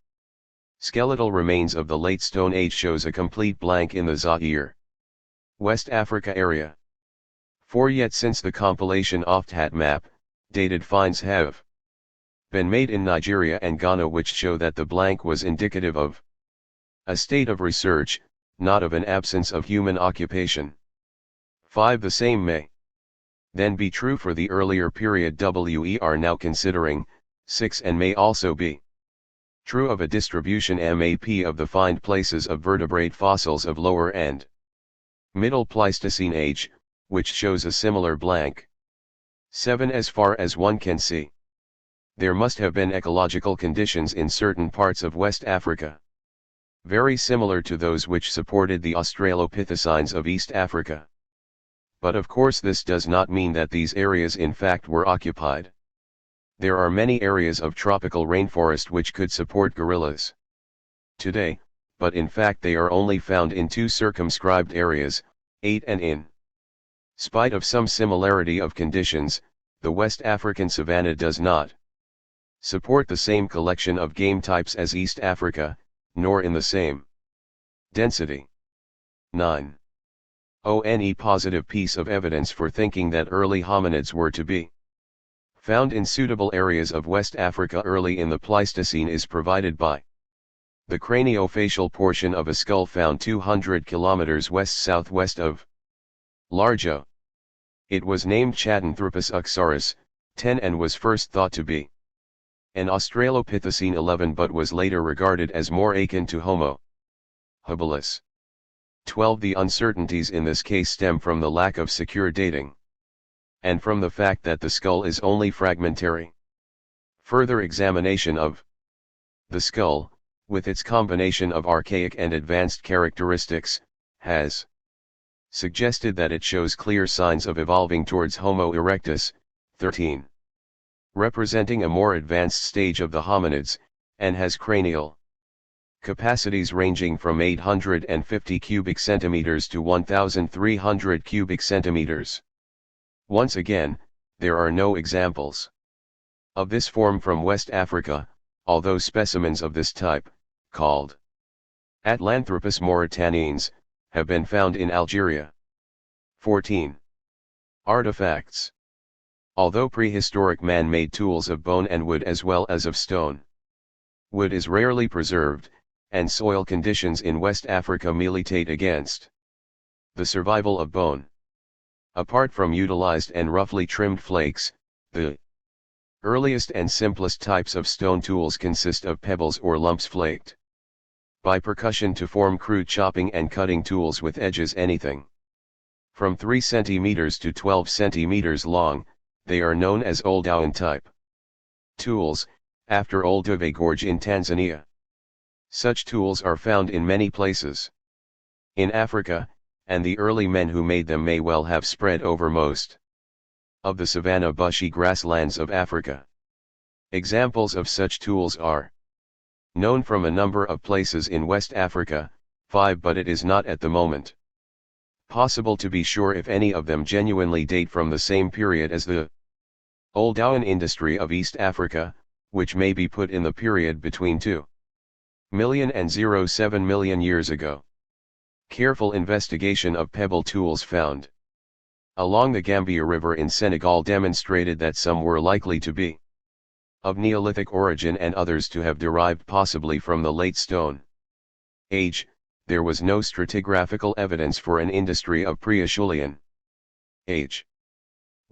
skeletal remains of the late Stone Age shows a complete blank in the Zaire, West Africa area. 4. Yet since the compilation Ofthat map, dated finds have been made in Nigeria and Ghana which show that the blank was indicative of a state of research, not of an absence of human occupation. 5. The same may then be true for the earlier period we are now considering. 6. And may also be true of a distribution map of the find places of vertebrate fossils of lower and Middle Pleistocene age, which shows a similar blank. 7 As far as one can see, there must have been ecological conditions in certain parts of West Africa, very similar to those which supported the Australopithecines of East Africa. But of course this does not mean that these areas in fact were occupied. There are many areas of tropical rainforest which could support gorillas today, but in fact they are only found in two circumscribed areas, 8 and in spite of some similarity of conditions, the West African savanna does not support the same collection of game types as East Africa, nor in the same density. 9. One positive piece of evidence for thinking that early hominids were to be found in suitable areas of West Africa early in the Pleistocene is provided by the craniofacial portion of a skull found 200 kilometers west-southwest of Largo. It was named Chadanthropus uxaris, 10 and was first thought to be an Australopithecine 11 but was later regarded as more akin to Homo habilis. 12 The uncertainties in this case stem from the lack of secure dating, and from the fact that the skull is only fragmentary. Further examination of the skull, with its combination of archaic and advanced characteristics, has suggested that it shows clear signs of evolving towards Homo erectus. 13. Representing a more advanced stage of the hominids, and has cranial capacities ranging from 850 cubic centimeters to 1,300 cubic centimeters. Once again, there are no examples of this form from West Africa, although specimens of this type, called Atlanthropus mauritaniens, have been found in Algeria. 14. Artifacts. Although prehistoric man made tools of bone and wood as well as of stone, wood is rarely preserved, and soil conditions in West Africa militate against the survival of bone. Apart from utilized and roughly trimmed flakes, the earliest and simplest types of stone tools consist of pebbles or lumps flaked by percussion to form crude chopping and cutting tools with edges anything from 3 cm to 12 cm long. They are known as Oldowan type tools, after Olduvai Gorge in Tanzania. Such tools are found in many places in Africa, and the early men who made them may well have spread over most of the savanna bushy grasslands of Africa. Examples of such tools are known from a number of places in West Africa, 5 but it is not at the moment possible to be sure if any of them genuinely date from the same period as the Oldowan industry of East Africa, which may be put in the period between 2 million and 07 million years ago. Careful investigation of pebble tools found along the Gambia River in Senegal demonstrated that some were likely to be of Neolithic origin and others to have derived possibly from the Late Stone Age. There was no stratigraphical evidence for an industry of Pre-Acheulean age.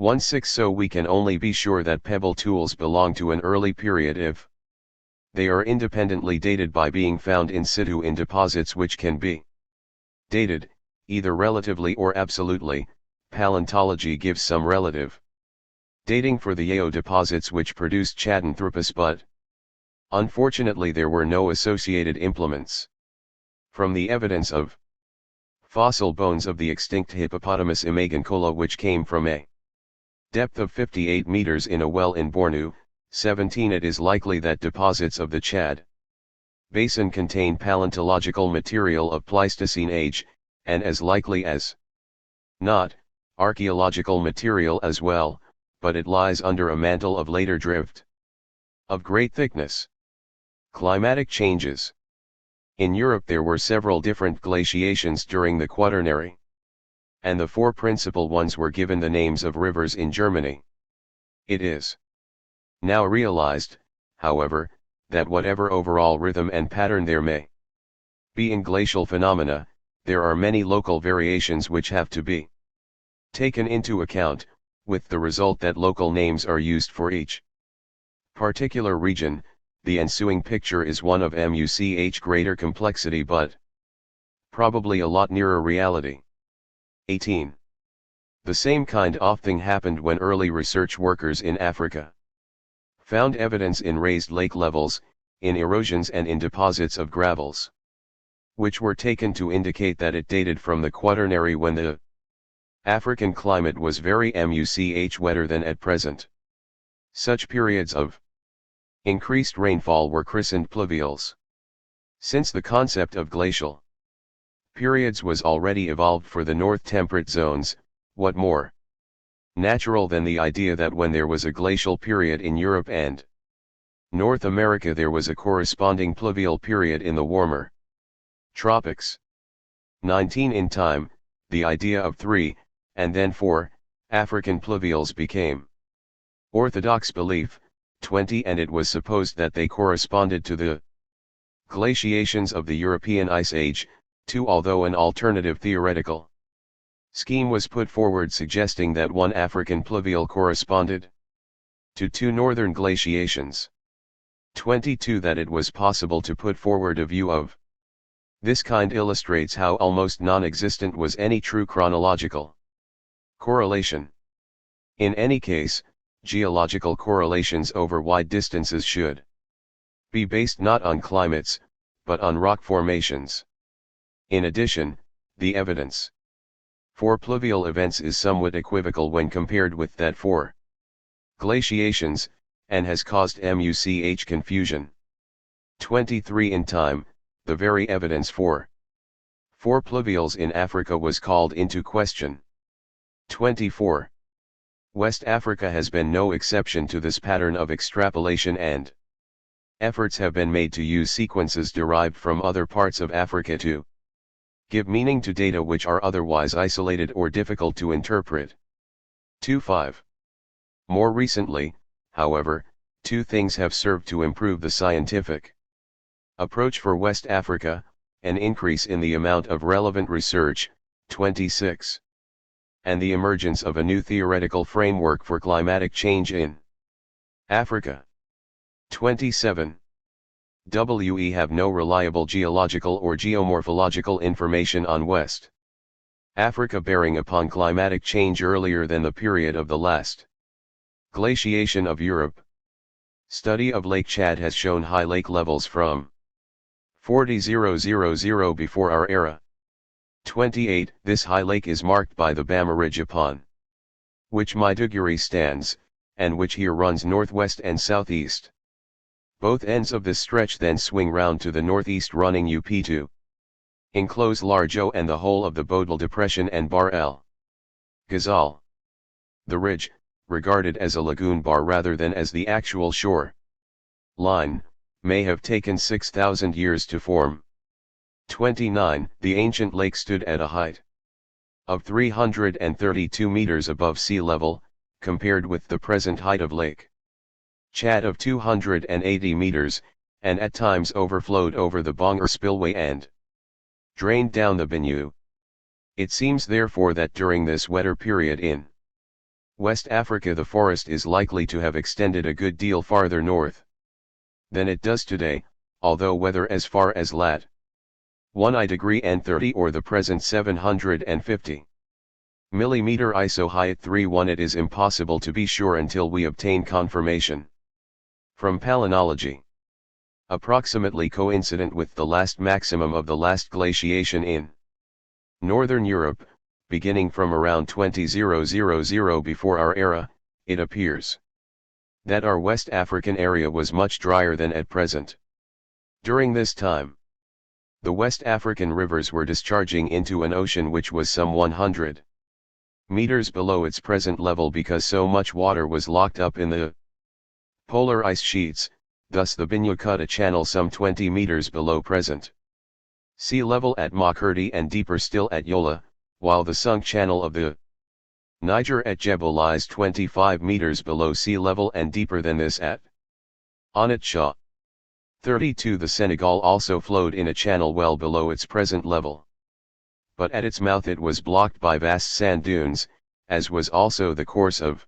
16 So we can only be sure that pebble tools belong to an early period if they are independently dated by being found in situ in deposits which can be dated, either relatively or absolutely. Paleontology gives some relative dating for the Yao deposits which produced Chadanthropus, but unfortunately there were no associated implements. From the evidence of fossil bones of the extinct hippopotamus Imagoncola which came from a depth of 58 meters in a well in Bornu, 17 it is likely that deposits of the Chad Basin contain paleontological material of Pleistocene age, and as likely as not, archaeological material as well, but it lies under a mantle of later drift of great thickness. Climatic changes. In Europe there were several different glaciations during the Quaternary, and the 4 principal ones were given the names of rivers in Germany. It is now realized, however, that whatever overall rhythm and pattern there may be in glacial phenomena, there are many local variations which have to be taken into account, with the result that local names are used for each particular region. The ensuing picture is one of much greater complexity but probably a lot nearer reality. 18. The same kind of thing happened when early research workers in Africa found evidence in raised lake levels, in erosions and in deposits of gravels, which were taken to indicate that it dated from the Quaternary when the African climate was very much wetter than at present. Such periods of increased rainfall were christened pluvials. Since the concept of glacial periods was already evolved for the north temperate zones, what more natural than the idea that when there was a glacial period in Europe and North America there was a corresponding pluvial period in the warmer tropics. 19. In time, the idea of 3, and then 4, African pluvials became orthodox belief. 20. And it was supposed that they corresponded to the glaciations of the European Ice Age. 2. Although an alternative theoretical scheme was put forward suggesting that one African pluvial corresponded to 2 northern glaciations. 22. That it was possible to put forward a view of this kind illustrates how almost non-existent was any true chronological correlation. In any case, geological correlations over wide distances should be based not on climates, but on rock formations. In addition, the evidence for pluvial events is somewhat equivocal when compared with that for glaciations, and has caused much confusion. 23. In time, the very evidence for pluvials in Africa was called into question. 24. West Africa has been no exception to this pattern of extrapolation, and efforts have been made to use sequences derived from other parts of Africa to give meaning to data which are otherwise isolated or difficult to interpret. 25. More recently, however, 2 things have served to improve the scientific approach for West Africa: an increase in the amount of relevant research, 26, and the emergence of a new theoretical framework for climatic change in Africa. 27. We have no reliable geological or geomorphological information on West Africa bearing upon climatic change earlier than the period of the last glaciation of Europe. Study of Lake Chad has shown high lake levels from 40,000 before our era. 28. This high lake is marked by the Bama Ridge upon which Maiduguri stands, and which here runs northwest and southeast. Both ends of this stretch then swing round to the northeast, running up to enclose Largo and the whole of the Bodal Depression and Bahr el Ghazal. The ridge, regarded as a lagoon bar rather than as the actual shore line, may have taken 6,000 years to form. 29. The ancient lake stood at a height of 332 meters above sea level, compared with the present height of Lake Chad of 280 meters, and at times overflowed over the Bangor spillway and drained down the Benue. It seems therefore that during this wetter period in West Africa the forest is likely to have extended a good deal farther north than it does today, although whether as far as lat. 1 degree and 30 or the present 750 mm ISO height 3.1 it is impossible to be sure until we obtain confirmation from palynology. Approximately coincident with the last maximum of the last glaciation in Northern Europe, beginning from around 20,000 before our era, it appears that our West African area was much drier than at present. During this time, the West African rivers were discharging into an ocean which was some 100 meters below its present level because so much water was locked up in the polar ice sheets. Thus the Benue cut a channel some 20 meters below present sea level at Makurdi and deeper still at Yola, while the sunk channel of the Niger at Jebel lies 25 meters below sea level and deeper than this at Onitsha. 32. The Senegal also flowed in a channel well below its present level, but at its mouth it was blocked by vast sand dunes, as was also the course of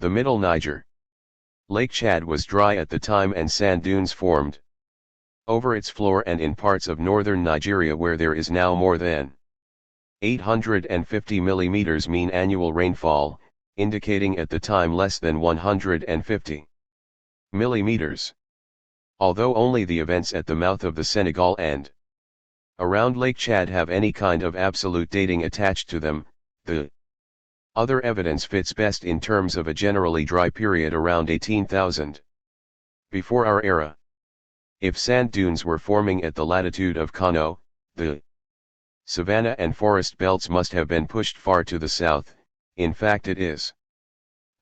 the Middle Niger. Lake Chad was dry at the time and sand dunes formed over its floor and in parts of northern Nigeria where there is now more than 850 mm mean annual rainfall, indicating at the time less than 150 millimeters. Although only the events at the mouth of the Senegal and around Lake Chad have any kind of absolute dating attached to them, the other evidence fits best in terms of a generally dry period around 18,000 before our era. If sand dunes were forming at the latitude of Kano, the savanna and forest belts must have been pushed far to the south. In fact, it is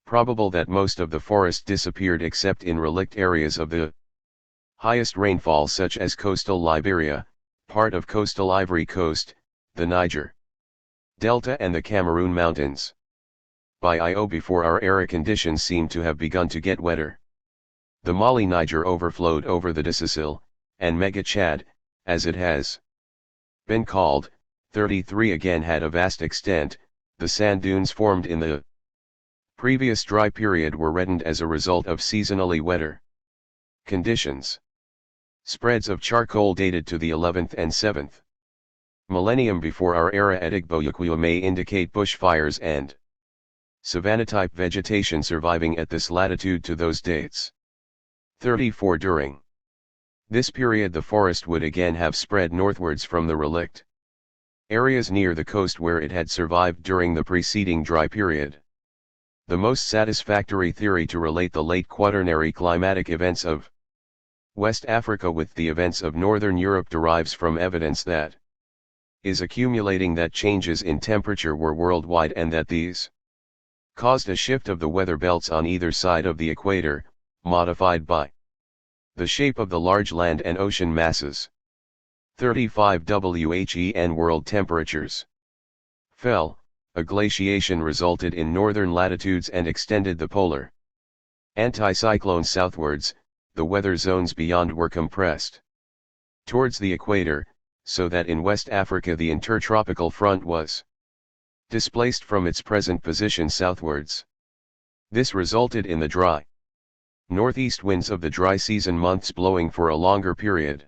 probable that most of the forest disappeared except in relict areas of the highest rainfall such as coastal Liberia, part of coastal Ivory Coast, the Niger Delta and the Cameroon Mountains. By IO before our era conditions seem to have begun to get wetter. The Mali Niger overflowed over the Dississil, and Mega Chad, as it has been called, 33 again had a vast extent. The sand dunes formed in the previous dry period were reddened as a result of seasonally wetter conditions. Spreads of charcoal dated to the 11th and 7th millennium before our era at Igboukwu may indicate bushfires and savanna-type vegetation surviving at this latitude to those dates. 34 During this period the forest would again have spread northwards from the relict areas near the coast where it had survived during the preceding dry period. The most satisfactory theory to relate the late Quaternary climatic events of West Africa with the events of Northern Europe derives from evidence that is accumulating that changes in temperature were worldwide and that these caused a shift of the weather belts on either side of the equator, modified by the shape of the large land and ocean masses. 35 WHEN world temperatures fell. A glaciation resulted in northern latitudes and extended the polar anticyclone southwards. The weather zones beyond were compressed towards the equator, so that in West Africa the intertropical front was displaced from its present position southwards. This resulted in the dry northeast winds of the dry season months blowing for a longer period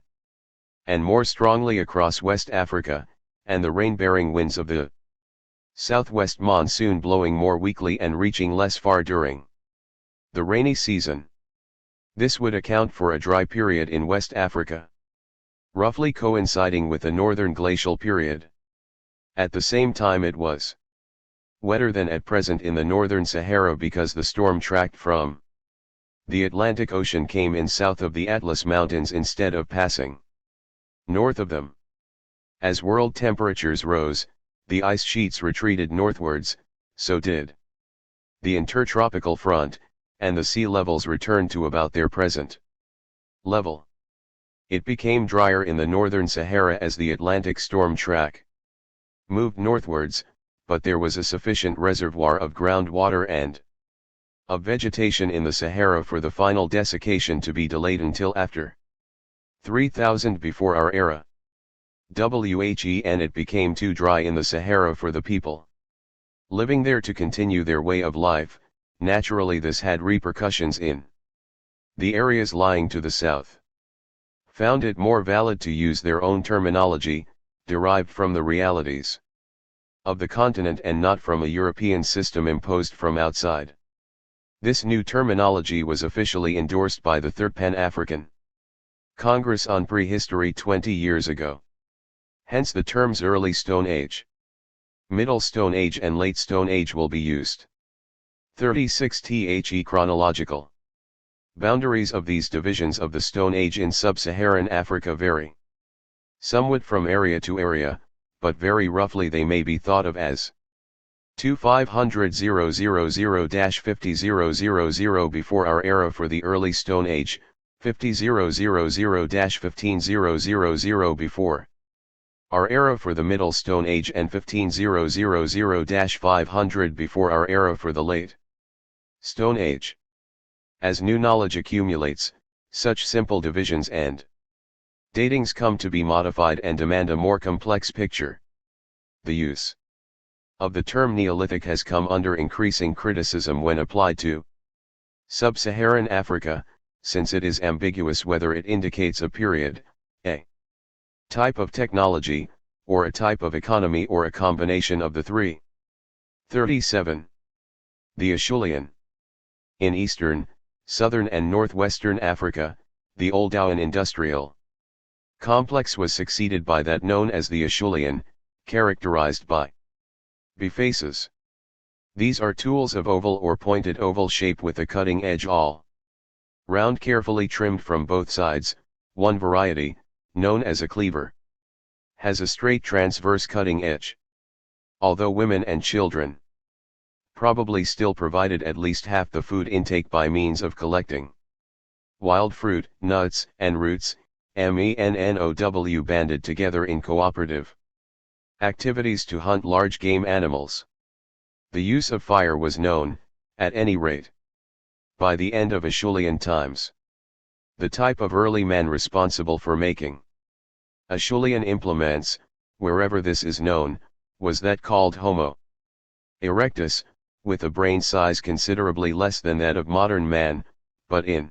and more strongly across West Africa, and the rain-bearing winds of the southwest monsoon blowing more weakly and reaching less far during the rainy season. This would account for a dry period in West Africa, roughly coinciding with the northern glacial period. At the same time it was wetter than at present in the northern Sahara because the storm track from the Atlantic Ocean came in south of the Atlas Mountains instead of passing north of them. As world temperatures rose, the ice sheets retreated northwards, so did the intertropical front, and the sea levels returned to about their present level. It became drier in the northern Sahara as the Atlantic storm track moved northwards, but there was a sufficient reservoir of groundwater and of vegetation in the Sahara for the final desiccation to be delayed until after 3000 before our era. WHEN it became too dry in the Sahara for the people living there to continue their way of life. Naturally this had repercussions in the areas lying to the south. Found it more valid to use their own terminology, derived from the realities of the continent and not from a European system imposed from outside. This new terminology was officially endorsed by the Third Pan-African Congress on Prehistory 20 years ago. Hence the terms Early Stone Age, Middle Stone Age and Late Stone Age will be used. 36 The chronological boundaries of these divisions of the Stone Age in sub-Saharan Africa vary somewhat from area to area, but very roughly they may be thought of as 2500-000-50000 before our era for the Early Stone Age, 5000-15000 before our era for the Middle Stone Age and 15000-500 before our era for the Late Stone Age. As new knowledge accumulates, such simple divisions and datings come to be modified and demand a more complex picture. The use of the term Neolithic has come under increasing criticism when applied to sub-Saharan Africa, since it is ambiguous whether it indicates a period, a type of technology, or a type of economy or a combination of the three. 37. The Acheulean. In eastern, southern and northwestern Africa, the old Owen industrial complex was succeeded by that known as the Acheulean, characterized by bifaces. These are tools of oval or pointed oval shape with a cutting edge all round, carefully trimmed from both sides. One variety, known as a cleaver, has a straight transverse cutting edge. Although women and children probably still provided at least half the food intake by means of collecting wild fruit, nuts, and roots, MENNOW banded together in cooperative activities to hunt large game animals. The use of fire was known, at any rate, by the end of Acheulean times. The type of early man responsible for making Acheulean implements, wherever this is known, was that called Homo erectus, with a brain size considerably less than that of modern man, but in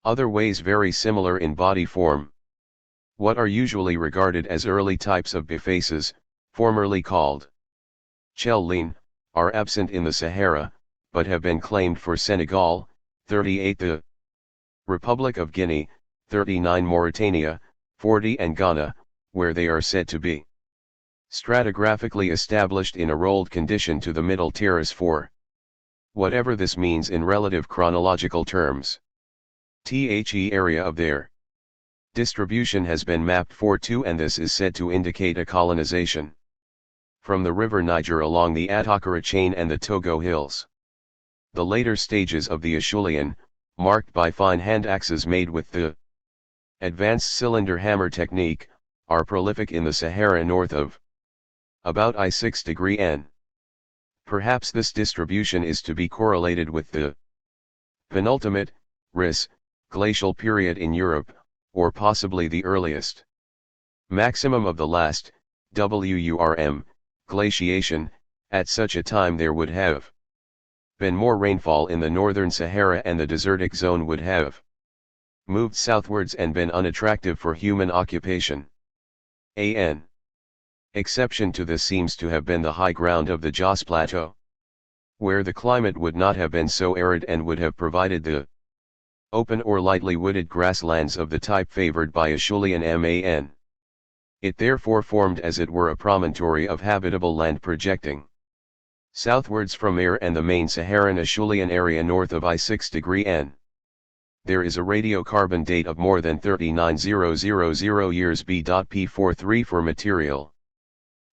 other ways very similar in body form. What are usually regarded as early types of bifaces, formerly called Chelline, are absent in the Sahara, but have been claimed for Senegal, 38, the Republic of Guinea, 39, Mauritania, 40, and Ghana, where they are said to be stratigraphically established in a rolled condition to the Middle Terrace 4. Whatever this means in relative chronological terms. The area of their distribution has been mapped for 2, and this is said to indicate a colonization from the river Niger along the Attakara chain and the Togo hills. The later stages of the Acheulean, marked by fine hand axes made with the advanced cylinder hammer technique, are prolific in the Sahara north of about I6° N. Perhaps this distribution is to be correlated with the penultimate, Rhys, glacial period in Europe, or possibly the earliest maximum of the last, WURM, glaciation. At such a time there would have been more rainfall in the northern Sahara, and the desertic zone would have moved southwards and been unattractive for human occupation. An exception to this seems to have been the high ground of the Jos Plateau, where the climate would not have been so arid and would have provided the open or lightly wooded grasslands of the type favored by Acheulean man. It therefore formed as it were a promontory of habitable land projecting southwards from Air and the main Saharan Acheulean area north of I6° N. There is a radiocarbon date of more than 39,000 years B.P43 for material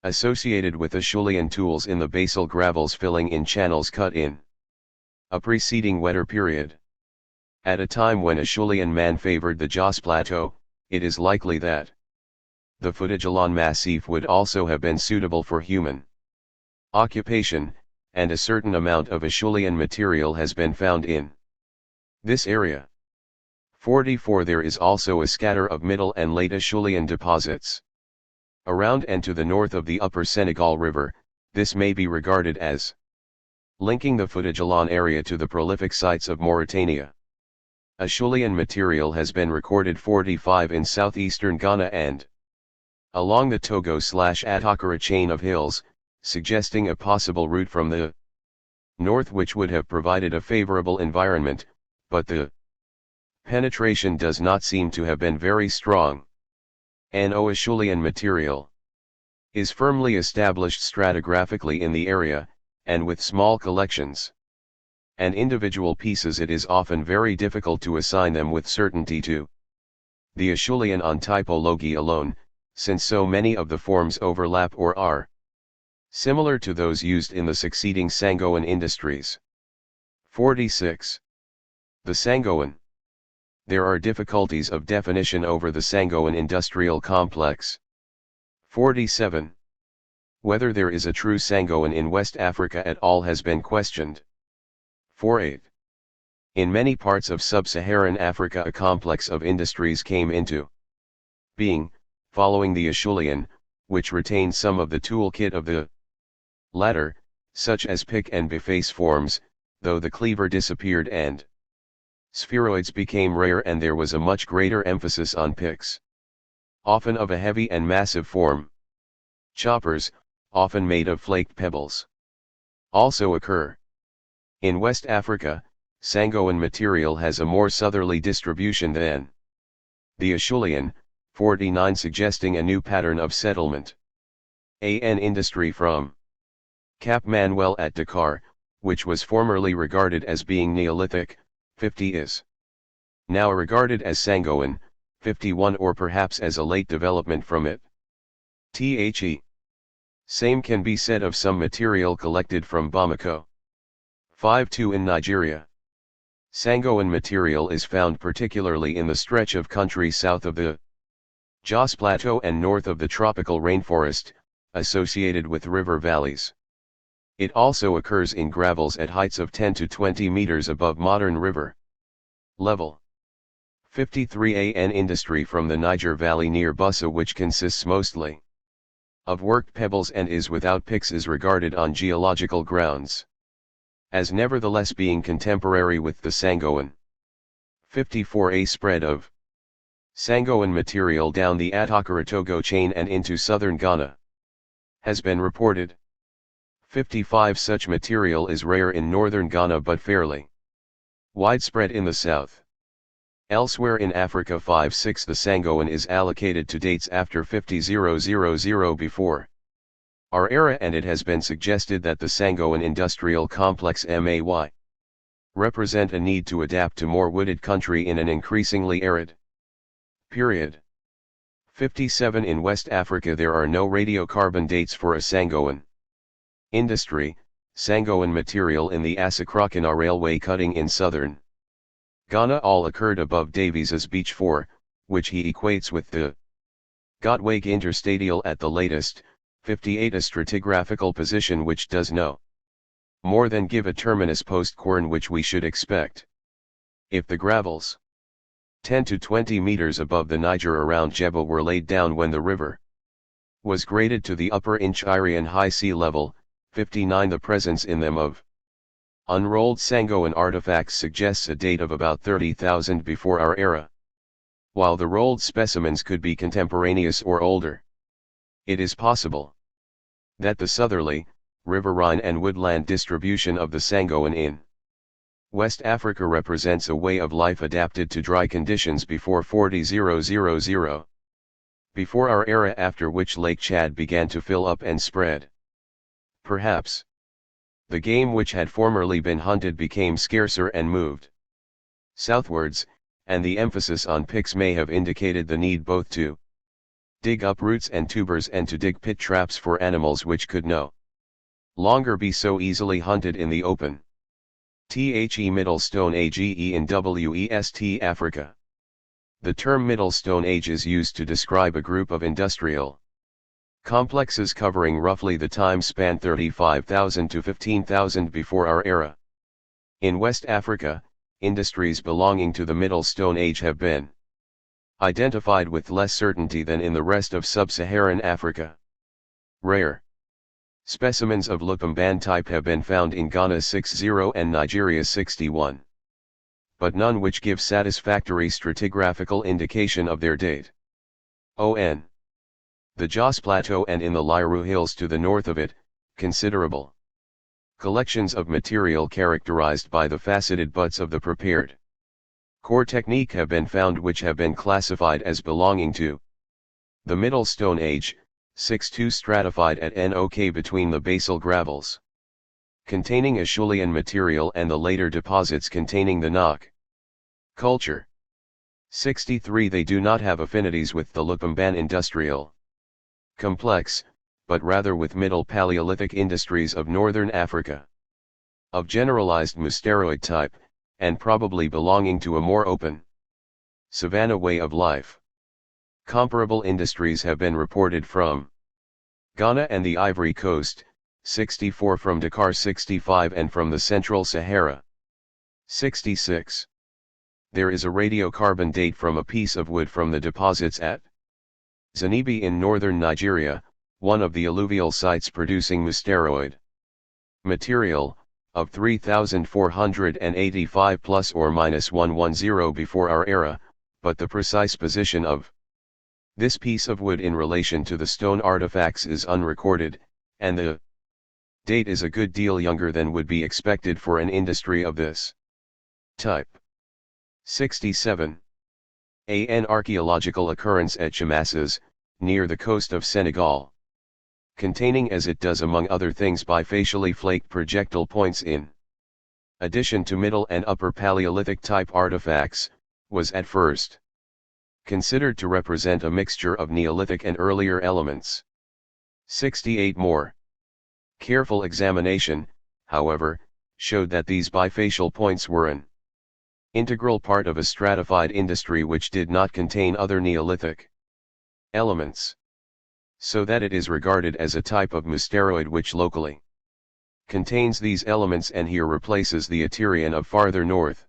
associated with Acheulean tools in the basal gravels filling in channels cut in a preceding wetter period. At a time when Acheulean man favored the Jos Plateau, it is likely that the Foudijalon Massif would also have been suitable for human occupation, and a certain amount of Acheulean material has been found in this area. 44. There is also a scatter of Middle and Late Acheulean deposits around and to the north of the upper Senegal River. This may be regarded as linking the Foudijalon area to the prolific sites of Mauritania. Acheulean material has been recorded 45 in southeastern Ghana and along the Togo/Attakara chain of hills, suggesting a possible route from the north which would have provided a favorable environment, but the penetration does not seem to have been very strong. Acheulean material is firmly established stratigraphically in the area, and with small collections and individual pieces it is often very difficult to assign them with certainty to the Acheulean on typology alone, since so many of the forms overlap or are similar to those used in the succeeding Sangoan industries. 46. The Sangoan. There are difficulties of definition over the Sangoan industrial complex. 47. Whether there is a true Sangoan in West Africa at all has been questioned. 48. In many parts of sub-Saharan Africa a complex of industries came into being, following the Acheulean, which retained some of the toolkit of the latter, such as pick and biface forms, though the cleaver disappeared and spheroids became rare, and there was a much greater emphasis on picks, often of a heavy and massive form. choppers, often made of flaked pebbles. Also occur. In West Africa, Sangoan material has a more southerly distribution than the Acheulean, 49, suggesting a new pattern of settlement. An industry from Cap Manuel at Dakar, which was formerly regarded as being Neolithic, 50, is now regarded as Sangoan, 51, or perhaps as a late development from it. Same can be said of some material collected from Bamako, 52, in Nigeria. Sangoan material is found particularly in the stretch of country south of the Jos Plateau and north of the tropical rainforest, associated with river valleys. It also occurs in gravels at heights of 10 to 20 meters above modern river level. 53. An industry from the Niger Valley near Bussa, which consists mostly of worked pebbles and is without picks, is regarded on geological grounds as nevertheless being contemporary with the Sangoan. 54. A spread of Sangoan material down the Atokara-Togo chain and into southern Ghana has been reported. 55. Such material is rare in northern Ghana but fairly widespread in the south. Elsewhere in Africa. 56. The Sangoan is allocated to dates after 50,000 before our era, and it has been suggested that the Sangoan industrial complex may represent a need to adapt to more wooded country in an increasingly arid period. 57. In West Africa there are no radiocarbon dates for a Sangoan industry. Sangoan material in the Asakrakana railway cutting in southern Ghana all occurred above Davies's Beach 4, which he equates with the Gotwake interstadial at the latest. 58. A stratigraphical position which does no more than give a terminus post-corn, which we should expect if the gravels 10 to 20 meters above the Niger around Jebel were laid down when the river was graded to the upper Inchirian high sea level. 59. The presence in them of unrolled Sangoan artifacts suggests a date of about 30,000 before our era, while the rolled specimens could be contemporaneous or older. It is possible that the southerly, riverine and woodland distribution of the Sangoan in West Africa represents a way of life adapted to dry conditions before 40,000 before our era, after which Lake Chad began to fill up and spread. Perhaps the game which had formerly been hunted became scarcer and moved southwards, and the emphasis on picks may have indicated the need both to dig up roots and tubers and to dig pit traps for animals which could no longer be so easily hunted in the open. Middle Stone Age in West Africa. The term Middle Stone Age is used to describe a group of industrial complexes covering roughly the time span 35,000 to 15,000 before our era. In West Africa, industries belonging to the Middle Stone Age have been identified with less certainty than in the rest of sub-Saharan Africa. Rare specimens of Lupumban type have been found in Ghana 60 and Nigeria 61, but none which give satisfactory stratigraphical indication of their date. On the Jos Plateau and in the Lairu Hills to the north of it, considerable collections of material characterized by the faceted butts of the prepared core technique have been found, which have been classified as belonging to the Middle Stone Age, 6-2, stratified at NOK between the basal gravels containing Acheulean material and the later deposits containing the Nok culture. 63. They do not have affinities with the Lupumban industrial complex, but rather with Middle Paleolithic industries of northern Africa, of generalized Musteroid type, and probably belonging to a more open savanna way of life. Comparable industries have been reported from Ghana and the Ivory Coast, 64, from Dakar 65, and from the Central Sahara 66. There is a radiocarbon date from a piece of wood from the deposits at Zanibi in northern Nigeria, one of the alluvial sites producing Musteroid material, of 3,485 plus or minus 110 before our era, but the precise position of This piece of wood in relation to the stone artifacts is unrecorded, and the date is a good deal younger than would be expected for an industry of this type. 67. An archaeological occurrence at Chamasses, near the coast of Senegal, containing as it does among other things bifacially flaked projectile points in addition to Middle and Upper Paleolithic type artifacts, was at first considered to represent a mixture of Neolithic and earlier elements. 68 more. Careful examination, however, showed that these bifacial points were an integral part of a stratified industry which did not contain other Neolithic elements, so that it is regarded as a type of musteroid which locally contains these elements and here replaces the Aterian of farther north.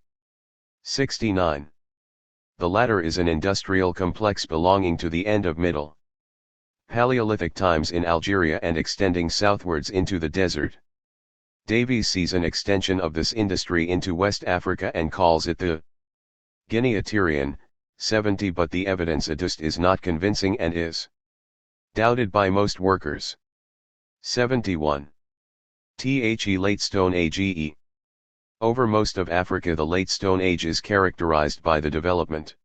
69. The latter is an industrial complex belonging to the end of Middle Paleolithic times in Algeria and extending southwards into the desert. Davies sees an extension of this industry into West Africa and calls it the Guinea-Aterian. 70 But the evidence adduced is not convincing and is doubted by most workers. 71. The Late Stone Age. Over most of Africa the Late Stone Age is characterized by the development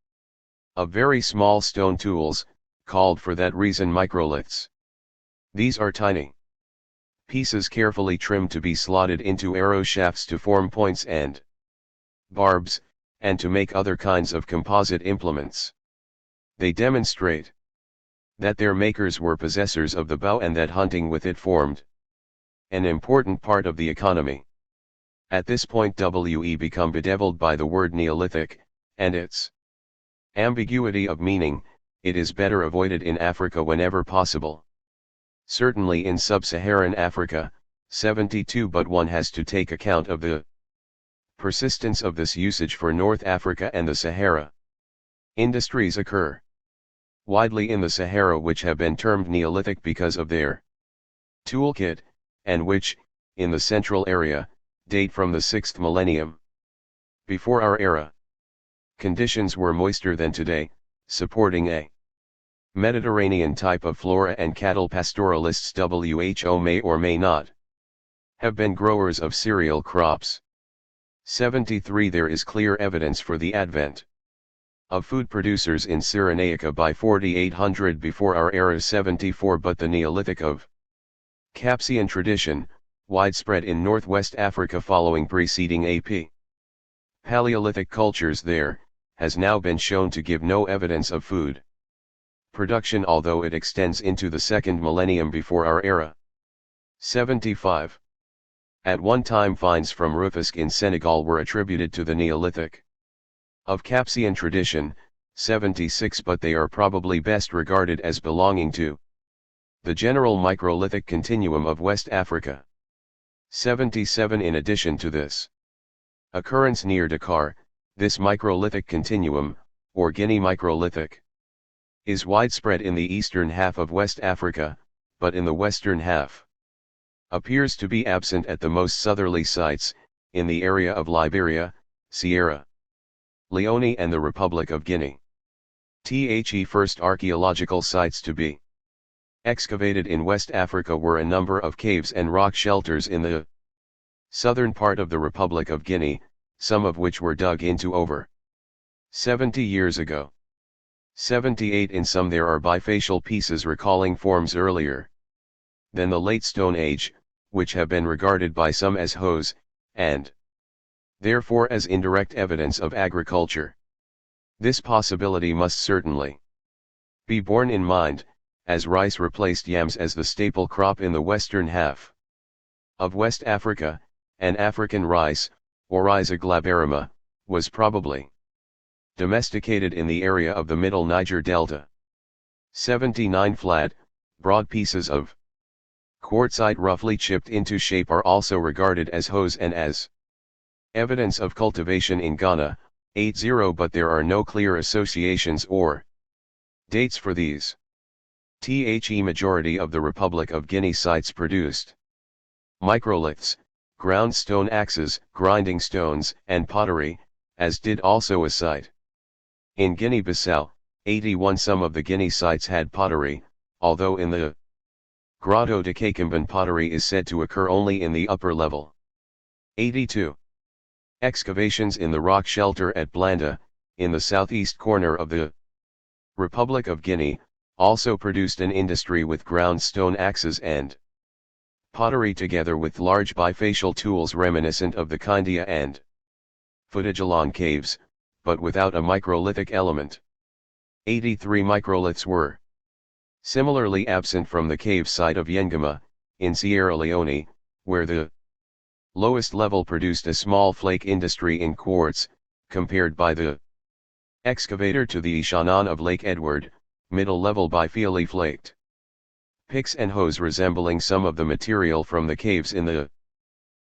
of very small stone tools, called for that reason microliths. These are tiny pieces carefully trimmed to be slotted into arrow shafts to form points and barbs, and to make other kinds of composite implements. They demonstrate that their makers were possessors of the bow and that hunting with it formed an important part of the economy. At this point we become bedeviled by the word Neolithic, and its ambiguity of meaning. It is better avoided in Africa whenever possible. Certainly in sub-Saharan Africa. 72 But one has to take account of the persistence of this usage for North Africa and the Sahara. Industries occur widely in the Sahara which have been termed Neolithic because of their toolkit, and which, in the central area, date from the 6th millennium before our era. Conditions were moister than today, supporting a Mediterranean type of flora, and cattle pastoralists who may or may not have been growers of cereal crops. 73 There is clear evidence for the advent of food producers in Cyrenaica by 4800 before our era. 74 But the Neolithic of Capsian tradition, widespread in northwest Africa following preceding AP Paleolithic cultures there, has now been shown to give no evidence of food production, although it extends into the 2nd millennium before our era. 75. At one time finds from Rufisque in Senegal were attributed to the Neolithic of Capsian tradition. 76 But they are probably best regarded as belonging to the general microlithic continuum of West Africa. 77 In addition to this occurrence near Dakar, this microlithic continuum, or Guinea microlithic, is widespread in the eastern half of West Africa, but in the western half appears to be absent at the most southerly sites, in the area of Liberia, Sierra Leone and the Republic of Guinea. The first archaeological sites to be excavated in West Africa were a number of caves and rock shelters in the southern part of the Republic of Guinea, some of which were dug into over 70 years ago. 78 In some there are bifacial pieces recalling forms earlier than the Late Stone Age, which have been regarded by some as hoes, and therefore as indirect evidence of agriculture. This possibility must certainly be borne in mind, as rice replaced yams as the staple crop in the western half of West Africa, and African rice, Oryza glaberrima, was probably domesticated in the area of the middle Niger Delta. 79 Flat, broad pieces of quartzite roughly chipped into shape are also regarded as hoes and as evidence of cultivation in Ghana. 80 But there are no clear associations or dates for these. The majority of the Republic of Guinea sites produced microliths, ground stone axes, grinding stones, and pottery, as did also a site in Guinea-Bissau, 81 Some of the Guinea sites had pottery, although in the Grotto de Cacamban pottery is said to occur only in the upper level. 82. Excavations in the rock shelter at Blanda, in the southeast corner of the Republic of Guinea, also produced an industry with ground stone axes and pottery together with large bifacial tools reminiscent of the Kindia and Footajalon caves, but without a microlithic element. 83 Microliths were similarly absent from the cave site of Yengama, in Sierra Leone, where the lowest level produced a small flake industry in quartz, compared by the excavator to the Ishanan of Lake Edward, middle level bifially flaked picks and hoes resembling some of the material from the caves in the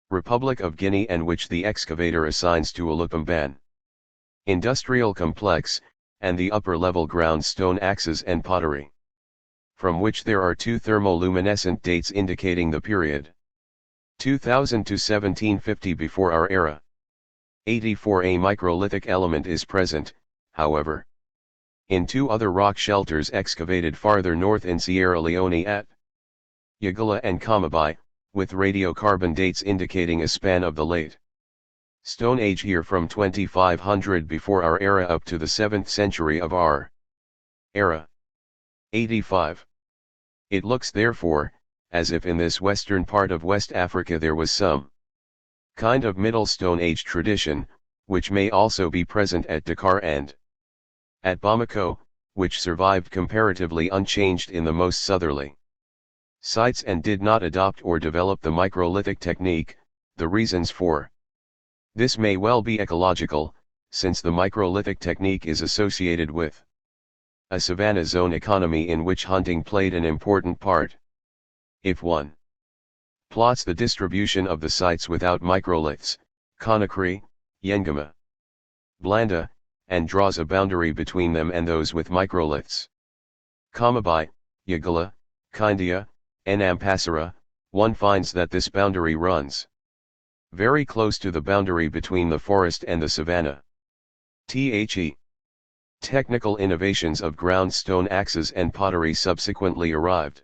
Republic of Guinea and which the excavator assigns to Olupamban industrial complex, and the upper level ground stone axes and pottery, from which there are two thermoluminescent dates indicating the period 2000 to 1750 before our era. 84 A microlithic element is present, however, in two other rock shelters excavated farther north in Sierra Leone at Yagala and Kamabai, with radiocarbon dates indicating a span of the late Stone Age here from 2500 before our era up to the 7th century of our era. 85. It looks therefore, as if in this western part of West Africa there was some kind of Middle Stone Age tradition, which may also be present at Dakar and at Bamako, which survived comparatively unchanged in the most southerly sites and did not adopt or develop the microlithic technique. The reasons for this may well be ecological, since the microlithic technique is associated with a savanna zone economy in which hunting played an important part. If one plots the distribution of the sites without microliths, Conakry, Yengama, Blanda, and draws a boundary between them and those with microliths, Kamabai, Yagala, Kindia, and Ampasara, one finds that this boundary runs very close to the boundary between the forest and the savanna. Technical innovations of ground stone axes and pottery subsequently arrived.